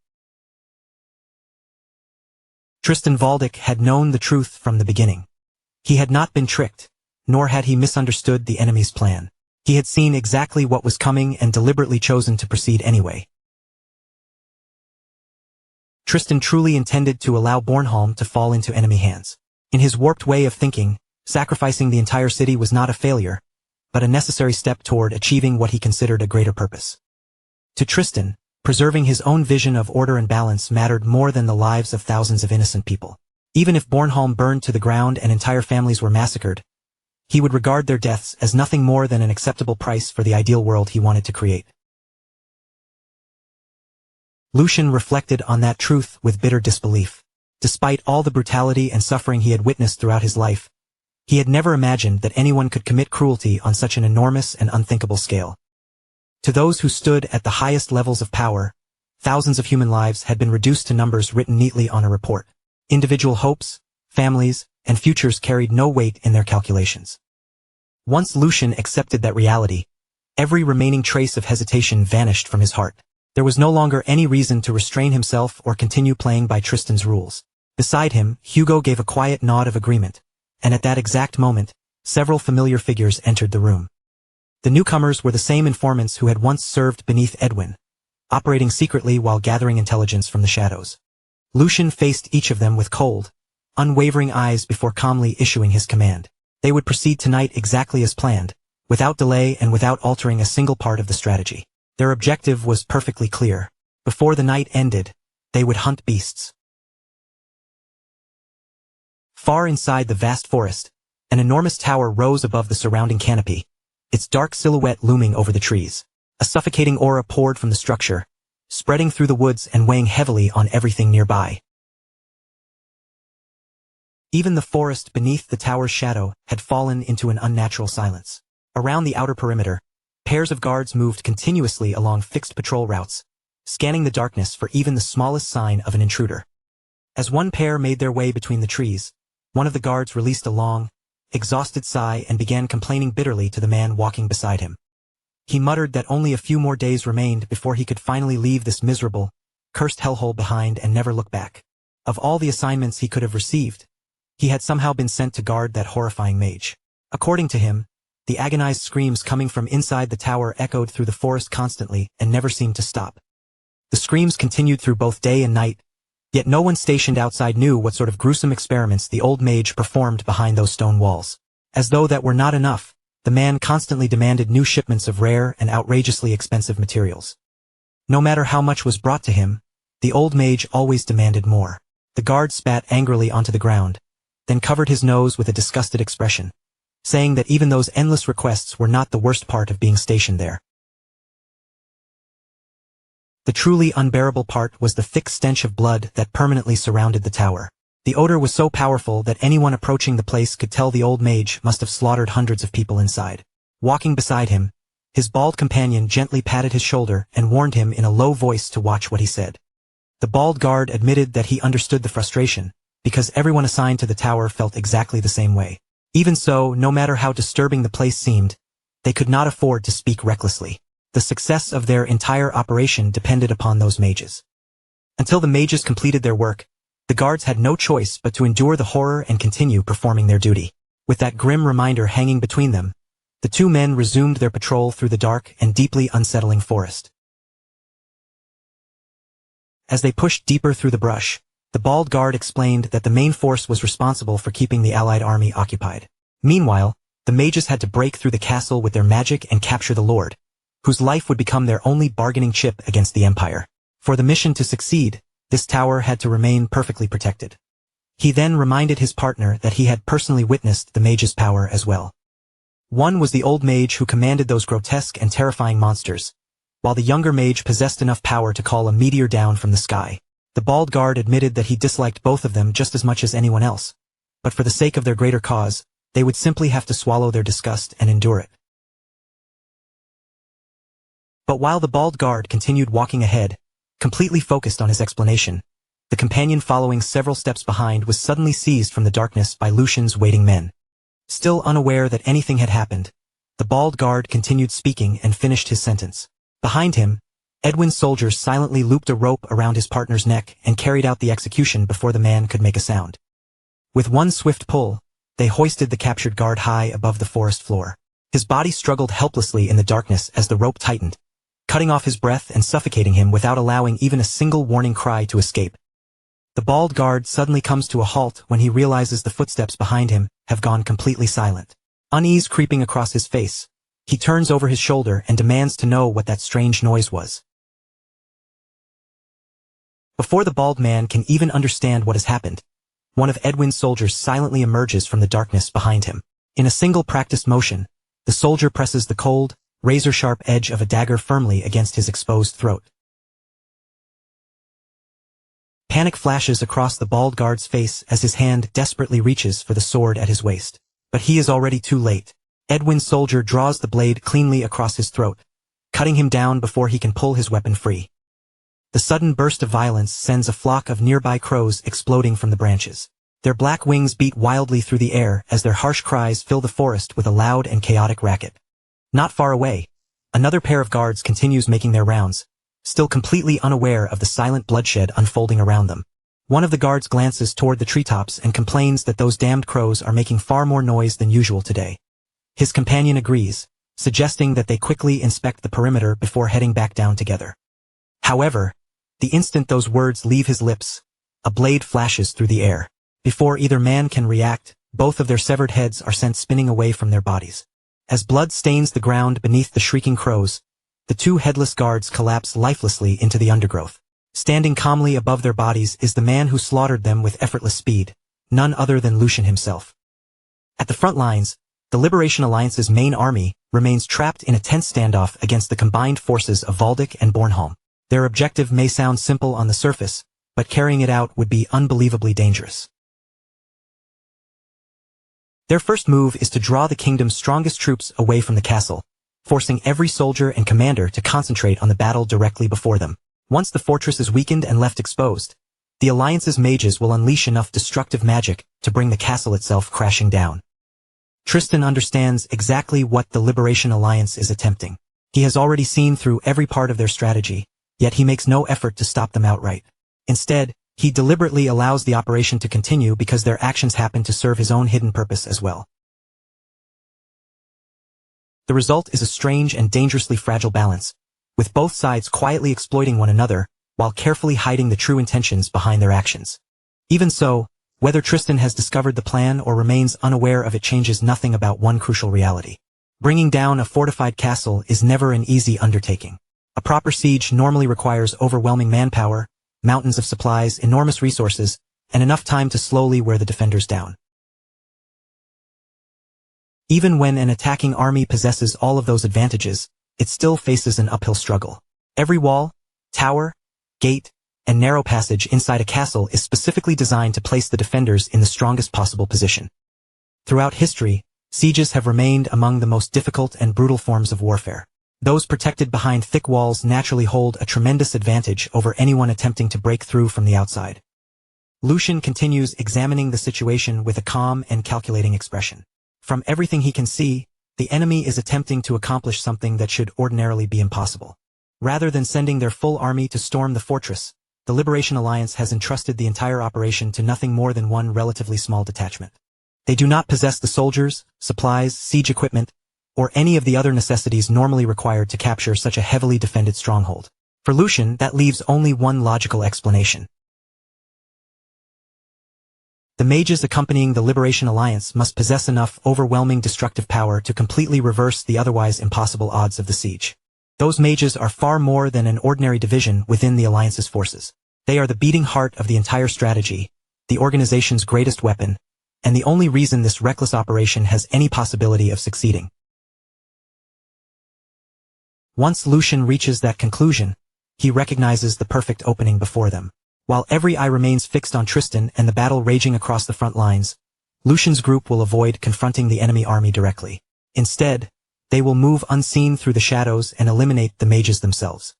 Tristan Valdick had known the truth from the beginning. He had not been tricked, nor had he misunderstood the enemy's plan. He had seen exactly what was coming and deliberately chosen to proceed anyway. Tristan truly intended to allow Bornholm to fall into enemy hands. In his warped way of thinking, sacrificing the entire city was not a failure, but a necessary step toward achieving what he considered a greater purpose. To Tristan, preserving his own vision of order and balance mattered more than the lives of thousands of innocent people. Even if Bornholm burned to the ground and entire families were massacred, he would regard their deaths as nothing more than an acceptable price for the ideal world he wanted to create. Lucian reflected on that truth with bitter disbelief. Despite all the brutality and suffering he had witnessed throughout his life, he had never imagined that anyone could commit cruelty on such an enormous and unthinkable scale. To those who stood at the highest levels of power, thousands of human lives had been reduced to numbers written neatly on a report. Individual hopes, families, and futures carried no weight in their calculations. Once Lucian accepted that reality, every remaining trace of hesitation vanished from his heart. There was no longer any reason to restrain himself or continue playing by Tristan's rules. Beside him, Hugo gave a quiet nod of agreement, and at that exact moment, several familiar figures entered the room. The newcomers were the same informants who had once served beneath Edwin, operating secretly while gathering intelligence from the shadows. Lucian faced each of them with cold, unwavering eyes before calmly issuing his command. They would proceed tonight exactly as planned, without delay and without altering a single part of the strategy. Their objective was perfectly clear. Before the night ended, they would hunt beasts. Far inside the vast forest, an enormous tower rose above the surrounding canopy, its dark silhouette looming over the trees. A suffocating aura poured from the structure, spreading through the woods and weighing heavily on everything nearby. Even the forest beneath the tower's shadow had fallen into an unnatural silence. Around the outer perimeter, pairs of guards moved continuously along fixed patrol routes, scanning the darkness for even the smallest sign of an intruder. As one pair made their way between the trees, one of the guards released a long, exhausted sigh and began complaining bitterly to the man walking beside him. He muttered that only a few more days remained before he could finally leave this miserable, cursed hellhole behind and never look back. Of all the assignments he could have received, he had somehow been sent to guard that horrifying mage. According to him, the agonized screams coming from inside the tower echoed through the forest constantly and never seemed to stop. The screams continued through both day and night, yet no one stationed outside knew what sort of gruesome experiments the old mage performed behind those stone walls. As though that were not enough, the man constantly demanded new shipments of rare and outrageously expensive materials. No matter how much was brought to him, the old mage always demanded more. The guard spat angrily onto the ground, then covered his nose with a disgusted expression, saying that even those endless requests were not the worst part of being stationed there. The truly unbearable part was the thick stench of blood that permanently surrounded the tower. The odor was so powerful that anyone approaching the place could tell the old mage must have slaughtered hundreds of people inside. Walking beside him, his bald companion gently patted his shoulder and warned him in a low voice to watch what he said. The bald guard admitted that he understood the frustration, because everyone assigned to the tower felt exactly the same way. Even so, no matter how disturbing the place seemed, they could not afford to speak recklessly. The success of their entire operation depended upon those mages. Until the mages completed their work, the guards had no choice but to endure the horror and continue performing their duty. With that grim reminder hanging between them, the two men resumed their patrol through the dark and deeply unsettling forest. As they pushed deeper through the brush, the bald guard explained that the main force was responsible for keeping the allied army occupied. Meanwhile, the mages had to break through the castle with their magic and capture the lord, whose life would become their only bargaining chip against the empire. For the mission to succeed, this tower had to remain perfectly protected. He then reminded his partner that he had personally witnessed the mage's power as well. One was the old mage who commanded those grotesque and terrifying monsters, while the younger mage possessed enough power to call a meteor down from the sky. The bald guard admitted that he disliked both of them just as much as anyone else, but for the sake of their greater cause, they would simply have to swallow their disgust and endure it. But while the bald guard continued walking ahead, completely focused on his explanation, the companion following several steps behind was suddenly seized from the darkness by Lucian's waiting men. Still unaware that anything had happened, the bald guard continued speaking and finished his sentence. Behind him, Edwin's soldiers silently looped a rope around his partner's neck and carried out the execution before the man could make a sound. With one swift pull, they hoisted the captured guard high above the forest floor. His body struggled helplessly in the darkness as the rope tightened, cutting off his breath and suffocating him without allowing even a single warning cry to escape. The bald guard suddenly comes to a halt when he realizes the footsteps behind him have gone completely silent. Unease creeping across his face, he turns over his shoulder and demands to know what that strange noise was. Before the bald man can even understand what has happened, one of Edwin's soldiers silently emerges from the darkness behind him. In a single practiced motion, the soldier presses the cold, razor-sharp edge of a dagger firmly against his exposed throat. Panic flashes across the bald guard's face as his hand desperately reaches for the sword at his waist. But he is already too late. Edwin's soldier draws the blade cleanly across his throat, cutting him down before he can pull his weapon free. The sudden burst of violence sends a flock of nearby crows exploding from the branches. Their black wings beat wildly through the air as their harsh cries fill the forest with a loud and chaotic racket. Not far away, another pair of guards continues making their rounds, still completely unaware of the silent bloodshed unfolding around them. One of the guards glances toward the treetops and complains that those damned crows are making far more noise than usual today. His companion agrees, suggesting that they quickly inspect the perimeter before heading back down together. However, the instant those words leave his lips, a blade flashes through the air. Before either man can react, both of their severed heads are sent spinning away from their bodies. As blood stains the ground beneath the shrieking crows, the two headless guards collapse lifelessly into the undergrowth. Standing calmly above their bodies is the man who slaughtered them with effortless speed, none other than Lucian himself. At the front lines, the Liberation Alliance's main army remains trapped in a tense standoff against the combined forces of Valdic and Bornholm. Their objective may sound simple on the surface, but carrying it out would be unbelievably dangerous. Their first move is to draw the kingdom's strongest troops away from the castle, forcing every soldier and commander to concentrate on the battle directly before them. Once the fortress is weakened and left exposed, the Alliance's mages will unleash enough destructive magic to bring the castle itself crashing down. Tristan understands exactly what the Liberation Alliance is attempting. He has already seen through every part of their strategy, yet he makes no effort to stop them outright. Instead, he deliberately allows the operation to continue because their actions happen to serve his own hidden purpose as well. The result is a strange and dangerously fragile balance, with both sides quietly exploiting one another while carefully hiding the true intentions behind their actions. Even so, whether Tristan has discovered the plan or remains unaware of it changes nothing about one crucial reality. Bringing down a fortified castle is never an easy undertaking. A proper siege normally requires overwhelming manpower, mountains of supplies, enormous resources, and enough time to slowly wear the defenders down. Even when an attacking army possesses all of those advantages, it still faces an uphill struggle. Every wall, tower, gate, and narrow passage inside a castle is specifically designed to place the defenders in the strongest possible position. Throughout history, sieges have remained among the most difficult and brutal forms of warfare. Those protected behind thick walls naturally hold a tremendous advantage over anyone attempting to break through from the outside. Lucian continues examining the situation with a calm and calculating expression. From everything he can see, the enemy is attempting to accomplish something that should ordinarily be impossible. Rather than sending their full army to storm the fortress, the Liberation Alliance has entrusted the entire operation to nothing more than one relatively small detachment. They do not possess the soldiers, supplies, siege equipment, or any of the other necessities normally required to capture such a heavily defended stronghold. For Lucian, that leaves only one logical explanation. The mages accompanying the Liberation Alliance must possess enough overwhelming destructive power to completely reverse the otherwise impossible odds of the siege. Those mages are far more than an ordinary division within the Alliance's forces. They are the beating heart of the entire strategy, the organization's greatest weapon, and the only reason this reckless operation has any possibility of succeeding. Once Lucian reaches that conclusion, he recognizes the perfect opening before them. While every eye remains fixed on Tristan and the battle raging across the front lines, Lucian's group will avoid confronting the enemy army directly. Instead, they will move unseen through the shadows and eliminate the mages themselves.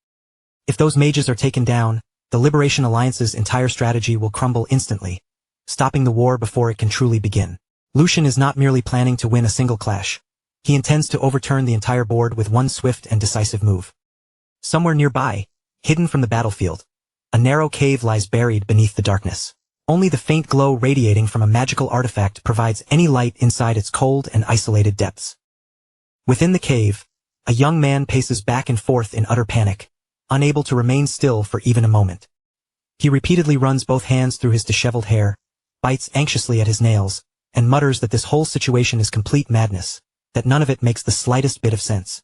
If those mages are taken down, the Liberation Alliance's entire strategy will crumble instantly, stopping the war before it can truly begin. Lucian is not merely planning to win a single clash. He intends to overturn the entire board with one swift and decisive move. Somewhere nearby, hidden from the battlefield, a narrow cave lies buried beneath the darkness. Only the faint glow radiating from a magical artifact provides any light inside its cold and isolated depths. Within the cave, a young man paces back and forth in utter panic, unable to remain still for even a moment. He repeatedly runs both hands through his disheveled hair, bites anxiously at his nails, and mutters that this whole situation is complete madness, that none of it makes the slightest bit of sense.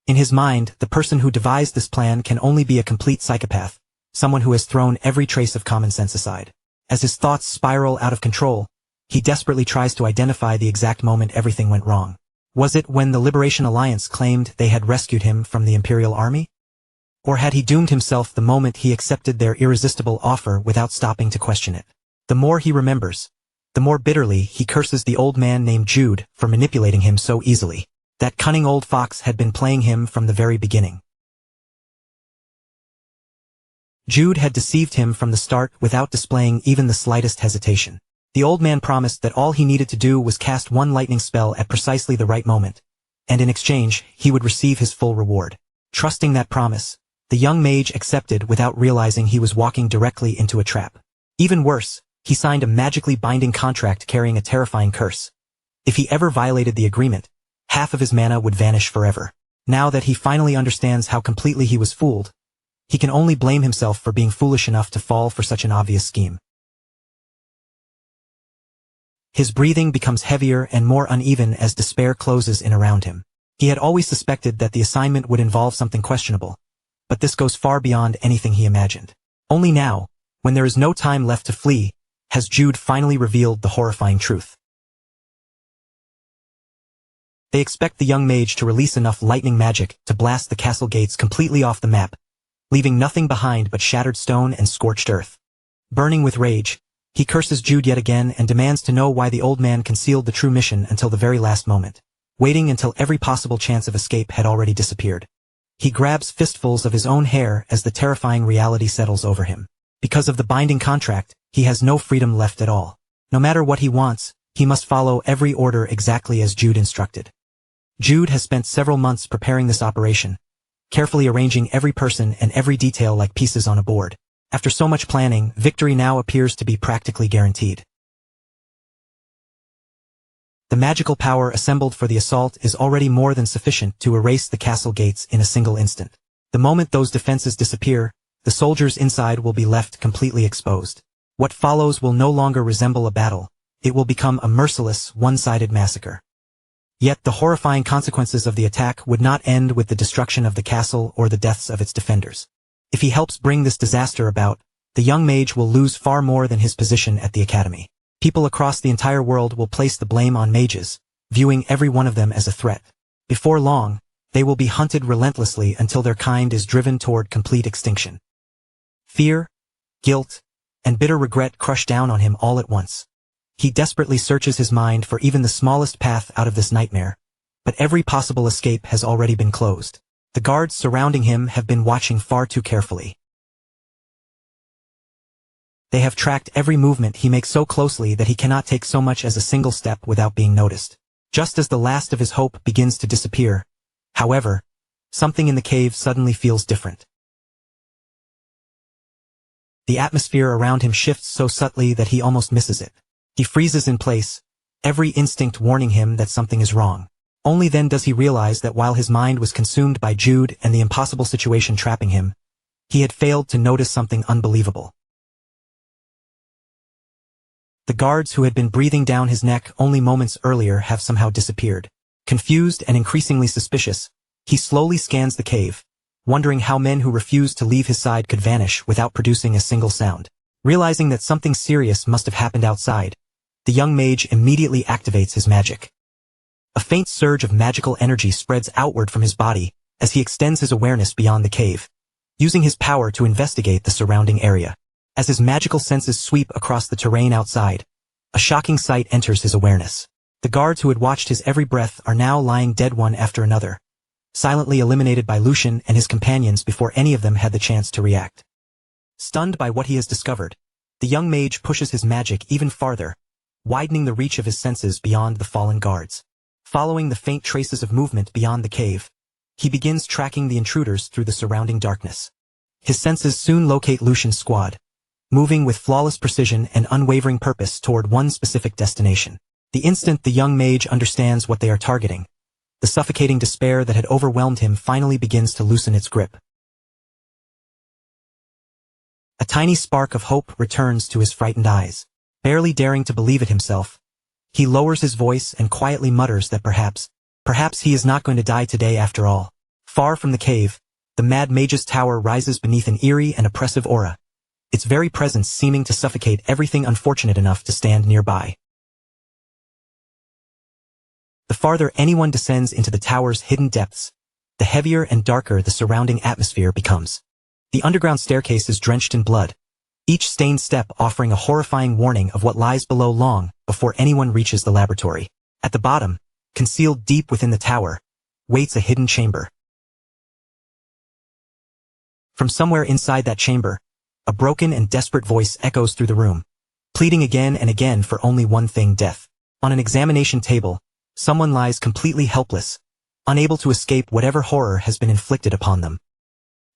In his mind, the person who devised this plan can only be a complete psychopath, someone who has thrown every trace of common sense aside. As his thoughts spiral out of control, he desperately tries to identify the exact moment everything went wrong. Was it when the Liberation Alliance claimed they had rescued him from the Imperial Army? Or had he doomed himself the moment he accepted their irresistible offer without stopping to question it? The more he remembers, the more bitterly he curses the old man named Jude for manipulating him so easily. That cunning old fox had been playing him from the very beginning. Jude had deceived him from the start without displaying even the slightest hesitation. The old man promised that all he needed to do was cast one lightning spell at precisely the right moment, and in exchange, he would receive his full reward. Trusting that promise, the young mage accepted without realizing he was walking directly into a trap. Even worse, he signed a magically binding contract carrying a terrifying curse. If he ever violated the agreement, half of his mana would vanish forever. Now that he finally understands how completely he was fooled, he can only blame himself for being foolish enough to fall for such an obvious scheme. His breathing becomes heavier and more uneven as despair closes in around him. He had always suspected that the assignment would involve something questionable, but this goes far beyond anything he imagined. Only now, when there is no time left to flee, has Jude finally revealed the horrifying truth. They expect the young mage to release enough lightning magic to blast the castle gates completely off the map, leaving nothing behind but shattered stone and scorched earth. Burning with rage, he curses Jude yet again and demands to know why the old man concealed the true mission until the very last moment, waiting until every possible chance of escape had already disappeared. He grabs fistfuls of his own hair as the terrifying reality settles over him. Because of the binding contract, he has no freedom left at all. No matter what he wants, he must follow every order exactly as Jude instructed. Jude has spent several months preparing this operation, carefully arranging every person and every detail like pieces on a board. After so much planning, victory now appears to be practically guaranteed. The magical power assembled for the assault is already more than sufficient to erase the castle gates in a single instant. The moment those defenses disappear, the soldiers inside will be left completely exposed. What follows will no longer resemble a battle, it will become a merciless, one-sided massacre. Yet the horrifying consequences of the attack would not end with the destruction of the castle or the deaths of its defenders. If he helps bring this disaster about, the young mage will lose far more than his position at the academy. People across the entire world will place the blame on mages, viewing every one of them as a threat. Before long, They will be hunted relentlessly until their kind is driven toward complete extinction. Fear, guilt, and bitter regret crush down on him all at once. He desperately searches his mind for even the smallest path out of this nightmare, but every possible escape has already been closed. The guards surrounding him have been watching far too carefully. They have tracked every movement he makes so closely that he cannot take so much as a single step without being noticed. Just as the last of his hope begins to disappear, however, something in the cave suddenly feels different. The atmosphere around him shifts so subtly that he almost misses it. He freezes in place, every instinct warning him that something is wrong. Only then does he realize that while his mind was consumed by Jude and the impossible situation trapping him, he had failed to notice something unbelievable. The guards who had been breathing down his neck only moments earlier have somehow disappeared. Confused and increasingly suspicious, he slowly scans the cave, wondering how men who refused to leave his side could vanish without producing a single sound. Realizing that something serious must have happened outside, the young mage immediately activates his magic. A faint surge of magical energy spreads outward from his body as he extends his awareness beyond the cave, using his power to investigate the surrounding area. As his magical senses sweep across the terrain outside, a shocking sight enters his awareness. The guards who had watched his every breath are now lying dead one after another, silently eliminated by Lucian and his companions before any of them had the chance to react. Stunned by what he has discovered, the young mage pushes his magic even farther, widening the reach of his senses beyond the fallen guards. Following the faint traces of movement beyond the cave, he begins tracking the intruders through the surrounding darkness. His senses soon locate Lucian's squad, moving with flawless precision and unwavering purpose toward one specific destination. The instant the young mage understands what they are targeting, the suffocating despair that had overwhelmed him finally begins to loosen its grip. A tiny spark of hope returns to his frightened eyes. Barely daring to believe it himself, he lowers his voice and quietly mutters that perhaps he is not going to die today after all. Far from the cave, the Mad Mage's tower rises beneath an eerie and oppressive aura, its very presence seeming to suffocate everything unfortunate enough to stand nearby. The farther anyone descends into the tower's hidden depths, the heavier and darker the surrounding atmosphere becomes. The underground staircase is drenched in blood, each stained step offering a horrifying warning of what lies below long before anyone reaches the laboratory. At the bottom, concealed deep within the tower, waits a hidden chamber. From somewhere inside that chamber, a broken and desperate voice echoes through the room, pleading again and again for only one thing: death. On an examination table, someone lies completely helpless, unable to escape whatever horror has been inflicted upon them.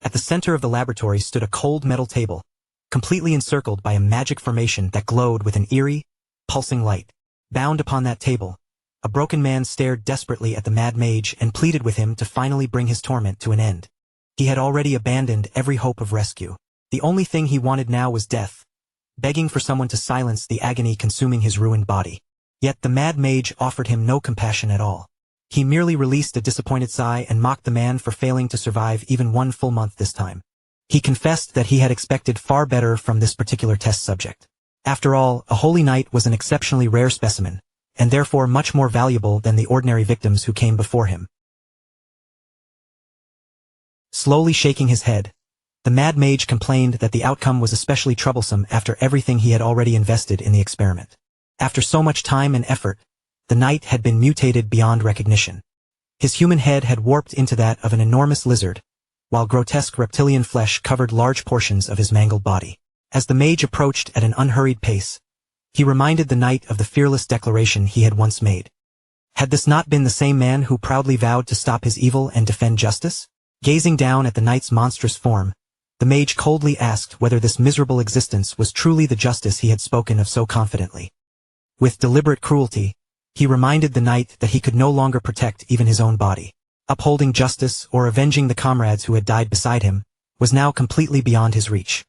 At the center of the laboratory stood a cold metal table, completely encircled by a magic formation that glowed with an eerie, pulsing light. Bound upon that table, a broken man stared desperately at the Mad Mage and pleaded with him to finally bring his torment to an end. He had already abandoned every hope of rescue. The only thing he wanted now was death, begging for someone to silence the agony consuming his ruined body. Yet the Mad Mage offered him no compassion at all. He merely released a disappointed sigh and mocked the man for failing to survive even one full month this time. He confessed that he had expected far better from this particular test subject. After all, a holy knight was an exceptionally rare specimen, and therefore much more valuable than the ordinary victims who came before him. Slowly shaking his head, the Mad Mage complained that the outcome was especially troublesome after everything he had already invested in the experiment. After so much time and effort, the knight had been mutated beyond recognition. His human head had warped into that of an enormous lizard, while grotesque reptilian flesh covered large portions of his mangled body. As the mage approached at an unhurried pace, he reminded the knight of the fearless declaration he had once made. Had this not been the same man who proudly vowed to stop his evil and defend justice? Gazing down at the knight's monstrous form, the mage coldly asked whether this miserable existence was truly the justice he had spoken of so confidently. With deliberate cruelty, he reminded the knight that he could no longer protect even his own body. Upholding justice or avenging the comrades who had died beside him was now completely beyond his reach.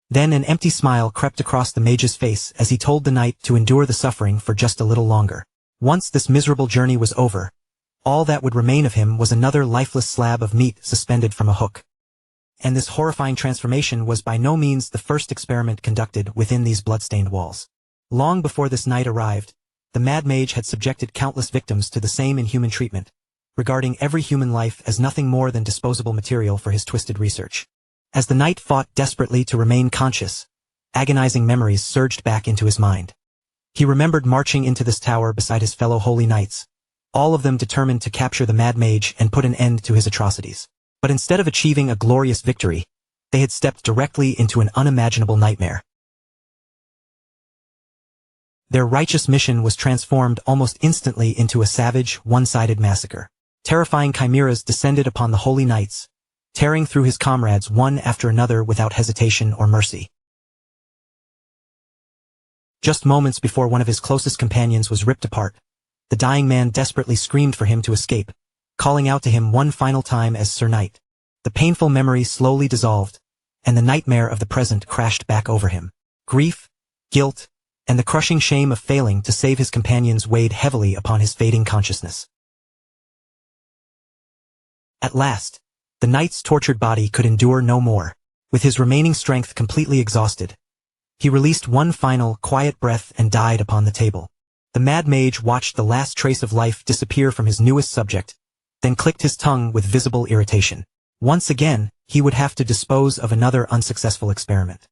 Then an empty smile crept across the mage's face as he told the knight to endure the suffering for just a little longer. Once this miserable journey was over, all that would remain of him was another lifeless slab of meat suspended from a hook. And this horrifying transformation was by no means the first experiment conducted within these blood-stained walls. Long before this night arrived, The Mad Mage had subjected countless victims to the same inhuman treatment, regarding every human life as nothing more than disposable material for his twisted research. As the knight fought desperately to remain conscious, agonizing memories surged back into his mind. He remembered marching into this tower beside his fellow holy knights, all of them determined to capture the Mad Mage and put an end to his atrocities. But instead of achieving a glorious victory, they had stepped directly into an unimaginable nightmare. Their righteous mission was transformed almost instantly into a savage, one-sided massacre. Terrifying chimeras descended upon the holy knights, tearing through his comrades one after another without hesitation or mercy. Just moments before one of his closest companions was ripped apart, the dying man desperately screamed for him to escape, calling out to him one final time as Sir Knight. The painful memory slowly dissolved, and the nightmare of the present crashed back over him. Grief, guilt, and the crushing shame of failing to save his companions weighed heavily upon his fading consciousness. At last, the knight's tortured body could endure no more. With his remaining strength completely exhausted, he released one final, quiet breath and died upon the table. The Mad Mage watched the last trace of life disappear from his newest subject, then clicked his tongue with visible irritation. Once again, he would have to dispose of another unsuccessful experiment.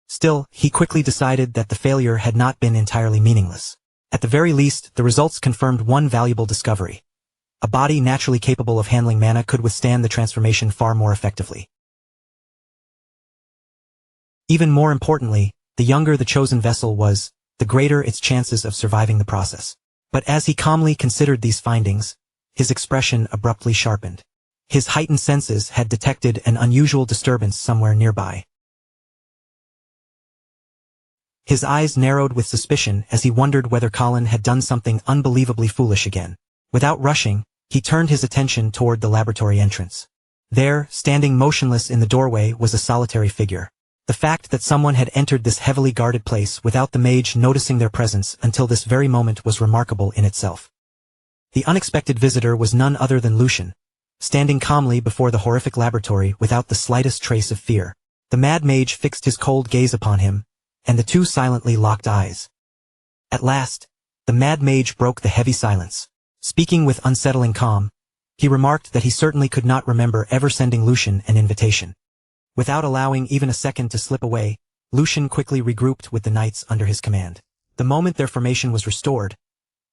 Still, he quickly decided that the failure had not been entirely meaningless. At the very least, the results confirmed one valuable discovery. A body naturally capable of handling mana could withstand the transformation far more effectively. Even more importantly, the younger the chosen vessel was, the greater its chances of surviving the process. But as he calmly considered these findings, his expression abruptly sharpened. His heightened senses had detected an unusual disturbance somewhere nearby. His eyes narrowed with suspicion as he wondered whether Colin had done something unbelievably foolish again. Without rushing, he turned his attention toward the laboratory entrance. There, standing motionless in the doorway, was a solitary figure. The fact that someone had entered this heavily guarded place without the mage noticing their presence until this very moment was remarkable in itself. The unexpected visitor was none other than Lucian, standing calmly before the horrific laboratory without the slightest trace of fear. The Mad Mage fixed his cold gaze upon him, and the two silently locked eyes. At last, the Mad Mage broke the heavy silence. Speaking with unsettling calm, he remarked that he certainly could not remember ever sending Lucian an invitation. Without allowing even a second to slip away, Lucian quickly regrouped with the knights under his command. The moment their formation was restored,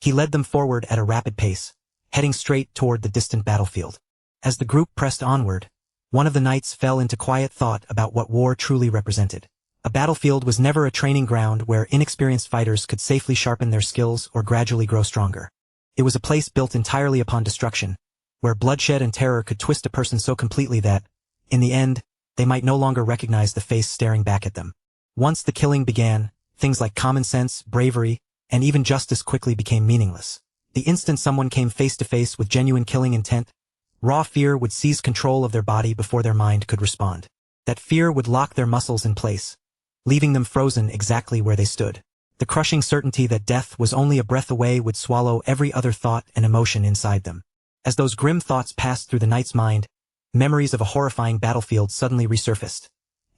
he led them forward at a rapid pace, heading straight toward the distant battlefield. As the group pressed onward, one of the knights fell into quiet thought about what war truly represented. A battlefield was never a training ground where inexperienced fighters could safely sharpen their skills or gradually grow stronger. It was a place built entirely upon destruction, where bloodshed and terror could twist a person so completely that, in the end, they might no longer recognize the face staring back at them. Once the killing began, things like common sense, bravery, and even justice quickly became meaningless. The instant someone came face to face with genuine killing intent, raw fear would seize control of their body before their mind could respond. That fear would lock their muscles in place, leaving them frozen exactly where they stood. The crushing certainty that death was only a breath away would swallow every other thought and emotion inside them. As those grim thoughts passed through the knight's mind, memories of a horrifying battlefield suddenly resurfaced.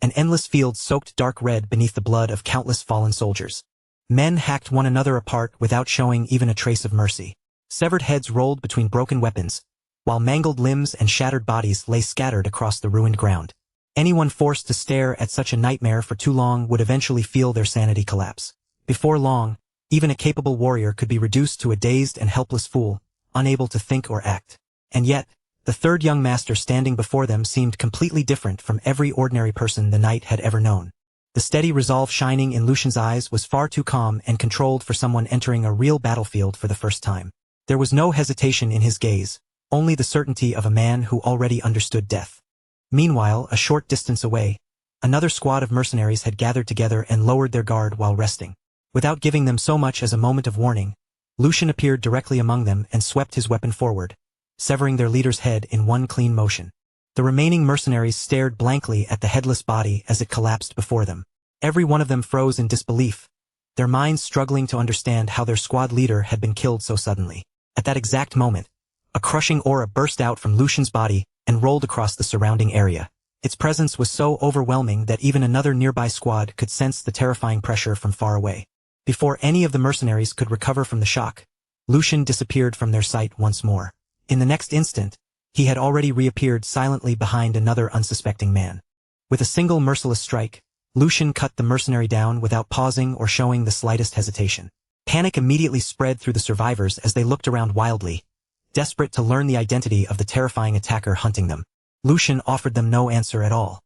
An endless field soaked dark red beneath the blood of countless fallen soldiers. Men hacked one another apart without showing even a trace of mercy. Severed heads rolled between broken weapons, while mangled limbs and shattered bodies lay scattered across the ruined ground. Anyone forced to stare at such a nightmare for too long would eventually feel their sanity collapse. Before long, even a capable warrior could be reduced to a dazed and helpless fool, unable to think or act. And yet, the third young master standing before them seemed completely different from every ordinary person the knight had ever known. The steady resolve shining in Lucian's eyes was far too calm and controlled for someone entering a real battlefield for the first time. There was no hesitation in his gaze, only the certainty of a man who already understood death. Meanwhile, a short distance away, another squad of mercenaries had gathered together and lowered their guard while resting. Without giving them so much as a moment of warning, Lucian appeared directly among them and swept his weapon forward, severing their leader's head in one clean motion. The remaining mercenaries stared blankly at the headless body as it collapsed before them. Every one of them froze in disbelief, their minds struggling to understand how their squad leader had been killed so suddenly. At that exact moment, a crushing aura burst out from Lucian's body and rolled across the surrounding area. Its presence was so overwhelming that even another nearby squad could sense the terrifying pressure from far away. Before any of the mercenaries could recover from the shock, Lucian disappeared from their sight once more. In the next instant, he had already reappeared silently behind another unsuspecting man. With a single merciless strike, Lucian cut the mercenary down without pausing or showing the slightest hesitation. Panic immediately spread through the survivors as they looked around wildly, desperate to learn the identity of the terrifying attacker hunting them. Lucian offered them no answer at all.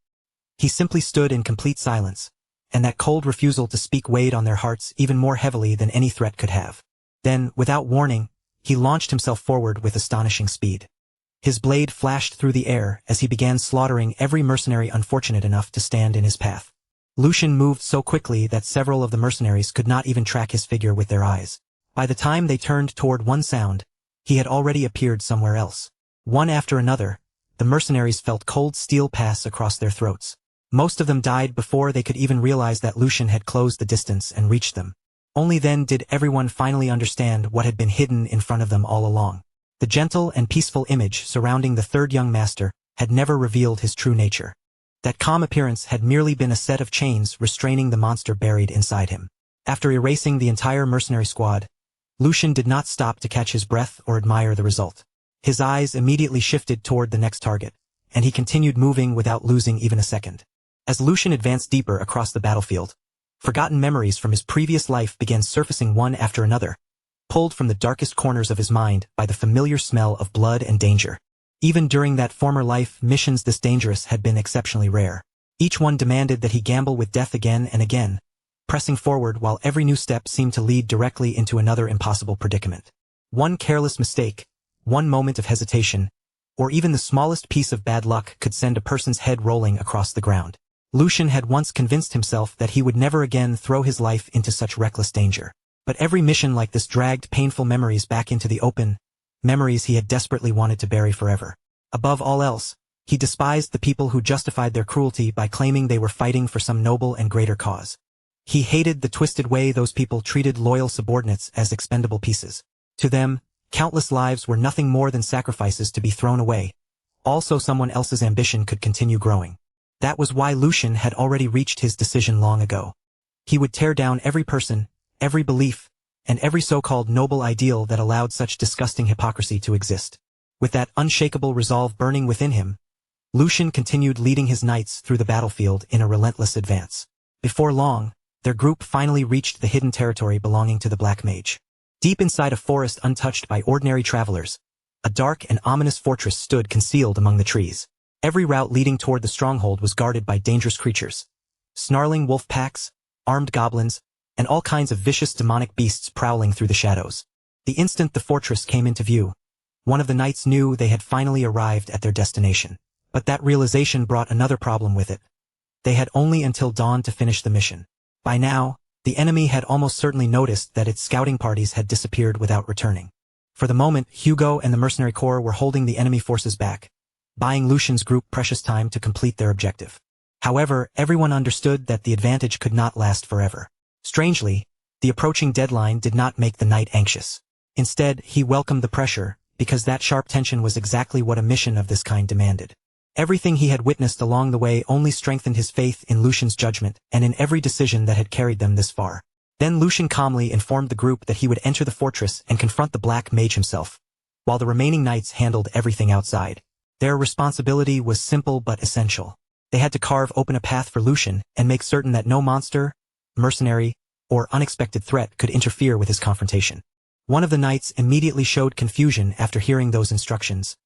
He simply stood in complete silence, and that cold refusal to speak weighed on their hearts even more heavily than any threat could have. Then, without warning, he launched himself forward with astonishing speed. His blade flashed through the air as he began slaughtering every mercenary unfortunate enough to stand in his path. Lucian moved so quickly that several of the mercenaries could not even track his figure with their eyes. By the time they turned toward one sound, he had already appeared somewhere else. One after another, the mercenaries felt cold steel pass across their throats. Most of them died before they could even realize that Lucian had closed the distance and reached them. Only then did everyone finally understand what had been hidden in front of them all along. The gentle and peaceful image surrounding the third young master had never revealed his true nature. That calm appearance had merely been a set of chains restraining the monster buried inside him. After erasing the entire mercenary squad, Lucian did not stop to catch his breath or admire the result. His eyes immediately shifted toward the next target, and he continued moving without losing even a second. As Lucian advanced deeper across the battlefield, forgotten memories from his previous life began surfacing one after another, pulled from the darkest corners of his mind by the familiar smell of blood and danger. Even during that former life, missions this dangerous had been exceptionally rare. Each one demanded that he gamble with death again and again, pressing forward while every new step seemed to lead directly into another impossible predicament. One careless mistake, one moment of hesitation, or even the smallest piece of bad luck could send a person's head rolling across the ground. Lucian had once convinced himself that he would never again throw his life into such reckless danger. But every mission like this dragged painful memories back into the open, memories he had desperately wanted to bury forever. Above all else, he despised the people who justified their cruelty by claiming they were fighting for some noble and greater cause. He hated the twisted way those people treated loyal subordinates as expendable pieces. To them, countless lives were nothing more than sacrifices to be thrown away, also someone else's ambition could continue growing. That was why Lucian had already reached his decision long ago. He would tear down every person, every belief, and every so-called noble ideal that allowed such disgusting hypocrisy to exist. With that unshakable resolve burning within him, Lucian continued leading his knights through the battlefield in a relentless advance. Before long, their group finally reached the hidden territory belonging to the Black Mage. Deep inside a forest untouched by ordinary travelers, a dark and ominous fortress stood concealed among the trees. Every route leading toward the stronghold was guarded by dangerous creatures. Snarling wolf packs, armed goblins, and all kinds of vicious demonic beasts prowling through the shadows. The instant the fortress came into view, one of the knights knew they had finally arrived at their destination. But that realization brought another problem with it. They had only until dawn to finish the mission. By now, the enemy had almost certainly noticed that its scouting parties had disappeared without returning. For the moment, Hugo and the mercenary corps were holding the enemy forces back, buying Lucian's group precious time to complete their objective. However, everyone understood that the advantage could not last forever. Strangely, the approaching deadline did not make the knight anxious. Instead, he welcomed the pressure, because that sharp tension was exactly what a mission of this kind demanded. Everything he had witnessed along the way only strengthened his faith in Lucian's judgment and in every decision that had carried them this far. Then Lucian calmly informed the group that he would enter the fortress and confront the Black Mage himself, while the remaining knights handled everything outside. Their responsibility was simple but essential. They had to carve open a path for Lucian and make certain that no monster, mercenary, or unexpected threat could interfere with his confrontation. One of the knights immediately showed confusion after hearing those instructions,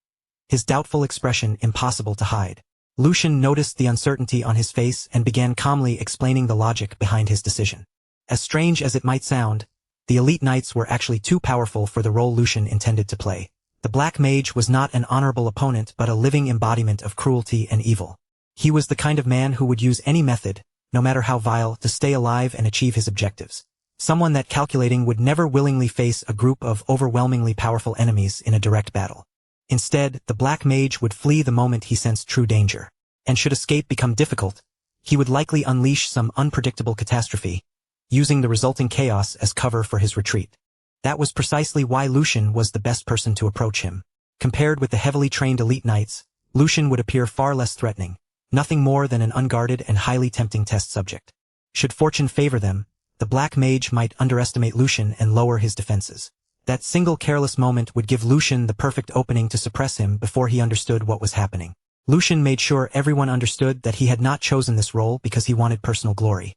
his doubtful expression impossible to hide. Lucian noticed the uncertainty on his face and began calmly explaining the logic behind his decision. As strange as it might sound, the elite knights were actually too powerful for the role Lucian intended to play. The Black Mage was not an honorable opponent but a living embodiment of cruelty and evil. He was the kind of man who would use any method, no matter how vile, to stay alive and achieve his objectives. Someone that calculating would never willingly face a group of overwhelmingly powerful enemies in a direct battle. Instead, the Black Mage would flee the moment he sensed true danger. And should escape become difficult, he would likely unleash some unpredictable catastrophe, using the resulting chaos as cover for his retreat. That was precisely why Lucian was the best person to approach him. Compared with the heavily trained elite knights, Lucian would appear far less threatening, nothing more than an unguarded and highly tempting test subject. Should fortune favor them, the black mage might underestimate Lucian and lower his defenses. That single careless moment would give Lucian the perfect opening to suppress him before he understood what was happening. Lucian made sure everyone understood that he had not chosen this role because he wanted personal glory.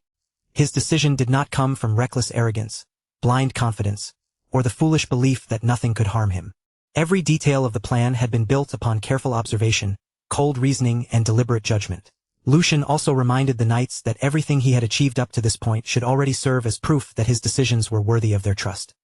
His decision did not come from reckless arrogance, blind confidence, or the foolish belief that nothing could harm him. Every detail of the plan had been built upon careful observation, cold reasoning, and deliberate judgment. Lucian also reminded the knights that everything he had achieved up to this point should already serve as proof that his decisions were worthy of their trust.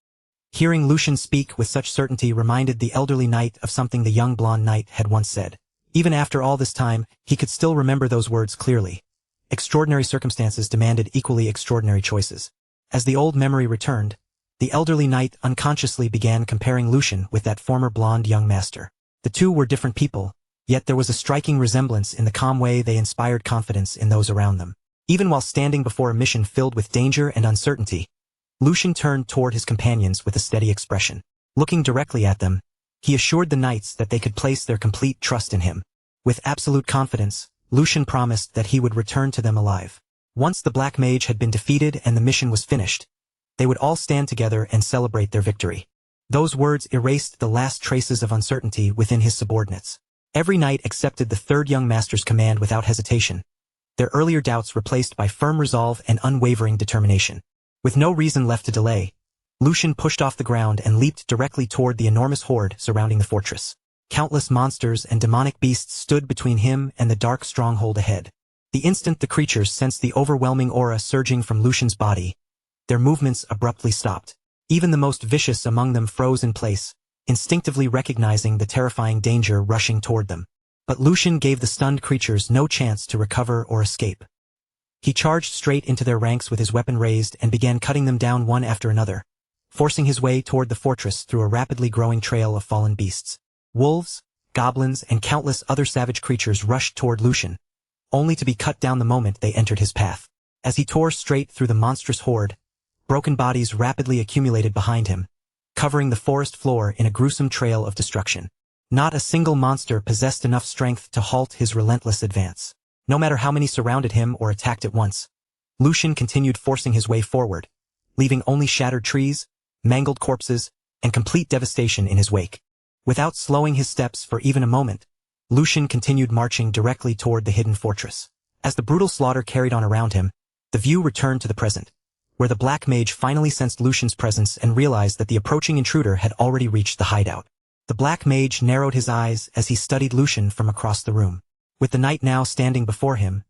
Hearing Lucian speak with such certainty reminded the elderly knight of something the young blonde knight had once said. Even after all this time, he could still remember those words clearly. Extraordinary circumstances demanded equally extraordinary choices. As the old memory returned, the elderly knight unconsciously began comparing Lucian with that former blonde young master. The two were different people, yet there was a striking resemblance in the calm way they inspired confidence in those around them. Even while standing before a mission filled with danger and uncertainty, Lucian turned toward his companions with a steady expression. Looking directly at them, he assured the knights that they could place their complete trust in him. With absolute confidence, Lucian promised that he would return to them alive. Once the black mage had been defeated and the mission was finished, they would all stand together and celebrate their victory. Those words erased the last traces of uncertainty within his subordinates. Every knight accepted the third young master's command without hesitation, their earlier doubts replaced by firm resolve and unwavering determination. With no reason left to delay, Lucian pushed off the ground and leaped directly toward the enormous horde surrounding the fortress. Countless monsters and demonic beasts stood between him and the dark stronghold ahead. The instant the creatures sensed the overwhelming aura surging from Lucian's body, their movements abruptly stopped. Even the most vicious among them froze in place, instinctively recognizing the terrifying danger rushing toward them. But Lucian gave the stunned creatures no chance to recover or escape. He charged straight into their ranks with his weapon raised and began cutting them down one after another, forcing his way toward the fortress through a rapidly growing trail of fallen beasts. Wolves, goblins, and countless other savage creatures rushed toward Lucian, only to be cut down the moment they entered his path. As he tore straight through the monstrous horde, broken bodies rapidly accumulated behind him, covering the forest floor in a gruesome trail of destruction. Not a single monster possessed enough strength to halt his relentless advance. No matter how many surrounded him or attacked at once, Lucian continued forcing his way forward, leaving only shattered trees, mangled corpses, and complete devastation in his wake. Without slowing his steps for even a moment, Lucian continued marching directly toward the hidden fortress. As the brutal slaughter carried on around him, the view returned to the present, where the black mage finally sensed Lucian's presence and realized that the approaching intruder had already reached the hideout. The black mage narrowed his eyes as he studied Lucian from across the room. With the knight now standing before him,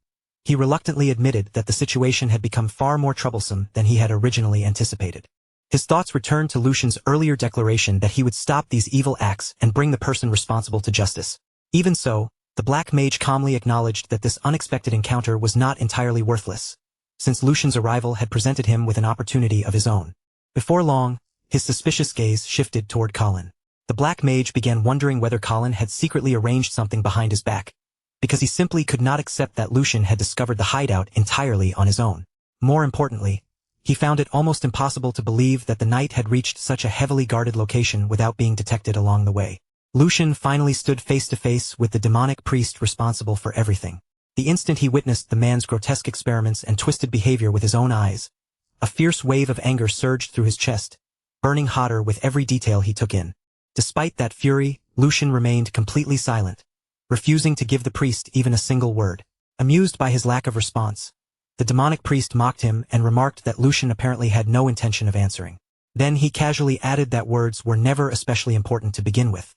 he reluctantly admitted that the situation had become far more troublesome than he had originally anticipated. His thoughts returned to Lucian's earlier declaration that he would stop these evil acts and bring the person responsible to justice. Even so, the black mage calmly acknowledged that this unexpected encounter was not entirely worthless, since Lucian's arrival had presented him with an opportunity of his own. Before long, his suspicious gaze shifted toward Colin. The black mage began wondering whether Colin had secretly arranged something behind his back, because he simply could not accept that Lucian had discovered the hideout entirely on his own. More importantly, he found it almost impossible to believe that the knight had reached such a heavily guarded location without being detected along the way. Lucian finally stood face to face with the demonic priest responsible for everything. The instant he witnessed the man's grotesque experiments and twisted behavior with his own eyes, a fierce wave of anger surged through his chest, burning hotter with every detail he took in. Despite that fury, Lucian remained completely silent, refusing to give the priest even a single word. Amused by his lack of response, the demonic priest mocked him and remarked that Lucian apparently had no intention of answering. Then he casually added that words were never especially important to begin with.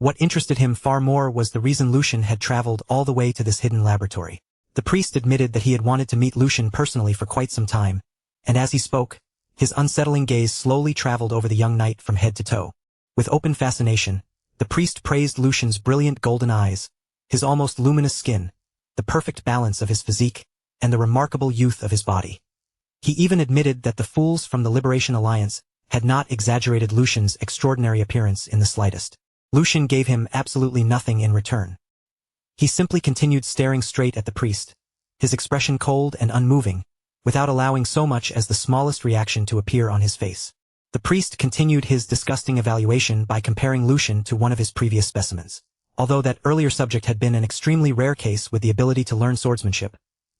What interested him far more was the reason Lucian had traveled all the way to this hidden laboratory. The priest admitted that he had wanted to meet Lucian personally for quite some time, and as he spoke, his unsettling gaze slowly traveled over the young knight from head to toe. With open fascination, the priest praised Lucian's brilliant golden eyes, his almost luminous skin, the perfect balance of his physique, and the remarkable youth of his body. He even admitted that the fools from the Liberation Alliance had not exaggerated Lucian's extraordinary appearance in the slightest. Lucian gave him absolutely nothing in return. He simply continued staring straight at the priest, his expression cold and unmoving, without allowing so much as the smallest reaction to appear on his face. The priest continued his disgusting evaluation by comparing Lucian to one of his previous specimens. Although that earlier subject had been an extremely rare case with the ability to learn swordsmanship,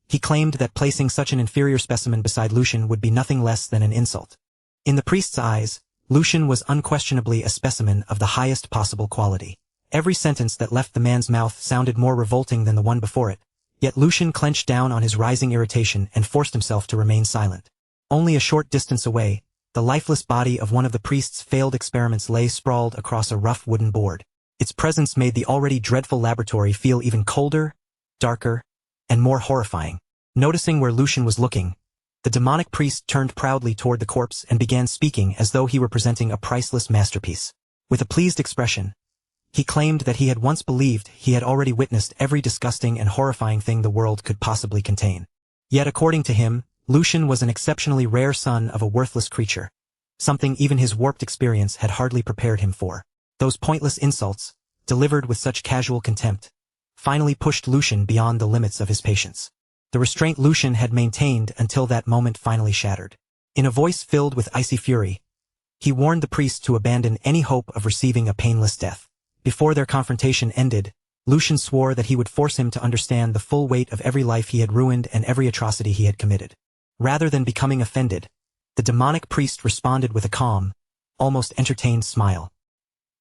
He claimed that placing such an inferior specimen beside Lucian would be nothing less than an insult. In the priest's eyes, Lucian was unquestionably a specimen of the highest possible quality. Every sentence that left the man's mouth sounded more revolting than the one before it, yet Lucian clenched down on his rising irritation and forced himself to remain silent. Only a short distance away, the lifeless body of one of the priest's failed experiments lay sprawled across a rough wooden board. Its presence made the already dreadful laboratory feel even colder, darker, and more horrifying. Noticing where Lucian was looking, the demonic priest turned proudly toward the corpse and began speaking as though he were presenting a priceless masterpiece. With a pleased expression, he claimed that he had once believed he had already witnessed every disgusting and horrifying thing the world could possibly contain. Yet according to him, Lucian was an exceptionally rare son of a worthless creature, something even his warped experience had hardly prepared him for. Those pointless insults, delivered with such casual contempt, finally pushed Lucian beyond the limits of his patience. The restraint Lucian had maintained until that moment finally shattered. In a voice filled with icy fury, he warned the priest to abandon any hope of receiving a painless death. Before their confrontation ended, Lucian swore that he would force him to understand the full weight of every life he had ruined and every atrocity he had committed. Rather than becoming offended, the demonic priest responded with a calm, almost entertained smile.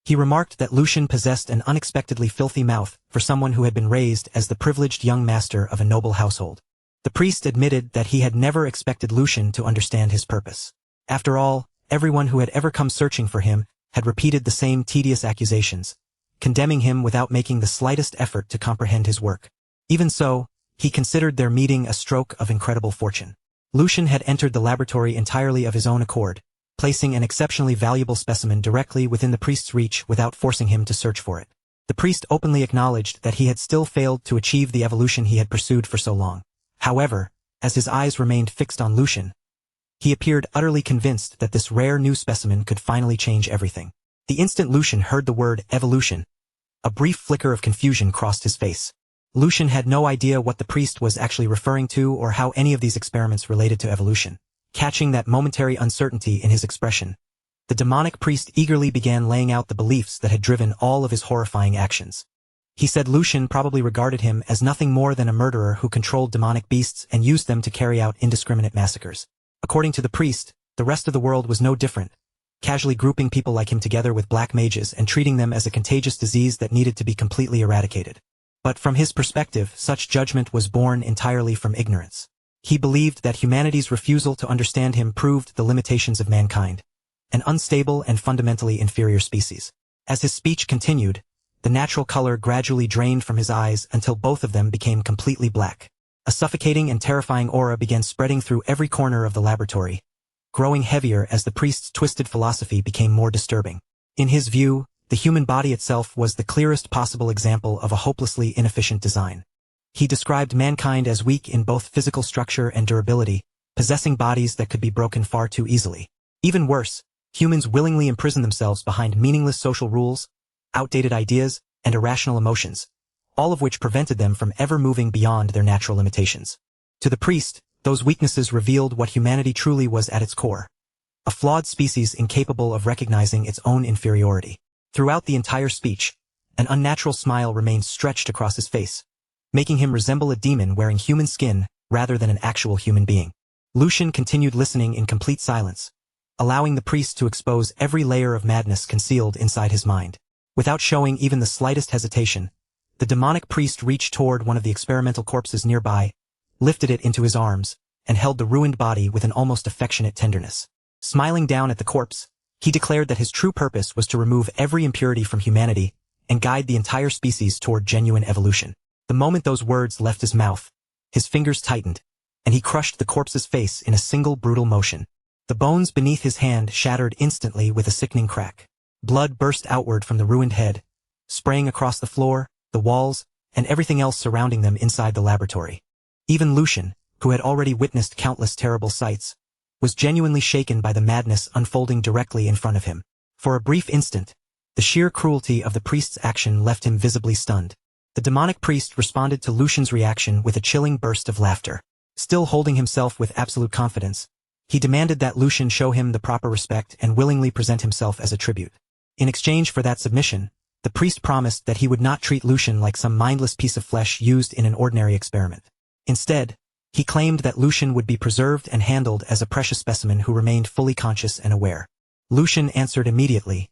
He remarked that Lucian possessed an unexpectedly filthy mouth for someone who had been raised as the privileged young master of a noble household. The priest admitted that he had never expected Lucian to understand his purpose. After all, everyone who had ever come searching for him had repeated the same tedious accusations, condemning him without making the slightest effort to comprehend his work. Even so, he considered their meeting a stroke of incredible fortune. Lucian had entered the laboratory entirely of his own accord, placing an exceptionally valuable specimen directly within the priest's reach without forcing him to search for it. The priest openly acknowledged that he had still failed to achieve the evolution he had pursued for so long. However, as his eyes remained fixed on Lucian, he appeared utterly convinced that this rare new specimen could finally change everything. The instant Lucian heard the word evolution, a brief flicker of confusion crossed his face. Lucian had no idea what the priest was actually referring to or how any of these experiments related to evolution. Catching that momentary uncertainty in his expression, the demonic priest eagerly began laying out the beliefs that had driven all of his horrifying actions. He said Lucian probably regarded him as nothing more than a murderer who controlled demonic beasts and used them to carry out indiscriminate massacres. According to the priest, the rest of the world was no different, casually grouping people like him together with black mages and treating them as a contagious disease that needed to be completely eradicated. But from his perspective, such judgment was born entirely from ignorance. He believed that humanity's refusal to understand him proved the limitations of mankind, an unstable and fundamentally inferior species. As his speech continued, the natural color gradually drained from his eyes until both of them became completely black. A suffocating and terrifying aura began spreading through every corner of the laboratory, growing heavier as the priest's twisted philosophy became more disturbing. In his view, the human body itself was the clearest possible example of a hopelessly inefficient design. He described mankind as weak in both physical structure and durability, possessing bodies that could be broken far too easily. Even worse, humans willingly imprison themselves behind meaningless social rules, outdated ideas, and irrational emotions, all of which prevented them from ever moving beyond their natural limitations. To the priest, those weaknesses revealed what humanity truly was at its core, a flawed species incapable of recognizing its own inferiority. Throughout the entire speech, an unnatural smile remained stretched across his face, making him resemble a demon wearing human skin rather than an actual human being. Lucian continued listening in complete silence, allowing the priest to expose every layer of madness concealed inside his mind. Without showing even the slightest hesitation, the demonic priest reached toward one of the experimental corpses nearby, lifted it into his arms, and held the ruined body with an almost affectionate tenderness. Smiling down at the corpse, he declared that his true purpose was to remove every impurity from humanity and guide the entire species toward genuine evolution. The moment those words left his mouth, his fingers tightened, and he crushed the corpse's face in a single brutal motion. The bones beneath his hand shattered instantly with a sickening crack. Blood burst outward from the ruined head, spraying across the floor, the walls, and everything else surrounding them inside the laboratory. Even Lucian, who had already witnessed countless terrible sights, was genuinely shaken by the madness unfolding directly in front of him. For a brief instant, the sheer cruelty of the priest's action left him visibly stunned. The demonic priest responded to Lucian's reaction with a chilling burst of laughter. Still holding himself with absolute confidence, he demanded that Lucian show him the proper respect and willingly present himself as a tribute. In exchange for that submission, the priest promised that he would not treat Lucian like some mindless piece of flesh used in an ordinary experiment. Instead, He claimed that Lucian would be preserved and handled as a precious specimen who remained fully conscious and aware. Lucian answered immediately,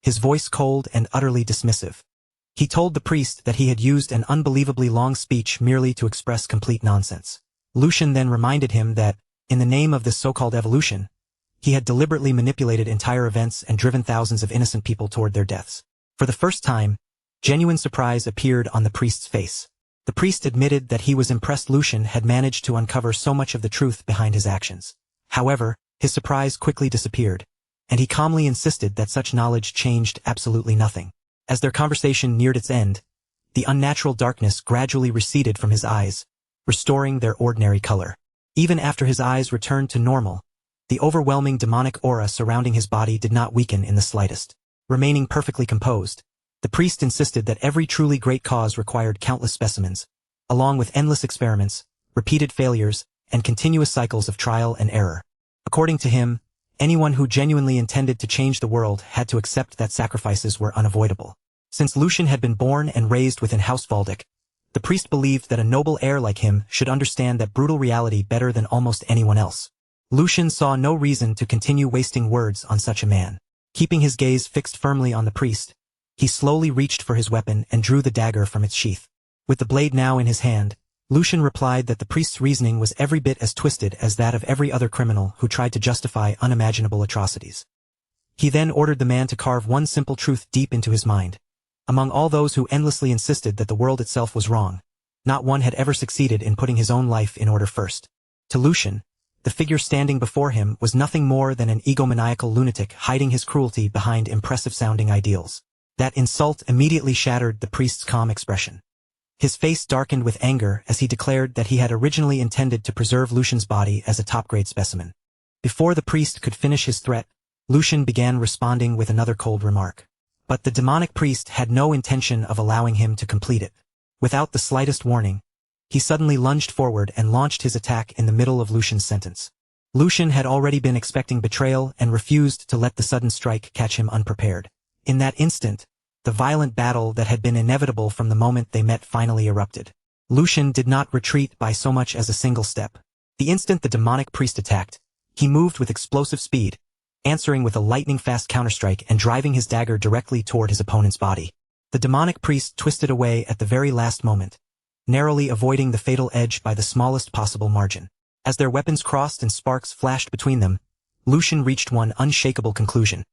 his voice cold and utterly dismissive. He told the priest that he had used an unbelievably long speech merely to express complete nonsense. Lucian then reminded him that, in the name of this so-called evolution, he had deliberately manipulated entire events and driven thousands of innocent people toward their deaths. For the first time, genuine surprise appeared on the priest's face. The priest admitted that he was impressed Lucian had managed to uncover so much of the truth behind his actions. However, his surprise quickly disappeared, and he calmly insisted that such knowledge changed absolutely nothing. As their conversation neared its end, the unnatural darkness gradually receded from his eyes, restoring their ordinary color. Even after his eyes returned to normal, the overwhelming demonic aura surrounding his body did not weaken in the slightest. Remaining perfectly composed, the priest insisted that every truly great cause required countless specimens, along with endless experiments, repeated failures, and continuous cycles of trial and error. According to him, anyone who genuinely intended to change the world had to accept that sacrifices were unavoidable. Since Lucian had been born and raised within House Valdic, the priest believed that a noble heir like him should understand that brutal reality better than almost anyone else. Lucian saw no reason to continue wasting words on such a man. Keeping his gaze fixed firmly on the priest, he slowly reached for his weapon and drew the dagger from its sheath. With the blade now in his hand, Lucian replied that the priest's reasoning was every bit as twisted as that of every other criminal who tried to justify unimaginable atrocities. He then ordered the man to carve one simple truth deep into his mind. Among all those who endlessly insisted that the world itself was wrong, not one had ever succeeded in putting his own life in order first. To Lucian, the figure standing before him was nothing more than an egomaniacal lunatic hiding his cruelty behind impressive-sounding ideals. That insult immediately shattered the priest's calm expression. His face darkened with anger as he declared that he had originally intended to preserve Lucian's body as a top-grade specimen. Before the priest could finish his threat, Lucian began responding with another cold remark. But the demonic priest had no intention of allowing him to complete it. Without the slightest warning, he suddenly lunged forward and launched his attack in the middle of Lucian's sentence. Lucian had already been expecting betrayal and refused to let the sudden strike catch him unprepared. In that instant, the violent battle that had been inevitable from the moment they met finally erupted. Lucian did not retreat by so much as a single step. The instant the demonic priest attacked, he moved with explosive speed, answering with a lightning-fast counterstrike and driving his dagger directly toward his opponent's body. The demonic priest twisted away at the very last moment, narrowly avoiding the fatal edge by the smallest possible margin. As their weapons crossed and sparks flashed between them, Lucian reached one unshakable conclusion.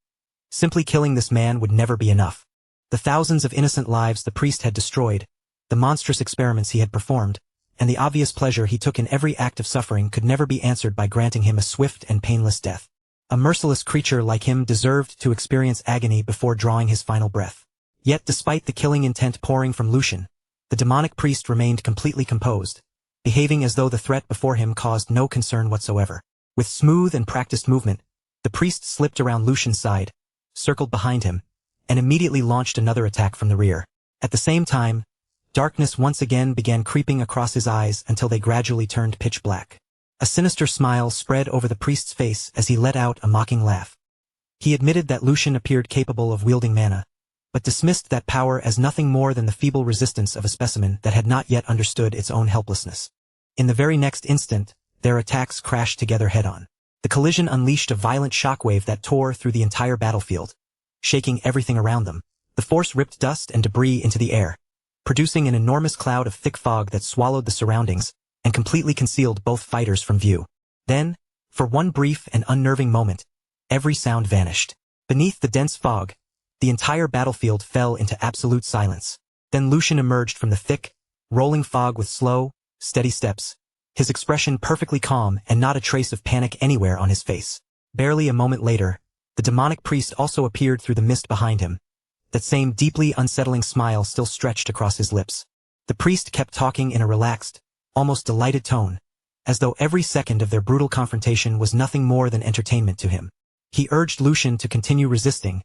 Simply killing this man would never be enough. The thousands of innocent lives the priest had destroyed, the monstrous experiments he had performed, and the obvious pleasure he took in every act of suffering could never be answered by granting him a swift and painless death. A merciless creature like him deserved to experience agony before drawing his final breath. Yet despite the killing intent pouring from Lucian, the demonic priest remained completely composed, behaving as though the threat before him caused no concern whatsoever. With smooth and practiced movement, the priest slipped around Lucian's side, circled behind him, and immediately launched another attack from the rear. At the same time, darkness once again began creeping across his eyes until they gradually turned pitch black. A sinister smile spread over the priest's face as he let out a mocking laugh. He admitted that Lucian appeared capable of wielding mana, but dismissed that power as nothing more than the feeble resistance of a specimen that had not yet understood its own helplessness. In the very next instant, their attacks crashed together head-on. The collision unleashed a violent shockwave that tore through the entire battlefield, shaking everything around them. The force ripped dust and debris into the air, producing an enormous cloud of thick fog that swallowed the surroundings and completely concealed both fighters from view. Then, for one brief and unnerving moment, every sound vanished. Beneath the dense fog, the entire battlefield fell into absolute silence. Then Lucian emerged from the thick, rolling fog with slow, steady steps, his expression perfectly calm and not a trace of panic anywhere on his face. Barely a moment later, the demonic priest also appeared through the mist behind him. That same deeply unsettling smile still stretched across his lips. The priest kept talking in a relaxed, almost delighted tone, as though every second of their brutal confrontation was nothing more than entertainment to him. He urged Lucian to continue resisting,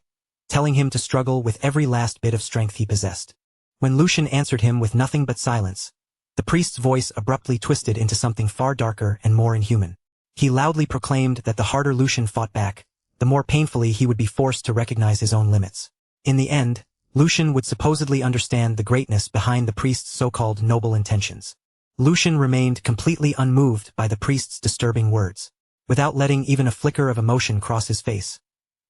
telling him to struggle with every last bit of strength he possessed. When Lucian answered him with nothing but silence, the priest's voice abruptly twisted into something far darker and more inhuman. He loudly proclaimed that the harder Lucian fought back, the more painfully he would be forced to recognize his own limits. In the end, Lucian would supposedly understand the greatness behind the priest's so-called noble intentions. Lucian remained completely unmoved by the priest's disturbing words. Without letting even a flicker of emotion cross his face,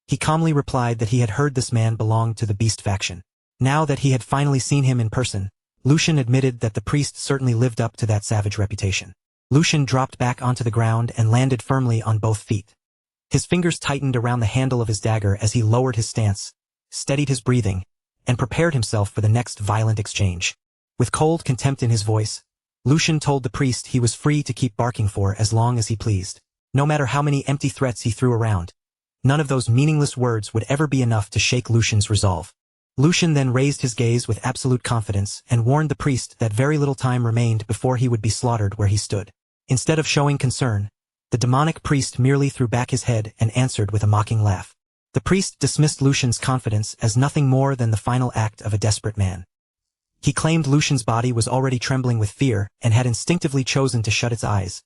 he calmly replied that he had heard this man belonged to the beast faction. Now that he had finally seen him in person, Lucian admitted that the priest certainly lived up to that savage reputation. Lucian dropped back onto the ground and landed firmly on both feet. His fingers tightened around the handle of his dagger as he lowered his stance, steadied his breathing, and prepared himself for the next violent exchange. With cold contempt in his voice, Lucian told the priest he was free to keep barking for as long as he pleased. No matter how many empty threats he threw around, none of those meaningless words would ever be enough to shake Lucian's resolve. Lucian then raised his gaze with absolute confidence and warned the priest that very little time remained before he would be slaughtered where he stood. Instead of showing concern, the demonic priest merely threw back his head and answered with a mocking laugh. The priest dismissed Lucian's confidence as nothing more than the final act of a desperate man. He claimed Lucian's body was already trembling with fear and had instinctively chosen to shut its eyes,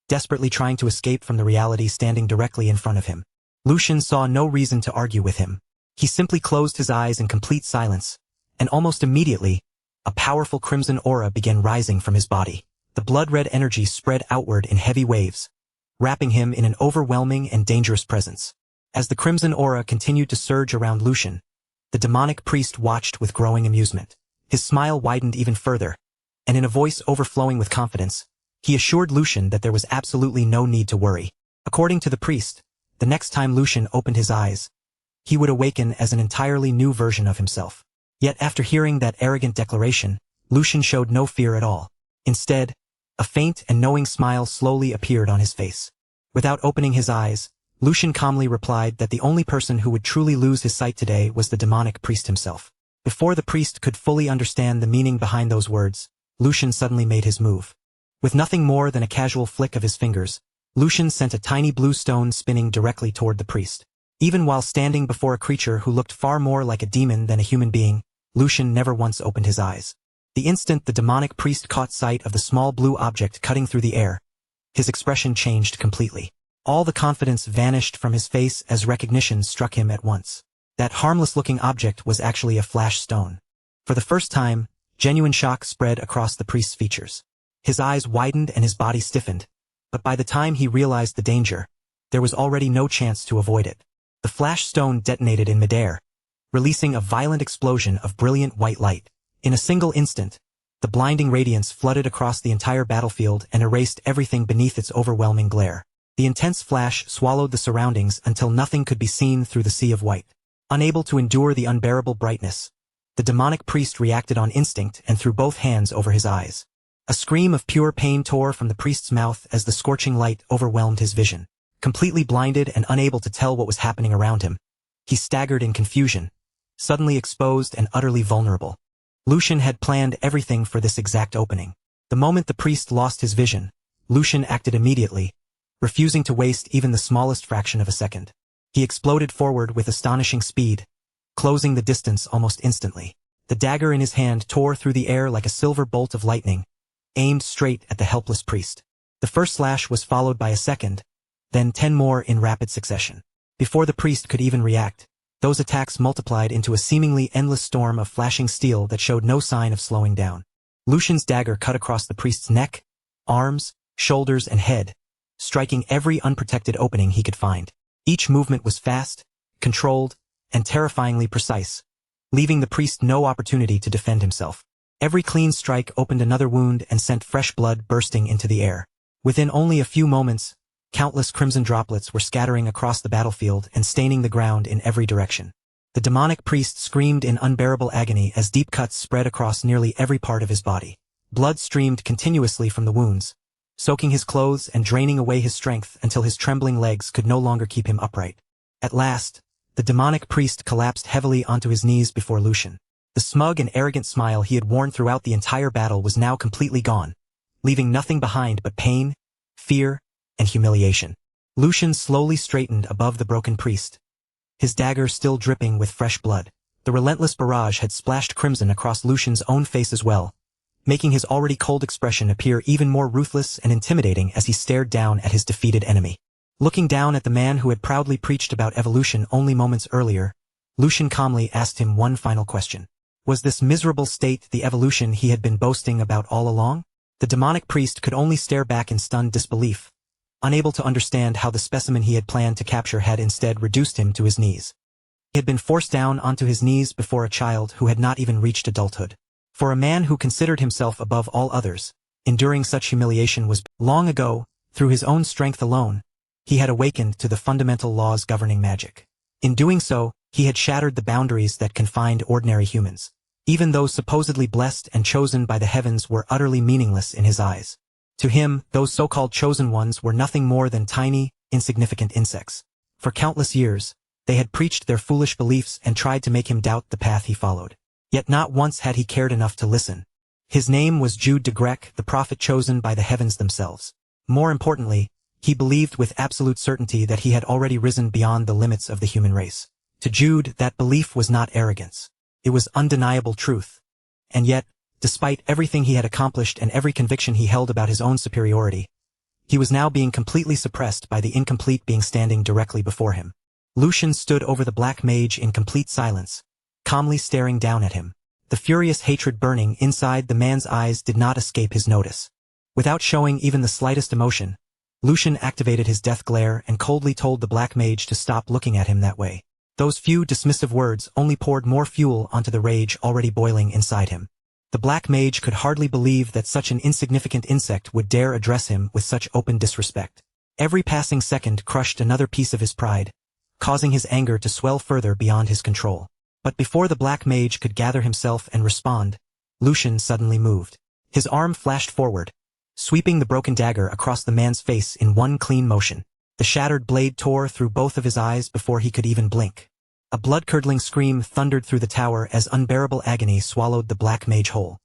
desperately trying to escape from the reality standing directly in front of him. Lucian saw no reason to argue with him. He simply closed his eyes in complete silence, and almost immediately, a powerful crimson aura began rising from his body. The blood-red energy spread outward in heavy waves, wrapping him in an overwhelming and dangerous presence. As the crimson aura continued to surge around Lucian, the demonic priest watched with growing amusement. His smile widened even further, and in a voice overflowing with confidence, he assured Lucian that there was absolutely no need to worry. According to the priest, the next time Lucian opened his eyes, he would awaken as an entirely new version of himself. Yet after hearing that arrogant declaration, Lucian showed no fear at all. Instead, a faint and knowing smile slowly appeared on his face. Without opening his eyes, Lucian calmly replied that the only person who would truly lose his sight today was the demonic priest himself. Before the priest could fully understand the meaning behind those words, Lucian suddenly made his move. With nothing more than a casual flick of his fingers, Lucian sent a tiny blue stone spinning directly toward the priest. Even while standing before a creature who looked far more like a demon than a human being, Lucian never once opened his eyes. The instant the demonic priest caught sight of the small blue object cutting through the air, his expression changed completely. All the confidence vanished from his face as recognition struck him at once. That harmless-looking object was actually a flash stone. For the first time, genuine shock spread across the priest's features. His eyes widened and his body stiffened, but by the time he realized the danger, there was already no chance to avoid it. The flash stone detonated in midair, releasing a violent explosion of brilliant white light. In a single instant, the blinding radiance flooded across the entire battlefield and erased everything beneath its overwhelming glare. The intense flash swallowed the surroundings until nothing could be seen through the sea of white. Unable to endure the unbearable brightness, the demonic priest reacted on instinct and threw both hands over his eyes. A scream of pure pain tore from the priest's mouth as the scorching light overwhelmed his vision. Completely blinded and unable to tell what was happening around him, he staggered in confusion, suddenly exposed and utterly vulnerable. Lucian had planned everything for this exact opening. The moment the priest lost his vision, Lucian acted immediately, refusing to waste even the smallest fraction of a second. He exploded forward with astonishing speed, closing the distance almost instantly. The dagger in his hand tore through the air like a silver bolt of lightning, aimed straight at the helpless priest. The first slash was followed by a second, then 10 more in rapid succession. Before the priest could even react, those attacks multiplied into a seemingly endless storm of flashing steel that showed no sign of slowing down. Lucian's dagger cut across the priest's neck, arms, shoulders, and head, striking every unprotected opening he could find. Each movement was fast, controlled, and terrifyingly precise, leaving the priest no opportunity to defend himself. Every clean strike opened another wound and sent fresh blood bursting into the air. Within only a few moments, countless crimson droplets were scattering across the battlefield and staining the ground in every direction. The demonic priest screamed in unbearable agony as deep cuts spread across nearly every part of his body. Blood streamed continuously from the wounds, soaking his clothes and draining away his strength until his trembling legs could no longer keep him upright. At last, the demonic priest collapsed heavily onto his knees before Lucian. The smug and arrogant smile he had worn throughout the entire battle was now completely gone, leaving nothing behind but pain, fear, and humiliation. Lucian slowly straightened above the broken priest, his dagger still dripping with fresh blood. The relentless barrage had splashed crimson across Lucian's own face as well, making his already cold expression appear even more ruthless and intimidating as he stared down at his defeated enemy. Looking down at the man who had proudly preached about evolution only moments earlier, Lucian calmly asked him one final question. Was this miserable state the evolution he had been boasting about all along? The demonic priest could only stare back in stunned disbelief, unable to understand how the specimen he had planned to capture had instead reduced him to his knees. He had been forced down onto his knees before a child who had not even reached adulthood. For a man who considered himself above all others, enduring such humiliation was long ago, through his own strength alone, he had awakened to the fundamental laws governing magic. In doing so, he had shattered the boundaries that confined ordinary humans. Even those supposedly blessed and chosen by the heavens were utterly meaningless in his eyes. To him, those so-called chosen ones were nothing more than tiny, insignificant insects. For countless years, they had preached their foolish beliefs and tried to make him doubt the path he followed. Yet not once had he cared enough to listen. His name was Jude de Grec, the prophet chosen by the heavens themselves. More importantly, he believed with absolute certainty that he had already risen beyond the limits of the human race. To Jude, that belief was not arrogance. It was undeniable truth. And yet, despite everything he had accomplished and every conviction he held about his own superiority, he was now being completely suppressed by the incomplete being standing directly before him. Lucian stood over the black mage in complete silence, calmly staring down at him. The furious hatred burning inside the man's eyes did not escape his notice. Without showing even the slightest emotion, Lucian activated his death glare and coldly told the black mage to stop looking at him that way. Those few dismissive words only poured more fuel onto the rage already boiling inside him. The black mage could hardly believe that such an insignificant insect would dare address him with such open disrespect. Every passing second crushed another piece of his pride, causing his anger to swell further beyond his control. But before the black mage could gather himself and respond, Lucian suddenly moved. His arm flashed forward, sweeping the broken dagger across the man's face in one clean motion. The shattered blade tore through both of his eyes before he could even blink. A blood-curdling scream thundered through the tower as unbearable agony swallowed the black mage whole.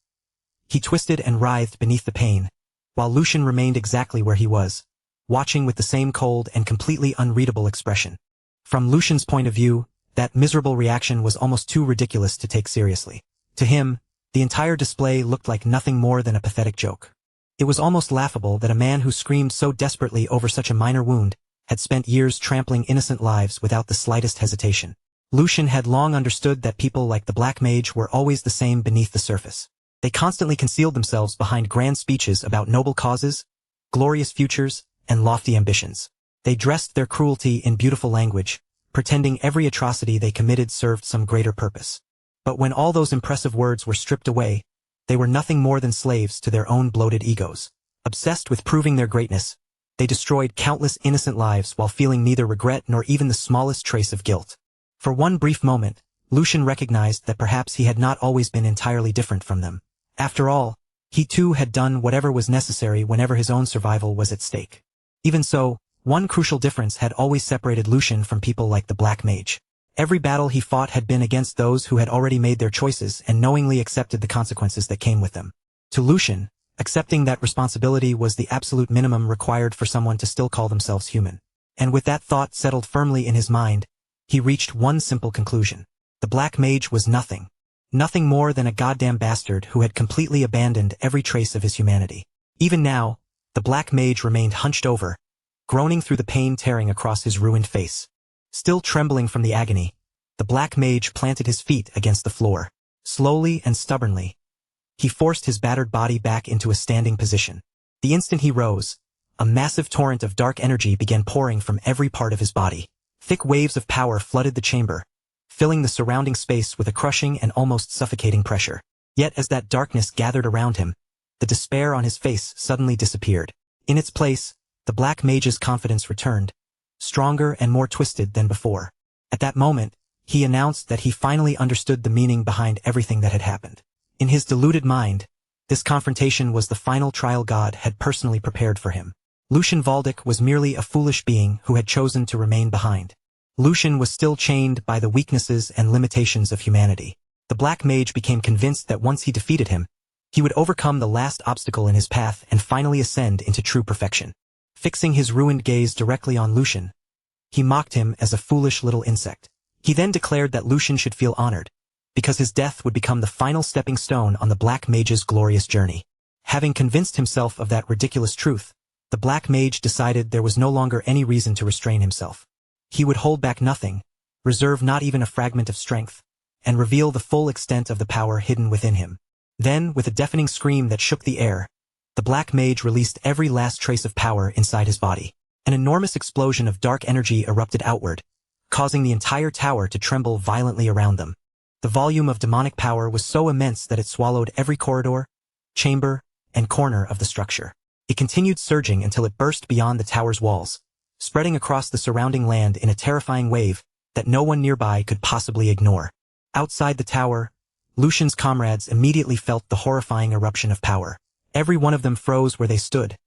He twisted and writhed beneath the pain, while Lucian remained exactly where he was, watching with the same cold and completely unreadable expression. From Lucian's point of view, that miserable reaction was almost too ridiculous to take seriously. To him, the entire display looked like nothing more than a pathetic joke. It was almost laughable that a man who screamed so desperately over such a minor wound had spent years trampling innocent lives without the slightest hesitation. Lucian had long understood that people like the Black Mage were always the same beneath the surface. They constantly concealed themselves behind grand speeches about noble causes, glorious futures, and lofty ambitions. They dressed their cruelty in beautiful language, pretending every atrocity they committed served some greater purpose. But when all those impressive words were stripped away, they were nothing more than slaves to their own bloated egos. Obsessed with proving their greatness, they destroyed countless innocent lives while feeling neither regret nor even the smallest trace of guilt. For one brief moment, Lucian recognized that perhaps he had not always been entirely different from them. After all, he too had done whatever was necessary whenever his own survival was at stake. Even so, one crucial difference had always separated Lucian from people like the Black Mage. Every battle he fought had been against those who had already made their choices and knowingly accepted the consequences that came with them. To Lucian, accepting that responsibility was the absolute minimum required for someone to still call themselves human. And with that thought settled firmly in his mind, he reached one simple conclusion. The Black Mage was nothing. Nothing more than a goddamn bastard who had completely abandoned every trace of his humanity. Even now, the Black Mage remained hunched over, groaning through the pain tearing across his ruined face. Still trembling from the agony, the Black Mage planted his feet against the floor. Slowly and stubbornly, he forced his battered body back into a standing position. The instant he rose, a massive torrent of dark energy began pouring from every part of his body. Thick waves of power flooded the chamber, filling the surrounding space with a crushing and almost suffocating pressure. Yet as that darkness gathered around him, the despair on his face suddenly disappeared. In its place, the Black Mage's confidence returned, stronger and more twisted than before. At that moment, he announced that he finally understood the meaning behind everything that had happened. In his deluded mind, this confrontation was the final trial God had personally prepared for him. Lucian Valdic was merely a foolish being who had chosen to remain behind. Lucian was still chained by the weaknesses and limitations of humanity. The Black Mage became convinced that once he defeated him, he would overcome the last obstacle in his path and finally ascend into true perfection. Fixing his ruined gaze directly on Lucian, he mocked him as a foolish little insect. He then declared that Lucian should feel honored, because his death would become the final stepping stone on the Black Mage's glorious journey. Having convinced himself of that ridiculous truth, the Black Mage decided there was no longer any reason to restrain himself. He would hold back nothing, reserve not even a fragment of strength, and reveal the full extent of the power hidden within him. Then, with a deafening scream that shook the air, the black mage released every last trace of power inside his body. An enormous explosion of dark energy erupted outward, causing the entire tower to tremble violently around them. The volume of demonic power was so immense that it swallowed every corridor, chamber, and corner of the structure. It continued surging until it burst beyond the tower's walls, spreading across the surrounding land in a terrifying wave that no one nearby could possibly ignore. Outside the tower, Lucian's comrades immediately felt the horrifying eruption of power. Every one of them froze where they stood,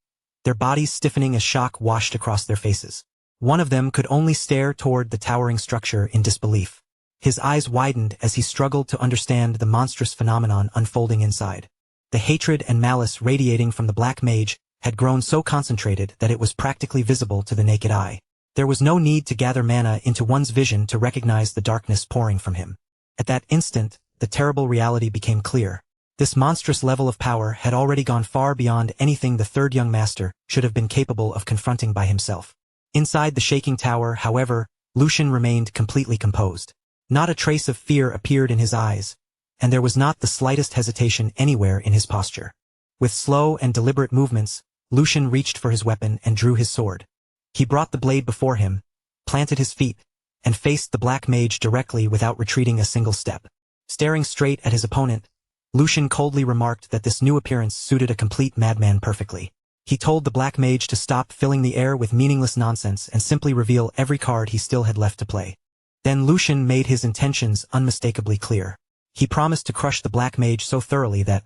their bodies stiffening as shock washed across their faces. One of them could only stare toward the towering structure in disbelief. His eyes widened as he struggled to understand the monstrous phenomenon unfolding inside. The hatred and malice radiating from the black mage had grown so concentrated that it was practically visible to the naked eye. There was no need to gather mana into one's vision to recognize the darkness pouring from him. At that instant, the terrible reality became clear. This monstrous level of power had already gone far beyond anything the third young master should have been capable of confronting by himself. Inside the shaking tower, however, Lucian remained completely composed. Not a trace of fear appeared in his eyes, and there was not the slightest hesitation anywhere in his posture. With slow and deliberate movements, Lucian reached for his weapon and drew his sword. He brought the blade before him, planted his feet, and faced the black mage directly without retreating a single step. Staring straight at his opponent, Lucian coldly remarked that this new appearance suited a complete madman perfectly. He told the black mage to stop filling the air with meaningless nonsense and simply reveal every card he still had left to play. Then Lucian made his intentions unmistakably clear. He promised to crush the black mage so thoroughly that,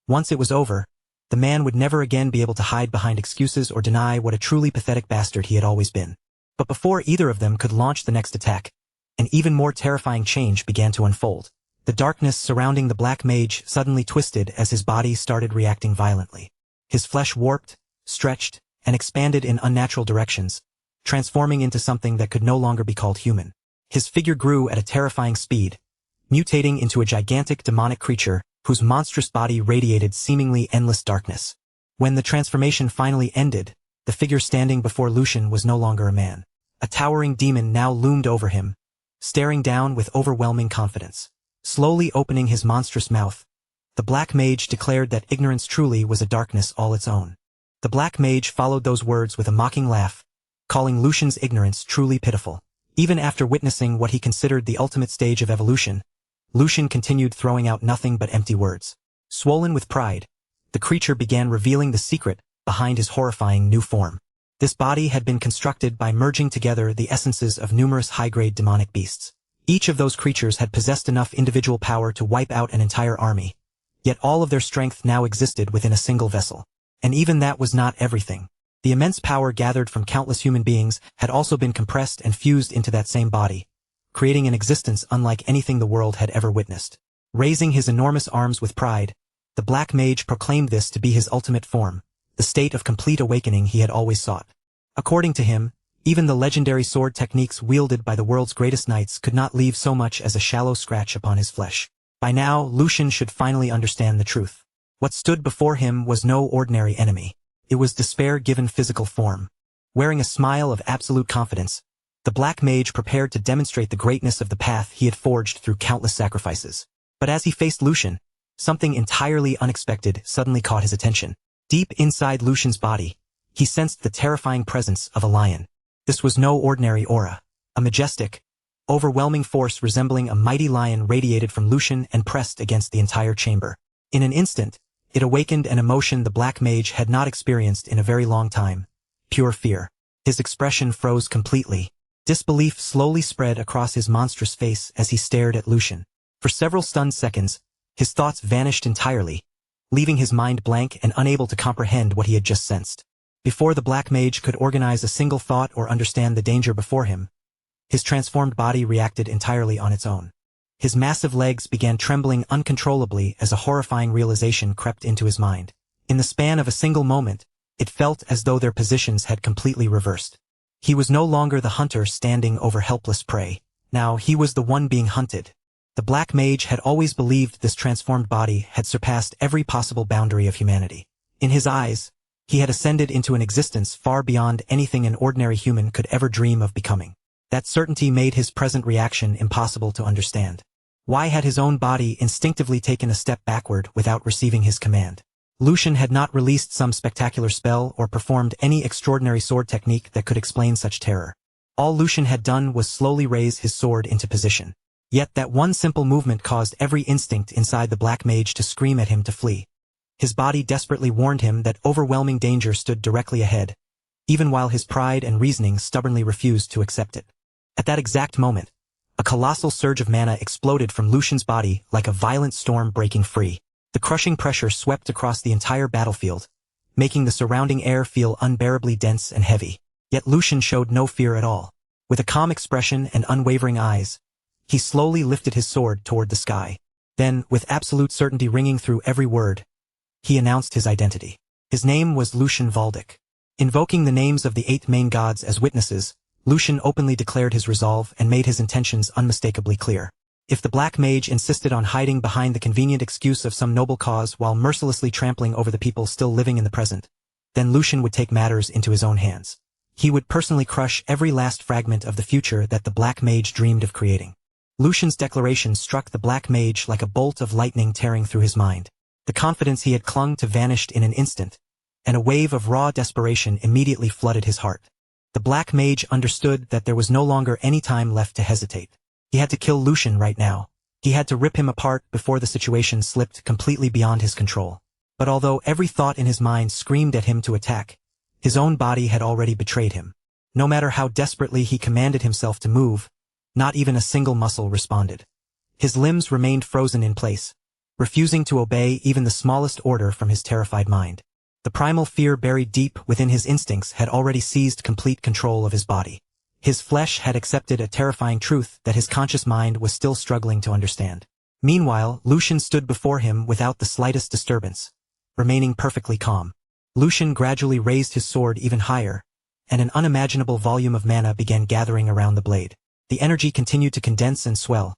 once it was over, the man would never again be able to hide behind excuses or deny what a truly pathetic bastard he had always been. But before either of them could launch the next attack, an even more terrifying change began to unfold. The darkness surrounding the black mage suddenly twisted as his body started reacting violently. His flesh warped, stretched, and expanded in unnatural directions, transforming into something that could no longer be called human. His figure grew at a terrifying speed, mutating into a gigantic demonic creature whose monstrous body radiated seemingly endless darkness. When the transformation finally ended, the figure standing before Lucian was no longer a man. A towering demon now loomed over him, staring down with overwhelming confidence. Slowly opening his monstrous mouth, the black mage declared that ignorance truly was a darkness all its own. The black mage followed those words with a mocking laugh, calling Lucian's ignorance truly pitiful. Even after witnessing what he considered the ultimate stage of evolution, Lucian continued throwing out nothing but empty words. Swollen with pride, the creature began revealing the secret behind his horrifying new form. This body had been constructed by merging together the essences of numerous high-grade demonic beasts. Each of those creatures had possessed enough individual power to wipe out an entire army, yet all of their strength now existed within a single vessel. And even that was not everything. The immense power gathered from countless human beings had also been compressed and fused into that same body, creating an existence unlike anything the world had ever witnessed. Raising his enormous arms with pride, the black mage proclaimed this to be his ultimate form, the state of complete awakening he had always sought. According to him, even the legendary sword techniques wielded by the world's greatest knights could not leave so much as a shallow scratch upon his flesh. By now, Lucian should finally understand the truth. What stood before him was no ordinary enemy. It was despair given physical form. Wearing a smile of absolute confidence, the black mage prepared to demonstrate the greatness of the path he had forged through countless sacrifices. But as he faced Lucian, something entirely unexpected suddenly caught his attention. Deep inside Lucian's body, he sensed the terrifying presence of a lion. This was no ordinary aura. A majestic, overwhelming force resembling a mighty lion radiated from Lucian and pressed against the entire chamber. In an instant, it awakened an emotion the black mage had not experienced in a very long time: pure fear. His expression froze completely. Disbelief slowly spread across his monstrous face as he stared at Lucian. For several stunned seconds, his thoughts vanished entirely, leaving his mind blank and unable to comprehend what he had just sensed. Before the black mage could organize a single thought or understand the danger before him, his transformed body reacted entirely on its own. His massive legs began trembling uncontrollably as a horrifying realization crept into his mind. In the span of a single moment, it felt as though their positions had completely reversed. He was no longer the hunter standing over helpless prey. Now he was the one being hunted. The black mage had always believed this transformed body had surpassed every possible boundary of humanity. In his eyes, he had ascended into an existence far beyond anything an ordinary human could ever dream of becoming. That certainty made his present reaction impossible to understand. Why had his own body instinctively taken a step backward without receiving his command? Lucian had not released some spectacular spell or performed any extraordinary sword technique that could explain such terror. All Lucian had done was slowly raise his sword into position. Yet that one simple movement caused every instinct inside the black mage to scream at him to flee. His body desperately warned him that overwhelming danger stood directly ahead, even while his pride and reasoning stubbornly refused to accept it. At that exact moment, a colossal surge of mana exploded from Lucian's body like a violent storm breaking free. The crushing pressure swept across the entire battlefield, making the surrounding air feel unbearably dense and heavy. Yet Lucian showed no fear at all. With a calm expression and unwavering eyes, he slowly lifted his sword toward the sky. Then, with absolute certainty ringing through every word, he announced his identity. His name was Lucian Valdic. Invoking the names of the 8 main gods as witnesses, Lucian openly declared his resolve and made his intentions unmistakably clear. If the Black Mage insisted on hiding behind the convenient excuse of some noble cause while mercilessly trampling over the people still living in the present, then Lucian would take matters into his own hands. He would personally crush every last fragment of the future that the Black Mage dreamed of creating. Lucian's declaration struck the Black Mage like a bolt of lightning tearing through his mind. The confidence he had clung to vanished in an instant, and a wave of raw desperation immediately flooded his heart. The Black Mage understood that there was no longer any time left to hesitate. He had to kill Lucian right now. He had to rip him apart before the situation slipped completely beyond his control. But although every thought in his mind screamed at him to attack, his own body had already betrayed him. No matter how desperately he commanded himself to move, not even a single muscle responded. His limbs remained frozen in place, refusing to obey even the smallest order from his terrified mind. The primal fear buried deep within his instincts had already seized complete control of his body. His flesh had accepted a terrifying truth that his conscious mind was still struggling to understand. Meanwhile, Lucian stood before him without the slightest disturbance, remaining perfectly calm. Lucian gradually raised his sword even higher, and an unimaginable volume of mana began gathering around the blade. The energy continued to condense and swell,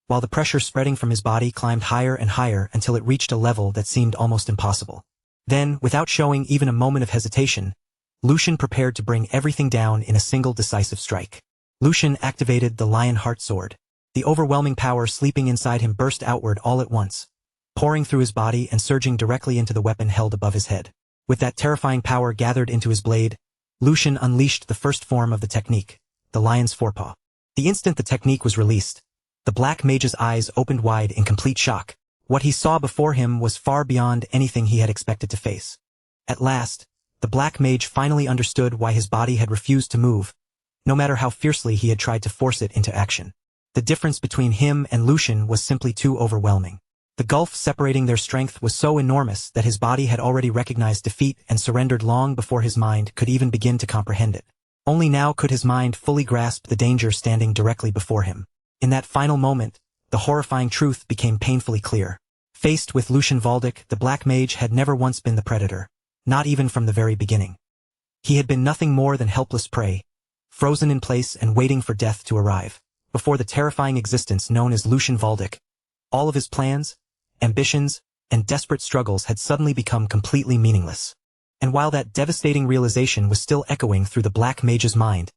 while the pressure spreading from his body climbed higher and higher until it reached a level that seemed almost impossible. Then, without showing even a moment of hesitation, Lucian prepared to bring everything down in a single decisive strike. Lucian activated the Lion Heart Sword. The overwhelming power sleeping inside him burst outward all at once, pouring through his body and surging directly into the weapon held above his head. With that terrifying power gathered into his blade, Lucian unleashed the first form of the technique, the Lion's Forepaw. The instant the technique was released, the Black Mage's eyes opened wide in complete shock. What he saw before him was far beyond anything he had expected to face. At last, the Black Mage finally understood why his body had refused to move, no matter how fiercely he had tried to force it into action. The difference between him and Lucian was simply too overwhelming. The gulf separating their strength was so enormous that his body had already recognized defeat and surrendered long before his mind could even begin to comprehend it. Only now could his mind fully grasp the danger standing directly before him. In that final moment, the horrifying truth became painfully clear. Faced with Lucian Valdic, the Black Mage had never once been the predator, not even from the very beginning. He had been nothing more than helpless prey, frozen in place and waiting for death to arrive. Before the terrifying existence known as Lucian Valdic, all of his plans, ambitions, and desperate struggles had suddenly become completely meaningless. And while that devastating realization was still echoing through the Black Mage's mind,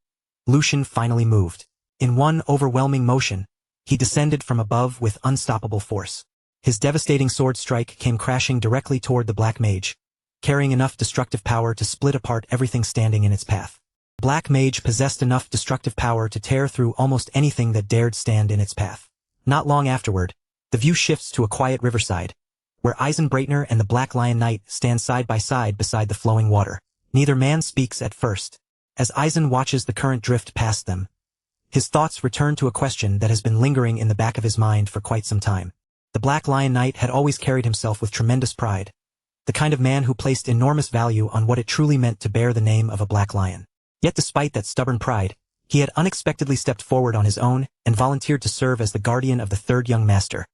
Lucian finally moved. In one overwhelming motion, he descended from above with unstoppable force. His devastating sword strike came crashing directly toward the Black Mage, carrying enough destructive power to split apart everything standing in its path. Black Mage possessed enough destructive power to tear through almost anything that dared stand in its path. Not long afterward, the view shifts to a quiet riverside, where Eisenbreitner and the Black Lion Knight stand side by side beside the flowing water. Neither man speaks at first. As Eisen watches the current drift past them, his thoughts return to a question that has been lingering in the back of his mind for quite some time. The Black Lion Knight had always carried himself with tremendous pride, the kind of man who placed enormous value on what it truly meant to bear the name of a black lion. Yet despite that stubborn pride, he had unexpectedly stepped forward on his own and volunteered to serve as the guardian of the third young master,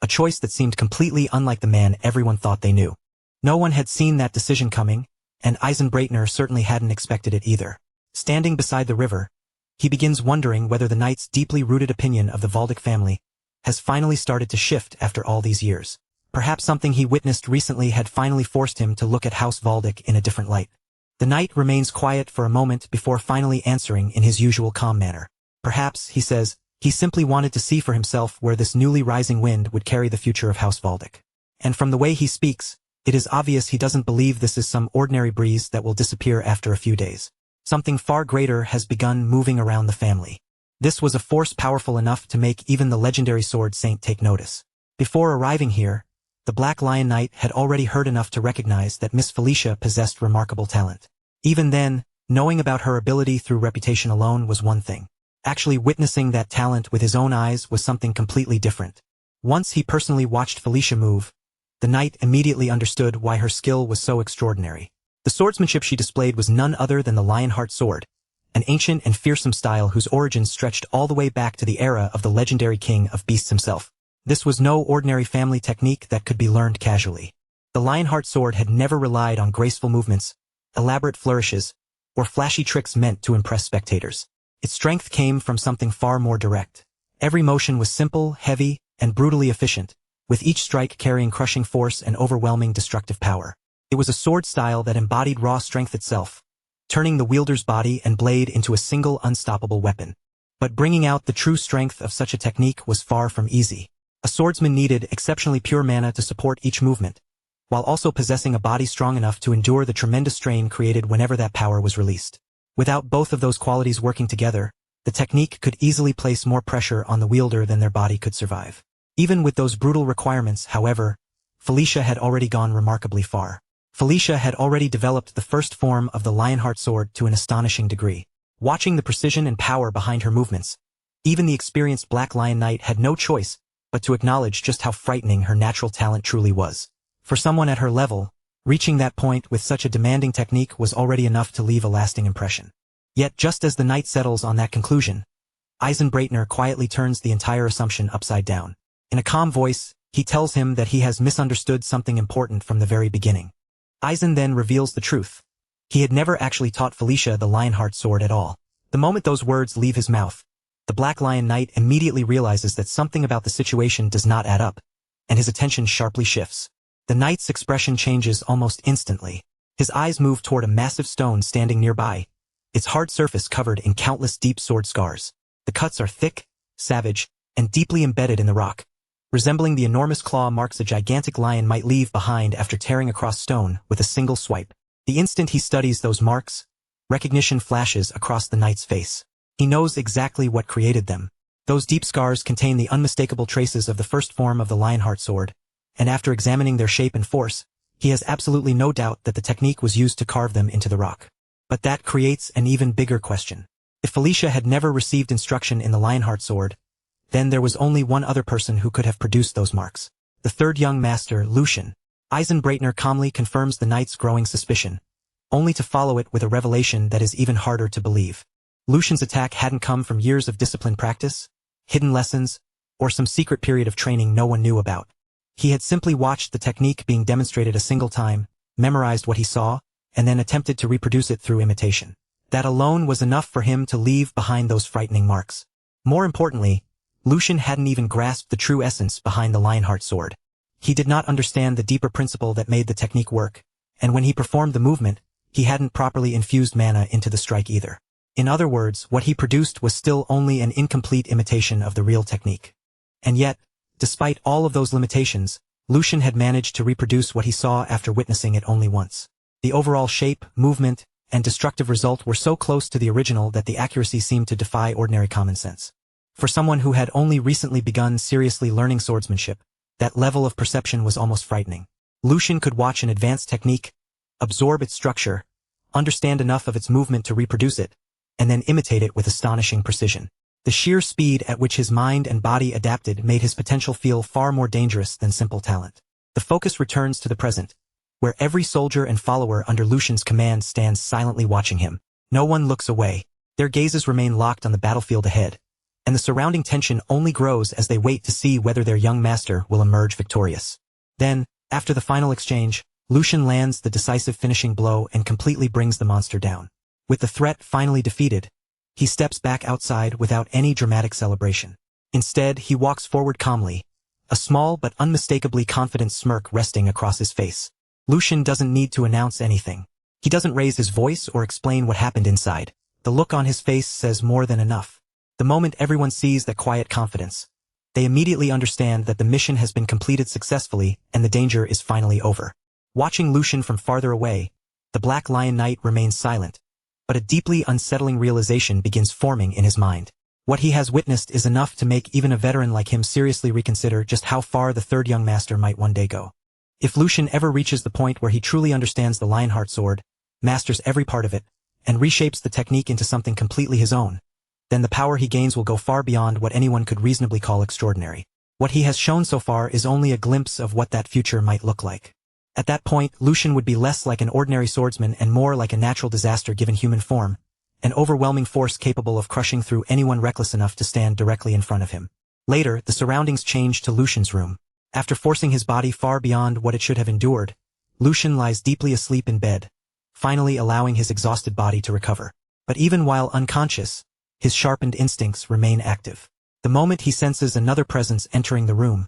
a choice that seemed completely unlike the man everyone thought they knew. No one had seen that decision coming, and Eisenbreitner certainly hadn't expected it either. Standing beside the river, he begins wondering whether the knight's deeply rooted opinion of the Valdic family has finally started to shift after all these years. Perhaps something he witnessed recently had finally forced him to look at House Valdic in a different light. The knight remains quiet for a moment before finally answering in his usual calm manner. Perhaps, he says, he simply wanted to see for himself where this newly rising wind would carry the future of House Valdic. And from the way he speaks, It is obvious he doesn't believe this is some ordinary breeze that will disappear after a few days. Something far greater has begun moving around the family. This was a force powerful enough to make even the legendary sword saint take notice. Before arriving here, the Black Lion Knight had already heard enough to recognize that Miss Felicia possessed remarkable talent. Even then, knowing about her ability through reputation alone was one thing. Actually witnessing that talent with his own eyes was something completely different. Once he personally watched Felicia move, the knight immediately understood why her skill was so extraordinary. The swordsmanship she displayed was none other than the Lionheart sword, an ancient and fearsome style whose origins stretched all the way back to the era of the legendary king of beasts himself. This was no ordinary family technique that could be learned casually. The Lionheart sword had never relied on graceful movements, elaborate flourishes, or flashy tricks meant to impress spectators. Its strength came from something far more direct. Every motion was simple, heavy, and brutally efficient, with each strike carrying crushing force and overwhelming destructive power. It was a sword style that embodied raw strength itself, turning the wielder's body and blade into a single unstoppable weapon. But bringing out the true strength of such a technique was far from easy. A swordsman needed exceptionally pure mana to support each movement, while also possessing a body strong enough to endure the tremendous strain created whenever that power was released. Without both of those qualities working together, the technique could easily place more pressure on the wielder than their body could survive. Even with those brutal requirements, however, Felicia had already gone remarkably far. Felicia had already developed the first form of the Lionheart sword to an astonishing degree. Watching the precision and power behind her movements, even the experienced Black Lion Knight had no choice but to acknowledge just how frightening her natural talent truly was. For someone at her level, reaching that point with such a demanding technique was already enough to leave a lasting impression. Yet just as the knight settles on that conclusion, Eisenbreitner quietly turns the entire assumption upside down. In a calm voice, he tells him that he has misunderstood something important from the very beginning. Eisen then reveals the truth. He had never actually taught Felicia the Lionheart sword at all. The moment those words leave his mouth, the Black Lion Knight immediately realizes that something about the situation does not add up, and his attention sharply shifts. The knight's expression changes almost instantly. His eyes move toward a massive stone standing nearby, its hard surface covered in countless deep sword scars. The cuts are thick, savage, and deeply embedded in the rock, resembling the enormous claw marks a gigantic lion might leave behind after tearing across stone with a single swipe. The instant he studies those marks, recognition flashes across the knight's face. He knows exactly what created them. Those deep scars contain the unmistakable traces of the first form of the Lionheart sword, and after examining their shape and force, he has absolutely no doubt that the technique was used to carve them into the rock. But that creates an even bigger question. If Felicia had never received instruction in the Lionheart sword, then there was only one other person who could have produced those marks. The third young master, Lucian. Eisenbreitner calmly confirms the knight's growing suspicion, only to follow it with a revelation that is even harder to believe. Lucian's attack hadn't come from years of disciplined practice, hidden lessons, or some secret period of training no one knew about. He had simply watched the technique being demonstrated a single time, memorized what he saw, and then attempted to reproduce it through imitation. That alone was enough for him to leave behind those frightening marks. More importantly, Lucian hadn't even grasped the true essence behind the Lionheart sword. He did not understand the deeper principle that made the technique work, and when he performed the movement, he hadn't properly infused mana into the strike either. In other words, what he produced was still only an incomplete imitation of the real technique. And yet, despite all of those limitations, Lucian had managed to reproduce what he saw after witnessing it only once. The overall shape, movement, and destructive result were so close to the original that the accuracy seemed to defy ordinary common sense. For someone who had only recently begun seriously learning swordsmanship, that level of perception was almost frightening. Lucian could watch an advanced technique, absorb its structure, understand enough of its movement to reproduce it, and then imitate it with astonishing precision. The sheer speed at which his mind and body adapted made his potential feel far more dangerous than simple talent. The focus returns to the present, where every soldier and follower under Lucian's command stands silently watching him. No one looks away. Their gazes remain locked on the battlefield ahead, and the surrounding tension only grows as they wait to see whether their young master will emerge victorious. Then, after the final exchange, Lucian lands the decisive finishing blow and completely brings the monster down. With the threat finally defeated, he steps back outside without any dramatic celebration. Instead, he walks forward calmly, a small but unmistakably confident smirk resting across his face. Lucian doesn't need to announce anything. He doesn't raise his voice or explain what happened inside. The look on his face says more than enough. The moment everyone sees that quiet confidence, they immediately understand that the mission has been completed successfully and the danger is finally over. Watching Lucian from farther away, the Black Lion Knight remains silent, but a deeply unsettling realization begins forming in his mind. What he has witnessed is enough to make even a veteran like him seriously reconsider just how far the third young master might one day go. If Lucian ever reaches the point where he truly understands the Lionheart sword, masters every part of it, and reshapes the technique into something completely his own, then the power he gains will go far beyond what anyone could reasonably call extraordinary. What he has shown so far is only a glimpse of what that future might look like. At that point, Lucian would be less like an ordinary swordsman and more like a natural disaster given human form, an overwhelming force capable of crushing through anyone reckless enough to stand directly in front of him. Later, the surroundings change to Lucian's room. After forcing his body far beyond what it should have endured, Lucian lies deeply asleep in bed, finally allowing his exhausted body to recover. But even while unconscious, his sharpened instincts remain active. The moment he senses another presence entering the room,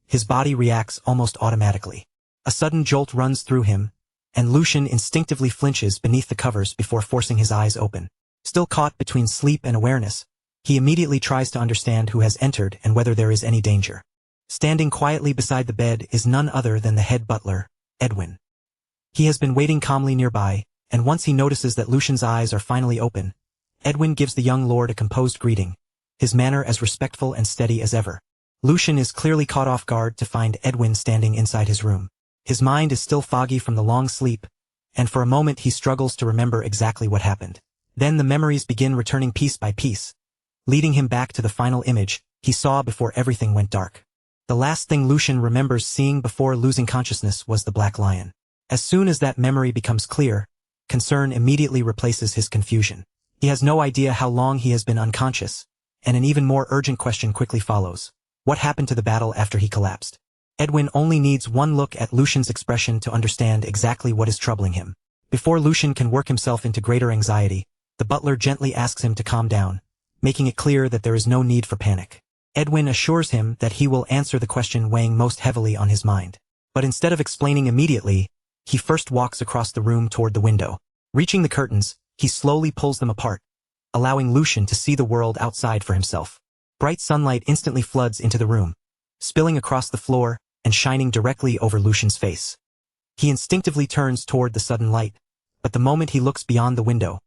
his body reacts almost automatically. A sudden jolt runs through him, and Lucian instinctively flinches beneath the covers before forcing his eyes open. Still caught between sleep and awareness, he immediately tries to understand who has entered and whether there is any danger. Standing quietly beside the bed is none other than the head butler, Edwin. He has been waiting calmly nearby, and once he notices that Lucian's eyes are finally open, Edwin gives the young lord a composed greeting, his manner as respectful and steady as ever. Lucian is clearly caught off guard to find Edwin standing inside his room. His mind is still foggy from the long sleep, and for a moment he struggles to remember exactly what happened. Then the memories begin returning piece by piece, leading him back to the final image he saw before everything went dark. The last thing Lucian remembers seeing before losing consciousness was the Black Lion. As soon as that memory becomes clear, concern immediately replaces his confusion. He has no idea how long he has been unconscious, and an even more urgent question quickly follows. What happened to the battle after he collapsed? Edwin only needs one look at Lucian's expression to understand exactly what is troubling him. Before Lucian can work himself into greater anxiety, the butler gently asks him to calm down, making it clear that there is no need for panic. Edwin assures him that he will answer the question weighing most heavily on his mind. But instead of explaining immediately, he first walks across the room toward the window. Reaching the curtains, he slowly pulls them apart, allowing Lucian to see the world outside for himself. Bright sunlight instantly floods into the room, spilling across the floor and shining directly over Lucian's face. He instinctively turns toward the sudden light, but the moment he looks beyond the window,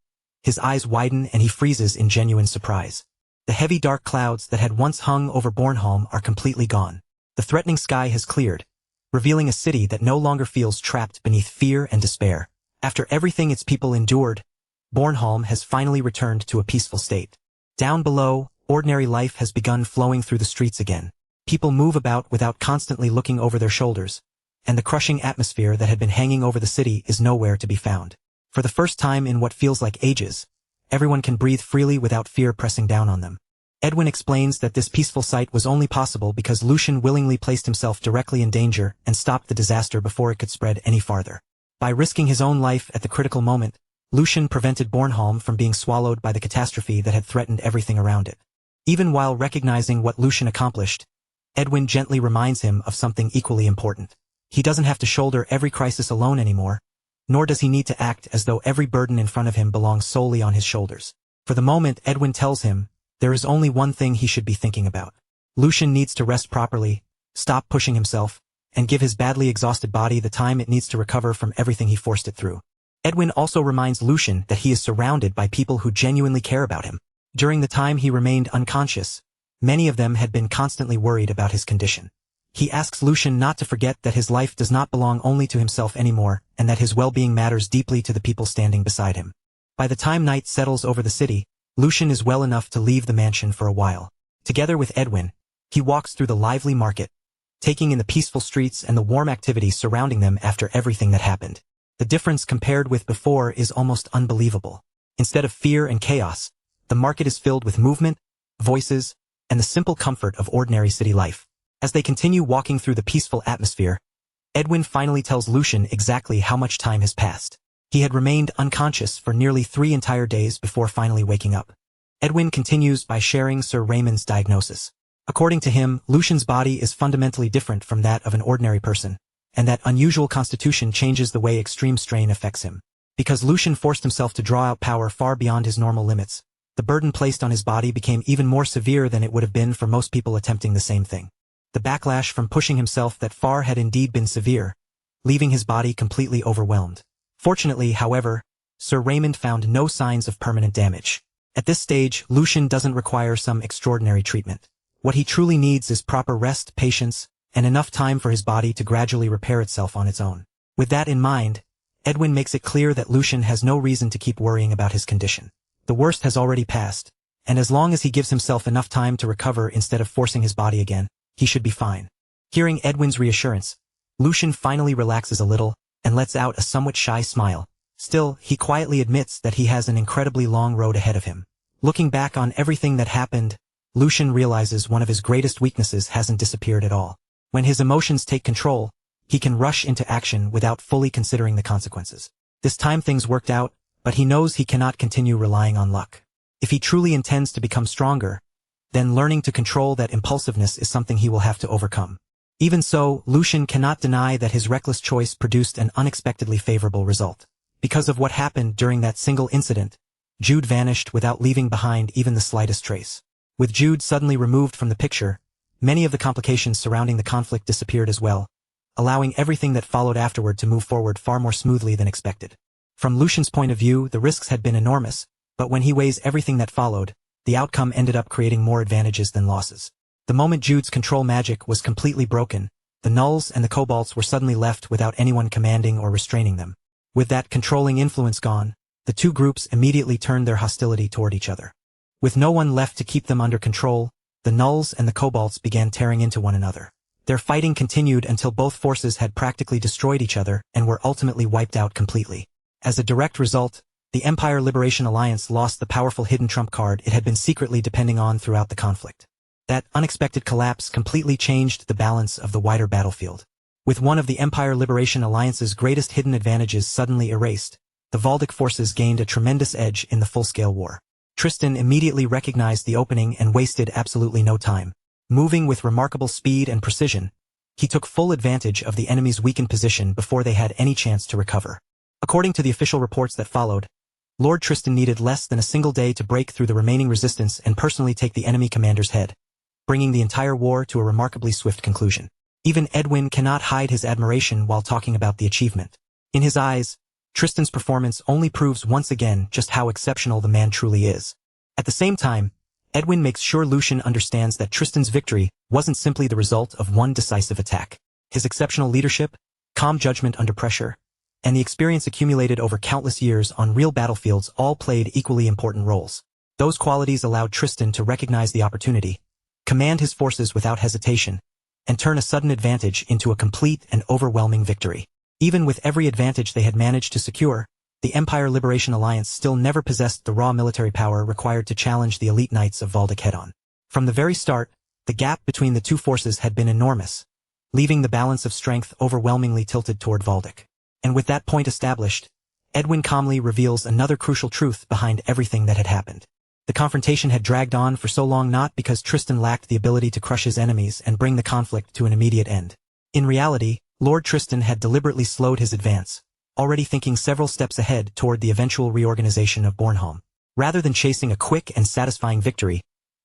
his eyes widen and he freezes in genuine surprise. The heavy dark clouds that had once hung over Bornholm are completely gone. The threatening sky has cleared, revealing a city that no longer feels trapped beneath fear and despair. After everything its people endured, Bornholm has finally returned to a peaceful state. Down below, ordinary life has begun flowing through the streets again. People move about without constantly looking over their shoulders, and the crushing atmosphere that had been hanging over the city is nowhere to be found. For the first time in what feels like ages, everyone can breathe freely without fear pressing down on them. Edwin explains that this peaceful sight was only possible because Lucian willingly placed himself directly in danger and stopped the disaster before it could spread any farther. By risking his own life at the critical moment, Lucian prevented Bornholm from being swallowed by the catastrophe that had threatened everything around it. Even while recognizing what Lucian accomplished, Edwin gently reminds him of something equally important. He doesn't have to shoulder every crisis alone anymore, nor does he need to act as though every burden in front of him belongs solely on his shoulders. For the moment, Edwin tells him there is only one thing he should be thinking about. Lucian needs to rest properly, stop pushing himself, and give his badly exhausted body the time it needs to recover from everything he forced it through. Edwin also reminds Lucian that he is surrounded by people who genuinely care about him. During the time he remained unconscious, many of them had been constantly worried about his condition. He asks Lucian not to forget that his life does not belong only to himself anymore, and that his well-being matters deeply to the people standing beside him. By the time night settles over the city, Lucian is well enough to leave the mansion for a while. Together with Edwin, he walks through the lively market, taking in the peaceful streets and the warm activities surrounding them after everything that happened. The difference compared with before is almost unbelievable. Instead of fear and chaos, the market is filled with movement, voices, and the simple comfort of ordinary city life. As they continue walking through the peaceful atmosphere, Edwin finally tells Lucian exactly how much time has passed. He had remained unconscious for nearly 3 entire days before finally waking up. Edwin continues by sharing Sir Raymond's diagnosis. According to him, Lucian's body is fundamentally different from that of an ordinary person, and that unusual constitution changes the way extreme strain affects him. Because Lucian forced himself to draw out power far beyond his normal limits, the burden placed on his body became even more severe than it would have been for most people attempting the same thing. The backlash from pushing himself that far had indeed been severe, leaving his body completely overwhelmed. Fortunately, however, Sir Raymond found no signs of permanent damage. At this stage, Lucian doesn't require some extraordinary treatment. What he truly needs is proper rest, patience, and enough time for his body to gradually repair itself on its own. With that in mind, Edwin makes it clear that Lucian has no reason to keep worrying about his condition. The worst has already passed, and as long as he gives himself enough time to recover instead of forcing his body again, he should be fine. Hearing Edwin's reassurance, Lucian finally relaxes a little and lets out a somewhat shy smile. Still, he quietly admits that he has an incredibly long road ahead of him. Looking back on everything that happened, Lucian realizes one of his greatest weaknesses hasn't disappeared at all. When his emotions take control, he can rush into action without fully considering the consequences. This time things worked out, but he knows he cannot continue relying on luck. If he truly intends to become stronger, then learning to control that impulsiveness is something he will have to overcome. Even so, Lucian cannot deny that his reckless choice produced an unexpectedly favorable result. Because of what happened during that single incident, Jude vanished without leaving behind even the slightest trace. With Jude suddenly removed from the picture, many of the complications surrounding the conflict disappeared as well, allowing everything that followed afterward to move forward far more smoothly than expected. From Lucian's point of view, the risks had been enormous, but when he weighs everything that followed, the outcome ended up creating more advantages than losses. The moment Jude's control magic was completely broken, the Nulls and the Kobolds were suddenly left without anyone commanding or restraining them. With that controlling influence gone, the two groups immediately turned their hostility toward each other. With no one left to keep them under control, the Nulls and the Kobolds began tearing into one another. Their fighting continued until both forces had practically destroyed each other and were ultimately wiped out completely. As a direct result, the Empire Liberation Alliance lost the powerful hidden trump card it had been secretly depending on throughout the conflict. That unexpected collapse completely changed the balance of the wider battlefield. With one of the Empire Liberation Alliance's greatest hidden advantages suddenly erased, the Valdic forces gained a tremendous edge in the full-scale war. Tristan immediately recognized the opening and wasted absolutely no time. Moving with remarkable speed and precision, he took full advantage of the enemy's weakened position before they had any chance to recover. According to the official reports that followed, Lord Tristan needed less than a single day to break through the remaining resistance and personally take the enemy commander's head, bringing the entire war to a remarkably swift conclusion. Even Edwin cannot hide his admiration while talking about the achievement. In his eyes, Tristan's performance only proves once again just how exceptional the man truly is. At the same time, Edwin makes sure Lucian understands that Tristan's victory wasn't simply the result of one decisive attack. His exceptional leadership, calm judgment under pressure, and the experience accumulated over countless years on real battlefields all played equally important roles. Those qualities allowed Tristan to recognize the opportunity, command his forces without hesitation, and turn a sudden advantage into a complete and overwhelming victory. Even with every advantage they had managed to secure, the Empire Liberation Alliance still never possessed the raw military power required to challenge the elite knights of Valdic head-on. From the very start, the gap between the two forces had been enormous, leaving the balance of strength overwhelmingly tilted toward Valdic. And with that point established, Edwin calmly reveals another crucial truth behind everything that had happened. The confrontation had dragged on for so long not because Tristan lacked the ability to crush his enemies and bring the conflict to an immediate end. In reality, Lord Tristan had deliberately slowed his advance, already thinking several steps ahead toward the eventual reorganization of Bornholm. Rather than chasing a quick and satisfying victory,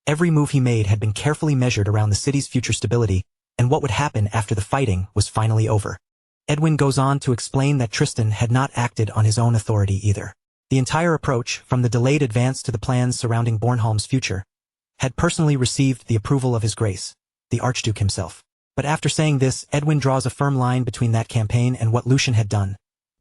every move he made had been carefully measured around the city's future stability and what would happen after the fighting was finally over. Edwin goes on to explain that Tristan had not acted on his own authority either. The entire approach, from the delayed advance to the plans surrounding Bornholm's future, had personally received the approval of His Grace, the Archduke himself. But after saying this, Edwin draws a firm line between that campaign and what Lucian had done,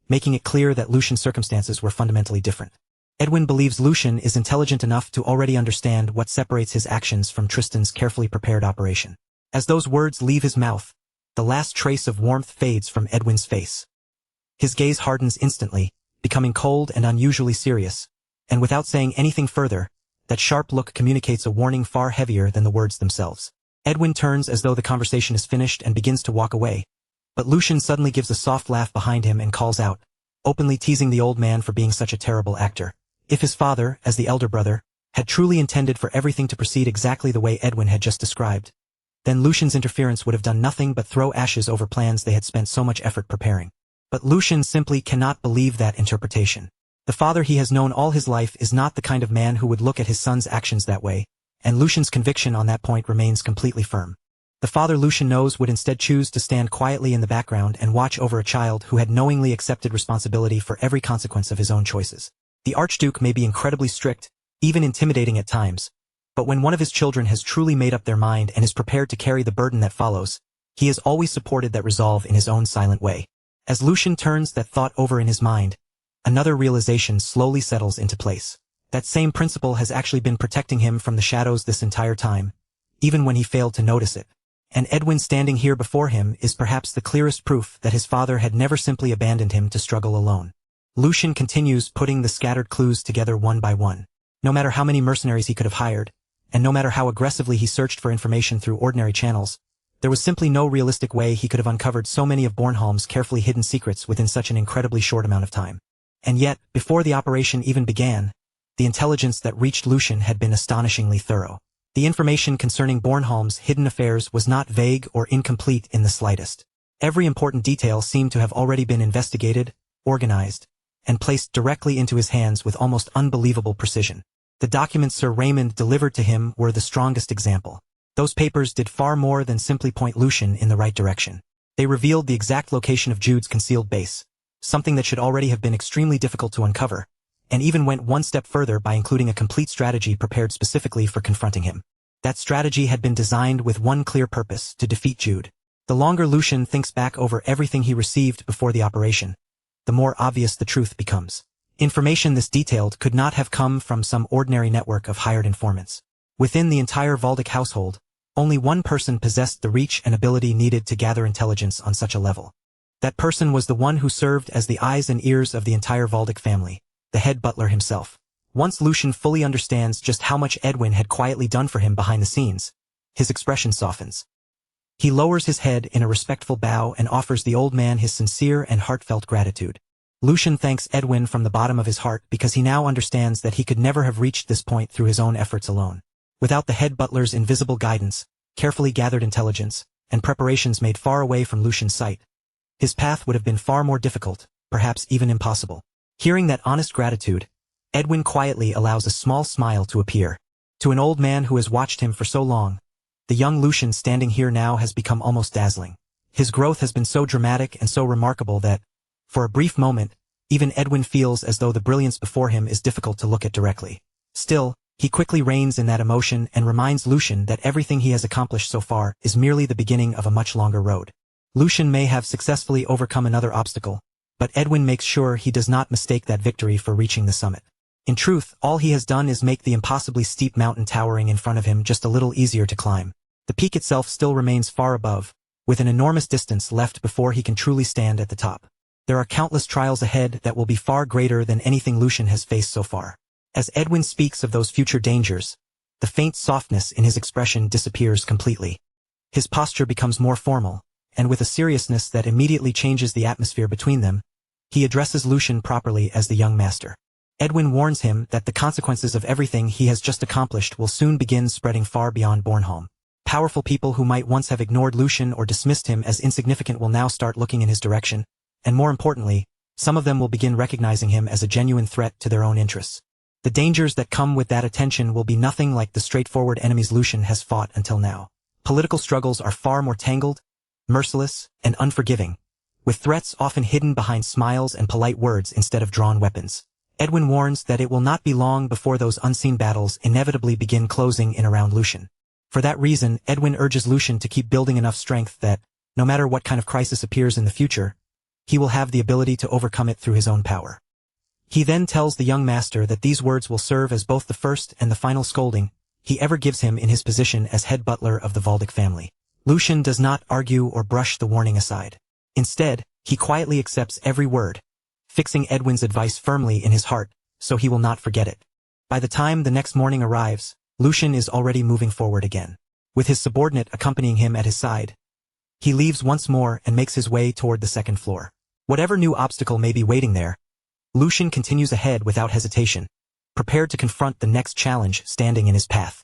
making it clear that Lucian's circumstances were fundamentally different. Edwin believes Lucian is intelligent enough to already understand what separates his actions from Tristan's carefully prepared operation. As those words leave his mouth, the last trace of warmth fades from Edwin's face. His gaze hardens instantly, becoming cold and unusually serious, and without saying anything further, that sharp look communicates a warning far heavier than the words themselves. Edwin turns as though the conversation is finished and begins to walk away, but Lucian suddenly gives a soft laugh behind him and calls out, openly teasing the old man for being such a terrible actor. If his father, as the elder brother, had truly intended for everything to proceed exactly the way Edwin had just described, then Lucian's interference would have done nothing but throw ashes over plans they had spent so much effort preparing. But Lucian simply cannot believe that interpretation. The father he has known all his life is not the kind of man who would look at his son's actions that way, and Lucian's conviction on that point remains completely firm. The father Lucian knows would instead choose to stand quietly in the background and watch over a child who had knowingly accepted responsibility for every consequence of his own choices. The Archduke may be incredibly strict, even intimidating at times, but when one of his children has truly made up their mind and is prepared to carry the burden that follows, he has always supported that resolve in his own silent way. As Lucian turns that thought over in his mind, another realization slowly settles into place. That same principle has actually been protecting him from the shadows this entire time, even when he failed to notice it. And Edwin standing here before him is perhaps the clearest proof that his father had never simply abandoned him to struggle alone. Lucian continues putting the scattered clues together one by one. No matter how many mercenaries he could have hired, and no matter how aggressively he searched for information through ordinary channels, there was simply no realistic way he could have uncovered so many of Bornholm's carefully hidden secrets within such an incredibly short amount of time. And yet, before the operation even began, the intelligence that reached Lucian had been astonishingly thorough. The information concerning Bornholm's hidden affairs was not vague or incomplete in the slightest. Every important detail seemed to have already been investigated, organized, and placed directly into his hands with almost unbelievable precision. The documents Sir Raymond delivered to him were the strongest example. Those papers did far more than simply point Lucian in the right direction. They revealed the exact location of Jude's concealed base, something that should already have been extremely difficult to uncover, and even went one step further by including a complete strategy prepared specifically for confronting him. That strategy had been designed with one clear purpose: to defeat Jude. The longer Lucian thinks back over everything he received before the operation, the more obvious the truth becomes. Information this detailed could not have come from some ordinary network of hired informants. Within the entire Valdic household, only one person possessed the reach and ability needed to gather intelligence on such a level. That person was the one who served as the eyes and ears of the entire Valdic family, the head butler himself. Once Lucian fully understands just how much Edwin had quietly done for him behind the scenes, his expression softens. He lowers his head in a respectful bow and offers the old man his sincere and heartfelt gratitude. Lucian thanks Edwin from the bottom of his heart because he now understands that he could never have reached this point through his own efforts alone. Without the head butler's invisible guidance, carefully gathered intelligence, and preparations made far away from Lucian's sight, his path would have been far more difficult, perhaps even impossible. Hearing that honest gratitude, Edwin quietly allows a small smile to appear. To an old man who has watched him for so long, the young Lucian standing here now has become almost dazzling. His growth has been so dramatic and so remarkable that, for a brief moment, even Edwin feels as though the brilliance before him is difficult to look at directly. Still, he quickly reins in that emotion and reminds Lucian that everything he has accomplished so far is merely the beginning of a much longer road. Lucian may have successfully overcome another obstacle, but Edwin makes sure he does not mistake that victory for reaching the summit. In truth, all he has done is make the impossibly steep mountain towering in front of him just a little easier to climb. The peak itself still remains far above, with an enormous distance left before he can truly stand at the top. There are countless trials ahead that will be far greater than anything Lucian has faced so far. As Edwin speaks of those future dangers, the faint softness in his expression disappears completely. His posture becomes more formal, and with a seriousness that immediately changes the atmosphere between them, he addresses Lucian properly as the young master. Edwin warns him that the consequences of everything he has just accomplished will soon begin spreading far beyond Bornholm. Powerful people who might once have ignored Lucian or dismissed him as insignificant will now start looking in his direction, and more importantly, some of them will begin recognizing him as a genuine threat to their own interests. The dangers that come with that attention will be nothing like the straightforward enemies Lucian has fought until now. Political struggles are far more tangled, merciless, and unforgiving, with threats often hidden behind smiles and polite words instead of drawn weapons. Edwin warns that it will not be long before those unseen battles inevitably begin closing in around Lucian. For that reason, Edwin urges Lucian to keep building enough strength that, no matter what kind of crisis appears in the future, he will have the ability to overcome it through his own power. He then tells the young master that these words will serve as both the first and the final scolding he ever gives him in his position as head butler of the Valdic family. Lucian does not argue or brush the warning aside. Instead, he quietly accepts every word, fixing Edwin's advice firmly in his heart, so he will not forget it. By the time the next morning arrives, Lucian is already moving forward again. With his subordinate accompanying him at his side, he leaves once more and makes his way toward the second floor. Whatever new obstacle may be waiting there, Lucian continues ahead without hesitation, prepared to confront the next challenge standing in his path.